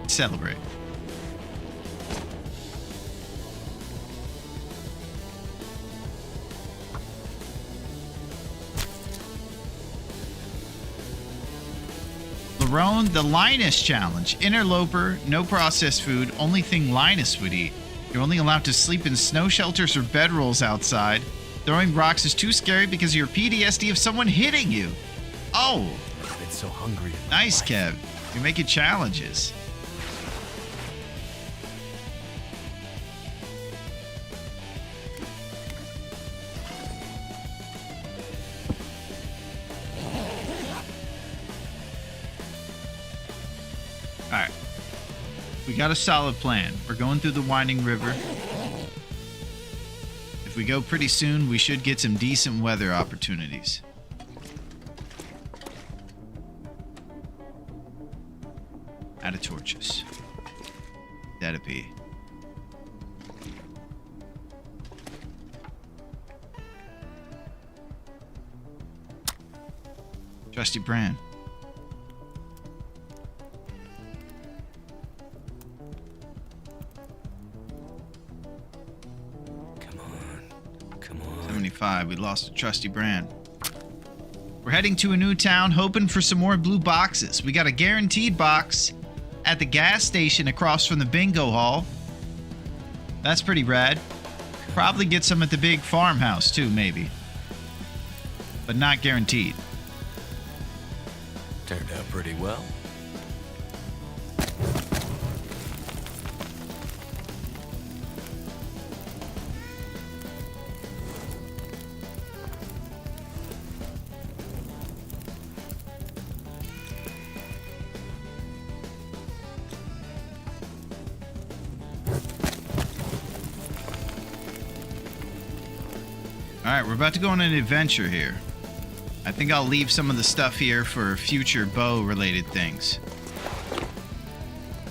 Celebrate. Larone, the Linus Challenge. Interloper, no processed food, only thing Linus would eat. You're only allowed to sleep in snow shelters or bedrolls outside. Throwing rocks is too scary because of your PTSD of someone hitting you. Oh. I've been so hungry. Nice, Kev. You're making challenges. Alright. We got a solid plan. We're going through the Winding River. If we go pretty soon, we should get some decent weather opportunities. Out of torches. That'd be. Trusty brand. Come on. 75. We lost a trusty brand. We're heading to a new town, hoping for some more blue boxes. We got a guaranteed box at the gas station across from the bingo hall. That's pretty rad. Probably get some at the big farmhouse too, maybe. But not guaranteed. Turned out pretty well. Alright, we're about to go on an adventure here. I think I'll leave some of the stuff here for future bow-related things.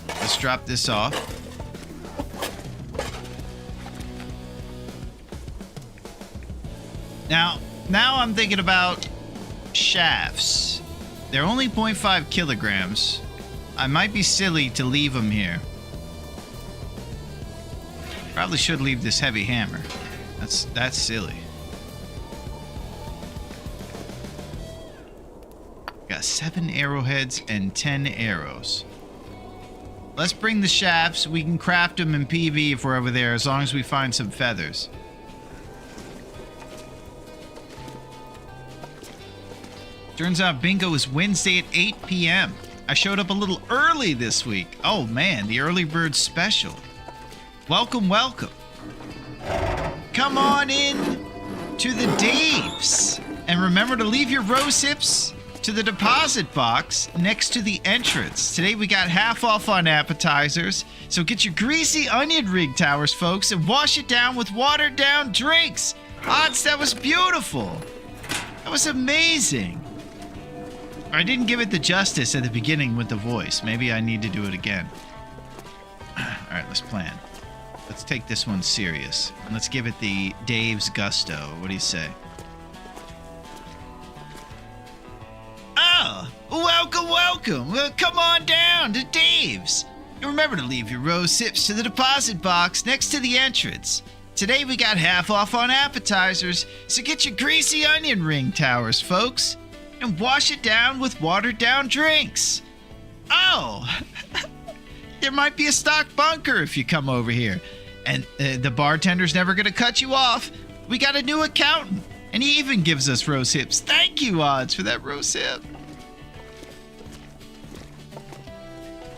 Let's drop this off. Now I'm thinking about shafts. They're only 0.5 kilograms. I might be silly to leave them here. Probably should leave this heavy hammer. That's silly. Got 7 arrowheads and 10 arrows. Let's bring the shafts. We can craft them in PV if we're over there, as long as we find some feathers. Turns out bingo is Wednesday at 8 p.m. I showed up a little early this week. Oh man, the early bird special. Welcome, welcome. Come on in to the Daves. And remember to leave your rose hips to the deposit box next to the entrance. Today we got half off on appetizers, so get your greasy onion ring towers, folks, and wash it down with watered down drinks. Odds, that was beautiful. That was amazing. I didn't give it the justice at the beginning with the voice. Maybe I need to do it again. All right, let's plan. Let's take this one serious. And let's give it the Dave's gusto. What do you say? Oh, welcome, welcome. Well, come on down to Dave's. And remember to leave your rose hips to the deposit box next to the entrance. Today we got half off on appetizers, so get your greasy onion ring towers, folks, and wash it down with watered down drinks. Oh, there might be a stock bunker if you come over here. And the bartender's never going to cut you off. We got a new accountant, and he even gives us rose hips. Thank you, Odds, for that rose hip.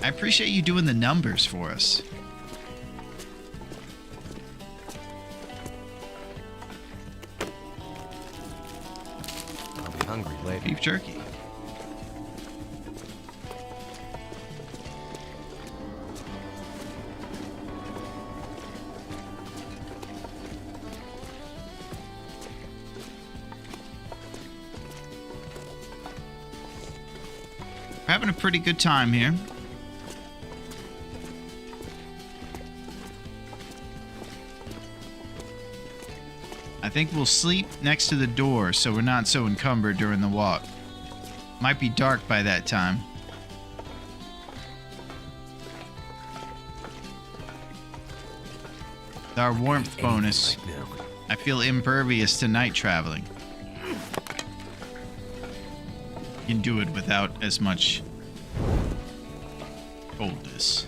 I appreciate you doing the numbers for us. I'll be hungry later. Beef jerky. We're having a pretty good time here. I think we'll sleep next to the door so we're not so encumbered during the walk. Might be dark by that time. With our warmth bonus, I feel impervious to night traveling. You can do it without as much coldness.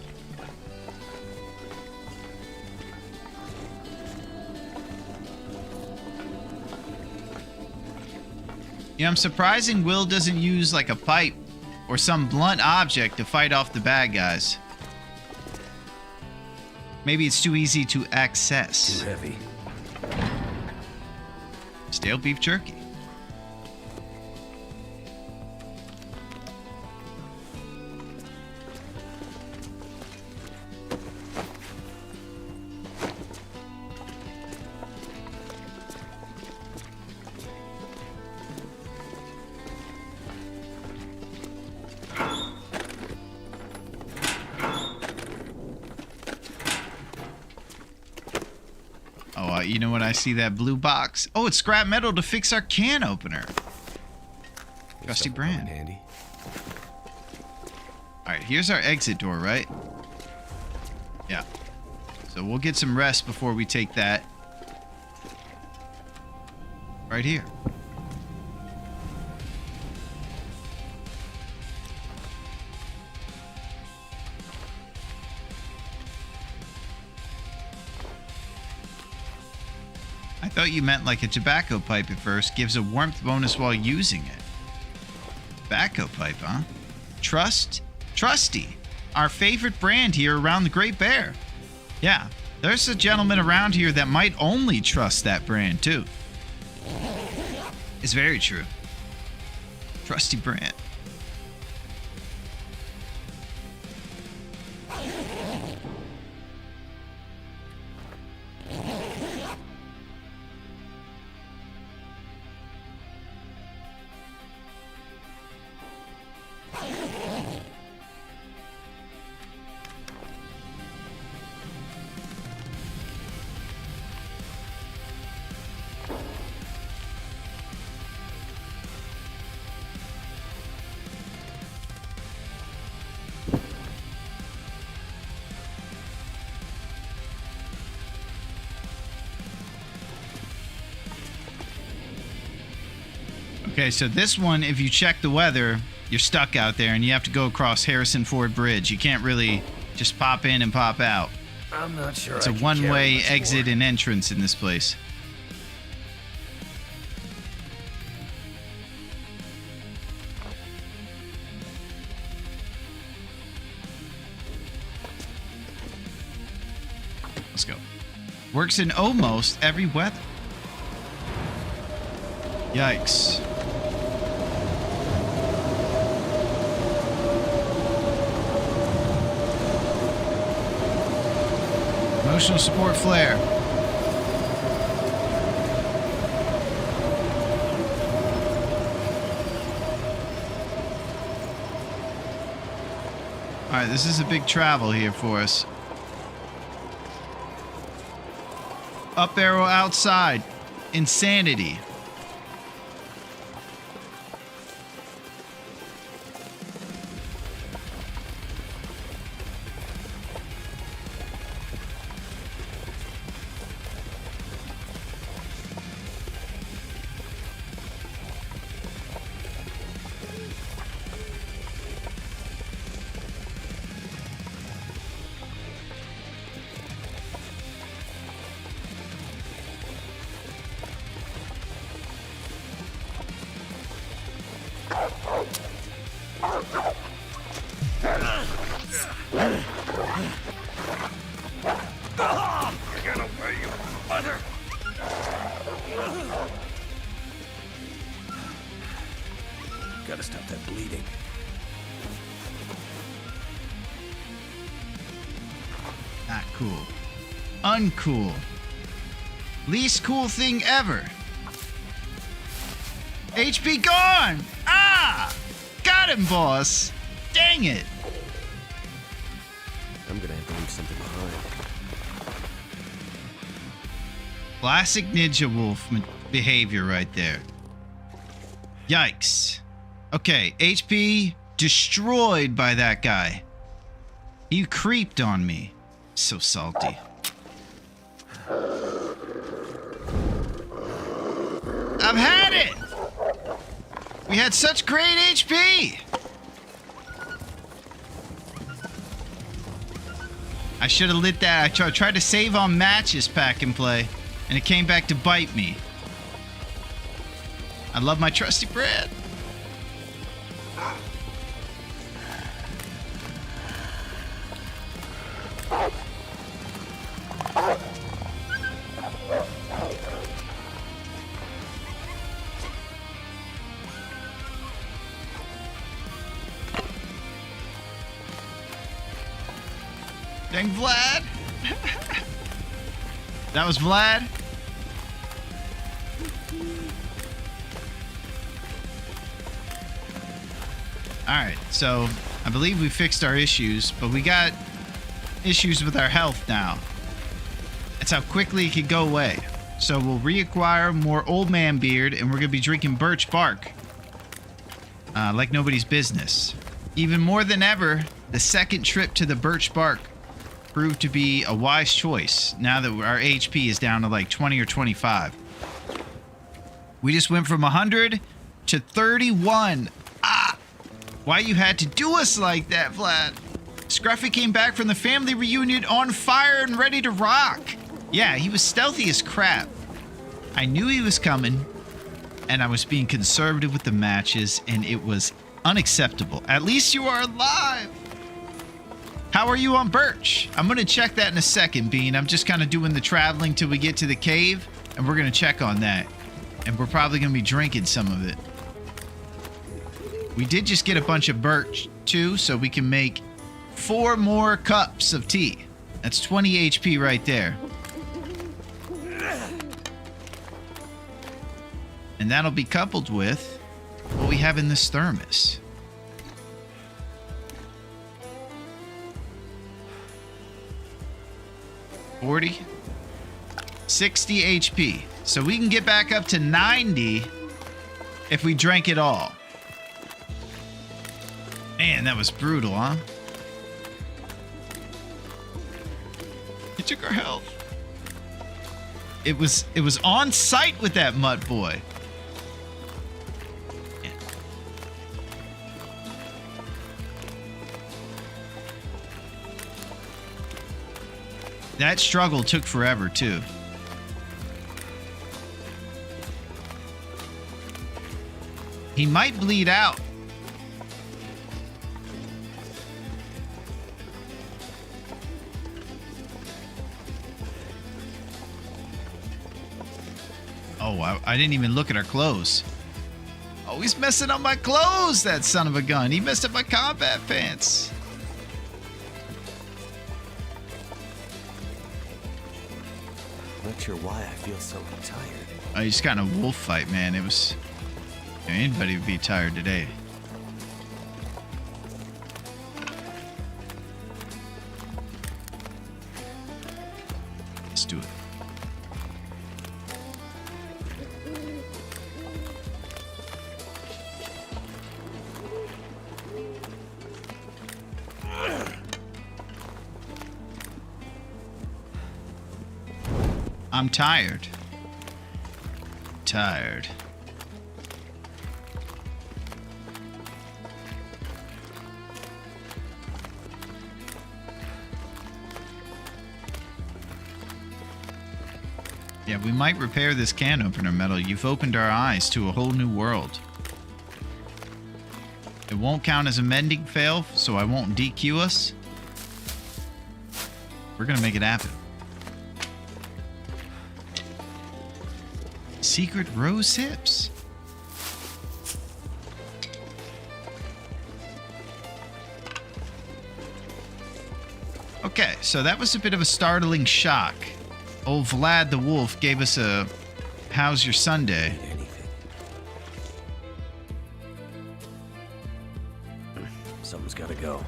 Yeah, I'm surprising Will doesn't use like a pipe or some blunt object to fight off the bad guys. Maybe it's too easy to access. Too heavy. Stale beef jerky. You know when I see that blue box? Oh, it's scrap metal to fix our can opener. Trusty brand. Handy. All right, here's our exit door, right? Yeah. So we'll get some rest before we take that. Right here. I thought you meant like a tobacco pipe at first. Gives a warmth bonus while using it. Tobacco pipe, huh? Trusty. Our favorite brand here around the Great Bear. Yeah, there's a gentleman around here that might only trust that brand too. It's very true. Trusty brand. Okay, so this one, if you check the weather, you're stuck out there and you have to go across Harrison Ford Bridge. You can't really just pop in and pop out. I'm not sure. It's a one-way exit and entrance in this place. Let's go. Works in almost every weather. Yikes. Emotional support flare. All right, this is a big travel here for us. Up arrow outside. Insanity. Gotta stop that bleeding. Not cool. Uncool. Least cool thing ever. HP gone! Ah! Got him, boss! Dang it! I'm gonna have to leave something behind. Classic Ninja Wolf behavior right there. Yikes. Okay, HP destroyed by that guy. He creeped on me. So salty. I've had it! We had such great HP! I should have lit that. I tried to save on matches pack and play, and it came back to bite me. I love my trusty bread. Dang Vlad. That was Vlad. Alright, so I believe we fixed our issues, but we got issues with our health now. That's how quickly it could go away. So we'll reacquire more old man beard, and we're going to be drinking birch bark. Like nobody's business. Even more than ever, the second trip to the birch bark proved to be a wise choice now that our HP is down to like 20 or 25. We just went from 100 to 31. Ah! Why you had to do us like that, Vlad? Scruffy came back from the family reunion on fire and ready to rock. Yeah, he was stealthy as crap. I knew he was coming, and I was being conservative with the matches, and it was unacceptable. At least you are alive. How are you on Birch? I'm going to check that in a second, Bean. I'm just kind of doing the traveling till we get to the cave, and we're going to check on that. And we're probably going to be drinking some of it. We did just get a bunch of birch, too, so we can make 4 more cups of tea. That's 20 HP right there. And that'll be coupled with what we have in this thermos. $40, 60 HP. So we can get back up to 90 if we drank it all. Man, that was brutal, huh? He took our health. It was on site with that mutt boy. Yeah. That struggle took forever, too. He might bleed out. Oh, I didn't even look at our clothes. Oh, he's messing up my clothes, that son of a gun. He messed up my combat pants. Not sure why I feel so tired. I just got in a wolf fight, man. It was... Anybody would be tired today. Let's do it. I'm tired. Tired. Yeah, we might repair this can opener, Metal. You've opened our eyes to a whole new world. It won't count as a mending fail, so I won't DQ us. We're gonna make it happen. Secret rose hips. Okay, so that was a bit of a startling shock. Old Vlad the Wolf gave us a "How's your Sunday?" Something's gotta go.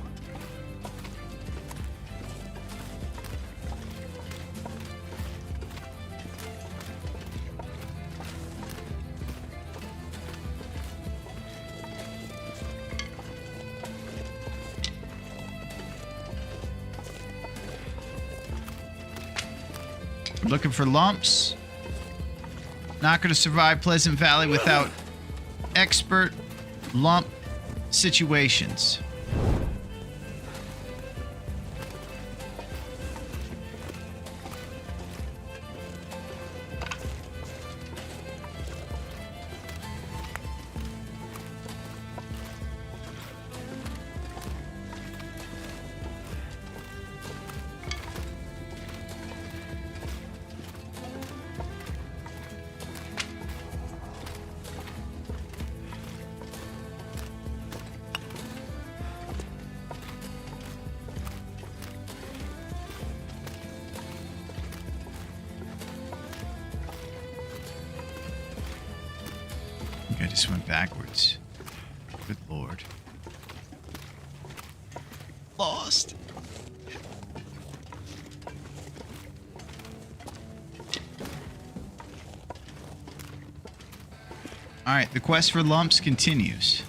Looking for lumps. Not going to survive Pleasant Valley without expert lump situations. I just went backwards. Good lord. Lost. Alright, the quest for lumps continues.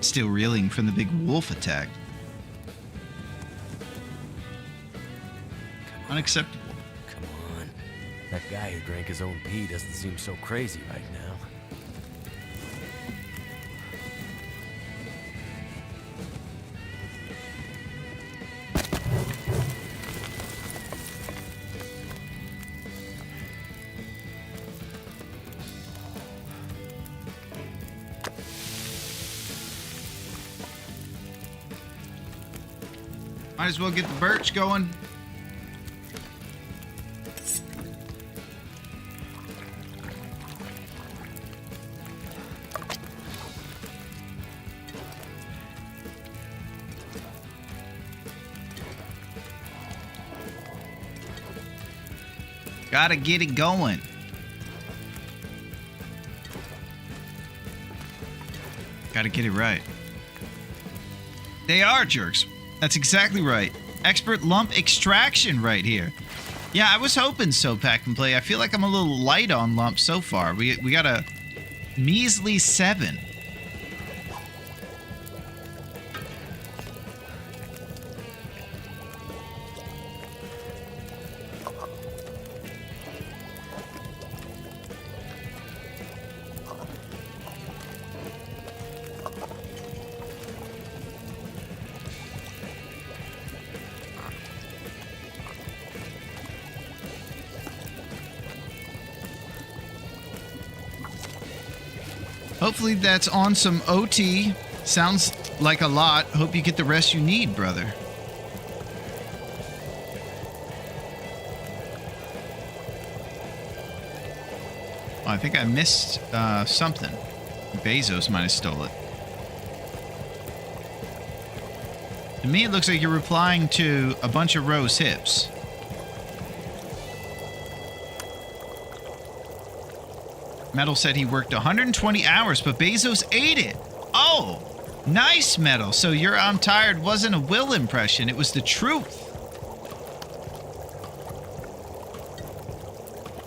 Still reeling from the big wolf attack. Unacceptable. Come on. That guy who drank his own pee doesn't seem so crazy right now. Might as well get the birch going. Gotta get it going. Gotta get it right. They are jerks. That's exactly right. Expert lump extraction right here. Yeah, I was hoping so, Pack and Play. I feel like I'm a little light on lumps so far. We got a measly 7. Hopefully that's on some OT. Sounds like a lot. Hope you get the rest you need, brother. Oh, I think I missed something. Bezos might have stole it. To me, it looks like you're replying to a bunch of Rose hips. Metal said he worked 120 hours, but Bezos ate it. Oh, nice, Metal. So your "I'm tired" wasn't a Will impression. It was the truth.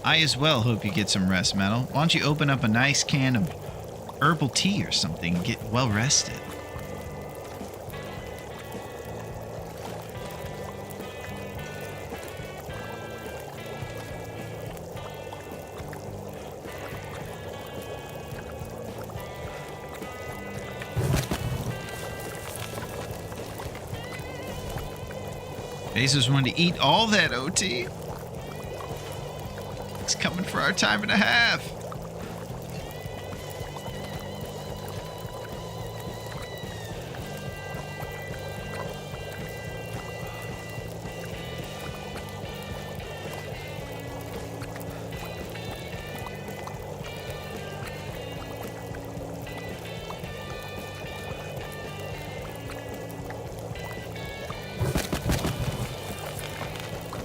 I as well hope you get some rest, Metal. Why don't you open up a nice can of herbal tea or something and get well rested? Bezos wanted to eat all that OT. He's coming for our time and a half.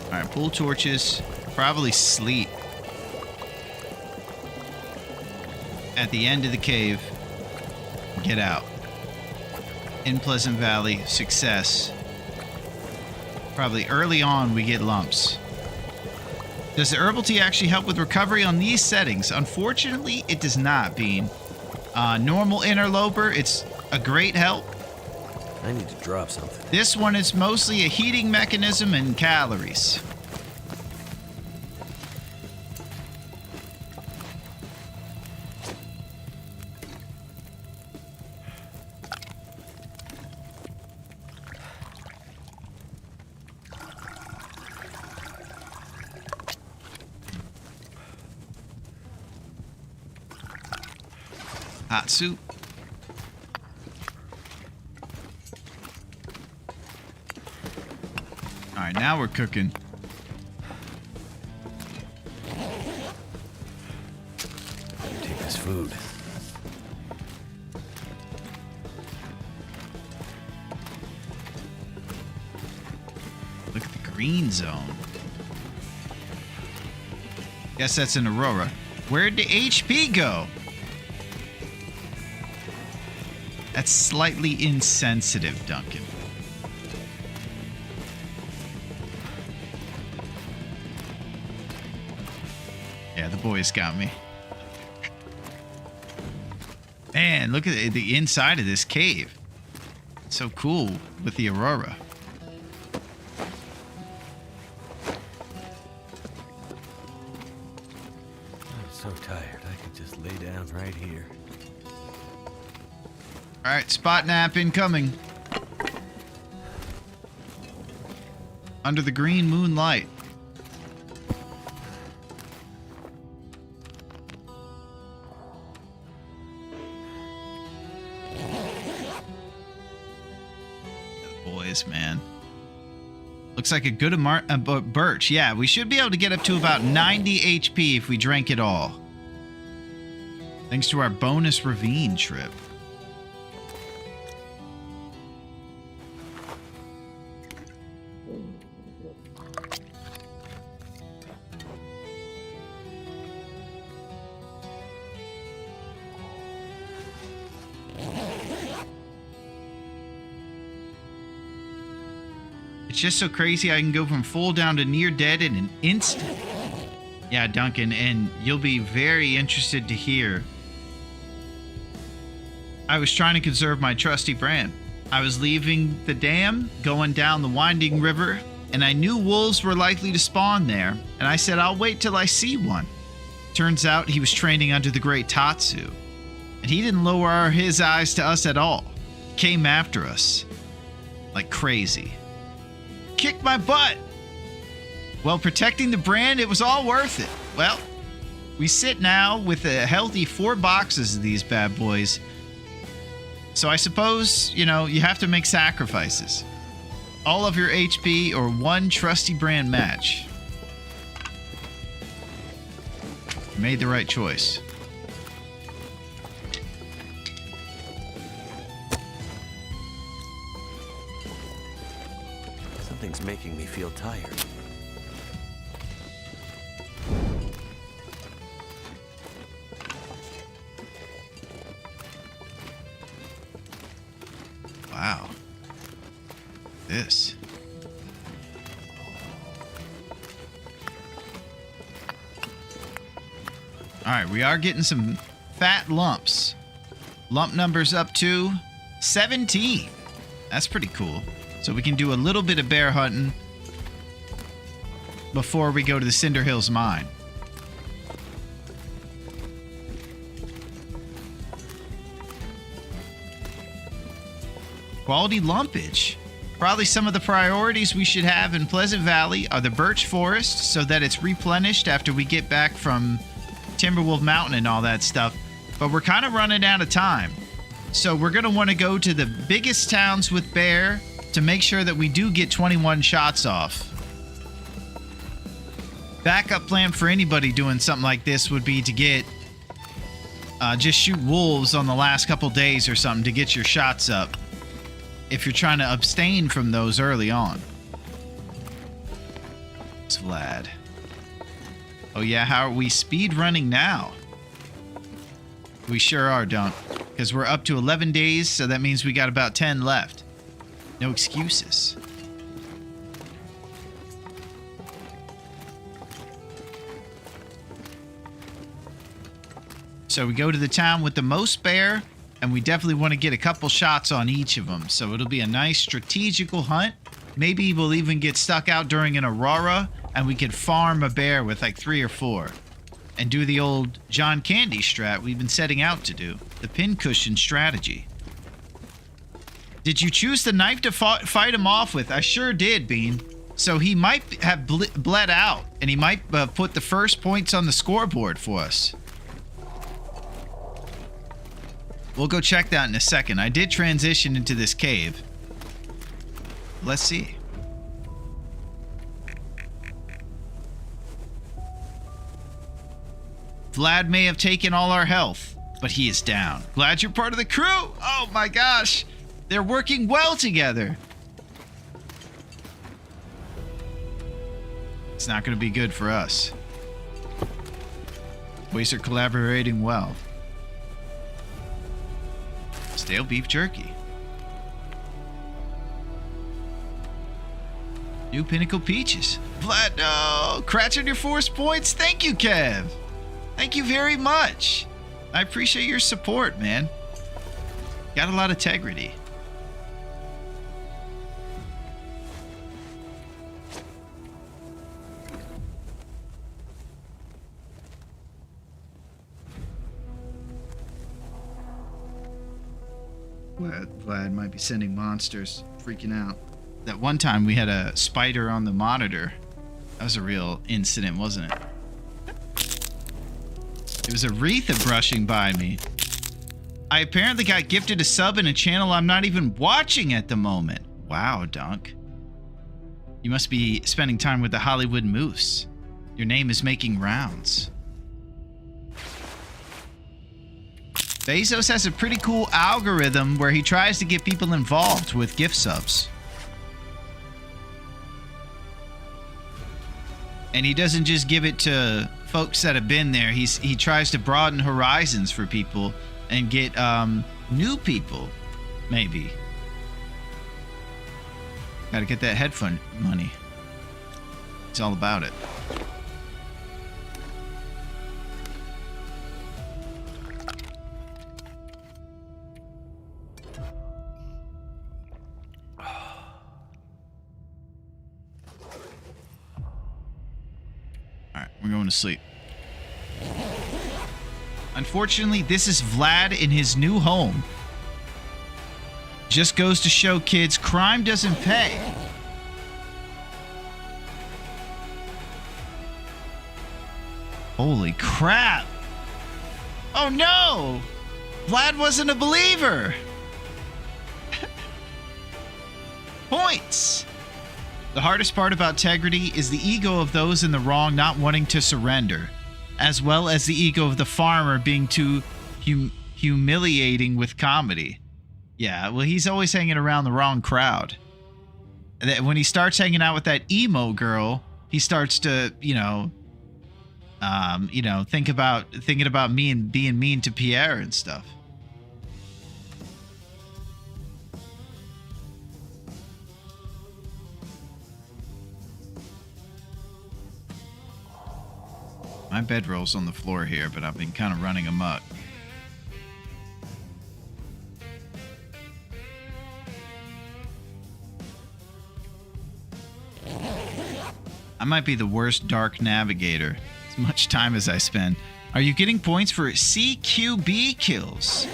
All right, pull torches. Probably sleep at the end of the cave. Get out. In Pleasant Valley, success. Probably early on we get lumps. Does the herbal tea actually help with recovery on these settings? Unfortunately, it does not, Bean. Normal interloper, it's a great help. I need to drop something. This one is mostly a heating mechanism and calories. Hot soup. All right, now we're cooking. Take this food. Look at the green zone. Guess that's an Aurora. Where'd the HP go? That's slightly insensitive, Duncan. Yeah, the boys got me. Man, look at the inside of this cave. It's so cool with the Aurora. I'm so tired. I could just lay down right here. All right, spot nap incoming. Under the green moonlight. The boys, man. Looks like a good birch. Yeah, we should be able to get up to about 90 HP if we drank it all. Thanks to our bonus ravine trip. It's just so crazy I can go from full down to near dead in an instant. Yeah, Duncan, and you'll be very interested to hear. I was trying to conserve my trusty brand. I was leaving the dam, going down the winding river, and I knew wolves were likely to spawn there, and I said I'll wait till I see one. Turns out he was training under the great Tatsu, and he didn't lower his eyes to us at all. He came after us like crazy. Kicked my butt. Well, protecting the brand, it was all worth it. Well, We sit now with a healthy 4 boxes of these bad boys. So I suppose, you know, you have to make sacrifices. All of your HP or one trusty brand match. You made the right choice. Something's making me feel tired. Wow. This. All right, we are getting some fat lumps. Lump numbers up to 17. That's pretty cool. So we can do a little bit of bear hunting before we go to the Cinder Hills mine. Quality lumpage. Probably some of the priorities we should have in Pleasant Valley are the birch forest so that it's replenished after we get back from Timberwolf Mountain and all that stuff. But we're kind of running out of time. So we're going to want to go to the biggest towns with bear to make sure that we do get 21 shots off. Backup plan for anybody doing something like this would be to get just shoot wolves on the last couple days or something to get your shots up if you're trying to abstain from those early on. It's Vlad. Oh yeah, how are we speed running now? We sure are, Dunk. Because we're up to 11 days, so that means we got about 10 left. No excuses. So we go to the town with the most bear, and we definitely want to get a couple shots on each of them. So it'll be a nice strategical hunt. Maybe we'll even get stuck out during an aurora, and we could farm a bear with like 3 or 4. And do the old John Candy strat we've been setting out to do. The pincushion strategy. Did you choose the knife to fight him off with? I sure did, Bean. So he might have bled out, and he might put the first points on the scoreboard for us. We'll go check that in a second. I did transition into this cave. Let's see. Vlad may have taken all our health, but he is down. Glad you're part of the crew. Oh my gosh. They're working well together. It's not going to be good for us. Boys are collaborating well. Stale beef jerky. New Pinnacle Peaches. Vlad, no. Cratch on your force points. Thank you, Kev. Thank you very much. I appreciate your support, man. Got a lot of integrity. Vlad might be sending monsters, freaking out. That one time we had a spider on the monitor. That was a real incident, wasn't it? It was Aretha brushing by me. I apparently got gifted a sub in a channel I'm not even watching at the moment. Wow, Dunk. You must be spending time with the Hollywood Moose. Your name is making rounds. Bezos has a pretty cool algorithm where he tries to get people involved with gift subs. And he doesn't just give it to folks that have been there. He tries to broaden horizons for people and get new people, maybe. Gotta get that headphone money. It's all about it. Alright, we're going to sleep. Unfortunately, this is Vlad in his new home. Just goes to show kids, crime doesn't pay. Holy crap! Oh no! Vlad wasn't a believer! Points! The hardest part about integrity is the ego of those in the wrong not wanting to surrender, as well as the ego of the farmer being too humiliating with comedy. Yeah, well, he's always hanging around the wrong crowd. When he starts hanging out with that emo girl, he starts to, thinking about me and being mean to Pierre and stuff. My bedroll's on the floor here, but I've been kind of running amok. I might be the worst dark navigator. As much time as I spend. Are you getting points for CQB kills?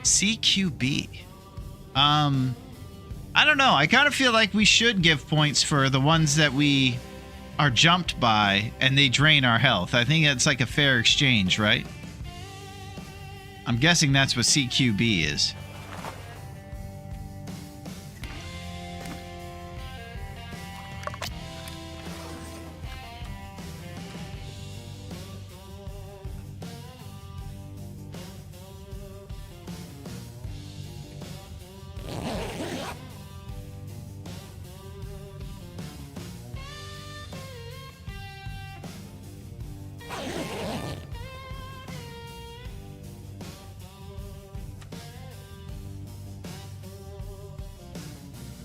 CQB. I don't know. I kind of feel like we should give points for the ones that we are jumped by and they drain our health. I think it's like a fair exchange, right? I'm guessing that's what CQB is.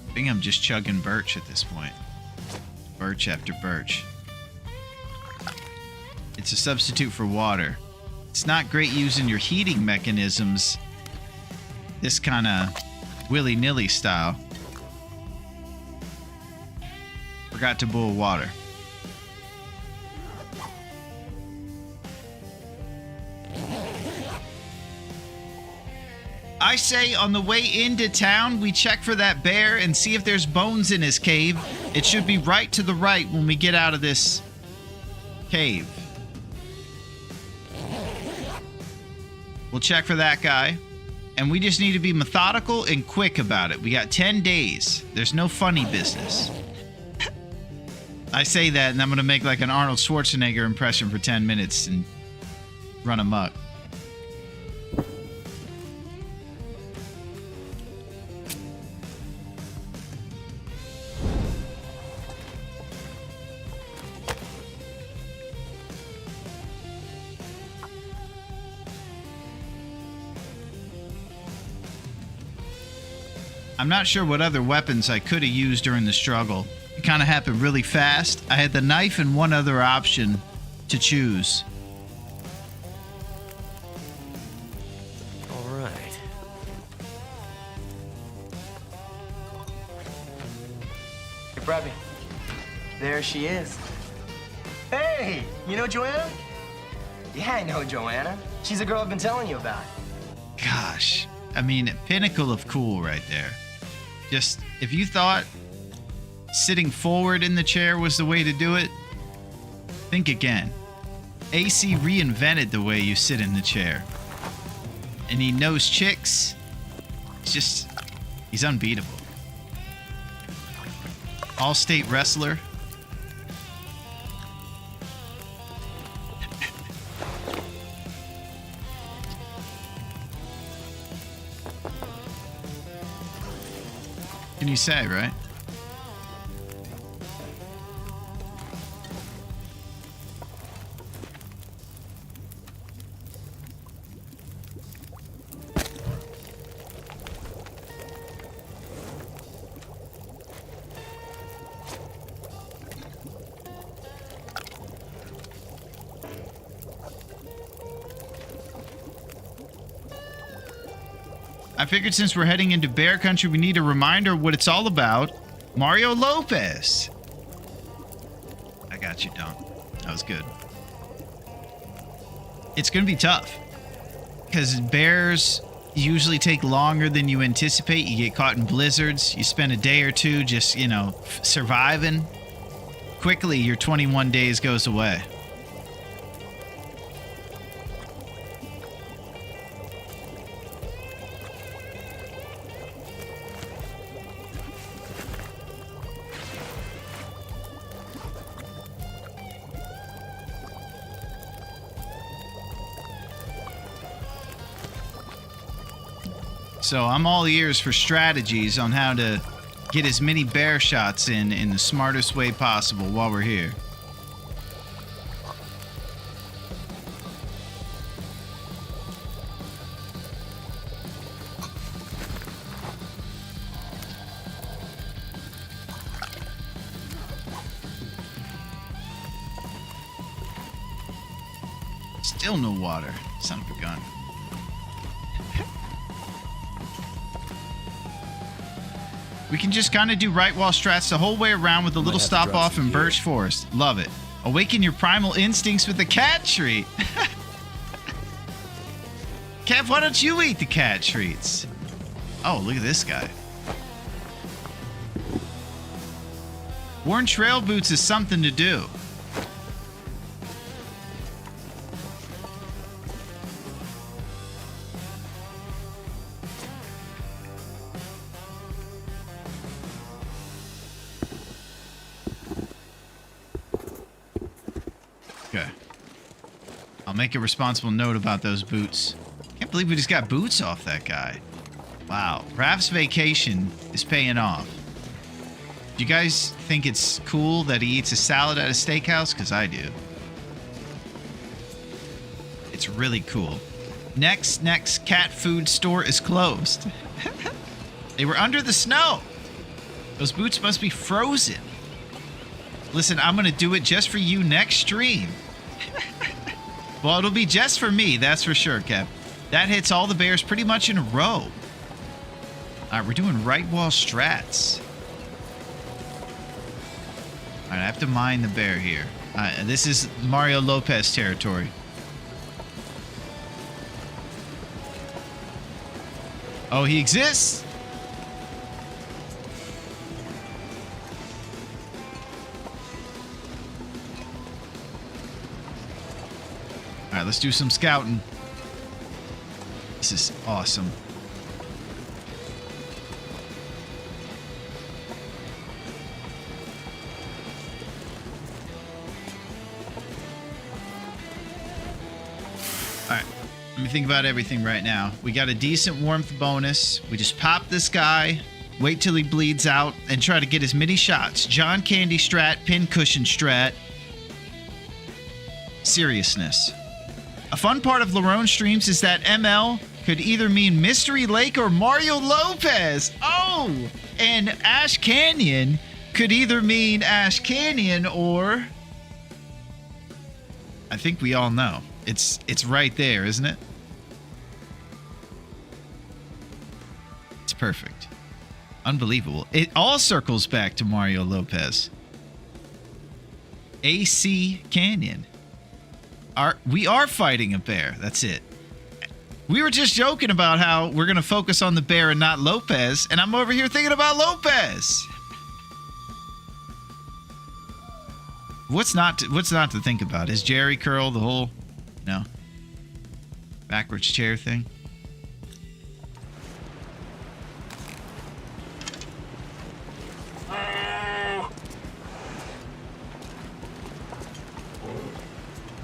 I think I'm just chugging birch at this point. Birch after birch. It's a substitute for water. It's not great using your heating mechanisms this kind of willy-nilly style. Forgot to boil water. I say on the way into town, we check for that bear and see if there's bones in his cave. It should be right to the right when we get out of this cave. We'll check for that guy. And we just need to be methodical and quick about it. We got 10 days. There's no funny business. I say that and I'm going to make like an Arnold Schwarzenegger impression for 10 minutes and run amok. I'm not sure what other weapons I could have used during the struggle. It kind of happened really fast. I had the knife and one other option to choose. All right. Hey, Bradley. There she is. Hey, you know Joanna? Yeah, I know Joanna. She's the girl I've been telling you about. Gosh, I mean, pinnacle of cool right there. Just, if you thought sitting forward in the chair was the way to do it, think again. AC reinvented the way you sit in the chair. And he knows chicks. He's unbeatable. All-state wrestler. Can you say, right? I figured since we're heading into bear country, we need a reminder of what it's all about. Mario Lopez. I got you, Don. That was good. It's going to be tough. Because bears usually take longer than you anticipate. You get caught in blizzards. You spend a day or two just, surviving. Quickly, your 21 days goes away. So I'm all ears for strategies on how to get as many bear shots in the smartest way possible while we're here. Still no water. Son of a gun. We can just kind of do right wall strats the whole way around with a little stop off in Birch Forest. Love it. Awaken your primal instincts with the cat treat. Kev, why don't you eat the cat treats? Oh, look at this guy. Worn trail boots is something to do. Okay. I'll make a responsible note about those boots. Can't believe we just got boots off that guy. Wow. Raph's vacation is paying off. Do you guys think it's cool that he eats a salad at a steakhouse? Because I do. It's really cool. Next cat food store is closed. They were under the snow. Those boots must be frozen. Listen, I'm going to do it just for you next stream. Well, it'll be just for me, that's for sure, Kev. That hits all the bears pretty much in a row. All right, we're doing right wall strats. All right, I have to mine the bear here. This is Mario Lopez territory. Oh, he exists? All right, let's do some scouting. This is awesome. All right, let me think about everything right now. We got a decent warmth bonus. We just pop this guy, wait till he bleeds out, and try to get as many shots. John Candy strat, pincushion strat. Seriousness. A fun part of Larone streams is that ML could either mean Mystery Lake or Mario Lopez. Oh! And Ash Canyon could either mean Ash Canyon or... I think we all know. It's right there, isn't it? It's perfect. Unbelievable. It all circles back to Mario Lopez. AC Canyon. We are fighting a bear. That's it. We were just joking about how we're going to focus on the bear and not Lopez, and I'm over here thinking about Lopez. What's not to think about? Is Jerry curl the whole, backwards chair thing?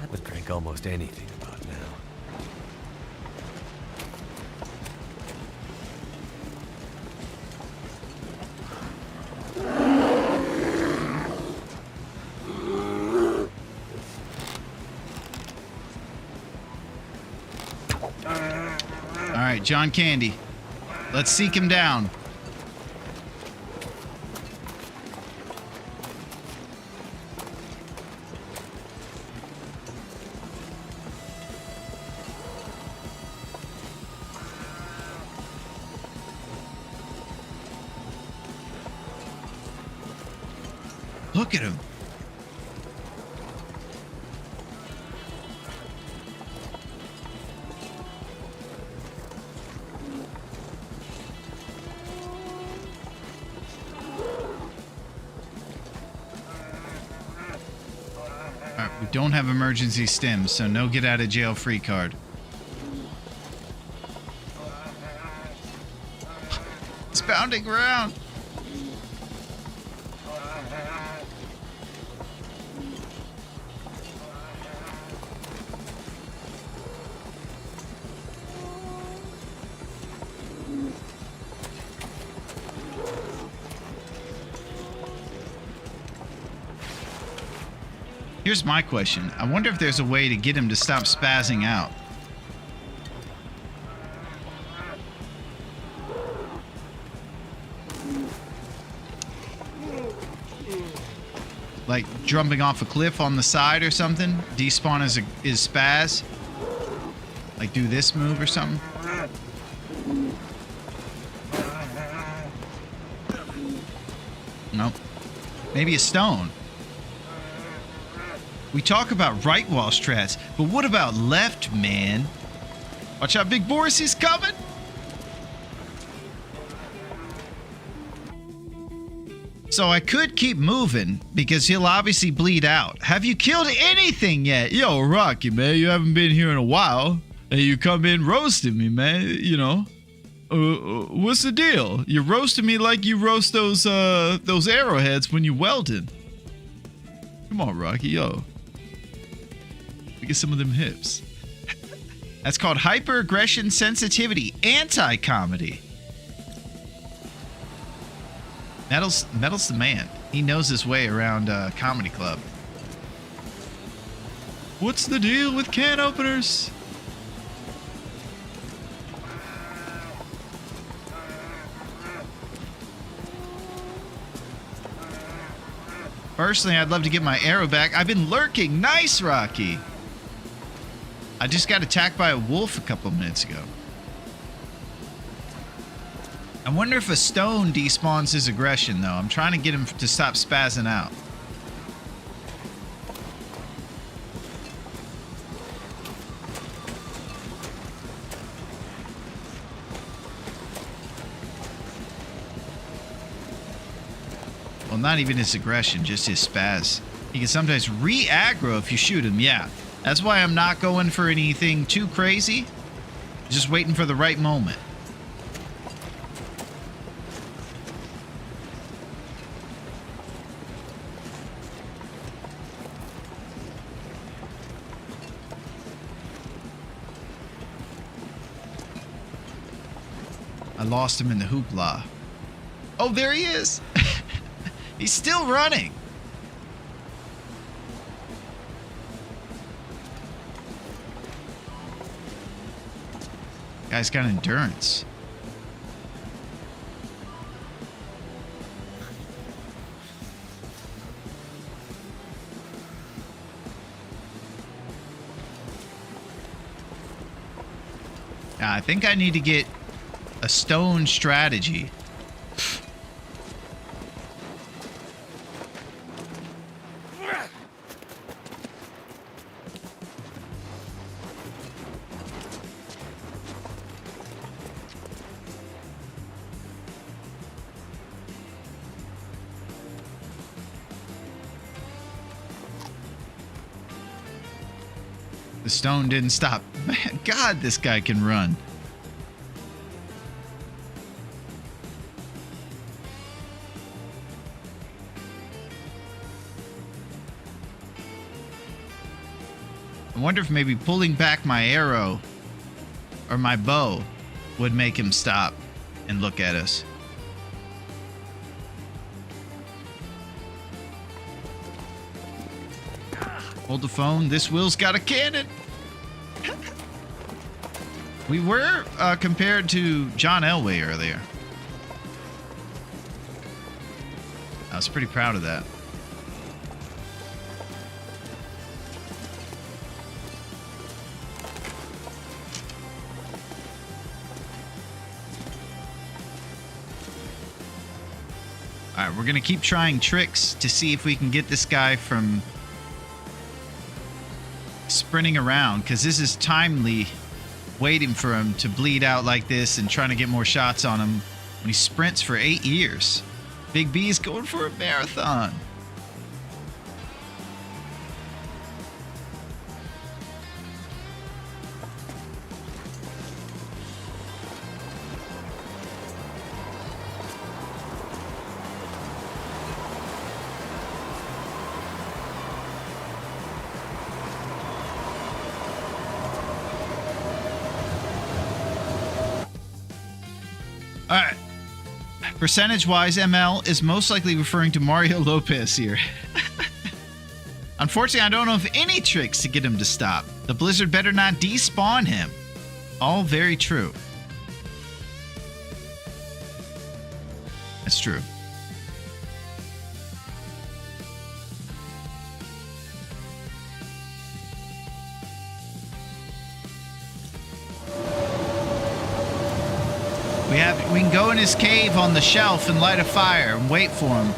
I would drink almost anything about now. All right, John Candy. Let's seek him down. Look at him. All right, we don't have emergency stims, so no get out of jail free card. It's pounding around. Here's my question. I wonder if there's a way to get him to stop spazzing out. Like jumping off a cliff on the side or something? Despawn is spaz? Like do this move or something? Nope. Maybe a stone. We talk about right wall strats, but what about left, man? Watch out, Big Boris, he's coming! So I could keep moving, because he'll obviously bleed out. Have you killed anything yet? Yo, Rocky, man, you haven't been here in a while. And you come in roasting me, man, you know. What's the deal? You're roasting me like you roast those arrowheads when you welding. Come on, Rocky, yo. Look at some of them hips. That's called hyper-aggression sensitivity, anti-comedy. Metal's the man. He knows his way around a comedy club. What's the deal with can openers? Personally, I'd love to get my arrow back. I've been lurking. Nice, Rocky. I just got attacked by a wolf a couple minutes ago. I wonder if a stone despawns his aggression, though. I'm trying to get him to stop spazzing out. Well, not even his aggression, just his spaz. He can sometimes re-aggro if you shoot him, yeah. That's why I'm not going for anything too crazy. Just waiting for the right moment. I lost him in the hoopla. Oh, there he is. He's still running. Guy's got endurance. I think I need to get a stone strategy. The stone didn't stop. Man, God, this guy can run. I wonder if maybe pulling back my arrow or my bow would make him stop and look at us. Hold the phone. This Will's got a cannon. We were compared to John Elway earlier. I was pretty proud of that. All right, we're going to keep trying tricks to see if we can get this guy from sprinting around, because this is timely waiting for him to bleed out like this and trying to get more shots on him when he sprints for 8 years. Big B is going for a marathon. All right. Percentage-wise, ML is most likely referring to Mario Lopez here. Unfortunately, I don't know of any tricks to get him to stop. The blizzard better not despawn him. All very true. That's true. We can go in his cave on the shelf and light a fire and wait for him.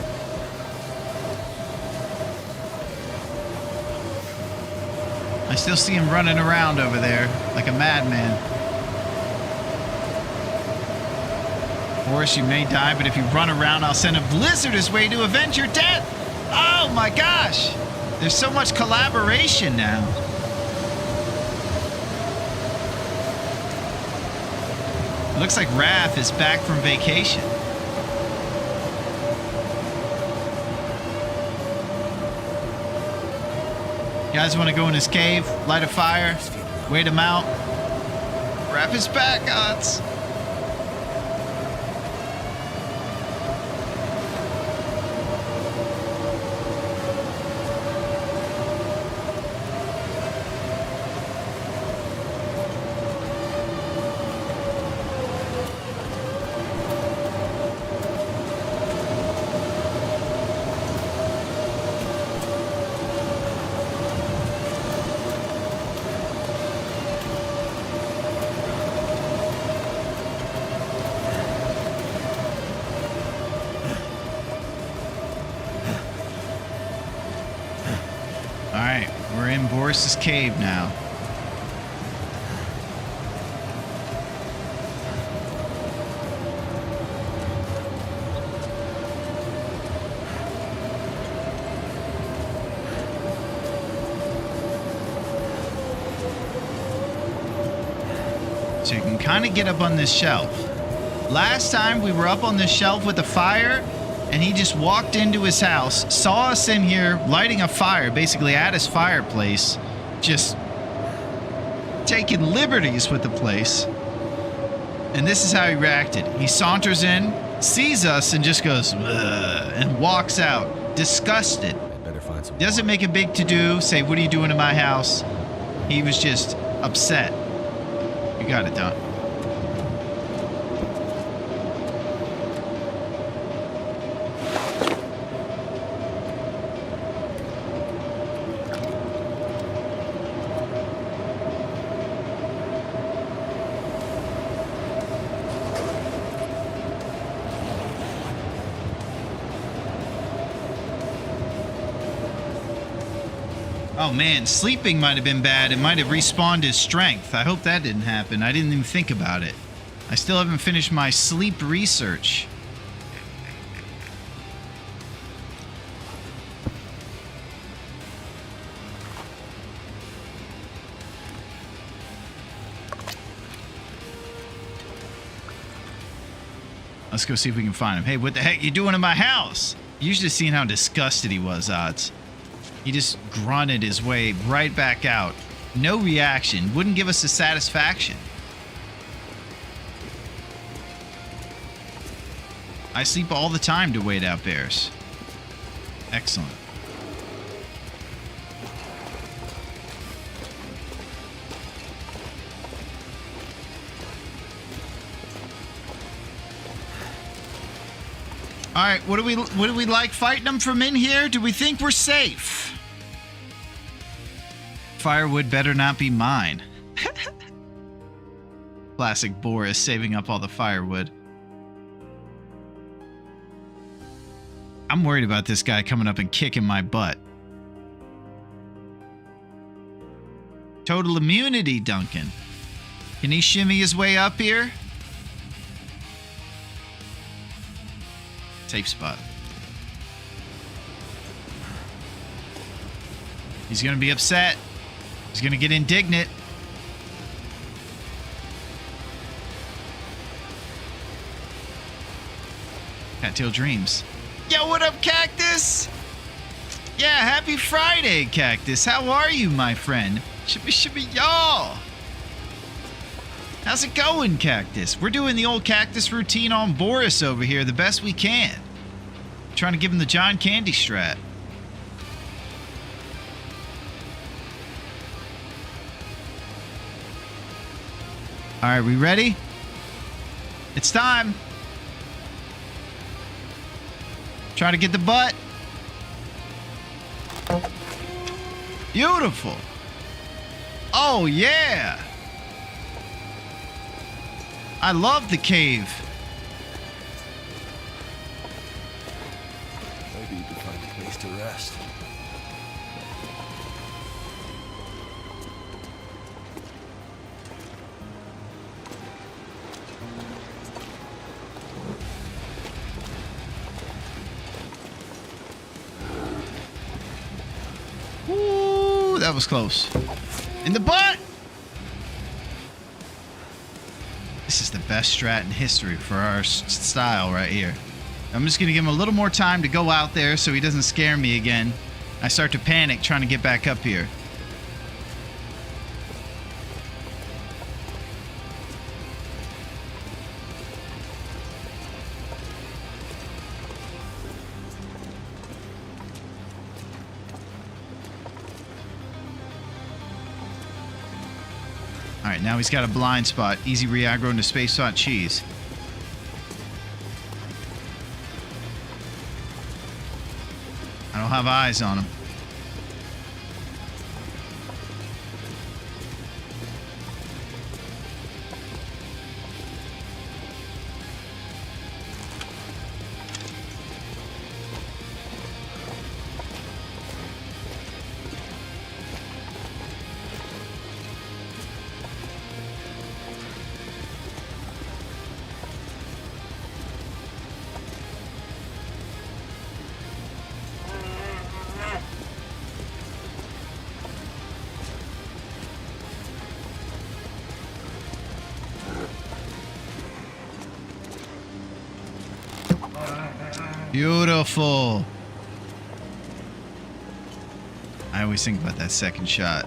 I still see him running around over there like a madman. Boris, you may die, but if you run around, I'll send a blizzard his way to avenge your death. Oh my gosh. There's so much collaboration now. Looks like Raph is back from vacation. You guys want to go in his cave, light a fire, wait him out? Raph is back, odds. Boris's cave now. So you can kind of get up on this shelf. Last time we were up on this shelf with a fire, and he just walked into his house, saw us in here lighting a fire, basically at his fireplace, just taking liberties with the place. And this is how he reacted. He saunters in, sees us, and just goes, ugh, and walks out, disgusted. Doesn't make a big to-do, say, what are you doing in my house? He was just upset. You got it, Don. Oh man, sleeping might have been bad. It might have respawned his strength. I hope that didn't happen. I didn't even think about it. I still haven't finished my sleep research. Let's go see if we can find him. Hey, what the heck you doing in my house? You should have seen how disgusted he was, Odds. He just grunted his way right back out. No reaction. Wouldn't give us the satisfaction. I sleep all the time to wait out bears. Excellent. All right, what do we like fighting them from in here? Do we think we're safe? Firewood better not be mine. Classic Boris saving up all the firewood. I'm worried about this guy coming up and kicking my butt. Total immunity, Duncan. Can he shimmy his way up here? Safe spot. He's gonna be upset. He's gonna get indignant. Cattail Dreams. Yo, what up, Cactus? Yeah, happy Friday, Cactus. How are you, my friend? Shibby y'all. How's it going, Cactus? We're doing the old Cactus routine on Boris over here the best we can. Trying to give him the John Candy strat. All right, we ready? It's time. Try to get the butt. Beautiful. Oh, yeah. I love the cave. Maybe you can find a place to rest. Ooh, that was close. In the butt. This is the best strat in history for our style right here. I'm just going to give him a little more time to go out there so he doesn't scare me again. I start to panic trying to get back up here. All right, now he's got a blind spot. Easy re-aggro into space spot cheese. I don't have eyes on him. Beautiful. I always think about that second shot.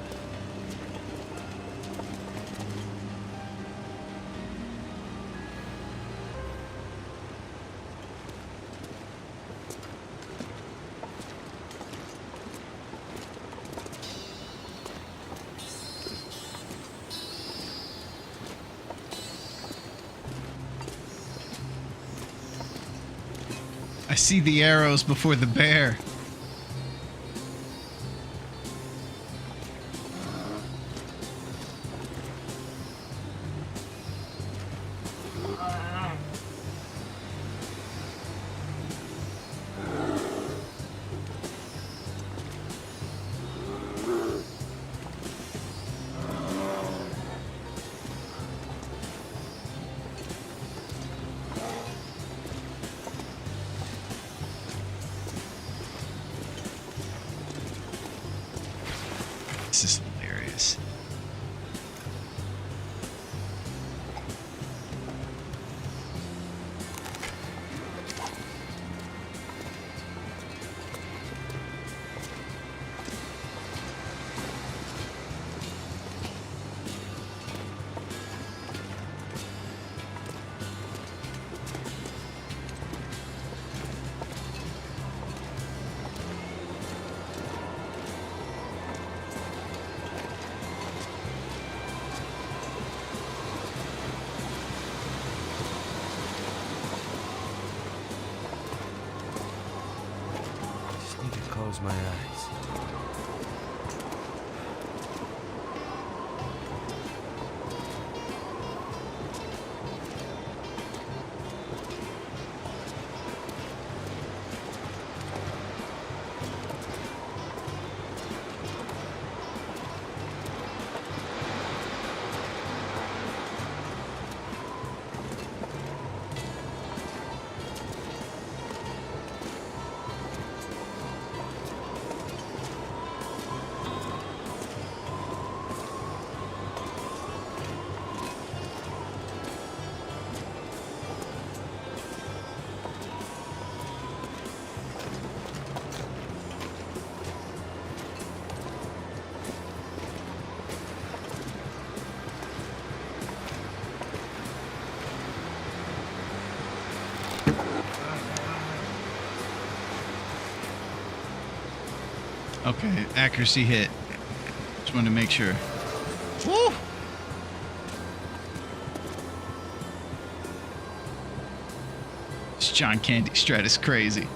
I see the arrows before the bear. This is hilarious. Just need to close my eyes. Okay, accuracy hit. Just wanted to make sure. Woo! John Candy strat is crazy.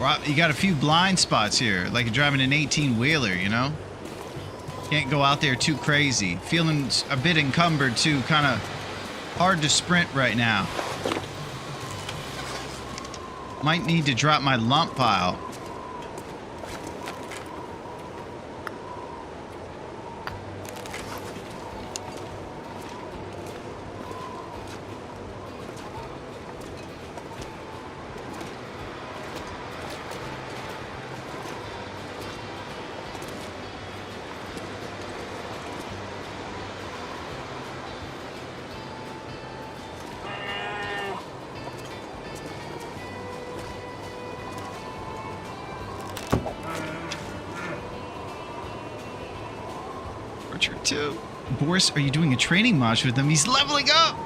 Well, you got a few blind spots here, like you're driving an 18-wheeler, you know? Can't go out there too crazy. Feeling a bit encumbered, too. Kind of hard to sprint right now. Might need to drop my lump pile. Orchard 2. Boris, are you doing a training module with him? He's leveling up!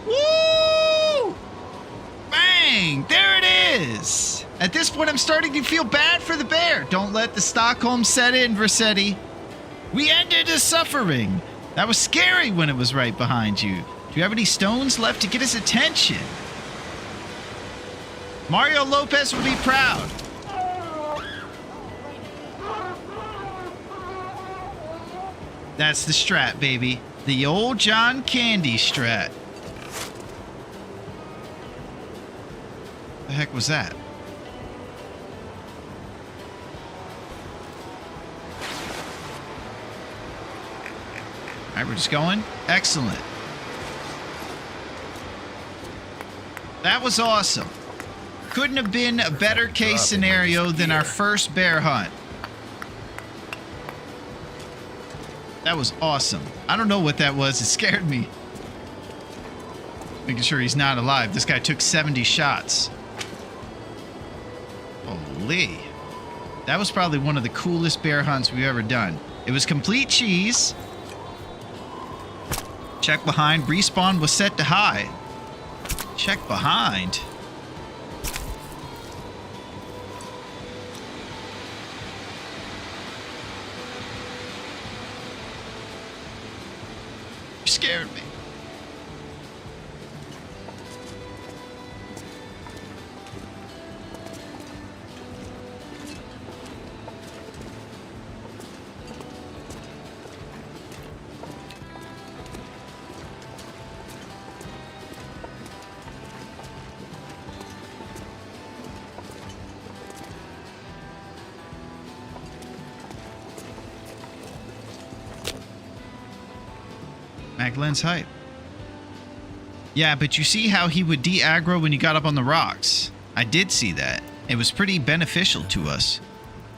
Woo! Bang! There it is! At this point, I'm starting to feel bad for the bear. Don't let the Stockholm set in, Versetti. We ended his suffering. That was scary when it was right behind you. Do you have any stones left to get his attention? Mario Lopez would be proud. That's the strat, baby. The old John Candy strat. The heck was that? All right, we're just going. Excellent. That was awesome. Couldn't have been a better case scenario than our first bear hunt. That was awesome. I don't know what that was. It scared me. Making sure he's not alive. This guy took 70 shots. Holy. That was probably one of the coolest bear hunts we've ever done. It was complete cheese. Check behind. Respawn was set to high. Check behind. You scared me. Maglen's hype. Yeah, but you see how he would de-aggro when you got up on the rocks. I did see that. It was pretty beneficial to us.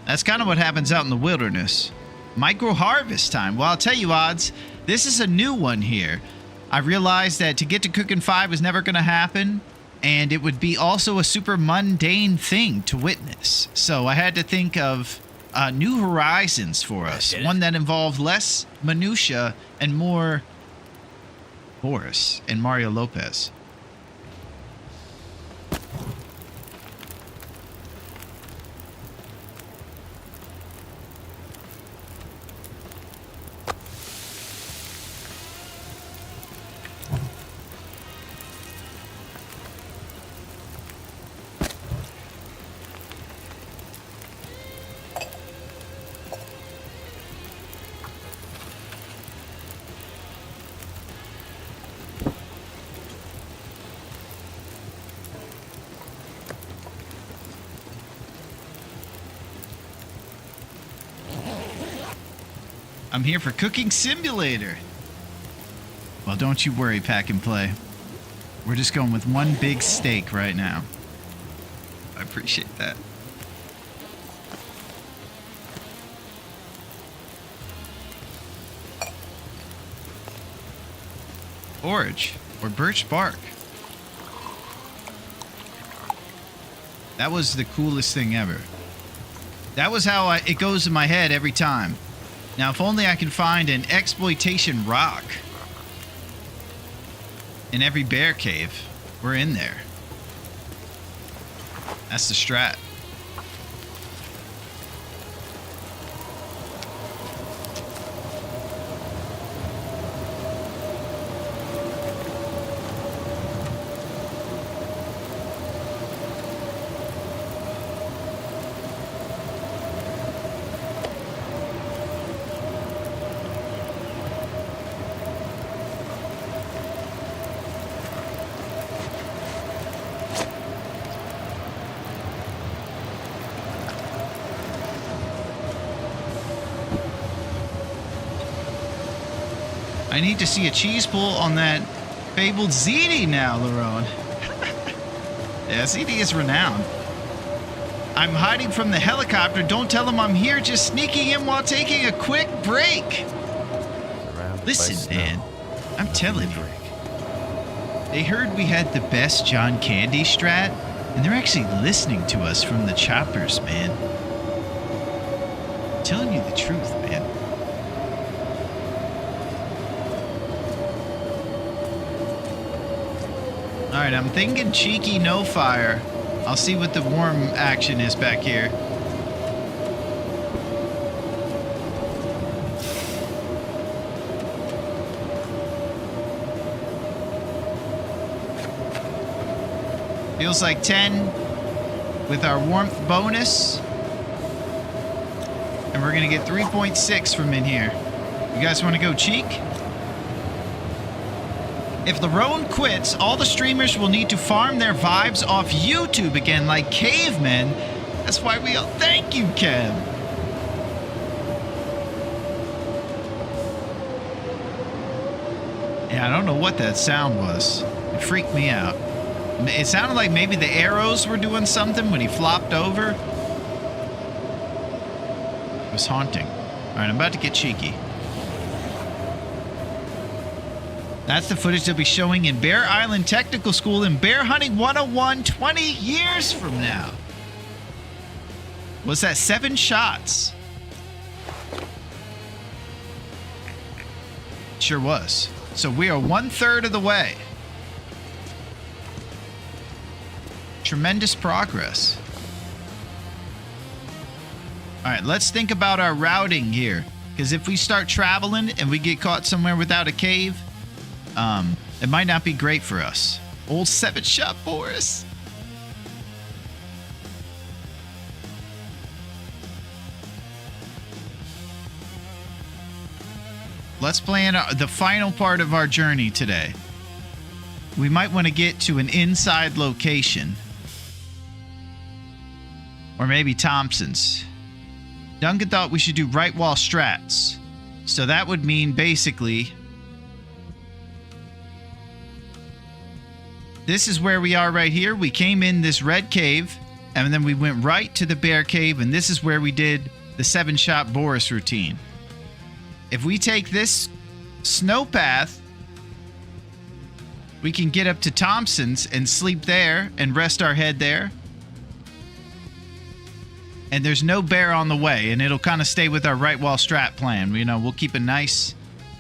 That's kind of what happens out in the wilderness. Micro harvest time. Well, I'll tell you, Odds, this is a new one here. I realized that to get to Cookin' 5 was never going to happen, and it would be also a super mundane thing to witness. So I had to think of new horizons for us. One that involved less minutia and more Boris and Mario Lopez. I'm here for Cooking Simulator. Well, don't you worry, Pack and Play. We're just going with one big steak right now. appreciate that. Forage or birch bark. That was the coolest thing ever. That was how it goes in my head every time. Now, if only I can find an exploitation rock in every bear cave. We're in there. That's the strat. I need to see a cheese pull on that fabled ZD now, Larone. Yeah, ZD is renowned. I'm hiding from the helicopter. Don't tell him I'm here, just sneaking in while taking a quick break. Listen, man, I'm telling you. They heard we had the best John Candy strat, and they're actually listening to us from the choppers, man. I'm telling you the truth, man. All right, I'm thinking cheeky no fire. I'll see what the warm action is back here. Feels like 10 with our warmth bonus. And we're going to get 3.6 from in here. You guys want to go cheek? If Larone quits, all the streamers will need to farm their vibes off YouTube again like cavemen. That's why we all... Thank you, Ken. Yeah, I don't know what that sound was. It freaked me out. It sounded like maybe the arrows were doing something when he flopped over. It was haunting. All right, I'm about to get cheeky. That's the footage they'll be showing in Bear Island Technical School in Bear Hunting 101 20 years from now. Was that 7 shots? Sure was. So we are 1/3 of the way. Tremendous progress. All right, let's think about our routing here. Because if we start traveling and we get caught somewhere without a cave, it might not be great for us. Old 7-shot Boris. Let's plan the final part of our journey today. We might want to get to an inside location. Or maybe Thompson's. Duncan thought we should do right wall strats. So that would mean basically... This is where we are right here. We came in this red cave, and then we went right to the bear cave, and this is where we did the 7-shot Boris routine. If we take this snow path, we can get up to Thompson's and sleep there and rest our head there. And there's no bear on the way, and it'll kind of stay with our right wall strat plan. You know, we'll keep a nice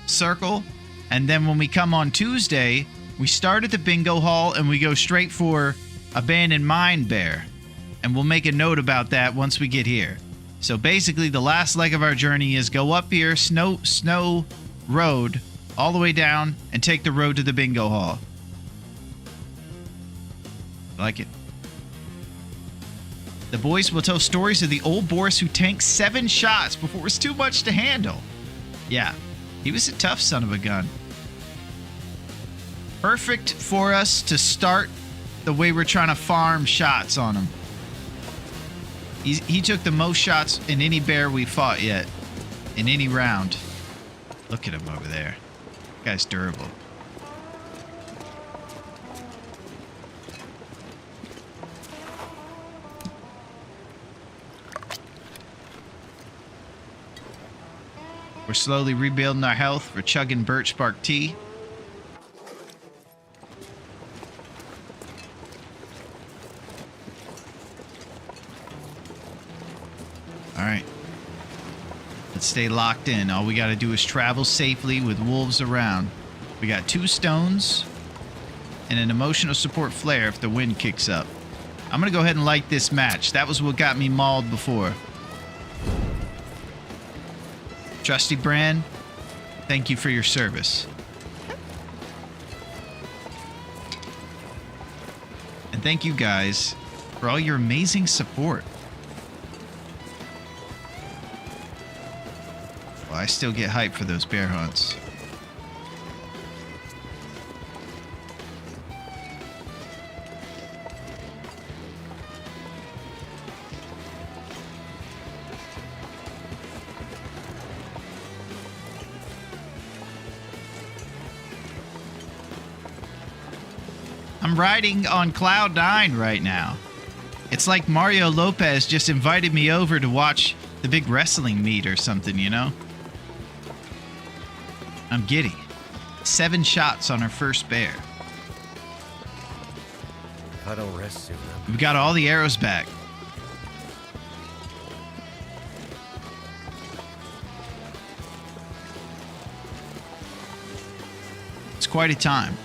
circle, and then when we come on Tuesday... We start at the bingo hall and we go straight for abandoned mine bear. And we'll make a note about that once we get here. So basically the last leg of our journey is go up here, snow road, all the way down and take the road to the bingo hall. Like it. The boys will tell stories of the old Boris who tanked 7 shots before it was too much to handle. Yeah, he was a tough son of a gun. Perfect for us to start the way we're trying to farm shots on him. He took the most shots in any bear we fought yet. In any round. Look at him over there. That guy's durable. We're slowly rebuilding our health. We're chugging birch bark tea. All right. Let's stay locked in. All we got to do is travel safely with wolves around. We got 2 stones and an emotional support flare if the wind kicks up. I'm going to go ahead and light this match. That was what got me mauled before. Trusty Bran, thank you for your service. And thank you guys for all your amazing support. Well, I still get hyped for those bear hunts. I'm riding on cloud 9 right now. It's like Mario Lopez just invited me over to watch the big wrestling meet or something, you know? I'm giddy. 7 shots on our first bear. If I don't rest soon, We've got all the arrows back. It's quite a time.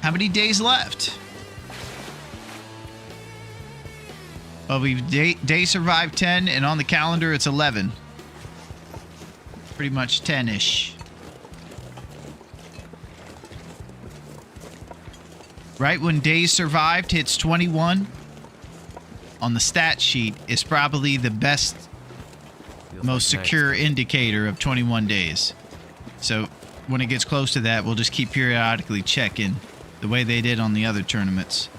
How many days left? Well, we've day survived 10, and on the calendar it's 11. Pretty much 10-ish. Right when days survived hits 21, on the stat sheet is probably the best, most secure indicator of 21 days. So when it gets close to that, we'll just keep periodically checking the way they did on the other tournaments.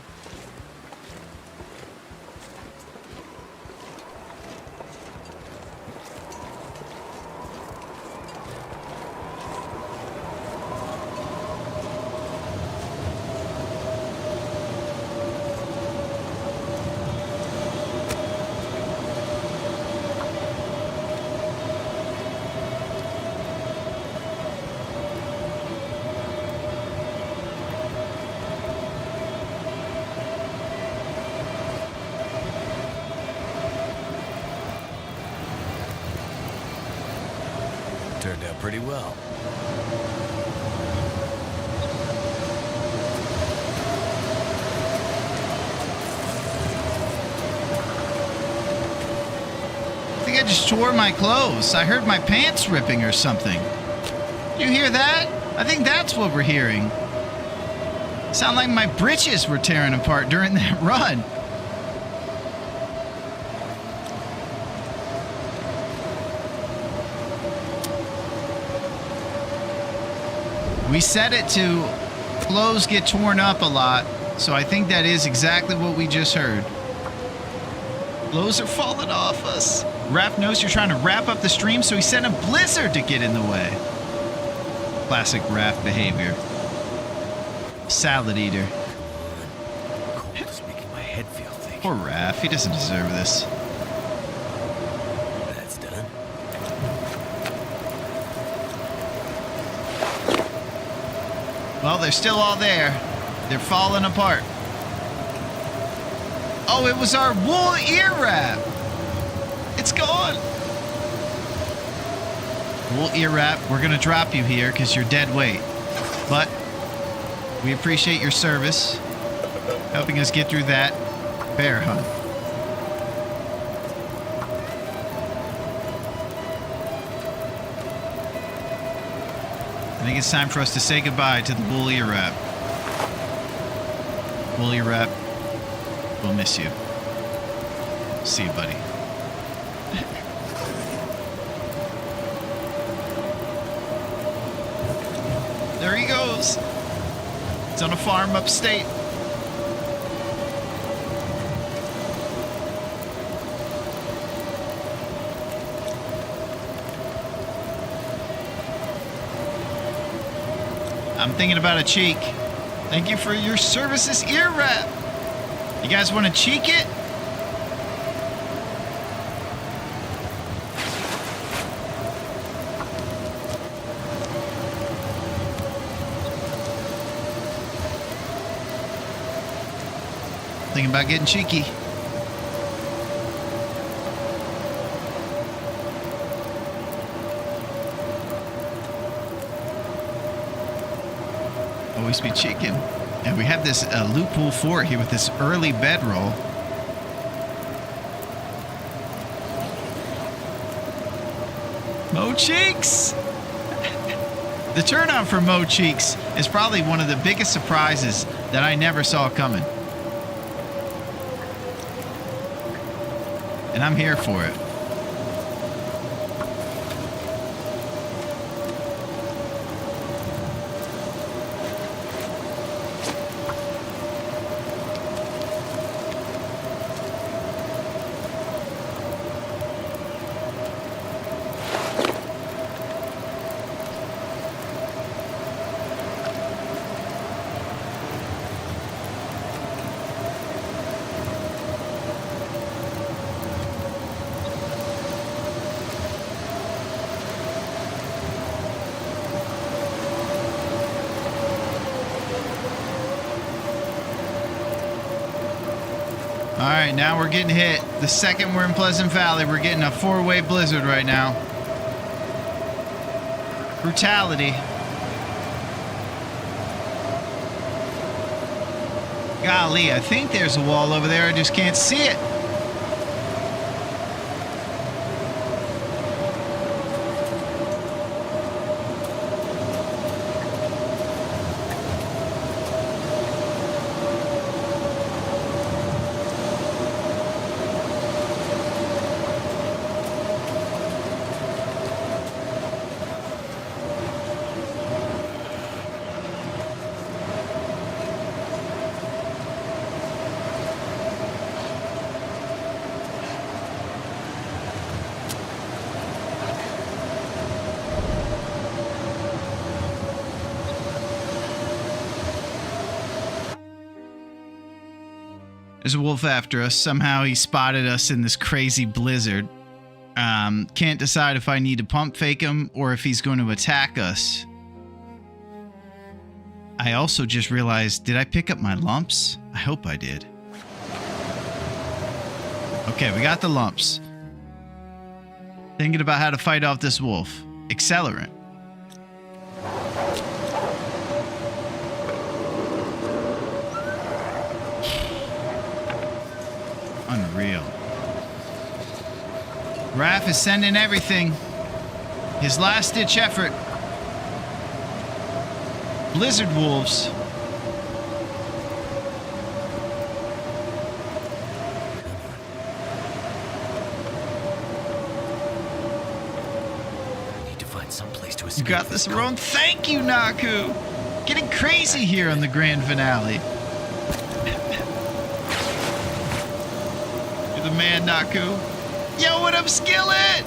turned out pretty well. I think I just tore my clothes. I heard my pants ripping or something. You hear that? I think that's what we're hearing. Sound like my britches were tearing apart during that run. We set it to clothes get torn up a lot, so I think that is exactly what we just heard. Clothes are falling off us. Raph knows you're trying to wrap up the stream, so he sent a blizzard to get in the way. Classic Raph behavior. Salad eater. Cold is making my head feel thick. Poor Raph, he doesn't deserve this. That's done. Well, they're still all there. They're falling apart. Oh, it was our wool ear wrap. It's gone. Wool ear wrap, we're going to drop you here because you're dead weight. But we appreciate your service, helping us get through that bear hunt. I think it's time for us to say goodbye to the wool ear wrap. Wool ear wrap, we'll miss you. See you, buddy. There he goes. It's on a farm upstate. I'm thinking about a cheek. Thank you for your services, ear wrap. You guys want to cheek it? Thinking about getting cheeky. Always be cheeking. And we have this loophole for it here with this early bedroll. Mo Cheeks! The turn on for Mo Cheeks is probably one of the biggest surprises that I never saw coming. And I'm here for it. All right, now we're getting hit. The second we're in Pleasant Valley, we're getting a 4-way blizzard right now. Brutality. Golly, I think there's a wall over there. I just can't see it. There's a wolf after us. Somehow he spotted us in this crazy blizzard. Can't decide if I need to pump fake him or if he's going to attack us. I also just realized, did I pick up my lumps? I hope I did. Okay, we got the lumps. Thinking about how to fight off this wolf. Accelerant. Unreal. Raph is sending everything. His last-ditch effort. Blizzard wolves. I need to find some place to You escape. got this, Larone. Thank you, Naku. Getting crazy here on the grand finale. You're the man, Naku. Yo, what up, Skillet?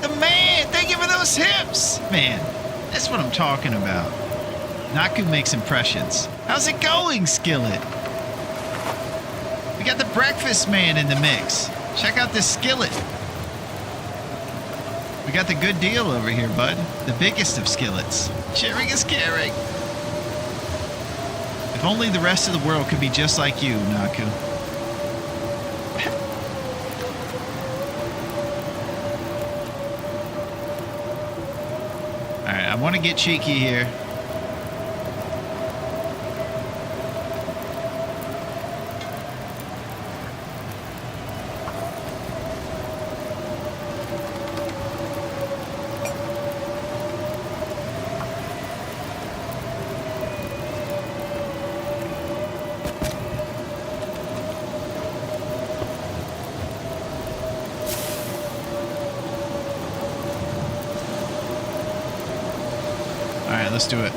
The man. Thank you for those hips. Man, that's what I'm talking about. Naku makes impressions. How's it going, Skillet? We got the breakfast man in the mix. Check out this Skillet. We got the good deal over here, bud. The biggest of skillets. Sharing is caring. If only the rest of the world could be just like you, Naku. Alright, I want to get cheeky here. Alright, let's do it.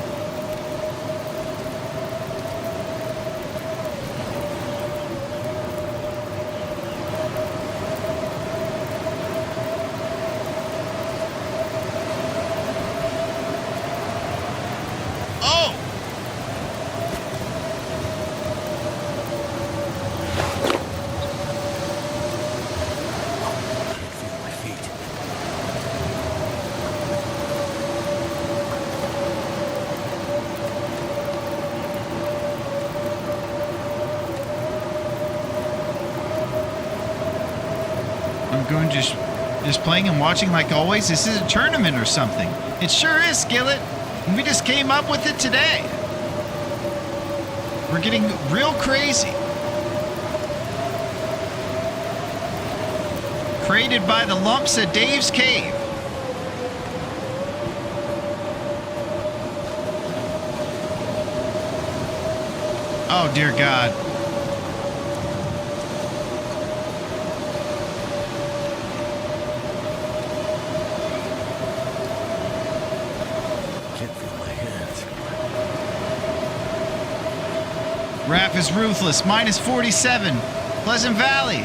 Oh! Feel my feet. I'm going to just playing and watching like always. This is a tournament or something. It sure is, Skillet. And we just came up with it today. We're getting real crazy. Created by the lumps at Dave's Cave. Oh, dear God. Can't feel my hands. Raph is ruthless. Minus 47. Pleasant Valley.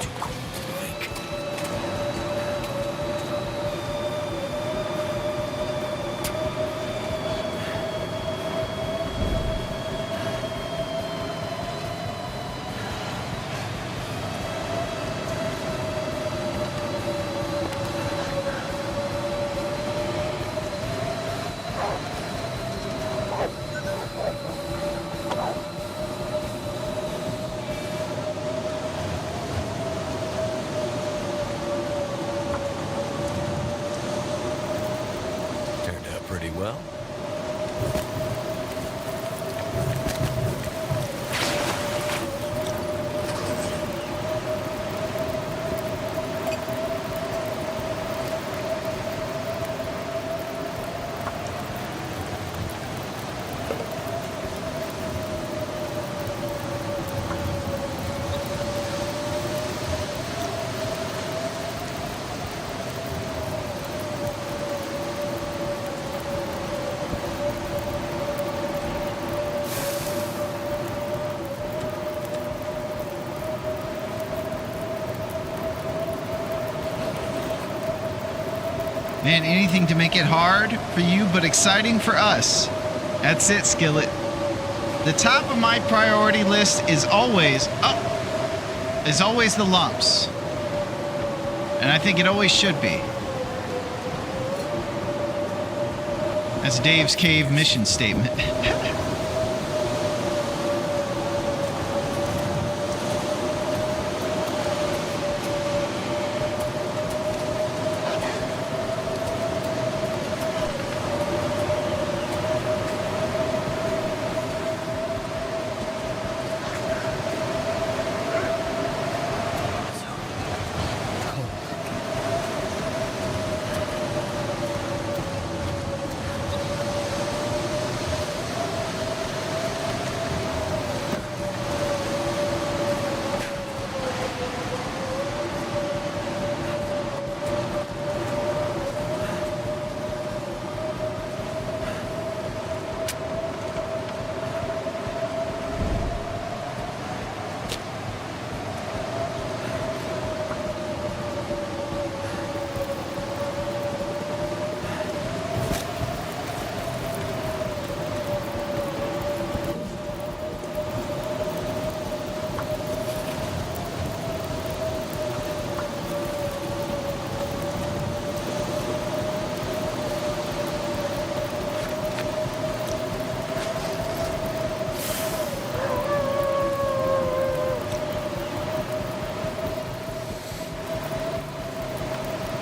Too cold to think. Turned out pretty well. Man, anything to make it hard for you, but exciting for us. That's it, Skillet. The top of my priority list is always the lumps. And I think it always should be. That's Dave's Cave mission statement.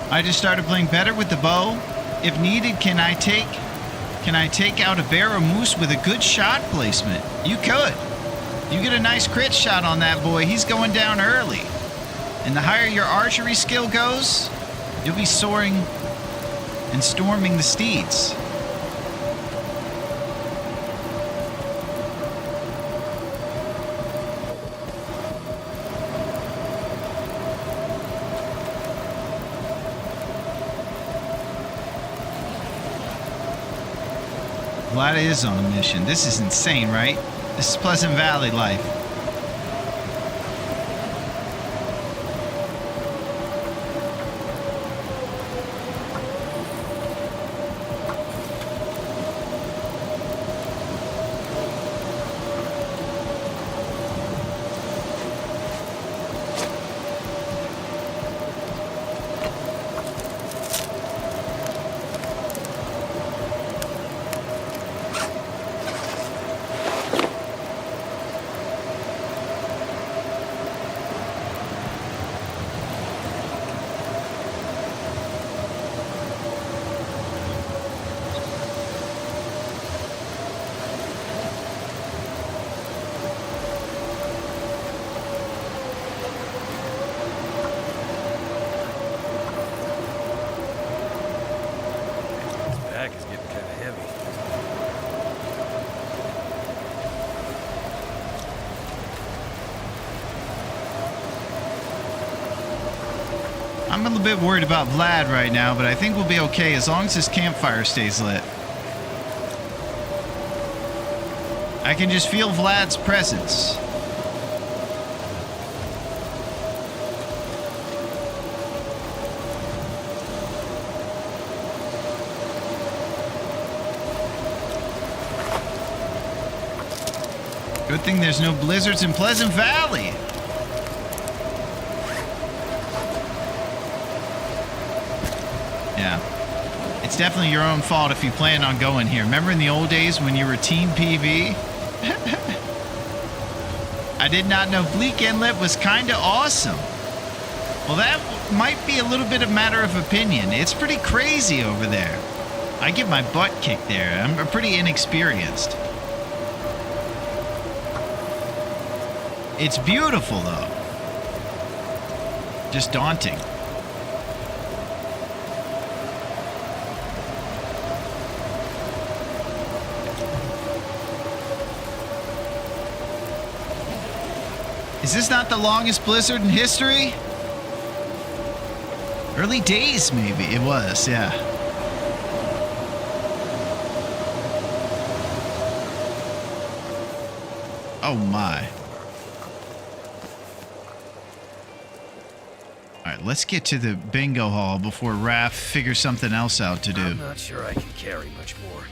I just started playing better with the bow. If needed, can I take out a bear or moose with a good shot placement? You could. You get a nice crit shot on that boy, he's going down early. And the higher your archery skill goes, you'll be soaring and storming the steeds. Vlada is on a mission. This is insane, right? This is Pleasant Valley life. I'm a little bit worried about Vlad right now, but I think we'll be okay as long as this campfire stays lit. I can just feel Vlad's presence. Good thing there's no blizzards in Pleasant Valley. Yeah. It's definitely your own fault if you plan on going here. Remember in the old days when you were Team PV? I did not know Bleak Inlet was kind of awesome. Well, that might be a little bit of matter of opinion. It's pretty crazy over there. I get my butt kicked there. I'm pretty inexperienced. It's beautiful, though. Just daunting. Is this not the longest blizzard in history? Early days, maybe. It was, yeah. Oh, my. All right, let's get to the bingo hall before Raph figures something else out to do. I'm not sure I can carry much more.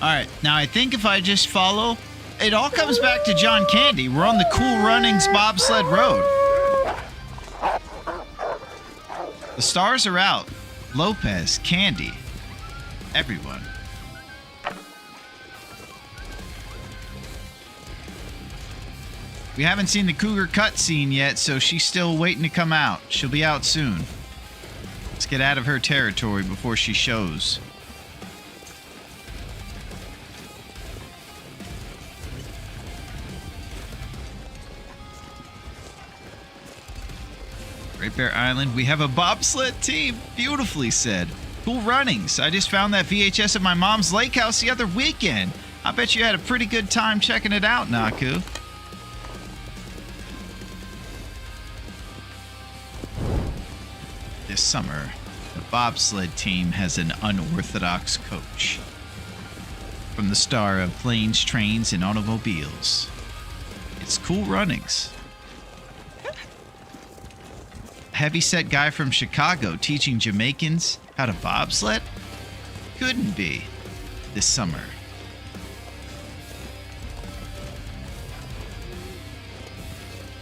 All right, now I think if I just follow, it all comes back to John Candy. We're on the Cool Runnings bobsled road. The stars are out. Lopez, Candy, everyone. We haven't seen the Cougar cutscene yet, so she's still waiting to come out. She'll be out soon. Let's get out of her territory before she shows. Great Bear Island, we have a bobsled team. Beautifully said. Cool Runnings. I just found that VHS at my mom's lake house the other weekend. I bet you had a pretty good time checking it out, Naku. This summer, the bobsled team has an unorthodox coach. From the star of Planes, Trains, and Automobiles, it's Cool Runnings. Heavyset guy from Chicago teaching Jamaicans how to bobsled? Couldn't be this summer.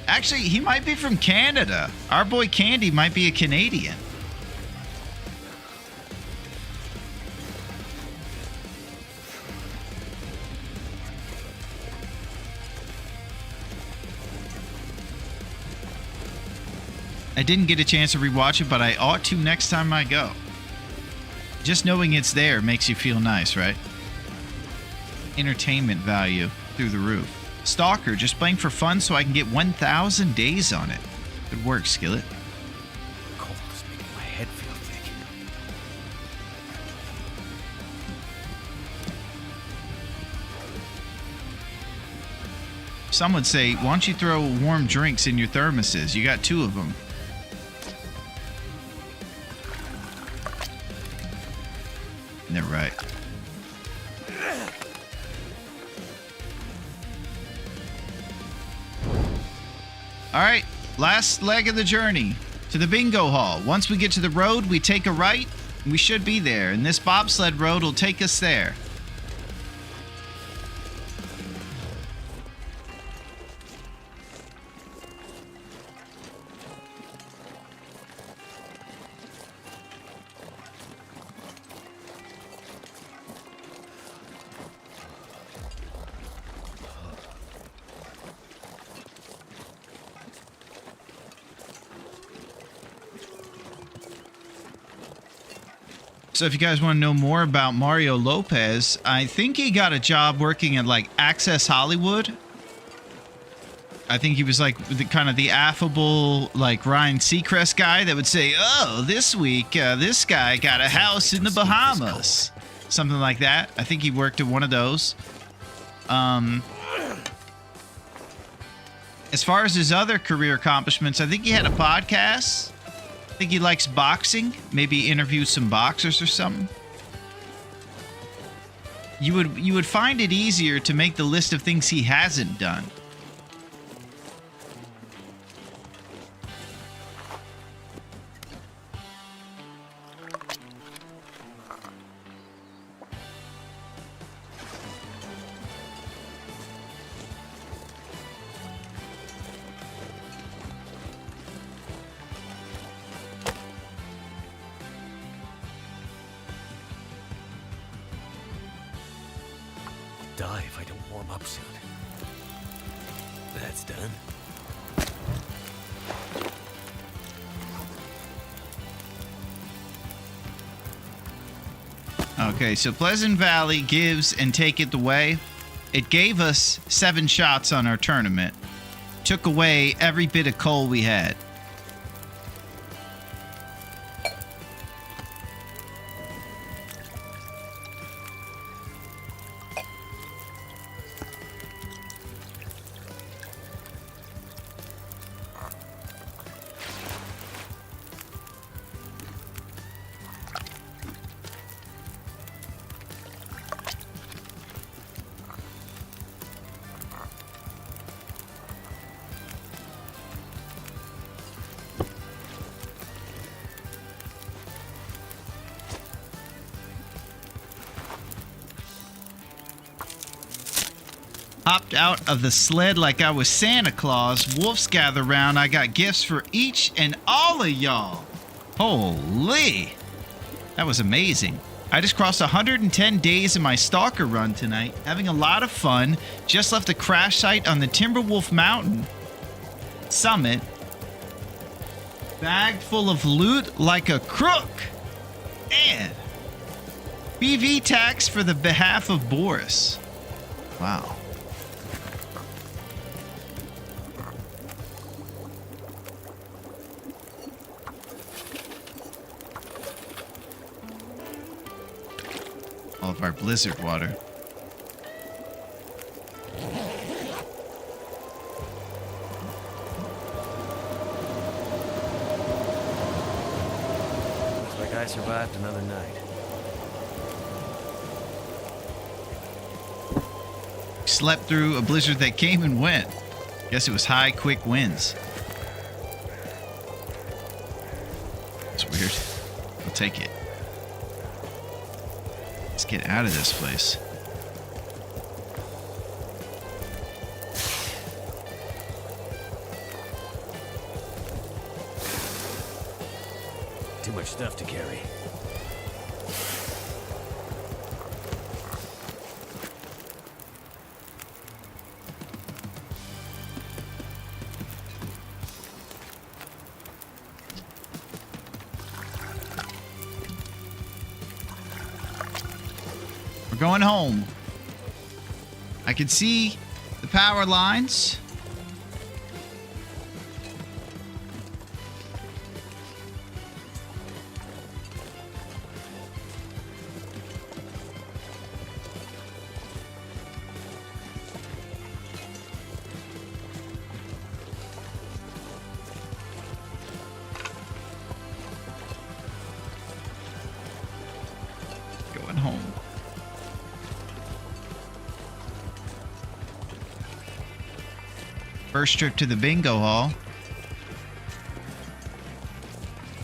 Actually, he might be from Canada. Our boy Candy might be a Canadian. I didn't get a chance to rewatch it, but I ought to next time I go. Just knowing it's there makes you feel nice, right? Entertainment value through the roof. Stalker, just playing for fun so I can get 1,000 days on it. Good work, Skillet. Cold is making my head feel thick. Some would say, why don't you throw warm drinks in your thermoses? You got 2 of them. And they're right. All right, last leg of the journey to the bingo hall. Once we get to the road, we take a right, and we should be there. And this bobsled road will take us there. So if you guys want to know more about Mario Lopez, I think he got a job working at like Access Hollywood. I think he was like kind of the affable, like Ryan Seacrest guy that would say, "Oh, this week, this guy got a house in the Bahamas," something like that. I think he worked at one of those. As far as his other career accomplishments, I think he had a podcast. I think he likes boxing. Maybe interview some boxers or something. You would find it easier to make the list of things he hasn't done. Die if I don't warm up soon. That's done. Okay, so Pleasant Valley gives and taketh away. It gave us 7 shots on our tournament. Took away every bit of coal we had. Hopped out of the sled like I was Santa Claus. Wolves gather round. I got gifts for each and all of y'all. Holy. That was amazing. I just crossed 110 days in my stalker run tonight. Having a lot of fun. Just left a crash site on the Timberwolf Mountain summit. Bag full of loot like a crook. And BV tax for the behalf of Boris. Wow. All of our blizzard water. Looks like I survived another night. Slept through a blizzard that came and went. Guess it was high, quick winds. It's weird. I'll take it. Let's get out of this place. Too much stuff to carry. We're going home. I can see the power lines. Going home. First trip to the bingo hall.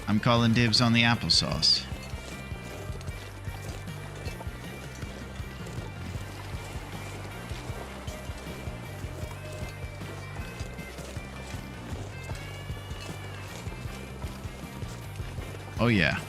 I'm calling dibs on the applesauce. Oh yeah.